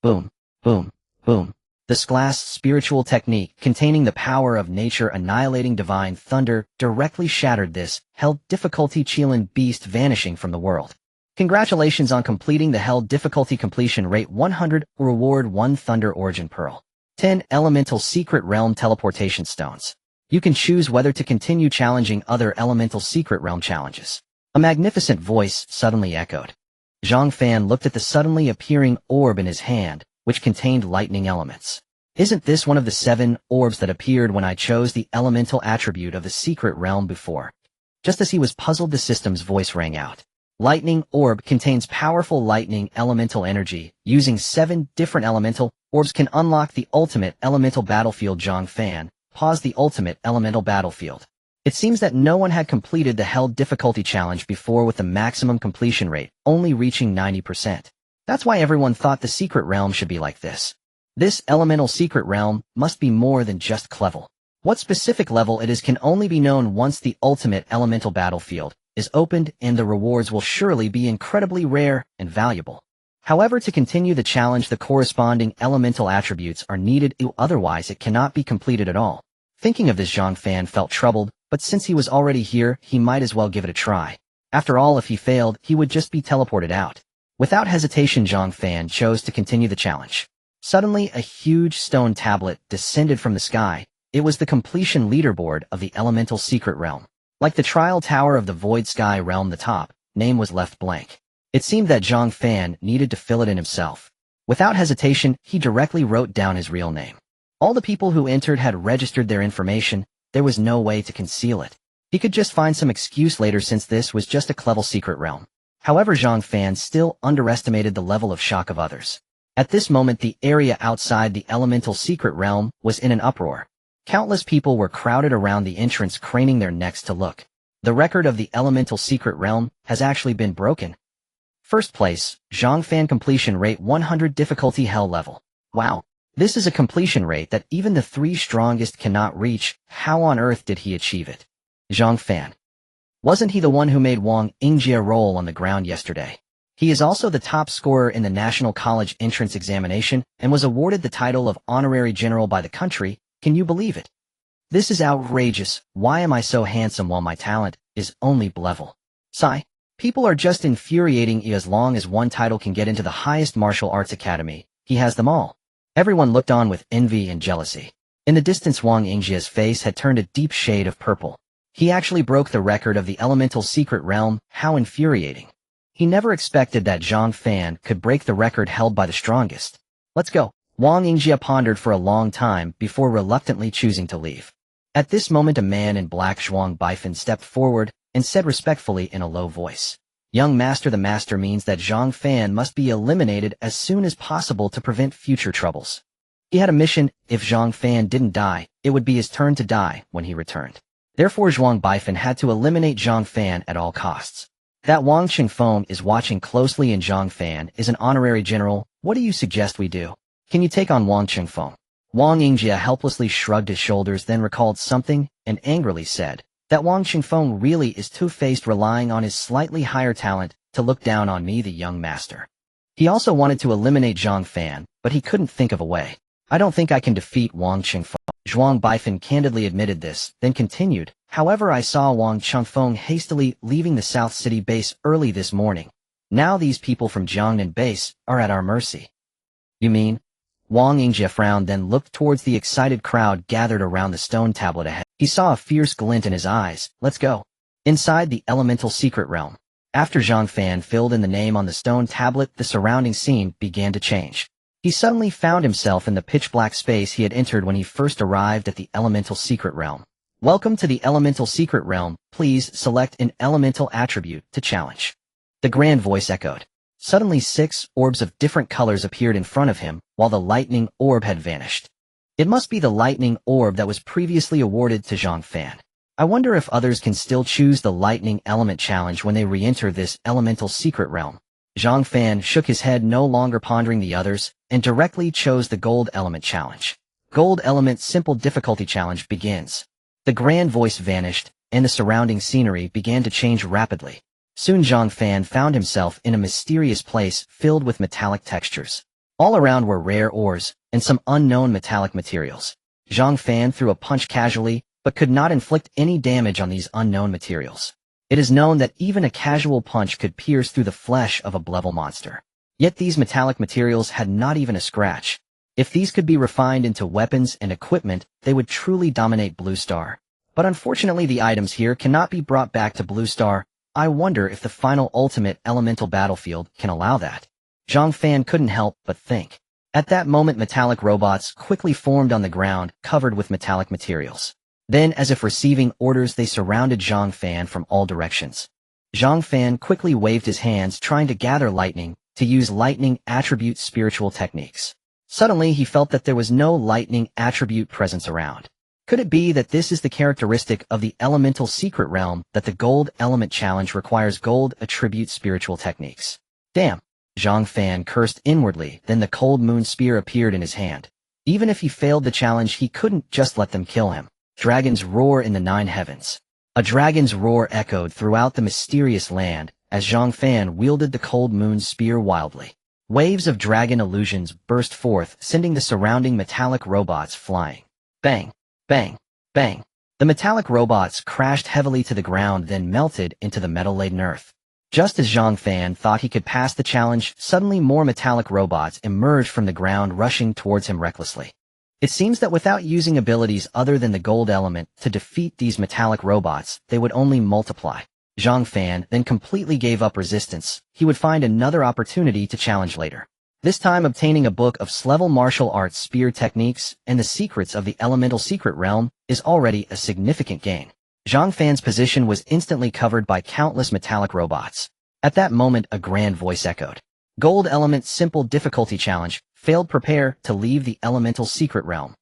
Boom, boom, boom. The Sklass spiritual technique, containing the power of nature, annihilating divine thunder, directly shattered this Hell difficulty Qilin Beast, vanishing from the world. Congratulations on completing the Hell difficulty. Completion rate 100. Reward 1 Thunder Origin Pearl. 10 Elemental Secret Realm Teleportation Stones. You can choose whether to continue challenging other Elemental Secret Realm challenges. A magnificent voice suddenly echoed. Zhang Fan looked at the suddenly appearing orb in his hand, which contained lightning elements. Isn't this one of the 7 orbs that appeared when I chose the elemental attribute of the secret realm before? Just as he was puzzled, the system's voice rang out. Lightning orb contains powerful lightning elemental energy. Using 7 different elemental orbs can unlock the ultimate elemental battlefield. Zhang Fan paused the ultimate elemental battlefield. It seems that no one had completed the Hell difficulty challenge before, with the maximum completion rate only reaching 90%. That's why everyone thought the secret realm should be like this. This elemental secret realm must be more than just level. What specific level it is can only be known once the ultimate elemental battlefield is opened, and the rewards will surely be incredibly rare and valuable. However, to continue the challenge, the corresponding elemental attributes are needed, otherwise it cannot be completed at all. Thinking of this, Zhang Fan felt troubled, but since he was already here, he might as well give it a try. After all, if he failed, he would just be teleported out. Without hesitation, Zhang Fan chose to continue the challenge. Suddenly, a huge stone tablet descended from the sky. It was the completion leaderboard of the elemental secret realm. Like the trial tower of the void sky realm, the top name was left blank. It seemed that Zhang Fan needed to fill it in himself. Without hesitation, he directly wrote down his real name. All the people who entered had registered their information. There was no way to conceal it. He could just find some excuse later, since this was just a clever secret realm. However, Zhang Fan still underestimated the level of shock of others. At this moment, the area outside the elemental secret realm was in an uproar. Countless people were crowded around the entrance, craning their necks to look. The record of the elemental secret realm has actually been broken. First place, Zhang Fan, completion rate 100, difficulty Hell level. Wow. This is a completion rate that even the 3 strongest cannot reach. How on earth did he achieve it? Zhang Fan. Wasn't he the one who made Wang Yingjie roll on the ground yesterday? He is also the top scorer in the National College entrance examination and was awarded the title of Honorary General by the country. Can you believe it? This is outrageous. Why am I so handsome while my talent is only level? Sigh. People are just infuriating. As long as one title can get into the highest martial arts academy, he has them all. Everyone looked on with envy and jealousy. In the distance, Wang Yingjie's face had turned a deep shade of purple. He actually broke the record of the elemental secret realm. How infuriating. He never expected that Zhang Fan could break the record held by the strongest. Let's go. Wang Yingjia pondered for a long time before reluctantly choosing to leave. At this moment a man in black Zhuang Baifan stepped forward and said respectfully in a low voice, "Young master, the master means that Zhang Fan must be eliminated as soon as possible to prevent future troubles." He had a mission. If Zhang Fan didn't die, it would be his turn to die when he returned. Therefore Zhuang Baifan had to eliminate Zhang Fan at all costs. That Wang Qingfeng is watching closely and Zhang Fan is an honorary general. What do you suggest we do? Can you take on Wang Qingfeng? Wang Yingjia helplessly shrugged his shoulders, then recalled something and angrily said that Wang Qingfeng really is two-faced, relying on his slightly higher talent to look down on me, the young master. He also wanted to eliminate Zhang Fan, but he couldn't think of a way. I don't think I can defeat Wang Qingfeng. Zhuang Baifan candidly admitted this, then continued, however, I saw Wang Qingfeng hastily leaving the South City base early this morning. Now these people from Jiangnan base are at our mercy. You mean? Wang Yingjia frowned, then looked towards the excited crowd gathered around the stone tablet ahead. He saw a fierce glint in his eyes. Let's go. Inside the elemental secret realm. After Zhang Fan filled in the name on the stone tablet, the surrounding scene began to change. He suddenly found himself in the pitch-black space he had entered when he first arrived at the elemental secret realm. Welcome to the elemental secret realm. Please select an elemental attribute to challenge. The grand voice echoed. Suddenly 6 orbs of different colors appeared in front of him, while the lightning orb had vanished. It must be the lightning orb that was previously awarded to Zhang Fan. I wonder if others can still choose the lightning element challenge when they re-enter this elemental secret realm. Zhang Fan shook his head, no longer pondering the others, and directly chose the gold element challenge. Gold element simple difficulty challenge begins. The grand voice vanished, and the surrounding scenery began to change rapidly. Soon Zhang Fan found himself in a mysterious place filled with metallic textures. All around were rare ores and some unknown metallic materials. Zhang Fan threw a punch casually, but could not inflict any damage on these unknown materials. It is known that even a casual punch could pierce through the flesh of a level monster. Yet these metallic materials had not even a scratch. If these could be refined into weapons and equipment, they would truly dominate Blue Star. But unfortunately the items here cannot be brought back to Blue Star. I wonder if the final ultimate elemental battlefield can allow that. Zhang Fan couldn't help but think. At that moment metallic robots quickly formed on the ground, covered with metallic materials. Then, as if receiving orders, they surrounded Zhang Fan from all directions. Zhang Fan quickly waved his hands, trying to gather lightning, to use lightning attribute spiritual techniques. Suddenly he felt that there was no lightning attribute presence around. Could it be that this is the characteristic of the elemental secret realm, that the gold element challenge requires gold attribute spiritual techniques? Damn! Zhang Fan cursed inwardly, then the cold moon spear appeared in his hand. Even if he failed the challenge, he couldn't just let them kill him. Dragons roar in the 9 heavens. A dragon's roar echoed throughout the mysterious land as Zhang Fan wielded the cold moon spear wildly. Waves of dragon illusions burst forth, sending the surrounding metallic robots flying. Bang! Bang! Bang! The metallic robots crashed heavily to the ground, then melted into the metal-laden earth. Just as Zhang Fan thought he could pass the challenge, suddenly more metallic robots emerged from the ground, rushing towards him recklessly. It seems that without using abilities other than the gold element to defeat these metallic robots, they would only multiply. Zhang Fan then completely gave up resistance. He would find another opportunity to challenge later. This time obtaining a book of level martial arts spear techniques and the secrets of the elemental secret realm is already a significant gain. Zhang Fan's position was instantly covered by countless metallic robots. At that moment a grand voice echoed. Gold element simple difficulty challenge, failed, prepare to leave the elemental secret realm.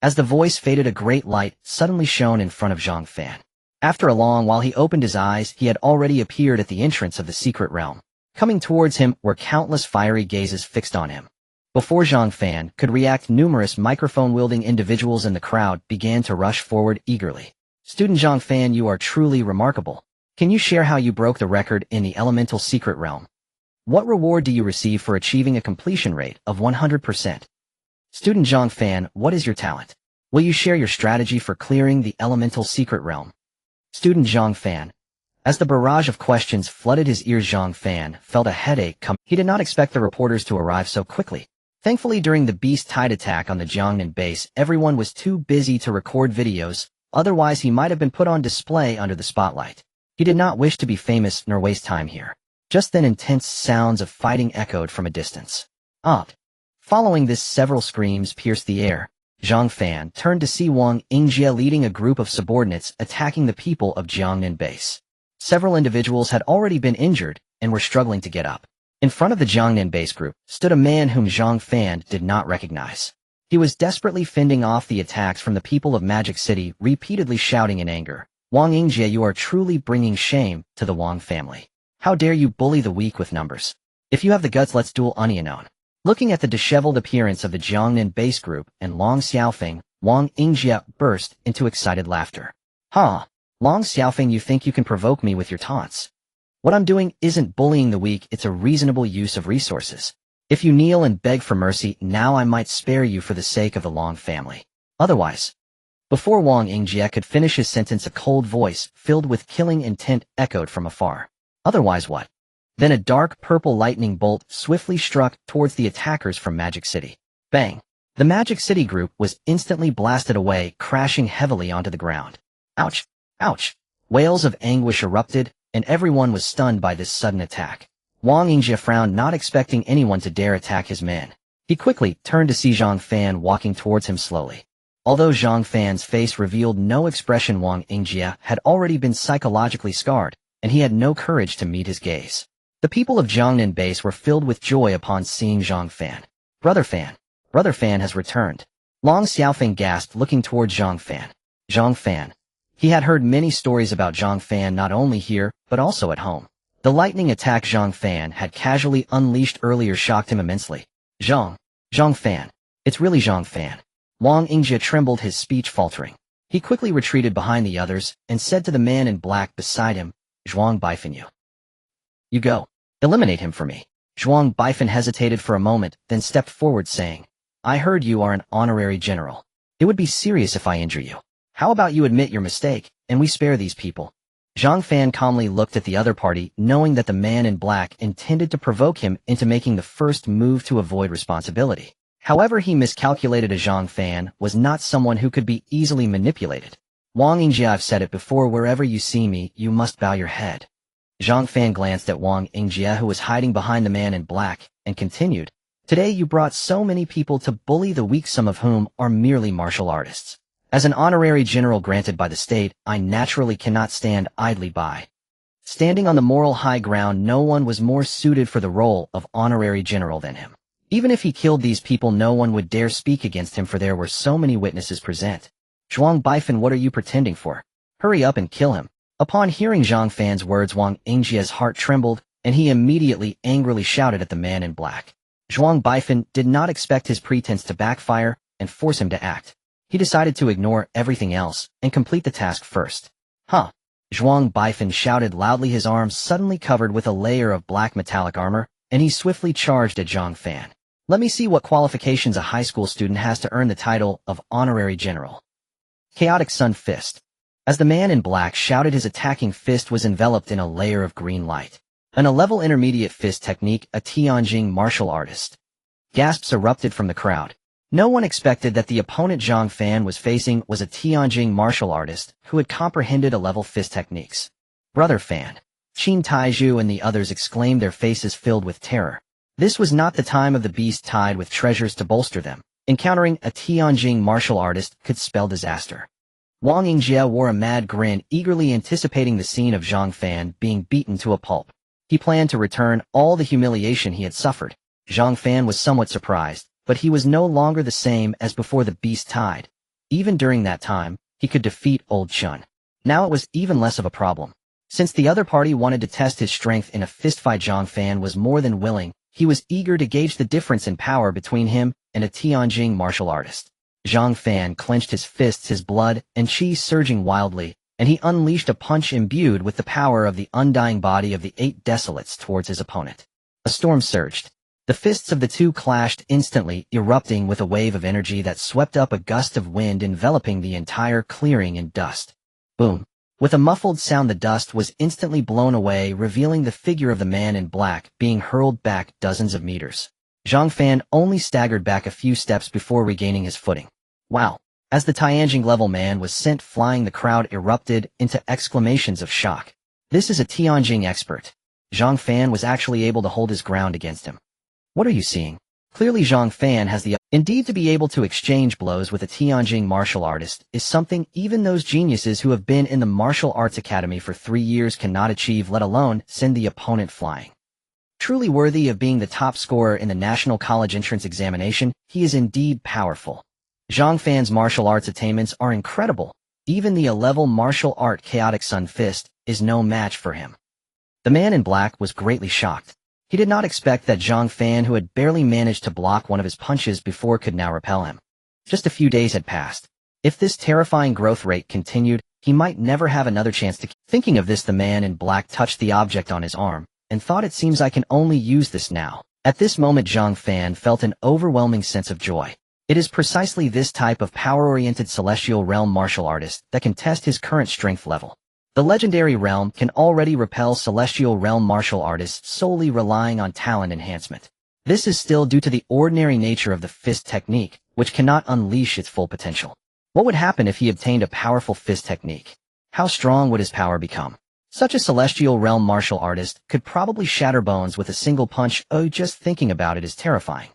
As the voice faded, a great light suddenly shone in front of Zhang Fan. After a long while he opened his eyes, he had already appeared at the entrance of the secret realm. Coming towards him were countless fiery gazes fixed on him. Before Zhang Fan could react, numerous microphone-wielding individuals in the crowd began to rush forward eagerly. Student Zhang Fan, you are truly remarkable. Can you share how you broke the record in the elemental secret realm? What reward do you receive for achieving a completion rate of 100%? Student Zhang Fan, what is your talent? Will you share your strategy for clearing the elemental secret realm? Student Zhang Fan. As the barrage of questions flooded his ears, Zhang Fan felt a headache come. He did not expect the reporters to arrive so quickly. Thankfully, during the beast-tide attack on the Jiangnan base, everyone was too busy to record videos, otherwise he might have been put on display under the spotlight. He did not wish to be famous nor waste time here. Just then intense sounds of fighting echoed from a distance. Up. Following this, several screams pierced the air. Zhang Fan turned to see Wang Yingjie leading a group of subordinates attacking the people of Jiangnan base. Several individuals had already been injured and were struggling to get up. In front of the Jiangnan base group stood a man whom Zhang Fan did not recognize. He was desperately fending off the attacks from the people of Magic City, repeatedly shouting in anger, "Wang Yingjie, you are truly bringing shame to the Wang family. How dare you bully the weak with numbers? If you have the guts, let's duel Annihilation." Looking at the disheveled appearance of the Jiangnan base group and Long Xiaofeng, Wang Yingjie burst into excited laughter. "Huh, Long Xiaofeng, you think you can provoke me with your taunts? What I'm doing isn't bullying the weak, it's a reasonable use of resources. If you kneel and beg for mercy, now I might spare you for the sake of the Long family. Otherwise..." Before Wang Yingjie could finish his sentence, a cold voice, filled with killing intent, echoed from afar. "Otherwise what?" Then a dark purple lightning bolt swiftly struck towards the attackers from Magic City. Bang! The Magic City group was instantly blasted away, crashing heavily onto the ground. Ouch! Ouch! Wails of anguish erupted, and everyone was stunned by this sudden attack. Wang Yingjie frowned, not expecting anyone to dare attack his men. He quickly turned to see Zhang Fan walking towards him slowly. Although Zhang Fan's face revealed no expression, Wang Yingjie had already been psychologically scarred, and he had no courage to meet his gaze. The people of Jiangnan base were filled with joy upon seeing Zhang Fan. Brother Fan has returned." Long Xiaofeng gasped, looking towards Zhang Fan. Zhang Fan. He had heard many stories about Zhang Fan not only here, but also at home. The lightning attack Zhang Fan had casually unleashed earlier shocked him immensely. Zhang Fan. It's really Zhang Fan." Wang Yingjie trembled, his speech faltering. He quickly retreated behind the others and said to the man in black beside him, "Zhuang Baifan, you go. Eliminate him for me." Zhuang Baifan hesitated for a moment, then stepped forward saying, "I heard you are an honorary general. It would be serious if I injure you. How about you admit your mistake, and we spare these people?" Zhang Fan calmly looked at the other party, knowing that the man in black intended to provoke him into making the first move to avoid responsibility. However, he miscalculated, as Zhang Fan was not someone who could be easily manipulated. "Wang Yingjie, I've said it before, wherever you see me, you must bow your head." Zhang Fan glanced at Wang Yingjie, who was hiding behind the man in black, and continued, "Today you brought so many people to bully the weak, some of whom are merely martial artists. As an honorary general granted by the state, I naturally cannot stand idly by." Standing on the moral high ground, no one was more suited for the role of honorary general than him. Even if he killed these people, no one would dare speak against him, for there were so many witnesses present. "Zhuang Baifan, what are you pretending for? Hurry up and kill him." Upon hearing Zhang Fan's words, Wang Yingjie's heart trembled, and he immediately angrily shouted at the man in black. Zhuang Baifan did not expect his pretense to backfire and force him to act. He decided to ignore everything else and complete the task first. "Huh!" Zhuang Baifan shouted loudly, his arms suddenly covered with a layer of black metallic armor, and he swiftly charged at Zhang Fan. "Let me see what qualifications a high school student has to earn the title of honorary general." Chaotic Sun Fist. As the man in black shouted, his attacking fist was enveloped in a layer of green light. A level intermediate fist technique, a Tianjin martial artist. Gasps erupted from the crowd. No one expected that the opponent Zhang Fan was facing was a Tianjin martial artist who had comprehended a-level fist techniques. "Brother Fan." Qin Taizhu and the others exclaimed, their faces filled with terror. This was not the time of the beast tied with treasures to bolster them. Encountering a Tianjin martial artist could spell disaster. Wang Yingjie wore a mad grin, eagerly anticipating the scene of Zhang Fan being beaten to a pulp. He planned to return all the humiliation he had suffered. Zhang Fan was somewhat surprised, but he was no longer the same as before the beast tide. Even during that time, he could defeat Old Chun. Now it was even less of a problem. Since the other party wanted to test his strength in a fistfight, Zhang Fan was more than willing. He was eager to gauge the difference in power between him and a Tianjin martial artist. Zhang Fan clenched his fists, his blood and chi surging wildly, and he unleashed a punch imbued with the power of the undying body of the 8 Desolates towards his opponent. A storm surged. The fists of the two clashed instantly, erupting with a wave of energy that swept up, a gust of wind enveloping the entire clearing in dust. Boom. With a muffled sound, the dust was instantly blown away, revealing the figure of the man in black being hurled back dozens of meters. Zhang Fan only staggered back a few steps before regaining his footing. Wow. As the Tianjin-level man was sent flying, the crowd erupted into exclamations of shock. "This is a Tianjin expert." Zhang Fan was actually able to hold his ground against him. What are you seeing? Clearly Zhang Fan has the indeed to be able to exchange blows with a Tianjin martial artist is something even those geniuses who have been in the martial arts academy for 3 years cannot achieve, let alone send the opponent flying. Truly worthy of being the top scorer in the National College Entrance Examination, he is indeed powerful. Zhang Fan's martial arts attainments are incredible. Even the A-level martial art Chaotic Sun Fist is no match for him. The man in black was greatly shocked. He did not expect that Zhang Fan, who had barely managed to block one of his punches before, could now repel him. Just a few days had passed. If this terrifying growth rate continued, he might never have another chance to... Thinking of this, the man in black touched the object on his arm, and thought, it seems I can only use this now. At this moment Zhang Fan felt an overwhelming sense of joy. It is precisely this type of power-oriented celestial realm martial artist that can test his current strength level. The legendary realm can already repel celestial realm martial artists solely relying on talent enhancement. This is still due to the ordinary nature of the fist technique, which cannot unleash its full potential. What would happen if he obtained a powerful fist technique? How strong would his power become? Such a celestial realm martial artist could probably shatter bones with a single punch. Oh, just thinking about it is terrifying.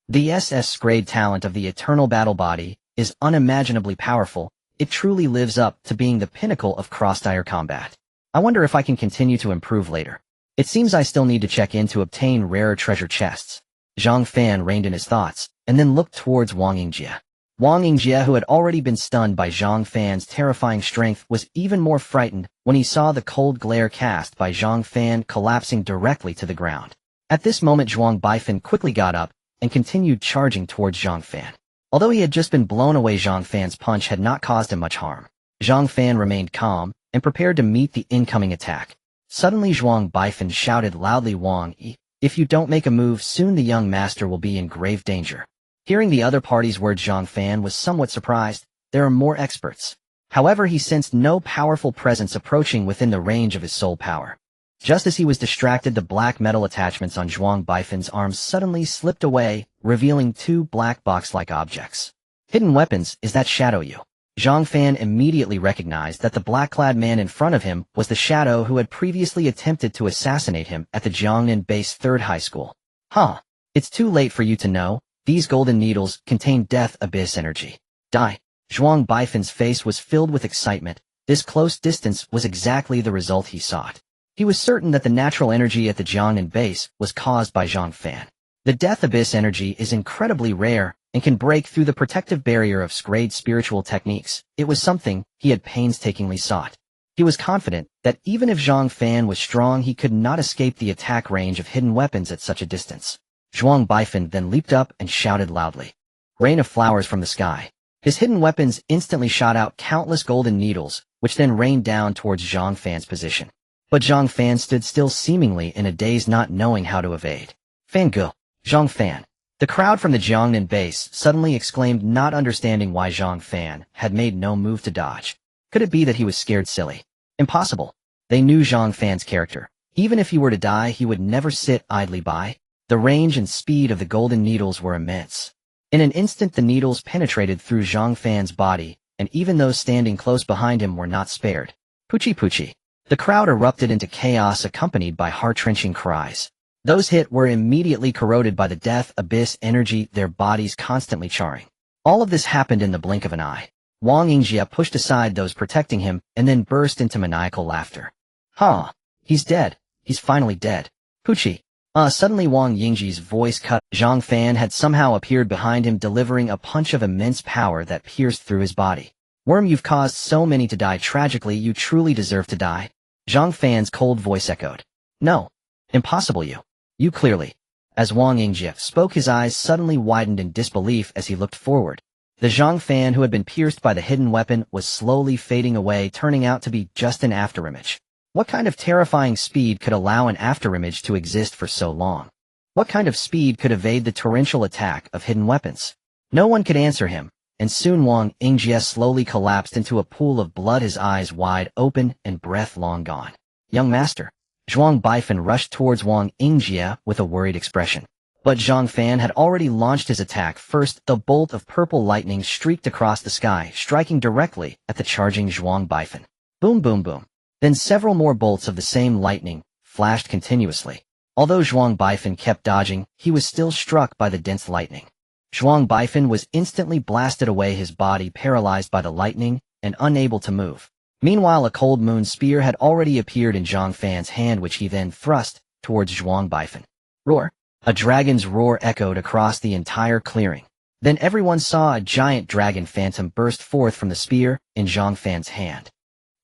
The SSS-Rank talent of the Eternal Battle Body is unimaginably powerful. It truly lives up to being the pinnacle of cross-dire combat. I wonder if I can continue to improve later. It seems I still need to check in to obtain rarer treasure chests. Zhang Fan reined in his thoughts, and then looked towards Wang Yingjie. Wang Yingjie, who had already been stunned by Zhang Fan's terrifying strength, was even more frightened when he saw the cold glare cast by Zhang Fan collapsing directly to the ground. At this moment Zhuang Baifan quickly got up and continued charging towards Zhang Fan. Although he had just been blown away, Zhang Fan's punch had not caused him much harm. Zhang Fan remained calm and prepared to meet the incoming attack. Suddenly Zhuang Baifan shouted loudly, "Wang Yi, if you don't make a move soon the young master will be in grave danger." Hearing the other party's words, Zhang Fan was somewhat surprised. There are more experts. However, he sensed no powerful presence approaching within the range of his soul power. Just as he was distracted, the black metal attachments on Zhuang Baifan's arms suddenly slipped away, revealing 2 black box-like objects. Hidden weapons, is that Shadow you? Zhang Fan immediately recognized that the black-clad man in front of him was the Shadow who had previously attempted to assassinate him at the Jiangnan Base 3rd High School. Huh. It's too late for you to know. These golden needles contain death abyss energy. Die. Zhuang Baifan's face was filled with excitement. This close distance was exactly the result he sought. He was certain that the natural energy at the Jiangnan base was caused by Zhang Fan. The Death Abyss energy is incredibly rare and can break through the protective barrier of Scrade spiritual techniques. It was something he had painstakingly sought. He was confident that even if Zhang Fan was strong, he could not escape the attack range of hidden weapons at such a distance. Zhuang Baifan then leaped up and shouted loudly. Rain of flowers from the sky. His hidden weapons instantly shot out countless golden needles, which then rained down towards Zhang Fan's position. But Zhang Fan stood still, seemingly in a daze, not knowing how to evade. "Fangirl, Zhang Fan." The crowd from the Jiangnan base suddenly exclaimed, not understanding why Zhang Fan had made no move to dodge. Could it be that he was scared silly? Impossible. They knew Zhang Fan's character. Even if he were to die, he would never sit idly by. The range and speed of the golden needles were immense. In an instant the needles penetrated through Zhang Fan's body, and even those standing close behind him were not spared. Poochie poochie. The crowd erupted into chaos, accompanied by heart-wrenching cries. Those hit were immediately corroded by the Death Abyss energy, their bodies constantly charring. All of this happened in the blink of an eye. Wang Yingjie pushed aside those protecting him and then burst into maniacal laughter. "Huh. He's dead. He's finally dead. Poochie." Suddenly Wang Yingjie's voice cut. Zhang Fan had somehow appeared behind him, delivering a punch of immense power that pierced through his body. "Worm, you've caused so many to die tragically. You truly deserve to die." Zhang Fan's cold voice echoed. "No. Impossible, you clearly." As Wang Yingjie spoke, his eyes suddenly widened in disbelief as he looked forward. The Zhang Fan who had been pierced by the hidden weapon was slowly fading away, turning out to be just an afterimage. What kind of terrifying speed could allow an afterimage to exist for so long? What kind of speed could evade the torrential attack of hidden weapons? No one could answer him, and soon Wang Yingjie slowly collapsed into a pool of blood, his eyes wide open and breath long gone. "Young master." Zhuang Baifan rushed towards Wang Yingjie with a worried expression. But Zhang Fan had already launched his attack. First, the bolt of purple lightning streaked across the sky, striking directly at the charging Zhuang Baifan. Boom boom boom. Then several more bolts of the same lightning flashed continuously. Although Zhuang Baifan kept dodging, he was still struck by the dense lightning. Zhuang Baifan was instantly blasted away, his body paralyzed by the lightning and unable to move. Meanwhile, a cold moon spear had already appeared in Zhang Fan's hand, which he then thrust towards Zhuang Baifan. Roar! A dragon's roar echoed across the entire clearing. Then everyone saw a giant dragon phantom burst forth from the spear in Zhang Fan's hand.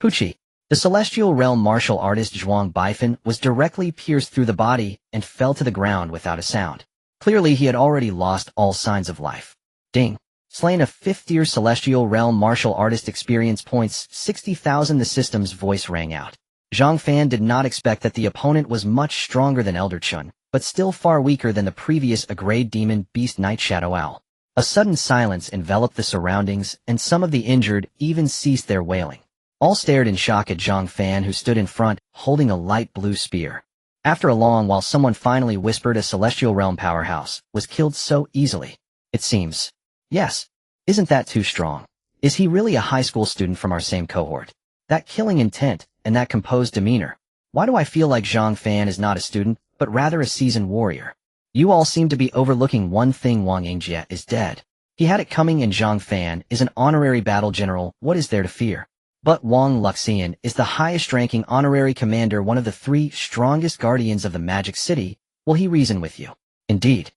Puchi! The celestial realm martial artist Zhuang Baifan was directly pierced through the body and fell to the ground without a sound. Clearly, he had already lost all signs of life. Ding! Slain a 5th-tier celestial realm martial artist, experience points 60,000. The system's voice rang out. Zhang Fan did not expect that the opponent was much stronger than Elder Chun, but still far weaker than the previous A-grade demon beast Night Shadow Owl. A sudden silence enveloped the surroundings, and some of the injured even ceased their wailing. All stared in shock at Zhang Fan, who stood in front, holding a light blue spear. After a long while, someone finally whispered, "A celestial realm powerhouse was killed so easily. It seems. Yes. Isn't that too strong? Is he really a high school student from our same cohort? That killing intent, and that composed demeanor. Why do I feel like Zhang Fan is not a student, but rather a seasoned warrior? You all seem to be overlooking one thing: Wang Yingjie is dead. He had it coming, and Zhang Fan is an honorary battle general. What is there to fear? But Wang Luxian is the highest-ranking honorary commander, one of the 3 strongest guardians of the Magic City. Will he reason with you? Indeed.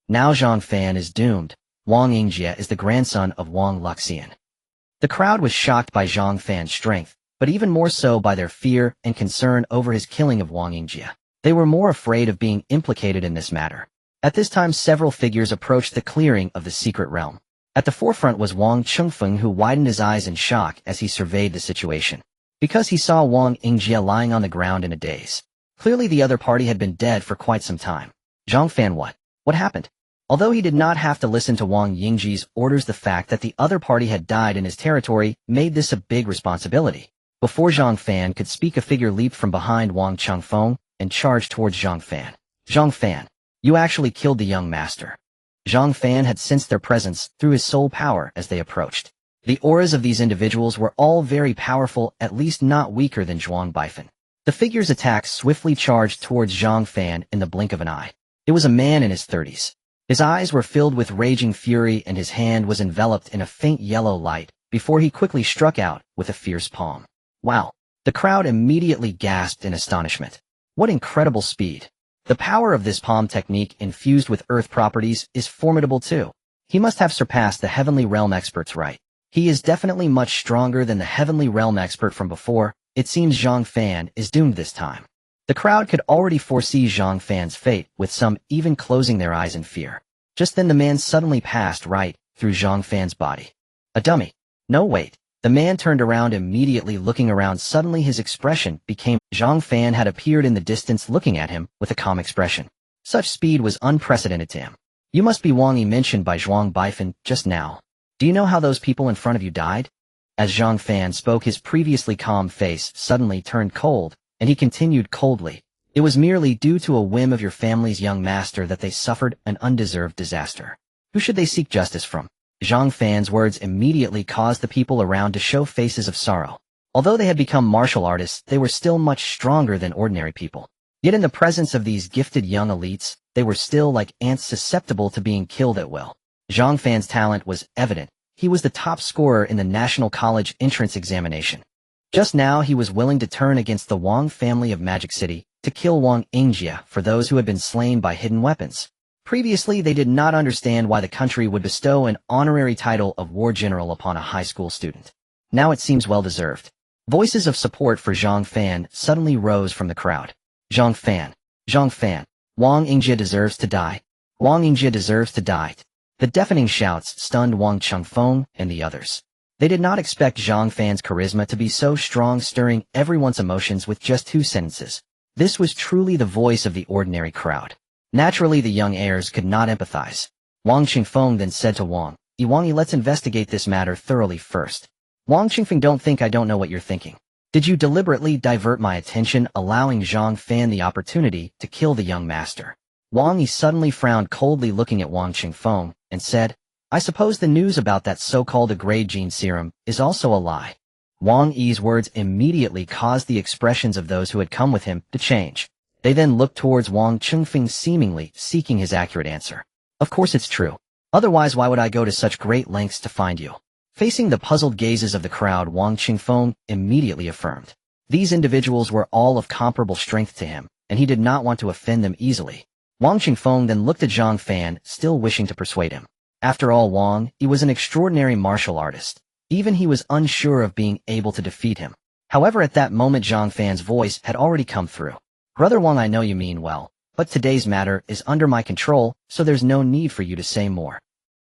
Now Zhang Fan is doomed. Wang Yingjie is the grandson of Wang Luxian. The crowd was shocked by Zhang Fan's strength, but even more so by their fear and concern over his killing of Wang Yingjie. They were more afraid of being implicated in this matter. At this time, several figures approached the clearing of the secret realm. At the forefront was Wang Chengfeng, who widened his eyes in shock as he surveyed the situation, because he saw Wang Yingjie lying on the ground in a daze. Clearly the other party had been dead for quite some time. Zhang Fan, what happened? Although he did not have to listen to Wang Yingjie's orders, the fact that the other party had died in his territory made this a big responsibility. Before Zhang Fan could speak, a figure leaped from behind Wang Chengfeng and charged towards Zhang Fan. Zhang Fan, you actually killed the young master. Zhang Fan had sensed their presence through his soul power as they approached. The auras of these individuals were all very powerful, at least not weaker than Zhuang Baifan. The figure's attack swiftly charged towards Zhang Fan in the blink of an eye. It was a man in his 30s. His eyes were filled with raging fury, and his hand was enveloped in a faint yellow light before he quickly struck out with a fierce palm. Wow! The crowd immediately gasped in astonishment. What incredible speed! The power of this palm technique, infused with earth properties, is formidable too. He must have surpassed the Heavenly Realm experts, right? He is definitely much stronger than the Heavenly Realm expert from before. It seems Zhang Fan is doomed this time. The crowd could already foresee Zhang Fan's fate, with some even closing their eyes in fear. Just then the man suddenly passed right through Zhang Fan's body. A dummy. No, wait. The man turned around immediately, looking around. Suddenly his expression became. Zhang Fan had appeared in the distance, looking at him with a calm expression. Such speed was unprecedented to him. You must be Wang Yi, mentioned by Zhuang Baifan just now. Do you know how those people in front of you died? As Zhang Fan spoke, his previously calm face suddenly turned cold, and he continued coldly. It was merely due to a whim of your family's young master that they suffered an undeserved disaster. Who should they seek justice from? Zhang Fan's words immediately caused the people around to show faces of sorrow. Although they had become martial artists, they were still much stronger than ordinary people. Yet in the presence of these gifted young elites, they were still like ants, susceptible to being killed at will. Zhang Fan's talent was evident. He was the top scorer in the National College entrance examination. Just now he was willing to turn against the Wang family of Magic City to kill Wang Yingjie for those who had been slain by hidden weapons. Previously, they did not understand why the country would bestow an honorary title of War General upon a high school student. Now it seems well-deserved. Voices of support for Zhang Fan suddenly rose from the crowd. Zhang Fan, Wang Yingjie deserves to die. Wang Yingjie deserves to die. The deafening shouts stunned Wang Chengfeng and the others. They did not expect Zhang Fan's charisma to be so strong, stirring everyone's emotions with just 2 sentences. This was truly the voice of the ordinary crowd. Naturally, the young heirs could not empathize. Wang Chengfeng then said to Wang Yi, let's investigate this matter thoroughly first. Wang Chengfeng, don't think I don't know what you're thinking. Did you deliberately divert my attention, allowing Zhang Fan the opportunity to kill the young master? Wang Yi suddenly frowned coldly, looking at Wang Chengfeng, and said, I suppose the news about that so-called A-grade gene serum is also a lie. Wang Yi's words immediately caused the expressions of those who had come with him to change. They then looked towards Wang Chengfeng, seemingly seeking his accurate answer. Of course it's true. Otherwise why would I go to such great lengths to find you? Facing the puzzled gazes of the crowd, Wang Chengfeng immediately affirmed. These individuals were all of comparable strength to him, and he did not want to offend them easily. Wang Chengfeng then looked at Zhang Fan, still wishing to persuade him. After all, Wang Yi was an extraordinary martial artist. Even he was unsure of being able to defeat him. However, at that moment Zhang Fan's voice had already come through. Brother Wang, I know you mean well, but today's matter is under my control, so there's no need for you to say more.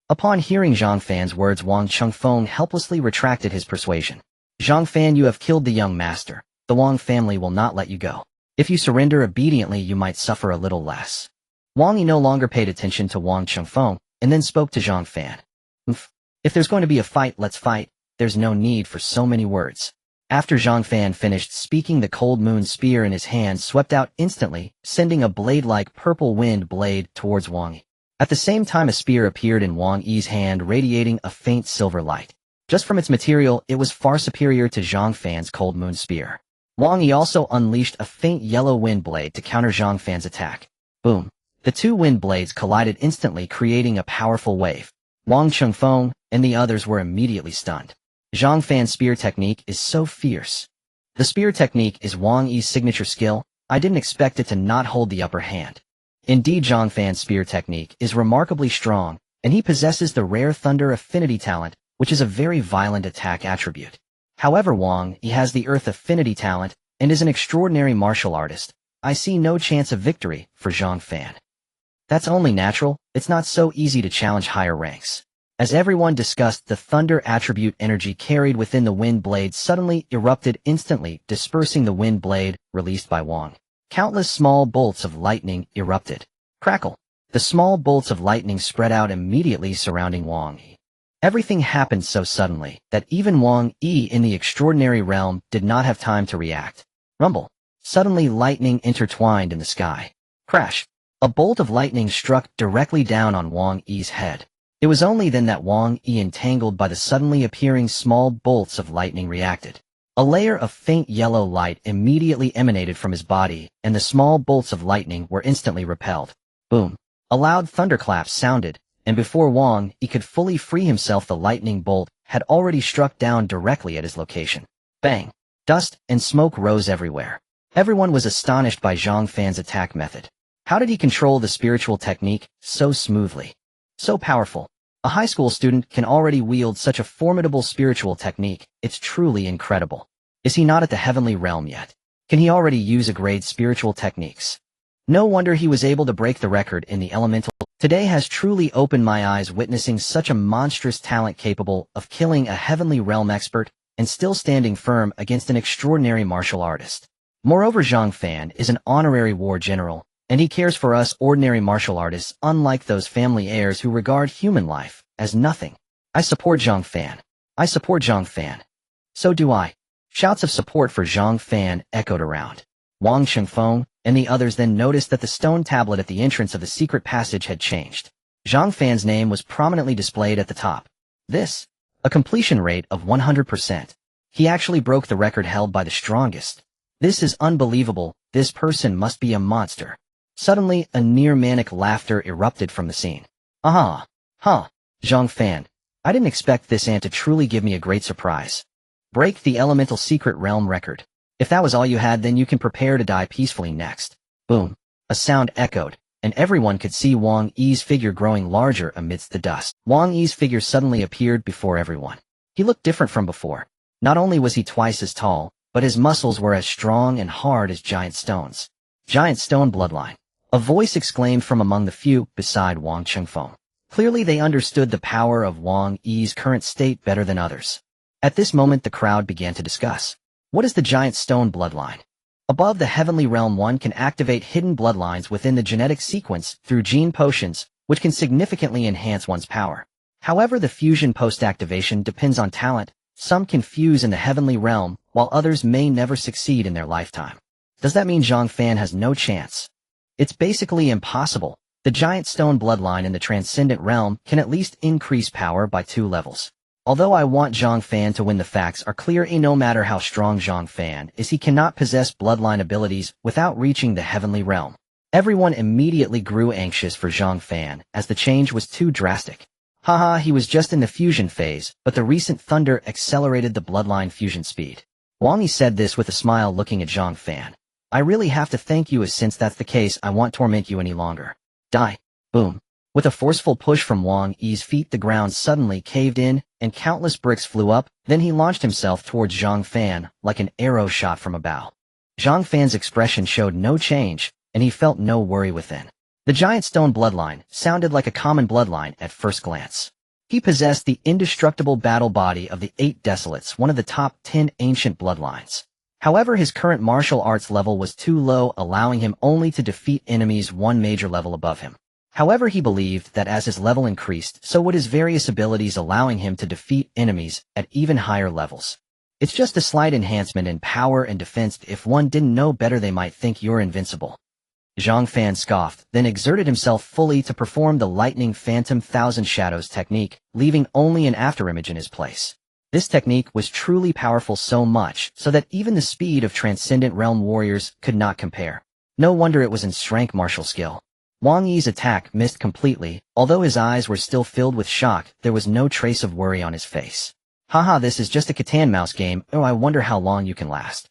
Upon hearing Zhang Fan's words, Wang Chengfeng helplessly retracted his persuasion. Zhang Fan, you have killed the young master. The Wang family will not let you go. If you surrender obediently, you might suffer a little less. Wang Yi no longer paid attention to Wang Chengfeng, and then spoke to Zhang Fan. If there's going to be a fight, let's fight. There's no need for so many words. After Zhang Fan finished speaking, the cold moon spear in his hand swept out instantly, sending a blade-like purple wind blade towards Wang Yi. At the same time, a spear appeared in Wang Yi's hand, radiating a faint silver light. Just from its material, it was far superior to Zhang Fan's cold moon spear. Wang Yi also unleashed a faint yellow wind blade to counter Zhang Fan's attack. Boom. The two wind blades collided instantly, creating a powerful wave. Wang Chengfeng and the others were immediately stunned. Zhang Fan's spear technique is so fierce. The spear technique is Wang Yi's signature skill. I didn't expect it to not hold the upper hand. Indeed, Zhang Fan's spear technique is remarkably strong, and he possesses the rare Thunder Affinity talent, which is a very violent attack attribute. However, Wang Yi has the Earth Affinity talent and is an extraordinary martial artist. I see no chance of victory for Zhang Fan. That's only natural. It's not so easy to challenge higher ranks. As everyone discussed, the thunder attribute energy carried within the wind blade suddenly erupted instantly, dispersing the wind blade released by Wang. Countless small bolts of lightning erupted. Crackle. The small bolts of lightning spread out immediately surrounding Wang Yi. Everything happened so suddenly that even Wang Yi in the extraordinary realm did not have time to react. Rumble. Suddenly lightning intertwined in the sky. Crash. A bolt of lightning struck directly down on Wang Yi's head. It was only then that Wang Yi, entangled by the suddenly appearing small bolts of lightning, reacted. A layer of faint yellow light immediately emanated from his body, and the small bolts of lightning were instantly repelled. Boom. A loud thunderclap sounded, and before Wang Yi could fully free himself, the lightning bolt had already struck down directly at his location. Bang. Dust and smoke rose everywhere. Everyone was astonished by Zhang Fan's attack method. How did he control the spiritual technique so smoothly? So powerful. A high school student can already wield such a formidable spiritual technique. It's truly incredible. Is he not at the heavenly realm yet? Can he already use a grade spiritual techniques? No wonder he was able to break the record in the elemental. Today has truly opened my eyes, witnessing such a monstrous talent capable of killing a heavenly realm expert and still standing firm against an extraordinary martial artist. Moreover, Zhang Fan is an honorary war general, and he cares for us ordinary martial artists, unlike those family heirs who regard human life as nothing. I support Zhang Fan. I support Zhang Fan. So do I. Shouts of support for Zhang Fan echoed around. Wang Chengfeng and the others then noticed that the stone tablet at the entrance of the secret passage had changed. Zhang Fan's name was prominently displayed at the top. This, a completion rate of 100%. He actually broke the record held by the strongest. This is unbelievable. This person must be a monster. Suddenly, a near-manic laughter erupted from the scene. Aha! Huh! Zhang Fan. I didn't expect this ant to truly give me a great surprise. Break the elemental secret realm record. If that was all you had, then you can prepare to die peacefully next. Boom. A sound echoed, and everyone could see Wang Yi's figure growing larger amidst the dust. Wang Yi's figure suddenly appeared before everyone. He looked different from before. Not only was he twice as tall, but his muscles were as strong and hard as giant stones. Giant stone bloodline. A voice exclaimed from among the few beside Wang Chengfeng. Clearly they understood the power of Wang Yi's current state better than others. At this moment the crowd began to discuss. What is the giant stone bloodline? Above the heavenly realm, one can activate hidden bloodlines within the genetic sequence through gene potions, which can significantly enhance one's power. However, the fusion post-activation depends on talent. Some can fuse in the heavenly realm, while others may never succeed in their lifetime. Does that mean Zhang Fan has no chance? It's basically impossible. The giant stone bloodline in the transcendent realm can at least increase power by 2 levels. Although I want Zhang Fan to win, the facts are clear. No matter how strong Zhang Fan is, he cannot possess bloodline abilities without reaching the heavenly realm. Everyone immediately grew anxious for Zhang Fan, as the change was too drastic. Haha, he was just in the fusion phase, but the recent thunder accelerated the bloodline fusion speed. Wang Yi said this with a smile, looking at Zhang Fan. I really have to thank you, as since that's the case, I won't torment you any longer. Die. Boom. With a forceful push from Wang Yi's feet, the ground suddenly caved in, and countless bricks flew up. Then he launched himself towards Zhang Fan, like an arrow shot from a bow. Zhang Fan's expression showed no change, and he felt no worry within. The giant stone bloodline sounded like a common bloodline at first glance. He possessed the indestructible battle body of the 8 Desolates, one of the top 10 ancient bloodlines. However, his current martial arts level was too low, allowing him only to defeat enemies one major level above him. However, he believed that as his level increased, so would his various abilities, allowing him to defeat enemies at even higher levels. It's just a slight enhancement in power and defense. If one didn't know better, they might think you're invincible. Zhang Fan scoffed, then exerted himself fully to perform the Lightning Phantom Thousand Shadows technique, leaving only an afterimage in his place. This technique was truly powerful, so much so that even the speed of Transcendent Realm warriors could not compare. No wonder it was in strength martial skill. Wang Yi's attack missed completely. Although his eyes were still filled with shock, there was no trace of worry on his face. Haha, this is just a cat and mouse game. Oh, I wonder how long you can last.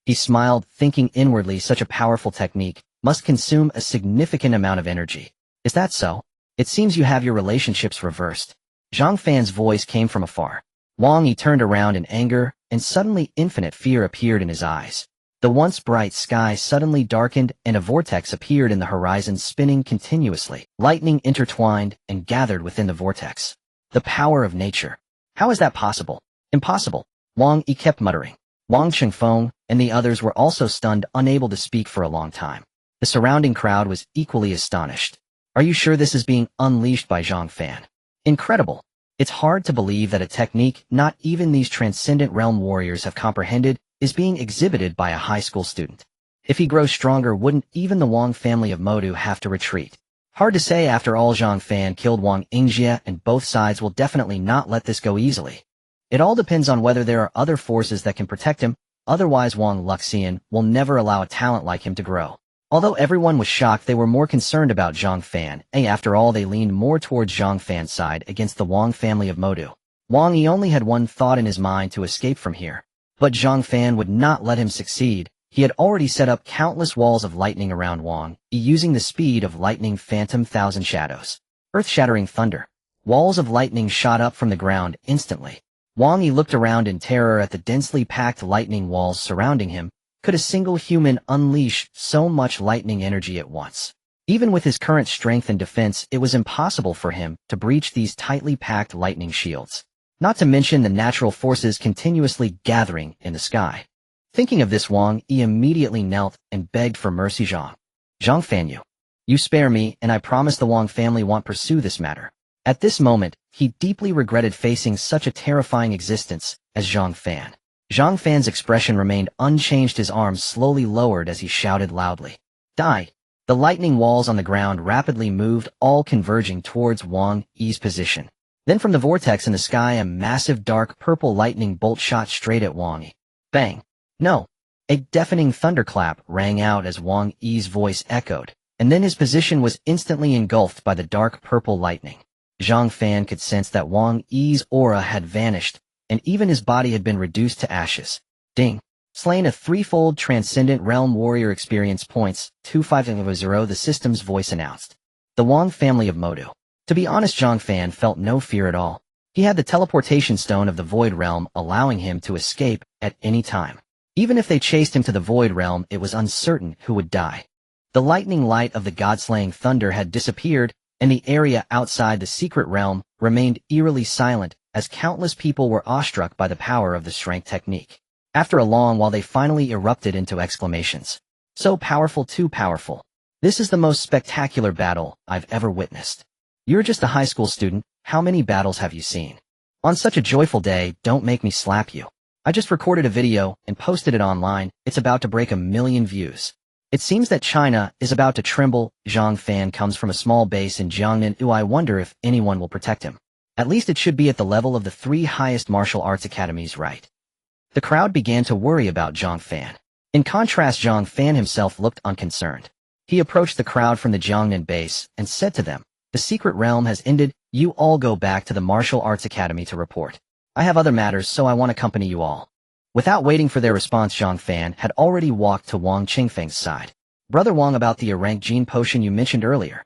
He smiled, thinking inwardly, such a powerful technique must consume a significant amount of energy. Is that so? It seems you have your relationships reversed. Zhang Fan's voice came from afar. Wang Yi turned around in anger, and suddenly infinite fear appeared in his eyes. The once bright sky suddenly darkened, and a vortex appeared in the horizon, spinning continuously. Lightning intertwined and gathered within the vortex. The power of nature. How is that possible? Impossible. Wang Yi kept muttering. Wang Chengfeng and the others were also stunned, unable to speak for a long time. The surrounding crowd was equally astonished. Are you sure this is being unleashed by Zhang Fan? Incredible. It's hard to believe that a technique not even these Transcendent Realm warriors have comprehended is being exhibited by a high school student. If he grows stronger, wouldn't even the Wang family of Modu have to retreat? Hard to say. After all, Zhang Fan killed Wang Yingjie, and both sides will definitely not let this go easily. It all depends on whether there are other forces that can protect him. Otherwise, Wang Luxian will never allow a talent like him to grow. Although everyone was shocked, they were more concerned about Zhang Fan, and after all, they leaned more towards Zhang Fan's side against the Wang family of Modu. Wang Yi only had one thought in his mind: to escape from here. But Zhang Fan would not let him succeed. He had already set up countless walls of lightning around Wang Yi, using the speed of Lightning Phantom Thousand Shadows. Earth-shattering thunder. Walls of lightning shot up from the ground instantly. Wang Yi looked around in terror at the densely packed lightning walls surrounding him. Could a single human unleash so much lightning energy at once? Even with his current strength and defense, it was impossible for him to breach these tightly packed lightning shields. Not to mention the natural forces continuously gathering in the sky. Thinking of this, Wang Yi immediately knelt and begged for mercy. Zhang Fan, you spare me, and I promise the Wang family won't pursue this matter. At this moment, he deeply regretted facing such a terrifying existence as Zhang Fan. Zhang Fan's expression remained unchanged. His arms slowly lowered as he shouted loudly. Die! The lightning walls on the ground rapidly moved, all converging towards Wang Yi's position. Then from the vortex in the sky, a massive dark purple lightning bolt shot straight at Wang Yi. Bang! No! A deafening thunderclap rang out as Wang Yi's voice echoed, and then his position was instantly engulfed by the dark purple lightning. Zhang Fan could sense that Wang Yi's aura had vanished, and even his body had been reduced to ashes. Ding! Slain a threefold Transcendent Realm warrior experience points, 2500, the system's voice announced. The Wang family of Modu. To be honest, Zhang Fan felt no fear at all. He had the teleportation stone of the Void Realm, allowing him to escape at any time. Even if they chased him to the Void Realm, it was uncertain who would die. The lightning light of the god-slaying thunder had disappeared, and the area outside the secret realm remained eerily silent, as countless people were awestruck by the power of the strength technique. After a long while, they finally erupted into exclamations. So powerful, too powerful. This is the most spectacular battle I've ever witnessed. You're just a high school student. How many battles have you seen? On such a joyful day, don't make me slap you. I just recorded a video and posted it online. It's about to break 1 million views. It seems that China is about to tremble. Zhang Fan comes from a small base in Jiangnan. I wonder if anyone will protect him. At least it should be at the level of the 3 highest martial arts academies, right? The crowd began to worry about Zhang Fan. In contrast, Zhang Fan himself looked unconcerned. He approached the crowd from the Jiangnan base and said to them, "The secret realm has ended. You all go back to the martial arts academy to report. I have other matters, so I want to accompany you all." Without waiting for their response, Zhang Fan had already walked to Wang Qingfeng's side. "Brother Wang, about the rank gene potion you mentioned earlier."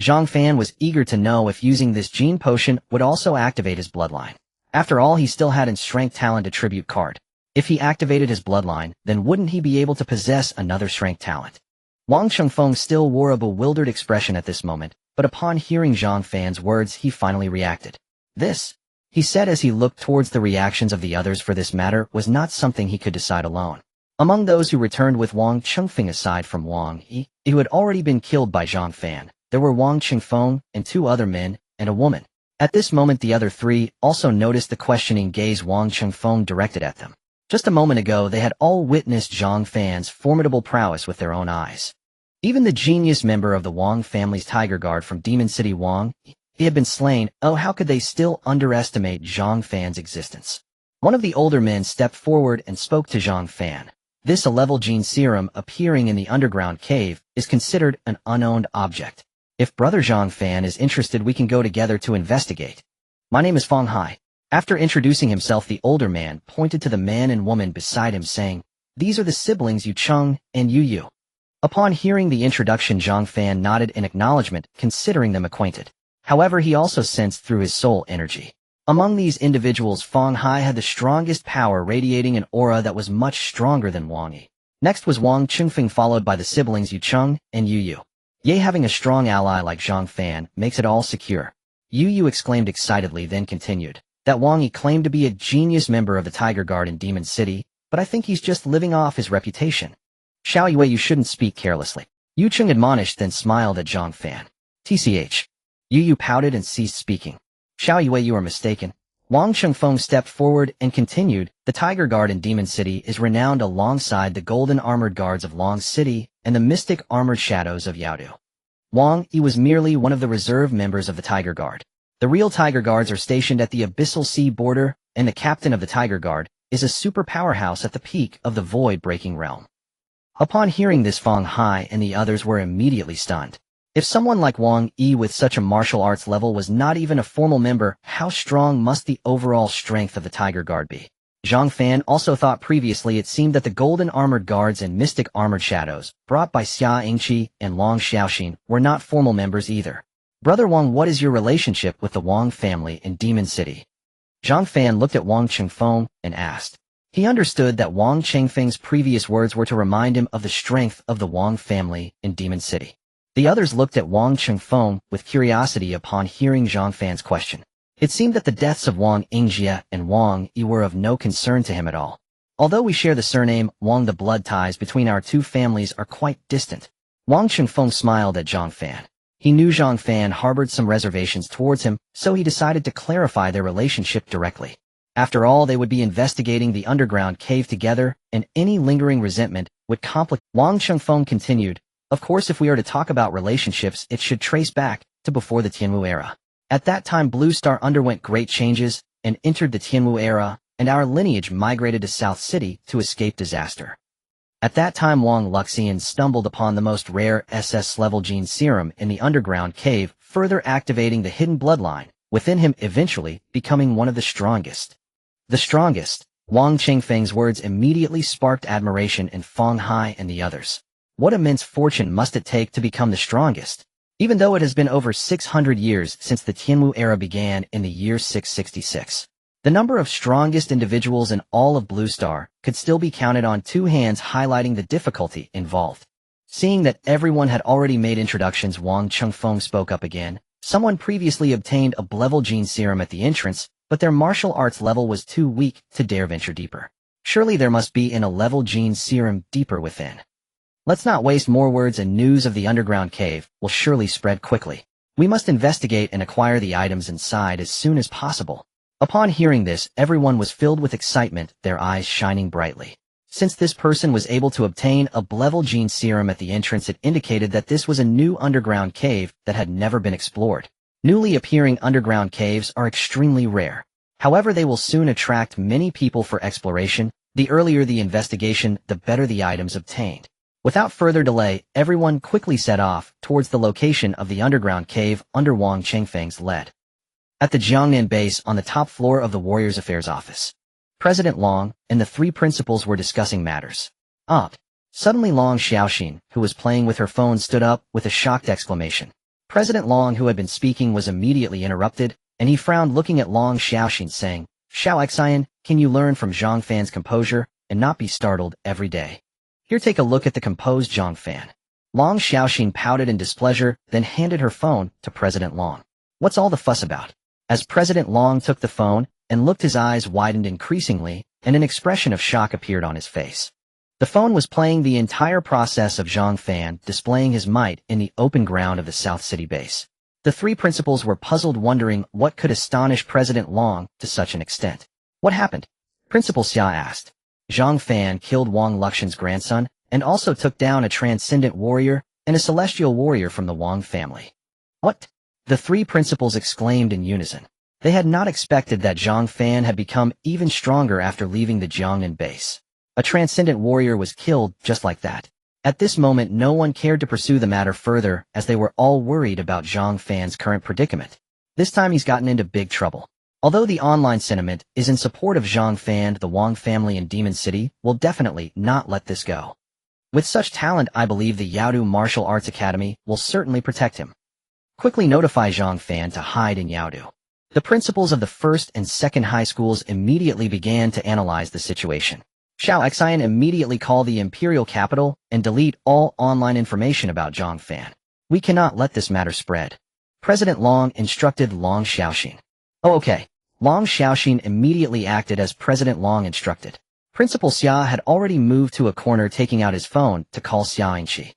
Zhang Fan was eager to know if using this gene potion would also activate his bloodline. After all, he still had a strength talent attribute card. If he activated his bloodline, then wouldn't he be able to possess another strength talent? Wang Qingfeng still wore a bewildered expression at this moment, but upon hearing Zhang Fan's words, he finally reacted. "This," he said as he looked towards the reactions of the others, for this matter was not something he could decide alone. Among those who returned with Wang Qingfeng, aside from Wang Yi, who had already been killed by Zhang Fan, there were Wang Qingfeng and 2 other men and a woman. At this moment, the other 3 also noticed the questioning gaze Wang Qingfeng directed at them. Just a moment ago, they had all witnessed Zhang Fan's formidable prowess with their own eyes. Even the genius member of the Wang family's Tiger Guard from Demon City, Wang, he had been slain. Oh, how could they still underestimate Zhang Fan's existence? One of the older men stepped forward and spoke to Zhang Fan. "This A-level gene serum appearing in the underground cave is considered an unowned object. If Brother Zhang Fan is interested, we can go together to investigate. My name is Feng Hai." After introducing himself, the older man pointed to the man and woman beside him, saying, "These are the siblings Yu Cheng and Yu Yu." Upon hearing the introduction, Zhang Fan nodded in acknowledgement, considering them acquainted. However, he also sensed through his soul energy. Among these individuals, Feng Hai had the strongest power, radiating an aura that was much stronger than Wang Yi. Next was Wang Qingfeng, followed by the siblings Yu Cheng and Yu Yu. Yea, having a strong ally like Zhang Fan makes it all secure. Yu Yu exclaimed excitedly, then continued that Wang Yi claimed to be a genius member of the Tiger Guard in Demon City, but I think he's just living off his reputation. "Xiao Yue, you shouldn't speak carelessly," Yu Cheng admonished, then smiled at Zhang Fan. "TCH. Yu Yu pouted and ceased speaking. "Xiao Yue, you are mistaken." Wang Qingfeng stepped forward and continued, "The Tiger Guard in Demon City is renowned alongside the golden armored guards of Long City and the mystic armored shadows of Yaodu. Wang Yi was merely one of the reserve members of the Tiger Guard. The real Tiger Guards are stationed at the Abyssal Sea border, and the captain of the Tiger Guard is a super powerhouse at the peak of the void-breaking realm." Upon hearing this, Feng Hai and the others were immediately stunned. If someone like Wang Yi with such a martial arts level was not even a formal member, how strong must the overall strength of the Tiger Guard be? Zhang Fan also thought previously. It seemed that the golden armored guards and mystic armored shadows, brought by Xia Yingqi and Long Xiaoxin, were not formal members either. "Brother Wang, what is your relationship with the Wang family in Demon City?" Zhang Fan looked at Wang Qingfeng and asked. He understood that Wang Qingfeng's previous words were to remind him of the strength of the Wang family in Demon City. The others looked at Wang Qingfeng with curiosity upon hearing Zhang Fan's question. It seemed that the deaths of Wang Yingjie and Wang Yi were of no concern to him at all. "Although we share the surname Wang, the blood ties between our 2 families are quite distant." Wang Qingfeng smiled at Zhang Fan. He knew Zhang Fan harbored some reservations towards him, so he decided to clarify their relationship directly. After all, they would be investigating the underground cave together, and any lingering resentment would complicate. Wang Qingfeng continued, "Of course, if we are to talk about relationships, it should trace back to before the Tianwu era. At that time, Blue Star underwent great changes and entered the Tianwu era, and our lineage migrated to South City to escape disaster. At that time, Wang Luxian stumbled upon the most rare SS-level gene serum in the underground cave, further activating the hidden bloodline within him, eventually becoming one of the strongest." The strongest. Wang Qingfeng's words immediately sparked admiration in Feng Hai and the others. What immense fortune must it take to become the strongest? Even though it has been over 600 years since the Tianwu era began in the year 666. The number of strongest individuals in all of Blue Star could still be counted on 2 hands, highlighting the difficulty involved. Seeing that everyone had already made introductions, Wang Qingfeng spoke up again. Someone previously obtained a level gene serum at the entrance, but their martial arts level was too weak to dare venture deeper. Surely there must be a level gene serum deeper within. Let's not waste more words, and news of the underground cave will surely spread quickly. We must investigate and acquire the items inside as soon as possible. Upon hearing this, everyone was filled with excitement, their eyes shining brightly. Since this person was able to obtain a level gene serum at the entrance, it indicated that this was a new underground cave that had never been explored. Newly appearing underground caves are extremely rare. However, they will soon attract many people for exploration. The earlier the investigation, the better the items obtained. Without further delay, everyone quickly set off towards the location of the underground cave under Wang Chengfeng's lead. At the Jiangnan base on the top floor of the Warriors Affairs office, President Long and the three principals were discussing matters. Suddenly Long Xiaoxin, who was playing with her phone, stood up with a shocked exclamation. President Long, who had been speaking, was immediately interrupted, and he frowned, looking at Long Xiaoxin, saying, "Xiao Xian, can you learn from Zhang Fan's composure and not be startled every day? Here, take a look at the composed Zhang Fan." Long Xiaoxin pouted in displeasure, then handed her phone to President Long. "What's all the fuss about?" As President Long took the phone and looked, his eyes widened increasingly, and an expression of shock appeared on his face. The phone was playing the entire process of Zhang Fan, displaying his might in the open ground of the South City base. The three principals were puzzled, wondering what could astonish President Long to such an extent. "What happened?" Principal Xia asked. "Zhang Fan killed Wang Luxian's grandson and also took down a transcendent warrior and a celestial warrior from the Wang family." "What?" the three principals exclaimed in unison. They had not expected that Zhang Fan had become even stronger after leaving the Jiangnan base. A transcendent warrior was killed just like that. At this moment, no one cared to pursue the matter further, as they were all worried about Zhang Fan's current predicament. This time he's gotten into big trouble. Although the online sentiment is in support of Zhang Fan, the Wang family in Demon City will definitely not let this go. With such talent, I believe the Yaodu Martial Arts Academy will certainly protect him. Quickly notify Zhang Fan to hide in Yaodu. The principals of the first and second high schools immediately began to analyze the situation. Xiao Xian immediately call the imperial capital and delete all online information about Zhang Fan. We cannot let this matter spread. President Long instructed Long Xiaoxin. "Oh, okay." Long Xiaoxin immediately acted as President Long instructed. Principal Xia had already moved to a corner, taking out his phone to call Xia Yingqi.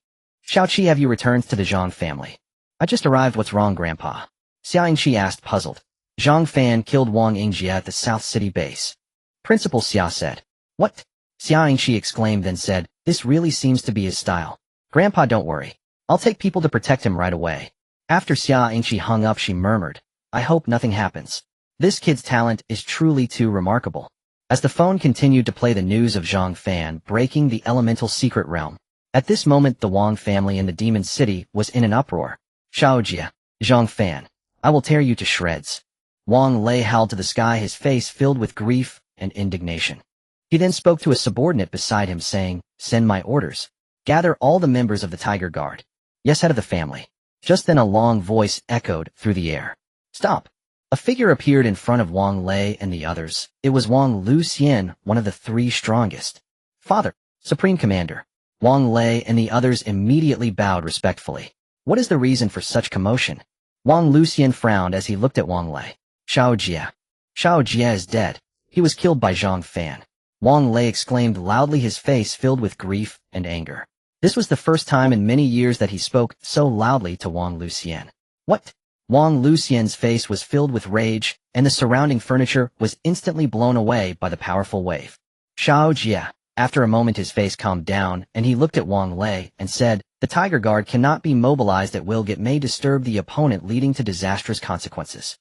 "Xiaoqi, have you returned to the Zhang family?" "I just arrived." "What's wrong, Grandpa?" Xia Yingqi asked, puzzled. "Zhang Fan killed Wang Yingjia at the South City base." Principal Xia said. "What?" Xia Yingqi exclaimed, then said, "This really seems to be his style. Grandpa, don't worry. I'll take people to protect him right away." After Xia Yingqi hung up, she murmured, "I hope nothing happens. This kid's talent is truly too remarkable." As the phone continued to play the news of Zhang Fan breaking the elemental secret realm, at this moment the Wang family in the Demon City was in an uproar. "Xiaojia, Zhang Fan, I will tear you to shreds." Wang Lei howled to the sky, his face filled with grief and indignation. He then spoke to a subordinate beside him, saying, "Send my orders. Gather all the members of the Tiger Guard." "Yes, head of the family." Just then a long voice echoed through the air. "Stop." A figure appeared in front of Wang Lei and the others. It was Wang Luxian, one of the three strongest. "Father, Supreme Commander." Wang Lei and the others immediately bowed respectfully. "What is the reason for such commotion?" Wang Luxian frowned as he looked at Wang Lei. "Xiaojia. Xiaojia is dead. He was killed by Zhang Fan." Wang Lei exclaimed loudly, his face filled with grief and anger. This was the first time in many years that he spoke so loudly to Wang Luxian. "What?" Wang Luxian's face was filled with rage, and the surrounding furniture was instantly blown away by the powerful wave. "Xiaojia." After a moment his face calmed down, and he looked at Wang Lei and said, "The Tiger Guard cannot be mobilized at will. It may disturb the opponent, leading to disastrous consequences.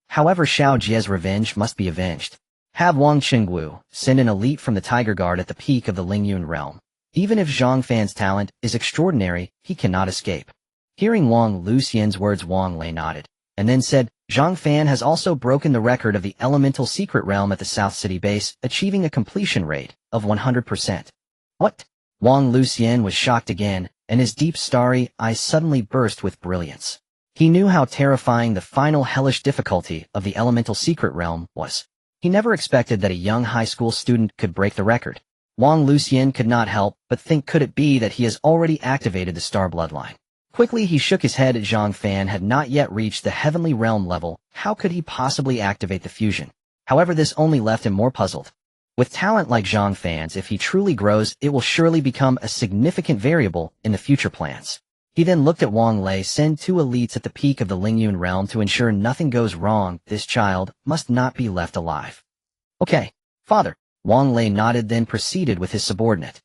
However, Xiaojia's revenge must be avenged. Have Wang Qingwu send an elite from the Tiger Guard at the peak of the Lingyun realm. Even if Zhang Fan's talent is extraordinary, he cannot escape." Hearing Wang Luxian's words, Wang Lei nodded, and then said, "Zhang Fan has also broken the record of the elemental secret realm at the South City base, achieving a completion rate of 100%. "What?" Wang Luxian was shocked again, and his deep starry eyes suddenly burst with brilliance. He knew how terrifying the final hellish difficulty of the elemental secret realm was. He never expected that a young high school student could break the record. Wang Luxian could not help but think, could it be that he has already activated the star bloodline? Quickly he shook his head. Zhang Fan had not yet reached the heavenly realm level. How could he possibly activate the fusion? However, this only left him more puzzled. With talent like Zhang Fan's, if he truly grows, it will surely become a significant variable in the future plans. He then looked at Wang Lei. "Send 2 elites at the peak of the Lingyun realm to ensure nothing goes wrong. This child must not be left alive." "Okay, father." Wang Lei nodded, then proceeded with his subordinate.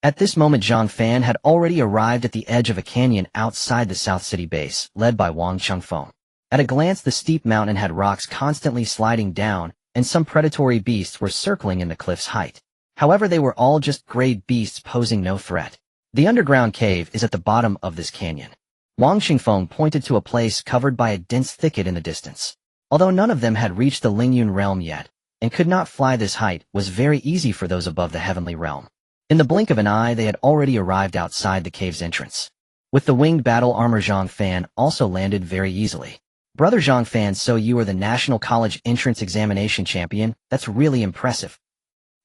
At this moment Zhang Fan had already arrived at the edge of a canyon outside the South City base, led by Wang Chengfeng. At a glance, the steep mountain had rocks constantly sliding down, and some predatory beasts were circling in the cliff's height. However, they were all just grade beasts posing no threat. The underground cave is at the bottom of this canyon. Wang Xingfeng pointed to a place covered by a dense thicket in the distance. Although none of them had reached the Lingyun realm yet, and could not fly this height, was very easy for those above the heavenly realm. In the blink of an eye, they had already arrived outside the cave's entrance. With the winged battle armor, Zhang Fan also landed very easily. Brother Zhang Fan, so you are the National College Entrance Examination Champion? That's really impressive.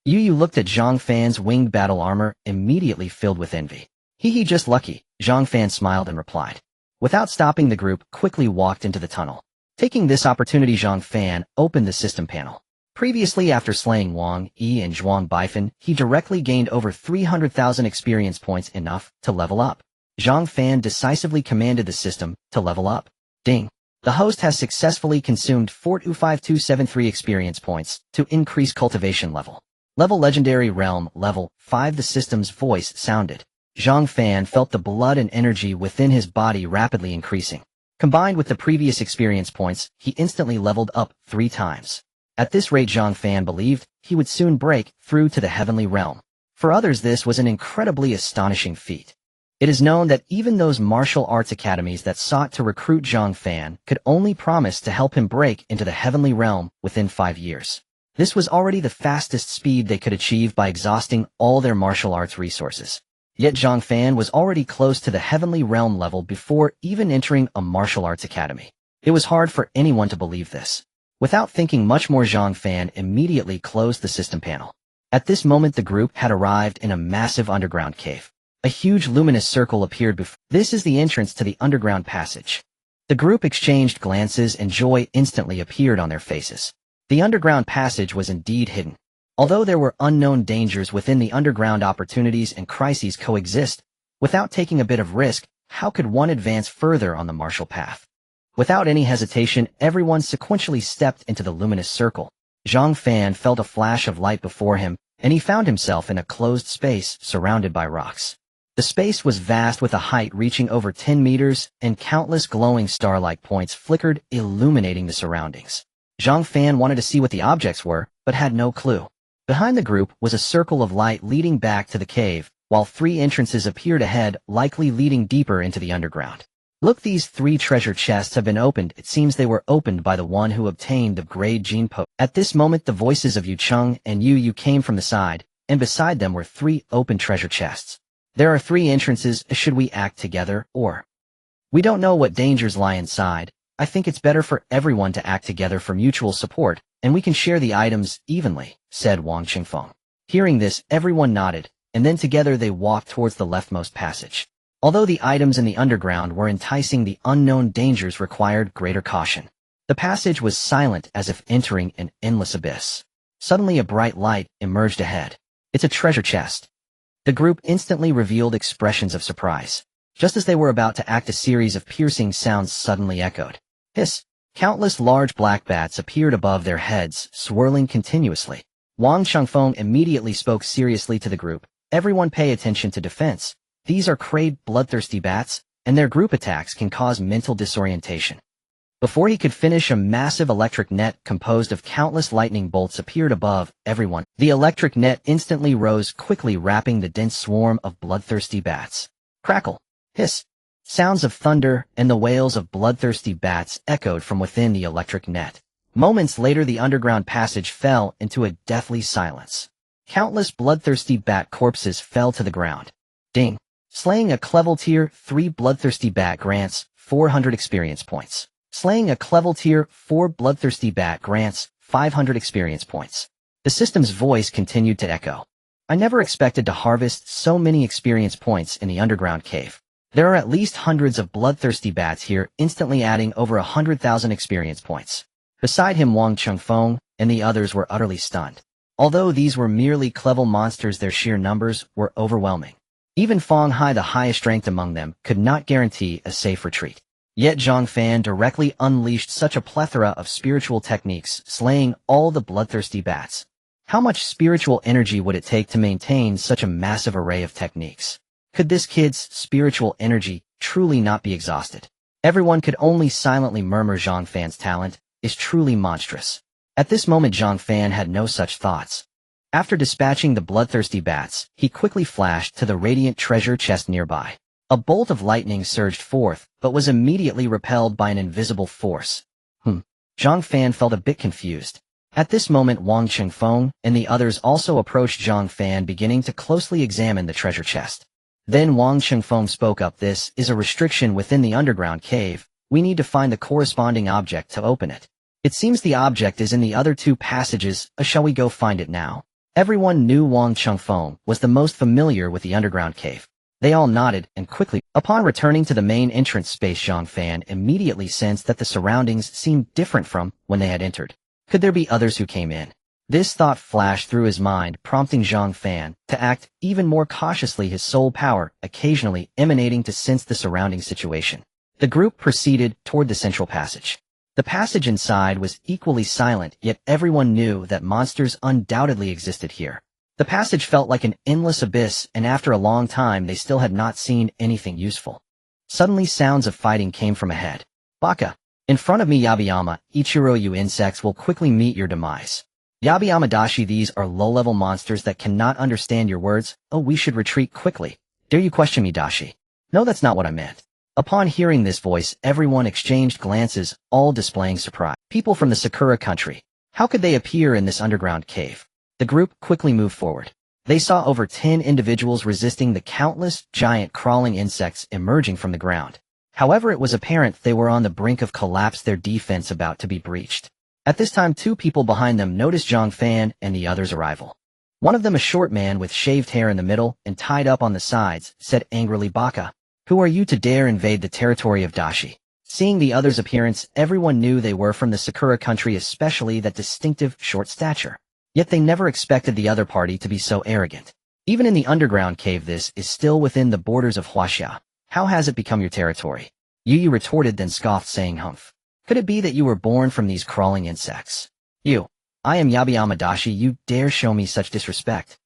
Yu looked at Zhang Fan's winged battle armor, immediately filled with envy. He just lucky, Zhang Fan smiled and replied. Without stopping, the group quickly walked into the tunnel. Taking this opportunity, Zhang Fan opened the system panel. Previously, after slaying Wang Yi and Zhuang Baifan, he directly gained over 300,000 experience points, enough to level up. Zhang Fan decisively commanded the system to level up. Ding. The host has successfully consumed 45273 experience points to increase cultivation level. Level Legendary Realm, Level 5. The system's voice sounded. Zhang Fan felt the blood and energy within his body rapidly increasing. Combined with the previous experience points, he instantly leveled up 3 times. At this rate, Zhang Fan believed he would soon break through to the heavenly realm. For others, this was an incredibly astonishing feat. It is known that even those martial arts academies that sought to recruit Zhang Fan could only promise to help him break into the heavenly realm within 5 years. This was already the fastest speed they could achieve by exhausting all their martial arts resources. Yet Zhang Fan was already close to the heavenly realm level before even entering a martial arts academy. It was hard for anyone to believe this. Without thinking much more, Zhang Fan immediately closed the system panel. At this moment, the group had arrived in a massive underground cave. A huge luminous circle appeared before. This is the entrance to the underground passage. The group exchanged glances and joy instantly appeared on their faces. The underground passage was indeed hidden. Although there were unknown dangers within the underground, opportunities and crises coexist. Without taking a bit of risk, how could one advance further on the martial path? Without any hesitation, everyone sequentially stepped into the luminous circle. Zhang Fan felt a flash of light before him, and he found himself in a closed space surrounded by rocks. The space was vast, with a height reaching over 10 meters, and countless glowing star-like points flickered, illuminating the surroundings. Zhang Fan wanted to see what the objects were, but had no clue. Behind the group was a circle of light leading back to the cave, while 3 entrances appeared ahead, likely leading deeper into the underground. Look, these 3 treasure chests have been opened. It seems they were opened by the one who obtained the grade gene potion. At this moment, the voices of Yu Cheng and Yu came from the side, and beside them were 3 open treasure chests. There are 3 entrances. Should we act together, or? We don't know what dangers lie inside. I think it's better for everyone to act together for mutual support, and we can share the items evenly, said Wang Xingfeng. Hearing this, everyone nodded, and then together they walked towards the leftmost passage. Although the items in the underground were enticing, the unknown dangers required greater caution. The passage was silent, as if entering an endless abyss. Suddenly a bright light emerged ahead. It's a treasure chest. The group instantly revealed expressions of surprise. Just as they were about to act, a series of piercing sounds suddenly echoed. Hiss! Countless large black bats appeared above their heads, swirling continuously. Wang Changfeng immediately spoke seriously to the group. Everyone pay attention to defense. These are crayed, bloodthirsty bats, and their group attacks can cause mental disorientation. Before he could finish, a massive electric net composed of countless lightning bolts appeared above everyone. The electric net instantly rose quickly, wrapping the dense swarm of bloodthirsty bats. Crackle! Hiss! Sounds of thunder and the wails of bloodthirsty bats echoed from within the electric net. Moments later, the underground passage fell into a deathly silence. Countless bloodthirsty bat corpses fell to the ground. Ding! Slaying a level tier 3 bloodthirsty bat grants 400 experience points. Slaying a level tier 4 bloodthirsty bat grants 500 experience points. The system's voice continued to echo. I never expected to harvest so many experience points in the underground cave. There are at least hundreds of bloodthirsty bats here, instantly adding over 100,000 experience points. Beside him, Wang Chengfeng and the others were utterly stunned. Although these were merely level monsters, their sheer numbers were overwhelming. Even Feng Hai, the highest ranked among them, could not guarantee a safe retreat. Yet Zhang Fan directly unleashed such a plethora of spiritual techniques, slaying all the bloodthirsty bats. How much spiritual energy would it take to maintain such a massive array of techniques? Could this kid's spiritual energy truly not be exhausted? Everyone could only silently murmur Zhang Fan's talent is truly monstrous. At this moment Zhang Fan had no such thoughts. After dispatching the bloodthirsty bats, he quickly flashed to the radiant treasure chest nearby. A bolt of lightning surged forth, but was immediately repelled by an invisible force. Zhang Fan felt a bit confused. At this moment Wang Qingfeng and the others also approached Zhang Fan, beginning to closely examine the treasure chest. Then Wang Qingfeng spoke up. This is a restriction within the underground cave. We need to find the corresponding object to open it. It seems the object is in the other two passages. Shall we go find it now? Everyone knew Wang Qingfeng was the most familiar with the underground cave. They all nodded, and quickly, upon returning to the main entrance space, Zhang Fan immediately sensed that the surroundings seemed different from when they had entered. Could there be others who came in? This thought flashed through his mind, prompting Zhang Fan to act even more cautiously, his soul power occasionally emanating to sense the surrounding situation. The group proceeded toward the central passage. The passage inside was equally silent, yet everyone knew that monsters undoubtedly existed here. The passage felt like an endless abyss, and after a long time they still had not seen anything useful. Suddenly sounds of fighting came from ahead. Baka! In front of me, Yabiyama, Ichiro, you insects will quickly meet your demise. Yabiyama Dashi, these are low-level monsters that cannot understand your words. Oh, we should retreat quickly. Dare you question me, Dashi? No, that's not what I meant. Upon hearing this voice, everyone exchanged glances, all displaying surprise. People from the Sakura country. How could they appear in this underground cave? The group quickly moved forward. They saw over 10 individuals resisting the countless, giant crawling insects emerging from the ground. However, it was apparent they were on the brink of collapse, their defense about to be breached. At this time, two people behind them noticed Zhang Fan and the other's arrival. One of them, a short man with shaved hair in the middle and tied up on the sides, said angrily, Baka, who are you to dare invade the territory of Dashi? Seeing the other's appearance, everyone knew they were from the Sakura country, especially that distinctive short stature. Yet they never expected the other party to be so arrogant. Even in the underground cave, this is still within the borders of Huaxia. How has it become your territory? Yu retorted, then scoffed, saying, Humph. Could it be that you were born from these crawling insects? You. I am Yabiyama Dashi, you dare show me such disrespect?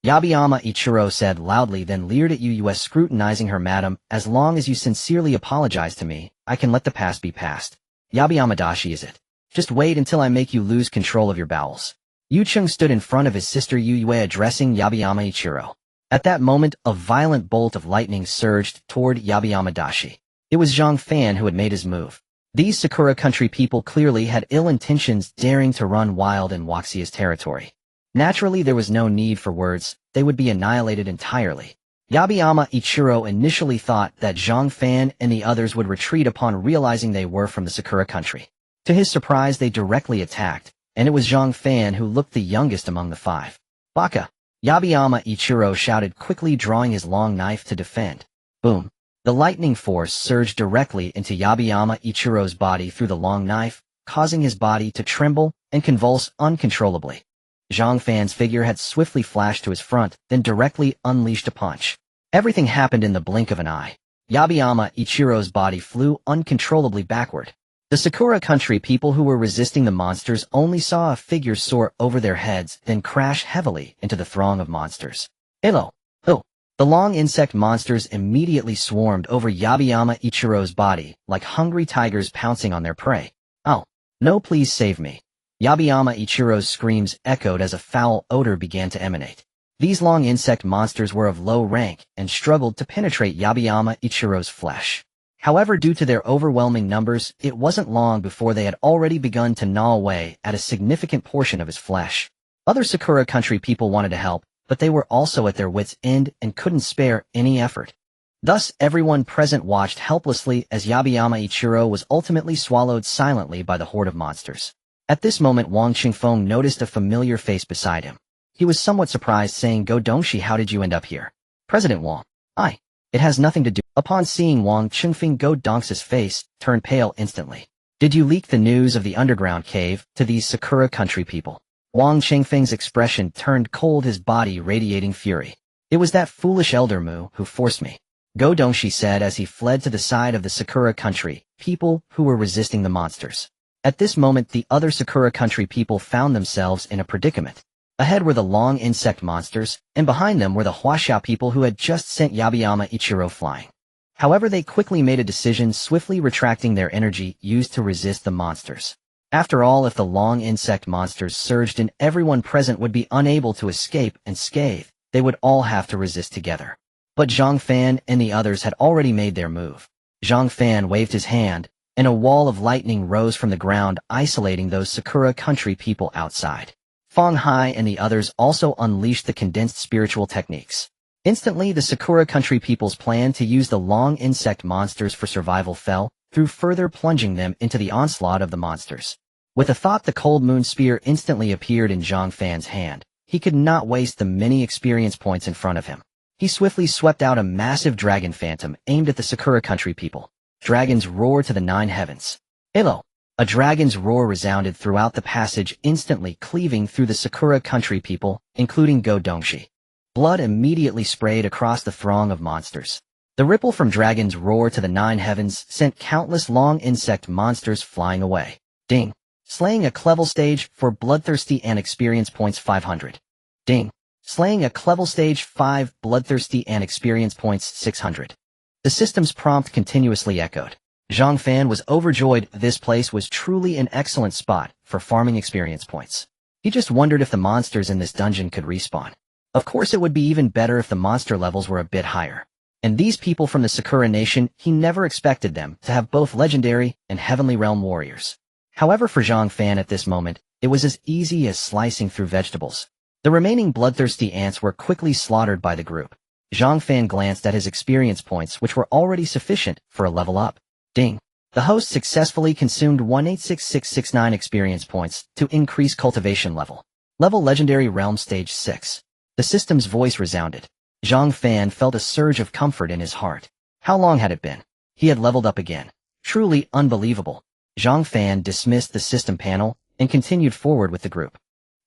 Yabiyama Ichiro said loudly, then leered at Yu, scrutinizing her. Madam, as long as you sincerely apologize to me, I can let the past be past. Yabiyama Dashi, is it? Just wait until I make you lose control of your bowels. Yu Chung stood in front of his sister Yu addressing Yabiyama Ichiro. At that moment, a violent bolt of lightning surged toward Yabiyama Dashi. It was Zhang Fan who had made his move. These Sakura country people clearly had ill intentions, daring to run wild in Waxia's territory. Naturally, there was no need for words. They would be annihilated entirely. Yabiyama Ichiro initially thought that Zhang Fan and the others would retreat upon realizing they were from the Sakura country. To his surprise, they directly attacked, and it was Zhang Fan who looked the youngest among the five. Baka! Yabiyama Ichiro shouted quickly, drawing his long knife to defend. Boom! The lightning force surged directly into Yabiyama Ichiro's body through the long knife, causing his body to tremble and convulse uncontrollably. Zhang Fan's figure had swiftly flashed to his front, then directly unleashed a punch. Everything happened in the blink of an eye. Yabiyama Ichiro's body flew uncontrollably backward. The Sakura country people who were resisting the monsters only saw a figure soar over their heads, then crash heavily into the throng of monsters. Hello! Oh! The long insect monsters immediately swarmed over Yabiyama Ichiro's body, like hungry tigers pouncing on their prey. Oh! No, please save me. Yabiyama Ichiro's screams echoed as a foul odor began to emanate. These long insect monsters were of low rank and struggled to penetrate Yabiyama Ichiro's flesh. However, due to their overwhelming numbers, it wasn't long before they had already begun to gnaw away at a significant portion of his flesh. Other Sakura country people wanted to help, but they were also at their wits' end and couldn't spare any effort. Thus, everyone present watched helplessly as Yabiyama Ichiro was ultimately swallowed silently by the horde of monsters. At this moment, Wang Qingfeng noticed a familiar face beside him. He was somewhat surprised, saying, Go Dongshi, how did you end up here? President Wang. It has nothing to do. Upon seeing Wang Qingfeng, Go Dong's face turned pale instantly. Did you leak the news of the underground cave to these Sakura country people? Wang Qingfeng's expression turned cold, his body radiating fury. It was that foolish elder Mu who forced me. Go Dongshi said as he fled to the side of the Sakura country people who were resisting the monsters. At this moment, the other Sakura country people found themselves in a predicament. Ahead were the long insect monsters, and behind them were the Huaxia people who had just sent Yabiyama Ichiro flying. However, they quickly made a decision, swiftly retracting their energy used to resist the monsters. After all, if the long insect monsters surged and everyone present would be unable to escape unscathed, they would all have to resist together. But Zhang Fan and the others had already made their move. Zhang Fan waved his hand, and a wall of lightning rose from the ground, isolating those Sakura country people outside. Feng Hai and the others also unleashed the condensed spiritual techniques. Instantly, the Sakura country people's plan to use the long insect monsters for survival fell through, further plunging them into the onslaught of the monsters. With a thought, the cold moon spear instantly appeared in Zhang Fan's hand. He could not waste the many experience points in front of him. He swiftly swept out a massive dragon phantom aimed at the Sakura country people. Dragons roar to the 9 heavens. Hello! A dragon's roar resounded throughout the passage, instantly cleaving through the Sakura country people, including Go Dongshi. Blood immediately sprayed across the throng of monsters. The ripple from Dragon's roar to the 9 heavens sent countless long insect monsters flying away. Ding! Slaying a level stage for bloodthirsty and experience points 500. Ding! Slaying a level stage 5 bloodthirsty and experience points 600. The system's prompt continuously echoed. Zhang Fan was overjoyed. This place was truly an excellent spot for farming experience points. He just wondered if the monsters in this dungeon could respawn. Of course, it would be even better if the monster levels were a bit higher. And these people from the Sakura Nation, he never expected them to have both legendary and heavenly realm warriors. However, for Zhang Fan at this moment, it was as easy as slicing through vegetables. The remaining bloodthirsty ants were quickly slaughtered by the group. Zhang Fan glanced at his experience points, which were already sufficient for a level up. Ding! The host successfully consumed 186669 experience points to increase cultivation level. Level Legendary Realm Stage 6. The system's voice resounded. Zhang Fan felt a surge of comfort in his heart. How long had it been? He had leveled up again. Truly unbelievable. Zhang Fan dismissed the system panel and continued forward with the group.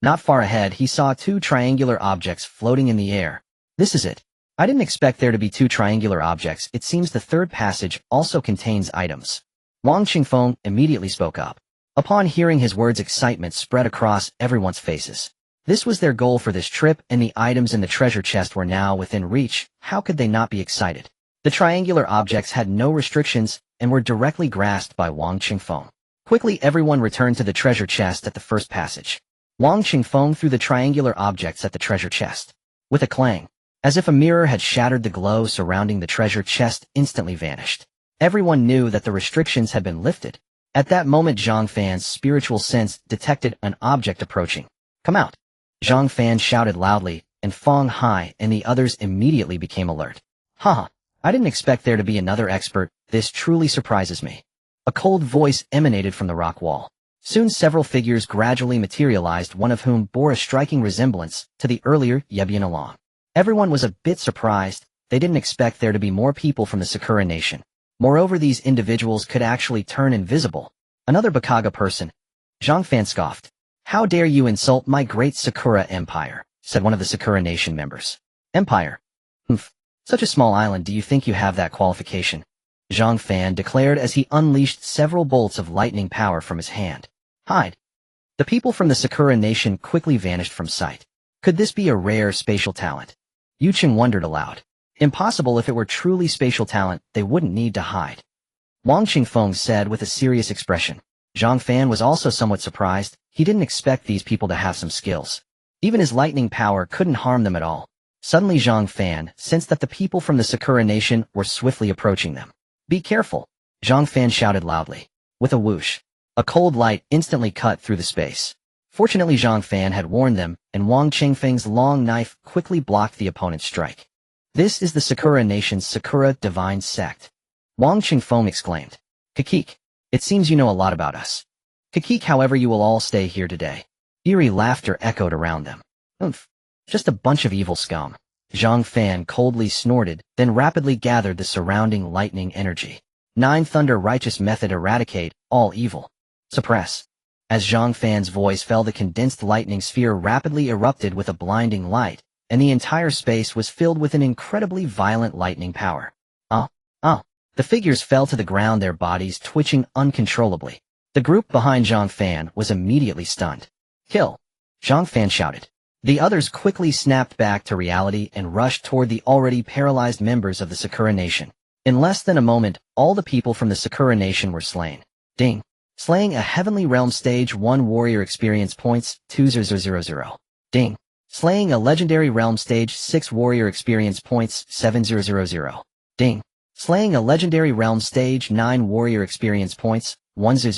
Not far ahead, he saw 2 triangular objects floating in the air. This is it. I didn't expect there to be 2 triangular objects. It seems the third passage also contains items. Wang Qingfeng immediately spoke up. Upon hearing his words, excitement spread across everyone's faces. This was their goal for this trip, and the items in the treasure chest were now within reach. How could they not be excited? The triangular objects had no restrictions and were directly grasped by Wang Qingfeng. Quickly, everyone returned to the treasure chest at the first passage. Wang Qingfeng threw the triangular objects at the treasure chest. With a clang, as if a mirror had shattered, the glow surrounding the treasure chest instantly vanished. Everyone knew that the restrictions had been lifted. At that moment, Zhang Fan's spiritual sense detected an object approaching. Come out! Zhang Fan shouted loudly, and Feng Hai and the others immediately became alert. Haha, I didn't expect there to be another expert. This truly surprises me. A cold voice emanated from the rock wall. Soon several figures gradually materialized, one of whom bore a striking resemblance to the earlier Yebian Along. Everyone was a bit surprised. They didn't expect there to be more people from the Sakura Nation. Moreover, these individuals could actually turn invisible. Another Bakaga person. Zhang Fan scoffed. How dare you insult my great Sakura Empire, said one of the Sakura Nation members. Empire? Humph. Such a small island, do you think you have that qualification? Zhang Fan declared as he unleashed several bolts of lightning power from his hand. Hide. The people from the Sakura Nation quickly vanished from sight. Could this be a rare spatial talent? Yu Qing wondered aloud. Impossible. If it were truly spatial talent, they wouldn't need to hide. Wang Qingfeng said with a serious expression. Zhang Fan was also somewhat surprised. He didn't expect these people to have some skills. Even his lightning power couldn't harm them at all. Suddenly Zhang Fan sensed that the people from the Sakura Nation were swiftly approaching them. Be careful! Zhang Fan shouted loudly. With a whoosh, a cold light instantly cut through the space. Fortunately, Zhang Fan had warned them, and Wang Qingfeng's long knife quickly blocked the opponent's strike. This is the Sakura Nation's Sakura Divine Sect. Wang Qingfeng exclaimed. Kakik, it seems you know a lot about us. Kakik, however, you will all stay here today. Eerie laughter echoed around them. Oomph. Just a bunch of evil scum. Zhang Fan coldly snorted, then rapidly gathered the surrounding lightning energy. 9 Thunder Righteous Method. Eradicate all evil. Suppress. As Zhang Fan's voice fell, the condensed lightning sphere rapidly erupted with a blinding light, and the entire space was filled with an incredibly violent lightning power. The figures fell to the ground, their bodies twitching uncontrollably. The group behind Zhang Fan was immediately stunned. Kill! Zhang Fan shouted. The others quickly snapped back to reality and rushed toward the already paralyzed members of the Sakura Nation. In less than a moment, all the people from the Sakura Nation were slain. Ding. Slaying a Heavenly Realm Stage 1 Warrior Experience Points, 2000. Ding. Slaying a Legendary Realm Stage 6 Warrior Experience Points, 7000. Ding. Slaying a Legendary Realm Stage 9 Warrior Experience Points, 1000.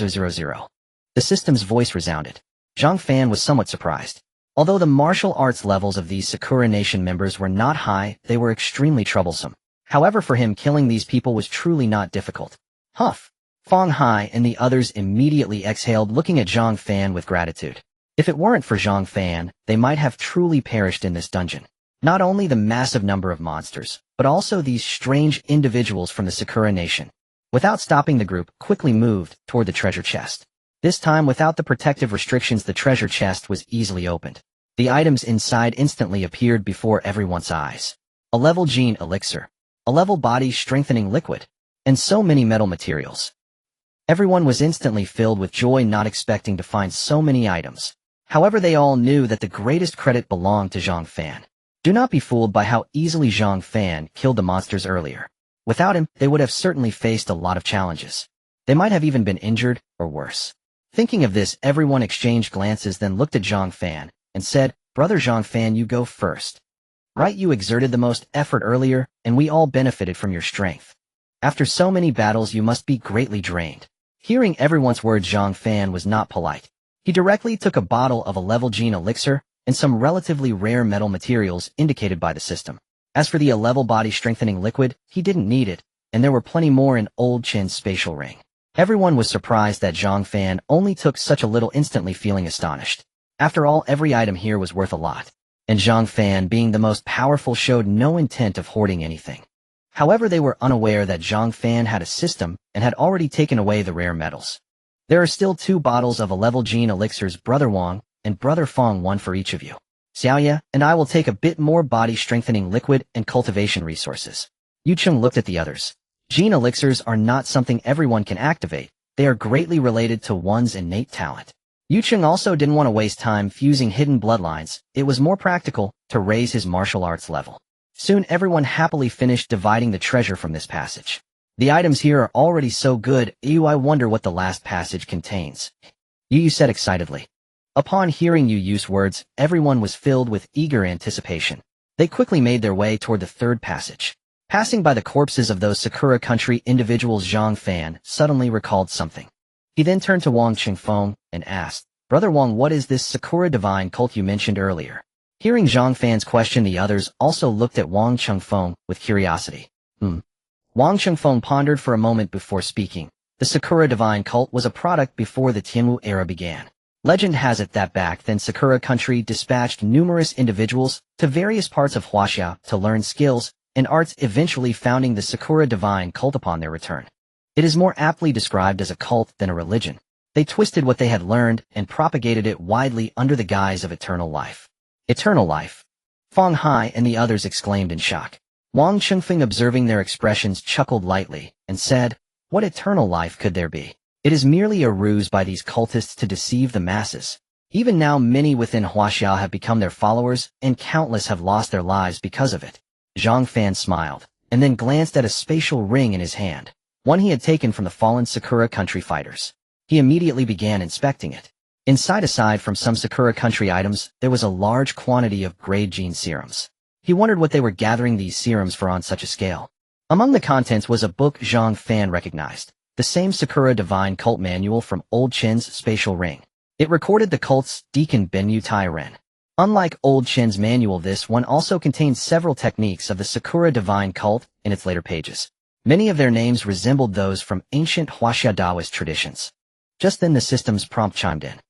The system's voice resounded. Zhang Fan was somewhat surprised. Although the martial arts levels of these Sakura Nation members were not high, they were extremely troublesome. However, for him, killing these people was truly not difficult. Huff. Fong Hai and the others immediately exhaled, looking at Zhang Fan with gratitude. If it weren't for Zhang Fan, they might have truly perished in this dungeon. Not only the massive number of monsters, but also these strange individuals from the Sakura Nation. Without stopping, the group quickly moved toward the treasure chest. This time, without the protective restrictions, the treasure chest was easily opened. The items inside instantly appeared before everyone's eyes. A level gene elixir, a level body strengthening liquid, and so many metal materials. Everyone was instantly filled with joy, not expecting to find so many items. However, they all knew that the greatest credit belonged to Zhang Fan. Do not be fooled by how easily Zhang Fan killed the monsters earlier. Without him, they would have certainly faced a lot of challenges. They might have even been injured, or worse. Thinking of this, everyone exchanged glances, then looked at Zhang Fan and said, "Brother Zhang Fan, you go first. Right, you exerted the most effort earlier, and we all benefited from your strength. After so many battles, you must be greatly drained." Hearing everyone's words, Zhang Fan was not polite. He directly took a bottle of a level gene elixir and some relatively rare metal materials indicated by the system. As for the level body strengthening liquid, he didn't need it, and there were plenty more in Old Chin's spatial ring. Everyone was surprised that Zhang Fan only took such a little, instantly feeling astonished. After all, every item here was worth a lot, and Zhang Fan, being the most powerful, showed no intent of hoarding anything. However, they were unaware that Zhang Fan had a system and had already taken away the rare metals. There are still 2 bottles of a level gene elixirs, Brother Wang and Brother Fong, 1 for each of you. Xiaoya and I will take a bit more body strengthening liquid and cultivation resources. Yu Cheng looked at the others. Gene elixirs are not something everyone can activate. They are greatly related to one's innate talent. Yu Cheng also didn't want to waste time fusing hidden bloodlines. It was more practical to raise his martial arts level. Soon everyone happily finished dividing the treasure from this passage. The items here are already so good, I wonder what the last passage contains, Yu said excitedly. Upon hearing Yu's words, everyone was filled with eager anticipation. They quickly made their way toward the 3rd passage. Passing by the corpses of those Sakura country individuals, Zhang Fan suddenly recalled something. He then turned to Wang Qingfeng and asked, "Brother Wang, what is this Sakura divine cult you mentioned earlier?" Hearing Zhang Fan's question, the others also looked at Wang Qingfeng with curiosity. Wang Qingfeng pondered for a moment before speaking. The Sakura divine cult was a product before the Tianwu era began. Legend has it that back then Sakura country dispatched numerous individuals to various parts of Huaxia to learn skills and arts, eventually founding the Sakura divine cult upon their return. It is more aptly described as a cult than a religion. They twisted what they had learned and propagated it widely under the guise of eternal life. Eternal life? Fong Hai and the others exclaimed in shock. Wang Qingfeng, observing their expressions, chuckled lightly and said, "What eternal life could there be? It is merely a ruse by these cultists to deceive the masses. Even now, many within Huaxia have become their followers, and countless have lost their lives because of it." Zhang Fan smiled, and then glanced at a spatial ring in his hand, one he had taken from the fallen Sakura country fighters. He immediately began inspecting it. Inside, aside from some Sakura country items, there was a large quantity of grade gene serums. He wondered what they were gathering these serums for on such a scale. Among the contents was a book Zhang Fan recognized, the same Sakura Divine Cult Manual from Old Chin's spatial ring. It recorded the cult's Deacon Benyu Tai Ren. Unlike Old Chin's manual, this one also contained several techniques of the Sakura Divine Cult in its later pages. Many of their names resembled those from ancient Huaxia Taoist traditions. Just then the system's prompt chimed in.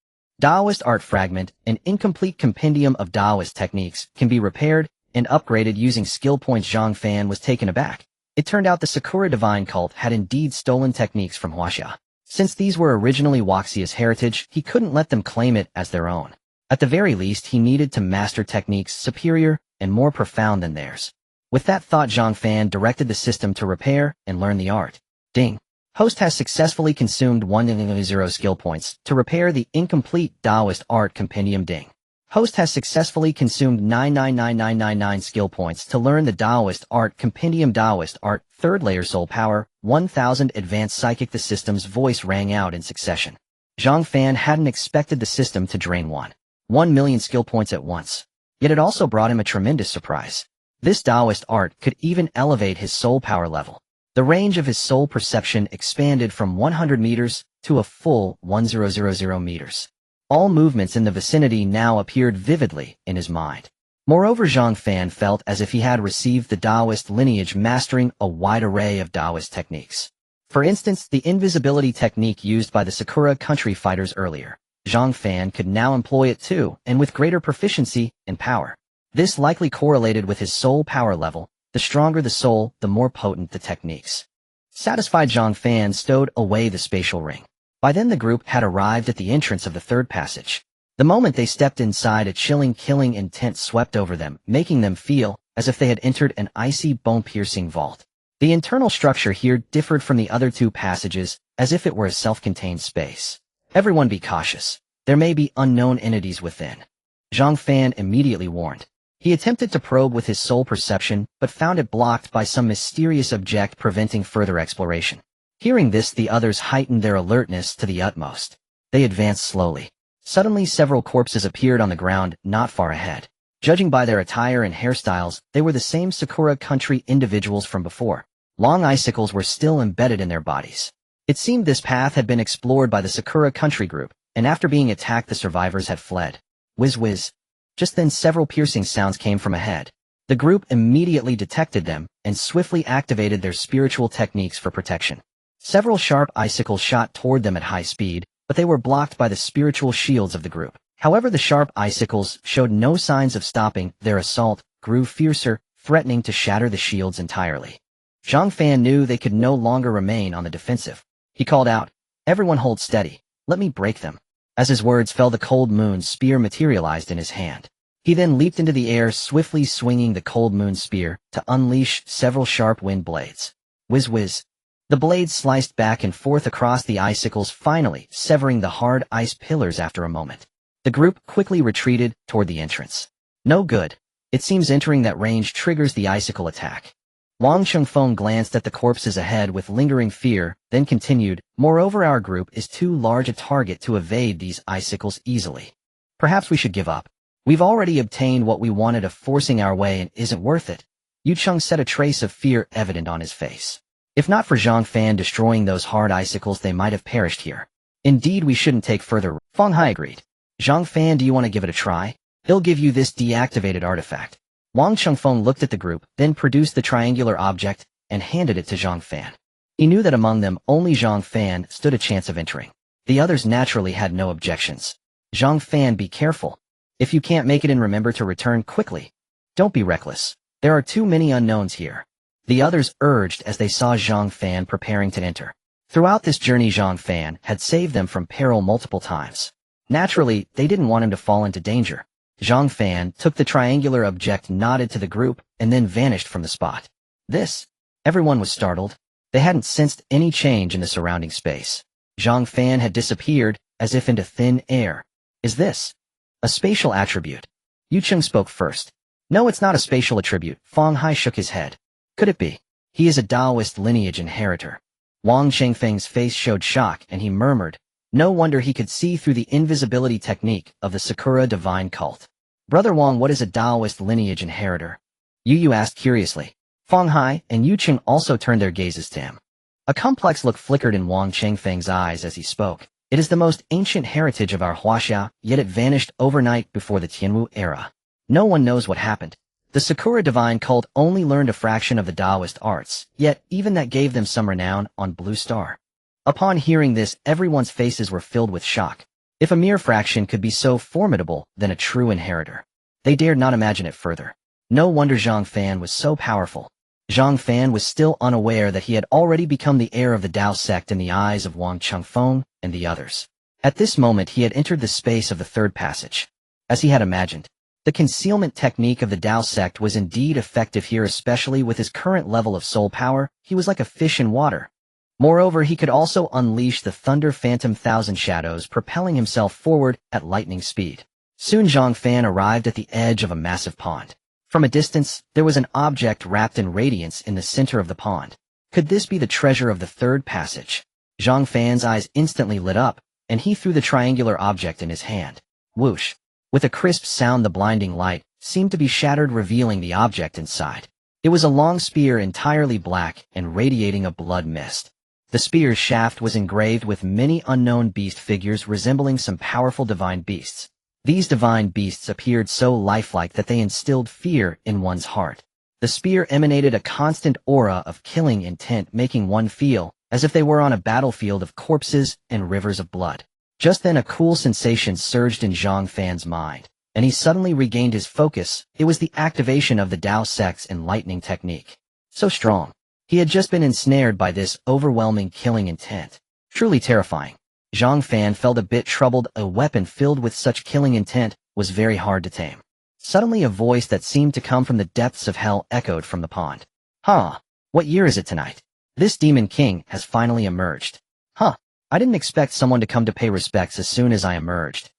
Taoist art fragment, an incomplete compendium of Taoist techniques, can be repaired and upgraded using skill points. Zhang Fan was taken aback. It turned out the Sakura Divine Cult had indeed stolen techniques from Huaxia. Since these were originally Huaxia's heritage, he couldn't let them claim it as their own. At the very least, he needed to master techniques superior and more profound than theirs. With that thought, Zhang Fan directed the system to repair and learn the art. Ding. Host has successfully consumed 100 skill points to repair the incomplete Taoist art compendium. Ding. Host has successfully consumed 9999999 skill points to learn the Taoist Art Compendium Taoist Art 3rd Layer Soul Power 1000 Advanced Psychic. The system's voice rang out in succession. Zhang Fan hadn't expected the system to drain 1,000,000 skill points at once. Yet it also brought him a tremendous surprise. This Taoist art could even elevate his soul power level. The range of his soul perception expanded from 100 meters to a full 1000 meters. All movements in the vicinity now appeared vividly in his mind. Moreover, Zhang Fan felt as if he had received the Taoist lineage, mastering a wide array of Taoist techniques. For instance, the invisibility technique used by the Sakura country fighters earlier. Zhang Fan could now employ it too, and with greater proficiency and power. This likely correlated with his soul power level. The stronger the soul, the more potent the techniques. Satisfied, Zhang Fan stowed away the spatial ring. By then the group had arrived at the entrance of the 3rd passage. The moment they stepped inside, a chilling, killing intent swept over them, making them feel as if they had entered an icy, bone-piercing vault. The internal structure here differed from the other 2 passages, as if it were a self-contained space. Everyone be cautious. There may be unknown entities within. Zhang Fan immediately warned. He attempted to probe with his soul perception, but found it blocked by some mysterious object, preventing further exploration. Hearing this, the others heightened their alertness to the utmost. They advanced slowly. Suddenly, several corpses appeared on the ground not far ahead. Judging by their attire and hairstyles, they were the same Sakura country individuals from before. Long icicles were still embedded in their bodies. It seemed this path had been explored by the Sakura country group, and after being attacked, the survivors had fled. Whiz whiz. Just then, several piercing sounds came from ahead. The group immediately detected them and swiftly activated their spiritual techniques for protection. Several sharp icicles shot toward them at high speed, but they were blocked by the spiritual shields of the group. However, the sharp icicles showed no signs of stopping. Their assault grew fiercer, threatening to shatter the shields entirely. Zhang Fan knew they could no longer remain on the defensive. He called out, "Everyone hold steady. Let me break them." As his words fell, the cold moon spear materialized in his hand. He then leaped into the air, swiftly swinging the cold moon spear to unleash several sharp wind blades. Whiz whiz. The blades sliced back and forth across the icicles, finally severing the hard ice pillars after a moment. The group quickly retreated toward the entrance. No good. It seems entering that range triggers the icicle attack. Wang Chengfeng glanced at the corpses ahead with lingering fear, then continued, "Moreover, our group is too large a target to evade these icicles easily. Perhaps we should give up. We've already obtained what we wanted of forcing our way and isn't worth it." Yu Cheng said, a trace of fear evident on his face. If not for Zhang Fan destroying those hard icicles, they might have perished here. Indeed, we shouldn't take further. Feng Hai agreed. Zhang Fan, do you want to give it a try? He'll give you this deactivated artifact. Wang Chengfeng looked at the group, then produced the triangular object and handed it to Zhang Fan. He knew that among them, only Zhang Fan stood a chance of entering. The others naturally had no objections. Zhang Fan, be careful. If you can't make it in, remember to return quickly. Don't be reckless. There are too many unknowns here. The others urged as they saw Zhang Fan preparing to enter. Throughout this journey, Zhang Fan had saved them from peril multiple times. Naturally, they didn't want him to fall into danger. Zhang Fan took the triangular object, nodded to the group, and then vanished from the spot. This? Everyone was startled. They hadn't sensed any change in the surrounding space. Zhang Fan had disappeared, as if into thin air. Is this a spatial attribute? Yu Cheng spoke first. No, it's not a spatial attribute. Feng Hai shook his head. Could it be? He is a Taoist lineage inheritor. Wang Chengfeng's face showed shock, and he murmured, no wonder he could see through the invisibility technique of the Sakura divine cult. Brother Wang, what is a Taoist lineage inheritor? Yu asked curiously. Feng Hai and Yu Cheng also turned their gazes to him. A complex look flickered in Wang Chengfeng's eyes as he spoke. It is the most ancient heritage of our Huaxia, yet it vanished overnight before the Tianwu era. No one knows what happened. The Sakura divine cult only learned a fraction of the Taoist arts, yet even that gave them some renown on Blue Star. Upon hearing this, everyone's faces were filled with shock. If a mere fraction could be so formidable, then a true inheritor. They dared not imagine it further. No wonder Zhang Fan was so powerful. Zhang Fan was still unaware that he had already become the heir of the Tao sect in the eyes of Wang Chengfeng and the others. At this moment he had entered the space of the third passage. As he had imagined, the concealment technique of the Tao sect was indeed effective here, especially with his current level of soul power. He was like a fish in water. Moreover, he could also unleash the Thunder Phantom Thousand Shadows, propelling himself forward at lightning speed. Soon Zhang Fan arrived at the edge of a massive pond. From a distance, there was an object wrapped in radiance in the center of the pond. Could this be the treasure of the third passage? Zhang Fan's eyes instantly lit up, and he threw the triangular object in his hand. Whoosh! With a crisp sound, the blinding light seemed to be shattered, revealing the object inside. It was a long spear entirely black and radiating a blood mist. The spear's shaft was engraved with many unknown beast figures resembling some powerful divine beasts. These divine beasts appeared so lifelike that they instilled fear in one's heart. The spear emanated a constant aura of killing intent, making one feel as if they were on a battlefield of corpses and rivers of blood. Just then a cool sensation surged in Zhang Fan's mind, and he suddenly regained his focus. It was the activation of the Dao Sect's enlightening technique. So strong. He had just been ensnared by this overwhelming killing intent. Truly terrifying. Zhang Fan felt a bit troubled. A weapon filled with such killing intent was very hard to tame. Suddenly a voice that seemed to come from the depths of hell echoed from the pond. Huh? What year is it tonight? This Demon King has finally emerged. Huh? I didn't expect someone to come to pay respects as soon as I emerged.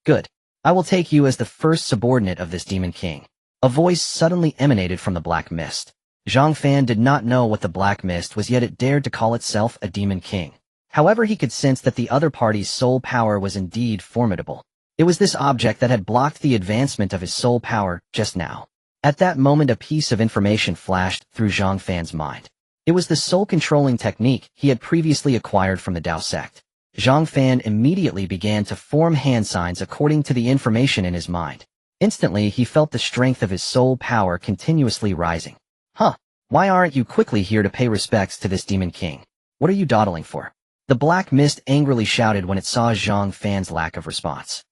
Good. I will take you as the first subordinate of this Demon King. A voice suddenly emanated from the black mist. Zhang Fan did not know what the black mist was, yet it dared to call itself a Demon King. However, he could sense that the other party's soul power was indeed formidable. It was this object that had blocked the advancement of his soul power just now. At that moment, a piece of information flashed through Zhang Fan's mind. It was the soul-controlling technique he had previously acquired from the Dao Sect. Zhang Fan immediately began to form hand signs according to the information in his mind. Instantly, he felt the strength of his soul power continuously rising. Huh? Why aren't you quickly here to pay respects to this Demon King? What are you dawdling for? The black mist angrily shouted when it saw Zhang Fan's lack of response.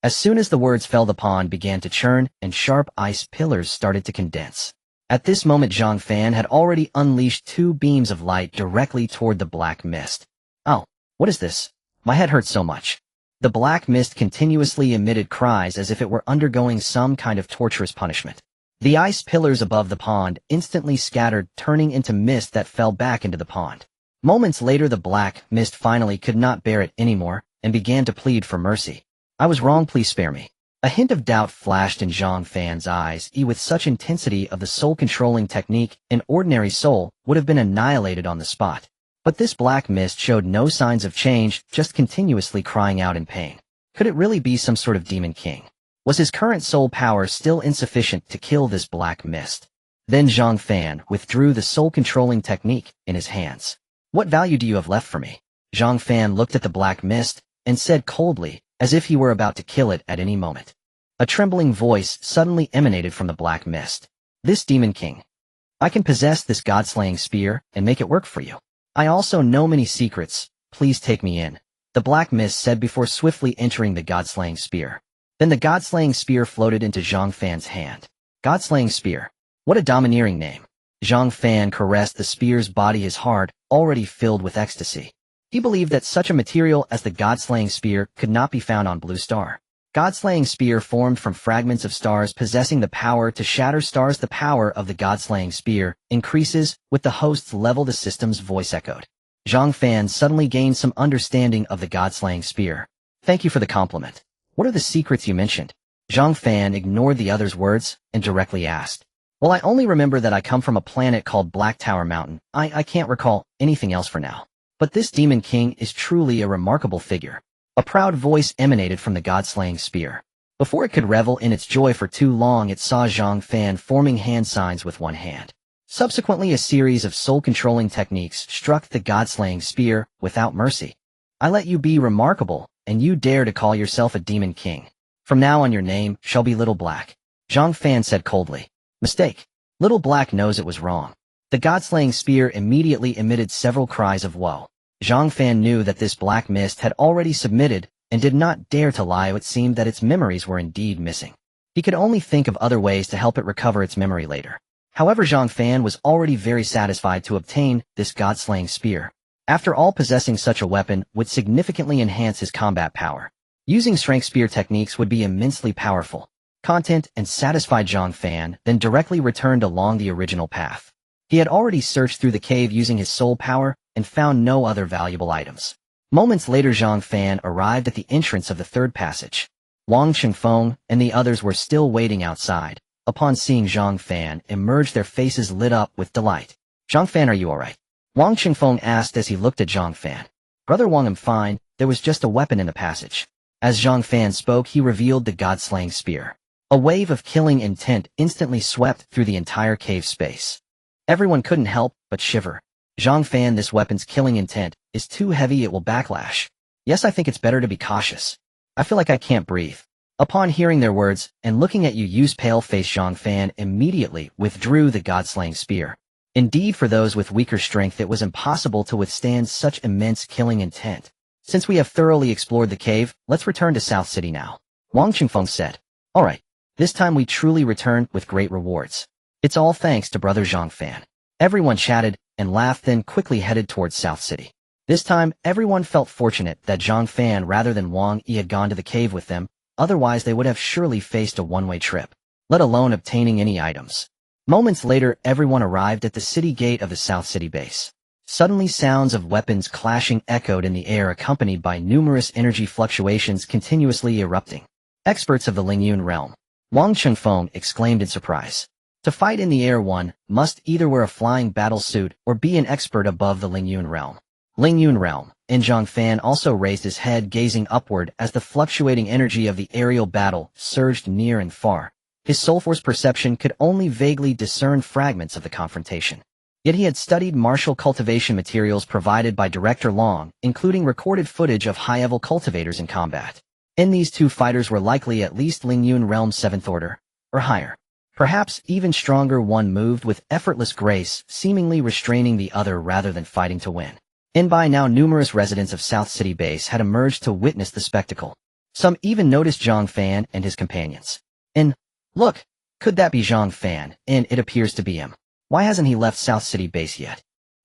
As soon as the words fell, the pond began to churn, and sharp ice pillars started to condense. At this moment, Zhang Fan had already unleashed 2 beams of light directly toward the black mist. Oh, what is this? My head hurts so much. The black mist continuously emitted cries as if it were undergoing some kind of torturous punishment. The ice pillars above the pond instantly scattered, turning into mist that fell back into the pond. Moments later, the black mist finally could not bear it anymore and began to plead for mercy. I was wrong, please spare me. A hint of doubt flashed in Zhang Fan's eyes. With such intensity of the soul-controlling technique, an ordinary soul would have been annihilated on the spot. But this black mist showed no signs of change, just continuously crying out in pain. Could it really be some sort of Demon King? Was his current soul power still insufficient to kill this black mist? Then Zhang Fan withdrew the soul-controlling technique in his hands. What value do you have left for me? Zhang Fan looked at the black mist and said coldly, as if he were about to kill it at any moment. A trembling voice suddenly emanated from the black mist. This Demon King. I can possess this god-slaying spear and make it work for you. I also know many secrets. Please take me in. The black mist said before swiftly entering the god-slaying spear. Then the god-slaying spear floated into Zhang Fan's hand. God-slaying spear. What a domineering name. Zhang Fan caressed the spear's body, his heart already filled with ecstasy. He believed that such a material as the god-slaying spear could not be found on Blue Star. God-slaying spear formed from fragments of stars possessing the power to shatter stars. The power of the god-slaying spear increases with the host's level. The system's voice echoed. Zhang Fan suddenly gained some understanding of the god-slaying spear. Thank you for the compliment. What are the secrets you mentioned? Zhang Fan ignored the other's words and directly asked. Well, I only remember that I come from a planet called Black Tower Mountain. I can't recall anything else for now. But this Demon King is truly a remarkable figure. A proud voice emanated from the god-slaying spear. Before it could revel in its joy for too long, it saw Zhang Fan forming hand signs with one hand. Subsequently, a series of soul-controlling techniques struck the god-slaying spear without mercy. I let you be remarkable, and you dare to call yourself a Demon King. From now on, your name shall be Little Black. Zhang Fan said coldly. Mistake. Little Black knows it was wrong. The god-slaying spear immediately emitted several cries of woe. Zhang Fan knew that this black mist had already submitted and did not dare to lie. It seemed that its memories were indeed missing. He could only think of other ways to help it recover its memory later. However, Zhang Fan was already very satisfied to obtain this god-slaying spear. After all, possessing such a weapon would significantly enhance his combat power. Using strength spear techniques would be immensely powerful. Content and satisfied Zhang Fan then directly returned along the original path. He had already searched through the cave using his soul power and found no other valuable items. Moments later, Zhang Fan arrived at the entrance of the third passage. Wang Chengfeng and the others were still waiting outside. Upon seeing Zhang Fan emerge, their faces lit up with delight. "Zhang Fan, are you alright?" Wang Chengfeng asked as he looked at Zhang Fan. "Brother Wang, I'm fine, there was just a weapon in the passage." As Zhang Fan spoke, he revealed the god-slaying spear. A wave of killing intent instantly swept through the entire cave space. Everyone couldn't help but shiver. "Zhang Fan, this weapon's killing intent is too heavy, it will backlash. Yes, I think it's better to be cautious. I feel like I can't breathe." Upon hearing their words and looking at Yu's pale-faced, Zhang Fan immediately withdrew the god-slaying spear. Indeed, for those with weaker strength, it was impossible to withstand such immense killing intent. "Since we have thoroughly explored the cave, let's return to South City now," Wang Chengfeng said. "Alright, this time we truly return with great rewards. It's all thanks to brother Zhang Fan." Everyone chatted and laughed, then quickly headed towards South City. This time, everyone felt fortunate that Zhang Fan rather than Wang Yi had gone to the cave with them, otherwise they would have surely faced a one-way trip, let alone obtaining any items. Moments later, everyone arrived at the city gate of the South City base. Suddenly, sounds of weapons clashing echoed in the air, accompanied by numerous energy fluctuations continuously erupting. "Experts of the Lingyun realm," Wang Chengfeng exclaimed in surprise. To fight in the air, one must either wear a flying battle suit or be an expert above the Lingyun realm. Lingyun realm, and Zhang Fan also raised his head, gazing upward as the fluctuating energy of the aerial battle surged near and far. His soulforce perception could only vaguely discern fragments of the confrontation. Yet he had studied martial cultivation materials provided by Director Long, including recorded footage of high-level cultivators in combat. And these two fighters were likely at least Lingyun realm 7th order, or higher. Perhaps even stronger. One moved with effortless grace, seemingly restraining the other rather than fighting to win. And by now, numerous residents of South City Base had emerged to witness the spectacle. Some even noticed Zhang Fan and his companions. And, look, could that be Zhang Fan? And it appears to be him. Why hasn't he left South City Base yet?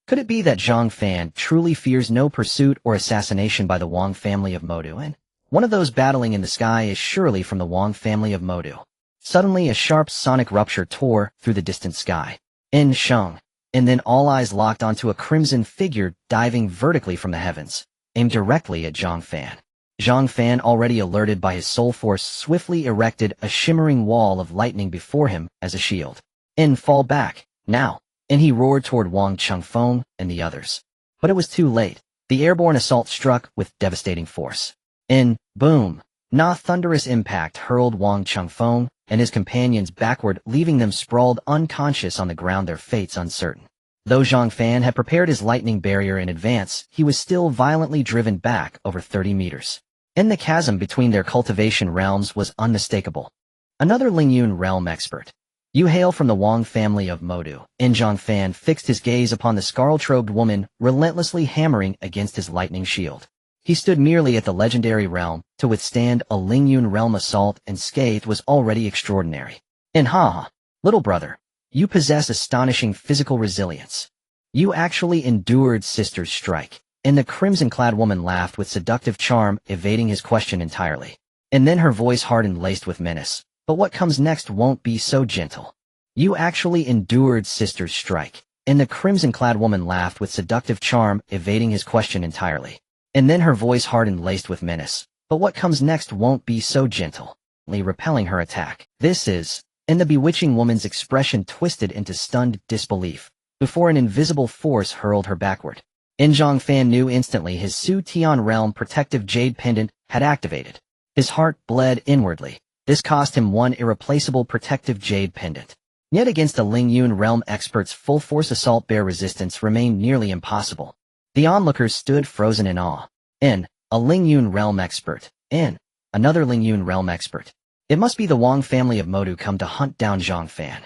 Could it be that Zhang Fan truly fears no pursuit or assassination by the Wang family of Modu? And one of those battling in the sky is surely from the Wang family of Modu. Suddenly, a sharp sonic rupture tore through the distant sky. In Sheng. And then all eyes locked onto a crimson figure diving vertically from the heavens, aimed directly at Zhang Fan. Zhang Fan, already alerted by his soul force, swiftly erected a shimmering wall of lightning before him as a shield. And fall back, now. And he roared toward Wang Chengfeng and the others. But it was too late. The airborne assault struck with devastating force. And, boom! A thunderous impact hurled Wang Chengfeng and his companions backward, leaving them sprawled unconscious on the ground, their fates uncertain. Though Zhang Fan had prepared his lightning barrier in advance, he was still violently driven back over 30 meters. And the chasm between their cultivation realms was unmistakable. Another Lingyun realm expert. "You hail from the Wang family of Modu." And Zhang Fan fixed his gaze upon the scarlet-robed woman, relentlessly hammering against his lightning shield. He stood merely at the legendary realm. To withstand a Lingyun realm assault unscathed was already extraordinary. And little brother, you possess astonishing physical resilience. You actually endured Sister's strike. And the crimson-clad woman laughed with seductive charm, evading his question entirely. And then her voice hardened, laced with menace. "But what comes next won't be so gentle. You actually endured Sister's strike." And the crimson-clad woman laughed with seductive charm, evading his question entirely. And then her voice hardened, laced with menace. "But what comes next won't be so gentle." Repelling her attack. "This is..." And the bewitching woman's expression twisted into stunned disbelief, before an invisible force hurled her backward. And Zhang Fan knew instantly his Su Tian realm protective jade pendant had activated. His heart bled inwardly. This cost him one irreplaceable protective jade pendant. Yet against the Lingyun realm expert's full-force assault, bare resistance remained nearly impossible. The onlookers stood frozen in awe. In a Lingyun realm expert. In another Lingyun realm expert. It must be the Wang family of Modu come to hunt down Zhang Fan.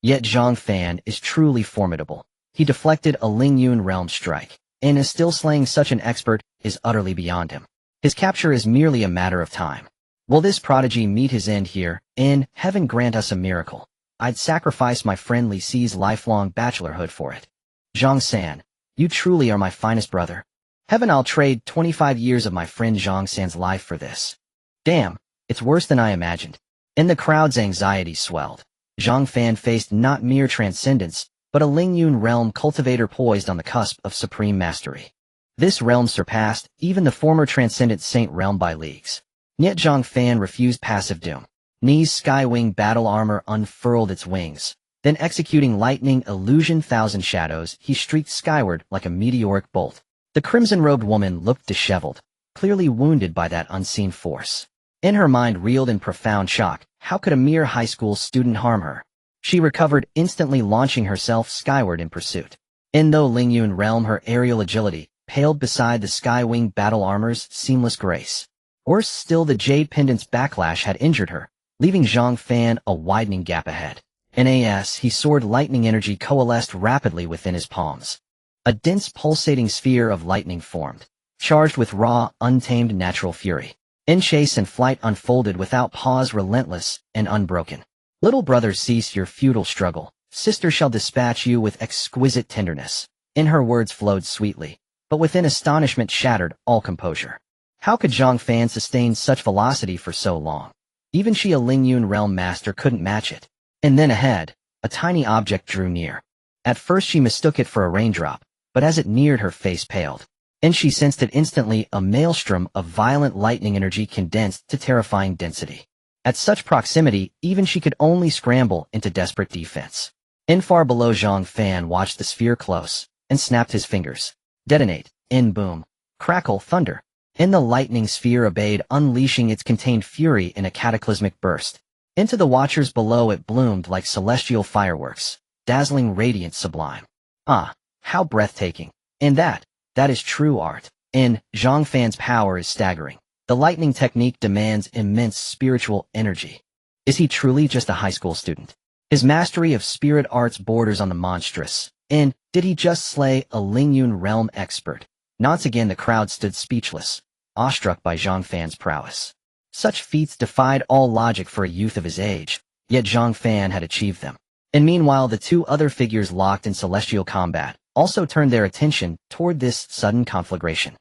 Yet Zhang Fan is truly formidable. He deflected a Lingyun realm strike, and is still slaying such an expert is utterly beyond him. His capture is merely a matter of time. Will this prodigy meet his end here, and heaven grant us a miracle? I'd sacrifice my friend Li Si's lifelong bachelorhood for it. Zhang San, you truly are my finest brother. Heaven, I'll trade 25 years of my friend Zhang San's life for this. Damn, it's worse than I imagined. And the crowd's anxiety swelled. Zhang Fan faced not mere transcendence, but a Lingyun realm cultivator poised on the cusp of supreme mastery. This realm surpassed even the former transcendent saint realm by leagues. Yet Zhang Fan refused passive doom. Ni's Skywing battle armor unfurled its wings. Then executing lightning illusion thousand shadows, he streaked skyward like a meteoric bolt. The crimson-robed woman looked disheveled, clearly wounded by that unseen force. In her mind reeled in profound shock. How could a mere high school student harm her? She recovered, instantly launching herself skyward in pursuit. In the Lingyun realm, her aerial agility paled beside the Skywing battle armor's seamless grace. Worse still, the Jade Pendant's backlash had injured her, leaving Zhang Fan a widening gap ahead. As he soared, lightning energy coalesced rapidly within his palms. A dense pulsating sphere of lightning formed, charged with raw, untamed natural fury. In chase and flight unfolded without pause, relentless and unbroken. Little brother, cease your futile struggle. Sister shall dispatch you with exquisite tenderness. In her words flowed sweetly, but within astonishment shattered all composure. How could Zhang Fan sustain such velocity for so long? Even she, a Lingyun realm master, couldn't match it. And then ahead, a tiny object drew near. At first she mistook it for a raindrop, but as it neared, her face paled. And she sensed it instantly, a maelstrom of violent lightning energy condensed to terrifying density. At such proximity, even she could only scramble into desperate defense. In far below, Zhang Fan watched the sphere close, and snapped his fingers. Detonate, in boom, crackle, thunder. In the lightning sphere obeyed, unleashing its contained fury in a cataclysmic burst. Into the watchers below it bloomed like celestial fireworks, dazzling, radiant, sublime. Ah, how breathtaking. And that is true art. And Zhang Fan's power is staggering. The lightning technique demands immense spiritual energy. Is he truly just a high school student? His mastery of spirit arts borders on the monstrous. And did he just slay a Lingyun realm expert? Once again the crowd stood speechless, awestruck by Zhang Fan's prowess. Such feats defied all logic for a youth of his age, yet Zhang Fan had achieved them. And meanwhile, the two other figures locked in celestial combat also turned their attention toward this sudden conflagration.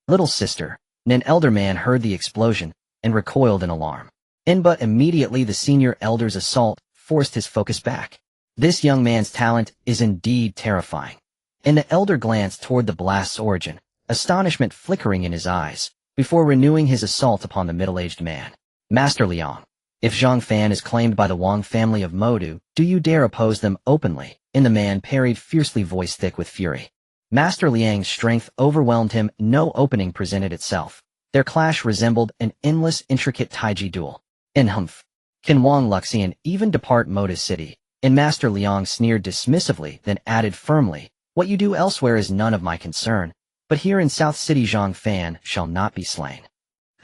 Little sister, an elder man, heard the explosion and recoiled in alarm. But immediately the senior elder's assault forced his focus back. This young man's talent is indeed terrifying. And the elder glanced toward the blast's origin, astonishment flickering in his eyes, before renewing his assault upon the middle-aged man. Master Liang, if Zhang Fan is claimed by the Wang family of Modu, do you dare oppose them openly? And the man parried fiercely, voice thick with fury. Master Liang's strength overwhelmed him. No opening presented itself. Their clash resembled an endless, intricate taiji duel. Can Wang Luxian even depart Moda's city? And Master Liang sneered dismissively, then added firmly, what you do elsewhere is none of my concern, but here in South City Zhang Fan shall not be slain.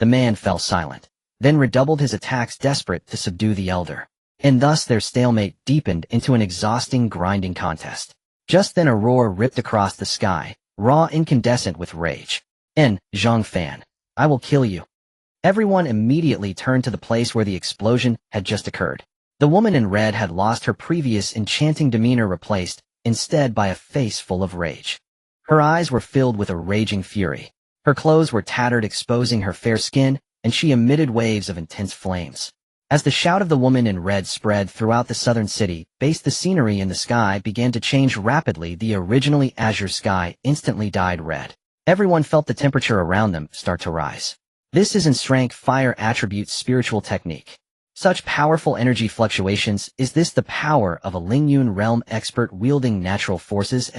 The man fell silent, then redoubled his attacks, desperate to subdue the elder. And thus their stalemate deepened into an exhausting, grinding contest. Just then a roar ripped across the sky, raw, incandescent with rage. Zhang Fan, I will kill you. Everyone immediately turned to the place where the explosion had just occurred. The woman in red had lost her previous enchanting demeanor, replaced instead by a face full of rage. Her eyes were filled with a raging fury. Her clothes were tattered, exposing her fair skin, and she emitted waves of intense flames. As the shout of the woman in red spread throughout the southern city, the scenery in the sky began to change rapidly. The originally azure sky instantly dyed red. Everyone felt the temperature around them start to rise. This is S-Rank fire attribute spiritual technique. Such powerful energy fluctuations. Is this the power of a Lingyun realm expert wielding natural forces?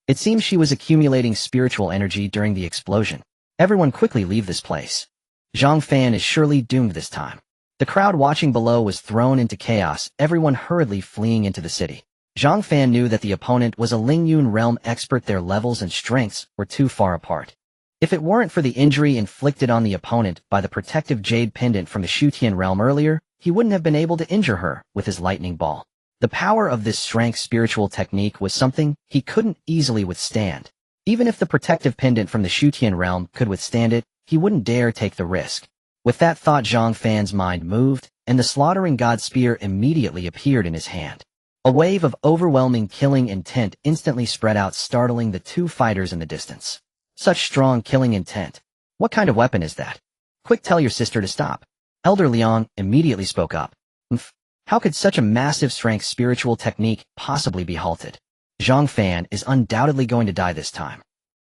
It seems she was accumulating spiritual energy during the explosion. Everyone quickly leave this place. Zhang Fan is surely doomed this time. The crowd watching below was thrown into chaos, everyone hurriedly fleeing into the city. Zhang Fan knew that the opponent was a Lingyun realm expert. Their levels and strengths were too far apart. If it weren't for the injury inflicted on the opponent by the protective jade pendant from the Shutian realm earlier, he wouldn't have been able to injure her with his lightning ball. The power of this S-Rank spiritual technique was something he couldn't easily withstand. Even if the protective pendant from the Shutian realm could withstand it, he wouldn't dare take the risk. With that thought, Zhang Fan's mind moved, and the slaughtering god spear immediately appeared in his hand. A wave of overwhelming killing intent instantly spread out, startling the two fighters in the distance. Such strong killing intent. What kind of weapon is that? Quick, tell your sister to stop. Elder Liang immediately spoke up. How could such a massive S-Rank spiritual technique possibly be halted? Zhang Fan is undoubtedly going to die this time.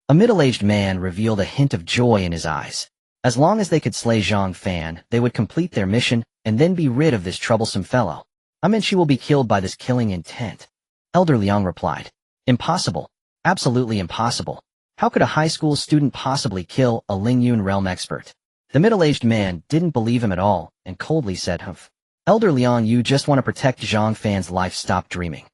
A middle-aged man revealed a hint of joy in his eyes. As long as they could slay Zhang Fan, they would complete their mission and then be rid of this troublesome fellow. I mean, she will be killed by this killing intent. Elder Liang replied. Impossible. Absolutely impossible. How could a high school student possibly kill a Lingyun realm expert? The middle-aged man didn't believe him at all and coldly said, Humph. Elder Liang, you just want to protect Zhang Fan's life. Stop dreaming.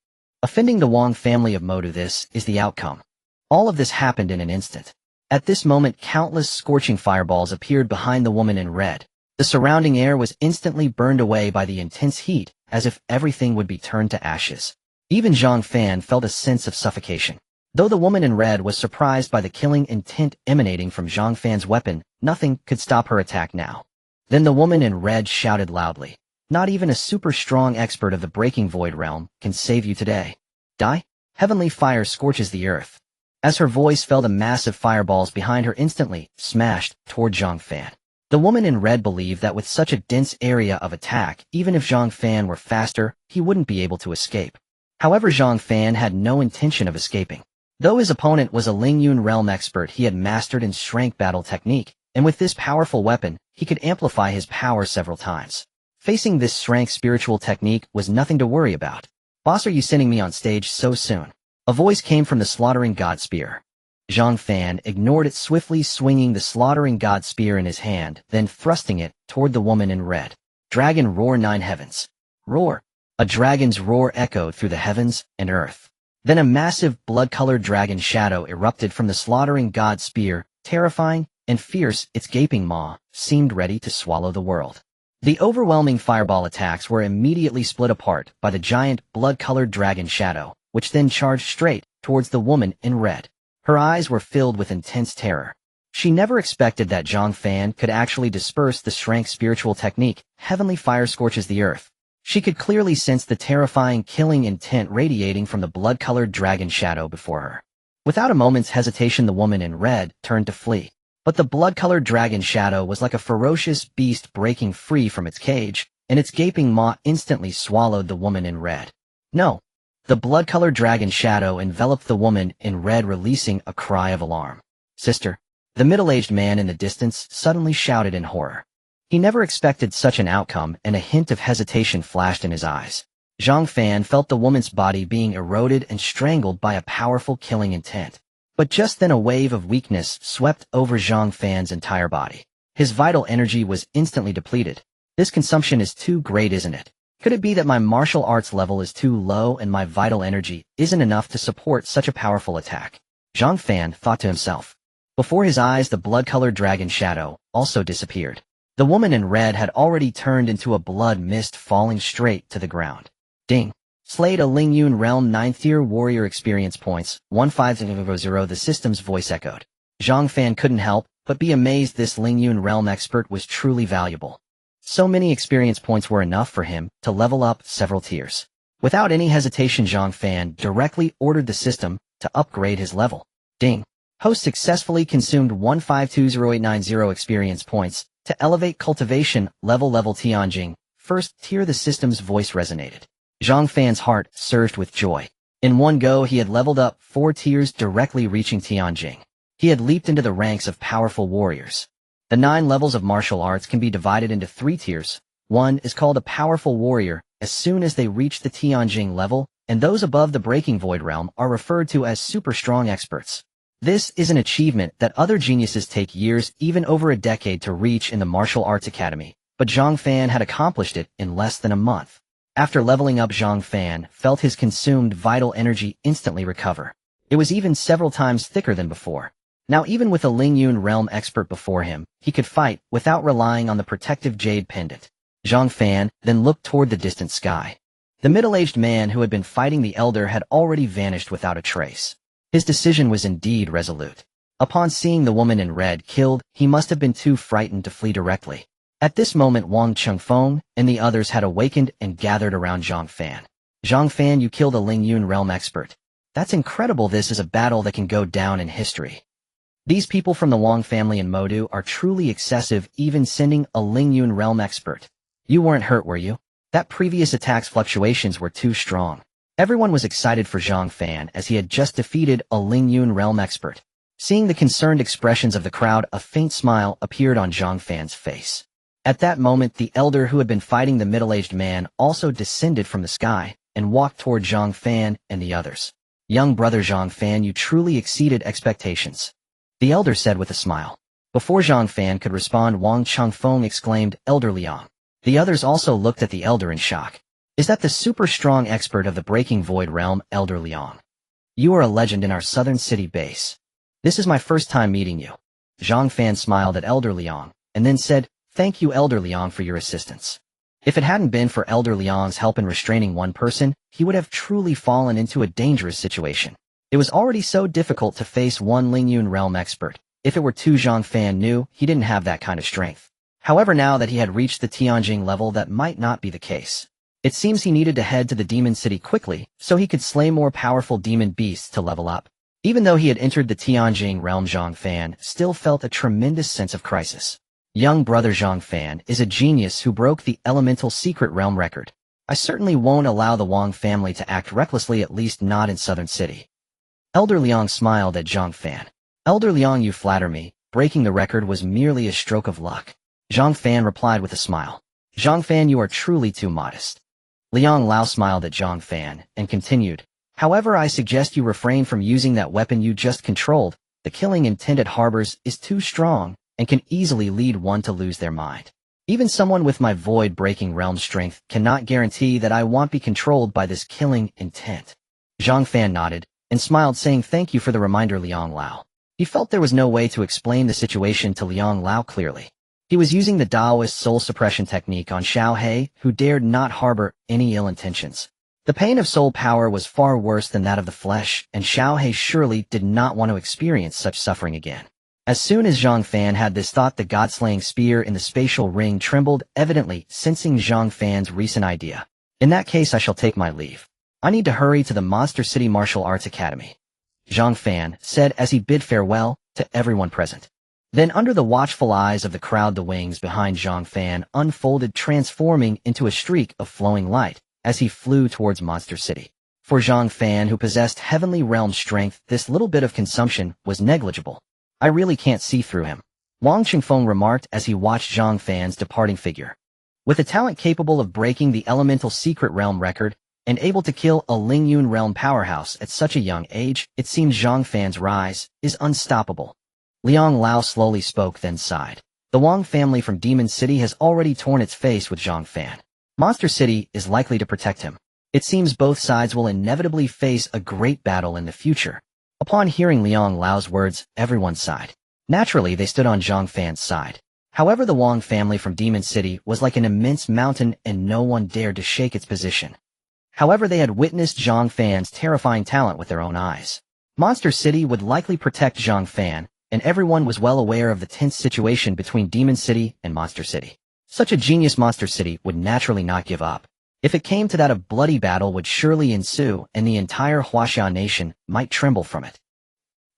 Offending the Wang family of Modu, this is the outcome. All of this happened in an instant. At this moment, countless scorching fireballs appeared behind the woman in red. The surrounding air was instantly burned away by the intense heat, as if everything would be turned to ashes. Even Zhang Fan felt a sense of suffocation. Though the woman in red was surprised by the killing intent emanating from Zhang Fan's weapon, nothing could stop her attack now. Then the woman in red shouted loudly, Not even a super strong expert of the Breaking Void realm can save you today. Die? Heavenly fire scorches the earth. As her voice fell, the massive fireballs behind her instantly smashed toward Zhang Fan. The woman in red believed that with such a dense area of attack, even if Zhang Fan were faster, he wouldn't be able to escape. However, Zhang Fan had no intention of escaping. Though his opponent was a Lingyun realm expert, he had mastered in strength battle technique, and with this powerful weapon, he could amplify his power several times. Facing this strength spiritual technique was nothing to worry about. Boss, are you sending me on stage so soon? A voice came from the slaughtering god spear. Zhang Fan ignored it, swiftly swinging the slaughtering god spear in his hand, then thrusting it toward the woman in red. Dragon roar, 9 heavens. Roar. A dragon's roar echoed through the heavens and earth. Then a massive blood-colored dragon shadow erupted from the slaughtering god spear, terrifying and fierce. Its gaping maw seemed ready to swallow the world. The overwhelming fireball attacks were immediately split apart by the giant blood-colored dragon shadow, which then charged straight towards the woman in red. Her eyes were filled with intense terror. She never expected that Zhang Fan could actually disperse the strength spiritual technique. Heavenly fire scorches the earth. She could clearly sense the terrifying killing intent radiating from the blood-colored dragon shadow before her. Without a moment's hesitation, the woman in red turned to flee. But the blood-colored dragon shadow was like a ferocious beast breaking free from its cage, and its gaping maw instantly swallowed the woman in red. No. The blood-colored dragon shadow enveloped the woman in red, releasing a cry of alarm. Sister. The middle-aged man in the distance suddenly shouted in horror. He never expected such an outcome, and a hint of hesitation flashed in his eyes. Zhang Fan felt the woman's body being eroded and strangled by a powerful killing intent. But just then a wave of weakness swept over Zhang Fan's entire body. His vital energy was instantly depleted. This consumption is too great, isn't it? Could it be that my martial arts level is too low and my vital energy isn't enough to support such a powerful attack? Zhang Fan thought to himself. Before his eyes, the blood-colored dragon shadow also disappeared. The woman in red had already turned into a blood mist, falling straight to the ground. Ding. Slayed a Lingyun Realm 9th tier warrior experience points, 1500. The system's voice echoed. Zhang Fan couldn't help but be amazed. This Lingyun Realm expert was truly valuable. So many experience points were enough for him to level up several tiers. Without any hesitation, Zhang Fan directly ordered the system to upgrade his level. Ding. Host successfully consumed 1520,890 experience points to elevate cultivation level Tianjing. First tier. The system's voice resonated. Zhang Fan's heart surged with joy. In one go, he had leveled up 4 tiers, directly reaching Tianjing. He had leaped into the ranks of powerful warriors. The 9 levels of martial arts can be divided into 3 tiers. One is called a powerful warrior as soon as they reach the Tianjing level, and those above the Breaking Void realm are referred to as super strong experts. This is an achievement that other geniuses take years, even over a decade, to reach in the martial arts academy, but Zhang Fan had accomplished it in less than a month. After leveling up, Zhang Fan felt his consumed vital energy instantly recover. It was even several times thicker than before. Now, even with a Lingyun realm expert before him, he could fight without relying on the protective jade pendant. Zhang Fan then looked toward the distant sky. The middle-aged man who had been fighting the elder had already vanished without a trace. His decision was indeed resolute. Upon seeing the woman in red killed, he must have been too frightened to flee directly. At this moment, Wang Chengfeng and the others had awakened and gathered around Zhang Fan. Zhang Fan, you killed a Lingyun realm expert. That's incredible. This is a battle that can go down in history. These people from the Wang family in Modu are truly excessive, even sending a Lingyun realm expert. You weren't hurt, were you? That previous attack's fluctuations were too strong. Everyone was excited for Zhang Fan as he had just defeated a Lingyun realm expert. Seeing the concerned expressions of the crowd, a faint smile appeared on Zhang Fan's face. At that moment, the elder who had been fighting the middle-aged man also descended from the sky and walked toward Zhang Fan and the others. "Young brother Zhang Fan, you truly exceeded expectations," the elder said with a smile. Before Zhang Fan could respond, Wang Changfeng exclaimed, "Elder Liang." The others also looked at the elder in shock. "Is that the super strong expert of the Breaking Void realm, Elder Liang? You are a legend in our southern city base. This is my first time meeting you." Zhang Fan smiled at Elder Liang, and then said, "Thank you, Elder Liang, for your assistance." If it hadn't been for Elder Liang's help in restraining one person, he would have truly fallen into a dangerous situation. It was already so difficult to face one Lingyun realm expert. If it were two, Zhang Fan knew he didn't have that kind of strength. However, now that he had reached the Tianjing level, that might not be the case. It seems he needed to head to the demon city quickly so he could slay more powerful demon beasts to level up. Even though he had entered the Tianjing realm, Zhang Fan still felt a tremendous sense of crisis. Young brother Zhang Fan is a genius who broke the elemental secret realm record. I certainly won't allow the Wang family to act recklessly, at least not in Southern City. Elder Liang smiled at Zhang Fan. "Elder Liang, you flatter me. Breaking the record was merely a stroke of luck." Zhang Fan replied with a smile. "Zhang Fan, you are truly too modest." Liang Lao smiled at Zhang Fan and continued, "However, I suggest you refrain from using that weapon you just controlled. The killing intent it harbors is too strong and can easily lead one to lose their mind. Even someone with my void-breaking realm strength cannot guarantee that I won't be controlled by this killing intent." Zhang Fan nodded and smiled, saying, "Thank you for the reminder, Liang Lao." He felt there was no way to explain the situation to Liang Lao clearly. He was using the Taoist soul suppression technique on Xiao He, who dared not harbor any ill intentions. The pain of soul power was far worse than that of the flesh, and Xiao He surely did not want to experience such suffering again. As soon as Zhang Fan had this thought, the god-slaying spear in the spatial ring trembled, evidently sensing Zhang Fan's recent idea. "In that case, I shall take my leave. I need to hurry to the Monster City Martial Arts Academy," Zhang Fan said as he bid farewell to everyone present. Then under the watchful eyes of the crowd, the wings behind Zhang Fan unfolded, transforming into a streak of flowing light as he flew towards Monster City. For Zhang Fan, who possessed heavenly realm strength, this little bit of consumption was negligible. "I really can't see through him," Wang Qingfeng remarked as he watched Zhang Fan's departing figure. With a talent capable of breaking the elemental secret realm record and able to kill a Lingyun realm powerhouse at such a young age, it seems Zhang Fan's rise is unstoppable. Liang Lao slowly spoke, then sighed. The Wang family from Demon City has already torn its face with Zhang Fan. Monster City is likely to protect him. It seems both sides will inevitably face a great battle in the future. Upon hearing Liang Lao's words, everyone sighed. Naturally, they stood on Zhang Fan's side. However, the Wang family from Demon City was like an immense mountain, and no one dared to shake its position. However, they had witnessed Zhang Fan's terrifying talent with their own eyes. Monster City would likely protect Zhang Fan, and everyone was well aware of the tense situation between Demon City and Monster City. Such a genius Monster City would naturally not give up. If it came to that, a bloody battle would surely ensue, and the entire Huaxia nation might tremble from it.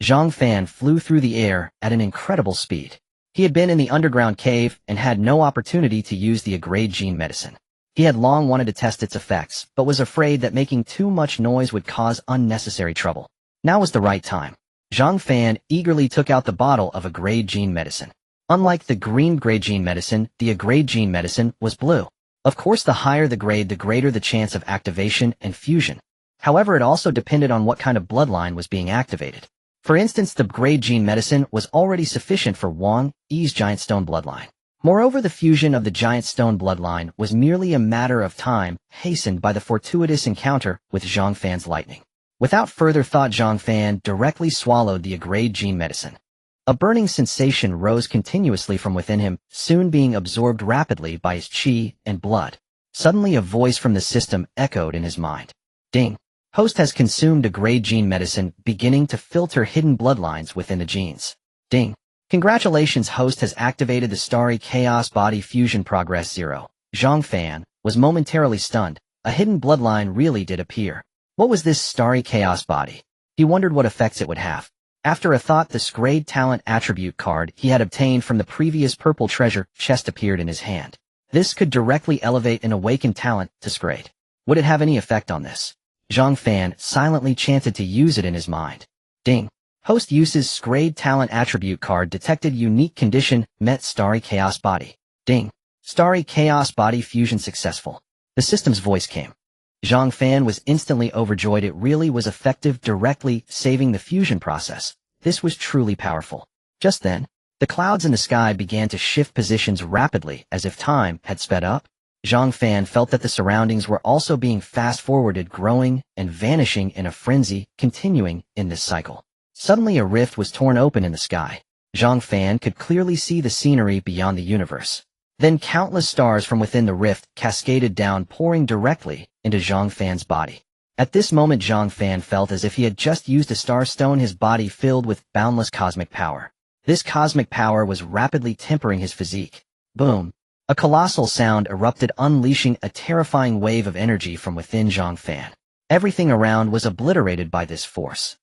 Zhang Fan flew through the air at an incredible speed. He had been in the underground cave and had no opportunity to use the Agrade gene medicine. He had long wanted to test its effects, but was afraid that making too much noise would cause unnecessary trouble. Now was the right time. Zhang Fan eagerly took out the bottle of Agrade gene medicine. Unlike the green grade gene medicine, the Agrade gene medicine was blue. Of course, the higher the grade, the greater the chance of activation and fusion. However, it also depended on what kind of bloodline was being activated. For instance, the grade gene medicine was already sufficient for Wang Yi's Giant Stone bloodline. Moreover, the fusion of the Giant Stone bloodline was merely a matter of time, hastened by the fortuitous encounter with Zhang Fan's lightning. Without further thought, Zhang Fan directly swallowed the Agrade gene medicine. A burning sensation rose continuously from within him, soon being absorbed rapidly by his qi and blood. Suddenly, a voice from the system echoed in his mind. "Ding! Host has consumed Agrade gene medicine, beginning to filter hidden bloodlines within the genes. Ding! Congratulations, host has activated the Starry Chaos Body Fusion Progress 0. Zhang Fan was momentarily stunned. A hidden bloodline really did appear. What was this Starry Chaos Body? He wondered what effects it would have. After a thought, the Scrade Talent Attribute card he had obtained from the previous purple treasure chest appeared in his hand. This could directly elevate an awakened talent to Scrade. Would it have any effect on this? Zhang Fan silently chanted to use it in his mind. Ding! Host uses Scrade Talent Attribute card detected unique condition met Starry Chaos Body. Ding. Starry Chaos Body fusion successful. The system's voice came. Zhang Fan was instantly overjoyed. It really was effective, directly saving the fusion process. This was truly powerful. Just then, the clouds in the sky began to shift positions rapidly as if time had sped up. Zhang Fan felt that the surroundings were also being fast-forwarded, growing and vanishing in a frenzy, continuing in this cycle. Suddenly a rift was torn open in the sky. Zhang Fan could clearly see the scenery beyond the universe. Then countless stars from within the rift cascaded down, pouring directly into Zhang Fan's body. At this moment Zhang Fan felt as if he had just used a star stone, his body filled with boundless cosmic power. This cosmic power was rapidly tempering his physique. Boom! A colossal sound erupted, unleashing a terrifying wave of energy from within Zhang Fan. Everything around was obliterated by this force.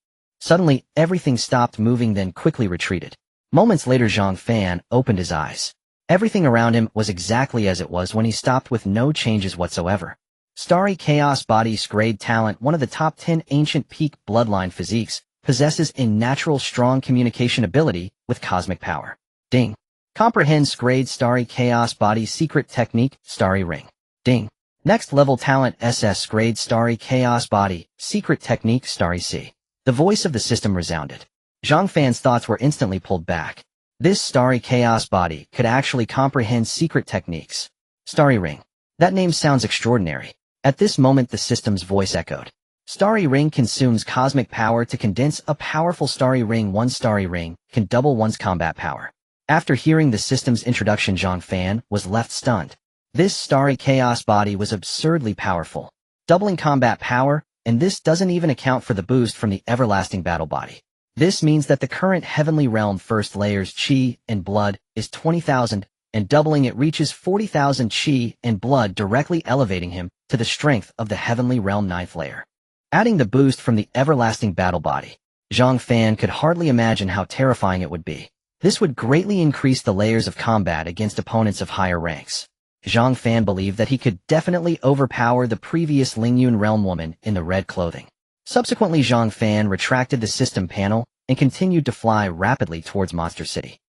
Suddenly, everything stopped moving, then quickly retreated. Moments later Zhang Fan opened his eyes. Everything around him was exactly as it was when he stopped, with no changes whatsoever. Starry Chaos Body Scrade Talent, one of the top 10 ancient peak bloodline physiques, possesses a natural strong communication ability with cosmic power. Ding. Comprehend Scrade Starry Chaos Body Secret Technique, Starry Ring. Ding. Next level talent SS Scrade Starry Chaos Body, Secret Technique, Starry C. The voice of the system resounded. Zhang Fan's thoughts were instantly pulled back. This Starry Chaos Body could actually comprehend secret techniques. Starry Ring. That name sounds extraordinary. At this moment the system's voice echoed. Starry Ring consumes cosmic power to condense a powerful Starry Ring. One Starry Ring can double one's combat power. After hearing the system's introduction, Zhang Fan was left stunned. This Starry Chaos Body was absurdly powerful, doubling combat power, and this doesn't even account for the boost from the Everlasting Battle Body. This means that the current Heavenly Realm first layer's Qi and Blood is 20,000, and doubling it reaches 40,000 Qi and Blood, directly elevating him to the strength of the Heavenly Realm 9th layer. Adding the boost from the Everlasting Battle Body, Zhang Fan could hardly imagine how terrifying it would be. This would greatly increase the layers of combat against opponents of higher ranks. Zhang Fan believed that he could definitely overpower the previous Lingyun Realm woman in the red clothing. Subsequently, Zhang Fan retracted the system panel and continued to fly rapidly towards Monster City.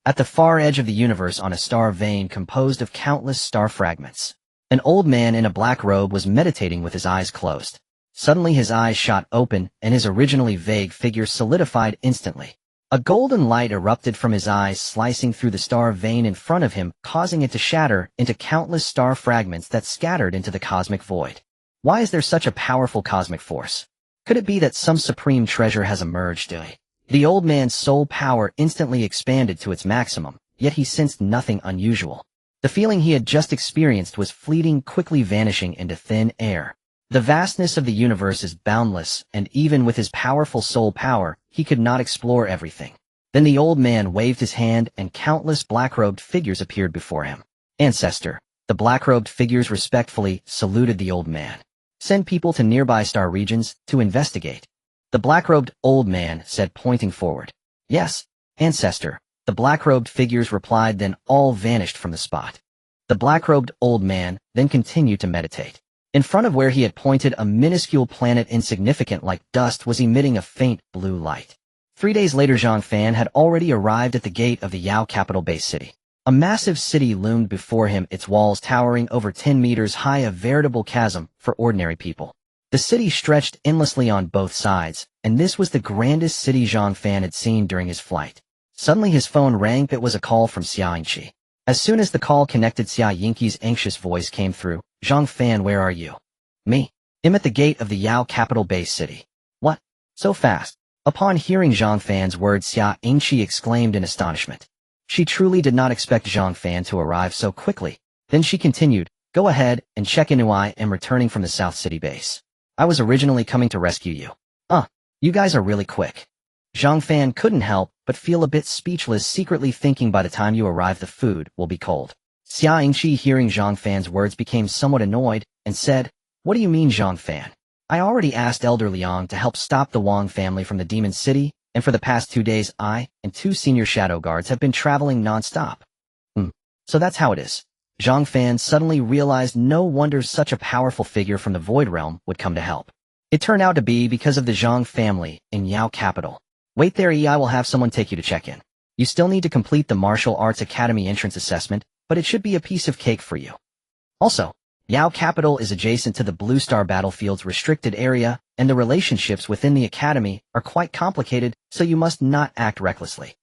At the far edge of the universe, on a star vein composed of countless star fragments, an old man in a black robe was meditating with his eyes closed. Suddenly his eyes shot open, and his originally vague figure solidified instantly. A golden light erupted from his eyes, slicing through the star vein in front of him, causing it to shatter into countless star fragments that scattered into the cosmic void. Why is there such a powerful cosmic force? Could it be that some supreme treasure has emerged? The old man's soul power instantly expanded to its maximum, yet he sensed nothing unusual. The feeling he had just experienced was fleeting, quickly vanishing into thin air. The vastness of the universe is boundless, and even with his powerful soul power, he could not explore everything. Then the old man waved his hand, and countless black-robed figures appeared before him. Ancestor. The black-robed figures respectfully saluted the old man. Send people to nearby star regions to investigate. The black-robed old man said, pointing forward. Yes, Ancestor. The black-robed figures replied, then all vanished from the spot. The black-robed old man then continued to meditate. In front of where he had pointed, a minuscule planet, insignificant like dust, was emitting a faint blue light. 3 days later, Zhang Fan had already arrived at the gate of the Yao capital base city. A massive city loomed before him, its walls towering over 10 meters high, a veritable chasm for ordinary people. The city stretched endlessly on both sides, and this was the grandest city Zhang Fan had seen during his flight. Suddenly his phone rang. It was a call from Xia Yingqi. As soon as the call connected, Xia Yingqi's anxious voice came through. Zhang Fan, where are you? Me. I'm at the gate of the Yao capital base city. What? So fast? Upon hearing Zhang Fan's words, Xia Yingqi exclaimed in astonishment. She truly did not expect Zhang Fan to arrive so quickly. Then she continued, go ahead and check in. I am returning from the South City base. I was originally coming to rescue you. You guys are really quick. Zhang Fan couldn't help but feel a bit speechless, secretly thinking by the time you arrive the food will be cold. Xia Yingqi, hearing Zhang Fan's words, became somewhat annoyed and said, what do you mean, Zhang Fan? I already asked Elder Liang to help stop the Wang family from the Demon City, and for the past 2 days I and 2 senior shadow guards have been traveling non-stop. So that's how it is. Zhang Fan suddenly realized no wonder such a powerful figure from the Void Realm would come to help. It turned out to be because of the Zhang family in Yao capital. Wait there, I will have someone take you to check in. You still need to complete the Martial Arts Academy entrance assessment, but it should be a piece of cake for you. Also, Yao Capital is adjacent to the Blue Star Battlefield's restricted area, and the relationships within the academy are quite complicated, so you must not act recklessly.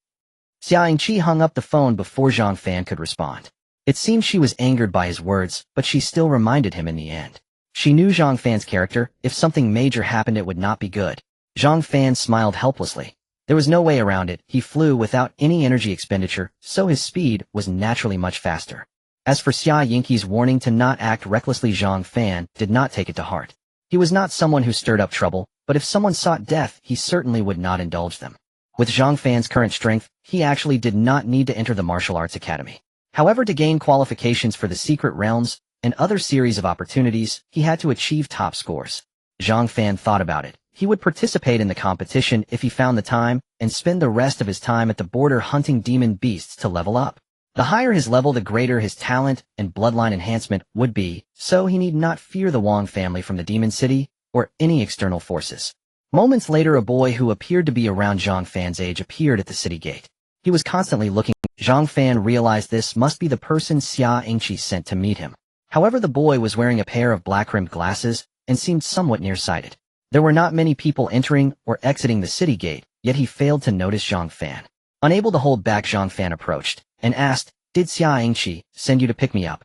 Xia Yingqi hung up the phone before Zhang Fan could respond. It seemed she was angered by his words, but she still reminded him in the end. She knew Zhang Fan's character. If something major happened, it would not be good. Zhang Fan smiled helplessly. There was no way around it. He flew without any energy expenditure, so his speed was naturally much faster. As for Xia Yingqi's warning to not act recklessly, Zhang Fan did not take it to heart. He was not someone who stirred up trouble, but if someone sought death, he certainly would not indulge them. With Zhang Fan's current strength, he actually did not need to enter the Martial Arts Academy. However, to gain qualifications for the Secret Realms and other series of opportunities, he had to achieve top scores. Zhang Fan thought about it. He would participate in the competition if he found the time, and spend the rest of his time at the border hunting demon beasts to level up. The higher his level, the greater his talent and bloodline enhancement would be, so he need not fear the Wang family from the Demon City, or any external forces. Moments later, a boy who appeared to be around Zhang Fan's age appeared at the city gate. He was constantly looking. Zhang Fan realized this must be the person Xia Yingqi sent to meet him. However, the boy was wearing a pair of black-rimmed glasses, and seemed somewhat nearsighted. There were not many people entering or exiting the city gate, yet he failed to notice Zhang Fan. Unable to hold back, Zhang Fan approached, and asked, "Did Xia Yingqi send you to pick me up?"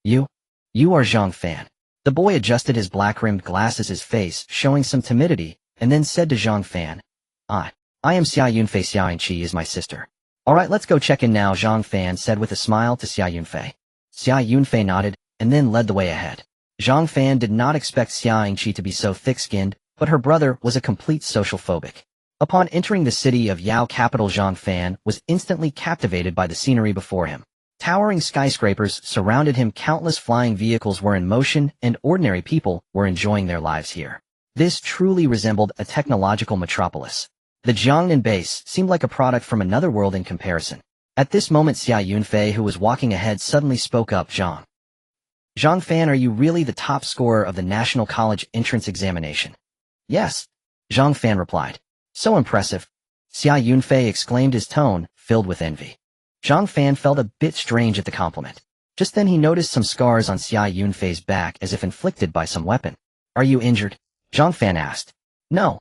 You are Zhang Fan." The boy adjusted his black-rimmed glasses, his face showing some timidity, and then said to Zhang Fan, I am Xia Yunfei. Xia Yingqi is my sister." "Alright, let's go check in now," Zhang Fan said with a smile to Xia Yunfei. Xia Yunfei nodded, and then led the way ahead. Zhang Fan did not expect Xia Yingqi to be so thick-skinned, but her brother was a complete social phobic. Upon entering the city of Yao capital, Zhang Fan was instantly captivated by the scenery before him. Towering skyscrapers surrounded him, countless flying vehicles were in motion, and ordinary people were enjoying their lives here. This truly resembled a technological metropolis. The Jiangnan base seemed like a product from another world in comparison. At this moment, Xia Yunfei, who was walking ahead, suddenly spoke up. Zhang Fan, are you really the top scorer of the National College entrance examination?" "Yes," Zhang Fan replied. "So impressive." Xia Yunfei exclaimed, his tone filled with envy. Zhang Fan felt a bit strange at the compliment. Just then he noticed some scars on Xia Yunfei's back, as if inflicted by some weapon. "Are you injured?" Zhang Fan asked. No,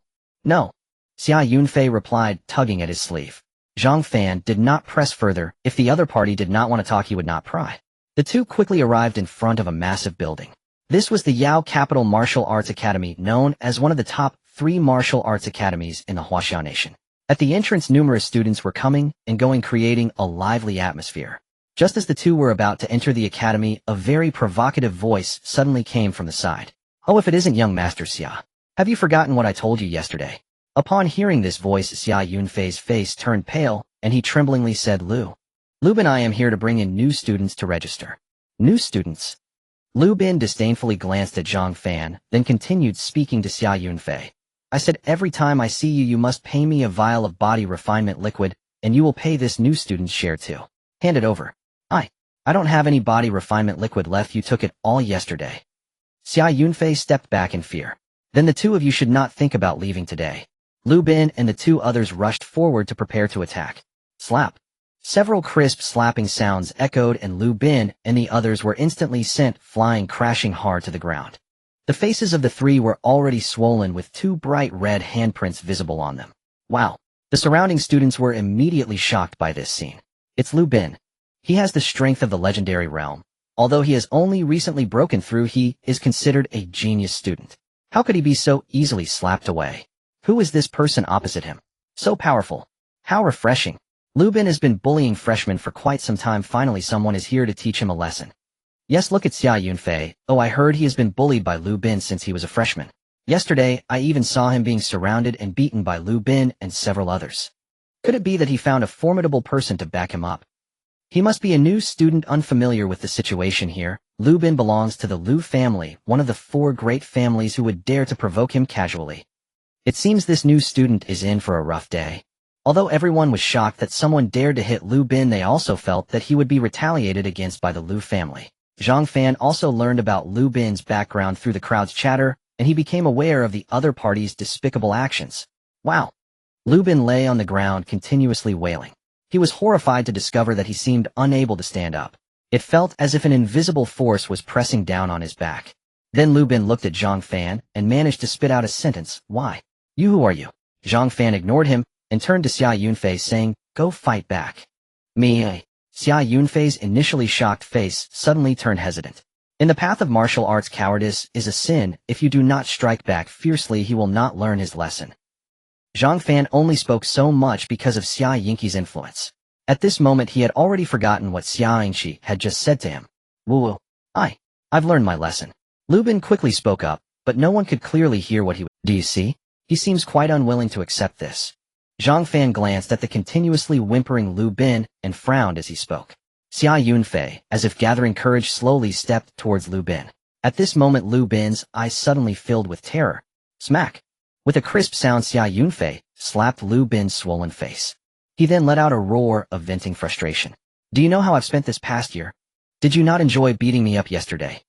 Xia Yunfei replied, tugging at his sleeve. Zhang Fan did not press further. If the other party did not want to talk, he would not pry. The two quickly arrived in front of a massive building. This was the Yao Capital Martial Arts Academy, known as one of the top 3 martial arts academies in the Huaxiao Nation. At the entrance, numerous students were coming and going, creating a lively atmosphere. Just as the two were about to enter the academy, a very provocative voice suddenly came from the side. "Oh, if it isn't young Master Xia. Have you forgotten what I told you yesterday?" Upon hearing this voice, Xia Yunfei's face turned pale, and he tremblingly said, Lu Bin, I am here to bring in new students to register." "New students?" Lu Bin disdainfully glanced at Zhang Fan, then continued speaking to Xia Yunfei. "I said every time I see you, you must pay me a vial of body refinement liquid, and you will pay this new student's share too. Hand it over." I don't have any body refinement liquid left. You took it all yesterday." Xia Yunfei stepped back in fear. "Then the two of you should not think about leaving today." Lu Bin and the 2 others rushed forward to prepare to attack. Slap. Several crisp slapping sounds echoed, and Lu Bin and the others were instantly sent flying, crashing hard to the ground. The faces of the 3 were already swollen, with 2 bright red handprints visible on them. Wow. The surrounding students were immediately shocked by this scene. It's Lu Bin. He has the strength of the legendary realm. Although he has only recently broken through, he is considered a genius student. How could he be so easily slapped away? Who is this person opposite him? So powerful. How refreshing. Lu Bin has been bullying freshmen for quite some time. Finally, someone is here to teach him a lesson. Yes, look at Xia Yunfei. Oh, I heard he has been bullied by Lu Bin since he was a freshman. Yesterday, I even saw him being surrounded and beaten by Lu Bin and several others. Could it be that he found a formidable person to back him up? He must be a new student unfamiliar with the situation here. Lu Bin belongs to the Lu family, one of the 4 great families who would dare to provoke him casually. It seems this new student is in for a rough day. Although everyone was shocked that someone dared to hit Lu Bin, they also felt that he would be retaliated against by the Lu family. Zhang Fan also learned about Lu Bin's background through the crowd's chatter, and he became aware of the other party's despicable actions. Wow. Lu Bin lay on the ground continuously wailing. He was horrified to discover that he seemed unable to stand up. It felt as if an invisible force was pressing down on his back. Then Lu Bin looked at Zhang Fan and managed to spit out a sentence. Why? You, who are you? Zhang Fan ignored him and turned to Xia Yunfei saying, go fight back. Me. Xia Yunfei's initially shocked face suddenly turned hesitant. In the path of martial arts, cowardice is a sin. If you do not strike back fiercely, he will not learn his lesson. Zhang Fan only spoke so much because of Xia Yingqi's influence. At this moment he had already forgotten what Xia Yingqi had just said to him. Woo. I've learned my lesson. Lu Bin quickly spoke up, but no one could clearly hear what he was. Do you see? He seems quite unwilling to accept this. Zhang Fan glanced at the continuously whimpering Lu Bin and frowned as he spoke. Xia Yunfei, as if gathering courage, slowly stepped towards Lu Bin. At this moment Lu Bin's eyes suddenly filled with terror. Smack! With a crisp sound, Xia Yunfei slapped Lu Bin's swollen face. He then let out a roar of venting frustration. Do you know how I've spent this past year? Did you not enjoy beating me up yesterday?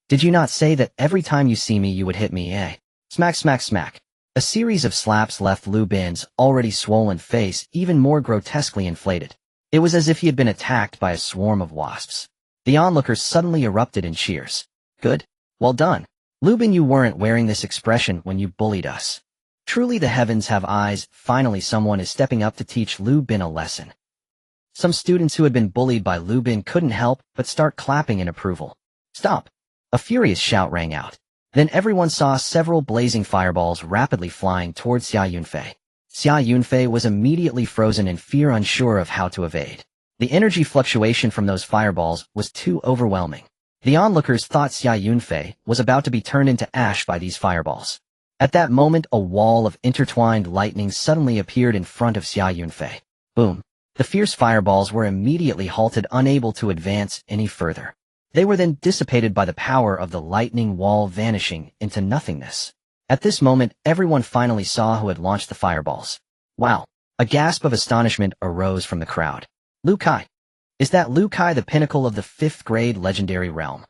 Did you not say that every time you see me you would hit me, eh? Smack, smack, smack. A series of slaps left Lu Bin's already swollen face even more grotesquely inflated. It was as if he had been attacked by a swarm of wasps. The onlookers suddenly erupted in cheers. Good. Well done. Lu Bin, you weren't wearing this expression when you bullied us. Truly the heavens have eyes. Finally someone is stepping up to teach Lu Bin a lesson. Some students who had been bullied by Lu Bin couldn't help but start clapping in approval. Stop! A furious shout rang out. Then everyone saw several blazing fireballs rapidly flying towards Xia Yunfei. Xia Yunfei was immediately frozen in fear, unsure of how to evade. The energy fluctuation from those fireballs was too overwhelming. The onlookers thought Xia Yunfei was about to be turned into ash by these fireballs. At that moment a wall of intertwined lightning suddenly appeared in front of Xia Yunfei. Boom! The fierce fireballs were immediately halted, unable to advance any further. They were then dissipated by the power of the lightning wall, vanishing into nothingness. At this moment, everyone finally saw who had launched the fireballs. Wow! A gasp of astonishment arose from the crowd. Lu Kai! Is that Lu Kai, the pinnacle of the 5th grade legendary realm?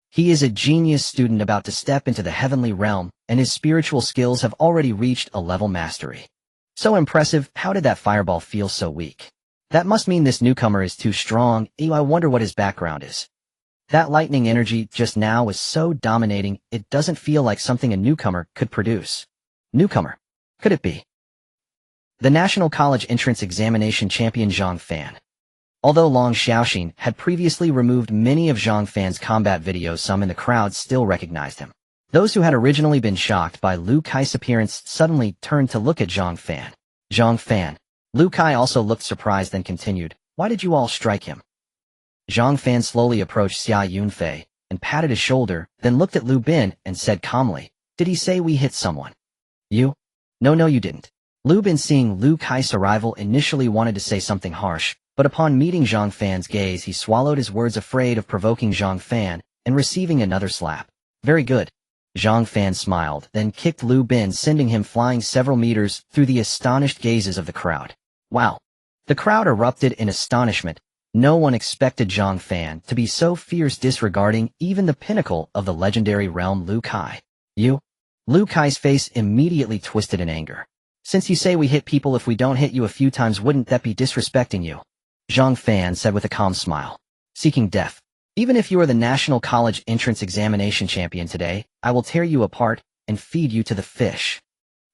He is a genius student about to step into the heavenly realm, and his spiritual skills have already reached a level mastery. So impressive. How did that fireball feel so weak? That must mean this newcomer is too strong. I wonder what his background is. That lightning energy just now was so dominating, it doesn't feel like something a newcomer could produce. Newcomer? Could it be the National College Entrance Examination champion Zhang Fan? Although Long Xiaoxin had previously removed many of Zhang Fan's combat videos, some in the crowd still recognized him. Those who had originally been shocked by Lu Kai's appearance suddenly turned to look at Zhang Fan. Zhang Fan. Lu Kai also looked surprised, then continued, why did you all strike him? Zhang Fan slowly approached Xia Yunfei and patted his shoulder, then looked at Lu Bin and said calmly, did he say we hit someone? You? No, you didn't. Lu Bin, seeing Lu Kai's arrival, initially wanted to say something harsh, but upon meeting Zhang Fan's gaze he swallowed his words, afraid of provoking Zhang Fan and receiving another slap. Very good. Zhang Fan smiled, then kicked Lu Bin, sending him flying several meters through the astonished gazes of the crowd. Wow! The crowd erupted in astonishment. No one expected Zhang Fan to be so fierce, disregarding even the pinnacle of the legendary realm, Lu Kai. You? Lu Kai's face immediately twisted in anger. Since you say we hit people, if we don't hit you a few times, wouldn't that be disrespecting you? Zhang Fan said with a calm smile. Seeking death. Even if you are the National College Entrance Examination champion today, I will tear you apart and feed you to the fish.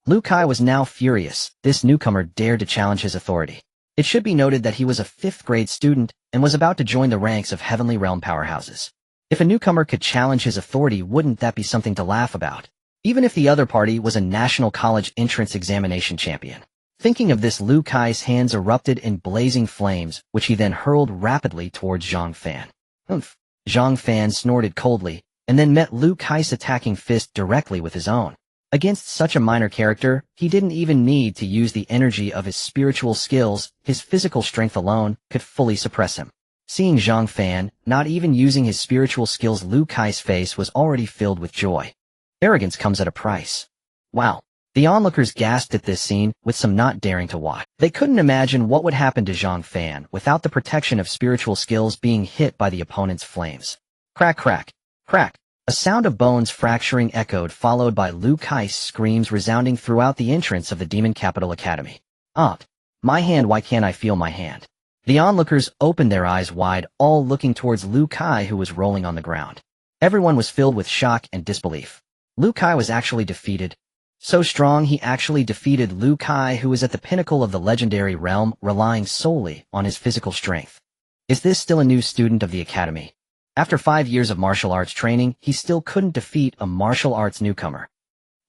Lu Kai was now furious. This newcomer dared to challenge his authority. It should be noted that he was a 5th grade student and was about to join the ranks of Heavenly Realm powerhouses. If a newcomer could challenge his authority, wouldn't that be something to laugh about? Even if the other party was a National College Entrance Examination champion. Thinking of this, Lu Kai's hands erupted in blazing flames, which he then hurled rapidly towards Zhang Fan. Oomph! Zhang Fan snorted coldly, and then met Lu Kai's attacking fist directly with his own. Against such a minor character, he didn't even need to use the energy of his spiritual skills. His physical strength alone could fully suppress him. Seeing Zhang Fan not even using his spiritual skills, Lu Kai's face was already filled with joy. Arrogance comes at a price. Wow! The onlookers gasped at this scene, with some not daring to watch. They couldn't imagine what would happen to Zhang Fan without the protection of spiritual skills being hit by the opponent's flames. Crack, crack, crack! A sound of bones fracturing echoed, followed by Lu Kai's screams resounding throughout the entrance of the Demon Capital Academy. Ah, my hand, why can't I feel my hand? The onlookers opened their eyes wide, all looking towards Liu Kai, who was rolling on the ground. Everyone was filled with shock and disbelief. Liu Kai was actually defeated. So strong, he actually defeated Liu Kai, who was at the pinnacle of the legendary realm, relying solely on his physical strength. Is this still a new student of the academy? After 5 years of martial arts training, he still couldn't defeat a martial arts newcomer.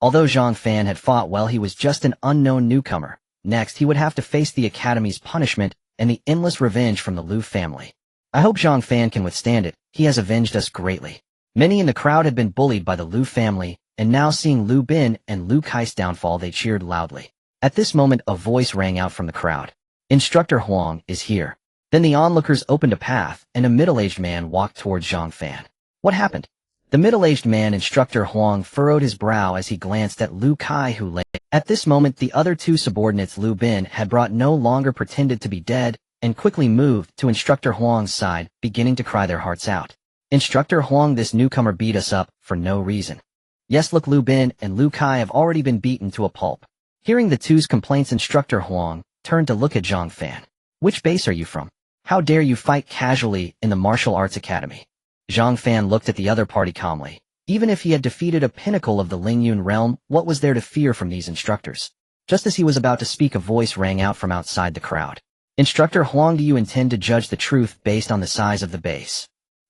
Although Zhang Fan had fought well, he was just an unknown newcomer. Next, he would have to face the academy's punishment and the endless revenge from the Liu family. I hope Zhang Fan can withstand it. He has avenged us greatly. Many in the crowd had been bullied by the Liu family, and now seeing Liu Bin and Liu Kai's downfall, they cheered loudly. At this moment, a voice rang out from the crowd. Instructor Huang is here. Then the onlookers opened a path, and a middle-aged man walked towards Zhang Fan. What happened? The middle-aged man, Instructor Huang, furrowed his brow as he glanced at Liu Kai, who lay. At this moment, the other two subordinates Liu Bin had brought no longer pretended to be dead, and quickly moved to Instructor Huang's side, beginning to cry their hearts out. Instructor Huang, this newcomer beat us up for no reason. Yes, look, Liu Bin and Liu Kai have already been beaten to a pulp. Hearing the two's complaints, Instructor Huang turned to look at Zhang Fan. Which base are you from? How dare you fight casually in the martial arts academy? Zhang Fan looked at the other party calmly. Even if he had defeated a pinnacle of the Lingyun realm, what was there to fear from these instructors? Just as he was about to speak, a voice rang out from outside the crowd. Instructor Huang, do you intend to judge the truth based on the size of the base?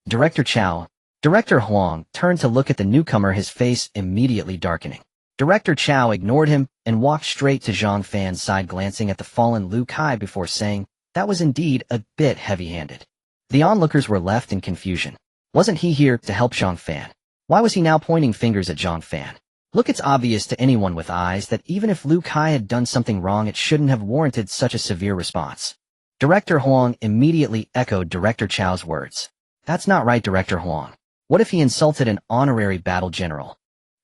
Director Chao. Director Huang turned to look at the newcomer, his face immediately darkening. Director Chao ignored him and walked straight to Zhang Fan's side, glancing at the fallen Liu Kai before saying, that was indeed a bit heavy-handed. The onlookers were left in confusion. Wasn't he here to help Zhang Fan? Why was he now pointing fingers at Zhang Fan? Look, it's obvious to anyone with eyes that even if Liu Kai had done something wrong, it shouldn't have warranted such a severe response. Director Huang immediately echoed Director Chao's words. That's not right, Director Huang. What if he insulted an honorary battle general?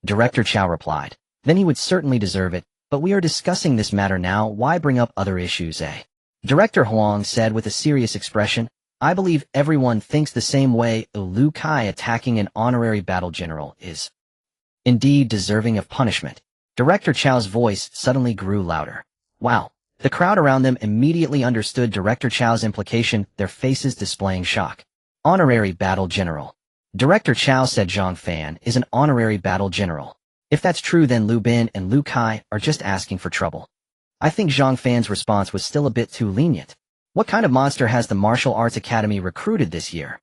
Director Chao replied. Then he would certainly deserve it, but we are discussing this matter now, why bring up other issues, eh? Director Huang said with a serious expression, I believe everyone thinks the same way. Liu Kai attacking an honorary battle general is indeed deserving of punishment. Director Chao's voice suddenly grew louder. Wow. The crowd around them immediately understood Director Chao's implication, their faces displaying shock. Honorary battle general. Director Chao said Zhang Fan is an honorary battle general. If that's true, then Liu Bin and Liu Kai are just asking for trouble. I think Zhang Fan's response was still a bit too lenient. What kind of monster has the Martial Arts Academy recruited this year?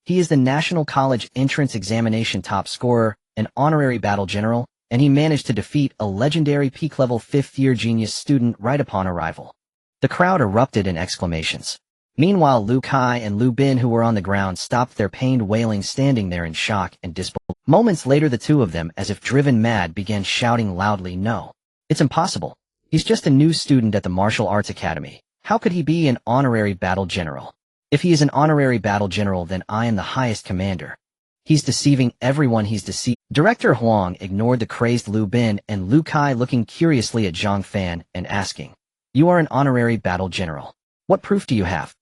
He is the National College Entrance Examination top scorer, an honorary battle general, and he managed to defeat a legendary peak-level 5th-year genius student right upon arrival. The crowd erupted in exclamations. Meanwhile, Liu Kai and Liu Bin, who were on the ground, stopped their pained wailing, standing there in shock and disbelief. Moments later, the two of them, as if driven mad, began shouting loudly, no. It's impossible. He's just a new student at the Martial Arts Academy. How could he be an honorary battle general? If he is an honorary battle general, then I am the highest commander. He's deceiving everyone, he's deceived. Director Huang ignored the crazed Liu Bin and Liu Kai, looking curiously at Zhang Fan and asking, you are an honorary battle general. What proof do you have?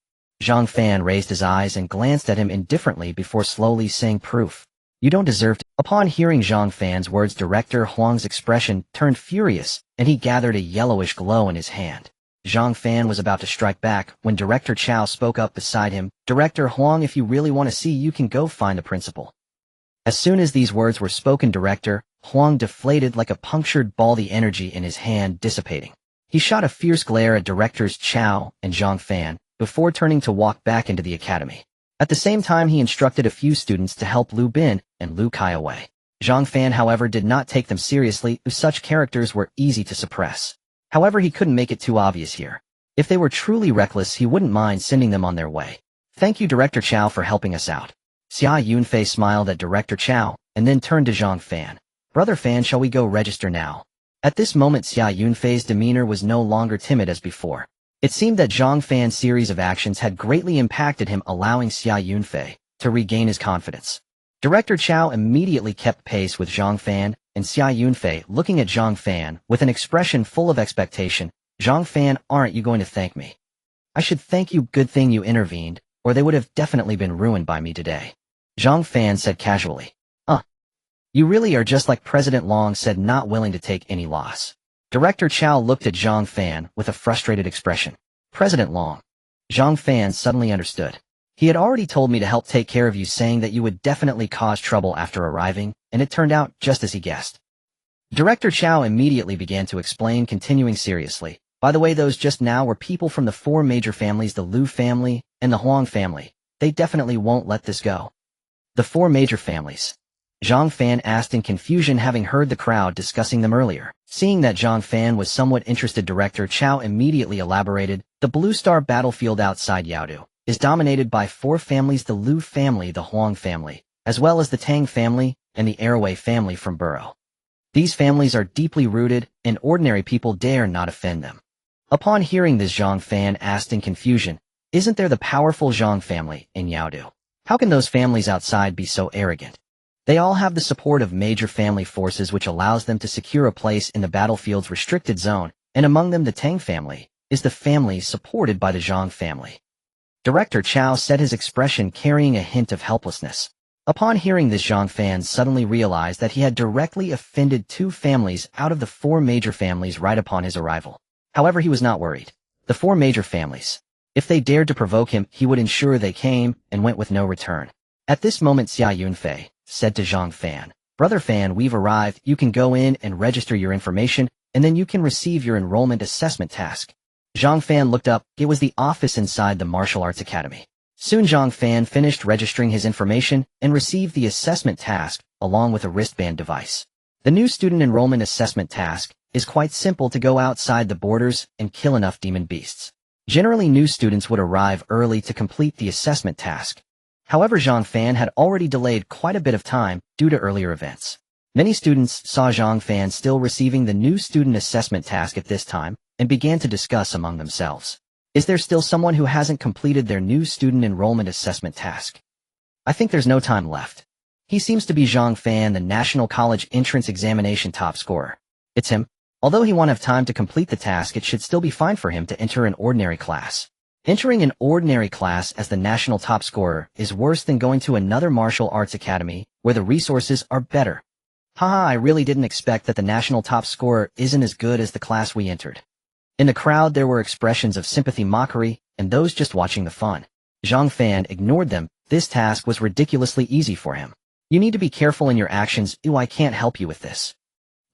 Zhang Fan raised his eyes and glanced at him indifferently before slowly saying, proof. You don't deserve to. Upon hearing Zhang Fan's words, Director Huang's expression turned furious, and he gathered a yellowish glow in his hand. Zhang Fan was about to strike back when Director Chao spoke up beside him. Director Huang, if you really want to see, you can go find the principal. As soon as these words were spoken, Director Huang deflated like a punctured ball, the energy in his hand dissipating. He shot a fierce glare at Directors Chao and Zhang Fan before turning to walk back into the academy. At the same time, he instructed a few students to help Liu Bin and Liu Kai away. Zhang Fan, however, did not take them seriously, as such characters were easy to suppress. However, he couldn't make it too obvious here. If they were truly reckless, he wouldn't mind sending them on their way. Thank you, Director Chao, for helping us out. Xia Yunfei smiled at Director Chao, and then turned to Zhang Fan. Brother Fan, shall we go register now? At this moment, Xia Yunfei's demeanor was no longer timid as before. It seemed that Zhang Fan's series of actions had greatly impacted him, allowing Xia Yunfei to regain his confidence. Director Chao immediately kept pace with Zhang Fan, and Xia Yunfei looking at Zhang Fan with an expression full of expectation. Zhang Fan, aren't you going to thank me? I should thank you. Good thing you intervened, or they would have definitely been ruined by me today. Zhang Fan said casually. You really are just like President Long said, not willing to take any loss. Director Chow looked at Zhang Fan with a frustrated expression. President Long. Zhang Fan suddenly understood. He had already told me to help take care of you, saying that you would definitely cause trouble after arriving, and it turned out just as he guessed. Director Chow immediately began to explain, continuing seriously. By the way, those just now were people from the four major families, the Liu family and the Huang family. They definitely won't let this go. The four major families. Zhang Fan asked in confusion, having heard the crowd discussing them earlier. Seeing that Zhang Fan was somewhat interested, Director Chow immediately elaborated. The Blue Star battlefield outside Yaodu is dominated by four families: the Liu family, the Huang family, as well as the Tang family and the Airway family from Burrow. These families are deeply rooted, and ordinary people dare not offend them. Upon hearing this, Zhang Fan asked in confusion, isn't there the powerful Zhang family in Yaodu? How can those families outside be so arrogant? They all have the support of major family forces, which allows them to secure a place in the battlefield's restricted zone, and among them the Tang family is the family supported by the Zhang family. Director Chow said, his expression carrying a hint of helplessness. Upon hearing this, Zhang Fan suddenly realized that he had directly offended two families out of the four major families right upon his arrival. However, he was not worried. The four major families. If they dared to provoke him, he would ensure they came and went with no return. At this moment, Xia Yunfei said to Zhang Fan, Brother Fan, we've arrived. You can go in and register your information, and then you can receive your enrollment assessment task. Zhang Fan looked up. It was the office inside the martial arts academy. Soon Zhang Fan finished registering his information and received the assessment task, along with a wristband device. The new student enrollment assessment task is quite simple: to go outside the borders and kill enough demon beasts. Generally, new students would arrive early to complete the assessment task. However, Zhang Fan had already delayed quite a bit of time due to earlier events. Many students saw Zhang Fan still receiving the new student assessment task at this time and began to discuss among themselves. Is there still someone who hasn't completed their new student enrollment assessment task? I think there's no time left. He seems to be Zhang Fan, the National College Entrance Examination top scorer. It's him. Although he won't have time to complete the task, it should still be fine for him to enter an ordinary class. Entering an ordinary class as the national top scorer is worse than going to another martial arts academy where the resources are better. Haha, I really didn't expect that the national top scorer isn't as good as the class we entered. In the crowd there were expressions of sympathy, mockery, and those just watching the fun. Zhang Fan ignored them. This task was ridiculously easy for him. You need to be careful in your actions. I can't help you with this.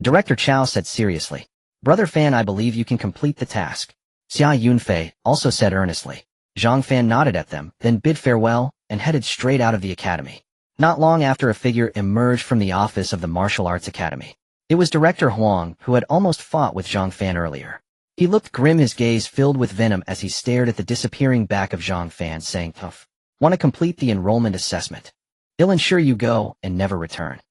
Director Chow said seriously. Brother Fan, I believe you can complete the task. Xia Yunfei also said earnestly. Zhang Fan nodded at them, then bid farewell and headed straight out of the academy. Not long after, a figure emerged from the office of the martial arts academy. It was Director Huang, who had almost fought with Zhang Fan earlier. He looked grim, his gaze filled with venom as he stared at the disappearing back of Zhang Fan, saying, "Tough. Want to complete the enrollment assessment? He'll ensure you go and never return."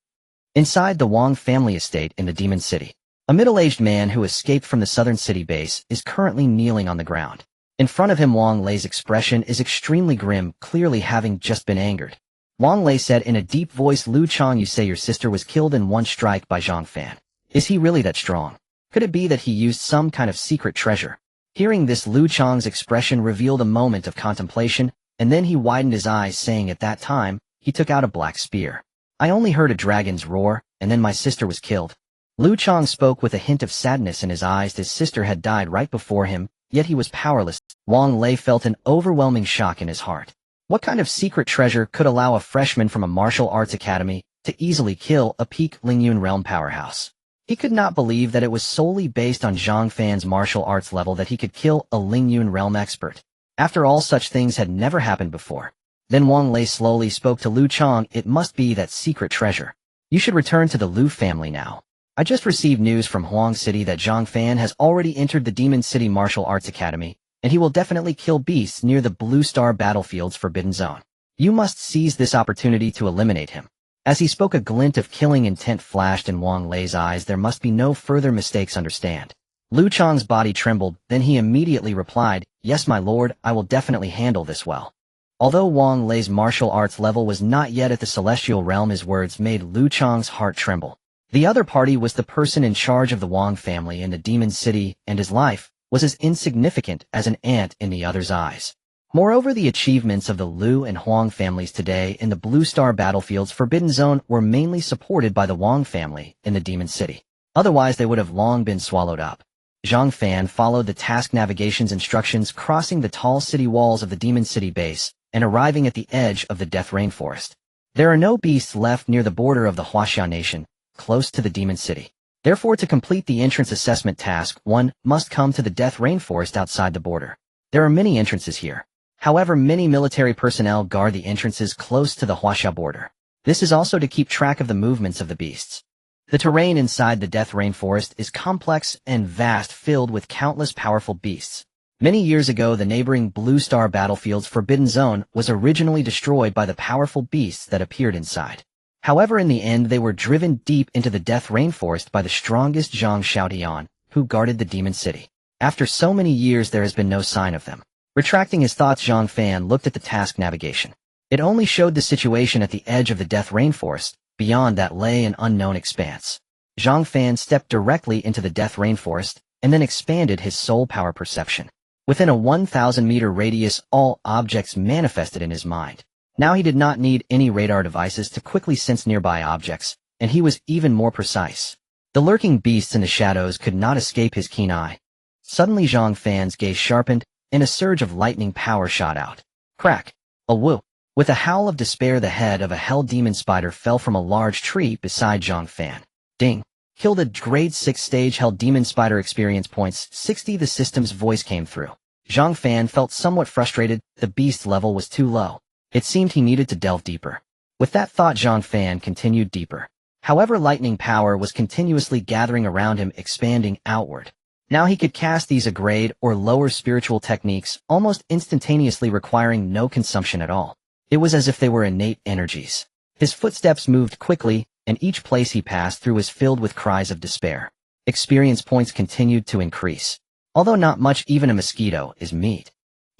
Inside the Wang family estate in the Demon City, a middle-aged man who escaped from the southern city base is currently kneeling on the ground. In front of him, Wang Lei's expression is extremely grim, clearly having just been angered. Wang Lei said in a deep voice, "Lu Chang, you say your sister was killed in one strike by Zhang Fan. Is he really that strong? Could it be that he used some kind of secret treasure?" Hearing this, Lu Chang's expression revealed a moment of contemplation, and then he widened his eyes, saying, "At that time, he took out a black spear. I only heard a dragon's roar, and then my sister was killed." Lu Chang spoke with a hint of sadness in his eyes. His sister had died right before him, yet he was powerless. Wang Lei felt an overwhelming shock in his heart. What kind of secret treasure could allow a freshman from a martial arts academy to easily kill a peak Lingyun realm powerhouse? He could not believe that it was solely based on Zhang Fan's martial arts level that he could kill a Lingyun realm expert. After all, such things had never happened before. Then Wang Lei slowly spoke to Lu Chang. "It must be that secret treasure. You should return to the Liu family now. I just received news from Huang City that Zhang Fan has already entered the Demon City Martial Arts Academy, and he will definitely kill beasts near the Blue Star Battlefield's Forbidden Zone. You must seize this opportunity to eliminate him." As he spoke, a glint of killing intent flashed in Wang Lei's eyes. There must be no further mistakes, understand? Lu Chang's body trembled, then he immediately replied, "Yes, my lord, I will definitely handle this well." Although Wang Lei's martial arts level was not yet at the celestial realm, his words made Lu Chang's heart tremble. The other party was the person in charge of the Wang family in the Demon City, and his life was as insignificant as an ant in the other's eyes. Moreover, the achievements of the Liu and Huang families today in the Blue Star Battlefield's Forbidden Zone were mainly supported by the Wang family in the Demon City. Otherwise they would have long been swallowed up. Zhang Fan followed the task navigation's instructions, crossing the tall city walls of the Demon City base and arriving at the edge of the Death Rainforest. There are no beasts left near the border of the Whoosh Nation, close to the Demon City. Therefore, to complete the entrance assessment task, one must come to the Death Rainforest outside the border. There are many entrances here. However, many military personnel guard the entrances close to the Whoosh border. This is also to keep track of the movements of the beasts. The terrain inside the Death Rainforest is complex and vast, filled with countless powerful beasts. Many years ago, the neighboring Blue Star Battlefield's Forbidden Zone was originally destroyed by the powerful beasts that appeared inside. However, in the end, they were driven deep into the Death Rainforest by the strongest Zhang Xiaotian, who guarded the Demon City. After so many years, there has been no sign of them. Retracting his thoughts, Zhang Fan looked at the task navigation. It only showed the situation at the edge of the Death Rainforest. Beyond that lay an unknown expanse. Zhang Fan stepped directly into the Death Rainforest and then expanded his soul power perception. Within a 1,000-meter radius, all objects manifested in his mind. Now he did not need any radar devices to quickly sense nearby objects, and he was even more precise. The lurking beasts in the shadows could not escape his keen eye. Suddenly Zhang Fan's gaze sharpened, and a surge of lightning power shot out. Crack! A whoo! With a howl of despair, the head of a hell demon spider fell from a large tree beside Zhang Fan. Ding! Killed a grade 6 stage hell demon spider experience points 60. The system's voice came through. Zhang Fan felt somewhat frustrated. The beast level was too low. It seemed he needed to delve deeper. With that thought, Zhang Fan continued deeper. However, lightning power was continuously gathering around him, expanding outward. Now he could cast these grade or lower spiritual techniques almost instantaneously, requiring no consumption at all. It was as if they were innate energies. His footsteps moved quickly, and each place he passed through was filled with cries of despair. Experience points continued to increase. Although not much, even a mosquito is meat.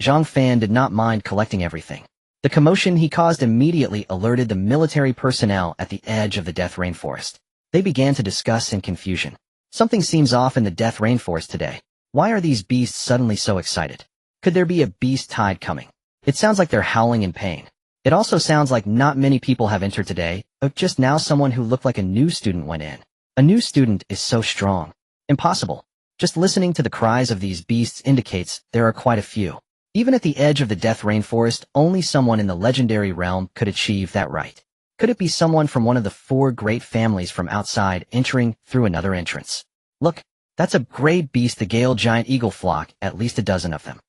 Zhang Fan did not mind collecting everything. The commotion he caused immediately alerted the military personnel at the edge of the Death Rainforest. They began to discuss in confusion. Something seems off in the Death Rainforest today. Why are these beasts suddenly so excited? Could there be a beast tide coming? It sounds like they're howling in pain. It also sounds like not many people have entered today, but just now someone who looked like a new student went in. A new student is so strong. Impossible. Just listening to the cries of these beasts indicates there are quite a few. Even at the edge of the Death Rainforest, only someone in the legendary realm could achieve that right. Could it be someone from one of the 4 great families from outside entering through another entrance? Look, that's a great beast, the Gale Giant Eagle flock, at least a dozen of them.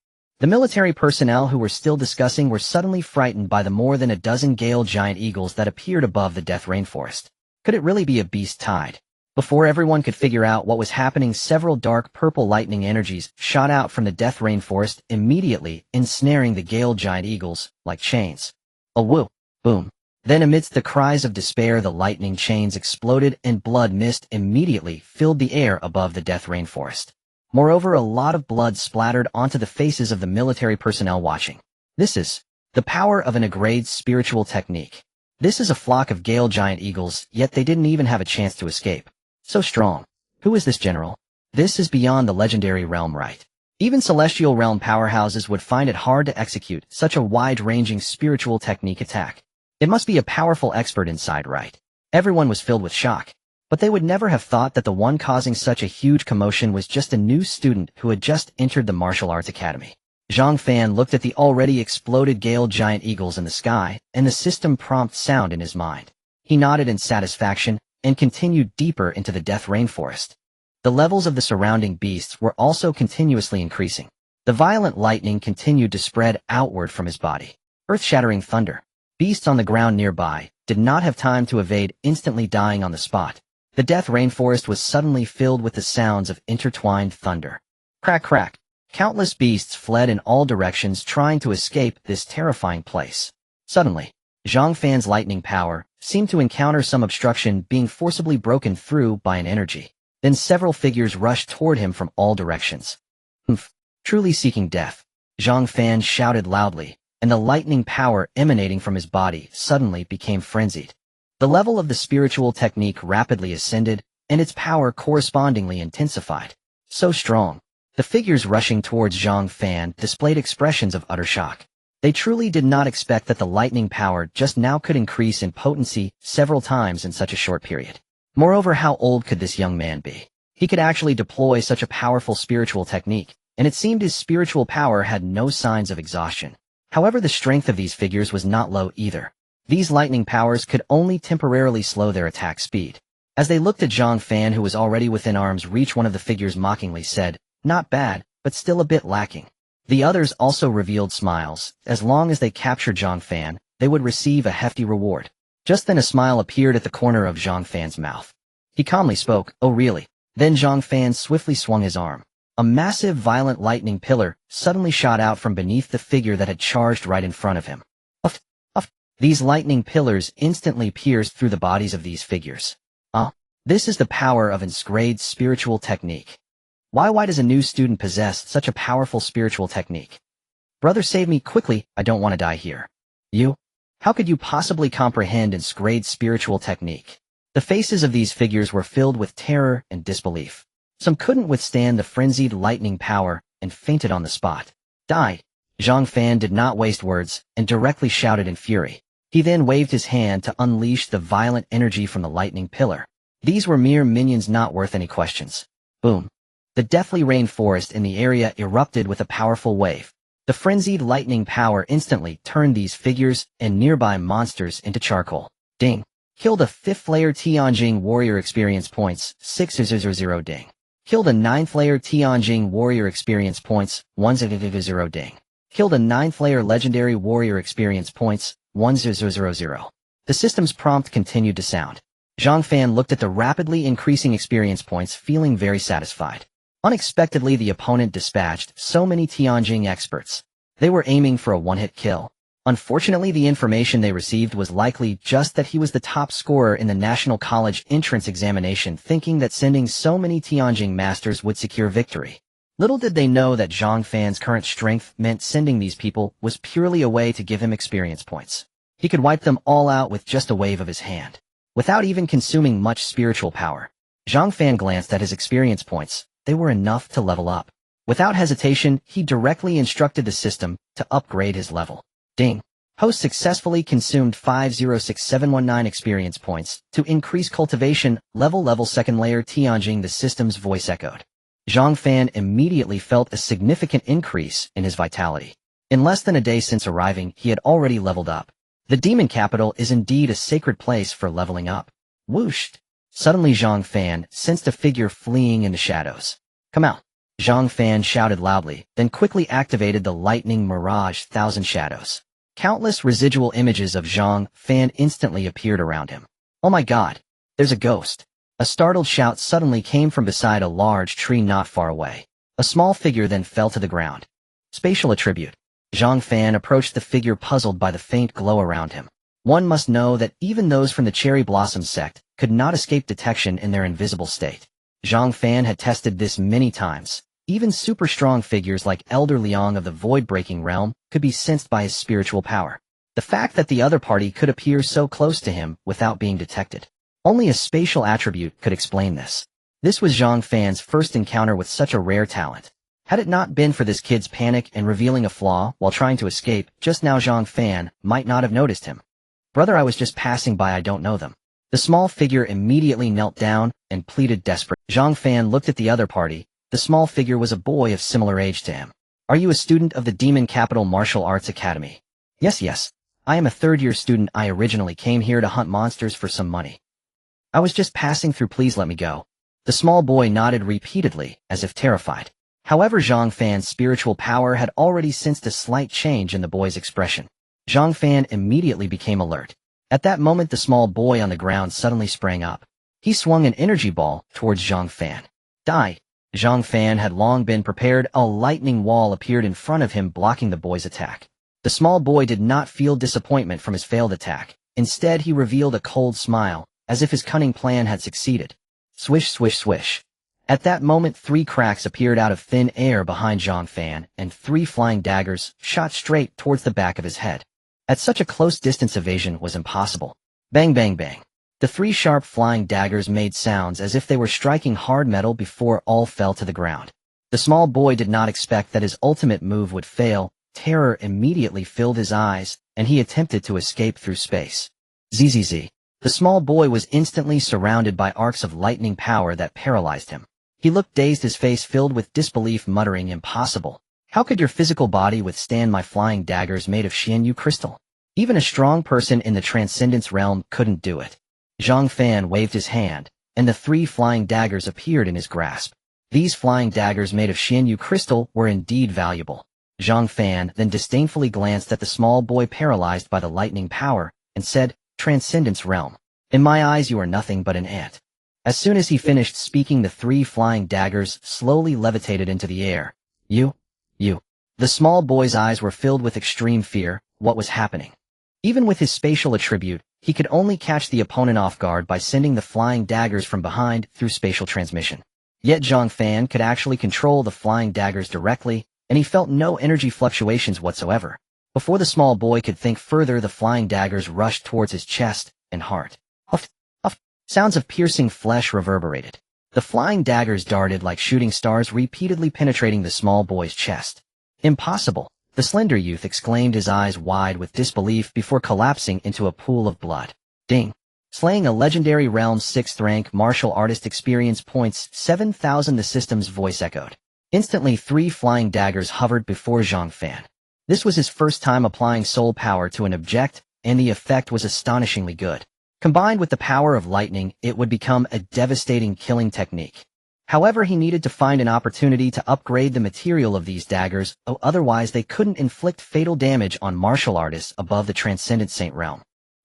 The military personnel who were still discussing were suddenly frightened by the more than a dozen Gale Giant Eagles that appeared above the Death Rainforest. Could it really be a beast tide? Before everyone could figure out what was happening, several dark purple lightning energies shot out from the Death Rainforest, immediately ensnaring the Gale Giant Eagles like chains. A whoo! Boom! Then amidst the cries of despair, the lightning chains exploded and blood mist immediately filled the air above the Death Rainforest. Moreover, a lot of blood splattered onto the faces of the military personnel watching. This is the power of an grade spiritual technique. This is a flock of Gale Giant Eagles, yet they didn't even have a chance to escape. So strong. Who is this general? This is beyond the legendary realm, right? Even celestial realm powerhouses would find it hard to execute such a wide-ranging spiritual technique attack. It must be a powerful expert inside, right? Everyone was filled with shock. But they would never have thought that the one causing such a huge commotion was just a new student who had just entered the martial arts academy. Zhang Fan looked at the already exploded Gale Giant Eagles in the sky, and the system prompt sound in his mind. He nodded in satisfaction, and continued deeper into the Death Rainforest. The levels of the surrounding beasts were also continuously increasing. The violent lightning continued to spread outward from his body. Earth-shattering thunder. Beasts on the ground nearby did not have time to evade, instantly dying on the spot. The Death Rainforest was suddenly filled with the sounds of intertwined thunder. Crack, crack. Countless beasts fled in all directions, trying to escape this terrifying place. Suddenly, Zhang Fan's lightning power seemed to encounter some obstruction, being forcibly broken through by an energy. Then several figures rushed toward him from all directions. Humph! Truly seeking death. Zhang Fan shouted loudly, and the lightning power emanating from his body suddenly became frenzied. The level of the spiritual technique rapidly ascended, and its power correspondingly intensified. So strong. The figures rushing towards Zhang Fan displayed expressions of utter shock. They truly did not expect that the lightning power just now could increase in potency several times in such a short period. Moreover, how old could this young man be? He could actually deploy such a powerful spiritual technique, and it seemed his spiritual power had no signs of exhaustion. However, the strength of these figures was not low either. These lightning powers could only temporarily slow their attack speed. As they looked at Zhang Fan, who was already within arm's reach, one of the figures mockingly said, "Not bad, but still a bit lacking." The others also revealed smiles. As long as they captured Zhang Fan, they would receive a hefty reward. Just then a smile appeared at the corner of Zhang Fan's mouth. He calmly spoke, "Oh really?" Then Zhang Fan swiftly swung his arm. A massive, violent lightning pillar suddenly shot out from beneath the figure that had charged right in front of him. Uff, uff. These lightning pillars instantly pierced through the bodies of these figures. This is the power of Insgrade's spiritual technique. Why does a new student possess such a powerful spiritual technique? Brother, save me quickly, I don't want to die here. You? How could you possibly comprehend Insgrade's spiritual technique? The faces of these figures were filled with terror and disbelief. Some couldn't withstand the frenzied lightning power and fainted on the spot. Die! Zhang Fan did not waste words and directly shouted in fury. He then waved his hand to unleash the violent energy from the lightning pillar. These were mere minions not worth any questions. Boom. The deathly rainforest in the area erupted with a powerful wave. The frenzied lightning power instantly turned these figures and nearby monsters into charcoal. Ding. Killed a 5th layer Tianjing warrior experience points, 600 ding. Killed a 9th layer Tianjing warrior experience points, 100 ding. Killed a 9th layer legendary warrior experience points, 1000. The system's prompt continued to sound. Zhang Fan looked at the rapidly increasing experience points, feeling very satisfied. Unexpectedly, the opponent dispatched so many Tianjing experts. They were aiming for a one-hit kill. Unfortunately, the information they received was likely just that he was the top scorer in the National College entrance examination, thinking that sending so many Tianjing masters would secure victory. Little did they know that Zhang Fan's current strength meant sending these people was purely a way to give him experience points. He could wipe them all out with just a wave of his hand. Without even consuming much spiritual power, Zhang Fan glanced at his experience points. They were enough to level up. Without hesitation, he directly instructed the system to upgrade his level. Ding. Host successfully consumed 506719 experience points to increase cultivation level 2nd layer Tianjing. The system's voice echoed. Zhang Fan immediately felt a significant increase in his vitality. In less than a day since arriving, he had already leveled up. The demon capital is indeed a sacred place for leveling up. Whoosh! Suddenly Zhang Fan sensed a figure fleeing in the shadows. Come out! Zhang Fan shouted loudly, then quickly activated the lightning mirage 1000 shadows. Countless residual images of Zhang Fan instantly appeared around him. Oh my god! There's a ghost! A startled shout suddenly came from beside a large tree not far away. A small figure then fell to the ground. Spatial attribute. Zhang Fan approached the figure, puzzled by the faint glow around him. One must know that even those from the Cherry Blossom sect could not escape detection in their invisible state. Zhang Fan had tested this many times. Even super strong figures like Elder Liang of the Void-Breaking Realm could be sensed by his spiritual power. The fact that the other party could appear so close to him without being detected. Only a spatial attribute could explain this. This was Zhang Fan's first encounter with such a rare talent. Had it not been for this kid's panic and revealing a flaw while trying to escape, just now Zhang Fan might not have noticed him. Brother, I was just passing by, I don't know them. The small figure immediately knelt down and pleaded desperately. Zhang Fan looked at the other party. The small figure was a boy of similar age to him. Are you a student of the Demon Capital Martial Arts Academy? Yes. I am a third-year student. I originally came here to hunt monsters for some money. I was just passing through, please let me go. The small boy nodded repeatedly, as if terrified. However, Zhang Fan's spiritual power had already sensed a slight change in the boy's expression. Zhang Fan immediately became alert. At that moment, the small boy on the ground suddenly sprang up. He swung an energy ball towards Zhang Fan. Die! Zhang Fan had long been prepared. A lightning wall appeared in front of him, blocking the boy's attack. The small boy did not feel disappointment from his failed attack. Instead, he revealed a cold smile, as if his cunning plan had succeeded. Swish, swish, swish. At that moment, 3 cracks appeared out of thin air behind Zhang Fan, and 3 flying daggers shot straight towards the back of his head. At such a close distance, evasion was impossible. Bang, bang, bang. The 3 sharp flying daggers made sounds as if they were striking hard metal before all fell to the ground. The small boy did not expect that his ultimate move would fail. Terror immediately filled his eyes, and he attempted to escape through space. ZZZ. The small boy was instantly surrounded by arcs of lightning power that paralyzed him. He looked dazed, his face filled with disbelief, muttering, "Impossible. How could your physical body withstand my flying daggers made of Xianyu crystal? Even a strong person in the Transcendence realm couldn't do it." Zhang Fan waved his hand, and the 3 flying daggers appeared in his grasp. These flying daggers made of Xianyu crystal were indeed valuable. Zhang Fan then disdainfully glanced at the small boy paralyzed by the lightning power, and said, "Transcendence realm. In my eyes you are nothing but an ant." As soon as he finished speaking, the 3 flying daggers slowly levitated into the air. You. The small boy's eyes were filled with extreme fear. What was happening? Even with his spatial attribute, he could only catch the opponent off guard by sending the flying daggers from behind through spatial transmission. Yet Zhang Fan could actually control the flying daggers directly, and he felt no energy fluctuations whatsoever. Before the small boy could think further, the flying daggers rushed towards his chest and heart. Huff. Sounds of piercing flesh reverberated. The flying daggers darted like shooting stars, repeatedly penetrating the small boy's chest. "Impossible!" the slender youth exclaimed, his eyes wide with disbelief before collapsing into a pool of blood. Ding! Slaying a legendary realm's 6th rank martial artist, experience points 7,000. The system's voice echoed. Instantly 3 flying daggers hovered before Zhang Fan. This was his first time applying soul power to an object, and the effect was astonishingly good. Combined with the power of lightning, it would become a devastating killing technique. However, he needed to find an opportunity to upgrade the material of these daggers, otherwise they couldn't inflict fatal damage on martial artists above the Transcendent Saint realm.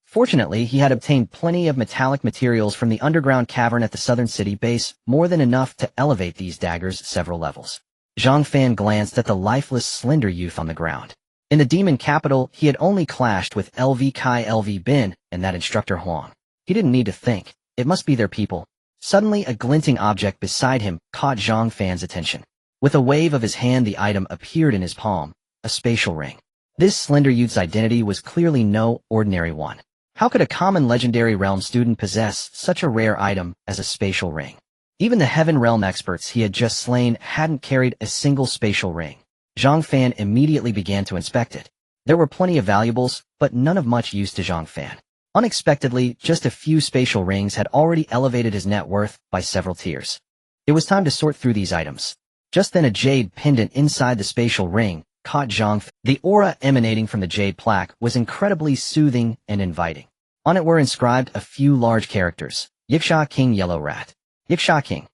Fortunately, he had obtained plenty of metallic materials from the underground cavern at the southern city base, more than enough to elevate these daggers several levels. Zhang Fan glanced at the lifeless, slender youth on the ground. In the demon capital, he had only clashed with LV Kai, LV Bin, and that instructor Huang. He didn't need to think. It must be their people. Suddenly, a glinting object beside him caught Zhang Fan's attention. With a wave of his hand, the item appeared in his palm, a spatial ring. This slender youth's identity was clearly no ordinary one. How could a common legendary realm student possess such a rare item as a spatial ring? Even the Heaven Realm experts he had just slain hadn't carried a single spatial ring. Zhang Fan immediately began to inspect it. There were plenty of valuables, but none of much use to Zhang Fan. Unexpectedly, just a few spatial rings had already elevated his net worth by several tiers. It was time to sort through these items. Just then a jade pendant inside the spatial ring caught Zhang Fan. The aura emanating from the jade plaque was incredibly soothing and inviting. On it were inscribed a few large characters. Yiksha King, Yellow Rat. Yiksha King.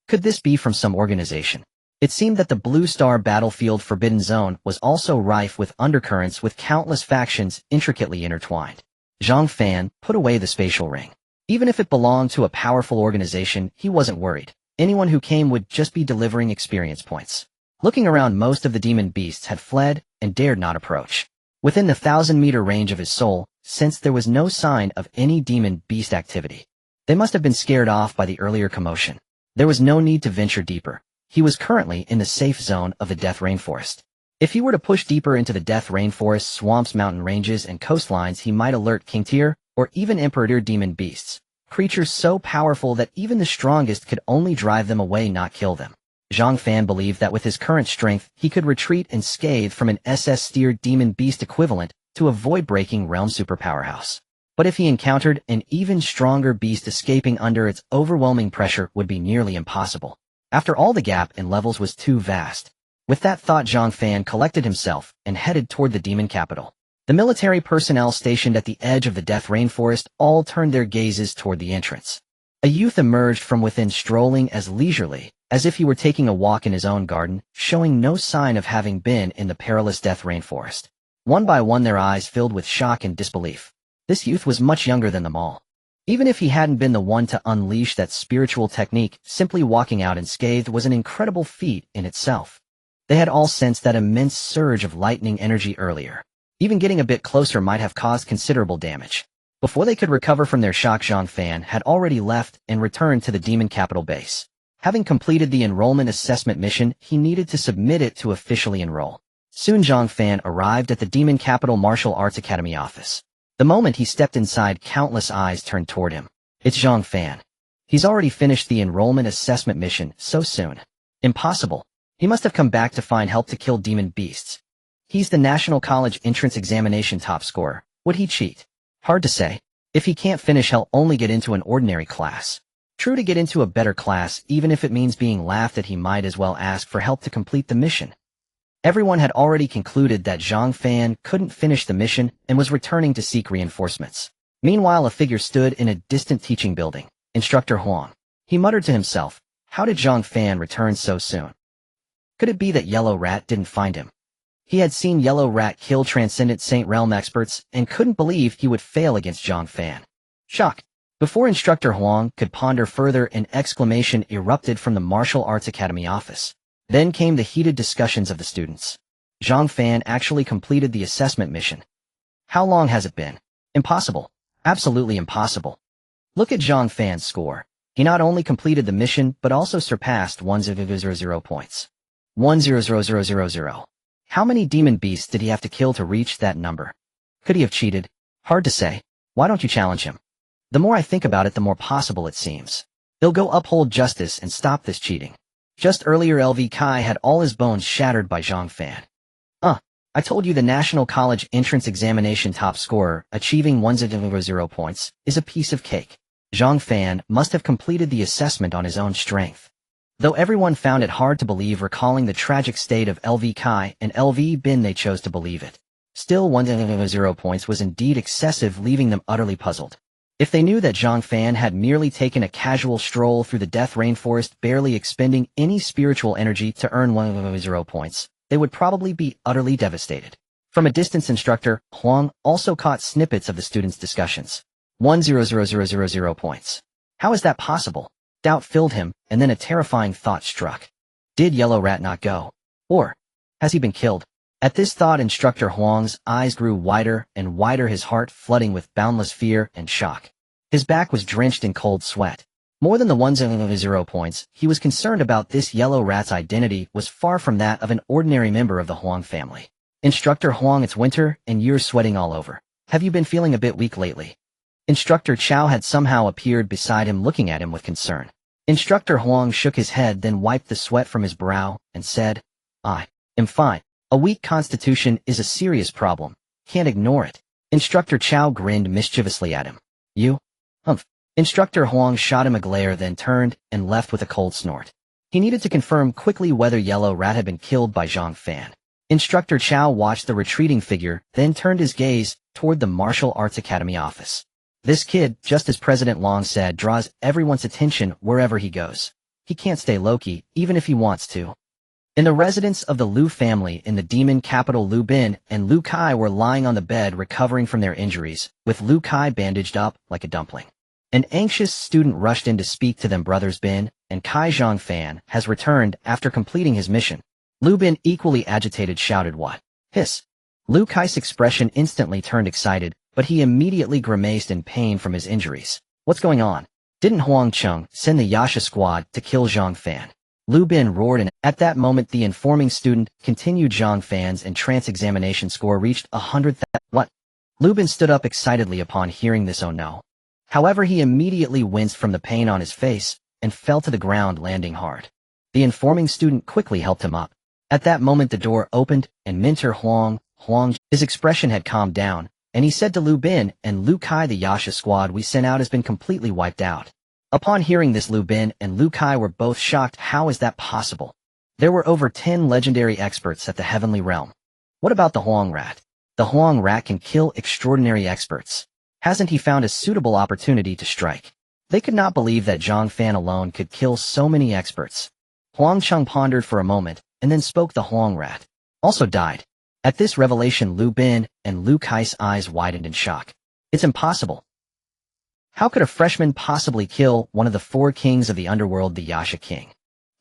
Could this be from some organization? It seemed that the Blue Star battlefield Forbidden Zone was also rife with undercurrents, with countless factions intricately intertwined. Zhang Fan put away the spatial ring. Even if it belonged to a powerful organization, he wasn't worried. Anyone who came would just be delivering experience points. Looking around, most of the demon beasts had fled and dared not approach. Within the 1,000-meter range of his soul, sensed there was no sign of any demon beast activity. They must have been scared off by the earlier commotion. There was no need to venture deeper. He was currently in the safe zone of the Death Rainforest. If he were to push deeper into the Death Rainforest, swamps, mountain ranges, and coastlines, he might alert King Tier or even Emperor Tier demon beasts, creatures so powerful that even the strongest could only drive them away, not kill them. Zhang Fan believed that with his current strength, he could retreat unscathed from an SS-tier demon beast equivalent to avoid breaking realm superpowerhouse. But if he encountered an even stronger beast, escaping under its overwhelming pressure would be nearly impossible. After all, the gap in levels was too vast. With that thought, Zhang Fan collected himself and headed toward the demon capital. The military personnel stationed at the edge of the Death Rainforest all turned their gazes toward the entrance. A youth emerged from within, strolling as leisurely as if he were taking a walk in his own garden, showing no sign of having been in the perilous Death Rainforest. One by one, their eyes filled with shock and disbelief. This youth was much younger than them all. Even if he hadn't been the one to unleash that spiritual technique, simply walking out unscathed was an incredible feat in itself. They had all sensed that immense surge of lightning energy earlier. Even getting a bit closer might have caused considerable damage. Before they could recover from their shock, Zhang Fan had already left and returned to the demon capital base. Having completed the enrollment assessment mission, he needed to submit it to officially enroll. Soon Zhang Fan arrived at the Demon Capital Martial Arts Academy office. The moment he stepped inside, countless eyes turned toward him. It's Zhang Fan. He's already finished the enrollment assessment mission so soon. Impossible. He must have come back to find help to kill demon beasts. He's the National College entrance examination top scorer. Would he cheat? Hard to say. If he can't finish, he'll only get into an ordinary class. True, to get into a better class, even if it means being laughed at, he might as well ask for help to complete the mission. Everyone had already concluded that Zhang Fan couldn't finish the mission and was returning to seek reinforcements. Meanwhile, a figure stood in a distant teaching building. Instructor Huang. He muttered to himself, how did Zhang Fan return so soon? Could it be that Yellow Rat didn't find him? He had seen Yellow Rat kill Transcendent Saint Realm experts and couldn't believe he would fail against Zhang Fan. Shock. Before Instructor Huang could ponder further, an exclamation erupted from the Martial Arts Academy office. Then came the heated discussions of the students. Zhang Fan actually completed the assessment mission. How long has it been? Impossible. Absolutely impossible. Look at Zhang Fan's score. He not only completed the mission, but also surpassed 1,000 points. 1,000,000. How many demon beasts did he have to kill to reach that number? Could he have cheated? Hard to say. Why don't you challenge him? The more I think about it, the more possible it seems. He'll go uphold justice and stop this cheating. Just earlier, LV Kai had all his bones shattered by Zhang Fan. I told you the National College Entrance Examination top scorer, achieving 1,000 points, is a piece of cake. Zhang Fan must have completed the assessment on his own strength. Though everyone found it hard to believe, recalling the tragic state of LV Kai and LV Bin, they chose to believe it. Still, 1,000 points was indeed excessive, leaving them utterly puzzled. If they knew that Zhang Fan had merely taken a casual stroll through the Death Rainforest, barely expending any spiritual energy to earn 1,000 points, they would probably be utterly devastated. From a distance, Instructor Huang also caught snippets of the students' discussions. 1,000 points. How is that possible? Doubt filled him, and then a terrifying thought struck. Did Yellow Rat not go? Or has he been killed? At this thought, Instructor Huang's eyes grew wider and wider, his heart flooding with boundless fear and shock. His back was drenched in cold sweat. More than the 1,000 points, he was concerned about this Yellow Rat's identity was far from that of an ordinary member of the Huang family. Instructor Huang, it's winter, and you're sweating all over. Have you been feeling a bit weak lately? Instructor Chao had somehow appeared beside him, looking at him with concern. Instructor Huang shook his head, then wiped the sweat from his brow, and said, I am fine. A weak constitution is a serious problem. Can't ignore it. Instructor Chao grinned mischievously at him. You? Humph. Instructor Huang shot him a glare, then turned and left with a cold snort. He needed to confirm quickly whether Yellow Rat had been killed by Zhang Fan. Instructor Chao watched the retreating figure, then turned his gaze toward the Martial Arts Academy office. This kid, just as President Long said, draws everyone's attention wherever he goes. He can't stay low-key, even if he wants to. In the residence of the Liu family in the demon capital, Liu Bin and Liu Kai were lying on the bed recovering from their injuries, with Liu Kai bandaged up like a dumpling. An anxious student rushed in to speak to them. Brothers Bin and Kai, Zhang Fan has returned after completing his mission. Liu Bin, equally agitated, shouted, What? Hiss. Liu Kai's expression instantly turned excited, but he immediately grimaced in pain from his injuries. What's going on? Didn't Huang Cheng send the Yasha squad to kill Zhang Fan? Liu Bin roared, and at that moment the informing student continued. Zhang Fan's entrance examination score reached 100,000. What? Liu Bin stood up excitedly upon hearing this. Oh no. However, he immediately winced from the pain on his face and fell to the ground, landing hard. The informing student quickly helped him up. At that moment the door opened, and Mentor Huang, his expression had calmed down, and he said to Liu Bin and Liu Kai, the Yasha squad we sent out has been completely wiped out. Upon hearing this, Liu Bin and Liu Kai were both shocked. How is that possible? There were over 10 legendary experts at the Heavenly Realm. What about the Huang Rat? The Huang Rat can kill extraordinary experts. Hasn't he found a suitable opportunity to strike? They could not believe that Zhang Fan alone could kill so many experts. Huang Cheng pondered for a moment, and then spoke. The Huang Rat also died. At this revelation, Liu Bin and Liu Kai's eyes widened in shock. It's impossible. How could a freshman possibly kill one of the 4 kings of the underworld, the Yasha King?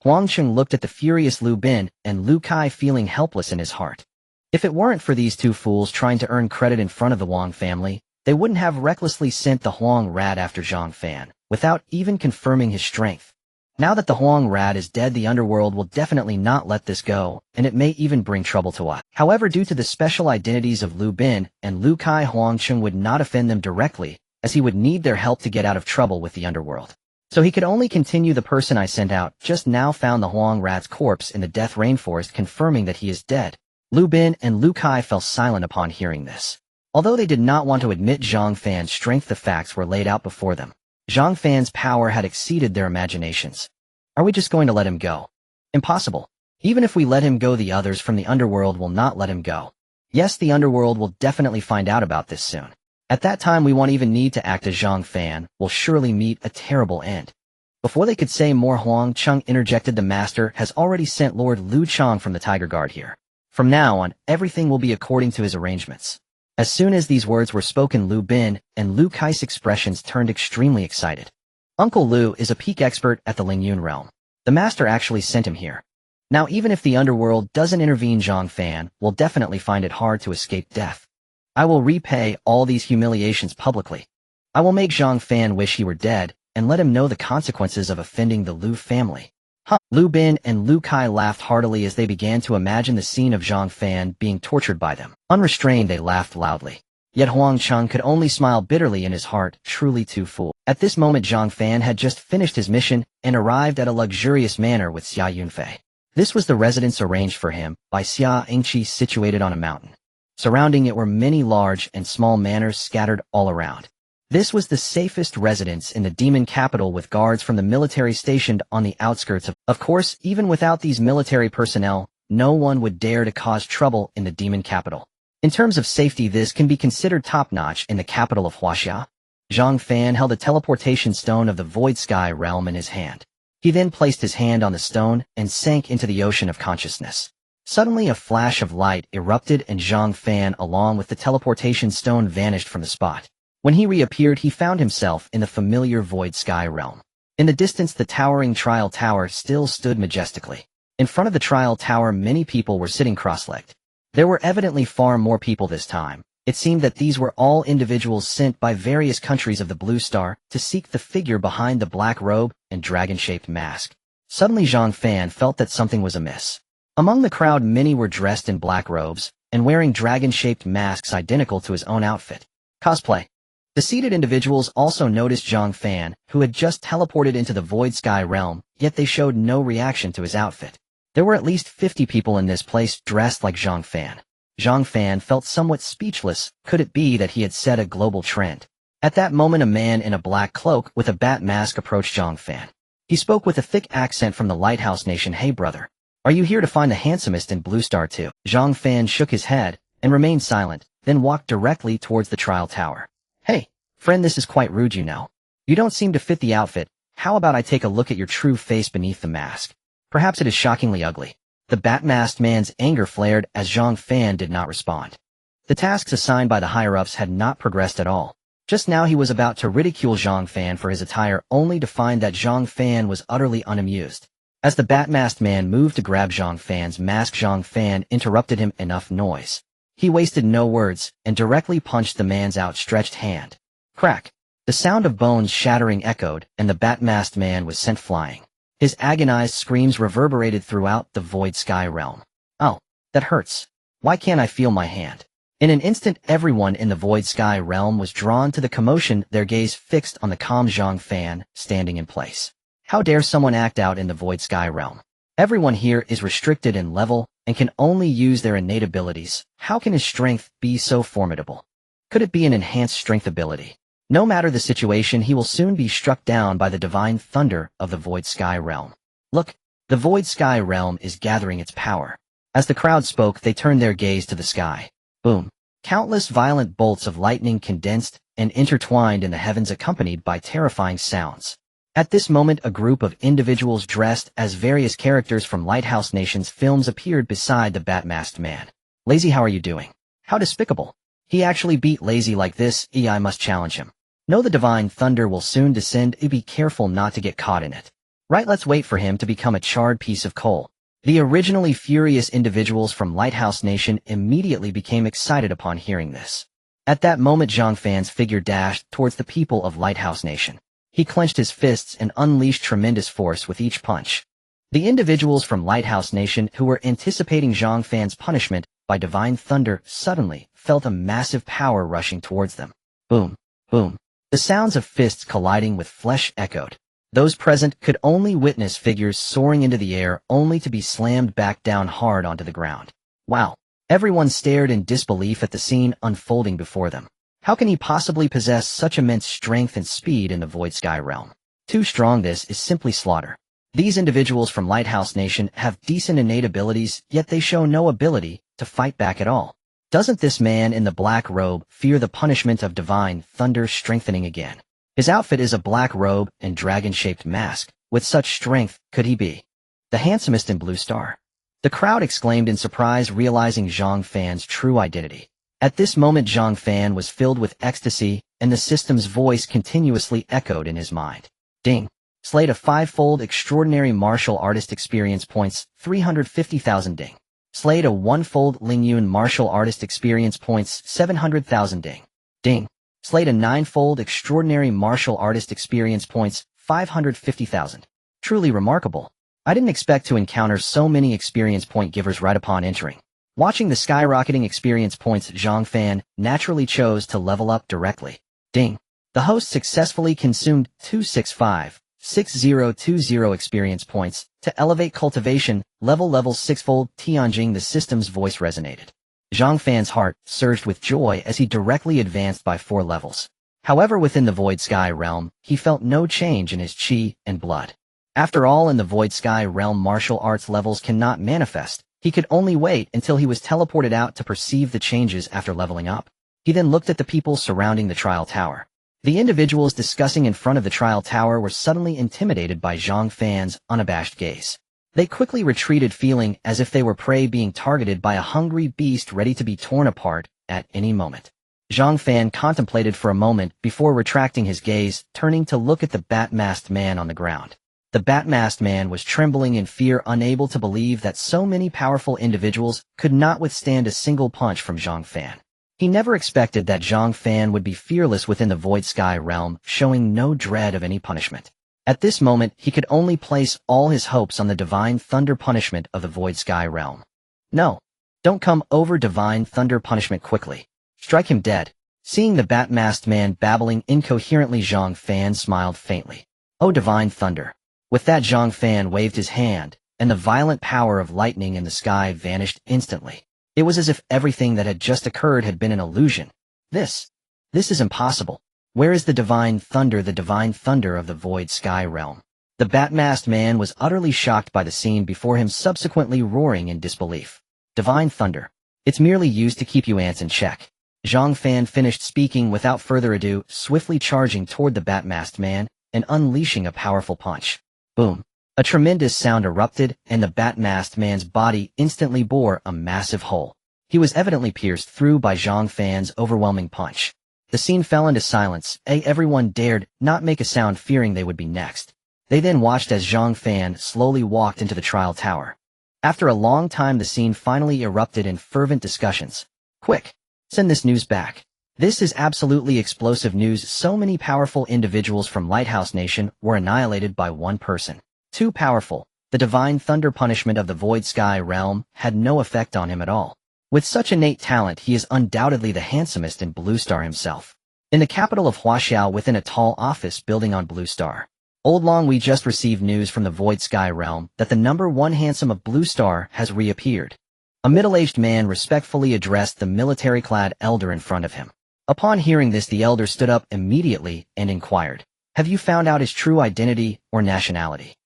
Huang Cheng looked at the furious Liu Bin and Liu Kai, feeling helpless in his heart. If it weren't for these two fools trying to earn credit in front of the Wang family, they wouldn't have recklessly sent the Huang Rat after Zhang Fan, without even confirming his strength. Now that the Huang Rat is dead, the underworld will definitely not let this go, and it may even bring trouble to us. However, due to the special identities of Liu Bin and Liu Kai, Huang Cheng would not offend them directly, as he would need their help to get out of trouble with the underworld. So he could only continue. The person I sent out just now found the Huang Rat's corpse in the Death Rainforest, confirming that he is dead. Liu Bin and Liu Kai fell silent upon hearing this. Although they did not want to admit Zhang Fan's strength, the facts were laid out before them. Zhang Fan's power had exceeded their imaginations. Are we just going to let him go? Impossible. Even if we let him go, the others from the underworld will not let him go. Yes, the underworld will definitely find out about this soon. At that time, we won't even need to act as Zhang Fan will surely meet a terrible end. Before they could say more, Huang Cheng interjected. The master has already sent Lord Lu Chang from the Tiger Guard here. From now on, everything will be according to his arrangements. As soon as these words were spoken, Lu Bin and Lu Kai's expressions turned extremely excited. Uncle Lu is a peak expert at the Lingyun realm. The master actually sent him here. Now even if the underworld doesn't intervene, Zhang Fan will definitely find it hard to escape death. I will repay all these humiliations publicly. I will make Zhang Fan wish he were dead and let him know the consequences of offending the Lu family. Lu Bin and Lu Kai laughed heartily as they began to imagine the scene of Zhang Fan being tortured by them. Unrestrained, they laughed loudly. Yet Huang Cheng could only smile bitterly in his heart, truly too full. At this moment, Zhang Fan had just finished his mission and arrived at a luxurious manor with Xia Yunfei. This was the residence arranged for him by Xia Yingqi, situated on a mountain. Surrounding it were many large and small manors scattered all around. This was the safest residence in the demon capital, with guards from the military stationed on the outskirts of. Of course, even without these military personnel, no one would dare to cause trouble in the demon capital. In terms of safety, this can be considered top-notch in the capital of Huaxia. Zhang Fan held a teleportation stone of the Void Sky realm in his hand. He then placed his hand on the stone and sank into the ocean of consciousness. Suddenly a flash of light erupted and Zhang Fan along with the teleportation stone vanished from the spot. When he reappeared, he found himself in the familiar Void Sky realm. In the distance, the towering Trial Tower still stood majestically. In front of the Trial Tower, many people were sitting cross-legged. There were evidently far more people this time. It seemed that these were all individuals sent by various countries of the Blue Star to seek the figure behind the black robe and dragon-shaped mask. Suddenly Zhang Fan felt that something was amiss. Among the crowd, many were dressed in black robes and wearing dragon-shaped masks identical to his own outfit. Cosplay. The seated individuals also noticed Zhang Fan, who had just teleported into the Void Sky realm, yet they showed no reaction to his outfit. There were at least 50 people in this place dressed like Zhang Fan. Zhang Fan felt somewhat speechless. Could it be that he had set a global trend? At that moment, a man in a black cloak with a bat mask approached Zhang Fan. He spoke with a thick accent from the Lighthouse Nation. Hey brother, are you here to find the handsomest in Blue Star too? Zhang Fan shook his head and remained silent, then walked directly towards the Trial Tower. Hey, friend, this is quite rude, you know. You don't seem to fit the outfit. How about I take a look at your true face beneath the mask? Perhaps it is shockingly ugly. The bat-masked man's anger flared as Zhang Fan did not respond. The tasks assigned by the higher-ups had not progressed at all. Just now he was about to ridicule Zhang Fan for his attire, only to find that Zhang Fan was utterly unamused. As the bat-masked man moved to grab Zhang Fan's mask, Zhang Fan interrupted him. Enough noise. He wasted no words and directly punched the man's outstretched hand. Crack! The sound of bones shattering echoed, and the bat-masked man was sent flying. His agonized screams reverberated throughout the Void Sky realm. Oh, that hurts. Why can't I feel my hand? In an instant, everyone in the Void Sky realm was drawn to the commotion, their gaze fixed on the calm Zhang Fan, standing in place. How dare someone act out in the Void Sky realm? Everyone here is restricted in level and can only use their innate abilities. How can his strength be so formidable? Could it be an enhanced strength ability? No matter the situation, he will soon be struck down by the divine thunder of the Void Sky realm. Look, the Void Sky realm is gathering its power. As the crowd spoke, they turned their gaze to the sky. Boom. Countless violent bolts of lightning condensed and intertwined in the heavens, accompanied by terrifying sounds. At this moment, a group of individuals dressed as various characters from Lighthouse Nation's films appeared beside the bat-masked man. Lazy, how are you doing? How despicable. He actually beat Lazy like this. I must challenge him. No, the divine thunder will soon descend. Be careful not to get caught in it. Right, let's wait for him to become a charred piece of coal. The originally furious individuals from Lighthouse Nation immediately became excited upon hearing this. At that moment, Zhang Fan's figure dashed towards the people of Lighthouse Nation. He clenched his fists and unleashed tremendous force with each punch. The individuals from Lighthouse Nation who were anticipating Zhang Fan's punishment by divine thunder suddenly felt a massive power rushing towards them. Boom, boom. The sounds of fists colliding with flesh echoed. Those present could only witness figures soaring into the air only to be slammed back down hard onto the ground. Wow. Everyone stared in disbelief at the scene unfolding before them. How can he possibly possess such immense strength and speed in the Void Sky realm? Too strong. This is simply slaughter. These individuals from Lighthouse Nation have decent innate abilities, yet they show no ability to fight back at all. Doesn't this man in the black robe fear the punishment of divine thunder strengthening again? His outfit is a black robe and dragon-shaped mask. With such strength, could he be the handsomest in Blue Star? The crowd exclaimed in surprise, realizing Zhang Fan's true identity. At this moment, Zhang Fan was filled with ecstasy, and the system's voice continuously echoed in his mind. Ding! Slayed a 5-fold extraordinary martial artist experience points, 350,000 ding. Slayed a 1-fold Lingyun martial artist experience points, 700,000 ding. Ding! Slayed a 9-fold extraordinary martial artist experience points, 550,000. Truly remarkable. I didn't expect to encounter so many experience point givers right upon entering. Watching the skyrocketing experience points, Zhang Fan naturally chose to level up directly. Ding! The host successfully consumed 265,6020 experience points to elevate cultivation level 6-fold. Tianjing, the system's voice resonated. Zhang Fan's heart surged with joy as he directly advanced by 4 levels. However, within the Void Sky realm, he felt no change in his chi and blood. After all, in the Void Sky realm, martial arts levels cannot manifest. He could only wait until he was teleported out to perceive the changes after leveling up. He then looked at the people surrounding the trial tower. The individuals discussing in front of the trial tower were suddenly intimidated by Zhang Fan's unabashed gaze. They quickly retreated, feeling as if they were prey being targeted by a hungry beast ready to be torn apart at any moment. Zhang Fan contemplated for a moment before retracting his gaze, turning to look at the bat-masked man on the ground. The bat-masked man was trembling in fear, unable to believe that so many powerful individuals could not withstand a single punch from Zhang Fan. He never expected that Zhang Fan would be fearless within the Void Sky realm, showing no dread of any punishment. At this moment, he could only place all his hopes on the divine thunder punishment of the Void Sky realm. No. Don't come over divine thunder punishment quickly. Strike him dead. Seeing the bat-masked man babbling incoherently, Zhang Fan smiled faintly. Oh, divine thunder. With that, Zhang Fan waved his hand, and the violent power of lightning in the sky vanished instantly. It was as if everything that had just occurred had been an illusion. This is impossible. Where is the divine thunder of the Void Sky realm? The bat-masked man was utterly shocked by the scene before him, subsequently roaring in disbelief. Divine thunder. It's merely used to keep you ants in check. Zhang Fan finished speaking without further ado, swiftly charging toward the bat-masked man and unleashing a powerful punch. Boom. A tremendous sound erupted, and the bat-masked man's body instantly bore a massive hole. He was evidently pierced through by Zhang Fan's overwhelming punch. The scene fell into silence. Everyone dared not make a sound, fearing they would be next. They then watched as Zhang Fan slowly walked into the trial tower. After a long time, the scene finally erupted in fervent discussions. Quick! Send this news back. This is absolutely explosive news. So many powerful individuals from Lighthouse Nation were annihilated by one person. Too powerful. The divine thunder punishment of the Void Sky realm had no effect on him at all. With such innate talent, he is undoubtedly the handsomest in Blue Star himself. In the capital of Huaxiao, within a tall office building on Blue Star. Old Long, we just received news from the Void Sky realm that the #1 handsome of Blue Star has reappeared. A middle-aged man respectfully addressed the military-clad elder in front of him. Upon hearing this, the elder stood up immediately and inquired, "Have you found out his true identity or nationality?"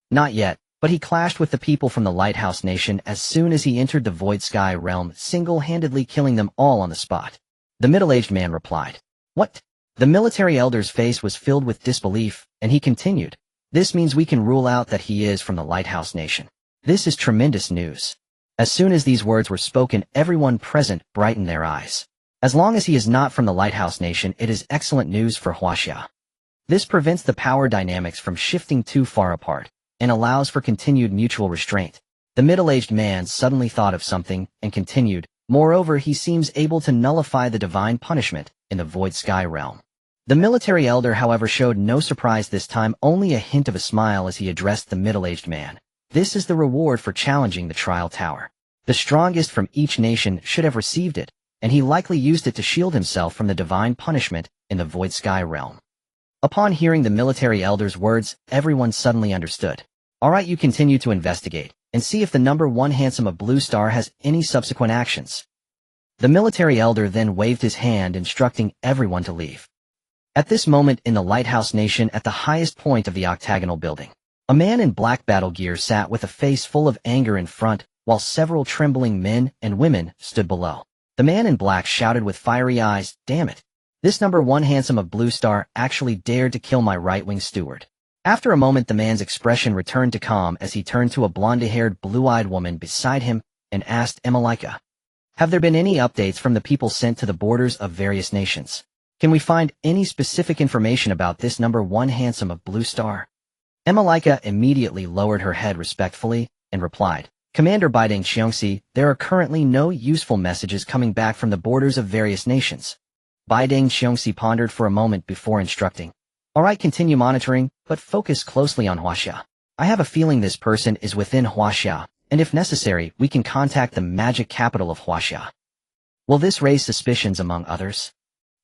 Not yet, but he clashed with the people from the Lighthouse Nation as soon as he entered the Void Sky realm, single-handedly killing them all on the spot. The middle-aged man replied, "What?" The military elder's face was filled with disbelief, and he continued, "This means we can rule out that he is from the Lighthouse Nation. This is tremendous news." As soon as these words were spoken, everyone present brightened their eyes. As long as he is not from the Lighthouse Nation, it is excellent news for Huaxia. This prevents the power dynamics from shifting too far apart, and allows for continued mutual restraint. The middle-aged man suddenly thought of something, and continued, "Moreover, he seems able to nullify the divine punishment in the Void Sky realm." The military elder, however, showed no surprise this time, only a hint of a smile as he addressed the middle-aged man. "This is the reward for challenging the trial tower. The strongest from each nation should have received it, and he likely used it to shield himself from the divine punishment in the Void Sky realm." Upon hearing the military elder's words, everyone suddenly understood. "All right, you continue to investigate, and see if the number 1 handsome of Blue Star has any subsequent actions. The military elder then waved his hand instructing everyone to leave. At this moment in the Lighthouse Nation at the highest point of the octagonal building, a man in black battle gear sat with a face full of anger in front, while several trembling men and women stood below. The man in black shouted with fiery eyes, "Damn it! This number 1 handsome of Blue Star actually dared to kill my right-wing steward." After a moment the man's expression returned to calm as he turned to a blonde-haired, blue-eyed woman beside him and asked Emmalika, "Have there been any updates from the people sent to the borders of various nations? Can we find any specific information about this number 1 handsome of Blue Star?" Emmalika immediately lowered her head respectfully and replied, "Commander Baiding Xiongxi, there are currently no useful messages coming back from the borders of various nations." Baiding Xiongxi pondered for a moment before instructing, "All right, continue monitoring, but focus closely on Huaxia. I have a feeling this person is within Huaxia, and if necessary, we can contact the magic capital of Huaxia. Will this raise suspicions among others?"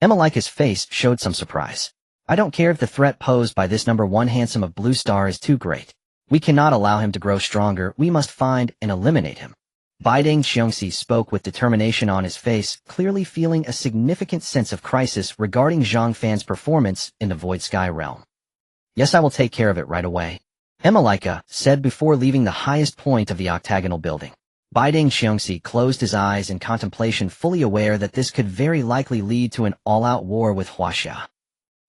Emmalika's face showed some surprise. "I don't care if the threat posed by this number 1 handsome of Blue Star is too great. We cannot allow him to grow stronger. We must find and eliminate him." Baiding Xiongxi spoke with determination on his face, clearly feeling a significant sense of crisis regarding Zhang Fan's performance in the Void Sky realm. "Yes, I will take care of it right away," Emmalika said before leaving the highest point of the octagonal building. Baiding Xiongxi closed his eyes in contemplation, fully aware that this could very likely lead to an all-out war with Huaxia.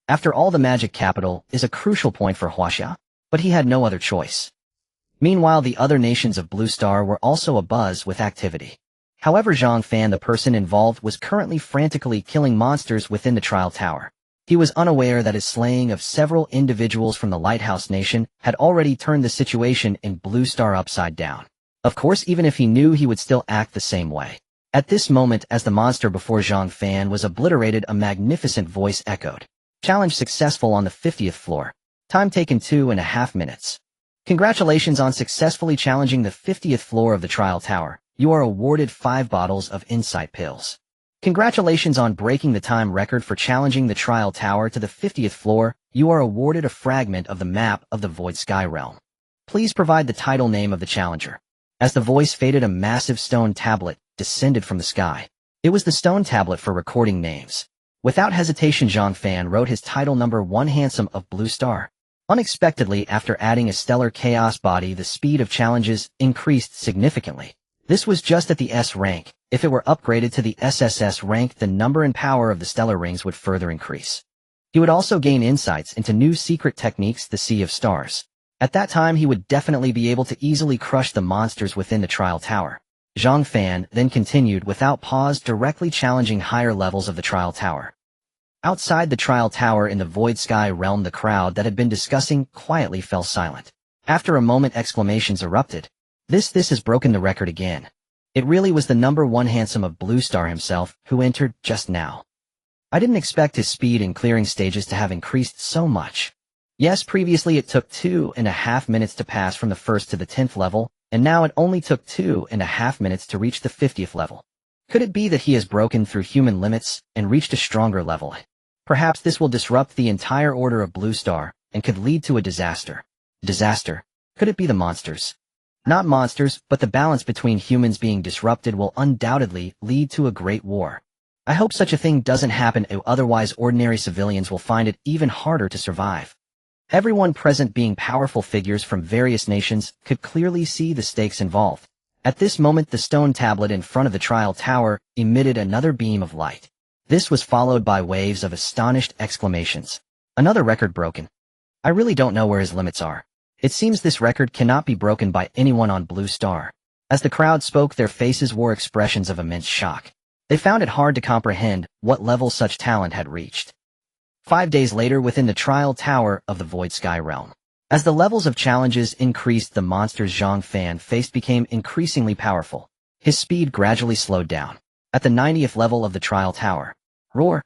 After all, the magic capital is a crucial point for Huaxia, but he had no other choice. Meanwhile, the other nations of Blue Star were also abuzz with activity. However, Zhang Fan, the person involved, was currently frantically killing monsters within the trial tower. He was unaware that his slaying of several individuals from the Lighthouse Nation had already turned the situation in Blue Star upside down. Of course, even if he knew, he would still act the same way. At this moment, as the monster before Zhang Fan was obliterated, a magnificent voice echoed, "Challenge successful on the 50th floor. Time taken 2.5 minutes. Congratulations on successfully challenging the 50th floor of the trial tower. You are awarded 5 bottles of insight pills. Congratulations on breaking the time record for challenging the trial tower to the 50th floor. You are awarded a fragment of the map of the Void Sky realm. Please provide the title name of the challenger." As the voice faded, a massive stone tablet descended from the sky. It was the stone tablet for recording names. Without hesitation, Zhang Fan wrote his title, number 1 handsome of Blue Star. Unexpectedly, after adding a stellar chaos body, the speed of challenges increased significantly. This was just at the S rank. If it were upgraded to the SSS rank, the number and power of the stellar rings would further increase. He would also gain insights into new secret techniques, the Sea of Stars. At that time, he would definitely be able to easily crush the monsters within the trial tower. Zhang Fan then continued without pause, directly challenging higher levels of the trial tower. Outside the trial tower in the Void Sky realm, the crowd that had been discussing quietly fell silent. After a moment, exclamations erupted. This has broken the record again. It really was the number 1 handsome of Blue Star himself who entered just now. I didn't expect his speed in clearing stages to have increased so much. Yes, previously it took 2.5 minutes to pass from the 1st to the 10th level, and now it only took 2.5 minutes to reach the 50th level. Could it be that he has broken through human limits and reached a stronger level? Perhaps this will disrupt the entire order of Blue Star and could lead to a disaster. Disaster? Could it be the monsters? Not monsters, but the balance between humans being disrupted will undoubtedly lead to a great war. I hope such a thing doesn't happen, otherwise ordinary civilians will find it even harder to survive. Everyone present, being powerful figures from various nations, could clearly see the stakes involved. At this moment, the stone tablet in front of the trial tower emitted another beam of light. This was followed by waves of astonished exclamations. Another record broken. I really don't know where his limits are. It seems this record cannot be broken by anyone on Blue Star. As the crowd spoke, their faces wore expressions of immense shock. They found it hard to comprehend what level such talent had reached. 5 days later, within the trial tower of the Void Sky realm. As the levels of challenges increased, the monsters Zhang Fan faced became increasingly powerful. His speed gradually slowed down. At the 90th level of the trial tower, roar!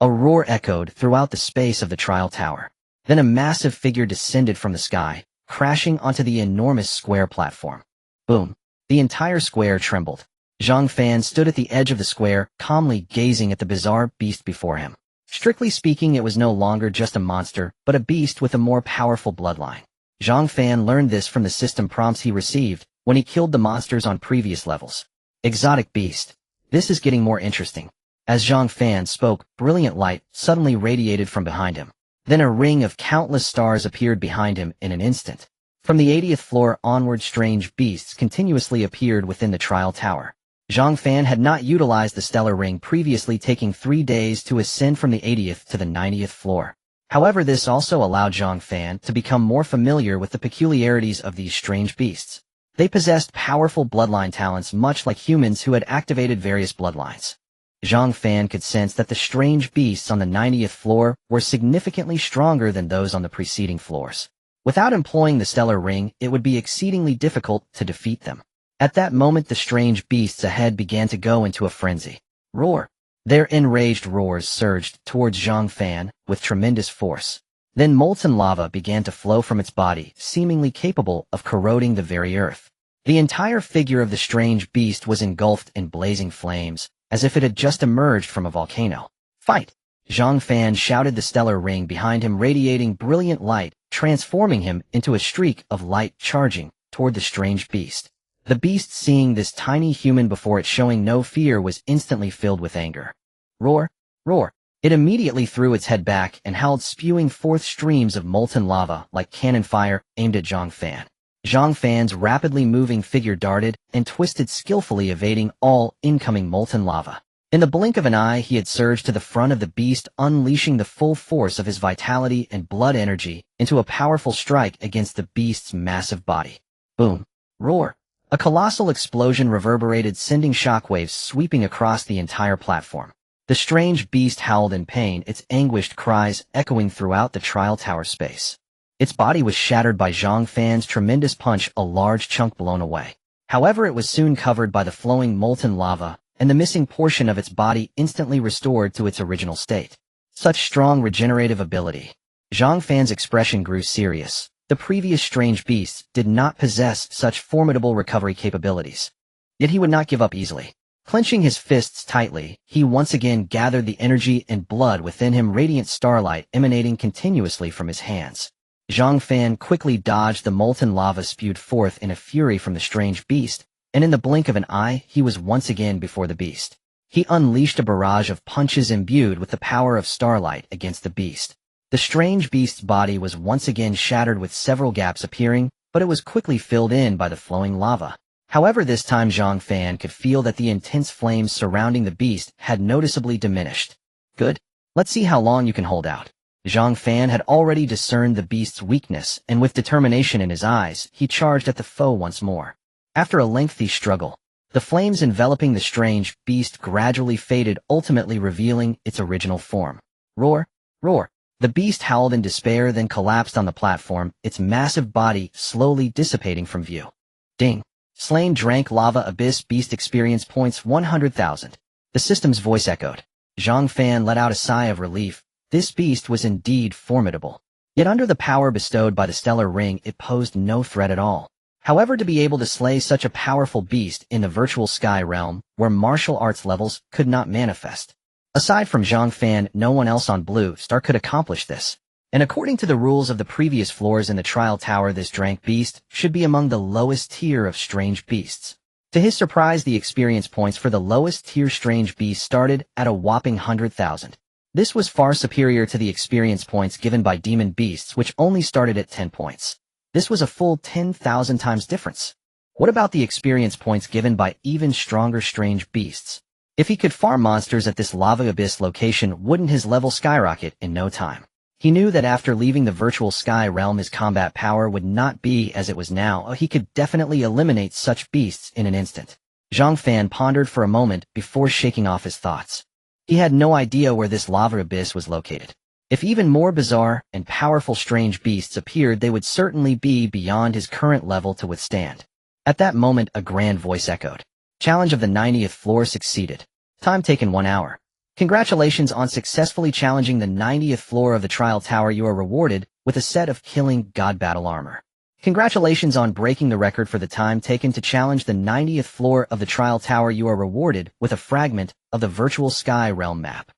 A roar echoed throughout the space of the trial tower. Then a massive figure descended from the sky, crashing onto the enormous square platform. Boom! The entire square trembled. Zhang Fan stood at the edge of the square, calmly gazing at the bizarre beast before him. Strictly speaking, it was no longer just a monster, but a beast with a more powerful bloodline. Zhang Fan learned this from the system prompts he received, when he killed the monsters on previous levels. Exotic beast. This is getting more interesting. As Zhang Fan spoke, brilliant light suddenly radiated from behind him. Then a ring of countless stars appeared behind him in an instant. From the 80th floor onward, strange beasts continuously appeared within the trial tower. Zhang Fan had not utilized the stellar ring previously, taking 3 days to ascend from the 80th to the 90th floor. However, this also allowed Zhang Fan to become more familiar with the peculiarities of these strange beasts. They possessed powerful bloodline talents much like humans who had activated various bloodlines. Zhang Fan could sense that the strange beasts on the 90th floor were significantly stronger than those on the preceding floors. Without employing the stellar ring, it would be exceedingly difficult to defeat them. At that moment, the strange beasts ahead began to go into a frenzy. Roar! Their enraged roars surged towards Zhang Fan with tremendous force. Then molten lava began to flow from its body, seemingly capable of corroding the very earth. The entire figure of the strange beast was engulfed in blazing flames, as if it had just emerged from a volcano. Fight! Zhang Fan shouted, the stellar ring behind him radiating brilliant light, transforming him into a streak of light charging toward the strange beast. The beast, seeing this tiny human before it showing no fear, was instantly filled with anger. Roar! Roar! It immediately threw its head back and howled, spewing forth streams of molten lava like cannon fire aimed at Zhang Fan. Zhang Fan's rapidly moving figure darted and twisted, skillfully evading all incoming molten lava. In the blink of an eye, he had surged to the front of the beast, unleashing the full force of his vitality and blood energy into a powerful strike against the beast's massive body. Boom! Roar! A colossal explosion reverberated, sending shockwaves sweeping across the entire platform. The strange beast howled in pain, its anguished cries echoing throughout the trial tower space. Its body was shattered by Zhang Fan's tremendous punch, a large chunk blown away. However, it was soon covered by the flowing molten lava, and the missing portion of its body instantly restored to its original state. Such strong regenerative ability. Zhang Fan's expression grew serious. The previous strange beasts did not possess such formidable recovery capabilities. Yet he would not give up easily. Clenching his fists tightly, he once again gathered the energy and blood within him, radiant starlight emanating continuously from his hands. Zhang Fan quickly dodged the molten lava spewed forth in a fury from the strange beast, and in the blink of an eye, he was once again before the beast. He unleashed a barrage of punches imbued with the power of starlight against the beast. The strange beast's body was once again shattered, with several gaps appearing, but it was quickly filled in by the flowing lava. However, this time Zhang Fan could feel that the intense flames surrounding the beast had noticeably diminished. Good. Let's see how long you can hold out. Zhang Fan had already discerned the beast's weakness, and with determination in his eyes, he charged at the foe once more. After a lengthy struggle, the flames enveloping the strange beast gradually faded, ultimately revealing its original form. Roar! Roar! The beast howled in despair, then collapsed on the platform, its massive body slowly dissipating from view. Ding! Slain. Drank lava abyss. Beast experience points 100,000. The system's voice echoed. Zhang Fan let out a sigh of relief. This beast was indeed formidable. Yet under the power bestowed by the stellar ring, it posed no threat at all. However, to be able to slay such a powerful beast in the virtual sky realm, where martial arts levels could not manifest. Aside from Zhang Fan, no one else on Blue Star could accomplish this. And according to the rules of the previous floors in the trial tower, this drank beast should be among the lowest tier of strange beasts. To his surprise, the experience points for the lowest tier strange beast started at a whopping 100,000. This was far superior to the experience points given by demon beasts, which only started at 10 points. This was a full 10,000 times difference. What about the experience points given by even stronger strange beasts? If he could farm monsters at this lava abyss location, wouldn't his level skyrocket in no time? He knew that after leaving the virtual sky realm, his combat power would not be as it was now. He could definitely eliminate such beasts in an instant. Zhang Fan pondered for a moment before shaking off his thoughts. He had no idea where this lava abyss was located. If even more bizarre and powerful strange beasts appeared, they would certainly be beyond his current level to withstand. At that moment, a grand voice echoed. Challenge of the 90th floor succeeded. Time taken 1 hour. Congratulations on successfully challenging the 90th floor of the trial tower. You are rewarded with a set of Killing God battle armor. Congratulations on breaking the record for the time taken to challenge the 90th floor of the trial tower. You are rewarded with a fragment of the virtual sky realm map.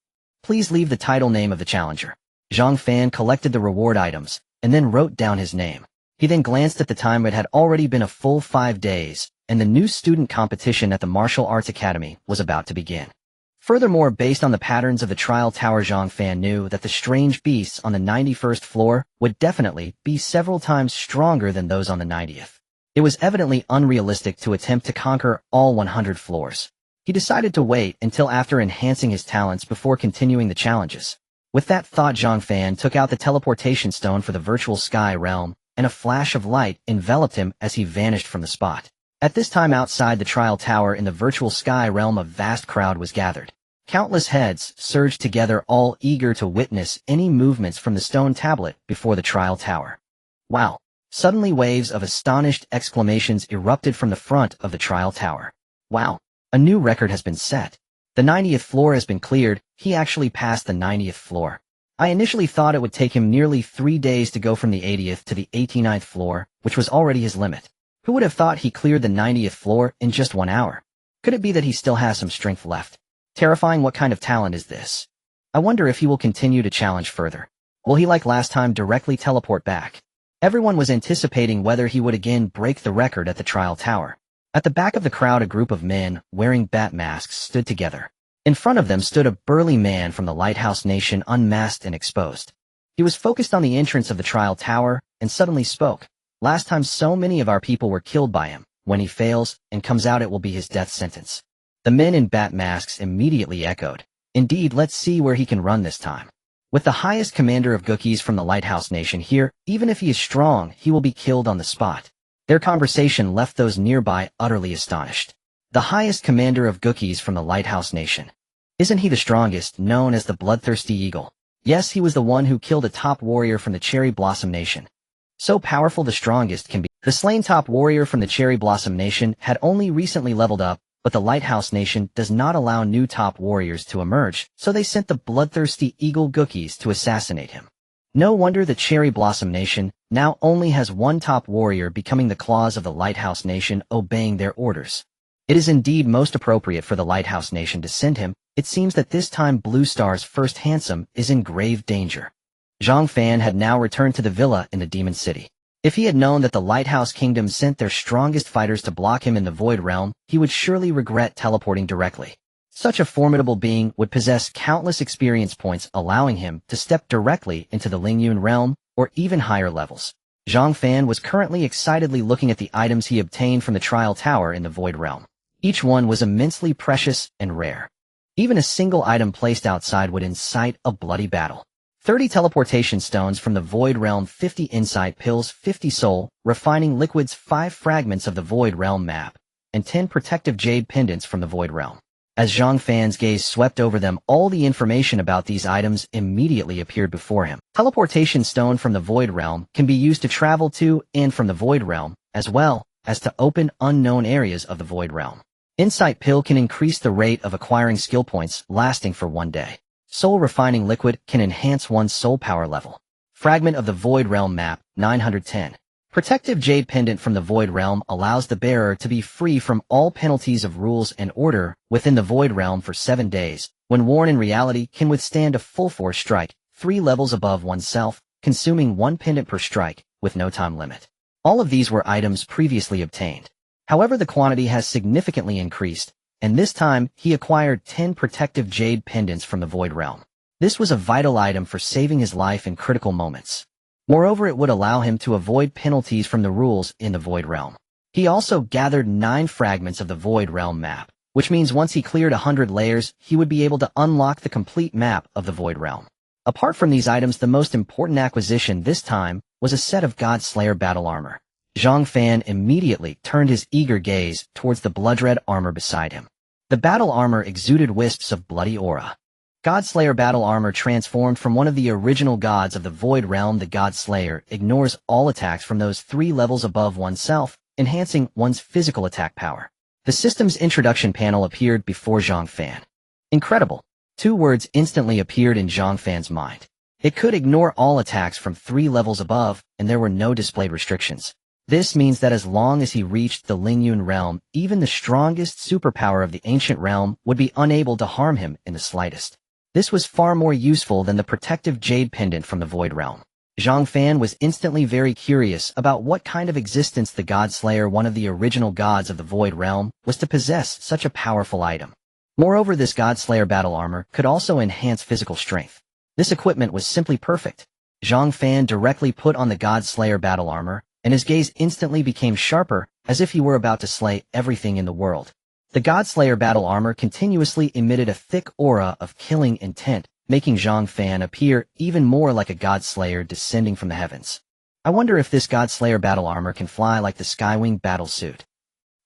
Please leave the title name of the challenger. Zhang Fan collected the reward items and then wrote down his name. He then glanced at the time. It had already been a full 5 days, and the new student competition at the Martial Arts Academy was about to begin. Furthermore, based on the patterns of the trial tower, Zhang Fan knew that the strange beasts on the 91st floor would definitely be several times stronger than those on the 90th. It was evidently unrealistic to attempt to conquer all 100 floors. He decided to wait until after enhancing his talents before continuing the challenges. With that thought, Zhang Fan took out the teleportation stone for the virtual sky realm, and a flash of light enveloped him as he vanished from the spot. At this time, outside the trial tower in the virtual sky realm, a vast crowd was gathered. Countless heads surged together, all eager to witness any movements from the stone tablet before the trial tower. Wow! Suddenly, waves of astonished exclamations erupted from the front of the trial tower. Wow! A new record has been set. The 90th floor has been cleared. He actually passed the 90th floor. I initially thought it would take him nearly 3 days to go from the 80th to the 89th floor, which was already his limit. Who would have thought he cleared the 90th floor in just 1 hour? Could it be that he still has some strength left? Terrifying. What kind of talent is this? I wonder if he will continue to challenge further. Will he, like last time, directly teleport back? Everyone was anticipating whether he would again break the record at the trial tower. At the back of the crowd, a group of men wearing bat masks stood together. In front of them stood a burly man from the Lighthouse Nation, unmasked and exposed. He was focused on the entrance of the trial tower and suddenly spoke. Last time so many of our people were killed by him. When he fails and comes out, it will be his death sentence. The men in bat masks immediately echoed. Indeed, let's see where he can run this time. With the highest commander of Gookies from the Lighthouse Nation here, even if he is strong, he will be killed on the spot. Their conversation left those nearby utterly astonished. The highest commander of Gookies from the Lighthouse Nation. Isn't he the strongest, known as the Bloodthirsty Eagle? Yes, he was the one who killed a top warrior from the Cherry Blossom Nation. So powerful, the strongest can be. The slain top warrior from the Cherry Blossom Nation had only recently leveled up, but the Lighthouse Nation does not allow new top warriors to emerge, so they sent the Bloodthirsty Eagle Gookies to assassinate him. No wonder the Cherry Blossom Nation now only has one top warrior, becoming the claws of the Lighthouse Nation, obeying their orders. It is indeed most appropriate for the Lighthouse Nation to send him. It seems that this time Blue Star's first handsome is in grave danger. Zhang Fan had now returned to the villa in the Demon City. If he had known that the Lighthouse Kingdom sent their strongest fighters to block him in the Void Realm, he would surely regret teleporting directly. Such a formidable being would possess countless experience points, allowing him to step directly into the Lingyun Realm or even higher levels. Zhang Fan was currently excitedly looking at the items he obtained from the Trial Tower in the Void Realm. Each one was immensely precious and rare. Even a single item placed outside would incite a bloody battle. 30 teleportation stones from the Void Realm, 50 insight pills, 50 soul refining liquids, 5 fragments of the Void Realm map, and 10 protective jade pendants from the Void Realm. As Zhang Fan's gaze swept over them, all the information about these items immediately appeared before him. Teleportation stone from the Void Realm can be used to travel to and from the Void Realm, as well as to open unknown areas of the Void Realm. Insight pill can increase the rate of acquiring skill points, lasting for 1 day. Soul refining liquid can enhance one's soul power level. Fragment of the Void Realm map, 910. Protective jade pendant from the Void Realm allows the bearer to be free from all penalties of rules and order within the Void Realm for 7 days. When worn in reality, can withstand a full force strike, 3 levels above oneself, consuming 1 pendant per strike, with no time limit. All of these were items previously obtained. However, the quantity has significantly increased, and this time he acquired 10 protective jade pendants from the Void Realm. This was a vital item for saving his life in critical moments. Moreover, it would allow him to avoid penalties from the rules in the Void Realm. He also gathered 9 fragments of the Void Realm map, which means once he cleared 100 layers, he would be able to unlock the complete map of the Void Realm. Apart from these items, the most important acquisition this time was a set of Godslayer battle armor. Zhang Fan immediately turned his eager gaze towards the blood-red armor beside him. The battle armor exuded wisps of bloody aura. Godslayer battle armor transformed from one of the original gods of the Void Realm. The Godslayer ignores all attacks from those 3 levels above oneself, enhancing one's physical attack power. The system's introduction panel appeared before Zhang Fan. Incredible. 2 words instantly appeared in Zhang Fan's mind. It could ignore all attacks from 3 levels above, and there were no displayed restrictions. This means that as long as he reached the Lingyun Realm, even the strongest superpower of the ancient realm would be unable to harm him in the slightest. This was far more useful than the protective jade pendant from the Void Realm. Zhang Fan was instantly very curious about what kind of existence the God-Slayer, one of the original gods of the Void Realm, was to possess such a powerful item. Moreover, this God-Slayer battle armor could also enhance physical strength. This equipment was simply perfect. Zhang Fan directly put on the God-Slayer battle armor, and his gaze instantly became sharper, as if he were about to slay everything in the world. The God-Slayer battle armor continuously emitted a thick aura of killing intent, making Zhang Fan appear even more like a God-Slayer descending from the heavens. I wonder if this God-Slayer battle armor can fly like the Skywing battle suit.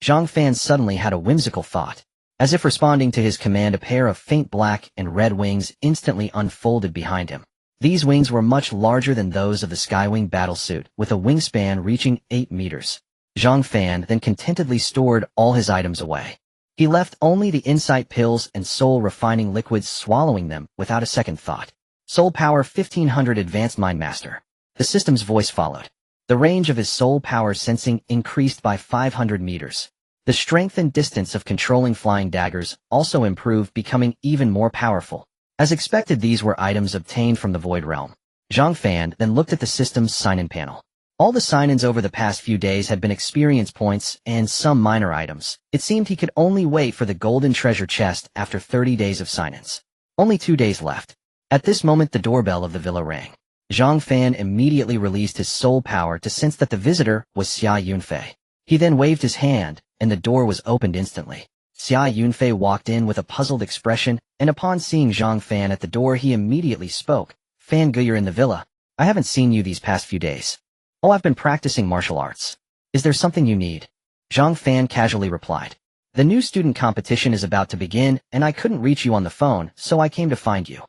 Zhang Fan suddenly had a whimsical thought. As if responding to his command, a pair of faint black and red wings instantly unfolded behind him. These wings were much larger than those of the Skywing battlesuit, with a wingspan reaching 8 meters. Zhang Fan then contentedly stored all his items away. He left only the insight pills and soul refining liquids, swallowing them without a second thought. Soul Power 1500 Advanced Mind Master. The system's voice followed. The range of his soul power sensing increased by 500 meters. The strength and distance of controlling flying daggers also improved, becoming even more powerful. As expected, these were items obtained from the Void Realm. Zhang Fan then looked at the system's sign-in panel. All the sign-ins over the past few days had been experience points and some minor items. It seemed he could only wait for the golden treasure chest after 30 days of sign-ins. Only 2 days left. At this moment, the doorbell of the villa rang. Zhang Fan immediately released his soul power to sense that the visitor was Xia Yunfei. He then waved his hand, and the door was opened instantly. Xia Yunfei walked in with a puzzled expression, and upon seeing Zhang Fan at the door, he immediately spoke. "Fan Gu, you're in the villa. I haven't seen you these past few days." "Oh, I've been practicing martial arts." "Is there something you need?" Zhang Fan casually replied. "The new student competition is about to begin, and I couldn't reach you on the phone, so I came to find you,"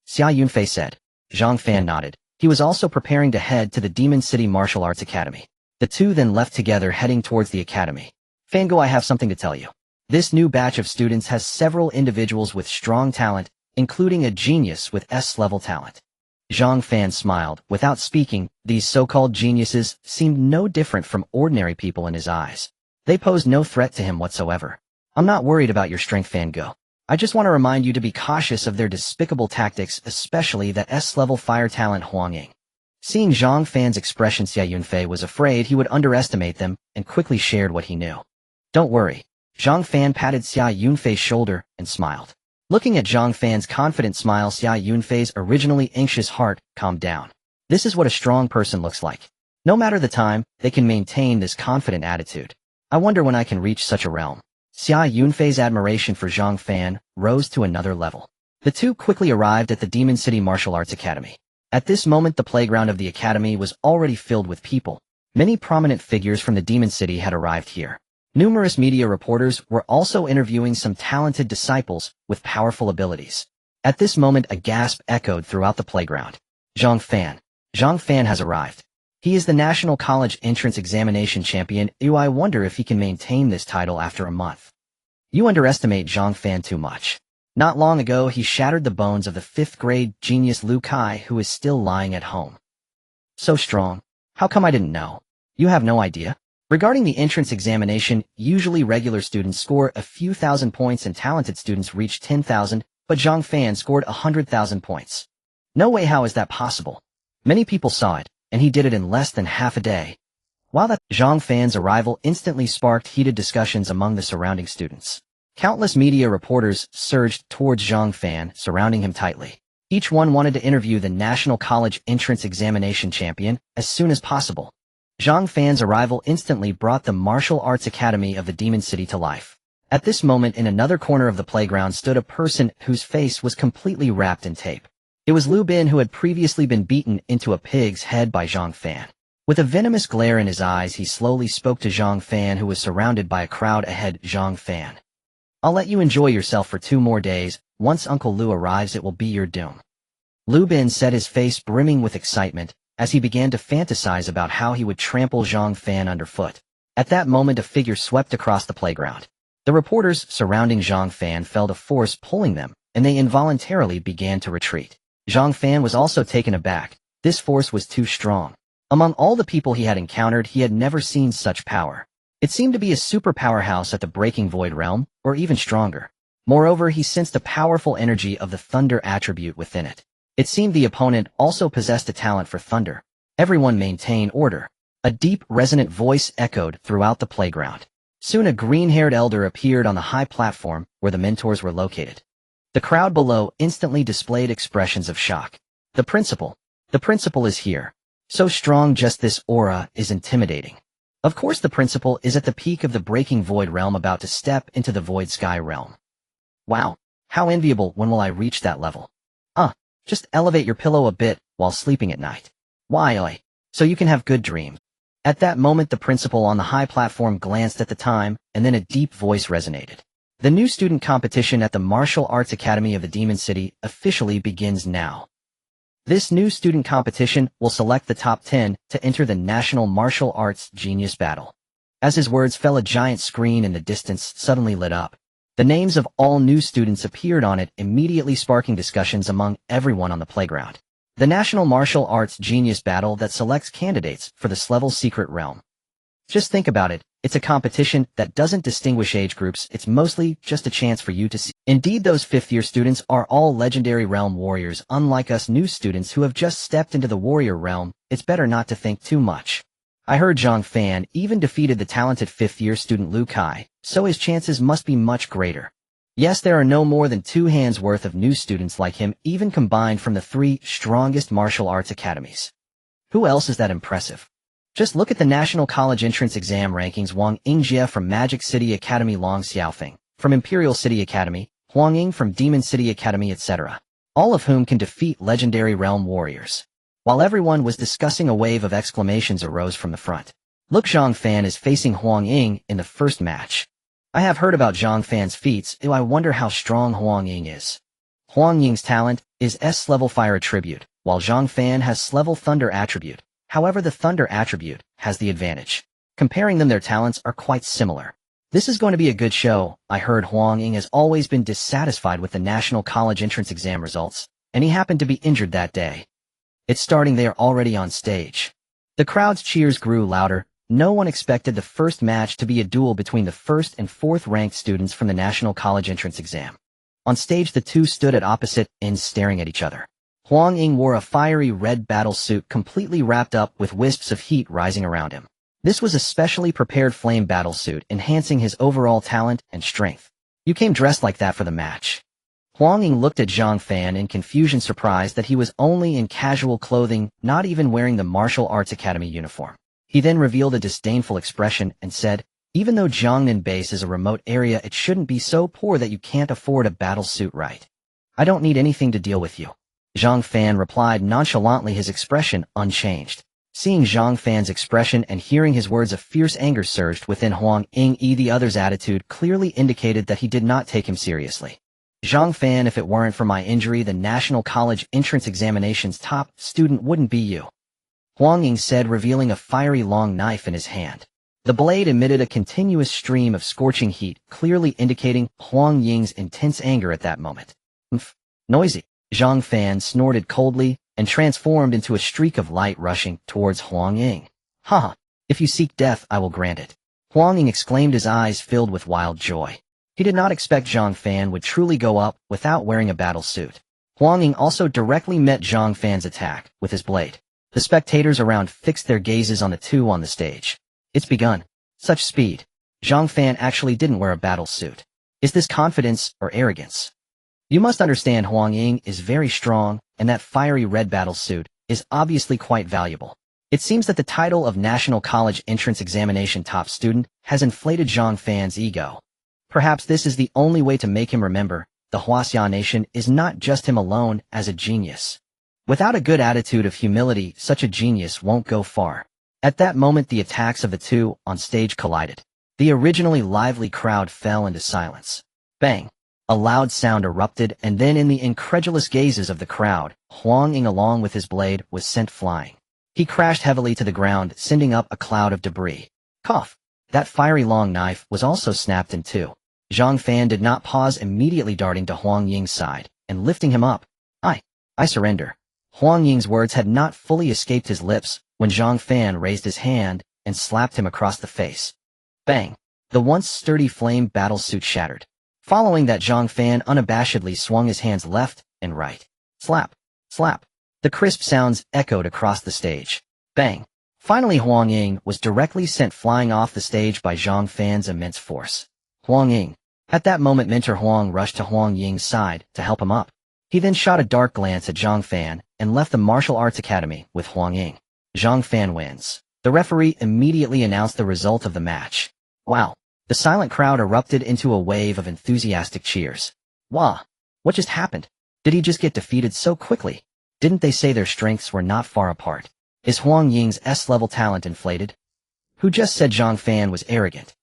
Xia Yunfei said. Zhang Fan nodded. He was also preparing to head to the Demon City Martial Arts Academy. The two then left together, heading towards the academy. "Fan Gu, I have something to tell you. This new batch of students has several individuals with strong talent, including a genius with S-level talent." Zhang Fan smiled. Without speaking, these so-called geniuses seemed no different from ordinary people in his eyes. They posed no threat to him whatsoever. "I'm not worried about your strength, Fan Gu. I just want to remind you to be cautious of their despicable tactics, especially that S-level fire talent Huang Ying." Seeing Zhang Fan's expression, Xia Yunfei was afraid he would underestimate them and quickly shared what he knew. "Don't worry." Zhang Fan patted Xia Yunfei's shoulder and smiled. Looking at Zhang Fan's confident smile, Xia Yunfei's originally anxious heart calmed down. This is what a strong person looks like. No matter the time, they can maintain this confident attitude. I wonder when I can reach such a realm. Xia Yunfei's admiration for Zhang Fan rose to another level. The two quickly arrived at the Demon City Martial Arts Academy. At this moment, the playground of the academy was already filled with people. Many prominent figures from the Demon City had arrived here. Numerous media reporters were also interviewing some talented disciples with powerful abilities. At this moment, a gasp echoed throughout the playground. Zhang Fan. Zhang Fan has arrived. He is the National College Entrance Examination Champion. I wonder if he can maintain this title after a month. You underestimate Zhang Fan too much. Not long ago, he shattered the bones of the 5th grade genius Lu Kai, who is still lying at home. So strong. How come I didn't know? You have no idea? Regarding the entrance examination, usually regular students score a few thousand points and talented students reach 10,000, but Zhang Fan scored 100,000 points. No way, how is that possible? Many people saw it, and he did it in less than half a day. While that, Zhang Fan's arrival instantly sparked heated discussions among the surrounding students. Countless media reporters surged towards Zhang Fan, surrounding him tightly. Each one wanted to interview the National College Entrance Examination Champion as soon as possible. Zhang Fan's arrival instantly brought the Martial Arts Academy of the Demon City to life. At this moment, in another corner of the playground stood a person whose face was completely wrapped in tape. It was Lu Bin, who had previously been beaten into a pig's head by Zhang Fan. With a venomous glare in his eyes, he slowly spoke to Zhang Fan, who was surrounded by a crowd ahead. "Zhang Fan, I'll let you enjoy yourself for 2 more days. Once Uncle Lu arrives, it will be your doom." Lu Bin said, his face brimming with excitement, as he began to fantasize about how he would trample Zhang Fan underfoot. At that moment, a figure swept across the playground. The reporters surrounding Zhang Fan felt a force pulling them, and they involuntarily began to retreat. Zhang Fan was also taken aback. This force was too strong. Among all the people he had encountered, he had never seen such power. It seemed to be a super powerhouse at the Breaking Void Realm, or even stronger. Moreover, he sensed the powerful energy of the Thunder attribute within it. It seemed the opponent also possessed a talent for thunder. Everyone maintain order. A deep, resonant voice echoed throughout the playground. Soon a green-haired elder appeared on the high platform where the mentors were located. The crowd below instantly displayed expressions of shock. The principal is here. So strong, just this aura is intimidating. Of course the principal is at the peak of the breaking void realm, about to step into the void sky realm. Wow, how enviable. When will I reach that level? Just elevate your pillow a bit while sleeping at night. Why, so you can have good dreams. At that moment the principal on the high platform glanced at the time, and then a deep voice resonated. The new student competition at the Martial Arts Academy of the Demon City officially begins now. This new student competition will select the top 10 to enter the National Martial Arts Genius Battle. As his words fell, a giant screen in the distance suddenly lit up. The names of all new students appeared on it, immediately sparking discussions among everyone on the playground. The National Martial Arts Genius Battle that selects candidates for this level secret realm. Just think about it, it's a competition that doesn't distinguish age groups, it's mostly just a chance for you to see. Indeed, those fifth-year students are all legendary realm warriors, unlike us new students who have just stepped into the warrior realm. It's better not to think too much. I heard Zhang Fan even defeated the talented fifth-year student Lu Kai, so his chances must be much greater. Yes, there are no more than 2 hands worth of new students like him, even combined from the 3 strongest martial arts academies. Who else is that impressive? Just look at the National College Entrance Exam rankings. Wang Yingjie from Magic City Academy, Long Xiaofeng from Imperial City Academy, Huang Ying from Demon City Academy, etc. All of whom can defeat legendary realm warriors. While everyone was discussing, a wave of exclamations arose from the front. Look, Zhang Fan is facing Huang Ying in the first match. I have heard about Zhang Fan's feats. I wonder how strong Huang Ying is. Huang Ying's talent is S-level fire attribute, while Zhang Fan has S-level thunder attribute. However, the thunder attribute has the advantage. Comparing them, their talents are quite similar. This is going to be a good show. I heard Huang Ying has always been dissatisfied with the National College Entrance Exam results, and he happened to be injured that day. It's starting. They are already on stage. The crowd's cheers grew louder. No one expected the first match to be a duel between the 1st and 4th ranked students from the National College Entrance Exam. On stage, the two stood at opposite ends staring at each other. Huang Ying wore a fiery red battle suit completely wrapped up with wisps of heat rising around him. This was a specially prepared flame battle suit, enhancing his overall talent and strength. You came dressed like that for the match? Huang Ying looked at Zhang Fan in confusion, surprised that he was only in casual clothing, not even wearing the Martial Arts Academy uniform. He then revealed a disdainful expression and said, even though Jiangnan Base is a remote area, it shouldn't be so poor that you can't afford a battle suit, right? I don't need anything to deal with you. Zhang Fan replied nonchalantly, his expression unchanged. Seeing Zhang Fan's expression and hearing his words, a fierce anger surged within Huang Ying. The other's attitude clearly indicated that he did not take him seriously. Zhang Fan, if it weren't for my injury, the National College Entrance Examination's top student wouldn't be you. Huang Ying said, revealing a fiery long knife in his hand. The blade emitted a continuous stream of scorching heat, clearly indicating Huang Ying's intense anger at that moment. Noisy. Zhang Fan snorted coldly and transformed into a streak of light rushing towards Huang Ying. Haha, if you seek death, I will grant it. Huang Ying exclaimed, his eyes filled with wild joy. He did not expect Zhang Fan would truly go up without wearing a battle suit. Huang Ying also directly met Zhang Fan's attack with his blade. The spectators around fixed their gazes on the two on the stage. It's begun. Such speed. Zhang Fan actually didn't wear a battle suit. Is this confidence or arrogance? You must understand, Huang Ying is very strong, and that fiery red battle suit is obviously quite valuable. It seems that the title of National College Entrance Examination top student has inflated Zhang Fan's ego. Perhaps this is the only way to make him remember the Huaxia Nation is not just him alone as a genius. Without a good attitude of humility, such a genius won't go far. At that moment, the attacks of the two on stage collided. The originally lively crowd fell into silence. Bang! A loud sound erupted, and then in the incredulous gazes of the crowd, Huang Ying along with his blade was sent flying. He crashed heavily to the ground, sending up a cloud of debris. Cough! That fiery long knife was also snapped in two. Zhang Fan did not pause, immediately darting to Huang Ying's side and lifting him up. I surrender. Huang Ying's words had not fully escaped his lips when Zhang Fan raised his hand and slapped him across the face. Bang! The once sturdy flame battle suit shattered. Following that, Zhang Fan unabashedly swung his hands left and right. Slap! Slap. The crisp sounds echoed across the stage. Bang. Finally Huang Ying was directly sent flying off the stage by Zhang Fan's immense force. Huang Ying. At that moment Mentor Huang rushed to Huang Ying's side to help him up. He then shot a dark glance at Zhang Fan and left the martial arts academy with Huang Ying. Zhang Fan wins. The referee immediately announced the result of the match. Wow. The silent crowd erupted into a wave of enthusiastic cheers. Wow. What just happened? Did he just get defeated so quickly? Didn't they say their strengths were not far apart? Is Huang Ying's S-level talent inflated? Who just said Zhang Fan was arrogant?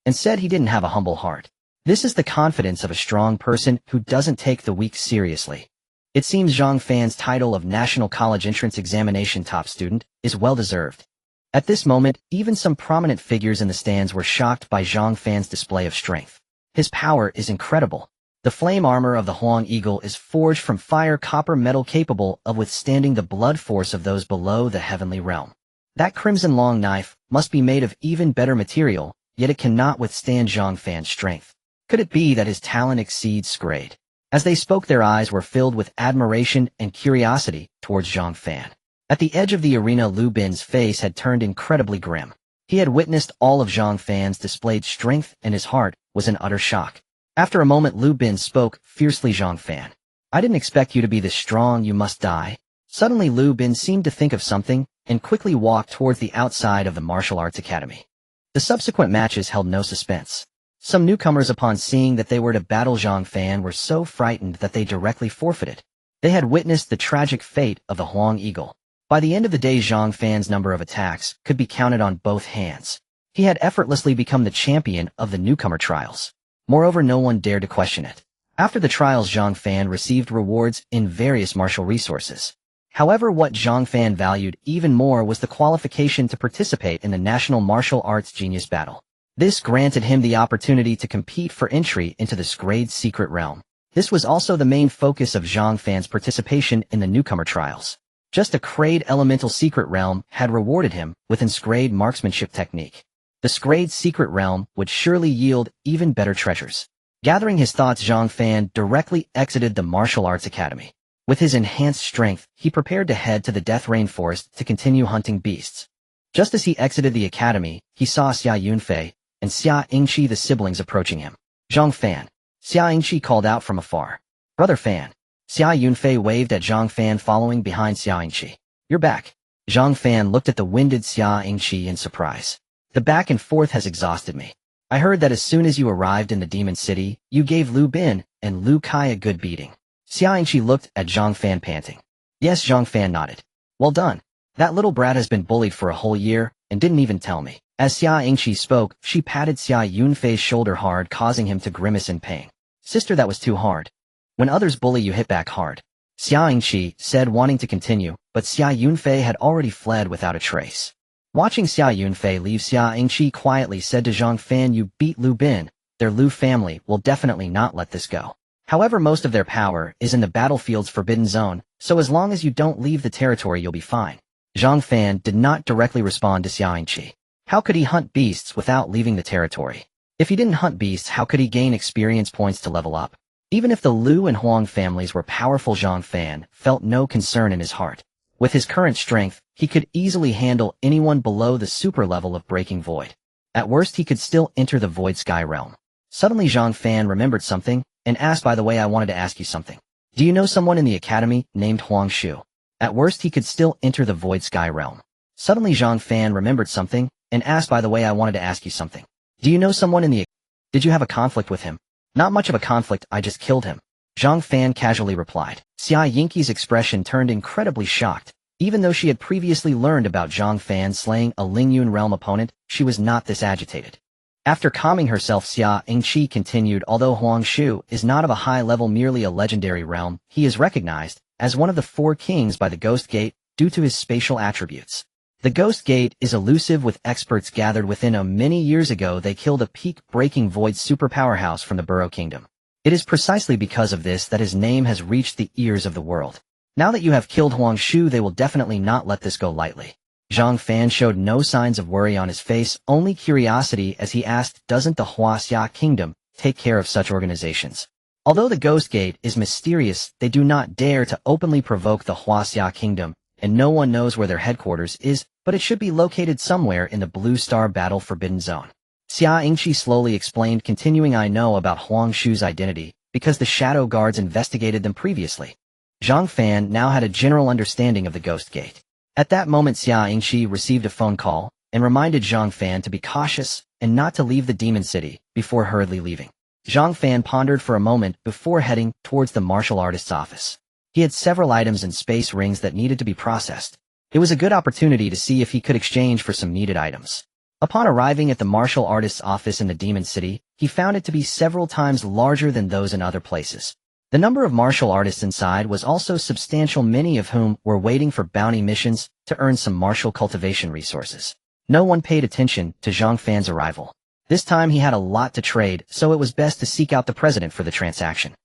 And said he didn't have a humble heart. This is the confidence of a strong person who doesn't take the weak seriously. It seems Zhang Fan's title of National College Entrance Examination top student is well-deserved. At this moment, even some prominent figures in the stands were shocked by Zhang Fan's display of strength. His power is incredible. The flame armor of the Huang Eagle is forged from fire copper metal capable of withstanding the blood force of those below the heavenly realm. That crimson long knife must be made of even better material, yet it cannot withstand Zhang Fan's strength. Could it be that his talent exceeds grade? As they spoke, their eyes were filled with admiration and curiosity towards Zhang Fan. At the edge of the arena, Lu Bin's face had turned incredibly grim. He had witnessed all of Zhang Fan's displayed strength and his heart was in utter shock. After a moment, Lu Bin spoke fiercely. Zhang Fan, I didn't expect you to be this strong. You must die. Suddenly Lu Bin seemed to think of something and quickly walked towards the outside of the martial arts academy. The subsequent matches held no suspense. Some newcomers, upon seeing that they were to battle Zhang Fan, were so frightened that they directly forfeited. They had witnessed the tragic fate of the Huang Eagle. By the end of the day, Zhang Fan's number of attacks could be counted on both hands. He had effortlessly become the champion of the newcomer trials. Moreover, no one dared to question it. After the trials, Zhang Fan received rewards in various martial resources. However, what Zhang Fan valued even more was the qualification to participate in the National Martial Arts Genius Battle. This granted him the opportunity to compete for entry into the Scrade Secret Realm. This was also the main focus of Zhang Fan's participation in the newcomer trials. Just a Scrade Elemental Secret Realm had rewarded him with an Scrade marksmanship technique. The Scrade Secret Realm would surely yield even better treasures. Gathering his thoughts, Zhang Fan directly exited the martial arts academy. With his enhanced strength, he prepared to head to the Death Rainforest to continue hunting beasts. Just as he exited the academy, he saw Xia Yunfei and Xia Yingqi, the siblings, approaching him. Zhang Fan. Xia Yingqi called out from afar. Brother Fan. Xia Yunfei waved at Zhang Fan, following behind Xia Yingqi. You're back. Zhang Fan looked at the winded Xia Yingqi in surprise. The back and forth has exhausted me. I heard that as soon as you arrived in the Demon City, you gave Lu Bin and Lu Kai a good beating. Xia Yingqi looked at Zhang Fan, panting. Yes, Zhang Fan nodded. Well done. That little brat has been bullied for a whole year and didn't even tell me. As Xia Yingqi spoke, she patted Xia Yunfei's shoulder hard, causing him to grimace in pain. Sister, that was too hard. When others bully you, hit back hard. Xia Yingqi said, wanting to continue, but Xia Yunfei had already fled without a trace. Watching Xia Yunfei leave, Xia Yingqi quietly said to Zhang Fan, you beat Lu Bin. Their Lu family will definitely not let this go. However, most of their power is in the battlefield's forbidden zone, so as long as you don't leave the territory, you'll be fine. Zhang Fan did not directly respond to Xia Yingqi. How could he hunt beasts without leaving the territory? If he didn't hunt beasts, how could he gain experience points to level up? Even if the Lu and Huang families were powerful, Zhang Fan felt no concern in his heart. With his current strength, he could easily handle anyone below the super level of Breaking Void. At worst, he could still enter the Void Sky realm. Suddenly Zhang Fan remembered something and asked, by the way, I wanted to ask you something. Do you know someone in the academy named Huang Shu? At worst, he could still enter the Void Sky realm. Suddenly Zhang Fan remembered something and asked, by the way, I wanted to ask you something. Do you know someone in the... Did you have a conflict with him? Not much of a conflict, I just killed him. Zhang Fan casually replied. Xia Yingqi's expression turned incredibly shocked. Even though she had previously learned about Zhang Fan slaying a Lingyun realm opponent, she was not this agitated. After calming herself, Xia Yingqi continued, although Huang Shu is not of a high level, merely a legendary realm, he is recognized as one of the 4 kings by the Ghost Gate due to his spatial attributes. The Ghost Gate is elusive, with experts gathered within him. Many years ago, they killed a peak-breaking void superpowerhouse from the Burrow Kingdom. It is precisely because of this that his name has reached the ears of the world. Now that you have killed Huang Shu, they will definitely not let this go lightly. Zhang Fan showed no signs of worry on his face, only curiosity as he asked, doesn't the Huaxia Kingdom take care of such organizations? Although the Ghost Gate is mysterious, they do not dare to openly provoke the Huaxia Kingdom, and no one knows where their headquarters is, but it should be located somewhere in the Blue Star Battle Forbidden Zone. Xia Yingqi slowly explained, continuing, I know about Huang Shu's identity, because the Shadow Guards investigated them previously. Zhang Fan now had a general understanding of the Ghost Gate. At that moment Xia Yingqi received a phone call, and reminded Zhang Fan to be cautious, and not to leave the Demon City, before hurriedly leaving. Zhang Fan pondered for a moment before heading towards the martial artist's office. He had several items and space rings that needed to be processed. It was a good opportunity to see if he could exchange for some needed items. Upon arriving at the martial artist's office in the Demon City, he found it to be several times larger than those in other places. The number of martial artists inside was also substantial, many of whom were waiting for bounty missions to earn some martial cultivation resources. No one paid attention to Zhang Fan's arrival. This time he had a lot to trade, so it was best to seek out the president for the transaction.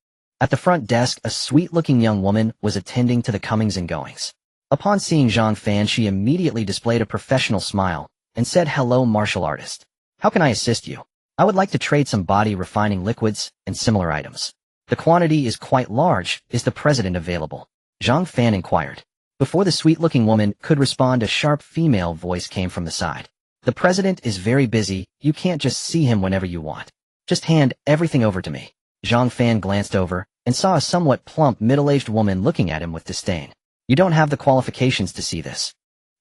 At the front desk, a sweet-looking young woman was attending to the comings and goings. Upon seeing Zhang Fan, she immediately displayed a professional smile and said, Hello, martial artist. How can I assist you? I would like to trade some body refining liquids and similar items. The quantity is quite large. Is the president available? Zhang Fan inquired. Before the sweet-looking woman could respond, a sharp female voice came from the side. The president is very busy. You can't just see him whenever you want. Just hand everything over to me. Zhang Fan glanced over and saw a somewhat plump, middle-aged woman looking at him with disdain. You don't have the qualifications to see this.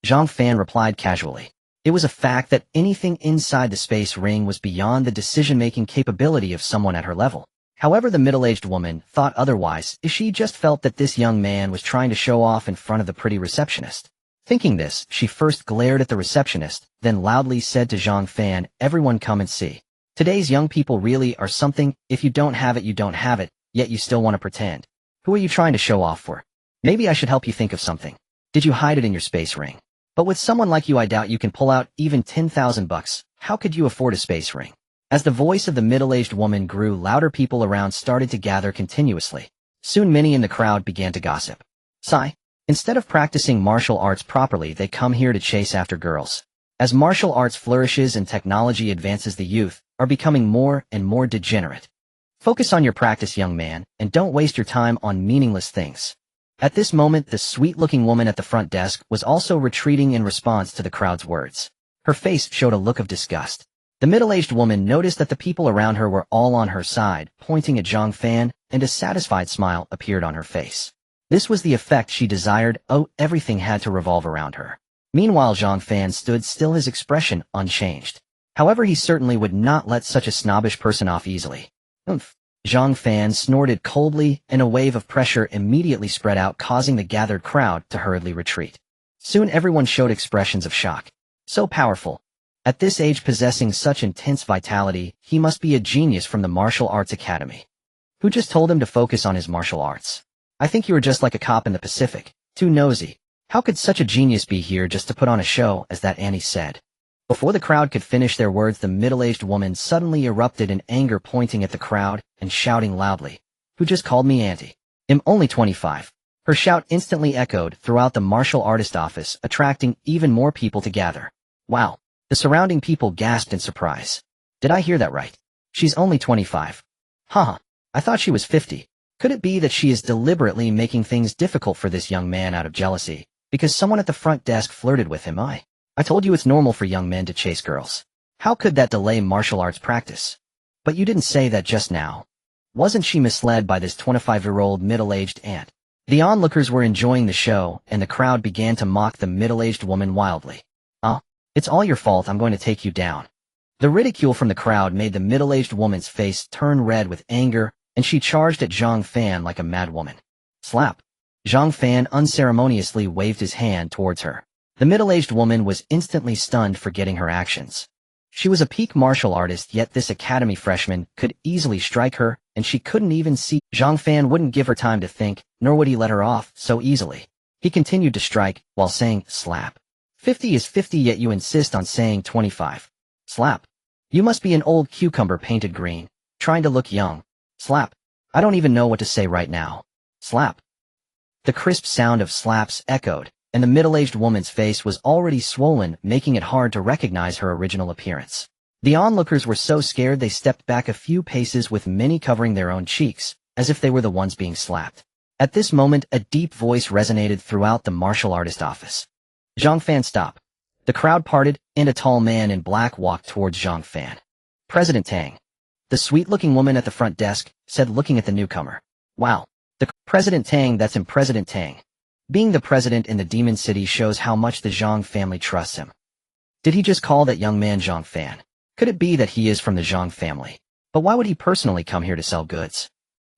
Zhang Fan replied casually. It was a fact that anything inside the space ring was beyond the decision-making capability of someone at her level. However, the middle-aged woman thought otherwise, as she just felt that this young man was trying to show off in front of the pretty receptionist. Thinking this, she first glared at the receptionist, then loudly said to Zhang Fan, Everyone come and see. Today's young people really are something. If you don't have it, you don't have it, yet you still want to pretend. Who are you trying to show off for? Maybe I should help you think of something. Did you hide it in your space ring? But with someone like you, I doubt you can pull out even 10,000 bucks. How could you afford a space ring? As the voice of the middle-aged woman grew louder, people around started to gather continuously. Soon many in the crowd began to gossip. Sigh. Instead of practicing martial arts properly, they come here to chase after girls. As martial arts flourishes and technology advances, the youth are becoming more and more degenerate. Focus on your practice, young man, and don't waste your time on meaningless things. At this moment, the sweet-looking woman at the front desk was also retreating in response to the crowd's words. Her face showed a look of disgust. The middle-aged woman noticed that the people around her were all on her side, pointing at Zhang Fan, and a satisfied smile appeared on her face. This was the effect she desired. Oh, everything had to revolve around her. Meanwhile, Zhang Fan stood still, his expression unchanged. However, he certainly would not let such a snobbish person off easily. Oomph. Zhang Fan snorted coldly, and a wave of pressure immediately spread out, causing the gathered crowd to hurriedly retreat. Soon everyone showed expressions of shock. So powerful. At this age, possessing such intense vitality, he must be a genius from the Martial Arts Academy. Who just told him to focus on his martial arts? I think you were just like a cop in the Pacific, too nosy. How could such a genius be here just to put on a show, as that Annie said? Before the crowd could finish their words, the middle-aged woman suddenly erupted in anger, pointing at the crowd and shouting loudly, Who just called me auntie? I'm only 25. Her shout instantly echoed throughout the martial artist office, attracting even more people to gather. Wow. The surrounding people gasped in surprise. Did I hear that right? She's only 25. Haha. I thought she was 50. Could it be that she is deliberately making things difficult for this young man out of jealousy, because someone at the front desk flirted with him? I told you it's normal for young men to chase girls. How could that delay martial arts practice? But you didn't say that just now. Wasn't she misled by this 25-year-old middle-aged aunt? The onlookers were enjoying the show, and the crowd began to mock the middle-aged woman wildly. It's all your fault, I'm going to take you down. The ridicule from the crowd made the middle-aged woman's face turn red with anger, and she charged at Zhang Fan like a mad woman. Slap. Zhang Fan unceremoniously waved his hand towards her. The middle-aged woman was instantly stunned, forgetting her actions. She was a peak martial artist, yet this academy freshman could easily strike her, and she couldn't even see. Zhang Fan wouldn't give her time to think, nor would he let her off so easily. He continued to strike, while saying, Slap. 50 is 50, yet you insist on saying 25. Slap. You must be an old cucumber painted green, trying to look young. Slap. I don't even know what to say right now. Slap. The crisp sound of slaps echoed, and the middle-aged woman's face was already swollen, making it hard to recognize her original appearance. The onlookers were so scared they stepped back a few paces, with many covering their own cheeks, as if they were the ones being slapped. At this moment, a deep voice resonated throughout the martial artist office. Zhang Fan, stop. The crowd parted, and a tall man in black walked towards Zhang Fan. President Tang. The sweet-looking woman at the front desk said, looking at the newcomer. Wow. The President Tang, that's him, President Tang. Being the president in the Demon City shows how much the Zhang family trusts him. Did he just call that young man Zhang Fan? Could it be that he is from the Zhang family? But why would he personally come here to sell goods?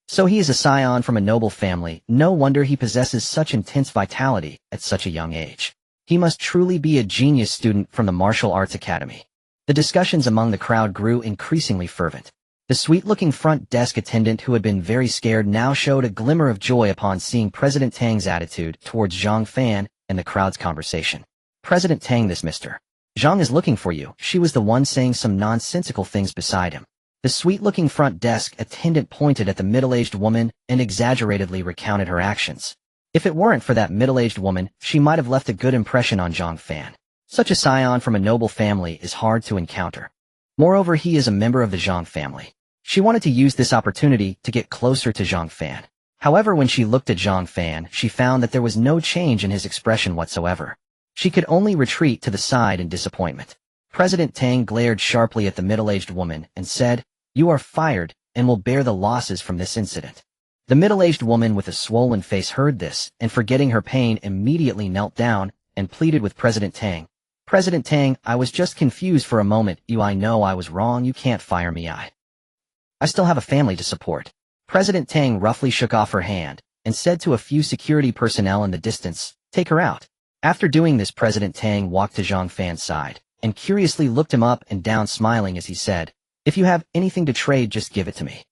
So he is a scion from a noble family. No wonder he possesses such intense vitality at such a young age. He must truly be a genius student from the Martial Arts Academy. The discussions among the crowd grew increasingly fervent. The sweet-looking front desk attendant who had been very scared now showed a glimmer of joy upon seeing President Tang's attitude towards Zhang Fan and the crowd's conversation. President Tang, this Mr. Zhang is looking for you. She was the one saying some nonsensical things beside him. The sweet-looking front desk attendant pointed at the middle-aged woman and exaggeratedly recounted her actions. If it weren't for that middle-aged woman, she might have left a good impression on Zhang Fan. Such a scion from a noble family is hard to encounter. Moreover, he is a member of the Zhang family. She wanted to use this opportunity to get closer to Zhang Fan. However, when she looked at Zhang Fan, she found that there was no change in his expression whatsoever. She could only retreat to the side in disappointment. President Tang glared sharply at the middle-aged woman and said, "You are fired and will bear the losses from this incident." The middle-aged woman with a swollen face heard this, and forgetting her pain immediately knelt down and pleaded with President Tang. "President Tang, I was just confused for a moment. I know I was wrong. You can't fire me. I still have a family to support." President Tang roughly shook off her hand and said to a few security personnel in the distance, "Take her out." After doing this, President Tang walked to Zhang Fan's side and curiously looked him up and down, smiling as he said, "If you have anything to trade, just give it to me."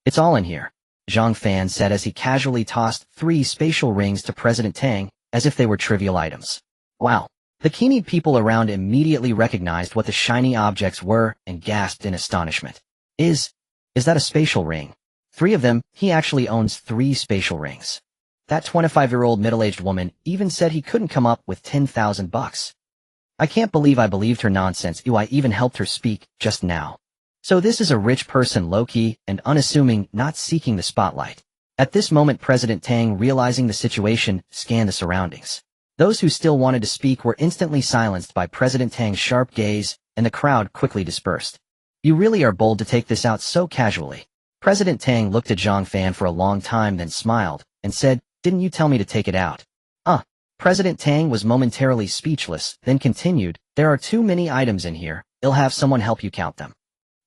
"It's all in here," Zhang Fan said as he casually tossed 3 spatial rings to President Tang as if they were trivial items. Wow. The keen people around immediately recognized what the shiny objects were and gasped in astonishment. Is that a spatial ring? 3 of them. He actually owns 3 spatial rings. That 25-year-old middle-aged woman even said he couldn't come up with $10,000. I can't believe I believed her nonsense. I even helped her speak just now. So this is a rich person, low-key and unassuming, not seeking the spotlight. At this moment, President Tang, realizing the situation, scanned the surroundings. Those who still wanted to speak were instantly silenced by President Tang's sharp gaze, and the crowd quickly dispersed. "You really are bold to take this out so casually." President Tang looked at Zhang Fan for a long time, then smiled and said, "Didn't you tell me to take it out?" President Tang was momentarily speechless, then continued, "There are too many items in here. I'll have someone help you count them."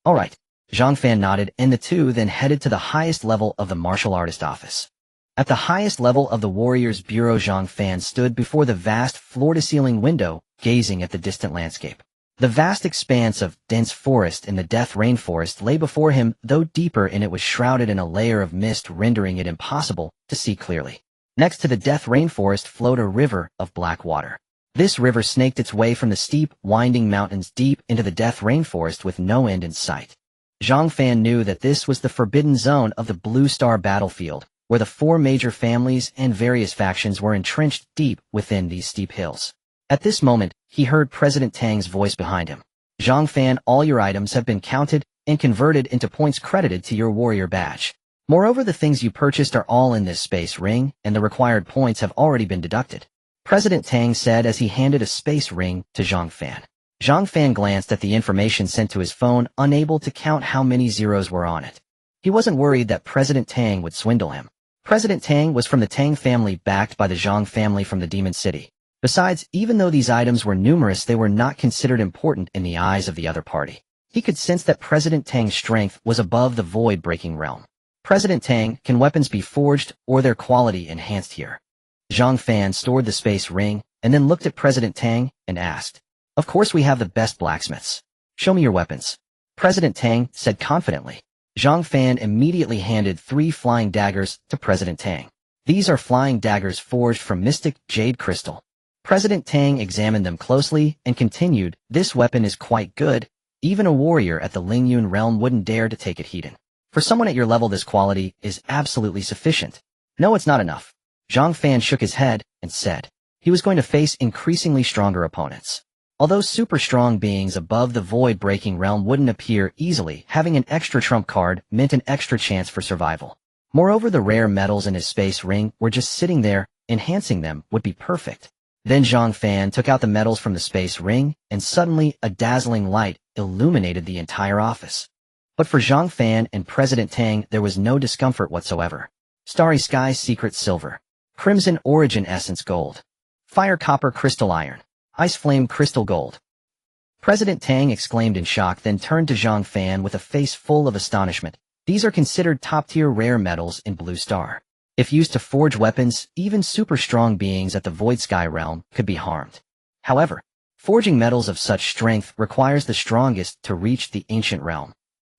"All right." Zhang Fan nodded, and the two then headed to the highest level of the martial artist office. At the highest level of the Warriors Bureau, Zhang Fan stood before the vast floor-to-ceiling window, gazing at the distant landscape. The vast expanse of dense forest in the Death Rainforest lay before him, though deeper in it was shrouded in a layer of mist, rendering it impossible to see clearly. Next to the Death Rainforest flowed a river of black water. This river snaked its way from the steep, winding mountains deep into the Death Rainforest with no end in sight. Zhang Fan knew that this was the forbidden zone of the Blue Star battlefield, where the 4 major families and various factions were entrenched deep within these steep hills. At this moment, he heard President Tang's voice behind him. "Zhang Fan, all your items have been counted and converted into points credited to your warrior badge. Moreover, the things you purchased are all in this space ring, and the required points have already been deducted," President Tang said as he handed a space ring to Zhang Fan. Zhang Fan glanced at the information sent to his phone, unable to count how many zeros were on it. He wasn't worried that President Tang would swindle him. President Tang was from the Tang family, backed by the Zhang family from the Demon City. Besides, even though these items were numerous, they were not considered important in the eyes of the other party. He could sense that President Tang's strength was above the void-breaking realm. "President Tang, can weapons be forged or their quality enhanced here?" Zhang Fan stored the space ring and then looked at President Tang and asked. "Of course we have the best blacksmiths. Show me your weapons," President Tang said confidently. Zhang Fan immediately handed 3 flying daggers to President Tang. "These are flying daggers forged from mystic jade crystal." President Tang examined them closely and continued, "This weapon is quite good. Even a warrior at the Lingyun realm wouldn't dare to take it hidden. For someone at your level, this quality is absolutely sufficient." "No, it's not enough." Zhang Fan shook his head and said. He was going to face increasingly stronger opponents. Although super strong beings above the void-breaking realm wouldn't appear easily, having an extra trump card meant an extra chance for survival. Moreover, the rare metals in his space ring were just sitting there, enhancing them would be perfect. Then Zhang Fan took out the metals from the space ring, and suddenly a dazzling light illuminated the entire office. But for Zhang Fan and President Tang, there was no discomfort whatsoever. Starry Sky Secret Silver, Crimson Origin Essence Gold, Fire Copper Crystal Iron, Ice Flame Crystal Gold. President Tang exclaimed in shock, then turned to Zhang Fan with a face full of astonishment. These are considered top-tier rare metals in Blue Star. If used to forge weapons, even super strong beings at the Void Sky realm could be harmed. However, forging metals of such strength requires the strongest to reach the ancient realm.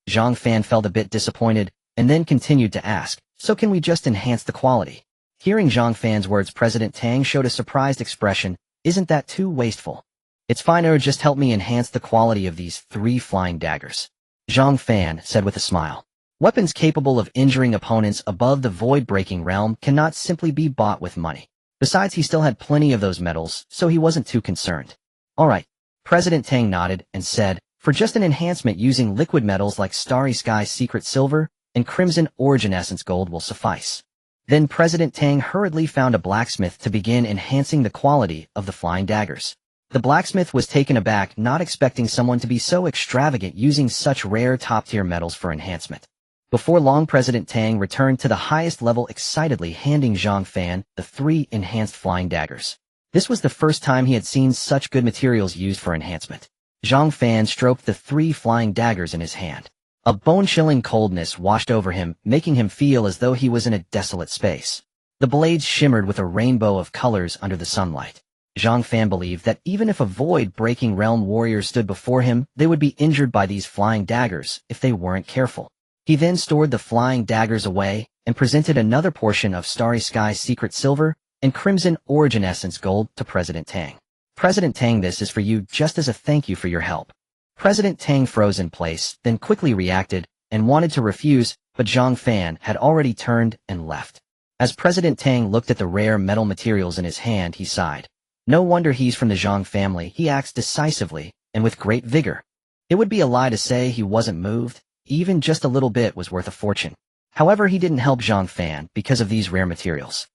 Zhang Fan felt a bit disappointed, and then continued to ask, so can we just enhance the quality? Hearing Zhang Fan's words, President Tang showed a surprised expression. Isn't that too wasteful? It's fine, or just help me enhance the quality of these 3 flying daggers. Zhang Fan said with a smile. Weapons capable of injuring opponents above the void-breaking realm cannot simply be bought with money. Besides, he still had plenty of those metals, so he wasn't too concerned. Alright. President Tang nodded and said, for just an enhancement using liquid metals like Starry Sky Secret Silver and Crimson Origin Essence Gold will suffice. Then President Tang hurriedly found a blacksmith to begin enhancing the quality of the flying daggers. The blacksmith was taken aback, not expecting someone to be so extravagant using such rare top-tier metals for enhancement. Before long, President Tang returned to the highest level, excitedly handing Zhang Fan the 3 enhanced flying daggers. This was the first time he had seen such good materials used for enhancement. Zhang Fan stroked the 3 flying daggers in his hand. A bone-chilling coldness washed over him, making him feel as though he was in a desolate space. The blades shimmered with a rainbow of colors under the sunlight. Zhang Fan believed that even if a void-breaking realm warrior stood before him, they would be injured by these flying daggers if they weren't careful. He then stored the flying daggers away and presented another portion of Starry Sky Secret Silver and Crimson Origin Essence Gold to President Tang. President Tang, this is for you just as a thank you for your help. President Tang froze in place, then quickly reacted and wanted to refuse, but Zhang Fan had already turned and left. As President Tang looked at the rare metal materials in his hand, he sighed. No wonder he's from the Zhang family. He acts decisively and with great vigor. It would be a lie to say he wasn't moved. Even just a little bit was worth a fortune. However, he didn't help Zhang Fan because of these rare materials.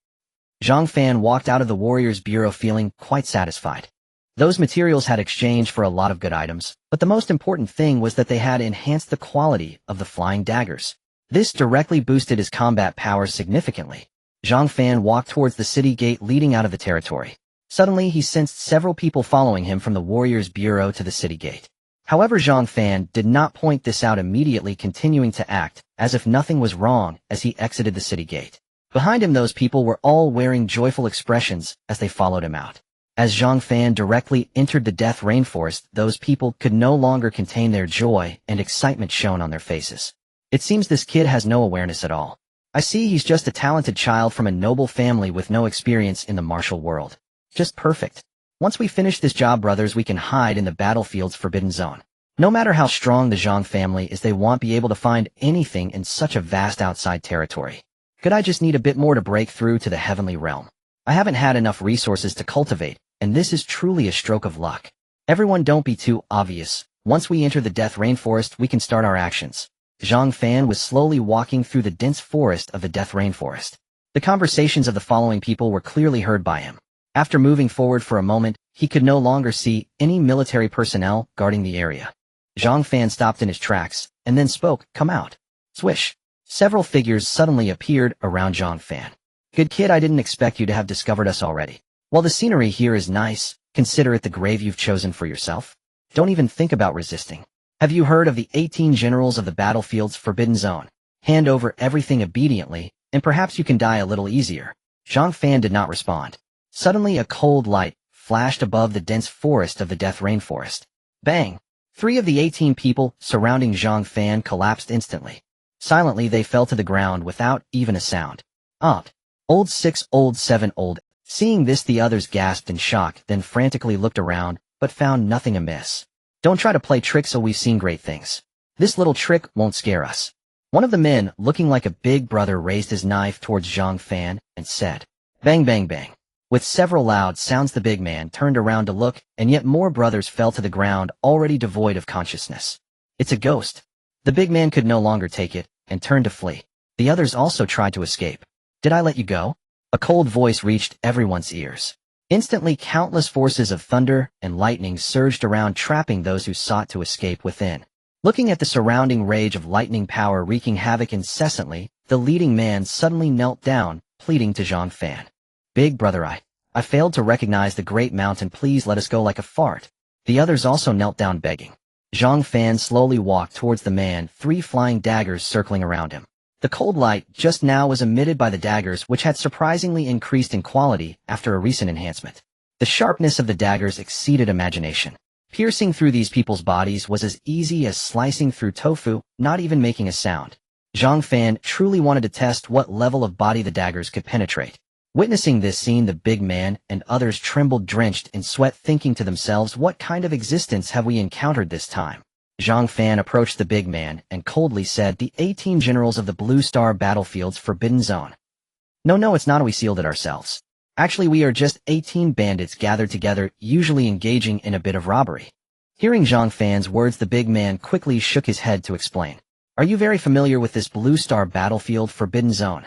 Zhang Fan walked out of the warrior's bureau feeling quite satisfied. Those materials had exchanged for a lot of good items, but the most important thing was that they had enhanced the quality of the flying daggers. This directly boosted his combat powers significantly. Zhang Fan walked towards the city gate leading out of the territory. Suddenly, he sensed several people following him from the warrior's bureau to the city gate. However, Zhang Fan did not point this out immediately, continuing to act as if nothing was wrong as he exited the city gate. Behind him, those people were all wearing joyful expressions as they followed him out. As Zhang Fan directly entered the Death Rainforest, those people could no longer contain their joy and excitement shown on their faces. It seems this kid has no awareness at all. I see he's just a talented child from a noble family with no experience in the martial world. Just perfect. Once we finish this job, brothers, we can hide in the battlefield's forbidden zone. No matter how strong the Zhang family is, they won't be able to find anything in such a vast outside territory. Could I just need a bit more to break through to the heavenly realm? I haven't had enough resources to cultivate, and this is truly a stroke of luck. Everyone, don't be too obvious. Once we enter the Death Rainforest, we can start our actions. Zhang Fan was slowly walking through the dense forest of the Death Rainforest. The conversations of the following people were clearly heard by him. After moving forward for a moment, he could no longer see any military personnel guarding the area. Zhang Fan stopped in his tracks, and then spoke, "Come out." Swish. Several figures suddenly appeared around Zhang Fan. "Good kid, I didn't expect you to have discovered us already. While the scenery here is nice, consider it the grave you've chosen for yourself. Don't even think about resisting. Have you heard of the 18 generals of the battlefield's forbidden zone? Hand over everything obediently, and perhaps you can die a little easier." Zhang Fan did not respond. Suddenly, a cold light flashed above the dense forest of the Death Rainforest. Bang! 3 of the 18 people surrounding Zhang Fan collapsed instantly. Silently, they fell to the ground without even a sound. Old 6, old 7, old. Seeing this, the others gasped in shock, then frantically looked around, but found nothing amiss. "Don't try to play tricks, so we've seen great things. This little trick won't scare us." One of the men, looking like a big brother, raised his knife towards Zhang Fan and said, "Bang, bang, bang." With several loud sounds, the big man turned around to look, and yet more brothers fell to the ground, already devoid of consciousness. "It's a ghost." The big man could no longer take it, and turned to flee. The others also tried to escape. Did I let you go? A cold voice reached everyone's ears. Instantly, countless forces of thunder and lightning surged around, trapping those who sought to escape within. Looking at the surrounding rage of lightning power wreaking havoc incessantly, the leading man suddenly knelt down, pleading to Zhang Fan. Big brother, I failed to recognize the great mountain. Please let us go like a fart. The others also knelt down begging. Zhang Fan slowly walked towards the man, 3 flying daggers circling around him. The cold light just now was emitted by the daggers, which had surprisingly increased in quality after a recent enhancement. The sharpness of the daggers exceeded imagination. Piercing through these people's bodies was as easy as slicing through tofu, not even making a sound. Zhang Fan truly wanted to test what level of body the daggers could penetrate. Witnessing this scene, the big man and others trembled, drenched in sweat, thinking to themselves, what kind of existence have we encountered this time? Zhang Fan approached the big man and coldly said, the 18 generals of the Blue Star Battlefield's Forbidden Zone. No, it's not. We sealed it ourselves. Actually, we are just 18 bandits gathered together, usually engaging in a bit of robbery. Hearing Zhang Fan's words, the big man quickly shook his head to explain. Are you very familiar with this Blue Star Battlefield Forbidden Zone?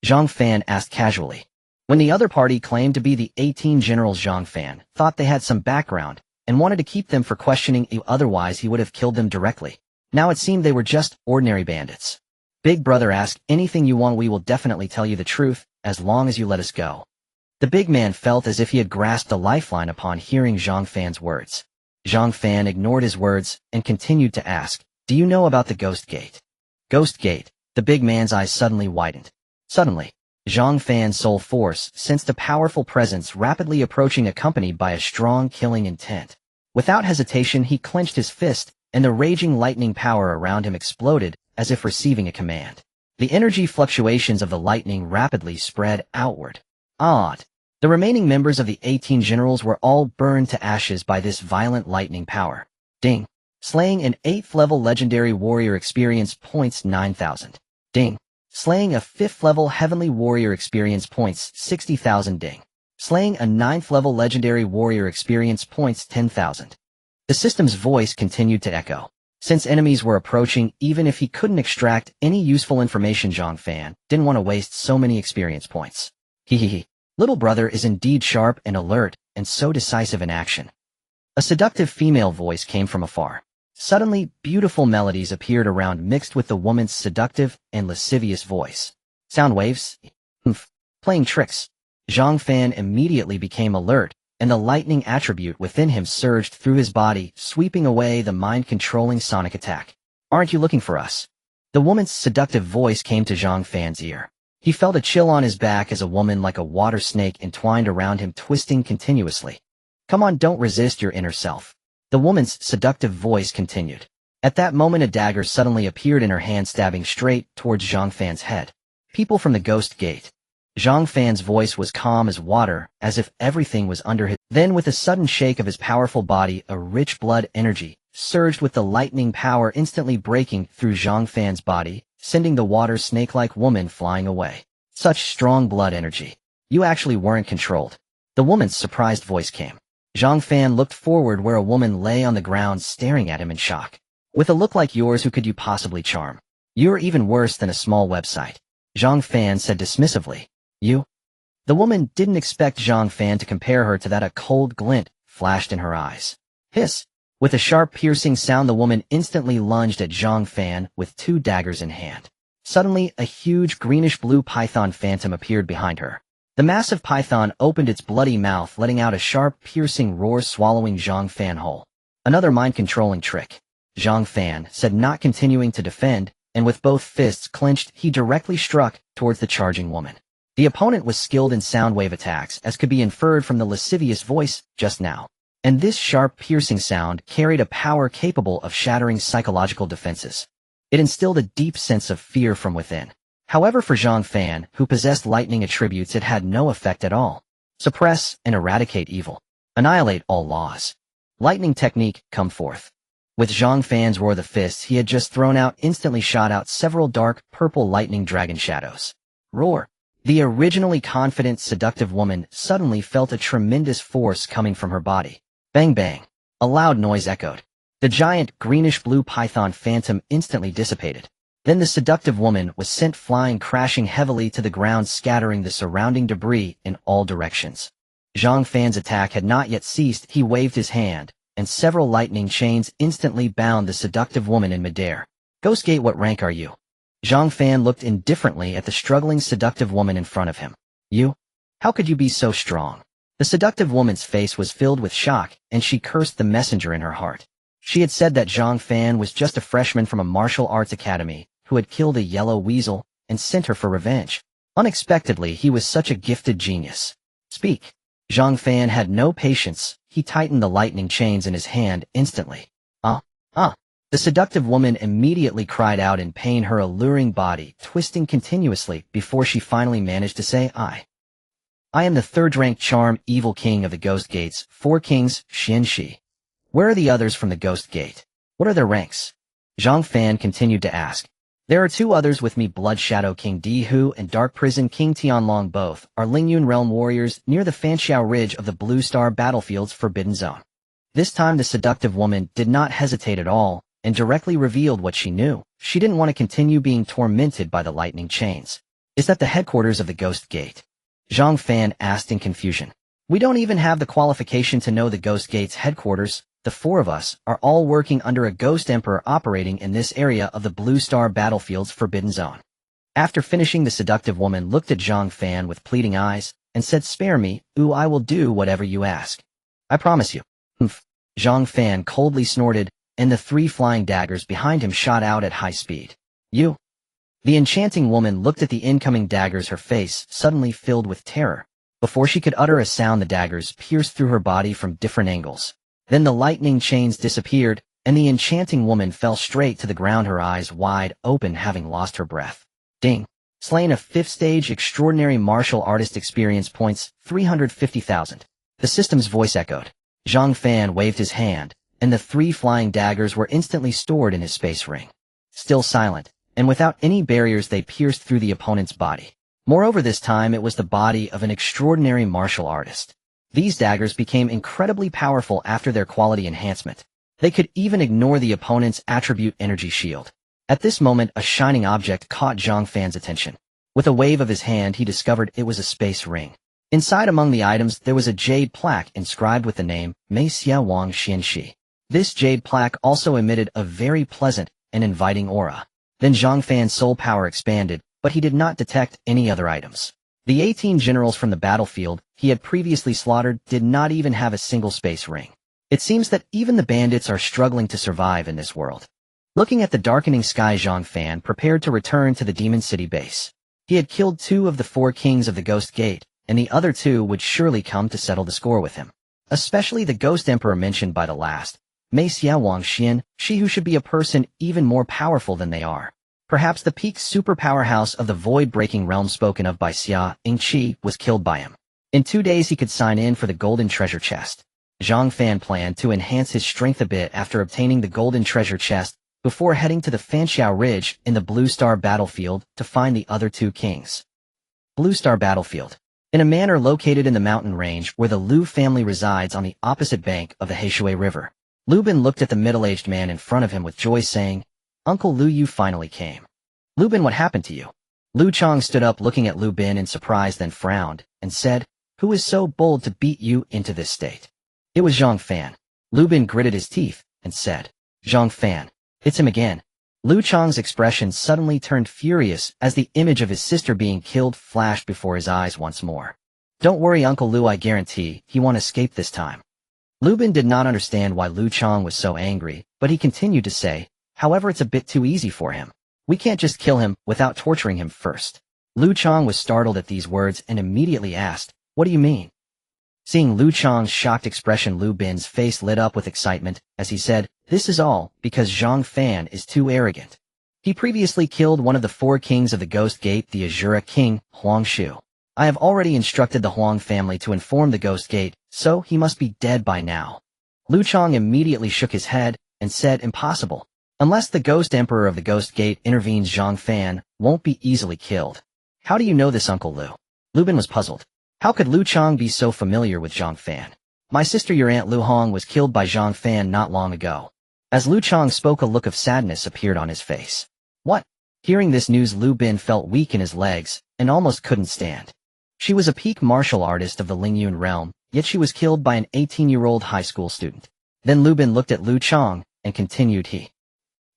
Zhang Fan asked casually. When the other party claimed to be the 18 generals, Zhang Fan thought they had some background and wanted to keep them for questioning, otherwise he would have killed them directly. Now it seemed they were just ordinary bandits. Big brother, ask anything you want. We will definitely tell you the truth, as long as you let us go. The big man felt as if he had grasped a lifeline upon hearing Zhang Fan's words. Zhang Fan ignored his words and continued to ask, do you know about the Ghost Gate? Ghost Gate? The big man's eyes suddenly widened. Suddenly, Zhang Fan's soul force sensed a powerful presence rapidly approaching, accompanied by a strong killing intent. Without hesitation, he clenched his fist, and the raging lightning power around him exploded as if receiving a command. The energy fluctuations of the lightning rapidly spread outward. Odd. The remaining members of the 18 generals were all burned to ashes by this violent lightning power. Ding. Slaying an 8th level legendary warrior experience points 9,000. Ding. Slaying a 5th level heavenly warrior experience points 60,000. Ding. Slaying a 9th level legendary warrior experience points 10,000. The system's voice continued to echo. Since enemies were approaching, even if he couldn't extract any useful information, Zhang Fan didn't want to waste so many experience points. Hehehe. Little brother is indeed sharp and alert, and so decisive in action. A seductive female voice came from afar. Suddenly, beautiful melodies appeared around, mixed with the woman's seductive and lascivious voice. Sound waves? Playing tricks. Zhang Fan immediately became alert, and the lightning attribute within him surged through his body, sweeping away the mind-controlling sonic attack. Aren't you looking for us? The woman's seductive voice came to Zhang Fan's ear. He felt a chill on his back as a woman like a water snake entwined around him, twisting continuously. Come on, don't resist your inner self. The woman's seductive voice continued. At that moment, a dagger suddenly appeared in her hand, stabbing straight towards Zhang Fan's head. People from the Ghost Gate. Zhang Fan's voice was calm as water, as if everything was under his. Then, with a sudden shake of his powerful body, a rich blood energy surged with the lightning power, instantly breaking through Zhang Fan's body, sending the water snake-like woman flying away. Such strong blood energy. You actually weren't controlled. The woman's surprised voice came. Zhang Fan looked forward, where a woman lay on the ground staring at him in shock. With a look like yours, who could you possibly charm? You're even worse than a small website. Zhang Fan said dismissively. You? The woman didn't expect Zhang Fan to compare her to that. A cold glint flashed in her eyes. Hiss! With a sharp piercing sound, the woman instantly lunged at Zhang Fan with 2 daggers in hand. Suddenly, a huge greenish-blue python phantom appeared behind her. The massive python opened its bloody mouth, letting out a sharp, piercing roar, swallowing Zhang Fan whole. Another mind-controlling trick. Zhang Fan said, not continuing to defend, and with both fists clenched, he directly struck towards the charging woman. The opponent was skilled in sound wave attacks, as could be inferred from the lascivious voice just now. And this sharp, piercing sound carried a power capable of shattering psychological defenses. It instilled a deep sense of fear from within. However, for Zhang Fan, who possessed lightning attributes, it had no effect at all. Suppress and eradicate evil. Annihilate all laws. Lightning technique, come forth. With Zhang Fan's roar, the fists he had just thrown out instantly shot out several dark, purple lightning dragon shadows. Roar. The originally confident, seductive woman suddenly felt a tremendous force coming from her body. Bang bang. A loud noise echoed. The giant greenish-blue python phantom instantly dissipated. Then the seductive woman was sent flying, crashing heavily to the ground, scattering the surrounding debris in all directions. Zhang Fan's attack had not yet ceased. He waved his hand, and several lightning chains instantly bound the seductive woman in midair. Ghostgate, what rank are you? Zhang Fan looked indifferently at the struggling seductive woman in front of him. You? How could you be so strong? The seductive woman's face was filled with shock, and she cursed the messenger in her heart. She had said that Zhang Fan was just a freshman from a martial arts academy who had killed a yellow weasel and sent her for revenge. Unexpectedly, he was such a gifted genius. Speak. Zhang Fan had no patience. He tightened the lightning chains in his hand instantly. The seductive woman immediately cried out in pain, her alluring body twisting continuously before she finally managed to say, I am the third-ranked charm evil king of the Ghost Gates, 4 kings, Xian Shi. Where are the others from the Ghost Gate? What are their ranks? Zhang Fan continued to ask. There are 2 others with me, Blood Shadow King Di Hu and Dark Prison King Tianlong. Both are Lingyun Realm warriors near the Fanxiao Ridge of the Blue Star Battlefield's Forbidden Zone. This time the seductive woman did not hesitate at all, and directly revealed what she knew. She didn't want to continue being tormented by the lightning chains. Is that the headquarters of the Ghost Gate? Zhang Fan asked in confusion. We don't even have the qualification to know the Ghost Gate's headquarters. The 4 of us are all working under a Ghost Emperor operating in this area of the Blue Star Battlefield's Forbidden Zone. After finishing, the seductive woman looked at Zhang Fan with pleading eyes and said, Spare me, I will do whatever you ask. I promise you. Humph. Zhang Fan coldly snorted, and the 3 flying daggers behind him shot out at high speed. You? The enchanting woman looked at the incoming daggers, her face suddenly filled with terror. Before she could utter a sound, the daggers pierced through her body from different angles. Then the lightning chains disappeared, and the enchanting woman fell straight to the ground, her eyes wide open, having lost her breath. Ding. Slain a 5th stage extraordinary martial artist experience points, 350,000. The system's voice echoed. Zhang Fan waved his hand, and the 3 flying daggers were instantly stored in his space ring. Still silent, and without any barriers, they pierced through the opponent's body. Moreover, this time it was the body of an extraordinary martial artist. These daggers became incredibly powerful after their quality enhancement. They could even ignore the opponent's attribute energy shield. At this moment, a shining object caught Zhang Fan's attention. With a wave of his hand, he discovered it was a space ring. Inside, among the items, there was a jade plaque inscribed with the name Mei Xia Wang Xianxi. This jade plaque also emitted a very pleasant and inviting aura. Then Zhang Fan's soul power expanded, but he did not detect any other items. The 18 generals from the battlefield he had previously slaughtered did not even have a single space ring. It seems that even the bandits are struggling to survive in this world. Looking at the darkening sky, Zhang Fan prepared to return to the Demon City base. He had killed 2 of the 4 kings of the Ghost Gate, and the other 2 would surely come to settle the score with him. Especially the Ghost Emperor mentioned by the last, Mei Xia Wang Xian, she who should be a person even more powerful than they are. Perhaps the peak super powerhouse of the void-breaking realm spoken of by Xia Yingqi was killed by him. In 2 days he could sign in for the golden treasure chest. Zhang Fan planned to enhance his strength a bit after obtaining the golden treasure chest before heading to the Fanxiao Ridge in the Blue Star Battlefield to find the other 2 kings. Blue Star Battlefield. In a manor located in the mountain range where the Liu family resides on the opposite bank of the Heishui River. Lu Bin looked at the middle-aged man in front of him with joy, saying, Uncle Lu, you finally came. Lu Bin, what happened to you? Lu Chong stood up looking at Lu Bin in surprise, then frowned, and said, Who is so bold to beat you into this state? It was Zhang Fan. Lu Bin gritted his teeth, and said, Zhang Fan. It's him again. Lu Chong's expression suddenly turned furious as the image of his sister being killed flashed before his eyes once more. Don't worry, Uncle Lu, I guarantee he won't escape this time. Lu Bin did not understand why Lu Chong was so angry, but he continued to say, However, it's a bit too easy for him. We can't just kill him without torturing him first. Lu Chong was startled at these words and immediately asked, What do you mean? Seeing Lu Chong's shocked expression, Lu Bin's face lit up with excitement as he said, This is all because Zhang Fan is too arrogant. He previously killed one of the 4 kings of the Ghost Gate, the Azura King, Huang Shu. I have already instructed the Huang family to inform the Ghost Gate, so he must be dead by now. Lu Chong immediately shook his head and said, Impossible. Unless the Ghost Emperor of the Ghost Gate intervenes, Zhang Fan won't be easily killed. How do you know this, Uncle Lu? Lu Bin was puzzled. How could Lu Chong be so familiar with Zhang Fan? My sister, your aunt Lu Hong, was killed by Zhang Fan not long ago. As Lu Chong spoke, a look of sadness appeared on his face. What? Hearing this news, Lu Bin felt weak in his legs and almost couldn't stand. She was a peak martial artist of the Lingyun realm, yet she was killed by an 18-year-old high school student. Then Lu Bin looked at Lu Chang and continued, He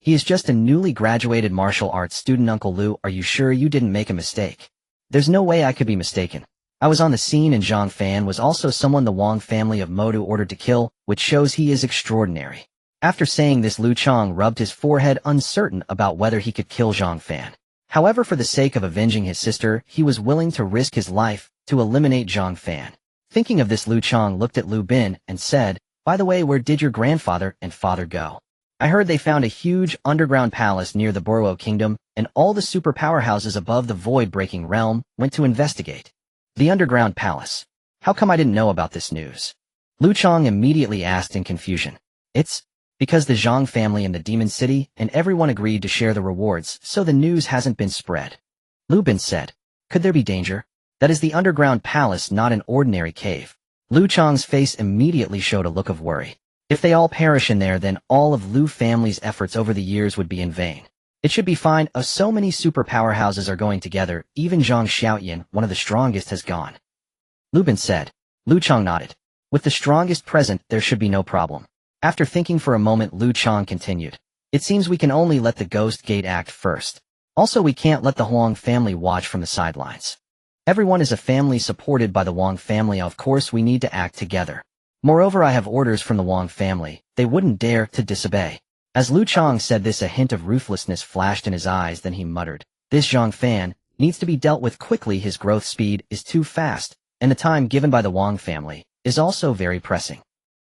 is just a newly graduated martial arts student. Uncle Lu, are you sure you didn't make a mistake? There's no way I could be mistaken. I was on the scene, and Zhang Fan was also someone the Wang family of Modu ordered to kill, which shows he is extraordinary. After saying this, Lu Chang rubbed his forehead, uncertain about whether he could kill Zhang Fan. However, for the sake of avenging his sister, he was willing to risk his life to eliminate Zhang Fan. Thinking of this, Lu Chang looked at Lu Bin and said, By the way, where did your grandfather and father go? I heard they found a huge underground palace near the Borough Kingdom, and all the super powerhouses above the void-breaking realm went to investigate. The underground palace. How come I didn't know about this news? Lu Chang immediately asked in confusion. It's because the Zhang family in the Demon City and everyone agreed to share the rewards, so the news hasn't been spread. Lu Bin said, Could there be danger? That is the underground palace, not an ordinary cave. Lu Chang's face immediately showed a look of worry. If they all perish in there, then all of Lu family's efforts over the years would be in vain. It should be fine. So many super powerhouses are going together. Even Zhang Xiaoyan, one of the strongest, has gone. Lu Bin said. Lu Chang nodded. With the strongest present, there should be no problem. After thinking for a moment, Lu Chang continued. It seems we can only let the Ghost Gate act first. Also, we can't let the Huang family watch from the sidelines. Everyone is a family supported by the Wang family. Of course, we need to act together. Moreover, I have orders from the Wang family. They wouldn't dare to disobey. As Lu Chang said this, a hint of ruthlessness flashed in his eyes. Then he muttered, This Zhang Fan needs to be dealt with quickly. His growth speed is too fast, and the time given by the Wang family is also very pressing.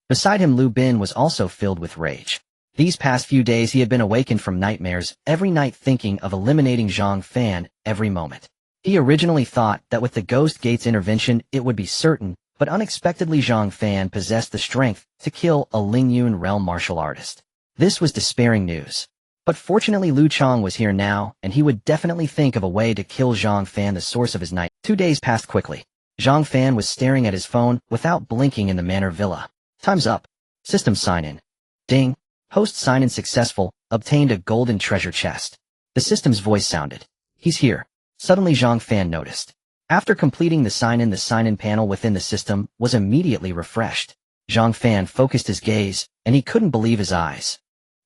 Beside him, Lu Bin was also filled with rage. These past few days he had been awakened from nightmares every night, thinking of eliminating Zhang Fan every moment. He originally thought that with the Ghost Gate's intervention it would be certain, but unexpectedly Zhang Fan possessed the strength to kill a Lingyun realm martial artist. This was despairing news. But fortunately Lu Chang was here now, and he would definitely think of a way to kill Zhang Fan, the source of his night. 2 days passed quickly. Zhang Fan was staring at his phone without blinking in the Manor Villa. Time's up. System sign-in. Ding. Host sign-in successful. Obtained a golden treasure chest. The system's voice sounded. He's here. Suddenly Zhang Fan noticed. After completing the sign-in panel within the system was immediately refreshed. Zhang Fan focused his gaze, and he couldn't believe his eyes.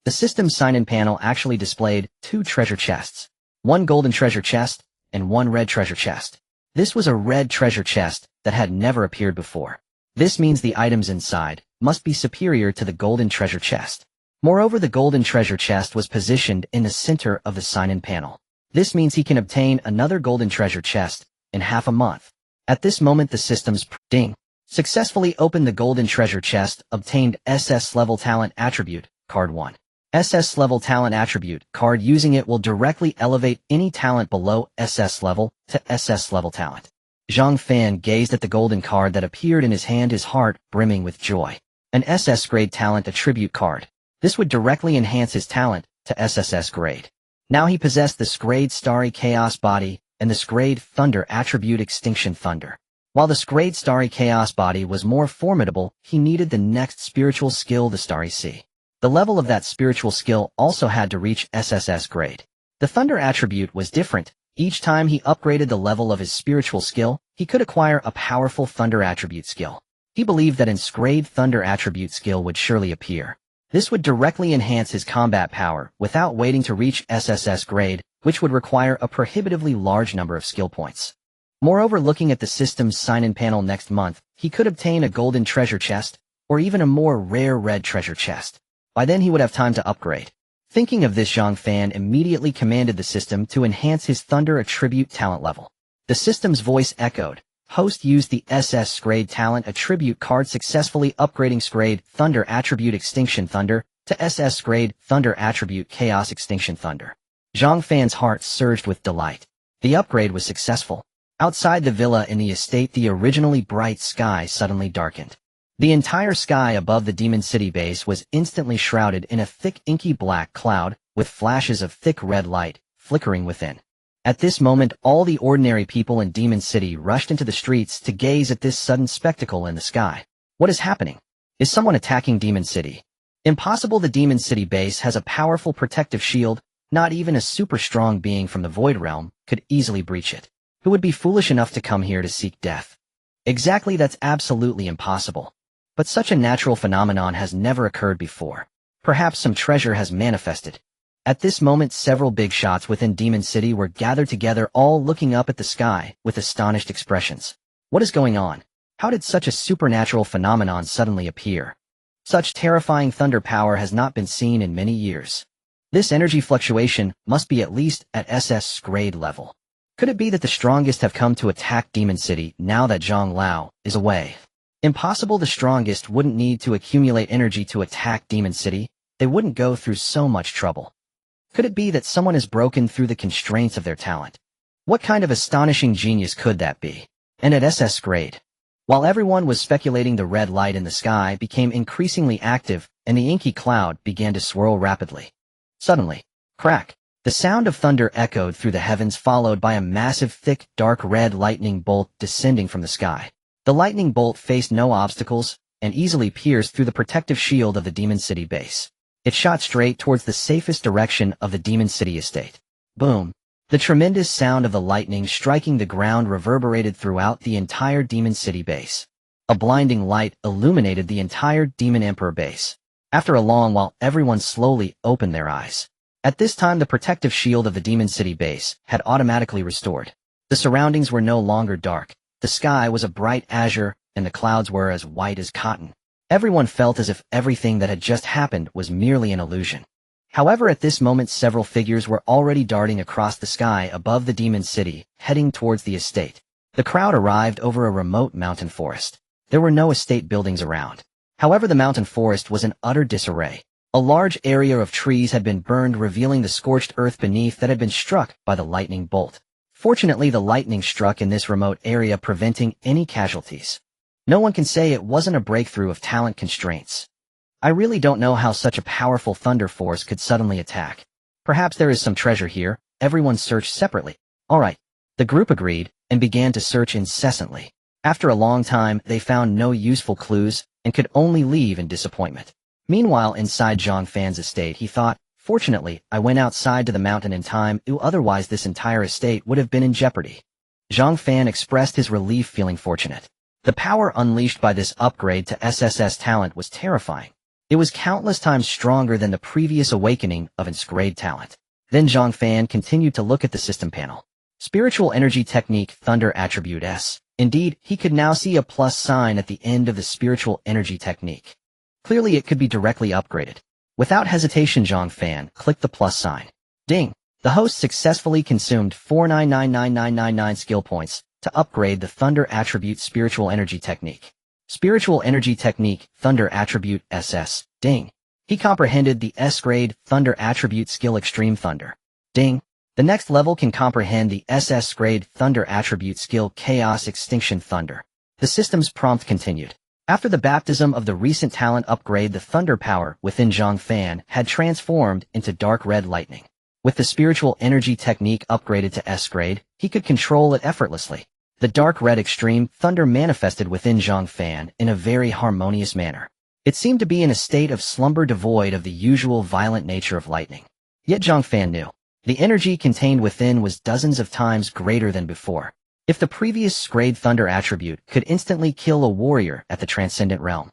The system's sign-in panel actually displayed 2 treasure chests. 1 golden treasure chest, and 1 red treasure chest. This was a red treasure chest that had never appeared before. This means the items inside must be superior to the golden treasure chest. Moreover, the golden treasure chest was positioned in the center of the sign-in panel. This means he can obtain another golden treasure chest in half a month. At this moment the system's ding successfully opened the golden treasure chest, obtained SS level talent attribute, card 1. SS level talent attribute card. Using it will directly elevate any talent below SS level to SS level talent. Zhang Fan gazed at the golden card that appeared in his hand, his heart brimming with joy. An SS grade talent attribute card. This would directly enhance his talent to SSS grade. Now he possessed the Scrade Starry Chaos Body and the Scrade Thunder attribute Extinction Thunder. While the Scrade Starry Chaos Body was more formidable, he needed the next spiritual skill, the Starry Sea. The level of that spiritual skill also had to reach SSS grade. The Thunder attribute was different. Each time he upgraded the level of his spiritual skill, he could acquire a powerful Thunder attribute skill. He believed that an Scrade Thunder attribute skill would surely appear. This would directly enhance his combat power without waiting to reach SSS grade, which would require a prohibitively large number of skill points. Moreover, looking at the system's sign-in panel next month, he could obtain a golden treasure chest, or even a more rare red treasure chest. By then he would have time to upgrade. Thinking of this, Zhang Fan immediately commanded the system to enhance his Thunder attribute talent level. The system's voice echoed. Host used the SS Scrade talent attribute card, successfully upgrading Scrade Thunder attribute Extinction Thunder to SS Scrade Thunder attribute Chaos Extinction Thunder. Zhang Fan's heart surged with delight. The upgrade was successful. Outside the villa in the estate, the originally bright sky suddenly darkened. The entire sky above the Demon City base was instantly shrouded in a thick inky black cloud, with flashes of thick red light flickering within. At this moment, all the ordinary people in Demon City rushed into the streets to gaze at this sudden spectacle in the sky. What is happening? Is someone attacking Demon City? Impossible. The Demon City base has a powerful protective shield, Not even a super strong being from the Void Realm could easily breach it. Who would be foolish enough to come here to seek death? Exactly, that's absolutely impossible. But such a natural phenomenon has never occurred before. Perhaps some treasure has manifested. At this moment, several big shots within Demon City were gathered together, all looking up at the sky with astonished expressions. What is going on? How did such a supernatural phenomenon suddenly appear? Such terrifying thunder power has not been seen in many years. This energy fluctuation must be at least at SS grade level. Could it be that the strongest have come to attack Demon City now that Zhang Lao is away? Impossible, the strongest wouldn't need to accumulate energy to attack Demon City. They wouldn't go through so much trouble. Could it be that someone has broken through the constraints of their talent? What kind of astonishing genius could that be? And at SS grade? While everyone was speculating, the red light in the sky became increasingly active and the inky cloud began to swirl rapidly. Suddenly, crack! The sound of thunder echoed through the heavens, followed by a massive, thick, dark red lightning bolt descending from the sky. The lightning bolt faced no obstacles and easily pierced through the protective shield of the Demon City base. It shot straight towards the safest direction of the Demon City estate. Boom! The tremendous sound of the lightning striking the ground reverberated throughout the entire Demon City base. A blinding light illuminated the entire Demon Emperor base. After a long while, everyone slowly opened their eyes. At this time, the protective shield of the Demon City base had automatically restored. The surroundings were no longer dark. The sky was a bright azure, and the clouds were as white as cotton. Everyone felt as if everything that had just happened was merely an illusion. However, at this moment, several figures were already darting across the sky above the Demon City, heading towards the estate. The crowd arrived over a remote mountain forest. There were no estate buildings around. However, the mountain forest was in utter disarray. A large area of trees had been burned, revealing the scorched earth beneath that had been struck by the lightning bolt. Fortunately, the lightning struck in this remote area, preventing any casualties. No one can say it wasn't a breakthrough of talent constraints. I really don't know how such a powerful thunder force could suddenly attack. Perhaps there is some treasure here. Everyone searched separately. Alright. The group agreed and began to search incessantly. After a long time, they found no useful clues and could only leave in disappointment. Meanwhile, inside Zhang Fan's estate, he thought, fortunately, I went outside to the mountain in time, otherwise this entire estate would have been in jeopardy. Zhang Fan expressed his relief, feeling fortunate. The power unleashed by this upgrade to SSS talent was terrifying. It was countless times stronger than the previous awakening of its grade talent. Then Zhang Fan continued to look at the system panel. Spiritual Energy Technique Thunder Attribute S. Indeed, he could now see a plus sign at the end of the Spiritual Energy Technique. Clearly, it could be directly upgraded. Without hesitation, Zhang Fan clicked the plus sign. Ding! The host successfully consumed 4999999 skill points to upgrade the Thunder Attribute Spiritual Energy Technique. Spiritual Energy Technique Thunder Attribute SS. Ding! He comprehended the S-grade Thunder Attribute Skill Extreme Thunder. Ding! The next level can comprehend the SS-grade Thunder Attribute Skill Chaos Extinction Thunder. The system's prompt continued. After the baptism of the recent talent upgrade, the thunder power within Zhang Fan had transformed into dark red lightning. With the Spiritual Energy Technique upgraded to S-grade, he could control it effortlessly. The dark red extreme thunder manifested within Zhang Fan in a very harmonious manner. It seemed to be in a state of slumber devoid of the usual violent nature of lightning. Yet Zhang Fan knew. The energy contained within was dozens of times greater than before. If the previous grade thunder attribute could instantly kill a warrior at the Transcendent Realm,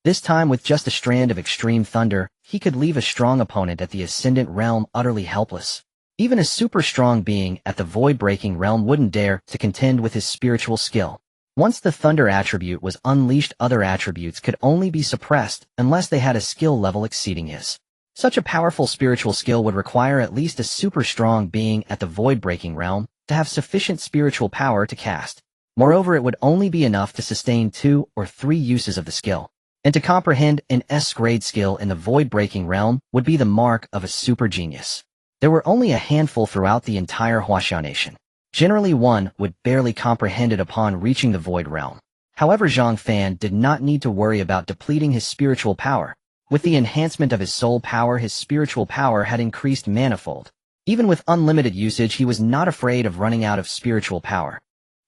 this time with just a strand of extreme thunder, he could leave a strong opponent at the Ascendant Realm utterly helpless. Even a super strong being at the Void-Breaking Realm wouldn't dare to contend with his spiritual skill. Once the thunder attribute was unleashed, other attributes could only be suppressed unless they had a skill level exceeding his. Such a powerful spiritual skill would require at least a super strong being at the Void-Breaking Realm to have sufficient spiritual power to cast. Moreover, it would only be enough to sustain 2 or 3 uses of the skill. And to comprehend an S-grade skill in the Void-Breaking Realm would be the mark of a super genius. There were only a handful throughout the entire Huaxiao nation. Generally, one would barely comprehend it upon reaching the Void Realm. However, Zhang Fan did not need to worry about depleting his spiritual power. With the enhancement of his soul power, his spiritual power had increased manifold. Even with unlimited usage, he was not afraid of running out of spiritual power.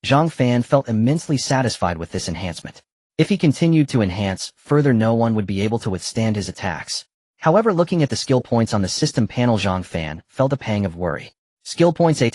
Zhang Fan felt immensely satisfied with this enhancement. If he continued to enhance further, no one would be able to withstand his attacks. However, looking at the skill points on the system panel, Zhang Fan felt a pang of worry. Skill points 8.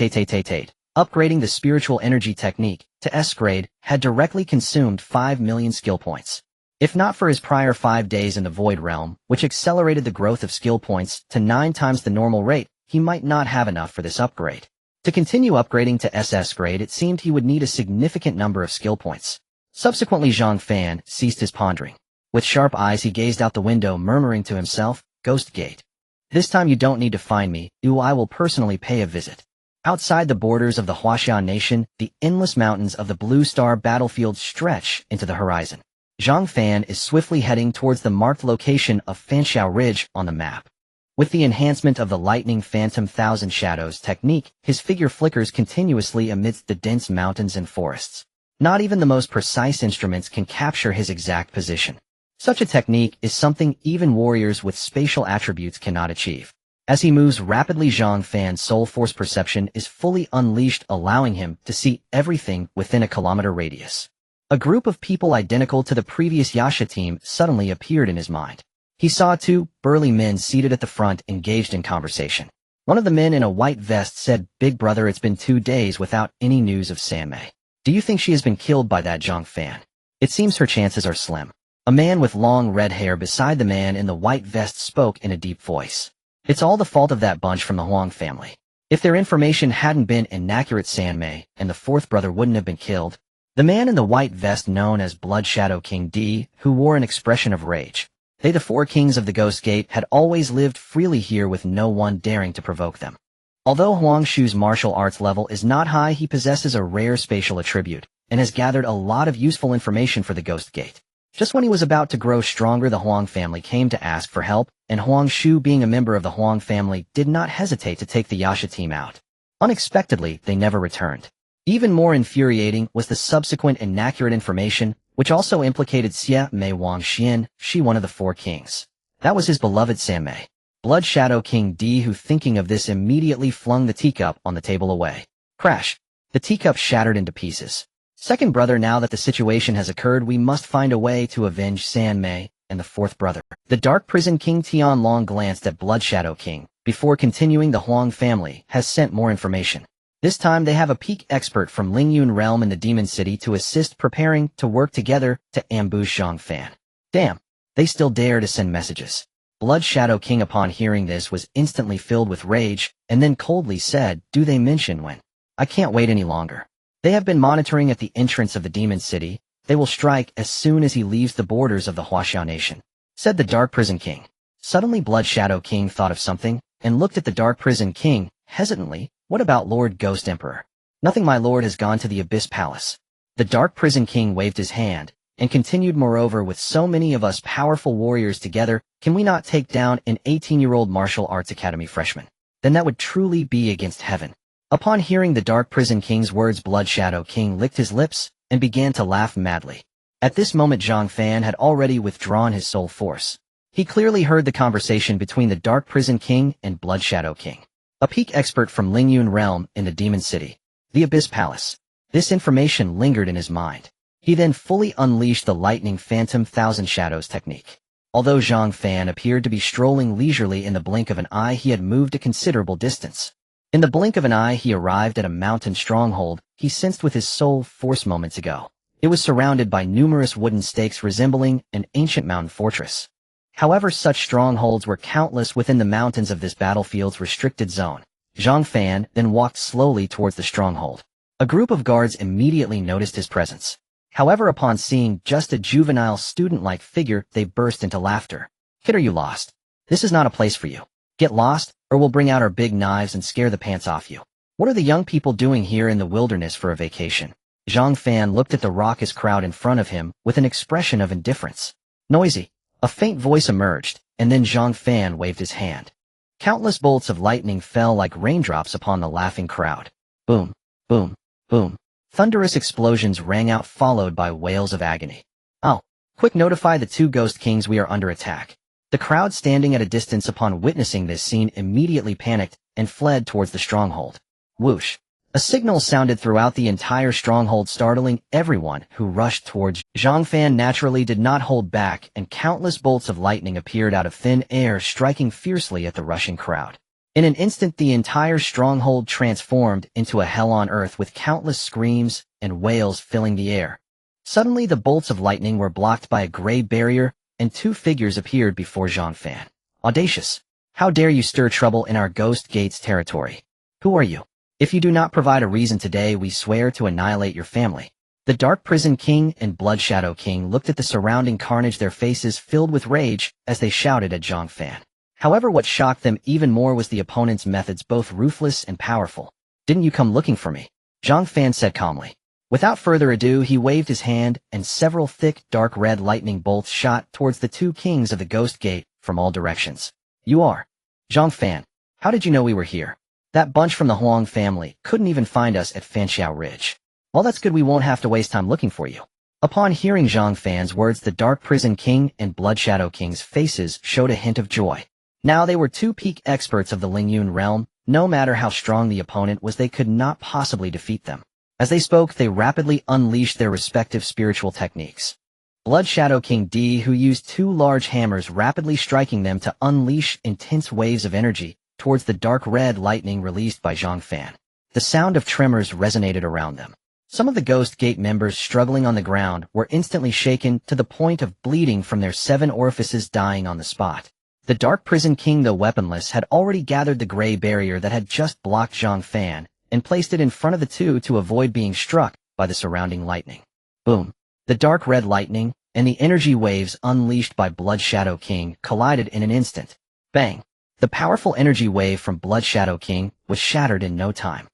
Upgrading the spiritual energy technique to S grade had directly consumed 5 million skill points. If not for his prior 5 days in the Void Realm, which accelerated the growth of skill points to 9 times the normal rate, he might not have enough for this upgrade. To continue upgrading to SS grade, it seemed he would need a significant number of skill points. Subsequently, Zhang Fan ceased his pondering. With sharp eyes, he gazed out the window, murmuring to himself, "Ghost Gate. This time you don't need to find me, I will personally pay a visit." Outside the borders of the Huaxian nation, the endless mountains of the Blue Star battlefield stretch into the horizon. Zhang Fan is swiftly heading towards the marked location of Fanxiao Ridge on the map. With the enhancement of the Lightning Phantom Thousand Shadows technique, his figure flickers continuously amidst the dense mountains and forests. Not even the most precise instruments can capture his exact position. Such a technique is something even warriors with spatial attributes cannot achieve. As he moves rapidly, Zhang Fan's soul force perception is fully unleashed, allowing him to see everything within a kilometer radius. A group of people identical to the previous Yasha team suddenly appeared in his mind. He saw 2 burly men seated at the front, engaged in conversation. One of the men in a white vest said, "Big brother, it's been 2 days without any news of Sanmei. Do you think she has been killed by that Zhang Fan? It seems her chances are slim." A man with long red hair beside the man in the white vest spoke in a deep voice. "It's all the fault of that bunch from the Huang family. If their information hadn't been inaccurate, Sanmei and the 4th brother wouldn't have been killed." The man in the white vest, known as Blood Shadow King D, who wore an expression of rage. They, the 4 kings of the Ghost Gate, had always lived freely here with no one daring to provoke them. Although Huang Shu's martial arts level is not high, he possesses a rare spatial attribute and has gathered a lot of useful information for the Ghost Gate. Just when he was about to grow stronger, the Huang family came to ask for help, and Huang Shu, being a member of the Huang family, did not hesitate to take the Yasha team out. Unexpectedly, they never returned. Even more infuriating was the subsequent inaccurate information, which also implicated Xie Mei Wang Xian, she one of the 4 kings. That was his beloved Sanmei. Blood Shadow King D, who, thinking of this, immediately flung the teacup on the table away. Crash! The teacup shattered into pieces. "Second brother, now that the situation has occurred, we must find a way to avenge Sanmei and the 4th brother." The Dark Prison King Tian Long glanced at Blood Shadow King. Before continuing, the Huang family has sent more information. This time they have a peak expert from Lingyun Realm in the Demon City to assist, preparing to work together to ambush Zhang Fan. Damn, they still dare to send messages. Blood Shadow King, upon hearing this, was instantly filled with rage, and then coldly said, "Do they mention when? I can't wait any longer. They have been monitoring at the entrance of the Demon City. They will strike as soon as he leaves the borders of the Huaxiao Nation," said the Dark Prison King. Suddenly Blood Shadow King thought of something, and looked at the Dark Prison King, hesitantly. "What about Lord Ghost Emperor?" "Nothing, my lord has gone to the Abyss Palace." The Dark Prison King waved his hand, and continued, "Moreover, with so many of us powerful warriors together, can we not take down an 18-year-old martial arts academy freshman? Then that would truly be against heaven." Upon hearing the Dark Prison King's words, Blood Shadow King licked his lips and began to laugh madly. At this moment, Zhang Fan had already withdrawn his soul force. He clearly heard the conversation between the Dark Prison King and Blood Shadow King. A peak expert from Lingyun Realm in the Demon City. The Abyss Palace. This information lingered in his mind. He then fully unleashed the Lightning Phantom Thousand Shadows technique. Although Zhang Fan appeared to be strolling leisurely, in the blink of an eye he had moved a considerable distance. In the blink of an eye he arrived at a mountain stronghold he sensed with his soul force moments ago. It was surrounded by numerous wooden stakes resembling an ancient mountain fortress. However, such strongholds were countless within the mountains of this battlefield's restricted zone. Zhang Fan then walked slowly towards the stronghold. A group of guards immediately noticed his presence. However, upon seeing just a juvenile student-like figure, they burst into laughter. "Kid, are you lost? This is not a place for you. Get lost, or we'll bring out our big knives and scare the pants off you. What are the young people doing here in the wilderness for a vacation?" Zhang Fan looked at the raucous crowd in front of him with an expression of indifference. "Noisy." A faint voice emerged, and then Zhang Fan waved his hand. Countless bolts of lightning fell like raindrops upon the laughing crowd. Boom, boom, boom. Thunderous explosions rang out, followed by wails of agony. "Oh, quick, notify the 2 Ghost Kings we are under attack." The crowd standing at a distance upon witnessing this scene immediately panicked and fled towards the stronghold. Whoosh! A signal sounded throughout the entire stronghold, startling everyone who rushed towards Zhang Fan. Naturally did not hold back, and countless bolts of lightning appeared out of thin air, striking fiercely at the rushing crowd. In an instant, the entire stronghold transformed into a hell on earth, with countless screams and wails filling the air. Suddenly, the bolts of lightning were blocked by a gray barrier, and two figures appeared before Zhang Fan. Audacious! How dare you stir trouble in our Ghost Gate's territory? Who are you? If you do not provide a reason today, we swear to annihilate your family. The Dark Prison King and Blood Shadow King looked at the surrounding carnage, their faces filled with rage as they shouted at Zhang Fan. However, what shocked them even more was the opponent's methods, both ruthless and powerful. Didn't you come looking for me? Zhang Fan said calmly. Without further ado, he waved his hand, and several thick, dark red lightning bolts shot towards the two kings of the Ghost Gate from all directions. You are Zhang Fan. How did you know we were here? That bunch from the Huang family couldn't even find us at Fanxiao Ridge. Well, that's good, we won't have to waste time looking for you. Upon hearing Zhang Fan's words, the Dark Prison King and Blood Shadow King's faces showed a hint of joy. Now they were two peak experts of the Lingyun realm. No matter how strong the opponent was, they could not possibly defeat them. As they spoke, they rapidly unleashed their respective spiritual techniques. Blood Shadow King D, who used two large hammers, rapidly striking them to unleash intense waves of energy towards the dark red lightning released by Zhang Fan. The sound of tremors resonated around them. Some of the Ghost Gate members struggling on the ground were instantly shaken to the point of bleeding from their 7 orifices, dying on the spot. The Dark Prison King, though weaponless, had already gathered the gray barrier that had just blocked Zhang Fan and placed it in front of the two to avoid being struck by the surrounding lightning. Boom! The dark red lightning and the energy waves unleashed by Blood Shadow King collided in an instant. Bang! The powerful energy wave from Blood Shadow King was shattered in no time.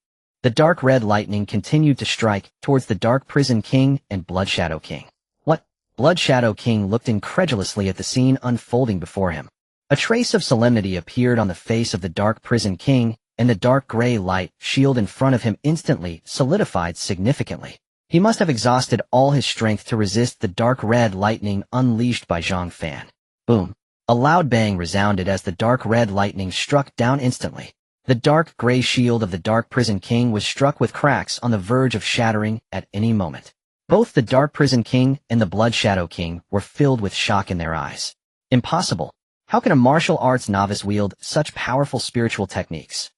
The dark red lightning continued to strike towards the Dark Prison King and Blood Shadow King. What? Blood Shadow King looked incredulously at the scene unfolding before him. A trace of solemnity appeared on the face of the Dark Prison King, and the dark gray light shield in front of him instantly solidified significantly. He must have exhausted all his strength to resist the dark red lightning unleashed by Zhang Fan. Boom! A loud bang resounded as the dark red lightning struck down instantly. The dark gray shield of the Dark Prison King was struck with cracks on the verge of shattering at any moment. Both the Dark Prison King and the Blood Shadow King were filled with shock in their eyes. Impossible! How can a martial arts novice wield such powerful spiritual techniques?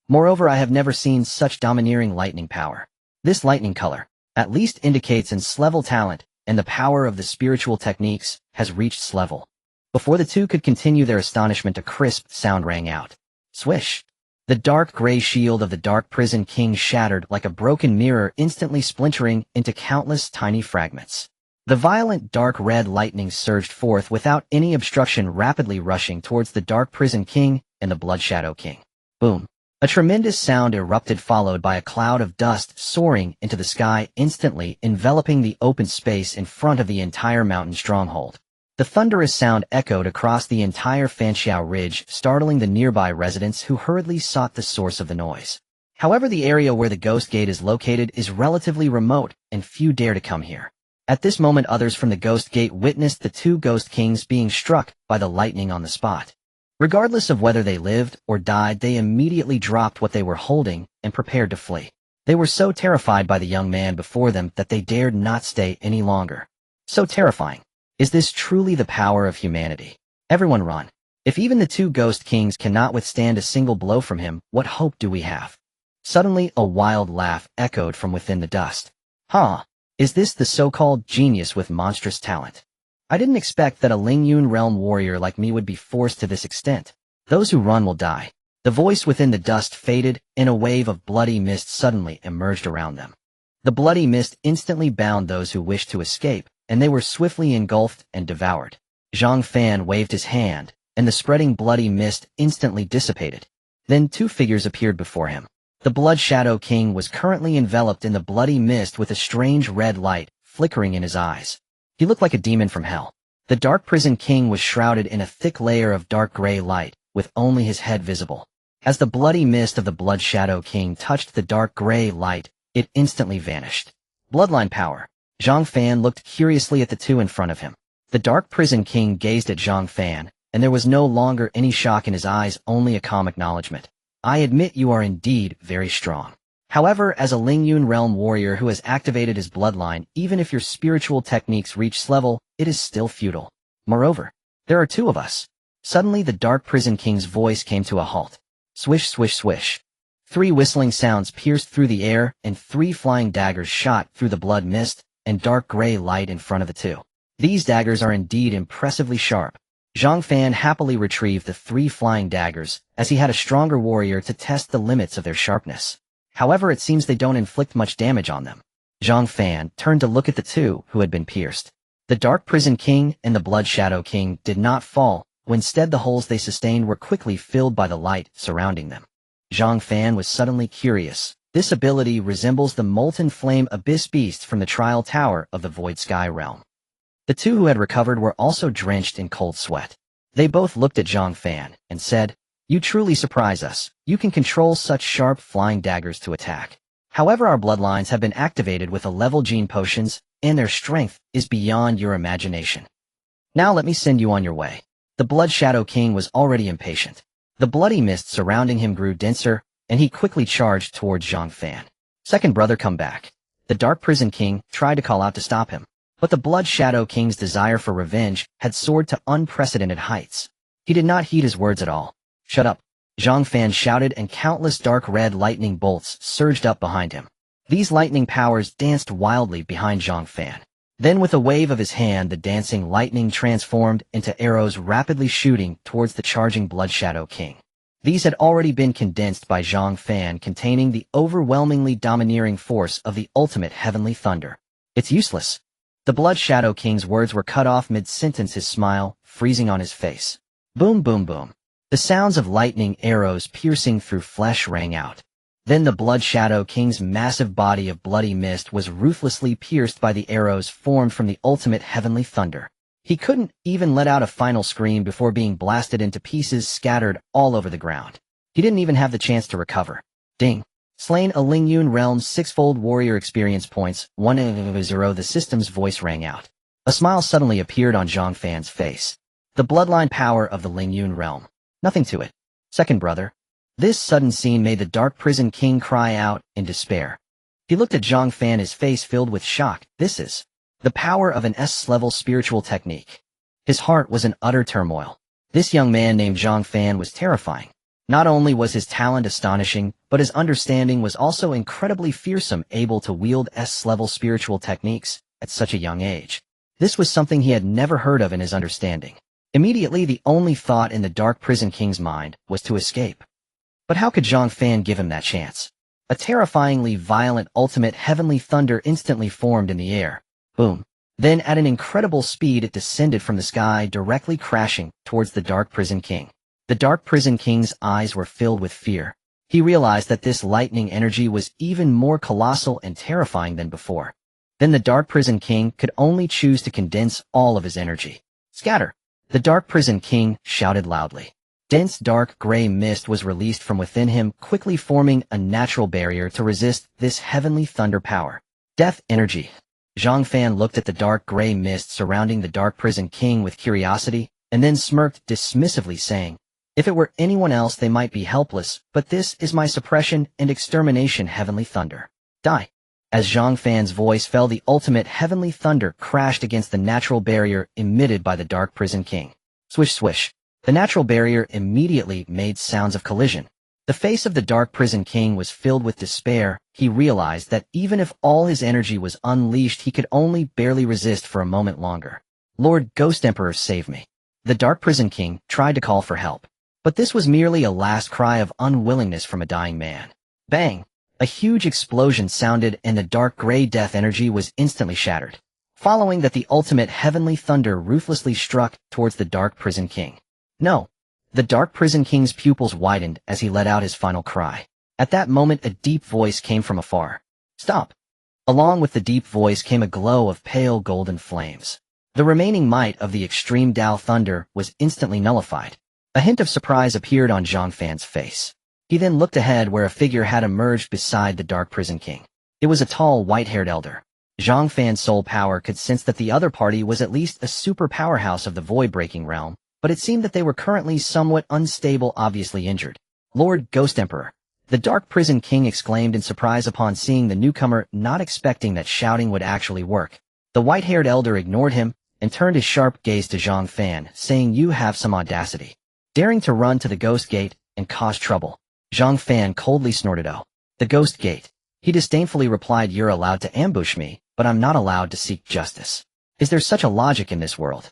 Moreover, I have never seen such domineering lightning power. This lightning color at least indicates S-level talent, and the power of the spiritual techniques has reached S-level. Before the two could continue their astonishment, a crisp sound rang out. Swish! The dark gray shield of the Dark Prison King shattered like a broken mirror, instantly splintering into countless tiny fragments. The violent dark red lightning surged forth without any obstruction, rapidly rushing towards the Dark Prison King and the Blood Shadow King. Boom! A tremendous sound erupted, followed by a cloud of dust soaring into the sky, instantly enveloping the open space in front of the entire mountain stronghold. The thunderous sound echoed across the entire Fanxiao Ridge, startling the nearby residents who hurriedly sought the source of the noise. However, the area where the Ghost Gate is located is relatively remote, and few dare to come here. At this moment, others from the Ghost Gate witnessed the two Ghost Kings being struck by the lightning on the spot. Regardless of whether they lived or died, they immediately dropped what they were holding and prepared to flee. They were so terrified by the young man before them that they dared not stay any longer. So terrifying. Is this truly the power of humanity? Everyone run. If even the two Ghost Kings cannot withstand a single blow from him, what hope do we have? Suddenly, a wild laugh echoed from within the dust. Huh? Is this the so-called genius with monstrous talent? I didn't expect that a Lingyun realm warrior like me would be forced to this extent. Those who run will die. The voice within the dust faded, and a wave of bloody mist suddenly emerged around them. The bloody mist instantly bound those who wished to escape, and they were swiftly engulfed and devoured. Zhang Fan waved his hand, and the spreading bloody mist instantly dissipated. Then two figures appeared before him. The Blood Shadow King was currently enveloped in the bloody mist with a strange red light flickering in his eyes. He looked like a demon from hell. The Dark Prison King was shrouded in a thick layer of dark gray light, with only his head visible. As the bloody mist of the Blood Shadow King touched the dark gray light, it instantly vanished. Bloodline power. Zhang Fan looked curiously at the two in front of him. The Dark Prison King gazed at Zhang Fan, and there was no longer any shock in his eyes, only a calm acknowledgement. I admit you are indeed very strong. However, as a Lingyun realm warrior who has activated his bloodline, even if your spiritual techniques reach this level, it is still futile. Moreover, there are two of us. Suddenly the Dark Prison King's voice came to a halt. Swish, swish, swish. 3 whistling sounds pierced through the air, and 3 flying daggers shot through the blood mist and dark gray light in front of the two. These daggers are indeed impressively sharp. Zhang Fan happily retrieved the 3 flying daggers, as he had a stronger warrior to test the limits of their sharpness. However, it seems they don't inflict much damage on them. Zhang Fan turned to look at the two who had been pierced. The Dark Prison King and the Blood Shadow King did not fall, instead the holes they sustained were quickly filled by the light surrounding them. Zhang Fan was suddenly curious. This ability resembles the Molten Flame Abyss Beast from the Trial Tower of the Void Sky Realm. The two who had recovered were also drenched in cold sweat. They both looked at Zhang Fan and said, "You truly surprise us. You can control such sharp flying daggers to attack. However, our bloodlines have been activated with a level gene potions, and their strength is beyond your imagination. Now let me send you on your way." The Blood Shadow King was already impatient. The bloody mist surrounding him grew denser, and he quickly charged towards Zhang Fan. "Second brother, come back." The Dark Prison King tried to call out to stop him, but the Blood Shadow King's desire for revenge had soared to unprecedented heights. He did not heed his words at all. "Shut up!" Zhang Fan shouted, and countless dark red lightning bolts surged up behind him. These lightning powers danced wildly behind Zhang Fan. Then with a wave of his hand, the dancing lightning transformed into arrows rapidly shooting towards the charging Blood Shadow King. These had already been condensed by Zhang Fan, containing the overwhelmingly domineering force of the ultimate heavenly thunder. "It's useless." The Blood Shadow King's words were cut off mid-sentence, his smile freezing on his face. Boom, boom, boom. The sounds of lightning arrows piercing through flesh rang out. Then the Blood Shadow King's massive body of bloody mist was ruthlessly pierced by the arrows formed from the ultimate heavenly thunder. He couldn't even let out a final scream before being blasted into pieces scattered all over the ground. He didn't even have the chance to recover. Ding. Slain a Lingyun Realm's 6-fold warrior experience points, 1-0. The system's voice rang out. A smile suddenly appeared on Zhang Fan's face. The bloodline power of the Lingyun Realm. Nothing to it. Second brother. This sudden scene made the Dark Prison King cry out in despair. He looked at Zhang Fan, his face filled with shock. This is the power of an S-level spiritual technique. His heart was in utter turmoil. This young man named Zhang Fan was terrifying. Not only was his talent astonishing, but his understanding was also incredibly fearsome, able to wield S-level spiritual techniques at such a young age. This was something he had never heard of in his understanding. Immediately, the only thought in the Dark Prison King's mind was to escape. But how could Zhang Fan give him that chance? A terrifyingly violent ultimate heavenly thunder instantly formed in the air. Boom. Then at an incredible speed it descended from the sky, directly crashing towards the Dark Prison King. The Dark Prison King's eyes were filled with fear. He realized that this lightning energy was even more colossal and terrifying than before. Then the Dark Prison King could only choose to condense all of his energy. "Scatter!" The Dark Prison King shouted loudly. Dense dark gray mist was released from within him, quickly forming a natural barrier to resist this heavenly thunder power. Death energy. Zhang Fan looked at the dark gray mist surrounding the Dark Prison King with curiosity, and then smirked dismissively, saying, "If it were anyone else they might be helpless, but this is my suppression and extermination heavenly thunder. Die." As Zhang Fan's voice fell, the ultimate heavenly thunder crashed against the natural barrier emitted by the Dark Prison King. Swish, swish. The natural barrier immediately made sounds of collision. The face of the Dark Prison King was filled with despair. He realized that even if all his energy was unleashed, he could only barely resist for a moment longer. "Lord Ghost Emperor, save me." The Dark Prison King tried to call for help. But this was merely a last cry of unwillingness from a dying man. Bang! A huge explosion sounded, and the dark gray death energy was instantly shattered. Following that, the ultimate heavenly thunder ruthlessly struck towards the Dark Prison King. No! The Dark Prison King's pupils widened as he let out his final cry. At that moment, a deep voice came from afar. "Stop!" Along with the deep voice came a glow of pale golden flames. The remaining might of the extreme Dao thunder was instantly nullified. A hint of surprise appeared on Zhang Fan's face. He then looked ahead, where a figure had emerged beside the Dark Prison King. It was a tall, white-haired elder. Zhang Fan's soul power could sense that the other party was at least a super powerhouse of the void-breaking realm, but it seemed that they were currently somewhat unstable, obviously injured. "Lord Ghost Emperor." The Dark Prison King exclaimed in surprise upon seeing the newcomer, not expecting that shouting would actually work. The white-haired elder ignored him and turned his sharp gaze to Zhang Fan, saying, "You have some audacity. Daring to run to the Ghost Gate and cause trouble." Zhang Fan coldly snorted, "Oh, the Ghost Gate." He disdainfully replied, "You're allowed to ambush me, but I'm not allowed to seek justice. Is there such a logic in this world?"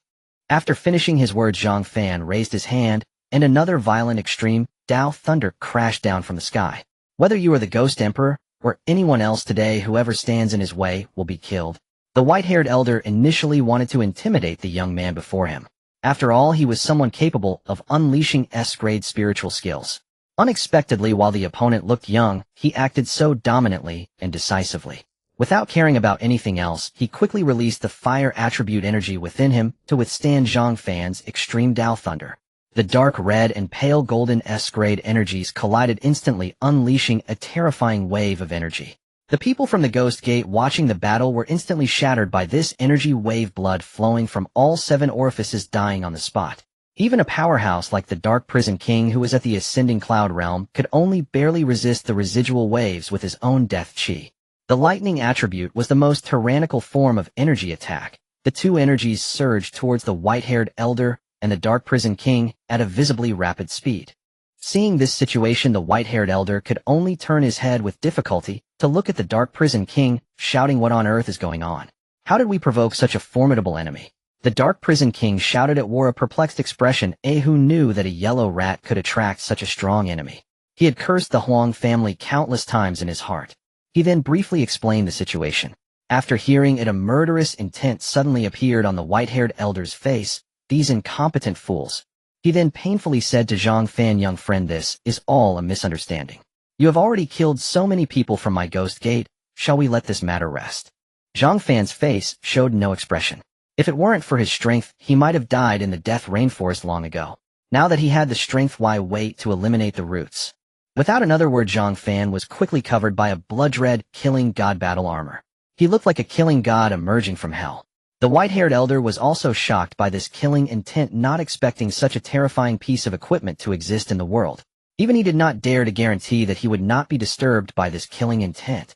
After finishing his words, Zhang Fan raised his hand, and another violent extreme Dao thunder crashed down from the sky. "Whether you are the Ghost Emperor or anyone else today, whoever stands in his way will be killed." The white-haired elder initially wanted to intimidate the young man before him. After all, he was someone capable of unleashing S-grade spiritual skills. Unexpectedly, while the opponent looked young, he acted so dominantly and decisively. Without caring about anything else, he quickly released the fire attribute energy within him to withstand Zhang Fan's extreme Dao thunder. The dark red and pale golden S-grade energies collided instantly, unleashing a terrifying wave of energy. The people from the Ghost Gate watching the battle were instantly shattered by this energy wave, blood flowing from all 7 orifices, dying on the spot. Even a powerhouse like the Dark Prison King, who was at the Ascending Cloud Realm, could only barely resist the residual waves with his own death chi. The lightning attribute was the most tyrannical form of energy attack. The two energies surged towards the white-haired elder and the Dark Prison King at a visibly rapid speed. Seeing this situation, the white-haired elder could only turn his head with difficulty to look at the Dark Prison King, shouting, "What on earth is going on? How did we provoke such a formidable enemy?" The Dark Prison King shouted at wore a perplexed expression, who knew that a yellow rat could attract such a strong enemy. He had cursed the Huang family countless times in his heart. He then briefly explained the situation. After hearing it, a murderous intent suddenly appeared on the white-haired elder's face. "These incompetent fools." He then painfully said to Zhang Fan, "Young friend, this is all a misunderstanding. You have already killed so many people from my Ghost Gate. Shall we let this matter rest?" Zhang Fan's face showed no expression. If it weren't for his strength, he might have died in the death rainforest long ago. Now that he had the strength, why wait to eliminate the roots? Without another word, Zhang Fan was quickly covered by a blood-red killing god battle armor. He looked like a killing god emerging from hell. The white-haired elder was also shocked by this killing intent, not expecting such a terrifying piece of equipment to exist in the world. Even he did not dare to guarantee that he would not be disturbed by this killing intent.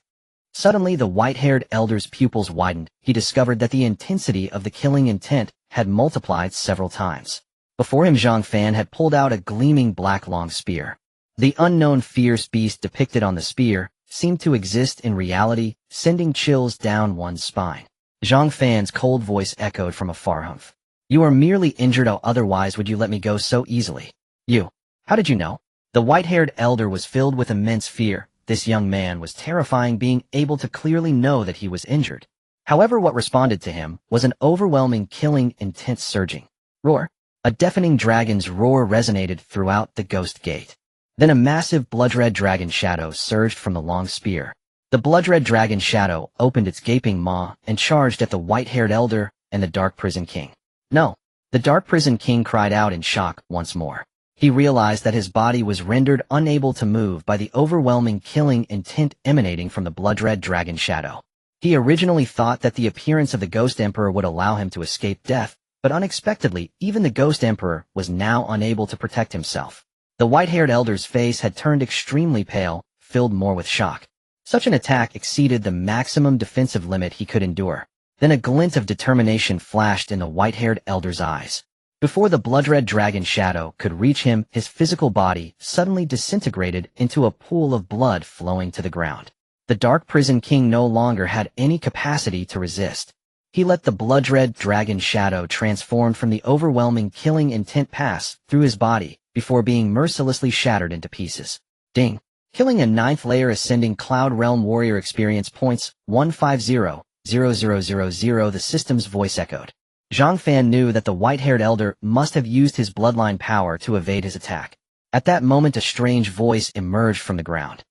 Suddenly, the white-haired elder's pupils widened. He discovered that the intensity of the killing intent had multiplied several times. Before him, Zhang Fan had pulled out a gleaming black long spear. The unknown fierce beast depicted on the spear seemed to exist in reality, sending chills down one's spine. Zhang Fan's cold voice echoed from afar, "Humph. You are merely injured, or otherwise would you let me go so easily? You. How did you know?" The white-haired elder was filled with immense fear. This young man was terrifying, being able to clearly know that he was injured. However, what responded to him was an overwhelming, killing, intense surging roar. A deafening dragon's roar resonated throughout the Ghost Gate. Then a massive blood-red dragon shadow surged from the long spear. The blood-red dragon shadow opened its gaping maw and charged at the white-haired elder and the Dark Prison King. "No!" The Dark Prison King cried out in shock once more. He realized that his body was rendered unable to move by the overwhelming killing intent emanating from the blood-red dragon shadow. He originally thought that the appearance of the Ghost Emperor would allow him to escape death, but unexpectedly, even the Ghost Emperor was now unable to protect himself. The white-haired elder's face had turned extremely pale, filled more with shock. Such an attack exceeded the maximum defensive limit he could endure. Then a glint of determination flashed in the white-haired elder's eyes. Before the blood-red dragon shadow could reach him, his physical body suddenly disintegrated into a pool of blood flowing to the ground. The Dark Prison King no longer had any capacity to resist. He let the blood-red dragon shadow transform from the overwhelming killing intent pass through his body before being mercilessly shattered into pieces. Ding! Killing a 9th layer Ascending Cloud Realm Warrior experience points, 150,000, the system's voice echoed. Zhang Fan knew that the white-haired elder must have used his bloodline power to evade his attack. At that moment, a strange voice emerged from the ground.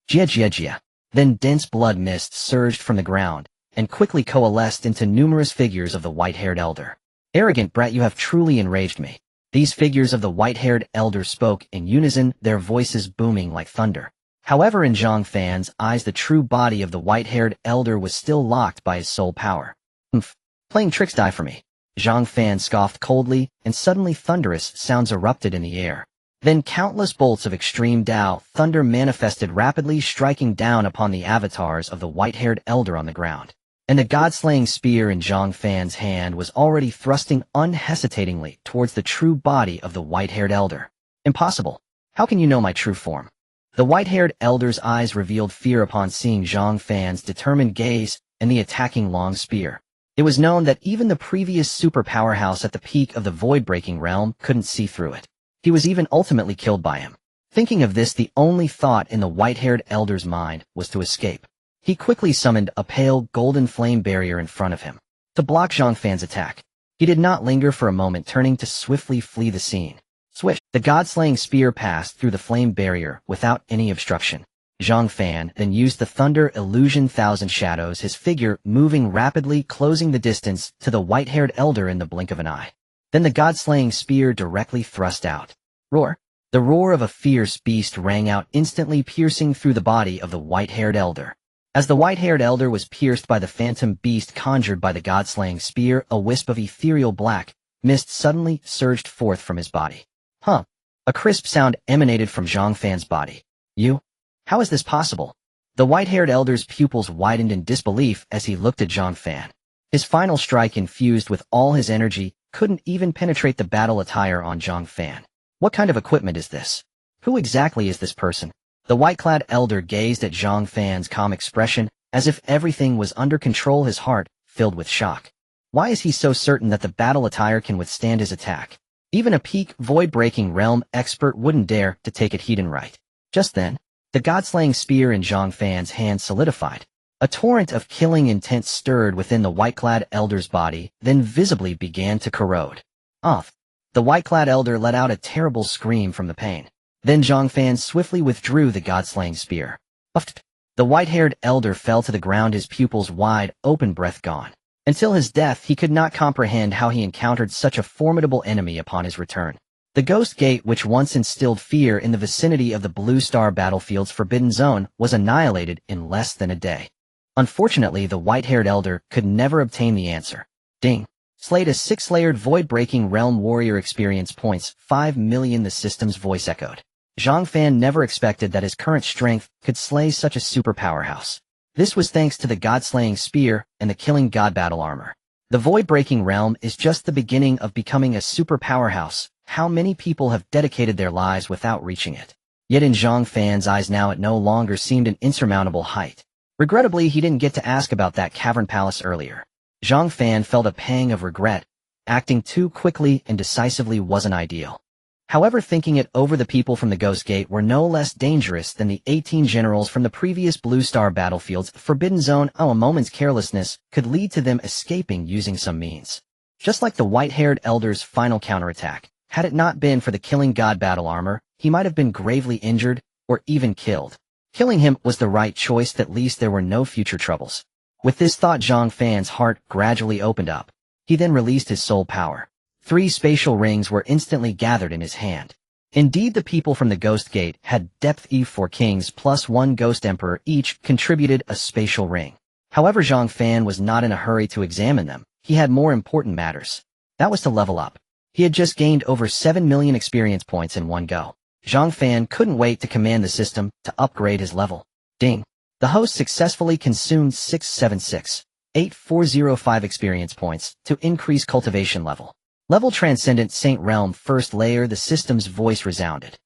"Jia jia jia." Then dense blood mist surged from the ground and quickly coalesced into numerous figures of the white-haired elder. "Arrogant brat, you have truly enraged me." These figures of the white-haired elder spoke in unison, their voices booming like thunder. However, in Zhang Fan's eyes, the true body of the white-haired elder was still locked by his soul power. "Humph. Playing tricks, die for me." Zhang Fan scoffed coldly, and suddenly thunderous sounds erupted in the air. Then countless bolts of extreme Tao thunder manifested rapidly, striking down upon the avatars of the white-haired elder on the ground. And the god-slaying spear in Zhang Fan's hand was already thrusting unhesitatingly towards the true body of the white-haired elder. Impossible. How can you know my true form? The white-haired elder's eyes revealed fear upon seeing Zhang Fan's determined gaze and the attacking long spear. It was known that even the previous super powerhouse at the peak of the void-breaking realm couldn't see through it. He was even ultimately killed by him. Thinking of this, the only thought in the white-haired elder's mind was to escape. He quickly summoned a pale golden flame barrier in front of him to block Zhang Fan's attack. He did not linger for a moment, turning to swiftly flee the scene. Swish! The god-slaying spear passed through the flame barrier without any obstruction. Zhang Fan then used the thunder illusion Thousand Shadows, his figure moving rapidly, closing the distance to the white-haired elder in the blink of an eye. Then the god-slaying spear directly thrust out. Roar! The roar of a fierce beast rang out, instantly piercing through the body of the white-haired elder. As the white-haired elder was pierced by the phantom beast conjured by the god-slaying spear, a wisp of ethereal black mist suddenly surged forth from his body. Huh. A crisp sound emanated from Zhang Fan's body. You? How is this possible? The white-haired elder's pupils widened in disbelief as he looked at Zhang Fan. His final strike, infused with all his energy, couldn't even penetrate the battle attire on Zhang Fan. What kind of equipment is this? Who exactly is this person? The white-clad elder gazed at Zhang Fan's calm expression, as if everything was under control, his heart filled with shock. Why is he so certain that the battle attire can withstand his attack? Even a peak void-breaking realm expert wouldn't dare to take it. He didn't right. Just then, the god-slaying spear in Zhang Fan's hand solidified. A torrent of killing intent stirred within the white-clad elder's body, then visibly began to corrode. Off. The white-clad elder let out a terrible scream from the pain. Then Zhang Fan swiftly withdrew the god-slaying spear. Puffed. The white-haired elder fell to the ground, his pupils wide open, breath gone. Until his death, he could not comprehend how he encountered such a formidable enemy upon his return. The Ghost Gate, which once instilled fear in the vicinity of the Blue Star Battlefield's Forbidden Zone, was annihilated in less than a day. Unfortunately, the white-haired elder could never obtain the answer. Ding. Slayed a 6-layered void-breaking realm warrior experience points, 5 million. The system's voice echoed. Zhang Fan never expected that his current strength could slay such a super powerhouse. This was thanks to the god-slaying spear and the killing god battle armor. The void-breaking realm is just the beginning of becoming a super powerhouse. How many people have dedicated their lives without reaching it? Yet in Zhang Fan's eyes now it no longer seemed an insurmountable height. Regrettably, he didn't get to ask about that cavern palace earlier. Zhang Fan felt a pang of regret. Acting too quickly and decisively wasn't ideal. However, thinking it over, the people from the Ghost Gate were no less dangerous than the 18 generals from the previous Blue Star Battlefield's Forbidden Zone. A moment's carelessness could lead to them escaping using some means. Just like the white-haired elder's final counterattack, had it not been for the killing god battle armor, he might have been gravely injured or even killed. Killing him was the right choice. At least there were no future troubles. With this thought, Zhang Fan's heart gradually opened up. He then released his soul power. 3 spatial rings were instantly gathered in his hand. Indeed, the people from the Ghost Gate had depth E4 kings plus 1 ghost emperor, each contributed a spatial ring. However, Zhang Fan was not in a hurry to examine them. He had more important matters. That was to level up. He had just gained over 7 million experience points in one go. Zhang Fan couldn't wait to command the system to upgrade his level. Ding. The host successfully consumed 676,8405 experience points to increase cultivation level. Level Transcendent Saint Realm first layer. The system's voice resounded.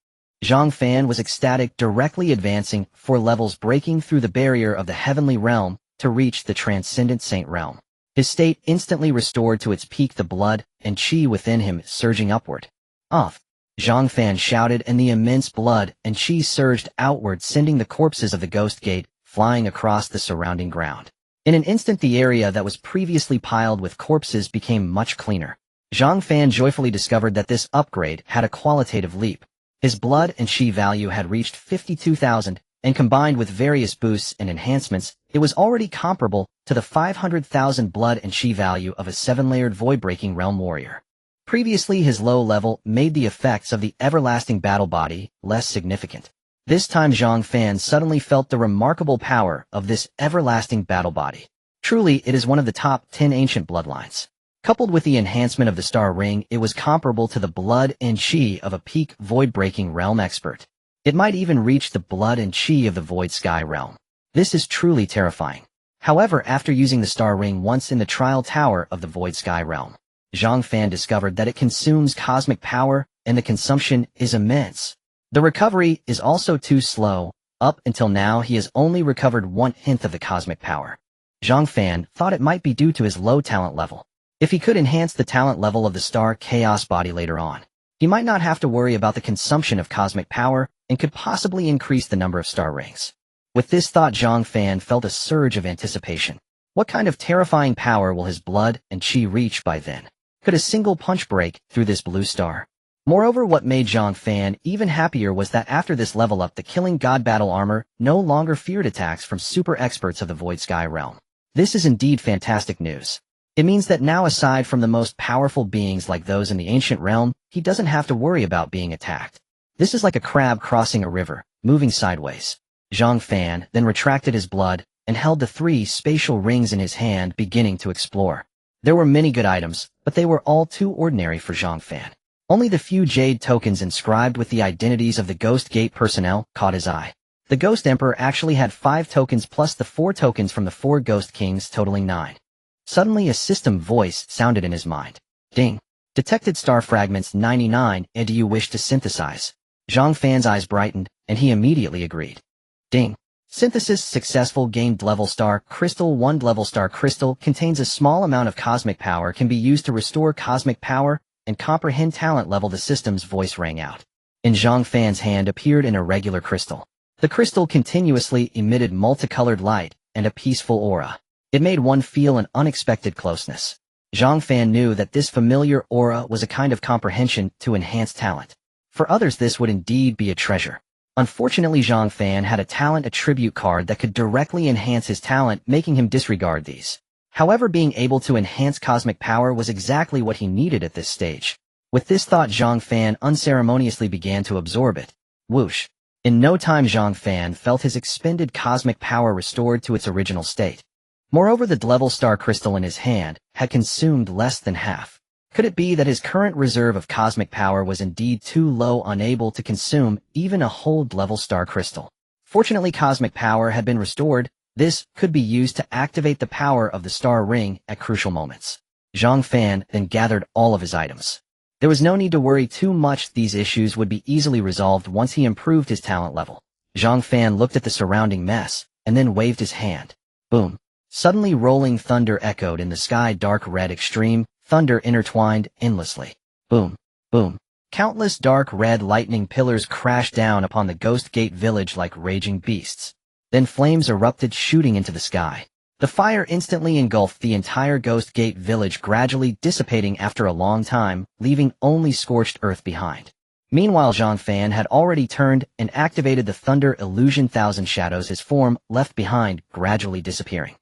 Zhang Fan was ecstatic, directly advancing 4 levels, breaking through the barrier of the heavenly realm to reach the Transcendent Saint Realm. His state instantly restored to its peak, the blood and chi within him surging upward. Off. Zhang Fan shouted, and the immense blood and chi surged outward, sending the corpses of the Ghost Gate flying across the surrounding ground. In an instant, the area that was previously piled with corpses became much cleaner. Zhang Fan joyfully discovered that this upgrade had a qualitative leap. His blood and chi value had reached 52,000, and combined with various boosts and enhancements, it was already comparable to the 500,000 blood and chi value of a 7-layered void-breaking realm warrior. Previously, his low level made the effects of the everlasting battle body less significant. This time, Zhang Fan suddenly felt the remarkable power of this everlasting battle body. Truly, it is one of the top 10 ancient bloodlines. Coupled with the enhancement of the star ring, it was comparable to the blood and chi of a peak void-breaking realm expert. It might even reach the blood and chi of the void sky realm. This is truly terrifying. However, after using the star ring once in the trial tower of the void sky realm, Zhang Fan discovered that it consumes cosmic power, and the consumption is immense. The recovery is also too slow. Up until now, he has only recovered 1/10 of the cosmic power. Zhang Fan thought it might be due to his low talent level. If he could enhance the talent level of the star chaos body later on, he might not have to worry about the consumption of cosmic power and could possibly increase the number of star rings. With this thought, Zhang Fan felt a surge of anticipation. What kind of terrifying power will his blood and chi reach by then? Could a single punch break through this blue star? Moreover, what made Zhang Fan even happier was that after this level up, the Killing God battle armor no longer feared attacks from super experts of the Void Sky realm. This is indeed fantastic news. It means that now, aside from the most powerful beings like those in the ancient realm, he doesn't have to worry about being attacked. This is like a crab crossing a river, moving sideways. Zhang Fan then retracted his blood and held the 3 spatial rings in his hand, beginning to explore. There were many good items, but they were all too ordinary for Zhang Fan. Only the few jade tokens inscribed with the identities of the Ghost Gate personnel caught his eye. The Ghost Emperor actually had 5 tokens plus the 4 tokens from the 4 Ghost Kings, totaling 9. Suddenly a system voice sounded in his mind. Ding. Detected star fragments 99, and do you wish to synthesize? Zhang Fan's eyes brightened, and he immediately agreed. Ding. Synthesis successful. Gained level star crystal 1. Level star crystal contains a small amount of cosmic power, can be used to restore cosmic power and comprehend talent level. The system's voice rang out. In Zhang Fan's hand appeared an irregular crystal. The crystal continuously emitted multicolored light and a peaceful aura. It made one feel an unexpected closeness. Zhang Fan knew that this familiar aura was a kind of comprehension to enhance talent. For others, this would indeed be a treasure. Unfortunately, Zhang Fan had a talent attribute card that could directly enhance his talent, making him disregard these. However, being able to enhance cosmic power was exactly what he needed at this stage. With this thought, Zhang Fan unceremoniously began to absorb it. Whoosh. In no time, Zhang Fan felt his expended cosmic power restored to its original state. Moreover, the level star crystal in his hand had consumed less than half. Could it be that his current reserve of cosmic power was indeed too low, unable to consume even a whole level star crystal? Fortunately, cosmic power had been restored. This could be used to activate the power of the star ring at crucial moments. Zhang Fan then gathered all of his items. There was no need to worry too much. These issues would be easily resolved once he improved his talent level. Zhang Fan looked at the surrounding mess and then waved his hand. Boom. Suddenly, rolling thunder echoed in the sky. Dark red extreme thunder intertwined endlessly. Boom. Boom. Countless dark red lightning pillars crashed down upon the Ghost Gate village like raging beasts. Then flames erupted, shooting into the sky. The fire instantly engulfed the entire Ghost Gate village, gradually dissipating after a long time, leaving only scorched earth behind. Meanwhile, Zhang Fan had already turned and activated the thunder illusion. Thousand shadows, his form left behind, gradually disappearing.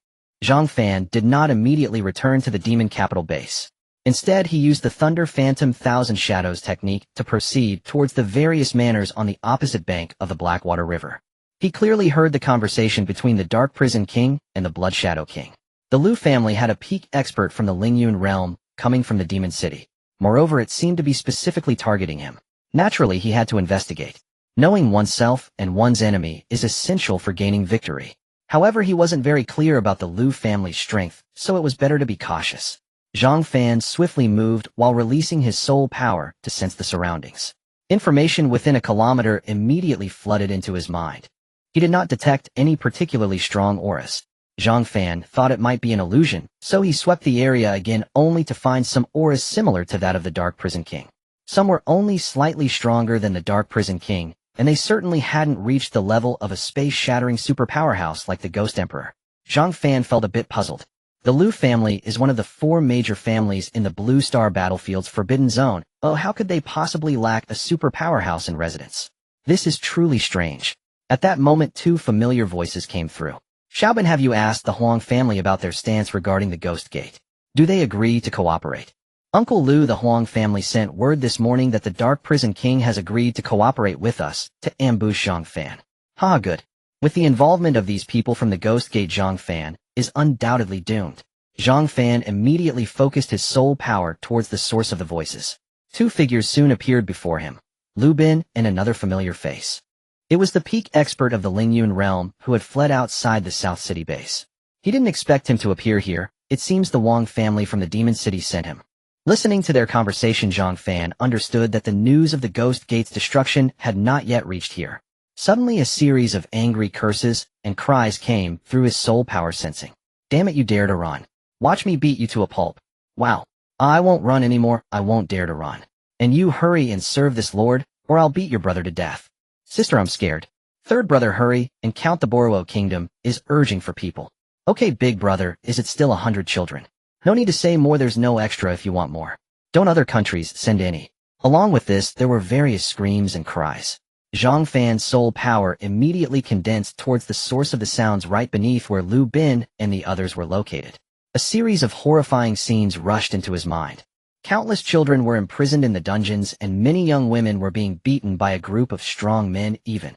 Zhang Fan did not immediately return to the demon capital base. Instead, he used the Thunder Phantom Thousand Shadows technique to proceed towards the various manors on the opposite bank of the Blackwater River. He clearly heard the conversation between the Dark Prison King and the Blood Shadow King. The Lu family had a peak expert from the Lingyun realm coming from the Demon City. Moreover, it seemed to be specifically targeting him. Naturally, he had to investigate. Knowing oneself and one's enemy is essential for gaining victory. However, he wasn't very clear about the Lu family's strength, so it was better to be cautious. Zhang Fan swiftly moved while releasing his soul power to sense the surroundings. Information within a kilometer immediately flooded into his mind. He did not detect any particularly strong auras. Zhang Fan thought it might be an illusion, so he swept the area again only to find some auras similar to that of the Dark Prison King. Some were only slightly stronger than the Dark Prison King, and they certainly hadn't reached the level of a space-shattering super powerhouse like the Ghost Emperor. Zhang Fan felt a bit puzzled. The Lu family is one of the 4 major families in the Blue Star Battlefield's Forbidden Zone. Oh, how could they possibly lack a super powerhouse in residence? This is truly strange. At that moment, 2 familiar voices came through. Xiaobin, have you asked the Huang family about their stance regarding the Ghost Gate? Do they agree to cooperate? Uncle Lu, the Huang family sent word this morning that the Dark Prison King has agreed to cooperate with us to ambush Zhang Fan. Ha, good. With the involvement of these people from the Ghost Gate, Zhang Fan is undoubtedly doomed. Zhang Fan immediately focused his soul power towards the source of the voices. Two figures soon appeared before him, Lu Bin and another familiar face. It was the peak expert of the Lingyun realm who had fled outside the South City base. He didn't expect him to appear here. It seems the Wang family from the Demon City sent him. Listening to their conversation, Zhang Fan understood that the news of the Ghost Gate's destruction had not yet reached here. Suddenly a series of angry curses and cries came through his soul power sensing. Damn it, you dare to run. Watch me beat you to a pulp. Wow. I won't run anymore, I won't dare to run. And you hurry and serve this lord, or I'll beat your brother to death. Sister, I'm scared. Third brother, hurry and count the Borowo kingdom is urging for people. Okay, big brother, is it still 100 children? No need to say more, there's no extra if you want more. Don't other countries send any? Along with this, there were various screams and cries. Zhang Fan's soul power immediately condensed towards the source of the sounds right beneath where Lu Bin and the others were located. A series of horrifying scenes rushed into his mind. Countless children were imprisoned in the dungeons and many young women were being beaten by a group of strong men even.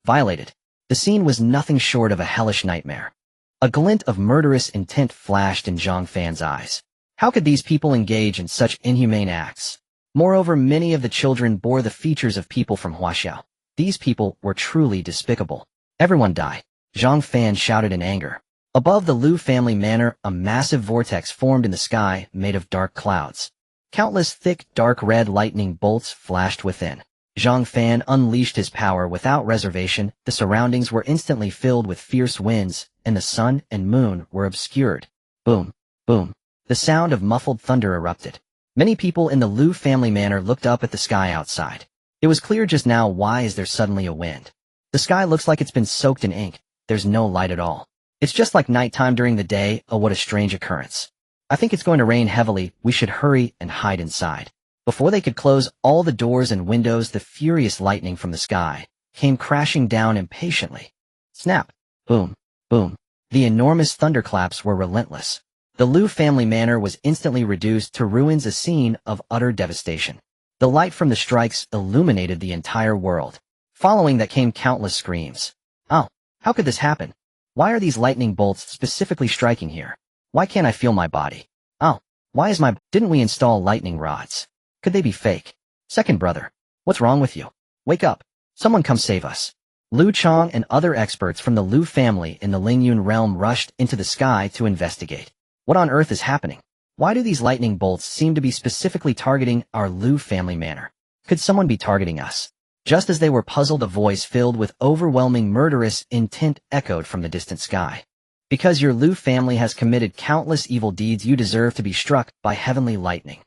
Violated. The scene was nothing short of a hellish nightmare. A glint of murderous intent flashed in Zhang Fan's eyes. How could these people engage in such inhumane acts? Moreover, many of the children bore the features of people from Huaxiao. These people were truly despicable. Everyone die. Zhang Fan shouted in anger. Above the Lu family manor, a massive vortex formed in the sky made of dark clouds. Countless thick, dark red lightning bolts flashed within. Zhang Fan unleashed his power without reservation. The surroundings were instantly filled with fierce winds, and the sun and moon were obscured. Boom, boom. The sound of muffled thunder erupted. Many people in the Lu family manor looked up at the sky outside. It was clear just now, why is there suddenly a wind? The sky looks like it's been soaked in ink. There's no light at all. It's just like nighttime during the day. Oh, what a strange occurrence. I think it's going to rain heavily. We should hurry and hide inside. Before they could close all the doors and windows, the furious lightning from the sky came crashing down impatiently. Snap! Boom! Boom! The enormous thunderclaps were relentless. The Lu family manor was instantly reduced to ruins, a scene of utter devastation. The light from the strikes illuminated the entire world. Following that came countless screams. Oh, how could this happen? Why are these lightning bolts specifically striking here? Why can't I feel my body? Oh, why is Didn't we install lightning rods? Could they be fake? Second brother, what's wrong with you? Wake up. Someone come save us. Lu Chong and other experts from the Lu family in the Lingyun realm rushed into the sky to investigate. What on earth is happening? Why do these lightning bolts seem to be specifically targeting our Lu family manor? Could someone be targeting us? Just as they were puzzled, a voice filled with overwhelming murderous intent echoed from the distant sky. Because your Lu family has committed countless evil deeds, you deserve to be struck by heavenly lightning.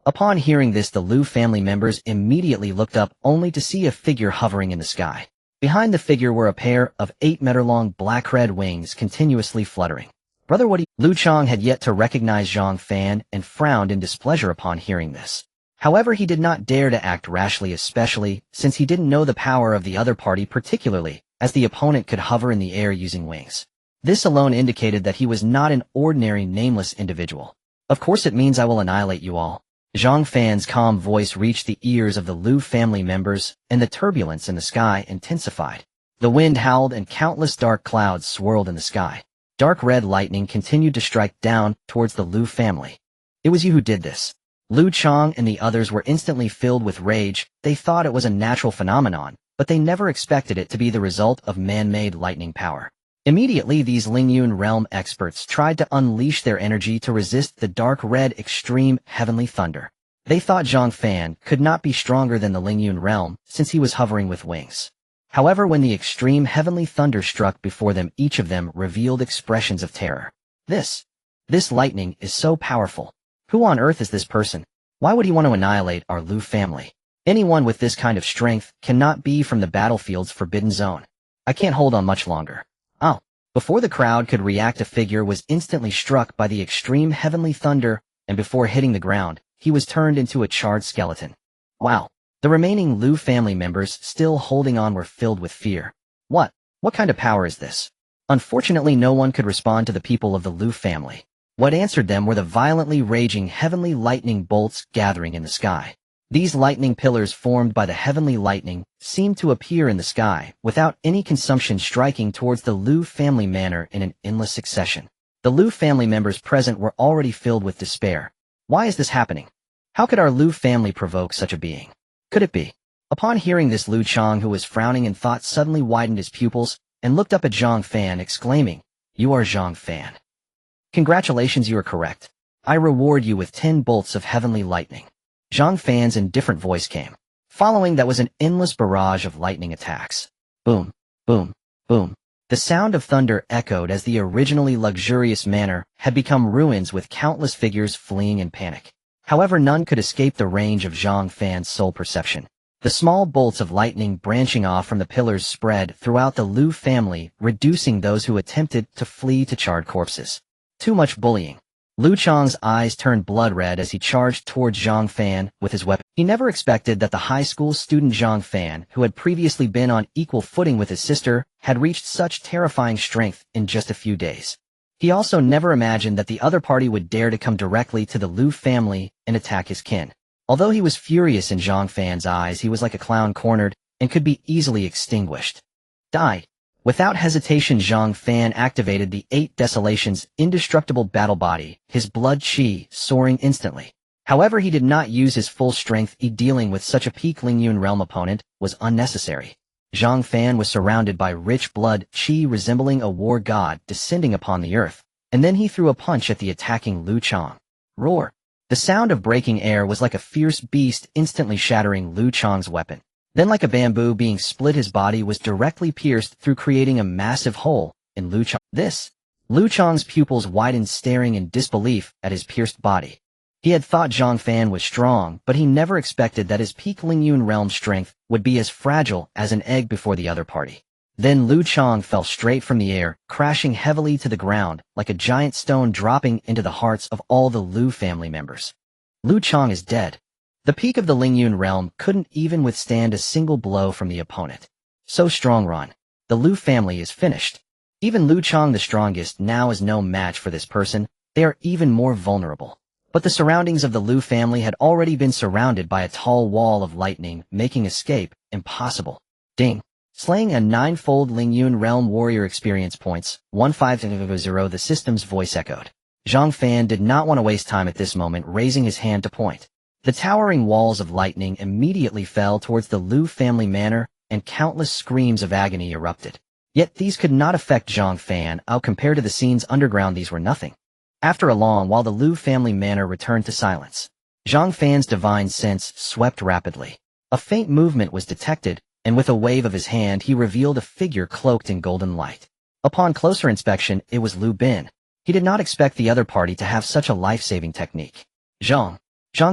Upon hearing this, the Lu family members immediately looked up only to see a figure hovering in the sky. Behind the figure were a pair of 8-meter-long black-red wings continuously fluttering. Brother, what Lu Chong had yet to recognize Zhang Fan and frowned in displeasure upon hearing this. However, he did not dare to act rashly, especially since he didn't know the power of the other party, particularly as the opponent could hover in the air using wings. This alone indicated that he was not an ordinary nameless individual. Of course it means I will annihilate you all. Zhang Fan's calm voice reached the ears of the Lu family members, and the turbulence in the sky intensified. The wind howled and countless dark clouds swirled in the sky. Dark red lightning continued to strike down towards the Lu family. It was you who did this. Lu Chong and the others were instantly filled with rage. They thought it was a natural phenomenon, but they never expected it to be the result of man-made lightning power. Immediately, these Lingyun realm experts tried to unleash their energy to resist the dark red extreme heavenly thunder. They thought Zhang Fan could not be stronger than the Lingyun realm since he was hovering with wings. However, when the extreme heavenly thunder struck before them, each of them revealed expressions of terror. This lightning is so powerful. Who on earth is this person? Why would he want to annihilate our Lu family? Anyone with this kind of strength cannot be from the battlefield's forbidden zone. I can't hold on much longer. Oh, before the crowd could react, a figure was instantly struck by the extreme heavenly thunder, and before hitting the ground, he was turned into a charred skeleton. Wow. The remaining Lu family members still holding on were filled with fear. What kind of power is this? Unfortunately, no one could respond to the people of the Lu family. What answered them were the violently raging heavenly lightning bolts gathering in the sky. These lightning pillars formed by the heavenly lightning seemed to appear in the sky without any consumption, striking towards the Lu family manor in an endless succession. The Liu family members present were already filled with despair. Why is this happening? How could our Liu family provoke such a being? Could it be? Upon hearing this, Liu Chang, who was frowning in thought, suddenly widened his pupils and looked up at Zhang Fan, exclaiming, "You are Zhang Fan. Congratulations, you are correct. I reward you with 10 bolts of heavenly lightning." Zhang Fan's indifferent voice came. Following that was an endless barrage of lightning attacks. Boom, boom, boom. The sound of thunder echoed as the originally luxurious manor had become ruins, with countless figures fleeing in panic. However, none could escape the range of Zhang Fan's soul perception. The small bolts of lightning branching off from the pillars spread throughout the Liu family, reducing those who attempted to flee to charred corpses. Too much bullying. Liu Chang's eyes turned blood red as he charged towards Zhang Fan with his weapon. He never expected that the high school student Zhang Fan, who had previously been on equal footing with his sister, had reached such terrifying strength in just a few days. He also never imagined that the other party would dare to come directly to the Liu family and attack his kin. Although he was furious in Zhang Fan's eyes, he was like a clown cornered and could be easily extinguished. Die. Without hesitation, Zhang Fan activated the 8 Desolation's indestructible battle body, his blood chi soaring instantly. However, he did not use his full strength. Dealing with such a peak Lingyun realm opponent was unnecessary. Zhang Fan was surrounded by rich blood chi resembling a war god descending upon the earth, and then he threw a punch at the attacking Liu Chang. Roar! The sound of breaking air was like a fierce beast instantly shattering Liu Chang's weapon. Then, like a bamboo being split, his body was directly pierced through, creating a massive hole in Liu Chang. Liu Chang's pupils widened, staring in disbelief at his pierced body. He had thought Zhang Fan was strong, but he never expected that his peak Lingyun realm strength would be as fragile as an egg before the other party. Then Liu Chang fell straight from the air, crashing heavily to the ground, like a giant stone dropping into the hearts of all the Liu family members. Liu Chang is dead. The peak of the Lingyun realm couldn't even withstand a single blow from the opponent. So strong, Ron. The Liu family is finished. Even Liu Chang, the strongest, now is no match for this person. They are even more vulnerable. But the surroundings of the Liu family had already been surrounded by a tall wall of lightning, making escape impossible. Ding. Slaying a 9-fold Lingyun realm warrior experience points, 1500, the system's voice echoed. Zhang Fan did not want to waste time at this moment, raising his hand to point. The towering walls of lightning immediately fell towards the Liu family manor, and countless screams of agony erupted. Yet these could not affect Zhang Fan. Compared to the scenes underground, these were nothing. After a long while, the Liu family manor returned to silence. Zhang Fan's divine sense swept rapidly. A faint movement was detected, and with a wave of his hand he revealed a figure cloaked in golden light. Upon closer inspection, it was Liu Bin. He did not expect the other party to have such a life-saving technique. Zhang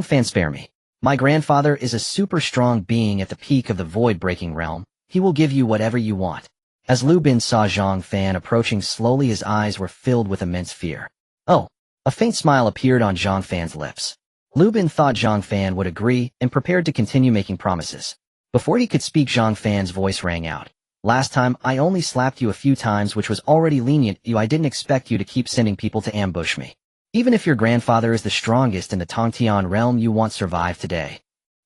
Fan, spare me. My grandfather is a super strong being at the peak of the void-breaking realm. He will give you whatever you want. As Liu Bin saw Zhang Fan approaching slowly, his eyes were filled with immense fear. Oh! A faint smile appeared on Zhang Fan's lips. Liu Bin thought Zhang Fan would agree and prepared to continue making promises. Before he could speak, Zhang Fan's voice rang out. Last time, I only slapped you a few times, which was already lenient. I didn't expect you to keep sending people to ambush me. Even if your grandfather is the strongest in the Tongtian realm, you won't survive today.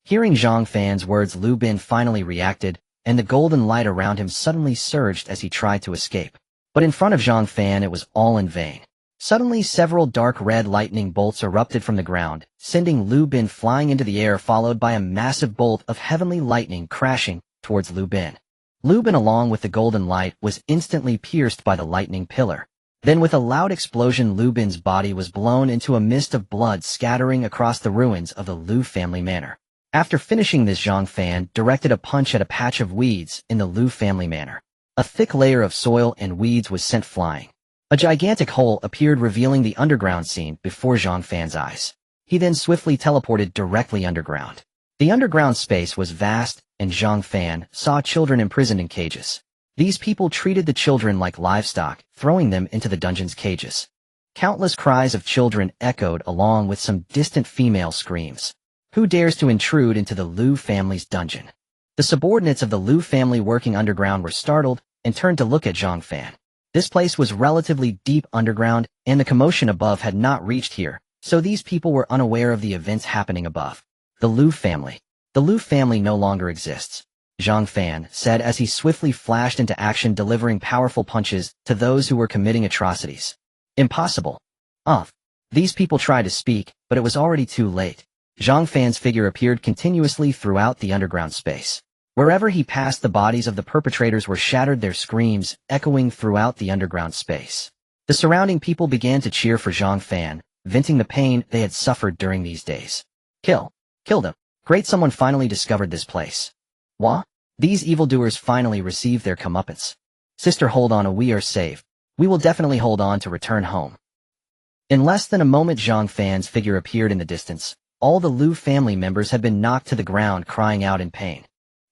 Hearing Zhang Fan's words, Liu Bin finally reacted, and the golden light around him suddenly surged as he tried to escape. But in front of Zhang Fan, it was all in vain. Suddenly, several dark red lightning bolts erupted from the ground, sending Liu Bin flying into the air, followed by a massive bolt of heavenly lightning crashing towards Liu Bin. Liu Bin, along with the golden light, was instantly pierced by the lightning pillar. Then with a loud explosion, Liu Bin's body was blown into a mist of blood, scattering across the ruins of the Liu family manor. After finishing this, Zhang Fan directed a punch at a patch of weeds in the Liu family manor. A thick layer of soil and weeds was sent flying. A gigantic hole appeared, revealing the underground scene before Zhang Fan's eyes. He then swiftly teleported directly underground. The underground space was vast, and Zhang Fan saw children imprisoned in cages. These people treated the children like livestock, throwing them into the dungeon's cages. Countless cries of children echoed, along with some distant female screams. Who dares to intrude into the Liu family's dungeon? The subordinates of the Liu family working underground were startled and turned to look at Zhang Fan. This place was relatively deep underground, and the commotion above had not reached here, so these people were unaware of the events happening above. The Liu family. The Liu family no longer exists, Zhang Fan said as he swiftly flashed into action, delivering powerful punches to those who were committing atrocities. Impossible. Umph. These people tried to speak, but it was already too late. Zhang Fan's figure appeared continuously throughout the underground space. Wherever he passed, the bodies of the perpetrators were shattered, their screams echoing throughout the underground space. The surrounding people began to cheer for Zhang Fan, venting the pain they had suffered during these days. Kill them. Great, someone finally discovered this place. What? These evildoers finally received their comeuppance. Sister, hold on, we are safe. We will definitely hold on to return home. In less than a moment, Zhang Fan's figure appeared in the distance. All the Liu family members had been knocked to the ground, crying out in pain.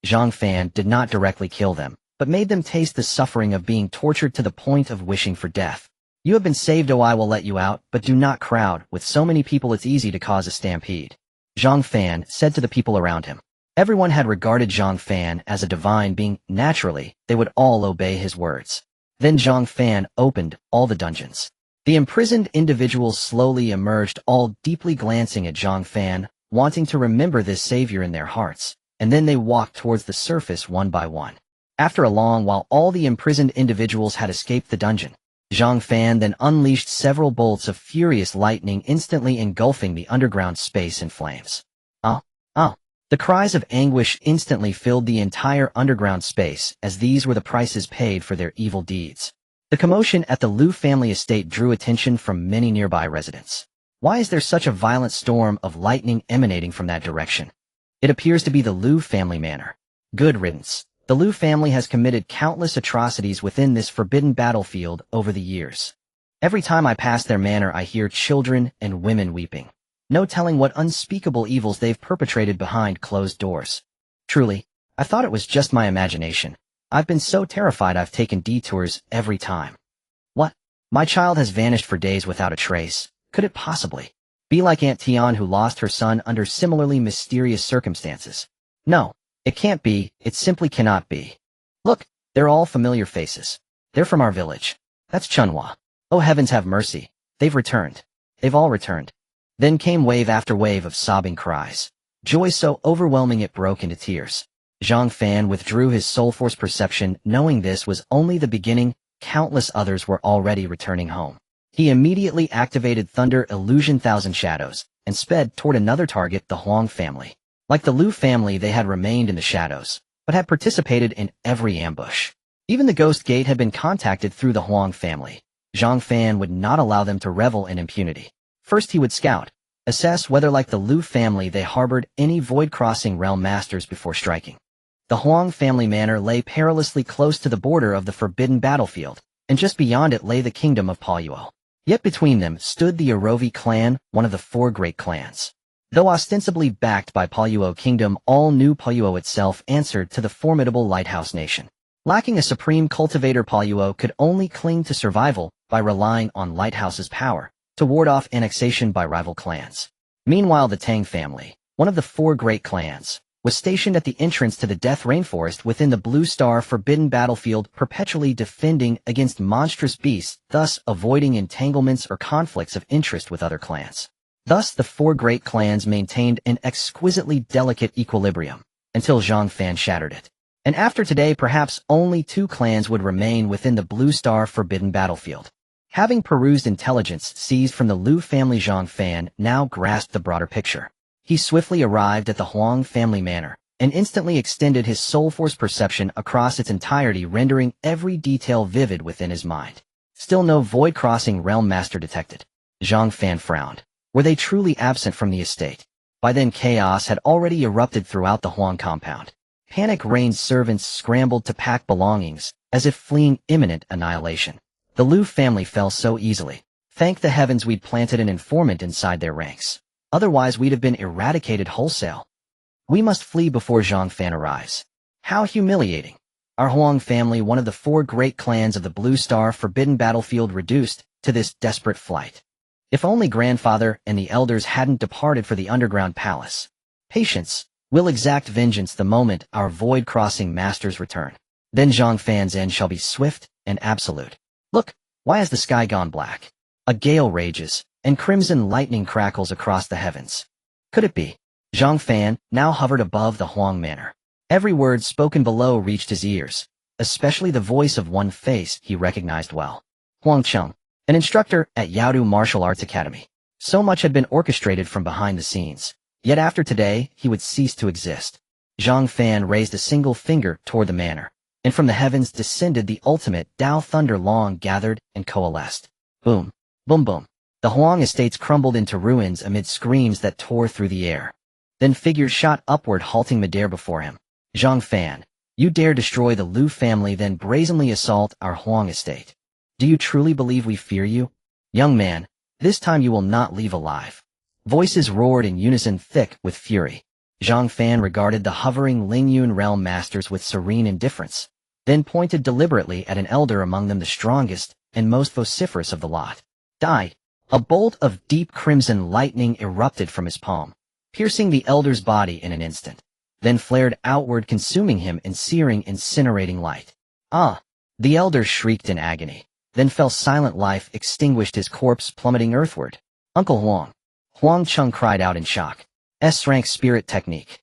Zhang Fan did not directly kill them, but made them taste the suffering of being tortured to the point of wishing for death. You have been saved, I will let you out, but do not crowd. With so many people, it's easy to cause a stampede. Zhang Fan said to the people around him. Everyone had regarded Zhang Fan as a divine being. Naturally, they would all obey his words. Then Zhang Fan opened all the dungeons. The imprisoned individuals slowly emerged, all deeply glancing at Zhang Fan, wanting to remember this savior in their hearts, and then they walked towards the surface one by one. After a long while, all the imprisoned individuals had escaped the dungeon. Zhang Fan then unleashed several bolts of furious lightning, instantly engulfing the underground space in flames. Oh! The cries of anguish instantly filled the entire underground space, as these were the prices paid for their evil deeds. The commotion at the Liu family estate drew attention from many nearby residents. Why is there such a violent storm of lightning emanating from that direction? It appears to be the Liu family manor. Good riddance. The Liu family has committed countless atrocities within this forbidden battlefield over the years. Every time I pass their manor, I hear children and women weeping. No telling what unspeakable evils they've perpetrated behind closed doors. Truly, I thought it was just my imagination. I've been so terrified I've taken detours every time. What? My child has vanished for days without a trace. Could it possibly be like Aunt Tian, who lost her son under similarly mysterious circumstances? No. It can't be, it simply cannot be. Look, they're all familiar faces. They're from our village. That's Chunhua. Oh heavens, have mercy. They've returned. They've all returned. Then came wave after wave of sobbing cries. Joy so overwhelming it broke into tears. Zhang Fan withdrew his soul force perception, knowing this was only the beginning. Countless others were already returning home. He immediately activated Thunder Illusion Thousand Shadows, and sped toward another target, the Huang family. Like the Liu family, they had remained in the shadows, but had participated in every ambush. Even the Ghost Gate had been contacted through the Huang family. Zhang Fan would not allow them to revel in impunity. First he would scout, assess whether like the Liu family they harbored any void-crossing realm masters before striking. The Huang family manor lay perilously close to the border of the forbidden battlefield, and just beyond it lay the kingdom of Palyuo. Yet between them stood the Erovi clan, one of the four great clans. Though ostensibly backed by Palyuo Kingdom, all knew Palyuo itself answered to the formidable Lighthouse Nation. Lacking a supreme cultivator, Palyuo could only cling to survival by relying on Lighthouse's power to ward off annexation by rival clans. Meanwhile, the Tang family, one of the four great clans, was stationed at the entrance to the Death Rainforest within the Blue Star Forbidden Battlefield, perpetually defending against monstrous beasts, thus avoiding entanglements or conflicts of interest with other clans. Thus, the four great clans maintained an exquisitely delicate equilibrium, until Zhang Fan shattered it. And after today, perhaps only two clans would remain within the Blue Star Forbidden Battlefield. Having perused intelligence seized from the Liu family, Zhang Fan now grasped the broader picture. He swiftly arrived at the Huang family manor, and instantly extended his soul force perception across its entirety, rendering every detail vivid within his mind. Still no void-crossing realm master detected. Zhang Fan frowned. Were they truly absent from the estate? By then chaos had already erupted throughout the Huang compound. Panic-reigned servants scrambled to pack belongings, as if fleeing imminent annihilation. The Liu family fell so easily. Thank the heavens we'd planted an informant inside their ranks. Otherwise we'd have been eradicated wholesale. We must flee before Zhang Fan arrives. How humiliating. Our Huang family, one of the four great clans of the Blue Star Forbidden Battlefield, reduced to this desperate flight. If only grandfather and the elders hadn't departed for the underground palace. Patience. We'll exact vengeance the moment our void-crossing masters return. Then Zhang Fan's end shall be swift and absolute. Look, why has the sky gone black? A gale rages, and crimson lightning crackles across the heavens. Could it be? Zhang Fan now hovered above the Huang manor. Every word spoken below reached his ears, especially the voice of one face he recognized well. Huang Cheng. an instructor at Yaodu Martial Arts Academy. So much had been orchestrated from behind the scenes. Yet after today, he would cease to exist. Zhang Fan raised a single finger toward the manor, and from the heavens descended the ultimate Tao thunder long gathered and coalesced. Boom, boom boom. The Huang estates crumbled into ruins amid screams that tore through the air. Then figures shot upward, halting midair before him. Zhang Fan, you dare destroy the Liu family, then brazenly assault our Huang estate. Do you truly believe we fear you? Young man, this time you will not leave alive. Voices roared in unison, thick with fury. Zhang Fan regarded the hovering Lingyun realm masters with serene indifference, then pointed deliberately at an elder among them, the strongest and most vociferous of the lot. Die! A bolt of deep crimson lightning erupted from his palm, piercing the elder's body in an instant, then flared outward, consuming him in searing, incinerating light. Ah! The elder shrieked in agony, then fell silent. Life extinguished, his corpse plummeting earthward. Uncle Huang! Huang Cheng cried out in shock. S-rank spirit technique.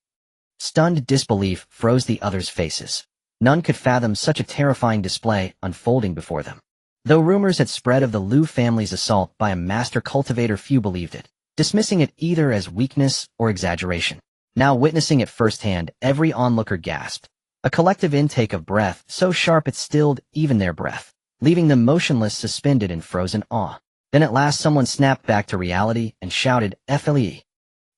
Stunned disbelief froze the others' faces. None could fathom such a terrifying display unfolding before them. Though rumors had spread of the Liu family's assault by a master cultivator, few believed it, dismissing it either as weakness or exaggeration. Now witnessing it firsthand, every onlooker gasped. A collective intake of breath so sharp it stilled even their breath, leaving them motionless, suspended in frozen awe. Then at last someone snapped back to reality and shouted, "FLE!"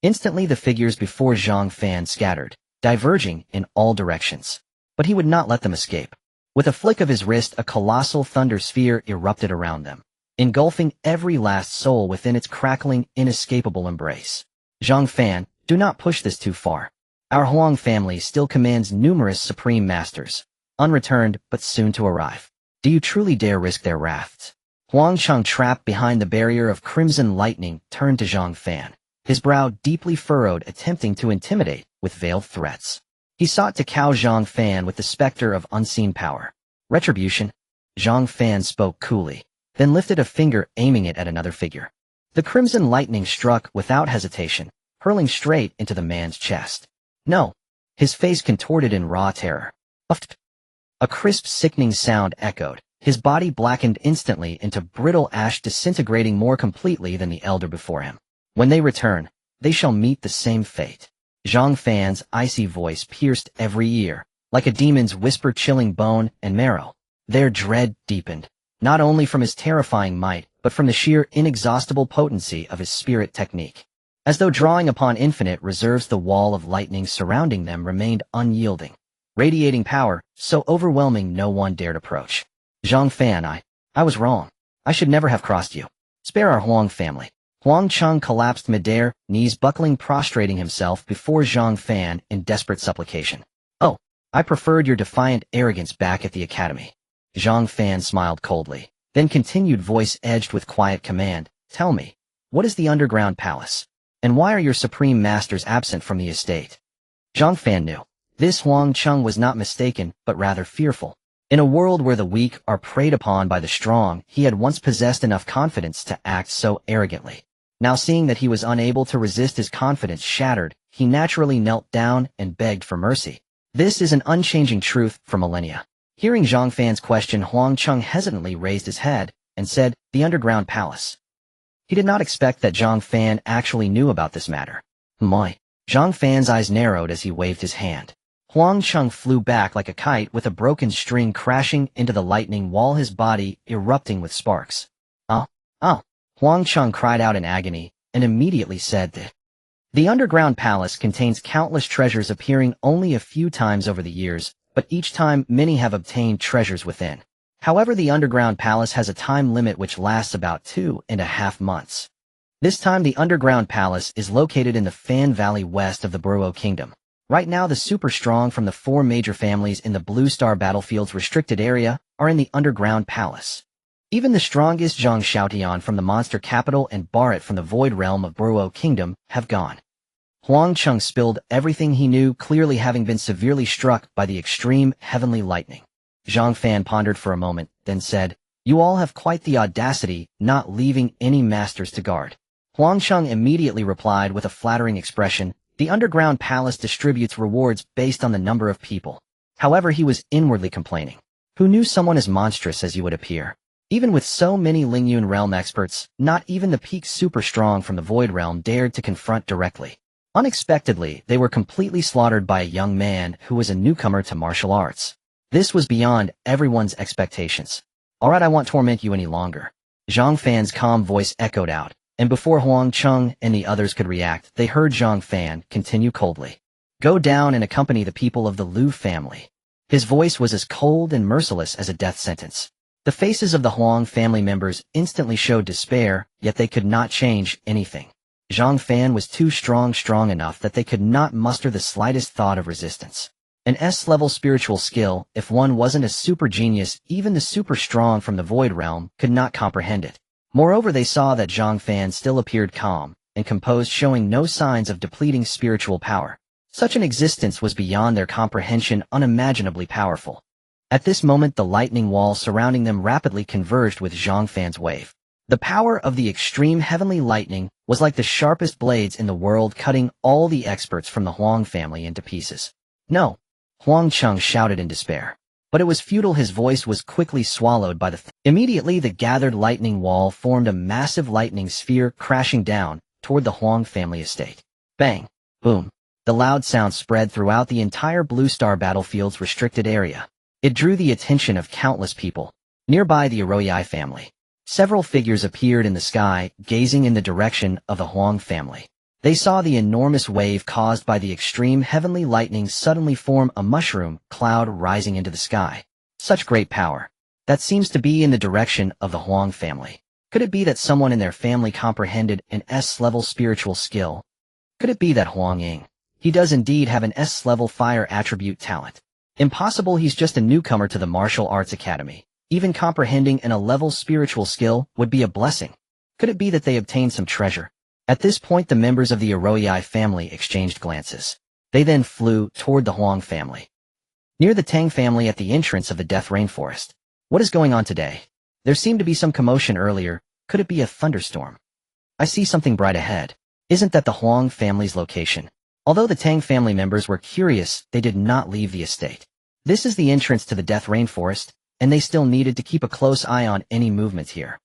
Instantly the figures before Zhang Fan scattered, diverging in all directions. But he would not let them escape. With a flick of his wrist, a colossal thunder sphere erupted around them, engulfing every last soul within its crackling, inescapable embrace. Zhang Fan, do not push this too far. Our Huang family still commands numerous supreme masters, unreturned but soon to arrive. Do you truly dare risk their wraths? Huang Cheng, trapped behind the barrier of crimson lightning, turned to Zhang Fan, his brow deeply furrowed, attempting to intimidate with veiled threats. He sought to cow Zhang Fan with the specter of unseen power. Retribution? Zhang Fan spoke coolly, then lifted a finger, aiming it at another figure. The crimson lightning struck without hesitation, hurling straight into the man's chest. No! His face contorted in raw terror. Uft! A crisp, sickening sound echoed. His body blackened instantly into brittle ash, disintegrating more completely than the elder before him. When they return, they shall meet the same fate. Zhang Fan's icy voice pierced every ear, like a demon's whisper, chilling bone and marrow. Their dread deepened, not only from his terrifying might, but from the sheer inexhaustible potency of his spirit technique. As though drawing upon infinite reserves, the wall of lightning surrounding them remained unyielding, radiating power so overwhelming no one dared approach. Zhang Fan, I was wrong. I should never have crossed you. Spare our Huang family. Huang Cheng collapsed midair, knees buckling, prostrating himself before Zhang Fan in desperate supplication. Oh, I preferred your defiant arrogance back at the academy. Zhang Fan smiled coldly, then continued, voice edged with quiet command. Tell me, what is the underground palace? And why are your supreme masters absent from the estate? Zhang Fan knew. This Huang Cheng was not mistaken, but rather fearful. In a world where the weak are preyed upon by the strong, he had once possessed enough confidence to act so arrogantly. Now seeing that he was unable to resist, his confidence shattered, he naturally knelt down and begged for mercy. This is an unchanging truth for millennia. Hearing Zhang Fan's question, Huang Cheng hesitantly raised his head and said, the underground palace. He did not expect that Zhang Fan actually knew about this matter. My. Zhang Fan's eyes narrowed as he waved his hand. Huang Cheng flew back like a kite, with a broken string crashing into the lightning wall, his body erupting with sparks. Oh! Huang Cheng cried out in agony, and immediately said that the underground palace contains countless treasures, appearing only a few times over the years, but each time many have obtained treasures within. However, the underground palace has a time limit which lasts about 2.5 months. This time the underground palace is located in the Fan Valley west of the Buruo Kingdom. Right now the super strong from the 4 major families in the Blue Star Battlefield's restricted area are in the underground palace. Even the strongest Zhang Xiaotian from the monster capital and Barret from the void realm of Buruo Kingdom have gone. Huang Cheng spilled everything he knew, clearly having been severely struck by the extreme heavenly lightning. Zhang Fan pondered for a moment, then said, you all have quite the audacity, not leaving any masters to guard. Huang Cheng immediately replied with a flattering expression, the underground palace distributes rewards based on the number of people. However, he was inwardly complaining. Who knew someone as monstrous as you would appear? Even with so many Lingyun realm experts, not even the peak super strong from the Void Realm dared to confront directly. Unexpectedly, they were completely slaughtered by a young man who was a newcomer to martial arts. This was beyond everyone's expectations. Alright, I won't torment you any longer. Zhang Fan's calm voice echoed out, and before Huang Cheng and the others could react, they heard Zhang Fan continue coldly. Go down and accompany the people of the Liu family. His voice was as cold and merciless as a death sentence. The faces of the Huang family members instantly showed despair, yet they could not change anything. Zhang Fan was too strong enough that they could not muster the slightest thought of resistance. An S-level spiritual skill, if one wasn't a super genius, even the super strong from the Void Realm could not comprehend it. Moreover, they saw that Zhang Fan still appeared calm and composed, showing no signs of depleting spiritual power. Such an existence was beyond their comprehension, unimaginably powerful. At this moment, the lightning wall surrounding them rapidly converged with Zhang Fan's wave. The power of the extreme heavenly lightning was like the sharpest blades in the world, cutting all the experts from the Huang family into pieces. No! Huang Cheng shouted in despair. But it was futile. His voice was quickly swallowed by Immediately, the gathered lightning wall formed a massive lightning sphere, crashing down toward the Huang family estate. Bang! Boom! The loud sound spread throughout the entire Blue Star Battlefield's restricted area. It drew the attention of countless people. Nearby the Arroyi family. Several figures appeared in the sky, gazing in the direction of the Huang family. They saw the enormous wave caused by the extreme heavenly lightning suddenly form a mushroom cloud rising into the sky. Such great power. That seems to be in the direction of the Huang family. Could it be that someone in their family comprehended an S-level spiritual skill? Could it be that Huang Ying? He does indeed have an S-level fire attribute talent. Impossible, he's just a newcomer to the martial arts academy. Even comprehending an A-level spiritual skill would be a blessing. Could it be that they obtained some treasure? At this point, the members of the Arroyi family exchanged glances. They then flew toward the Huang family. Near the Tang family at the entrance of the Death Rainforest. What is going on today? There seemed to be some commotion earlier. Could it be a thunderstorm? I see something bright ahead. Isn't that the Huang family's location? Although the Tang family members were curious, they did not leave the estate. This is the entrance to the Death Rainforest, and they still needed to keep a close eye on any movements here.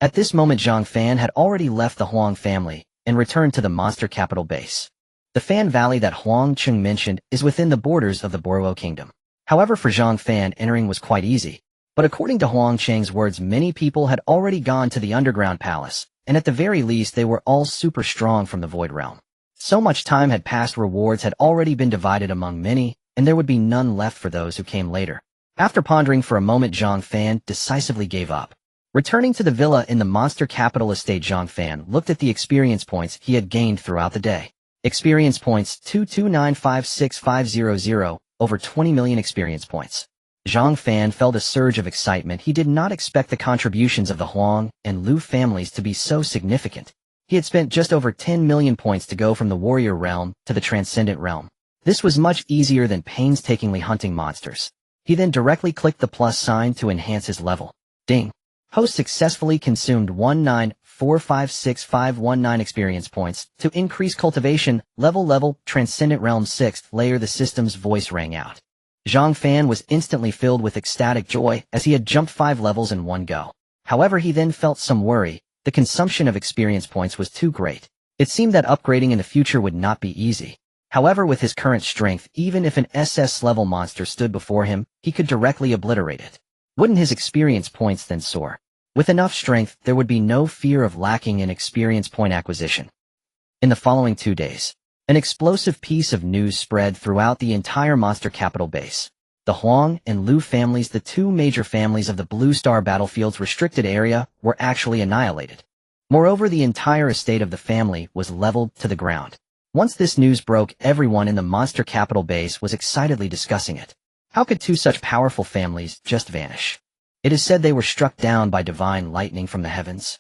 At this moment, Zhang Fan had already left the Huang family and returned to the monster capital base. The Fan Valley that Huang Cheng mentioned is within the borders of the Boruo Kingdom. However, for Zhang Fan, entering was quite easy. But according to Huang Cheng's words, many people had already gone to the underground palace, and at the very least they were all super strong from the Void Realm. So much time had passed, rewards had already been divided among many, and there would be none left for those who came later. After pondering for a moment, Zhang Fan decisively gave up. Returning to the villa in the monster capital estate, Zhang Fan looked at the experience points he had gained throughout the day. Experience points 22956,500, over 20 million experience points. Zhang Fan felt a surge of excitement. He did not expect the contributions of the Huang and Liu families to be so significant. He had spent just over 10 million points to go from the warrior realm to the transcendent realm. This was much easier than painstakingly hunting monsters. He then directly clicked the plus sign to enhance his level. Ding! Host successfully consumed 19456,519 experience points to increase cultivation level transcendent realm 6th layer. The system's voice rang out. Zhang Fan was instantly filled with ecstatic joy as he had jumped 5 levels in one go. However, he then felt some worry. The consumption of experience points was too great. It seemed that upgrading in the future would not be easy. However, with his current strength, even if an SS-level monster stood before him, he could directly obliterate it. Wouldn't his experience points then soar? With enough strength, there would be no fear of lacking in experience point acquisition. In the following 2 days, an explosive piece of news spread throughout the entire monster capital base. The Huang and Liu families, the 2 major families of the Blue Star Battlefield's restricted area, were actually annihilated. Moreover, the entire estate of the family was leveled to the ground. Once this news broke, everyone in the monster capital base was excitedly discussing it. How could 2 such powerful families just vanish? It is said they were struck down by divine lightning from the heavens.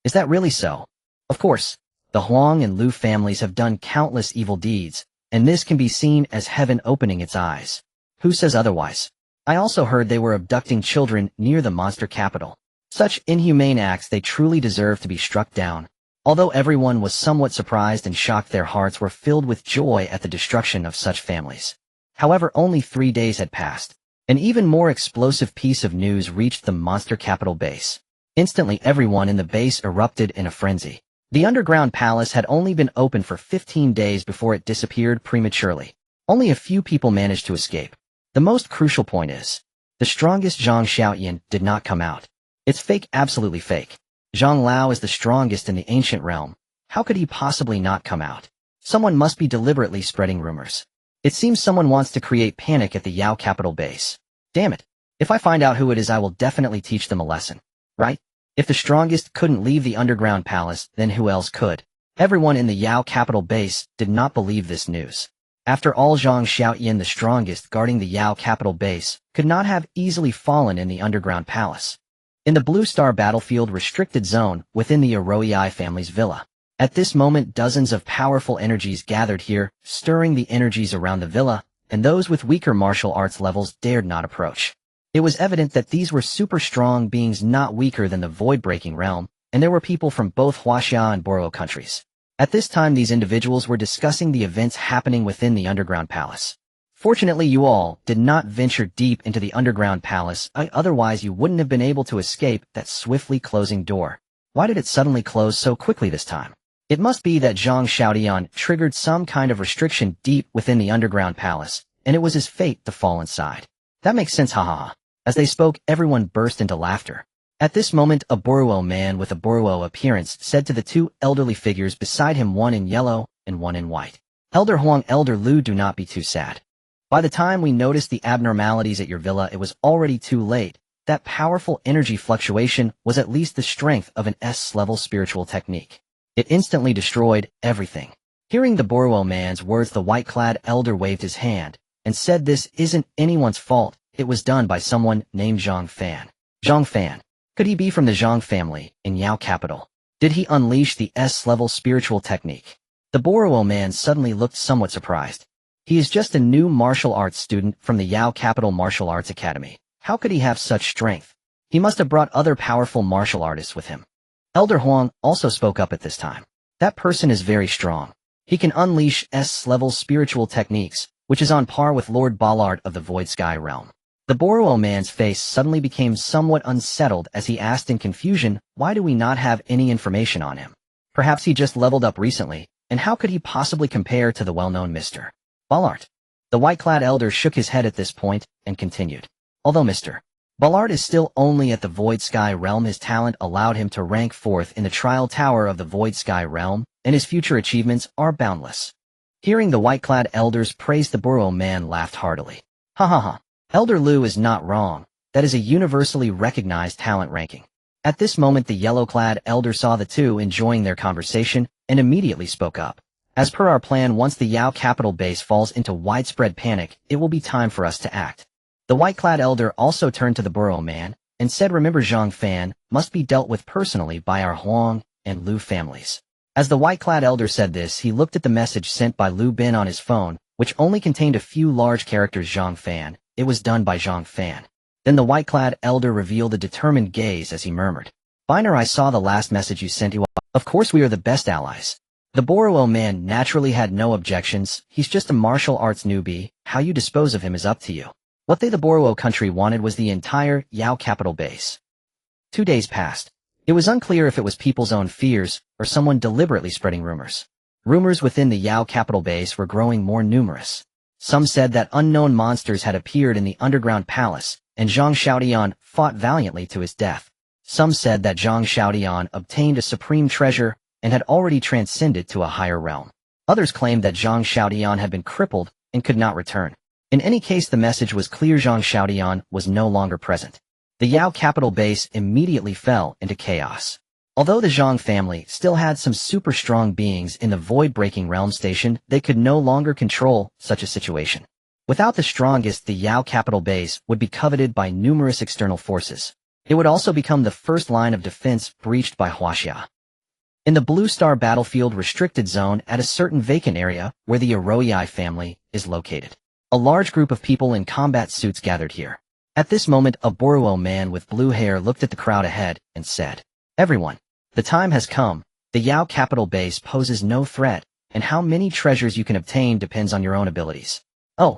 Is that really so? Of course, the Huang and Liu families have done countless evil deeds, and this can be seen as heaven opening its eyes. Who says otherwise? I also heard they were abducting children near the monster capital. Such inhumane acts, they truly deserve to be struck down. Although everyone was somewhat surprised and shocked, their hearts were filled with joy at the destruction of such families. However, only 3 days had passed. An even more explosive piece of news reached the monster capital base. Instantly everyone in the base erupted in a frenzy. The underground palace had only been open for 15 days before it disappeared prematurely. Only a few people managed to escape. The most crucial point is, the strongest Zhang Xiaoyan did not come out. It's fake, absolutely fake. Zhang Lao is the strongest in the ancient realm. How could he possibly not come out? Someone must be deliberately spreading rumors. It seems someone wants to create panic at the Yao capital base. Damn it. If I find out who it is, I will definitely teach them a lesson. Right? If the strongest couldn't leave the underground palace, then who else could? Everyone in the Yao capital base did not believe this news. After all, Zhang Xiaoyan, the strongest guarding the Yao capital base, could not have easily fallen in the underground palace. In the Blue Star battlefield restricted zone within the Aroi family's villa. At this moment, dozens of powerful energies gathered here, stirring the energies around the villa, and those with weaker martial arts levels dared not approach. It was evident that these were super strong beings not weaker than the void-breaking realm, and there were people from both Huaxia and Boro countries. At this time, these individuals were discussing the events happening within the underground palace. Fortunately, you all did not venture deep into the underground palace, otherwise you wouldn't have been able to escape that swiftly closing door. Why did it suddenly close so quickly this time? It must be that Zhang Xiaoyan triggered some kind of restriction deep within the underground palace, and it was his fate to fall inside. That makes sense, haha. As they spoke, everyone burst into laughter. At this moment, a Boruo man with a Boruo appearance said to the two elderly figures beside him, one in yellow and one in white. Elder Huang, Elder Lu, do not be too sad. By the time we noticed the abnormalities at your villa, it was already too late. That powerful energy fluctuation was at least the strength of an S-level spiritual technique. It instantly destroyed everything. Hearing the Boruo man's words, the white-clad elder waved his hand and said this isn't anyone's fault. It was done by someone named Zhang Fan. Zhang Fan. Could he be from the Zhang family in Yao capital? Did he unleash the S-level spiritual technique? The Boruo man suddenly looked somewhat surprised. He is just a new martial arts student from the Yao capital martial arts academy. How could he have such strength? He must have brought other powerful martial artists with him. Elder Huang also spoke up at this time. That person is very strong. He can unleash S-level spiritual techniques, which is on par with Lord Ballard of the Void Sky realm. The Boruo man's face suddenly became somewhat unsettled as he asked in confusion, why do we not have any information on him? Perhaps he just leveled up recently, and how could he possibly compare to the well-known Mr. Ballard? The white-clad elder shook his head at this point and continued. Although Mr. Ballard is still only at the Void Sky realm, his talent allowed him to rank 4th in the Trial Tower of the Void Sky realm, and his future achievements are boundless. Hearing the white-clad elders praise, the Boruo man laughed heartily. Ha ha ha. Elder Lu is not wrong. That is a universally recognized talent ranking. At this moment, the yellow-clad elder saw the two enjoying their conversation and immediately spoke up. As per our plan, once the Yao capital base falls into widespread panic, it will be time for us to act. The white-clad elder also turned to the Boruo man and said, remember, Zhang Fan must be dealt with personally by our Huang and Lu families. As the white-clad elder said this, he looked at the message sent by Lu Bin on his phone, which only contained a few large characters. Zhang Fan. It was done by Zhang Fan. Then the white-clad elder revealed a determined gaze as he murmured, Biner, I saw the last message you sent. Of course we are the best allies. The Boruo man naturally had no objections. He's just a martial arts newbie. How you dispose of him is up to you. What they, the Boruo country, wanted was the entire Yao capital base. 2 days passed. It was unclear if it was people's own fears or someone deliberately spreading rumors. Rumors within the Yao capital base were growing more numerous. Some said that unknown monsters had appeared in the underground palace, and Zhang Xiaoyan fought valiantly to his death. Some said that Zhang Xiaoyan obtained a supreme treasure and had already transcended to a higher realm. Others claimed that Zhang Xiaoyan had been crippled and could not return. In any case, the message was clear: Zhang Xiaoyan was no longer present. The Yao capital base immediately fell into chaos. Although the Zhang family still had some super strong beings in the void-breaking realm station, they could no longer control such a situation. Without the strongest, the Yao capital base would be coveted by numerous external forces. It would also become the first line of defense breached by Huaxia. In the Blue Star battlefield restricted zone at a certain vacant area where the Aroi family is located, a large group of people in combat suits gathered here. At this moment, a Boruo man with blue hair looked at the crowd ahead and said, Everyone, the time has come. The Yao capital base poses no threat, and how many treasures you can obtain depends on your own abilities. Oh,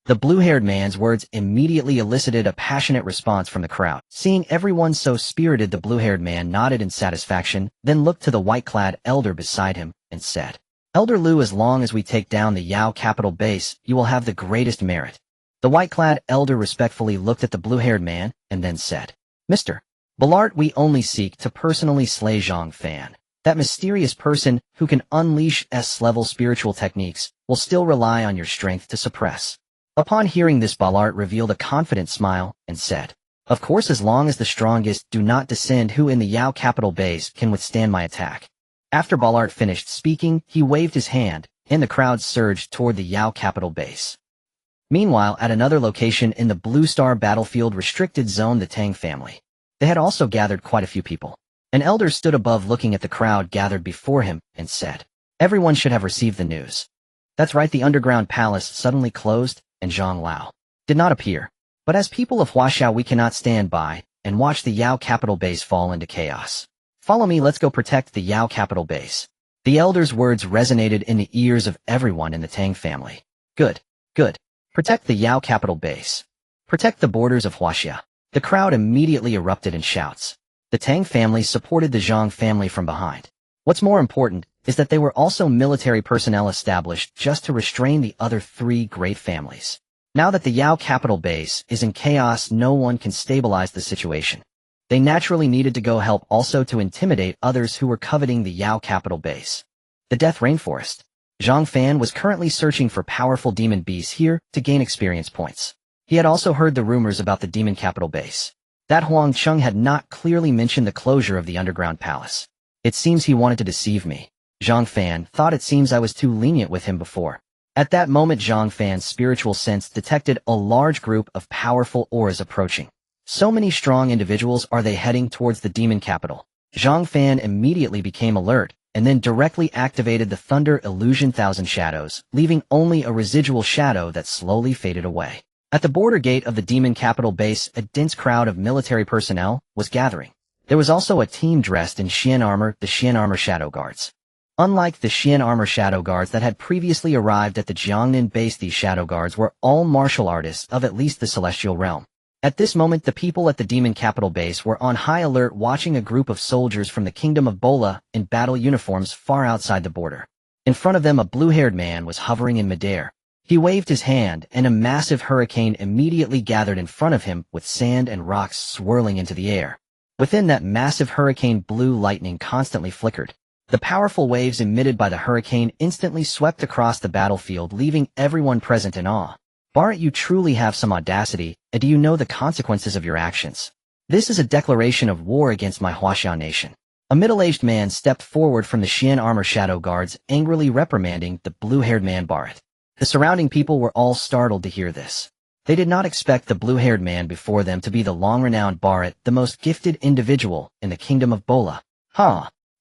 The blue-haired man's words immediately elicited a passionate response from the crowd. Seeing everyone so spirited, the blue-haired man nodded in satisfaction, then looked to the white-clad elder beside him and said, "Elder Liu, as long as we take down the Yao capital base, you will have the greatest merit." The white-clad elder respectfully looked at the blue-haired man and then said, "Mr. Ballart, we only seek to personally slay Zhang Fan. That mysterious person who can unleash S-level spiritual techniques will still rely on your strength to suppress." Upon hearing this, Ballart revealed a confident smile and said, "Of course, as long as the strongest do not descend who in the Yao capital base can withstand my attack." After Ballart finished speaking, he waved his hand, and the crowd surged toward the Yao capital base. Meanwhile, at another location in the Blue Star Battlefield restricted zone, the Tang family. They had also gathered quite a few people. An elder stood above looking at the crowd gathered before him and said, "Everyone should have received the news. That's right, the underground palace suddenly closed, and Zhang Lao did not appear. But as people of Huaxiao, we cannot stand by and watch the Yao capital base fall into chaos. Follow me, let's go protect the Yao capital base." The elder's words resonated in the ears of everyone in the Tang family. Good, good. Protect the Yao capital base. Protect the borders of Huaxia. The crowd immediately erupted in shouts. The Tang family supported the Zhang family from behind. What's more important is that they were also military personnel established just to restrain the other three great families. Now that the Yao capital base is in chaos, no one can stabilize the situation. They naturally needed to go help also to intimidate others who were coveting the Yao capital base. The Death Rainforest. Zhang Fan was currently searching for powerful demon beasts here to gain experience points. He had also heard the rumors about the demon capital base. That Huang Chung had not clearly mentioned the closure of the underground palace. It seems he wanted to deceive me. Zhang Fan thought it seems I was too lenient with him before. At that moment, Zhang Fan's spiritual sense detected a large group of powerful auras approaching. So many strong individuals, are they heading towards the demon capital? Zhang Fan immediately became alert, and then directly activated the Thunder Illusion Thousand Shadows, leaving only a residual shadow that slowly faded away. At the border gate of the demon capital base, a dense crowd of military personnel was gathering. There was also a team dressed in Xian armor, the Xian armor shadow guards. Unlike the Xian armor shadow guards that had previously arrived at the Jiangnan base, these shadow guards were all martial artists of at least the celestial realm. At this moment, the people at the demon capital base were on high alert, watching a group of soldiers from the kingdom of Bola in battle uniforms far outside the border. In front of them, a blue-haired man was hovering in midair. He waved his hand, and a massive hurricane immediately gathered in front of him, with sand and rocks swirling into the air. Within that massive hurricane, blue lightning constantly flickered. The powerful waves emitted by the hurricane instantly swept across the battlefield, leaving everyone present in awe. "Bart, you truly have some audacity, and do you know the consequences of your actions? This is a declaration of war against my Huaxiao nation." A middle-aged man stepped forward from the Xian armor shadow guards, angrily reprimanding the blue-haired man Bart. The surrounding people were all startled to hear this. They did not expect the blue-haired man before them to be the long-renowned Bart, the most gifted individual in the kingdom of Bola.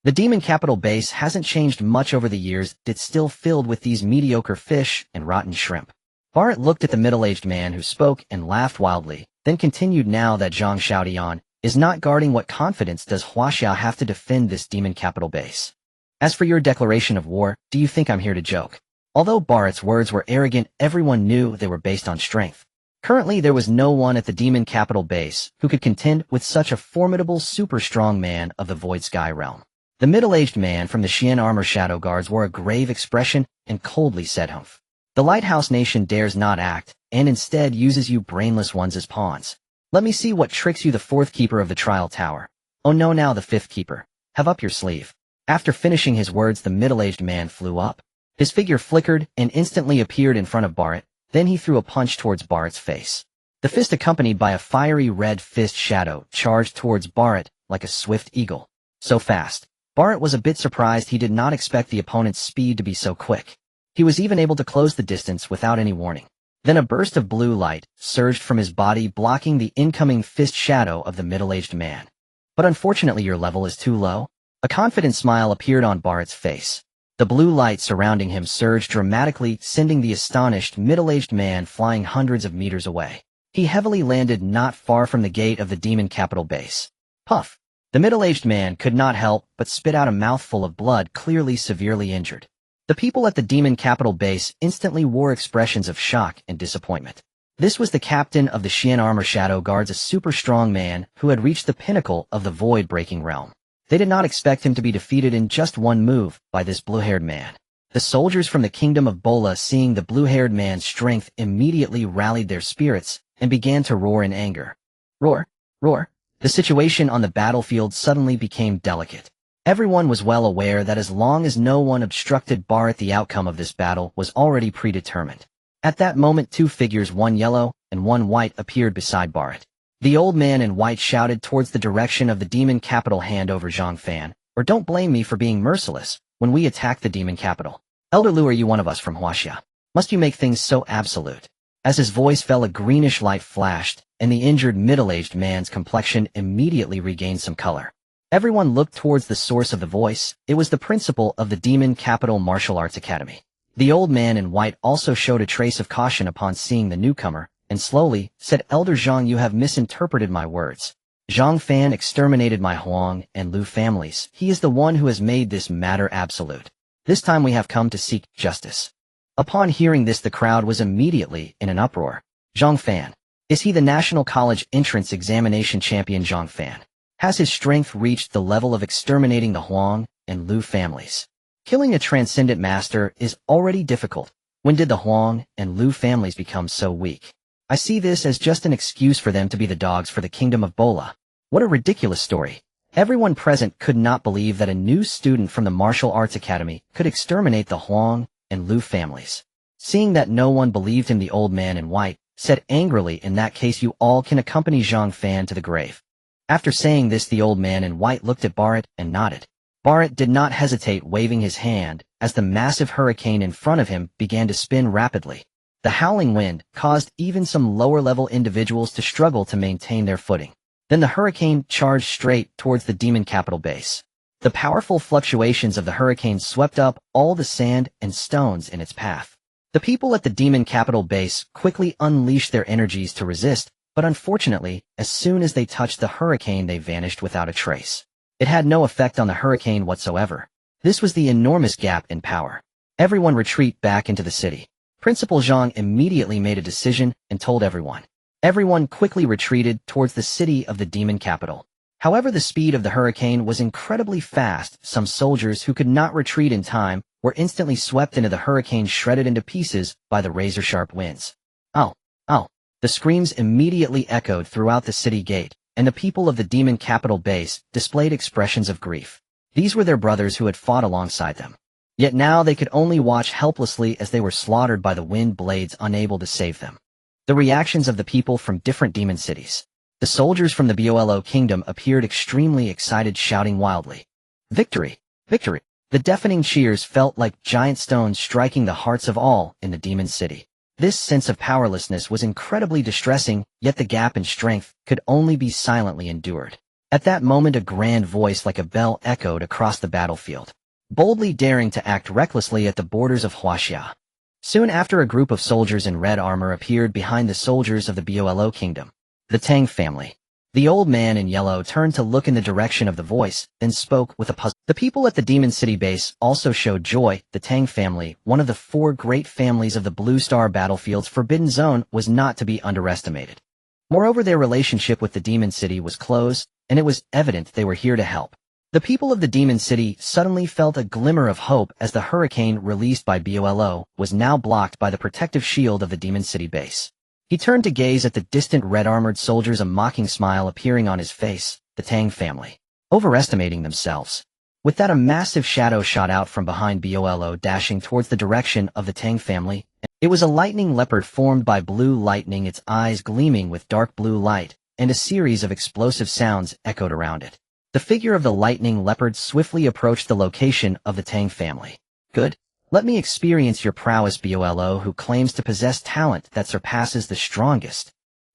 The demon capital base hasn't changed much over the years. It's still filled with these mediocre fish and rotten shrimp. Bart looked at the middle-aged man who spoke and laughed wildly, then continued, "Now that Zhang Xiaodian is not guarding, what confidence does Huaxiao have to defend this demon capital base? As for your declaration of war, do you think I'm here to joke?" Although Bart's words were arrogant, everyone knew they were based on strength. Currently, there was no one at the demon capital base who could contend with such a formidable, super strong man of the Void Sky realm. The middle-aged man from the Xian armor shadow guards wore a grave expression and coldly said, "Humph. The Lighthouse Nation dares not act, and instead uses you brainless ones as pawns. Let me see what tricks you, the fourth keeper of the trial tower. Oh no, now the fifth keeper. Have up your sleeve." After finishing his words, the middle-aged man flew up. His figure flickered and instantly appeared in front of Bart, then he threw a punch towards Bart's face. The fist, accompanied by a fiery red fist shadow, charged towards Bart like a swift eagle. So fast. Bart was a bit surprised. He did not expect the opponent's speed to be so quick. He was even able to close the distance without any warning. Then a burst of blue light surged from his body, blocking the incoming fist shadow of the middle-aged man. "But unfortunately, your level is too low." A confident smile appeared on Bart's face. The blue light surrounding him surged dramatically, sending the astonished middle-aged man flying hundreds of meters away. He heavily landed not far from the gate of the demon capital base. Puff! The middle-aged man could not help but spit out a mouthful of blood, clearly severely injured. The people at the demon capital base instantly wore expressions of shock and disappointment. This was the captain of the Xian Armor Shadow Guards, a super strong man who had reached the pinnacle of the void-breaking realm. They did not expect him to be defeated in just one move by this blue-haired man. The soldiers from the kingdom of Bola, seeing the blue-haired man's strength, immediately rallied their spirits and began to roar in anger. Roar, roar. The situation on the battlefield suddenly became delicate. Everyone was well aware that as long as no one obstructed Bharat, the outcome of this battle was already predetermined. At that moment, two figures, one yellow and one white, appeared beside Bharat. The old man in white shouted towards the direction of the demon capital, "Hand over Zhang Fan, or don't blame me for being merciless when we attack the demon capital. Elder Lu, are you one of us from Huaxia? Must you make things so absolute?" As his voice fell, a greenish light flashed, and the injured middle-aged man's complexion immediately regained some color. Everyone looked towards the source of the voice. It was the principal of the Demon Capital Martial Arts Academy. The old man in white also showed a trace of caution upon seeing the newcomer, and slowly said, "Elder Zhang, you have misinterpreted my words. Zhang Fan exterminated my Huang and Lu families. He is the one who has made this matter absolute. This time we have come to seek justice." Upon hearing this, the crowd was immediately in an uproar. Zhang Fan. Is he the National College Entrance Examination champion Zhang Fan? Has his strength reached the level of exterminating the Huang and Lu families? Killing a transcendent master is already difficult. When did the Huang and Lu families become so weak? I see this as just an excuse for them to be the dogs for the kingdom of Bola. What a ridiculous story. Everyone present could not believe that a new student from the Martial Arts Academy could exterminate the Huang and Lu families. Seeing that no one believed him, the old man in white said angrily, "In that case, you all can accompany Zhang Fan to the grave." After saying this, the old man in white looked at Bharat and nodded. Bharat did not hesitate, waving his hand as the massive hurricane in front of him began to spin rapidly. The howling wind caused even some lower-level individuals to struggle to maintain their footing. Then the hurricane charged straight towards the demon capital base. The powerful fluctuations of the hurricane swept up all the sand and stones in its path. The people at the demon capital base quickly unleashed their energies to resist, but unfortunately, as soon as they touched the hurricane, they vanished without a trace. It had no effect on the hurricane whatsoever. This was the enormous gap in power. Everyone retreat back into the city. Principal Zhang immediately made a decision and told everyone. Everyone quickly retreated towards the city of the demon capital. However, the speed of the hurricane was incredibly fast. Some soldiers who could not retreat in time were instantly swept into the hurricane, shredded into pieces by the razor-sharp winds. "Ow! Ow!" The screams immediately echoed throughout the city gate, and the people of the demon capital base displayed expressions of grief. These were their brothers who had fought alongside them. Yet now they could only watch helplessly as they were slaughtered by the wind blades, unable to save them. The reactions of the people from different demon cities. The soldiers from the Bolo kingdom appeared extremely excited, shouting wildly, "Victory! Victory!" The deafening cheers felt like giant stones striking the hearts of all in the demon city. This sense of powerlessness was incredibly distressing, yet the gap in strength could only be silently endured. At that moment, a grand voice like a bell echoed across the battlefield, boldly daring to act recklessly at the borders of Huaxia. Soon after, a group of soldiers in red armor appeared behind the soldiers of the Bolo kingdom. The Tang family. The old man in yellow turned to look in the direction of the voice, then spoke with a puzzle. The people at the Demon City base also showed joy. The Tang family, one of the 4 great families of the Blue Star Battlefield's Forbidden Zone, was not to be underestimated. Moreover, their relationship with the Demon City was close, and it was evident they were here to help. The people of the Demon City suddenly felt a glimmer of hope as the hurricane released by Bolo was now blocked by the protective shield of the Demon City base. He turned to gaze at the distant red-armored soldiers, a mocking smile appearing on his face. The Tang family. Overestimating themselves. With that, a massive shadow shot out from behind Bolo, dashing towards the direction of the Tang family. It was a lightning leopard formed by blue lightning, its eyes gleaming with dark blue light, and a series of explosive sounds echoed around it. The figure of the lightning leopard swiftly approached the location of the Tang family. "Good. Let me experience your prowess, Bolo, who claims to possess talent that surpasses the strongest."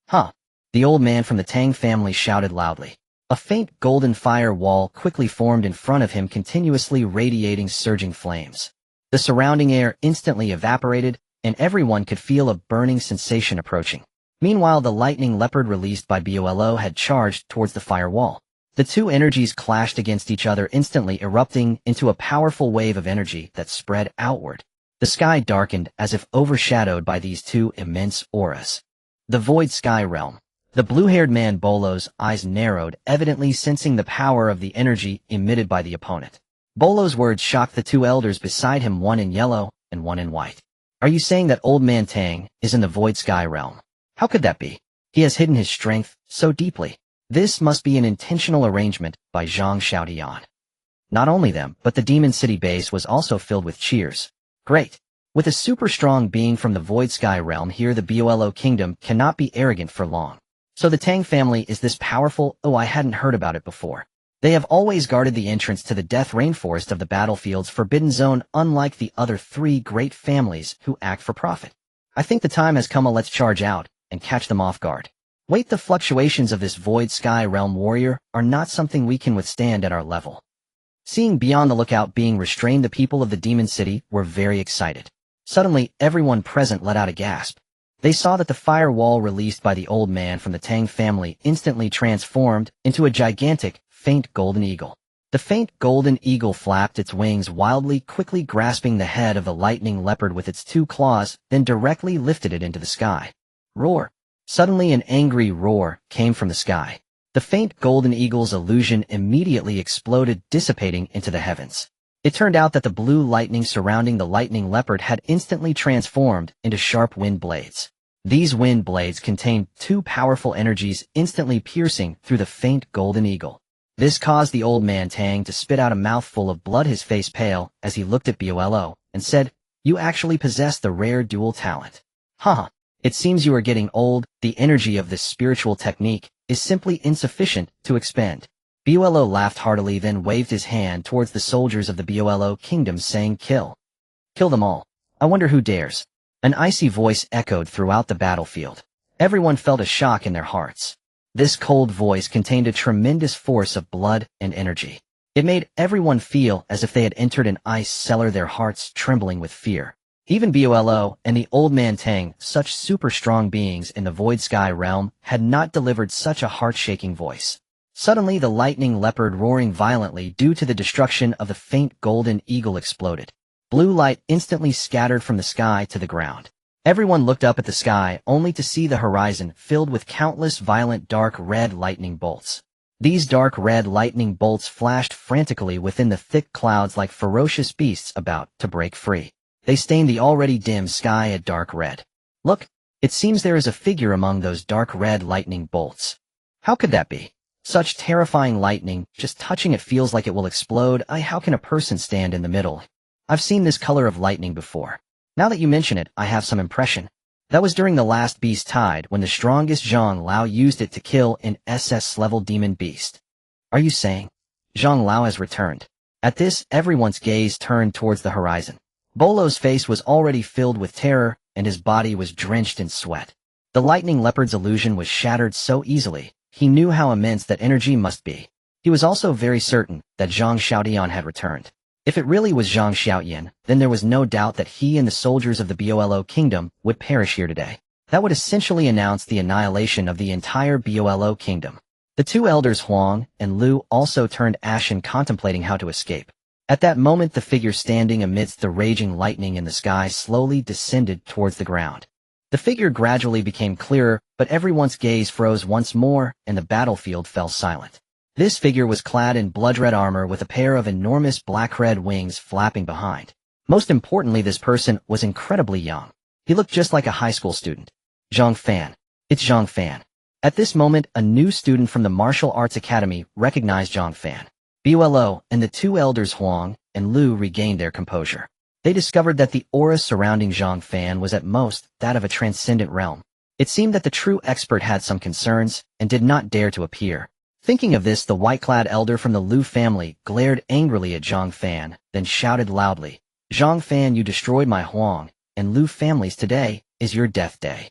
"Huh." The old man from the Tang family shouted loudly. A faint golden fire wall quickly formed in front of him, continuously radiating surging flames. The surrounding air instantly evaporated, and everyone could feel a burning sensation approaching. Meanwhile, the lightning leopard released by Bolo had charged towards the fire wall. The two energies clashed against each other, instantly erupting into a powerful wave of energy that spread outward. The sky darkened as if overshadowed by these two immense auras. The Void Sky Realm. The blue-haired man Bolo's eyes narrowed, evidently sensing the power of the energy emitted by the opponent. Bolo's words shocked the two elders beside him, one in yellow and one in white. Are you saying that old man Tang is in the Void Sky Realm? How could that be? He has hidden his strength so deeply. This must be an intentional arrangement by Zhang Xiaotian. Not only them, but the Demon City base was also filled with cheers. Great. With a super strong being from the Void Sky Realm here, the Bolo Kingdom cannot be arrogant for long. So the Tang family is this powerful? Oh, I hadn't heard about it before. They have always guarded the entrance to the Death Rainforest of the Battlefield's Forbidden Zone, unlike the other three great families who act for profit. I think the time has come. Let's charge out and catch them off guard. Wait, the fluctuations of this Void Sky Realm warrior are not something we can withstand at our level. Seeing beyond the lookout being restrained, the people of the Demon City were very excited. Suddenly, everyone present let out a gasp. They saw that the firewall released by the old man from the Tang family instantly transformed into a gigantic, faint golden eagle. The faint golden eagle flapped its wings wildly, quickly grasping the head of the lightning leopard with its two claws, then directly lifted it into the sky. Roar! Suddenly an angry roar came from the sky. The faint golden eagle's illusion immediately exploded, dissipating into the heavens. It turned out that the blue lightning surrounding the lightning leopard had instantly transformed into sharp wind blades. These wind blades contained two powerful energies, instantly piercing through the faint golden eagle. This caused the old man Tang to spit out a mouthful of blood, his face pale, as he looked at Bolo, and said, "You actually possess the rare dual talent. Haha. It seems you are getting old. The energy of this spiritual technique is simply insufficient to expend." Bolo laughed heartily, then waved his hand towards the soldiers of the Bolo Kingdom, saying, "Kill. Kill them all. I wonder who dares." An icy voice echoed throughout the battlefield. Everyone felt a shock in their hearts. This cold voice contained a tremendous force of blood and energy. It made everyone feel as if they had entered an ice cellar, their hearts trembling with fear. Even Bolo and the old man Tang, such super strong beings in the Void Sky Realm, had not delivered such a heart-shaking voice. Suddenly the lightning leopard, roaring violently due to the destruction of the faint golden eagle, exploded. Blue light instantly scattered from the sky to the ground. Everyone looked up at the sky only to see the horizon filled with countless violent dark red lightning bolts. These dark red lightning bolts flashed frantically within the thick clouds like ferocious beasts about to break free. They stained the already dim sky a dark red. Look, it seems there is a figure among those dark red lightning bolts. How could that be? Such terrifying lightning, just touching it feels like it will explode. How can a person stand in the middle? I've seen this color of lightning before. Now that you mention it, I have some impression. That was during the last beast tide when the strongest Zhang Lao used it to kill an SS-level demon beast. Are you saying Zhang Lao has returned? At this, everyone's gaze turned towards the horizon. Bolo's face was already filled with terror, and his body was drenched in sweat. The lightning leopard's illusion was shattered so easily. He knew how immense that energy must be. He was also very certain that Zhang Xiaotian had returned. If it really was Zhang Xiaotian, then there was no doubt that he and the soldiers of the Bolo Kingdom would perish here today. That would essentially announce the annihilation of the entire Bolo Kingdom. The two elders Huang and Lu also turned ashen, contemplating how to escape. At that moment, the figure standing amidst the raging lightning in the sky slowly descended towards the ground. The figure gradually became clearer, but everyone's gaze froze once more, and the battlefield fell silent. This figure was clad in blood-red armor with a pair of enormous black-red wings flapping behind. Most importantly, this person was incredibly young. He looked just like a high school student. Zhang Fan. It's Zhang Fan. At this moment, a new student from the Martial Arts Academy recognized Zhang Fan. Bolo and the two elders Huang and Lu regained their composure. They discovered that the aura surrounding Zhang Fan was at most that of a transcendent realm. It seemed that the true expert had some concerns and did not dare to appear. Thinking of this, the white-clad elder from the Lu family glared angrily at Zhang Fan, then shouted loudly, "Zhang Fan, you destroyed my Huang and Lu families. Today is your death day.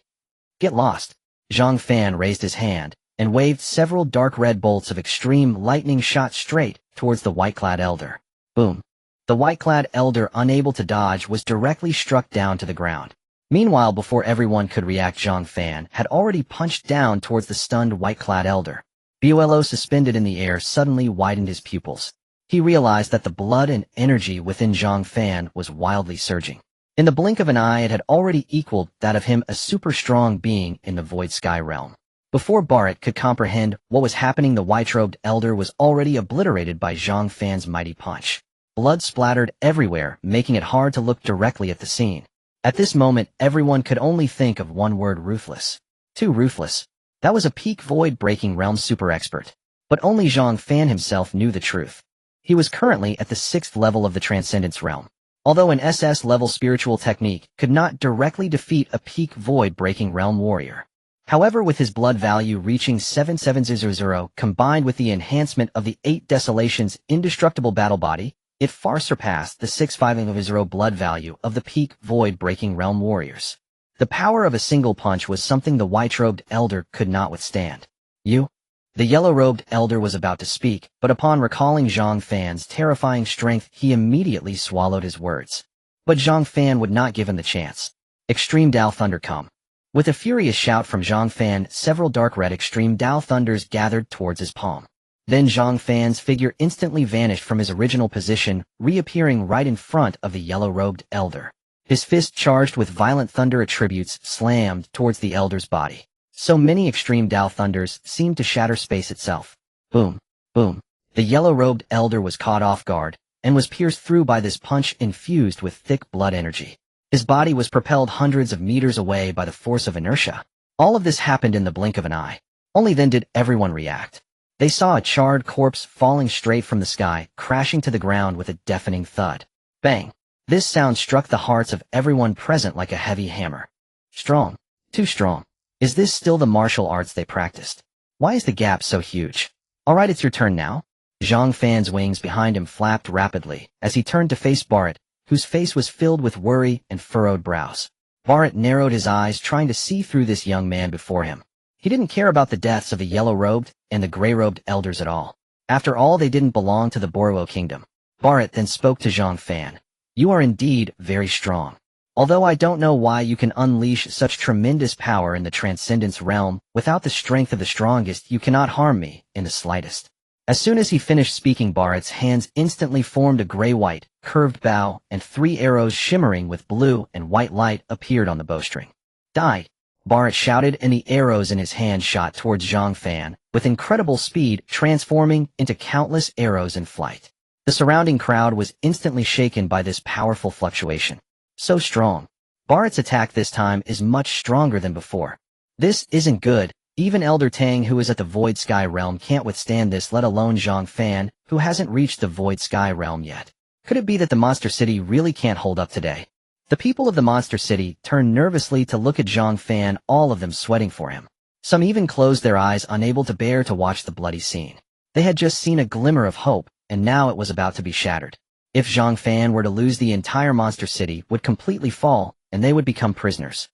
Get lost." Zhang Fan raised his hand and waved several dark red bolts of extreme lightning shot straight towards the white-clad elder. Boom. The white-clad elder, unable to dodge, was directly struck down to the ground. Meanwhile, before everyone could react, Zhang Fan had already punched down towards the stunned white-clad elder. Buello, suspended in the air, suddenly widened his pupils. He realized that the blood and energy within Zhang Fan was wildly surging. In the blink of an eye, it had already equaled that of him, a super strong being in the Void Sky realm. Before Barrett could comprehend what was happening, the white-robed elder was already obliterated by Zhang Fan's mighty punch. Blood splattered everywhere, making it hard to look directly at the scene. At this moment, everyone could only think of one word: ruthless. Too ruthless. That was a peak void-breaking realm super expert. But only Zhang Fan himself knew the truth. He was currently at the 6th level of the Transcendence realm. Although an SS-level spiritual technique could not directly defeat a peak void-breaking realm warrior. However, with his blood value reaching 7700, combined with the enhancement of the 8 Desolation's indestructible battle body, it far surpassed the 6500 blood value of the peak void-breaking realm warriors. The power of a single punch was something the white-robed elder could not withstand. You? The yellow-robed elder was about to speak, but upon recalling Zhang Fan's terrifying strength, he immediately swallowed his words. But Zhang Fan would not give him the chance. Extreme Dao Thunder, come. With a furious shout from Zhang Fan, several dark red Extreme Dao Thunders gathered towards his palm. Then Zhang Fan's figure instantly vanished from his original position, reappearing right in front of the yellow-robed elder. His fist, charged with violent thunder attributes, slammed towards the elder's body. So many Extreme Dao Thunders seemed to shatter space itself. Boom, boom. The yellow-robed elder was caught off guard, and was pierced through by this punch infused with thick blood energy. His body was propelled hundreds of meters away by the force of inertia. All of this happened in the blink of an eye. Only then did everyone react. They saw a charred corpse falling straight from the sky, crashing to the ground with a deafening thud. Bang! This sound struck the hearts of everyone present like a heavy hammer. Strong. Too strong. Is this still the martial arts they practiced? Why is the gap so huge? Alright, it's your turn now. Zhang Fan's wings behind him flapped rapidly as he turned to face Barrett, whose face was filled with worry and furrowed brows. Barrett narrowed his eyes, trying to see through this young man before him. He didn't care about the deaths of the yellow-robed and the gray-robed elders at all. After all, they didn't belong to the Borwo kingdom. Barrett then spoke to Zhang Fan. You are indeed very strong. Although I don't know why you can unleash such tremendous power in the Transcendence realm, without the strength of the strongest you cannot harm me in the slightest. As soon as he finished speaking, Barrett's hands instantly formed a gray-white, curved bow, and 3 arrows shimmering with blue and white light appeared on the bowstring. Die! Barrett shouted, and the arrows in his hand shot towards Zhang Fan, with incredible speed, transforming into countless arrows in flight. The surrounding crowd was instantly shaken by this powerful fluctuation. So strong. Barrett's attack this time is much stronger than before. This isn't good. Even Elder Tang, who is at the Void Sky realm, can't withstand this, let alone Zhang Fan, who hasn't reached the Void Sky realm yet. Could it be that the Monster City really can't hold up today? The people of the Monster City turned nervously to look at Zhang Fan, all of them sweating for him. Some even closed their eyes, unable to bear to watch the bloody scene. They had just seen a glimmer of hope, and now it was about to be shattered. If Zhang Fan were to lose, the entire Monster City would completely fall, and they would become prisoners.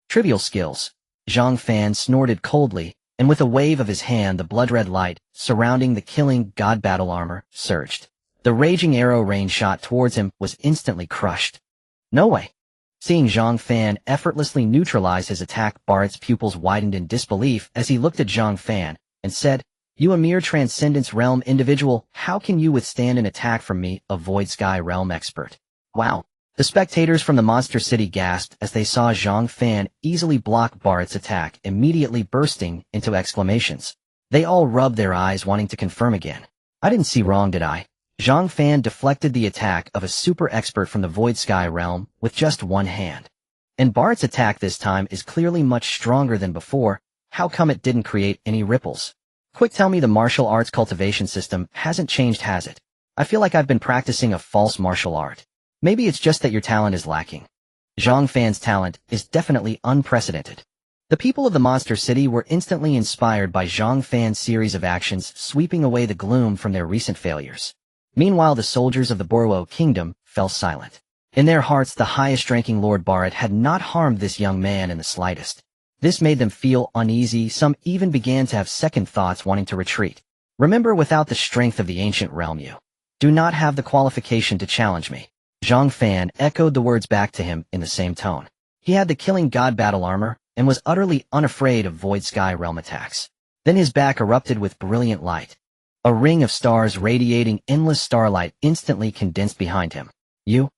Trivial skills. Zhang Fan snorted coldly, and with a wave of his hand the blood-red light, surrounding the killing god battle armor, surged. The raging arrow rain shot towards him was instantly crushed. No way. Seeing Zhang Fan effortlessly neutralize his attack, Barrett's pupils widened in disbelief as he looked at Zhang Fan, and said, You, a mere Transcendence realm individual, how can you withstand an attack from me, a Void Sky realm expert? Wow. The spectators from the Monster City gasped as they saw Zhang Fan easily block Barrett's attack, immediately bursting into exclamations. They all rubbed their eyes, wanting to confirm again. I didn't see wrong, did I? Zhang Fan deflected the attack of a super expert from the Void Sky realm with just one hand. And Barrett's attack this time is clearly much stronger than before. How come it didn't create any ripples? Quick, tell me the martial arts cultivation system hasn't changed, has it? I feel like I've been practicing a false martial art. Maybe it's just that your talent is lacking. Zhang Fan's talent is definitely unprecedented. The people of the Monster City were instantly inspired by Zhang Fan's series of actions, sweeping away the gloom from their recent failures. Meanwhile, the soldiers of the Borwo kingdom fell silent. In their hearts, the highest-ranking Lord Barrett had not harmed this young man in the slightest. This made them feel uneasy. Some even began to have second thoughts, wanting to retreat. Remember, without the strength of the ancient realm, you do not have the qualification to challenge me. Zhang Fan echoed the words back to him in the same tone. He had the killing god battle armor and was utterly unafraid of Void Sky realm attacks. Then his back erupted with brilliant light. A ring of stars radiating endless starlight instantly condensed behind him. Your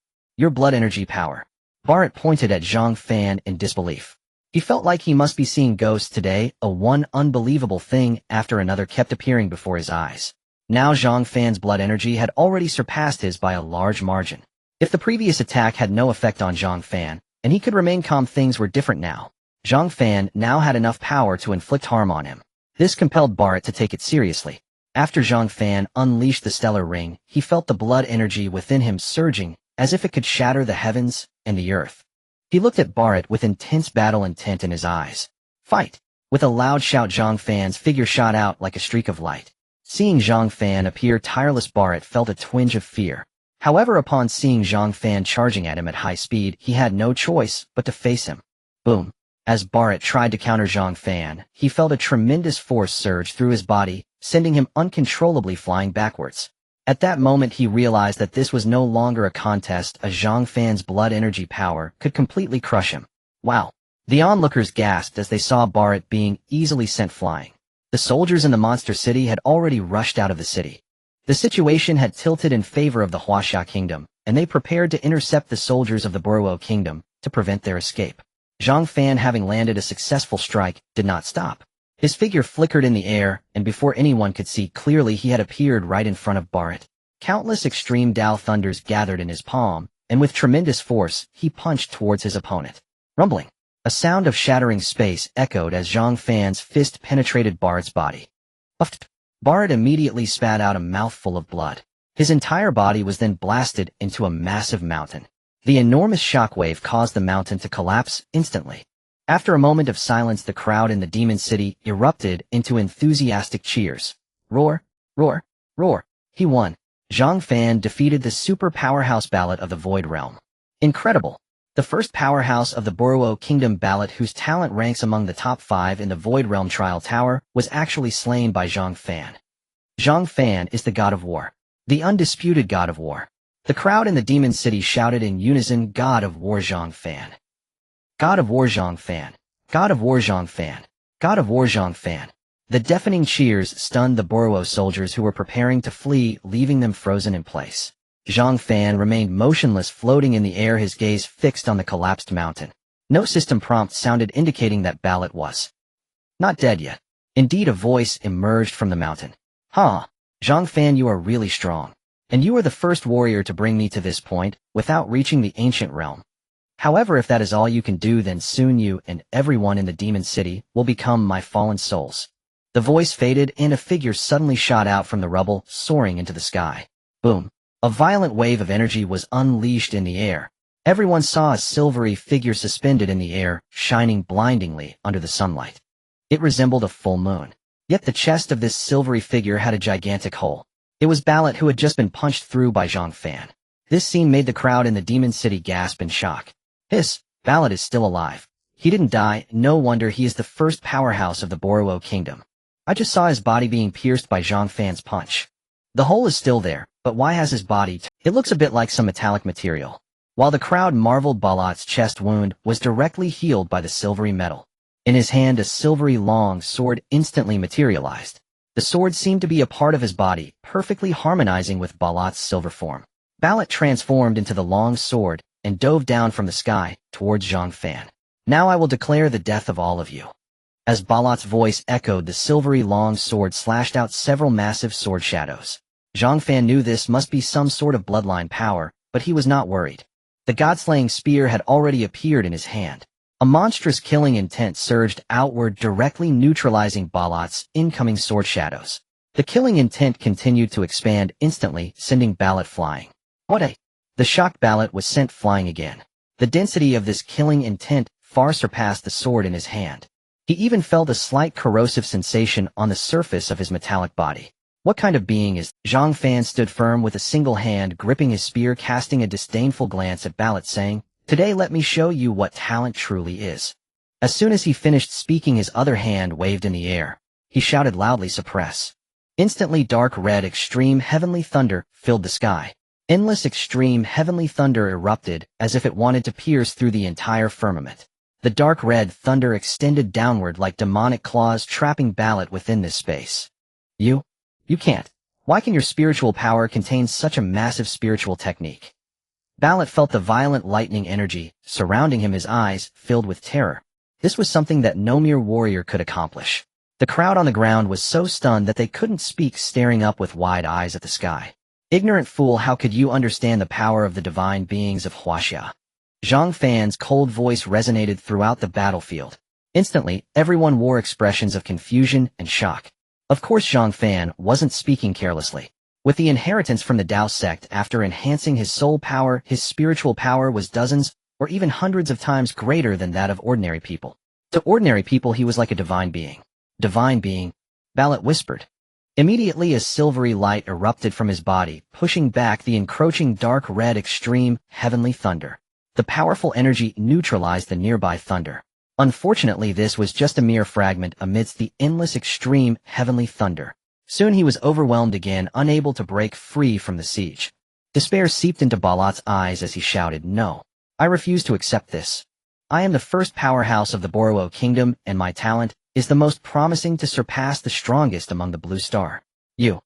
blood energy power. Barrett pointed at Zhang Fan in disbelief. He felt like he must be seeing ghosts today, one unbelievable thing after another kept appearing before his eyes. Now Zhang Fan's blood energy had already surpassed his by a large margin. If the previous attack had no effect on Zhang Fan, and he could remain calm, things were different now. Zhang Fan now had enough power to inflict harm on him. This compelled Barrett to take it seriously. After Zhang Fan unleashed the stellar ring, he felt the blood energy within him surging, as if it could shatter the heavens and the earth. He looked at Barrett with intense battle intent in his eyes. Fight! With a loud shout, Zhang Fan's figure shot out like a streak of light. Seeing Zhang Fan appear tireless, Barrett felt a twinge of fear. However, upon seeing Zhang Fan charging at him at high speed, he had no choice but to face him. Boom! As Barrett tried to counter Zhang Fan, he felt a tremendous force surge through his body, sending him uncontrollably flying backwards. At that moment he realized that this was no longer a contest, as Zhang Fan's blood energy power could completely crush him. Wow! The onlookers gasped as they saw Barrett being easily sent flying. The soldiers in the monster city had already rushed out of the city. The situation had tilted in favor of the Whoosh kingdom, and they prepared to intercept the soldiers of the Boruo kingdom to prevent their escape. Zhang Fan, having landed a successful strike, did not stop. His figure flickered in the air, and before anyone could see clearly he had appeared right in front of Barrett. Countless extreme Dao thunders gathered in his palm, and with tremendous force, he punched towards his opponent. Rumbling. A sound of shattering space echoed as Zhang Fan's fist penetrated Barrett's body. Puffed. Barrett immediately spat out a mouthful of blood. His entire body was then blasted into a massive mountain. The enormous shockwave caused the mountain to collapse instantly. After a moment of silence, the crowd in the Demon City erupted into enthusiastic cheers. Roar! Roar! Roar! He won. Zhang Fan defeated the super powerhouse ballot of the Void Realm. Incredible! The first powerhouse of the Boruo Kingdom ballot, whose talent ranks among the top 5 in the Void Realm Trial Tower, was actually slain by Zhang Fan. Zhang Fan is the god of war. The undisputed god of war. The crowd in the Demon City shouted in unison, God of War Zhang Fan. God of War Zhang Fan. God of War Zhang Fan. God of War Zhang Fan. The deafening cheers stunned the Boruo soldiers who were preparing to flee, leaving them frozen in place. Zhang Fan remained motionless, floating in the air, his gaze fixed on the collapsed mountain. No system prompt sounded indicating that ballot was not dead yet. Indeed, a voice emerged from the mountain. Huh. Zhang Fan, you are really strong. And you are the first warrior to bring me to this point, without reaching the ancient realm. However, if that is all you can do, then soon you and everyone in the Demon City will become my fallen souls. The voice faded and a figure suddenly shot out from the rubble, soaring into the sky. Boom. A violent wave of energy was unleashed in the air. Everyone saw a silvery figure suspended in the air, shining blindingly under the sunlight. It resembled a full moon. Yet the chest of this silvery figure had a gigantic hole. It was Ballot, who had just been punched through by Zhang Fan. This scene made the crowd in the Demon City gasp in shock. Ballot is still alive. He didn't die. No wonder he is the first powerhouse of the Boruo Kingdom. I just saw his body being pierced by Zhang Fan's punch. The hole is still there, but why has his body It looks a bit like some metallic material. While the crowd marveled, Ballot's chest wound was directly healed by the silvery metal. In his hand, a silvery long sword instantly materialized. The sword seemed to be a part of his body, perfectly harmonizing with Ballot's silver form. Ballot transformed into the long sword and dove down from the sky towards Zhang Fan. Now I will declare the death of all of you. As Ballot's voice echoed, the silvery long sword slashed out several massive sword shadows. Zhang Fan knew this must be some sort of bloodline power, but he was not worried. The god-slaying spear had already appeared in his hand. A monstrous killing intent surged outward, directly neutralizing Ballot's incoming sword shadows. The killing intent continued to expand instantly, sending Ballot flying. The shocked Ballot was sent flying again. The density of this killing intent far surpassed the sword in his hand. He even felt a slight corrosive sensation on the surface of his metallic body. What kind of being is Zhang Fan stood firm with a single hand gripping his spear, casting a disdainful glance at Ballot, saying, "Today let me show you what talent truly is." As soon as he finished speaking, his other hand waved in the air. He shouted loudly, "Suppress." Instantly, dark red extreme heavenly thunder filled the sky. Endless extreme heavenly thunder erupted as if it wanted to pierce through the entire firmament. The dark red thunder extended downward like demonic claws trapping Ballot within this space. You can't. Why can your spiritual power contain such a massive spiritual technique? Ballot felt the violent lightning energy surrounding him, his eyes filled with terror. This was something that no mere warrior could accomplish. The crowd on the ground was so stunned that they couldn't speak, staring up with wide eyes at the sky. Ignorant fool, how could you understand the power of the divine beings of Huaxia? Zhang Fan's cold voice resonated throughout the battlefield. Instantly, everyone wore expressions of confusion and shock. Of course, Zhang Fan wasn't speaking carelessly. With the inheritance from the Dao sect, after enhancing his soul power, his spiritual power was dozens or even hundreds of times greater than that of ordinary people. To ordinary people, he was like a divine being. Divine being, Ballot whispered. Immediately a silvery light erupted from his body, pushing back the encroaching dark red extreme heavenly thunder. The powerful energy neutralized the nearby thunder. Unfortunately, this was just a mere fragment amidst the endless extreme heavenly thunder. Soon he was overwhelmed again, unable to break free from the siege. Despair seeped into Ballot's eyes as he shouted, "No! I refuse to accept this. I am the first powerhouse of the Borowo Kingdom, and my talent is the most promising to surpass the strongest among the Blue Star. You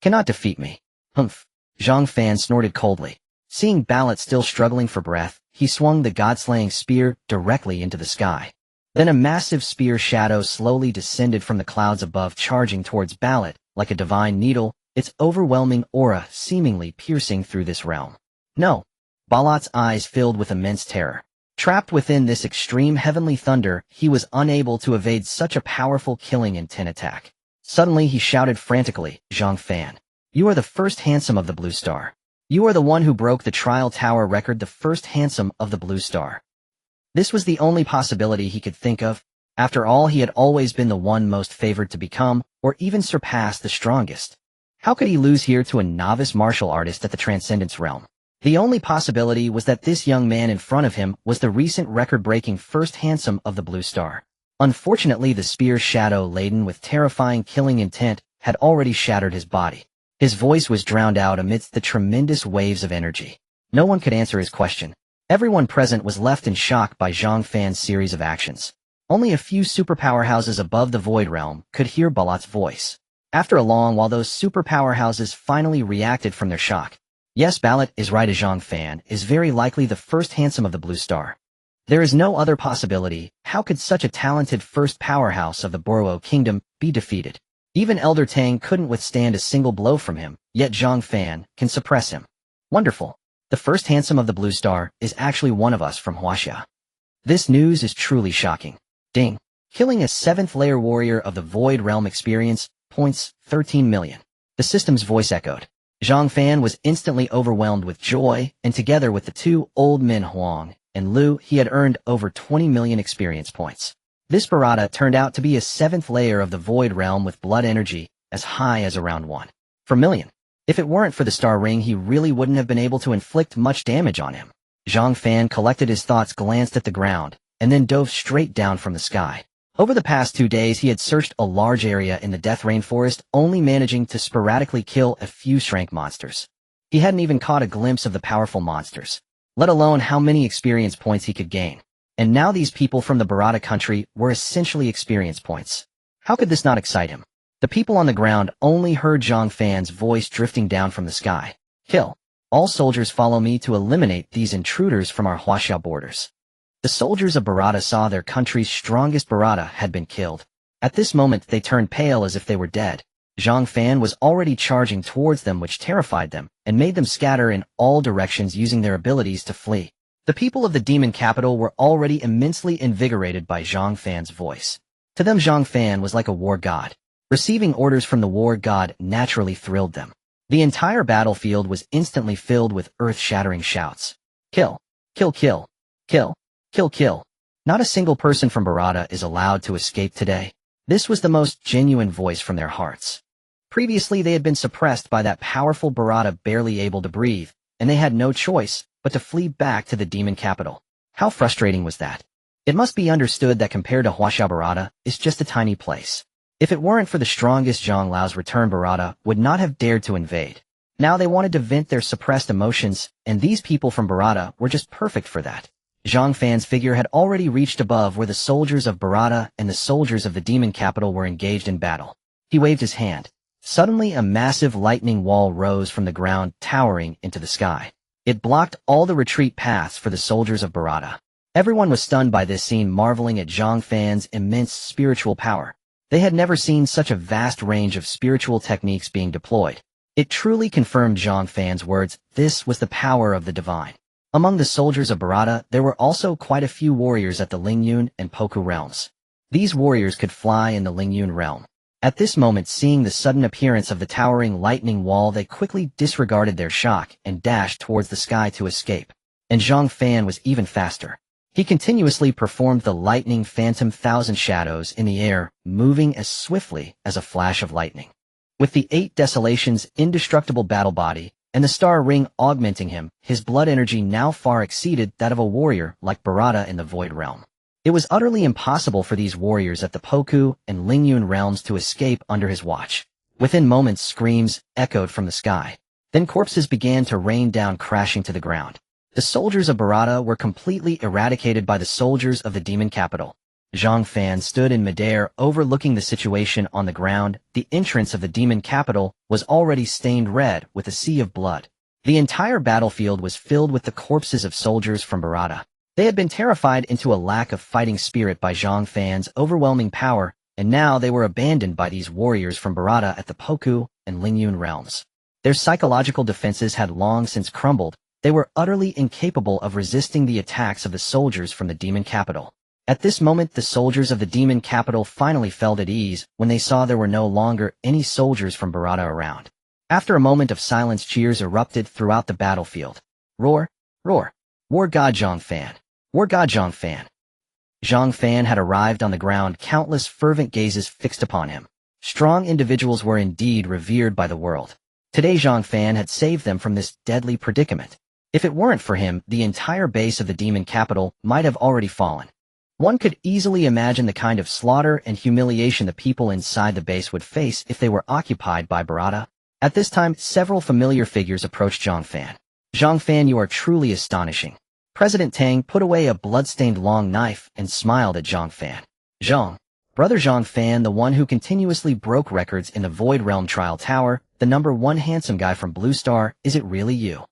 cannot defeat me." Humph. Zhang Fan snorted coldly. Seeing Ballot still struggling for breath, he swung the god-slaying spear directly into the sky. Then a massive spear shadow slowly descended from the clouds above, charging towards Ballot like a divine needle, its overwhelming aura seemingly piercing through this realm. No. Ballot's eyes filled with immense terror. Trapped within this extreme heavenly thunder, he was unable to evade such a powerful killing intent attack. Suddenly he shouted frantically, "Zhang Fan, you are the first handsome of the Blue Star. You are the one who broke the trial tower record, the first handsome of the Blue Star." This was the only possibility he could think of. After all, he had always been the one most favored to become, or even surpass, the strongest. How could he lose here to a novice martial artist at the Transcendence realm? The only possibility was that this young man in front of him was the recent record-breaking first handsome of the Blue Star. Unfortunately, the spear's shadow, laden with terrifying killing intent, had already shattered his body. His voice was drowned out amidst the tremendous waves of energy. No one could answer his question. Everyone present was left in shock by Zhang Fan's series of actions. Only a few superpower houses above the Void Realm could hear Ballot's voice. After a long while, those superpower houses finally reacted from their shock. Yes, Ballot is right, as Zhang Fan is very likely the first handsome of the Blue Star. There is no other possibility. How could such a talented first powerhouse of the Borowo Kingdom be defeated? Even Elder Tang couldn't withstand a single blow from him, yet Zhang Fan can suppress him. Wonderful. The first handsome of the Blue Star is actually one of us from Huaxia. This news is truly shocking. Ding. Killing a 7th layer warrior of the Void Realm experience, points, 13 million. The system's voice echoed. Zhang Fan was instantly overwhelmed with joy, and together with the two old men Huang and Lu, he had earned over 20 million experience points. This Barada turned out to be a 7th layer of the Void Realm with blood energy as high as around 1 per million. If it weren't for the star ring, he really wouldn't have been able to inflict much damage on him. Zhang Fan collected his thoughts, glanced at the ground, and then dove straight down from the sky. Over the past 2 days, he had searched a large area in the Death Rainforest, only managing to sporadically kill a few Shrank monsters. He hadn't even caught a glimpse of the powerful monsters, let alone how many experience points he could gain. And now these people from the Barada country were essentially experience points. How could this not excite him? The people on the ground only heard Zhang Fan's voice drifting down from the sky. "Kill. All soldiers follow me to eliminate these intruders from our Huaxia borders." The soldiers of Barada saw their country's strongest Barada had been killed. At this moment they turned pale as if they were dead. Zhang Fan was already charging towards them, which terrified them and made them scatter in all directions, using their abilities to flee. The people of the demon capital were already immensely invigorated by Zhang Fan's voice. To them, Zhang Fan was like a war god. Receiving orders from the war god naturally thrilled them. The entire battlefield was instantly filled with earth-shattering shouts. "Kill! Kill! Kill! Kill! Kill! Kill!" Not a single person from Barada is allowed to escape today. This was the most genuine voice from their hearts. Previously, they had been suppressed by that powerful Barada, barely able to breathe, and they had no choice but to flee back to the demon capital. How frustrating was that? It must be understood that compared to Huaxia, Barada is just a tiny place. If it weren't for the strongest Zhang Lao's return, Barada would not have dared to invade. Now they wanted to vent their suppressed emotions, and these people from Barada were just perfect for that. Zhang Fan's figure had already reached above where the soldiers of Barada and the soldiers of the demon capital were engaged in battle. He waved his hand. Suddenly a massive lightning wall rose from the ground, towering into the sky. It blocked all the retreat paths for the soldiers of Barada. Everyone was stunned by this scene, marveling at Zhang Fan's immense spiritual power. They had never seen such a vast range of spiritual techniques being deployed. It truly confirmed Zhang Fan's words. This was the power of the divine. Among the soldiers of Barada, there were also quite a few warriors at the Lingyun and Poku realms. These warriors could fly in the Lingyun realm. At this moment, seeing the sudden appearance of the towering lightning wall, they quickly disregarded their shock and dashed towards the sky to escape. And Zhang Fan was even faster. He continuously performed the lightning phantom thousand shadows in the air, moving as swiftly as a flash of lightning. With the 8 Desolation's indestructible battle body, and the star ring augmenting him, his blood energy now far exceeded that of a warrior like Barada in the Void Realm. It was utterly impossible for these warriors at the Poku and Lingyun realms to escape under his watch. Within moments, screams echoed from the sky. Then corpses began to rain down, crashing to the ground. The soldiers of Barada were completely eradicated by the soldiers of the demon capital. Zhang Fan stood in midair, overlooking the situation on the ground. The entrance of the demon capital was already stained red with a sea of blood. The entire battlefield was filled with the corpses of soldiers from Barada. They had been terrified into a lack of fighting spirit by Zhang Fan's overwhelming power, and now they were abandoned by these warriors from Barada at the Poku and Lingyun realms. Their psychological defenses had long since crumbled. They were utterly incapable of resisting the attacks of the soldiers from the demon capital. At this moment, the soldiers of the demon capital finally felt at ease when they saw there were no longer any soldiers from Barada around. After a moment of silence, cheers erupted throughout the battlefield. Roar, roar, war god Zhang Fan, war god Zhang Fan. Zhang Fan had arrived on the ground, countless fervent gazes fixed upon him. Strong individuals were indeed revered by the world. Today Zhang Fan had saved them from this deadly predicament. If it weren't for him, the entire base of the demon capital might have already fallen. One could easily imagine the kind of slaughter and humiliation the people inside the base would face if they were occupied by Barada. At this time, several familiar figures approached Zhang Fan. Zhang Fan, you are truly astonishing. President Tang put away a blood-stained long knife and smiled at Zhang Fan. Zhang, brother Zhang Fan, the one who continuously broke records in the Void Realm Trial Tower, the #1 handsome guy from Blue Star, is it really you?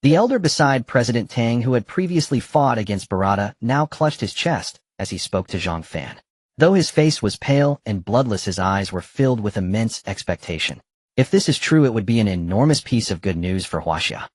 The elder beside President Tang, who had previously fought against Barada, now clutched his chest as he spoke to Zhang Fan. Though his face was pale and bloodless, his eyes were filled with immense expectation. If this is true, it would be an enormous piece of good news for Huaxia.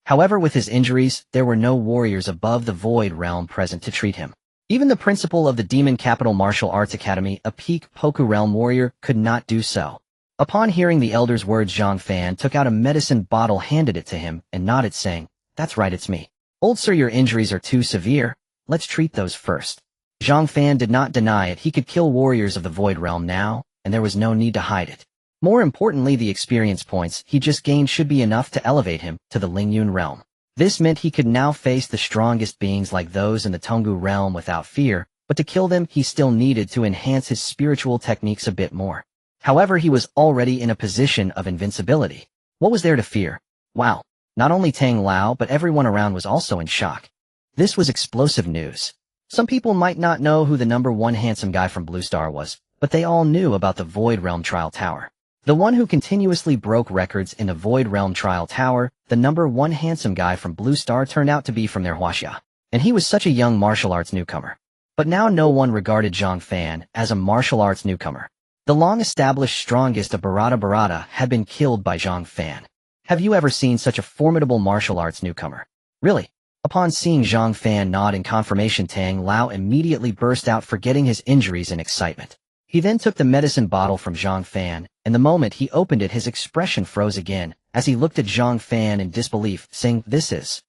However, with his injuries, there were no warriors above the Void Realm present to treat him. Even the principal of the Demon Capital Martial Arts Academy, a peak Poku Realm warrior, could not do so. Upon hearing the elder's words, Zhang Fan took out a medicine bottle, handed it to him, and nodded, saying, "That's right, it's me. Old sir, your injuries are too severe. Let's treat those first." Zhang Fan did not deny it. He could kill warriors of the Void Realm now, and there was no need to hide it. More importantly, the experience points he just gained should be enough to elevate him to the Lingyun realm. This meant he could now face the strongest beings like those in the Tonggu realm without fear, but to kill them, he still needed to enhance his spiritual techniques a bit more. However, he was already in a position of invincibility. What was there to fear? Wow. Not only Tang Lao, but everyone around was also in shock. This was explosive news. Some people might not know who the #1 handsome guy from Blue Star was, but they all knew about the Void Realm Trial Tower. The one who continuously broke records in the Void Realm Trial Tower, the #1 handsome guy from Blue Star, turned out to be from their Huaxia. And he was such a young martial arts newcomer. But now no one regarded Zhang Fan as a martial arts newcomer. The long-established strongest of Barada had been killed by Zhang Fan. Have you ever seen such a formidable martial arts newcomer? Really? Upon seeing Zhang Fan nod in confirmation, Tang Lao immediately burst out, forgetting his injuries in excitement. He then took the medicine bottle from Zhang Fan, and the moment he opened it, his expression froze again as he looked at Zhang Fan in disbelief, saying, "This is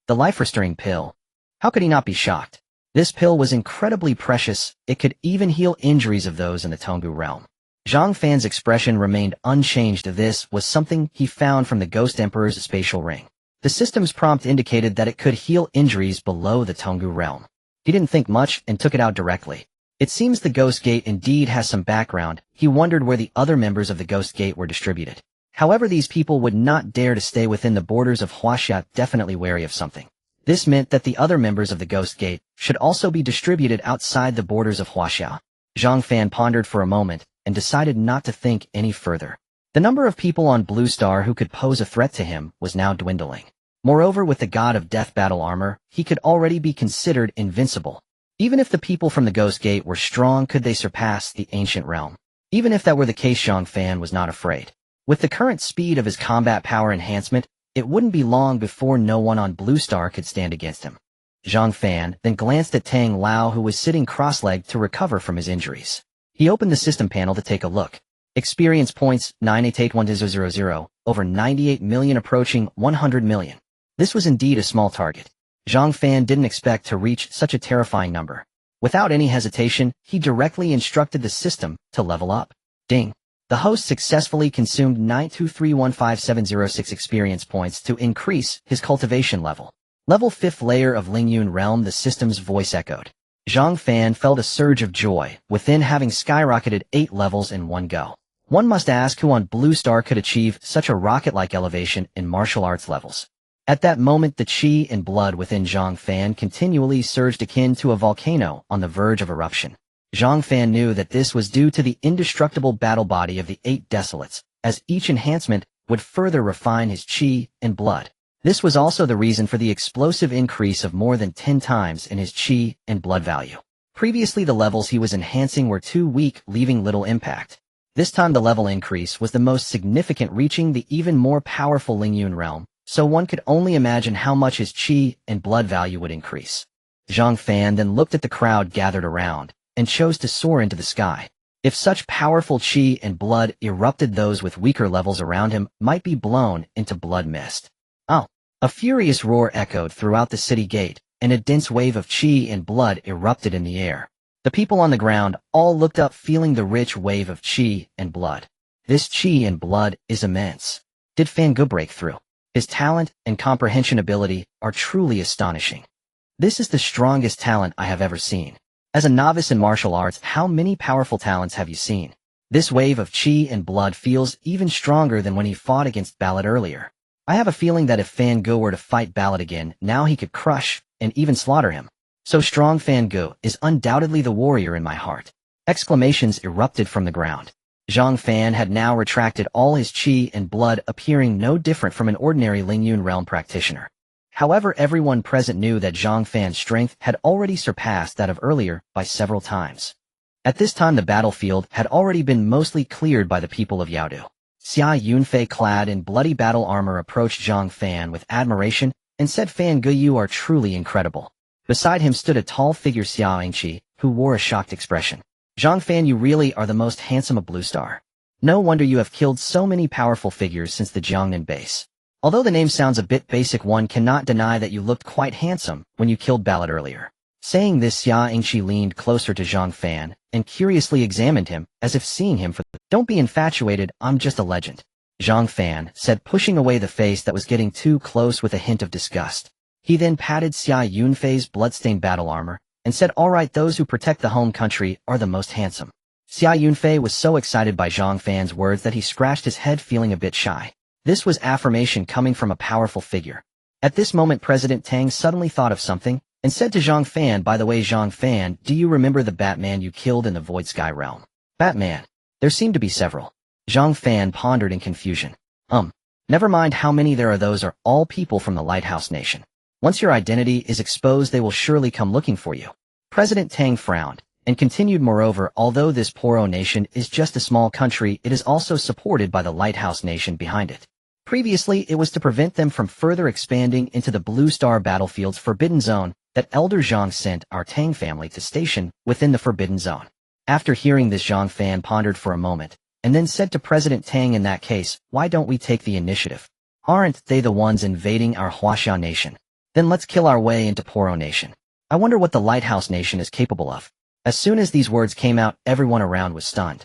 the life-restoring pill." How could he not be shocked? This pill was incredibly precious. It could even heal injuries of those in the Tonggu realm. Zhang Fan's expression remained unchanged. This was something he found from the Ghost Emperor's spatial ring. The system's prompt indicated that it could heal injuries below the Tonggu realm. He didn't think much and took it out directly. It seems the Ghost Gate indeed has some background. He wondered where the other members of the Ghost Gate were distributed. However, these people would not dare to stay within the borders of Huaxia, definitely wary of something. This meant that the other members of the Ghost Gate should also be distributed outside the borders of Huaxia. Zhang Fan pondered for a moment and decided not to think any further. The number of people on Blue Star who could pose a threat to him was now dwindling. Moreover, with the God of Death battle armor, he could already be considered invincible. Even if the people from the Ghost Gate were strong, could they surpass the ancient realm? Even if that were the case, Zhang Fan was not afraid. With the current speed of his combat power enhancement, it wouldn't be long before no one on Blue Star could stand against him. Zhang Fan then glanced at Tang Lao, who was sitting cross-legged to recover from his injuries. He opened the system panel to take a look. Experience points 988100, over 98 million, approaching 100 million. This was indeed a small target. Zhang Fan didn't expect to reach such a terrifying number. Without any hesitation, he directly instructed the system to level up. Ding! The host successfully consumed 9231576 experience points to increase his cultivation level. Level 5th layer of Lingyun realm, the system's voice echoed. Zhang Fan felt a surge of joy within, having skyrocketed 8 levels in one go. One must ask who on Blue Star could achieve such a rocket-like elevation in martial arts levels. At that moment, the chi and blood within Zhang Fan continually surged, akin to a volcano on the verge of eruption. Zhang Fan knew that this was due to the indestructible battle body of the 8 Desolates, as each enhancement would further refine his chi and blood. This was also the reason for the explosive increase of more than 10 times in his chi and blood value. Previously, the levels he was enhancing were too weak, leaving little impact. This time the level increase was the most significant, reaching the even more powerful Lingyun realm, so one could only imagine how much his chi and blood value would increase. Zhang Fan then looked at the crowd gathered around, and chose to soar into the sky. If such powerful chi and blood erupted, those with weaker levels around him might be blown into blood mist. Oh! A furious roar echoed throughout the city gate, and a dense wave of chi and blood erupted in the air. The people on the ground all looked up, feeling the rich wave of chi and blood. This chi and blood is immense. Did Fan Ge break through? His talent and comprehension ability are truly astonishing. This is the strongest talent I have ever seen. As a novice in martial arts, how many powerful talents have you seen? This wave of chi and blood feels even stronger than when he fought against Ballad earlier. I have a feeling that if Fan Ge were to fight Ballad again, now he could crush and even slaughter him. So strong, Fan Ge is undoubtedly the warrior in my heart. Exclamations erupted from the ground. Zhang Fan had now retracted all his chi and blood, appearing no different from an ordinary Lingyun realm practitioner. However, everyone present knew that Zhang Fan's strength had already surpassed that of earlier by several times. At this time, the battlefield had already been mostly cleared by the people of Yaodu. Xia Yunfei, clad in bloody battle armor, approached Zhang Fan with admiration and said, "Fan Ge, you are truly incredible." Beside him stood a tall figure, Xiao Yingqi, who wore a shocked expression. "Zhang Fan, you really are the most handsome of Blue Star. No wonder you have killed so many powerful figures since the Jiangnan base. Although the name sounds a bit basic, one cannot deny that you looked quite handsome when you killed Ballad earlier." Saying this, Xia Yingqi leaned closer to Zhang Fan and curiously examined him, as if seeing him for "Don't be infatuated, I'm just a legend," Zhang Fan said, pushing away the face that was getting too close with a hint of disgust. He then patted Xia Yunfei's bloodstained battle armor and said, "All right, those who protect the home country are the most handsome." Xia Yunfei was so excited by Zhang Fan's words that he scratched his head, feeling a bit shy. This was affirmation coming from a powerful figure. At this moment, President Tang suddenly thought of something and said to Zhang Fan, "By the way, Zhang Fan, do you remember the Batman you killed in the Void Sky realm?" Batman? There seemed to be several. Zhang Fan pondered in confusion. Never mind how many there are, those are all people from the Lighthouse Nation. Once your identity is exposed, they will surely come looking for you. President Tang frowned and continued, "Moreover, although this Poro nation is just a small country, it is also supported by the Lighthouse Nation behind it. Previously, it was to prevent them from further expanding into the Blue Star Battlefield's Forbidden Zone that Elder Zhang sent our Tang family to station within the Forbidden Zone." After hearing this, Zhang Fan pondered for a moment, and then said to President Tang, "In that case, why don't we take the initiative? Aren't they the ones invading our Huaxia nation? Then let's kill our way into Poro Nation. I wonder what the Lighthouse Nation is capable of." As soon as these words came out, everyone around was stunned.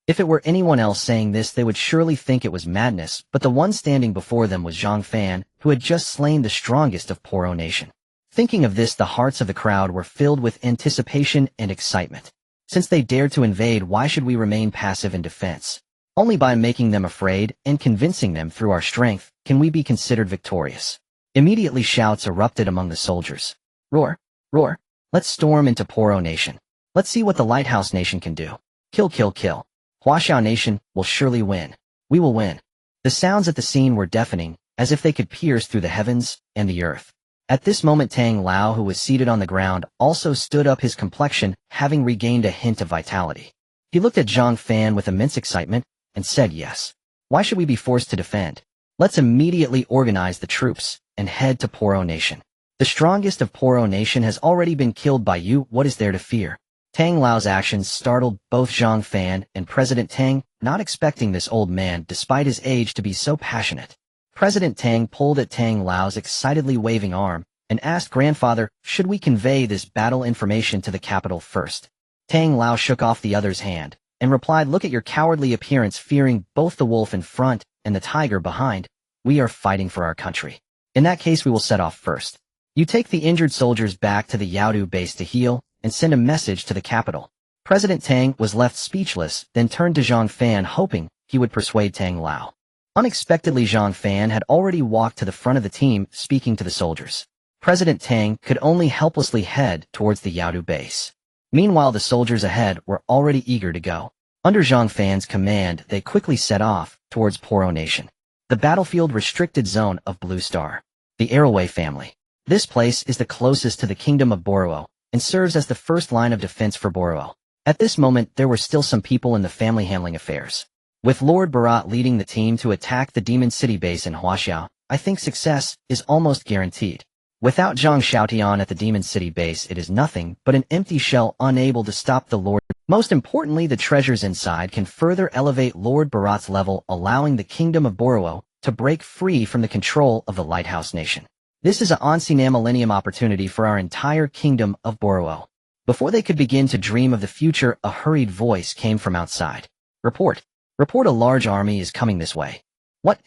If it were anyone else saying this, they would surely think it was madness, but the one standing before them was Zhang Fan, who had just slain the strongest of Poro Nation. Thinking of this, the hearts of the crowd were filled with anticipation and excitement. Since they dared to invade, why should we remain passive in defense? Only by making them afraid and convincing them through our strength can we be considered victorious. Immediately shouts erupted among the soldiers. Roar! Roar! Let's storm into Poro Nation. Let's see what the Lighthouse Nation can do. Kill, kill, kill. Huaxiao Nation will surely win. We will win. The sounds at the scene were deafening, as if they could pierce through the heavens and the earth. At this moment Tang Lao, who was seated on the ground, also stood up, his complexion having regained a hint of vitality. He looked at Zhang Fan with immense excitement and said, yes. Why should we be forced to defend? Let's immediately organize the troops and head to Poro Nation. The strongest of Poro Nation has already been killed by you. What is there to fear? Tang Lao's actions startled both Zhang Fan and President Tang, not expecting this old man, despite his age, to be so passionate. President Tang pulled at Tang Lao's excitedly waving arm and asked, Grandfather, should we convey this battle information to the capital first? Tang Lao shook off the other's hand and replied, look at your cowardly appearance, fearing both the wolf in front and the tiger behind. We are fighting for our country. In that case, we will set off first. You take the injured soldiers back to the Yaodu base to heal and send a message to the capital. President Tang was left speechless, then turned to Zhang Fan, hoping he would persuade Tang Lao. Unexpectedly, Zhang Fan had already walked to the front of the team, speaking to the soldiers. President Tang could only helplessly head towards the Yaodu base. Meanwhile, the soldiers ahead were already eager to go. Under Zhang Fan's command, they quickly set off towards Poro Nation, the battlefield restricted zone of Blue Star. The Arrowway family. This place is the closest to the kingdom of Borowo and serves as the first line of defense for Borowo. At this moment, there were still some people in the family handling affairs. With Lord Barat leading the team to attack the Demon City base in Huaxiao, I think success is almost guaranteed. Without Zhang Xiaotian at the Demon City base, it is nothing but an empty shell, unable to stop the Lord. Most importantly, the treasures inside can further elevate Lord Barat's level, allowing the kingdom of Borowo to break free from the control of the Lighthouse Nation. This is an Ancina Millennium opportunity for our entire kingdom of Borowo. Before they could begin to dream of the future, a hurried voice came from outside. Report. Report, a large army is coming this way. What?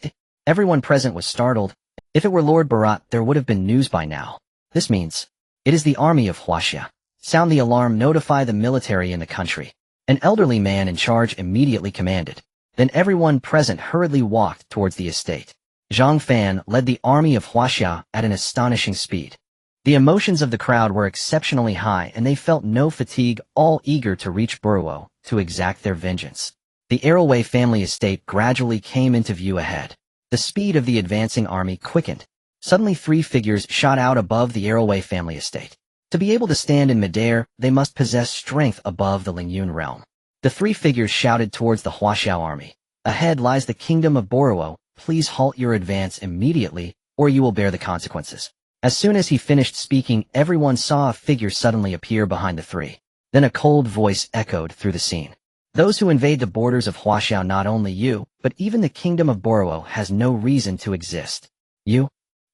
Everyone present was startled. If it were Lord Barat, there would have been news by now. This means it is the army of Huaxia. Sound the alarm, notify the military in the country. An elderly man in charge immediately commanded. Then everyone present hurriedly walked towards the estate. Zhang Fan led the army of Huaxia at an astonishing speed. The emotions of the crowd were exceptionally high, and they felt no fatigue, all eager to reach Borowo to exact their vengeance. The Arrowway family estate gradually came into view ahead. The speed of the advancing army quickened. Suddenly 3 figures shot out above the Arrowway family estate. To be able to stand in midair, they must possess strength above the Lingyun realm. The 3 figures shouted towards the Huaxiao army. Ahead lies the kingdom of Borowo. Please halt your advance immediately, or you will bear the consequences. As soon as he finished speaking, everyone saw a figure suddenly appear behind the 3. Then a cold voice echoed through the scene. Those who invade the borders of Huaxiao, not only you, but even the kingdom of Borowo, has no reason to exist. You?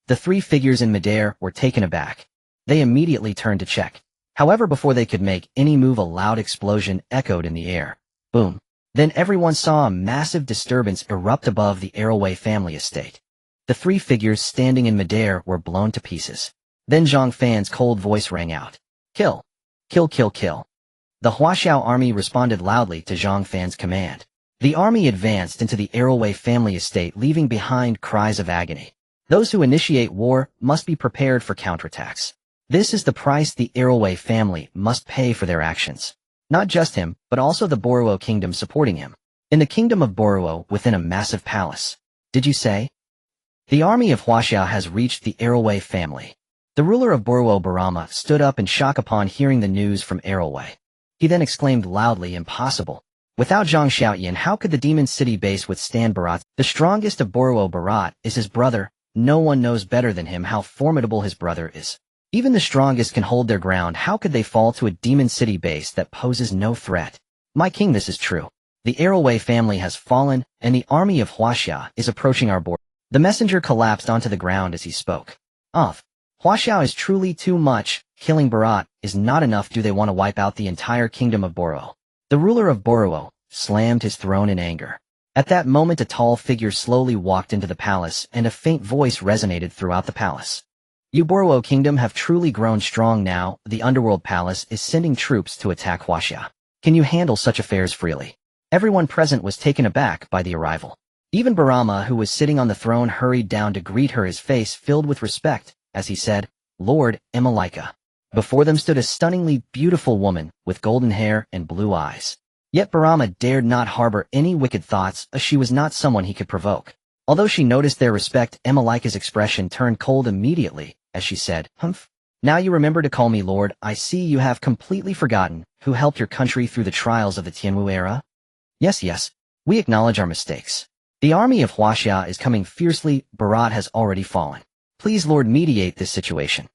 The 3 figures in midair were taken aback. They immediately turned to check. However, before they could make any move, a loud explosion echoed in the air. Boom. Then everyone saw a massive disturbance erupt above the Arrowway family estate. The 3 figures standing in midair were blown to pieces. Then Zhang Fan's cold voice rang out. Kill! Kill, kill, kill. The Huaxiao army responded loudly to Zhang Fan's command. The army advanced into the Arrowway family estate, leaving behind cries of agony. Those who initiate war must be prepared for counterattacks. This is the price the Arrowway family must pay for their actions. Not just him, but also the Borowo kingdom supporting him. In the kingdom of Borowo, within a massive palace. Did you say? The army of Huaxia has reached the Arrowway family. The ruler of Borowo, Barama, stood up in shock upon hearing the news from Arrowway. He then exclaimed loudly, impossible. Without Zhang Xiaoyan, how could the Demon City base withstand Barat? The strongest of Borowo, Barat, is his brother. No one knows better than him how formidable his brother is. Even the strongest can hold their ground. How could they fall to a Demon City base that poses no threat? My king, this is true. The Arrowway family has fallen, and the army of Huaxia is approaching our border. The messenger collapsed onto the ground as he spoke. Huaxiao is truly too much. Killing Barat is not enough. Do they want to wipe out the entire kingdom of Borowo? The ruler of Borowo slammed his throne in anger. At that moment, a tall figure slowly walked into the palace, and a faint voice resonated throughout the palace. You Borowo kingdom have truly grown strong now. The underworld palace is sending troops to attack Huaxia. Can you handle such affairs freely? Everyone present was taken aback by the arrival. Even Barama, who was sitting on the throne, hurried down to greet her, his face filled with respect, as he said, "Lord Emalika." Before them stood a stunningly beautiful woman with golden hair and blue eyes. Yet Barama dared not harbor any wicked thoughts, as she was not someone he could provoke. Although she noticed their respect, Emalika's expression turned cold immediately, as she said, "Humph. Now you remember to call me Lord. I see you have completely forgotten who helped your country through the trials of the Tianwu era." Yes, we acknowledge our mistakes. The army of Huaxia is coming fiercely. Bharat has already fallen. Please, Lord, mediate this situation.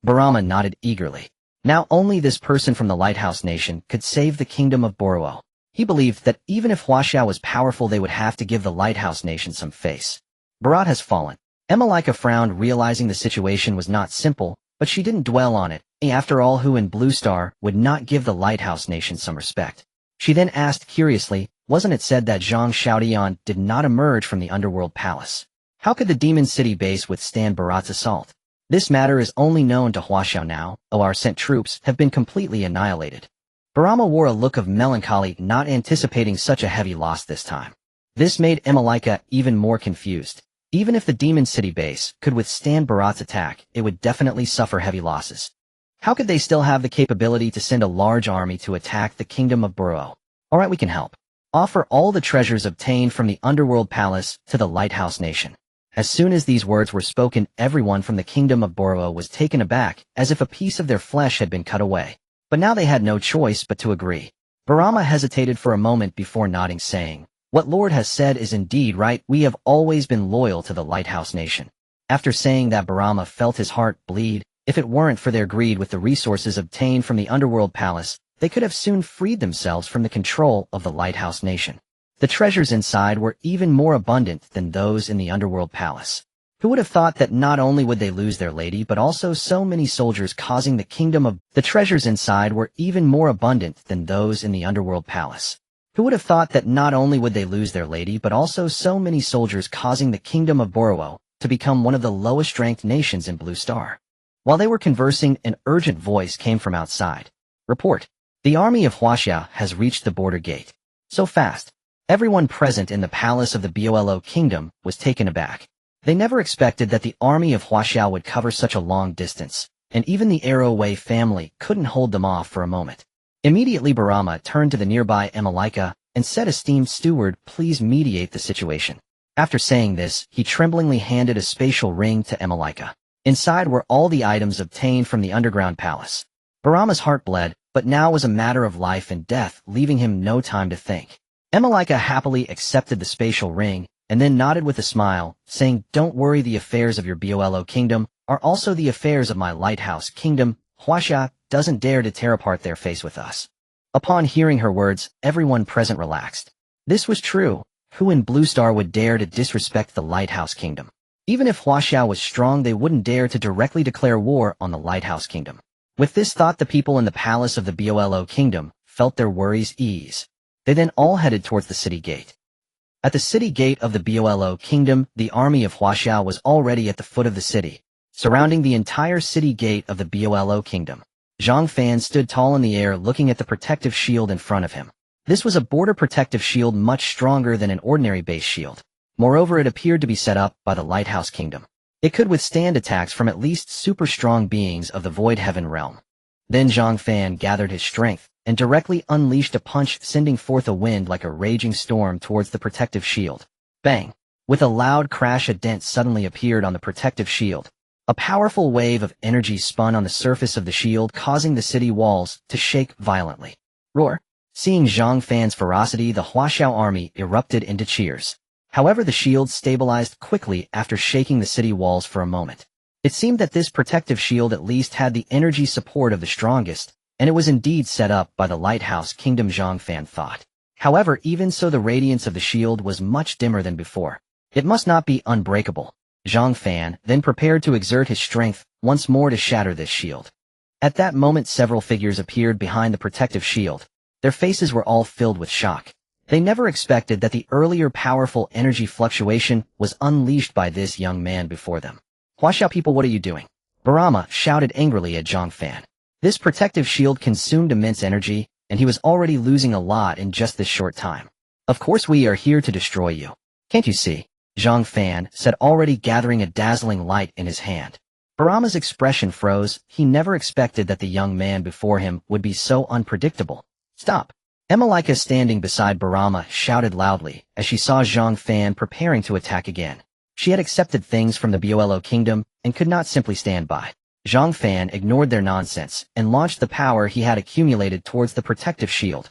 Barama nodded eagerly. Now only this person from the Lighthouse Nation could save the kingdom of Borowo. He believed that even if Huaxia was powerful, they would have to give the Lighthouse Nation some face. Bharat has fallen. Emalika frowned, realizing the situation was not simple, but she didn't dwell on it. After all, who in Blue Star would not give the Lighthouse Nation some respect? She then asked curiously, wasn't it said that Zhang Xiaodian did not emerge from the Underworld Palace? How could the Demon City base withstand Bharat's assault? This matter is only known to Huaxiao now. Our sent troops have been completely annihilated. Barama wore a look of melancholy, not anticipating such a heavy loss this time. This made Emalika even more confused. Even if the Demon City base could withstand Bharat's attack, it would definitely suffer heavy losses. How could they still have the capability to send a large army to attack the kingdom of Borowo? Alright, we can help. Offer all the treasures obtained from the Underworld Palace to the Lighthouse Nation. As soon as these words were spoken, everyone from the kingdom of Borowo was taken aback, as if a piece of their flesh had been cut away. But now they had no choice but to agree. Barama hesitated for a moment before nodding, saying, "What Lord has said is indeed right. We have always been loyal to the Lighthouse Nation." After saying that, Barama felt his heart bleed. If it weren't for their greed with the resources obtained from the Underworld Palace, they could have soon freed themselves from the control of the Lighthouse Nation. The treasures inside were even more abundant than those in the Underworld Palace. Who would have thought that not only would they lose their lady, but also so many soldiers, causing the kingdom of... The treasures inside were even more abundant than those in the Underworld Palace. Who would have thought that not only would they lose their lady, but also so many soldiers, causing the kingdom of Borowo to become one of the lowest-ranked nations in Blue Star? While they were conversing, an urgent voice came from outside. "Report. The army of Huaxia has reached the border gate." So fast. Everyone present in the palace of the Bolo kingdom was taken aback. They never expected that the army of Huaxia would cover such a long distance, and even the Arrow Wei family couldn't hold them off for a moment. Immediately Barama turned to the nearby Emalika and said, "Esteemed steward, please mediate the situation." After saying this, he tremblingly handed a spatial ring to Emalika. Inside were all the items obtained from the underground palace. Barama's heart bled, but now was a matter of life and death, leaving him no time to think. Emalika happily accepted the spatial ring, and then nodded with a smile, saying, "Don't worry, the affairs of your Bolo kingdom are also the affairs of my Lighthouse kingdom. Huaxia doesn't dare to tear apart their face with us." Upon hearing her words, everyone present relaxed. This was true. Who in Blue Star would dare to disrespect the Lighthouse kingdom? Even if Huaxia was strong, they wouldn't dare to directly declare war on the Lighthouse kingdom. With this thought, the people in the palace of the Bolo kingdom felt their worries ease. They then all headed towards the city gate. At the city gate of the Bolo kingdom, the army of Huaxia was already at the foot of the city, surrounding the entire city gate of the Bolo kingdom. Zhang Fan stood tall in the air, looking at the protective shield in front of him. This was a border protective shield much stronger than an ordinary base shield. Moreover, it appeared to be set up by the Lighthouse Kingdom. It could withstand attacks from at least super strong beings of the Void Heaven realm. Then Zhang Fan gathered his strength and directly unleashed a punch, sending forth a wind like a raging storm towards the protective shield. Bang! With a loud crash, a dent suddenly appeared on the protective shield. A powerful wave of energy spun on the surface of the shield, causing the city walls to shake violently. Roar! Seeing Zhang Fan's ferocity, the Huaxiao army erupted into cheers. However, the shield stabilized quickly after shaking the city walls for a moment. It seemed that this protective shield at least had the energy support of the strongest, and it was indeed set up by the Lighthouse Kingdom, Zhang Fan thought. However, even so, the radiance of the shield was much dimmer than before. It must not be unbreakable. Zhang Fan then prepared to exert his strength once more to shatter this shield. At that moment, several figures appeared behind the protective shield. Their faces were all filled with shock. They never expected that the earlier powerful energy fluctuation was unleashed by this young man before them. "Huaxiao people, what are you doing?" Barama shouted angrily at Zhang Fan. This protective shield consumed immense energy, and he was already losing a lot in just this short time. "Of course we are here to destroy you." Can't you see? Zhang Fan said, already gathering a dazzling light in his hand. Barama's expression froze. He never expected that the young man before him would be so unpredictable. Stop! Emalika, standing beside Barama, shouted loudly as she saw Zhang Fan preparing to attack again. She had accepted things from the Bolo kingdom and could not simply stand by. Zhang Fan ignored their nonsense and launched the power he had accumulated towards the protective shield.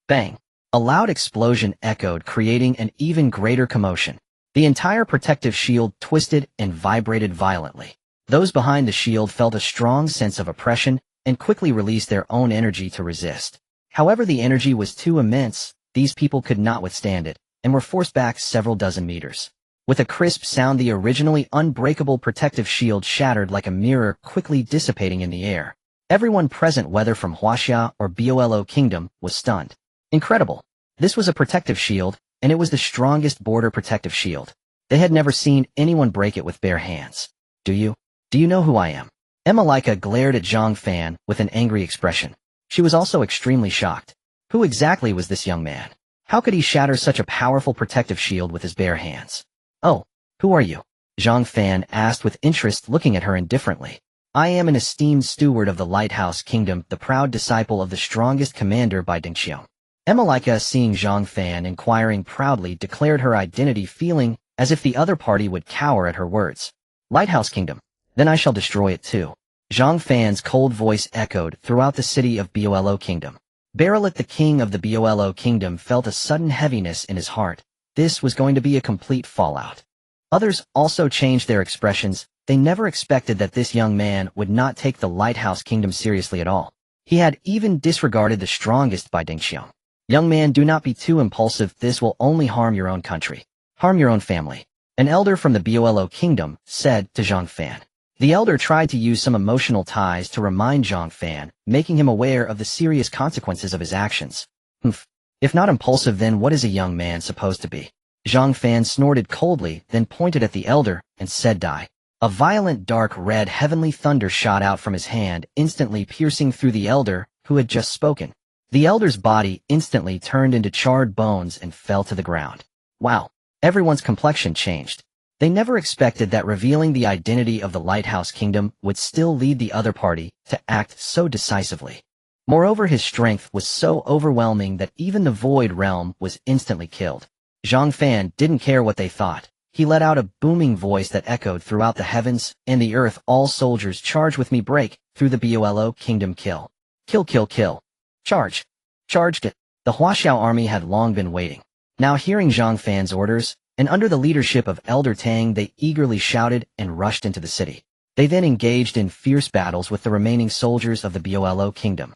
Bang! A loud explosion echoed, creating an even greater commotion. The entire protective shield twisted and vibrated violently. Those behind the shield felt a strong sense of oppression and quickly released their own energy to resist. However, the energy was too immense. These people could not withstand it and were forced back several dozen meters. With a crisp sound, the originally unbreakable protective shield shattered like a mirror, quickly dissipating in the air. Everyone present, whether from Huaxia or Bolo kingdom, was stunned. Incredible! This was a protective shield, and it was the strongest border protective shield. They had never seen anyone break it with bare hands. Do you know who I am? Emalika glared at Zhang Fan with an angry expression. She was also extremely shocked. Who exactly was this young man? How could he shatter such a powerful protective shield with his bare hands? Oh, who are you? Zhang Fan asked with interest, looking at her indifferently. I am an esteemed steward of the Lighthouse Kingdom, the proud disciple of the strongest commander by Dingxiong. Emalika, seeing Zhang Fan inquiring proudly, declared her identity, feeling as if the other party would cower at her words. Lighthouse Kingdom. Then I shall destroy it too. Zhang Fan's cold voice echoed throughout the city of Bolo kingdom. Baralit, the king of the Bolo kingdom, felt a sudden heaviness in his heart. This was going to be a complete fallout. Others also changed their expressions. They never expected that this young man would not take the Lighthouse Kingdom seriously at all. He had even disregarded the strongest by Dingxiong. Young man, do not be too impulsive. This will only harm your own country. Harm your own family. An elder from the Bolo kingdom said to Zhang Fan. The elder tried to use some emotional ties to remind Zhang Fan, making him aware of the serious consequences of his actions. If not impulsive, then what is a young man supposed to be? Zhang Fan snorted coldly, then pointed at the elder and said, Die. A violent dark red heavenly thunder shot out from his hand, instantly piercing through the elder, who had just spoken. The elder's body instantly turned into charred bones and fell to the ground. Wow! Everyone's complexion changed. They never expected that revealing the identity of the Lighthouse Kingdom would still lead the other party to act so decisively. Moreover, his strength was so overwhelming that even the Void Realm was instantly killed. Zhang Fan didn't care what they thought. He let out a booming voice that echoed throughout the heavens and the earth. All soldiers, charge with me. Break through the Bolo kingdom. Kill. Kill, kill, kill. Charge. Charged it. The Huaxiao army had long been waiting. Now, hearing Zhang Fan's orders, and under the leadership of Elder Tang, they eagerly shouted and rushed into the city. They then engaged in fierce battles with the remaining soldiers of the Bolo kingdom.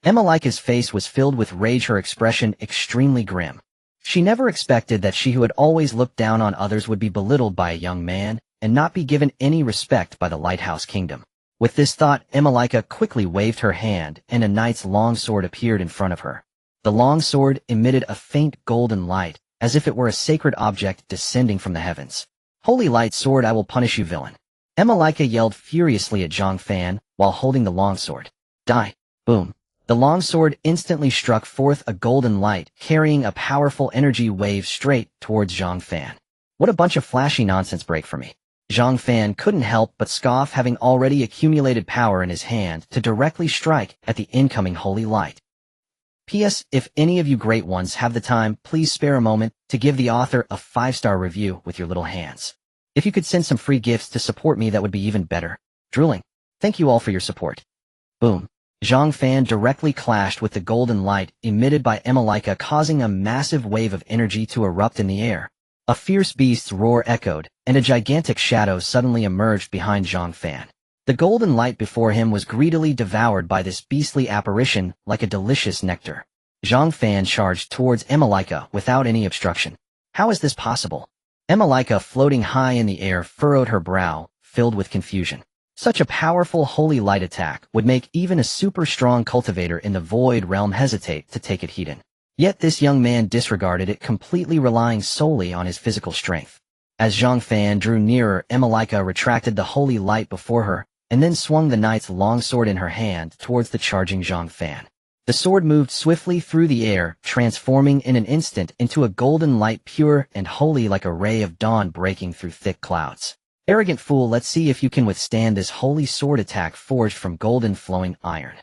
Emalika's face was filled with rage, her expression extremely grim. She never expected that she, who had always looked down on others, would be belittled by a young man and not be given any respect by the Lighthouse Kingdom. With this thought, Emalika quickly waved her hand and a knight's long sword appeared in front of her. The long sword emitted a faint golden light, as if it were a sacred object descending from the heavens. Holy light sword, I will punish you, villain. Emalika yelled furiously at Zhang Fan while holding the long sword. Die. Boom. The longsword instantly struck forth a golden light, carrying a powerful energy wave straight towards Zhang Fan. What a bunch of flashy nonsense, break for me. Zhang Fan couldn't help but scoff, having already accumulated power in his hand to directly strike at the incoming holy light. P.S. If any of you great ones have the time, please spare a moment to give the author a 5-star review with your little hands. If you could send some free gifts to support me, that would be even better. Drooling. Thank you all for your support. Boom. Zhang Fan directly clashed with the golden light emitted by Emalika, causing a massive wave of energy to erupt in the air. A fierce beast's roar echoed, and a gigantic shadow suddenly emerged behind Zhang Fan. The golden light before him was greedily devoured by this beastly apparition like a delicious nectar. Zhang Fan charged towards Emalika without any obstruction. How is this possible? Emalika, floating high in the air, furrowed her brow, filled with confusion. Such a powerful holy light attack would make even a super strong cultivator in the Void Realm hesitate to take it heed in. Yet this young man disregarded it completely, relying solely on his physical strength. As Zhang Fan drew nearer, Emalika retracted the holy light before her, and then swung the knight's longsword in her hand towards the charging Zhang Fan. The sword moved swiftly through the air, transforming in an instant into a golden light pure and holy like a ray of dawn breaking through thick clouds. Arrogant fool, let's see if you can withstand this holy sword attack forged from golden flowing iron.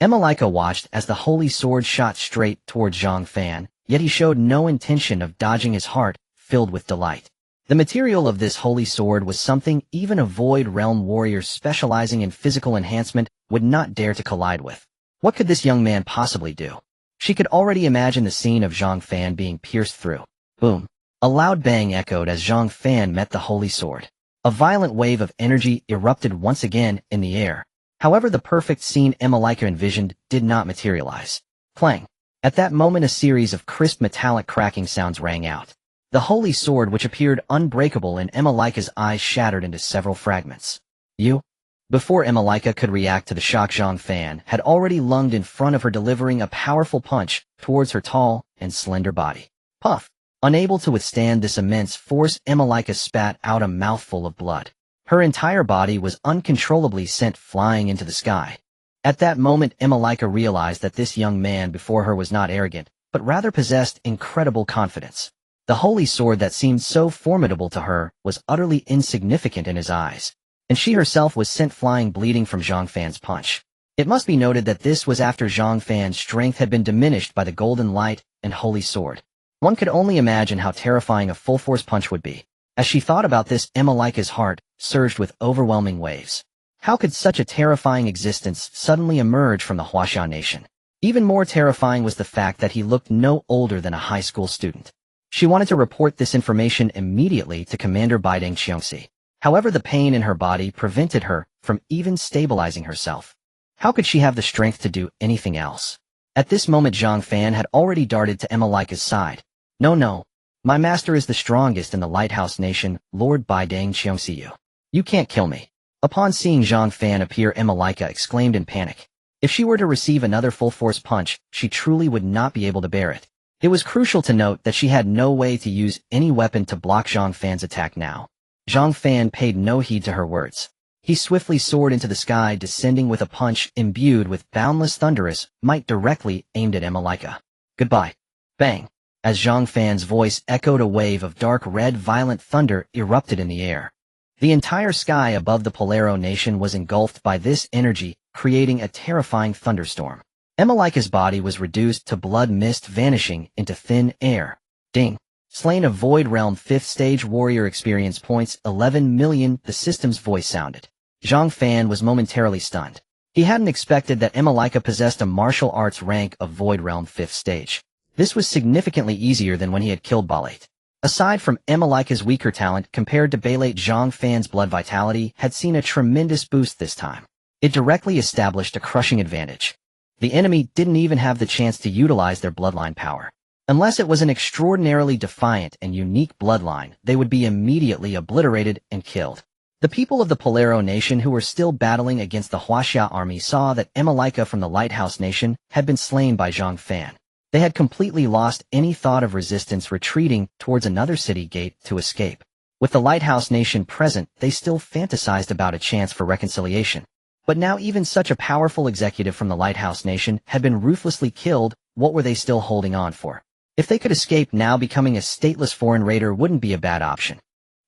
Amalika watched as the holy sword shot straight towards Zhang Fan, yet he showed no intention of dodging, his heart filled with delight. The material of this holy sword was something even a Void Realm warrior specializing in physical enhancement would not dare to collide with. What could this young man possibly do? She could already imagine the scene of Zhang Fan being pierced through. Boom. A loud bang echoed as Zhang Fan met the holy sword. A violent wave of energy erupted once again in the air. However, the perfect scene Amalika envisioned did not materialize. Clang. At that moment, a series of crisp metallic cracking sounds rang out. The holy sword, which appeared unbreakable in Amalika's eyes, shattered into several fragments. You? Before Amalika could react to the shock, Zhang Fan had already lunged in front of her, delivering a powerful punch towards her tall and slender body. Puff! Unable to withstand this immense force, Amalika spat out a mouthful of blood. Her entire body was uncontrollably sent flying into the sky. At that moment, Amalika realized that this young man before her was not arrogant, but rather possessed incredible confidence. The holy sword that seemed so formidable to her was utterly insignificant in his eyes, and she herself was sent flying bleeding from Zhang Fan's punch. It must be noted that this was after Zhang Fan's strength had been diminished by the golden light and holy sword. One could only imagine how terrifying a full-force punch would be. As she thought about this, Amalika's heart surged with overwhelming waves. How could such a terrifying existence suddenly emerge from the Huaxia nation? Even more terrifying was the fact that he looked no older than a high school student. She wanted to report this information immediately to Commander Baideng Qiongxi. However, the pain in her body prevented her from even stabilizing herself. How could she have the strength to do anything else? At this moment, Zhang Fan had already darted to Amalika's side. No. My master is the strongest in the Lighthouse Nation, Lord Baideng Qiongxi. You can't kill me. Upon seeing Zhang Fan appear, Amalika exclaimed in panic. If she were to receive another full-force punch, she truly would not be able to bear it. It was crucial to note that she had no way to use any weapon to block Zhang Fan's attack now. Zhang Fan paid no heed to her words. He swiftly soared into the sky, descending with a punch imbued with boundless thunderous might directly aimed at Amalika. Goodbye. Bang. As Zhang Fan's voice echoed, a wave of dark red violent thunder erupted in the air. The entire sky above the Polaro nation was engulfed by this energy, creating a terrifying thunderstorm. Amalika's body was reduced to blood mist, vanishing into thin air. Ding. Slain a Void Realm 5th Stage Warrior experience points 11 million, the system's voice sounded. Zhang Fan was momentarily stunned. He hadn't expected that Amalika possessed a martial arts rank of Void Realm 5th Stage. This was significantly easier than when he had killed Balate. Aside from Amalika's weaker talent compared to Balate, Zhang Fan's blood vitality had seen a tremendous boost this time. It directly established a crushing advantage. The enemy didn't even have the chance to utilize their bloodline power. Unless it was an extraordinarily defiant and unique bloodline, they would be immediately obliterated and killed. The people of the Polaro nation who were still battling against the Huaxia army saw that Amalika from the Lighthouse nation had been slain by Zhang Fan. They had completely lost any thought of resistance, retreating towards another city gate to escape. With the Lighthouse nation present, they still fantasized about a chance for reconciliation. But now even such a powerful executive from the Lighthouse nation had been ruthlessly killed. What were they still holding on for? If they could escape now, becoming a stateless foreign raider wouldn't be a bad option.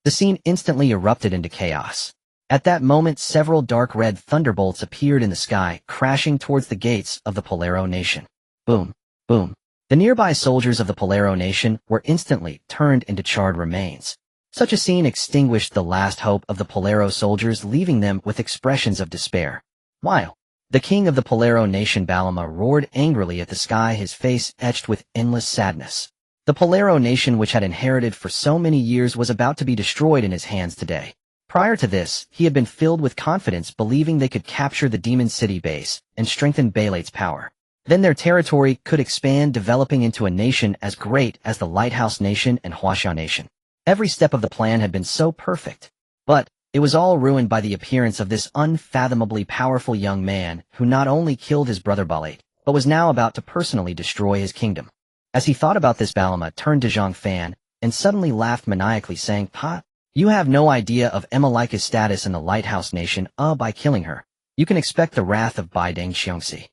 The scene instantly erupted into chaos. At that moment, several dark red thunderbolts appeared in the sky, crashing towards the gates of the Polaro nation. Boom. Boom. The nearby soldiers of the Polaro nation were instantly turned into charred remains. Such a scene extinguished the last hope of the Polaro soldiers, leaving them with expressions of despair. While the king of the Polaro nation, Balama, roared angrily at the sky, his face etched with endless sadness. The Polaro nation, which had inherited for so many years, was about to be destroyed in his hands today. Prior to this, he had been filled with confidence, believing they could capture the Demon City base and strengthen Balate's power. Then their territory could expand, developing into a nation as great as the Lighthouse Nation and Huaxia Nation. Every step of the plan had been so perfect. But it was all ruined by the appearance of this unfathomably powerful young man who not only killed his brother Balate, but was now about to personally destroy his kingdom. As he thought about this, Balama turned to Zhang Fan and suddenly laughed maniacally, saying, "Ha, you have no idea of Amalika's status in the Lighthouse Nation. By killing her, you can expect the wrath of Baideng Qiongxi."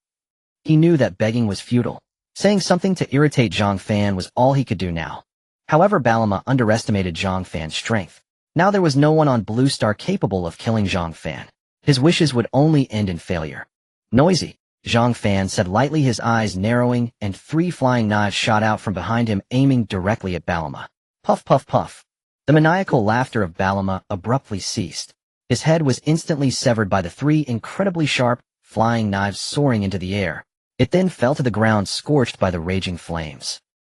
He knew that begging was futile. Saying something to irritate Zhang Fan was all he could do now. However, Balama underestimated Zhang Fan's strength. Now there was no one on Blue Star capable of killing Zhang Fan. His wishes would only end in failure. Noisy, Zhang Fan said lightly, his eyes narrowing, and 3 flying knives shot out from behind him, aiming directly at Balama. Puff, puff, puff. The maniacal laughter of Balama abruptly ceased. His head was instantly severed by the 3 incredibly sharp, flying knives soaring into the air. It then fell to the ground, scorched by the raging flames.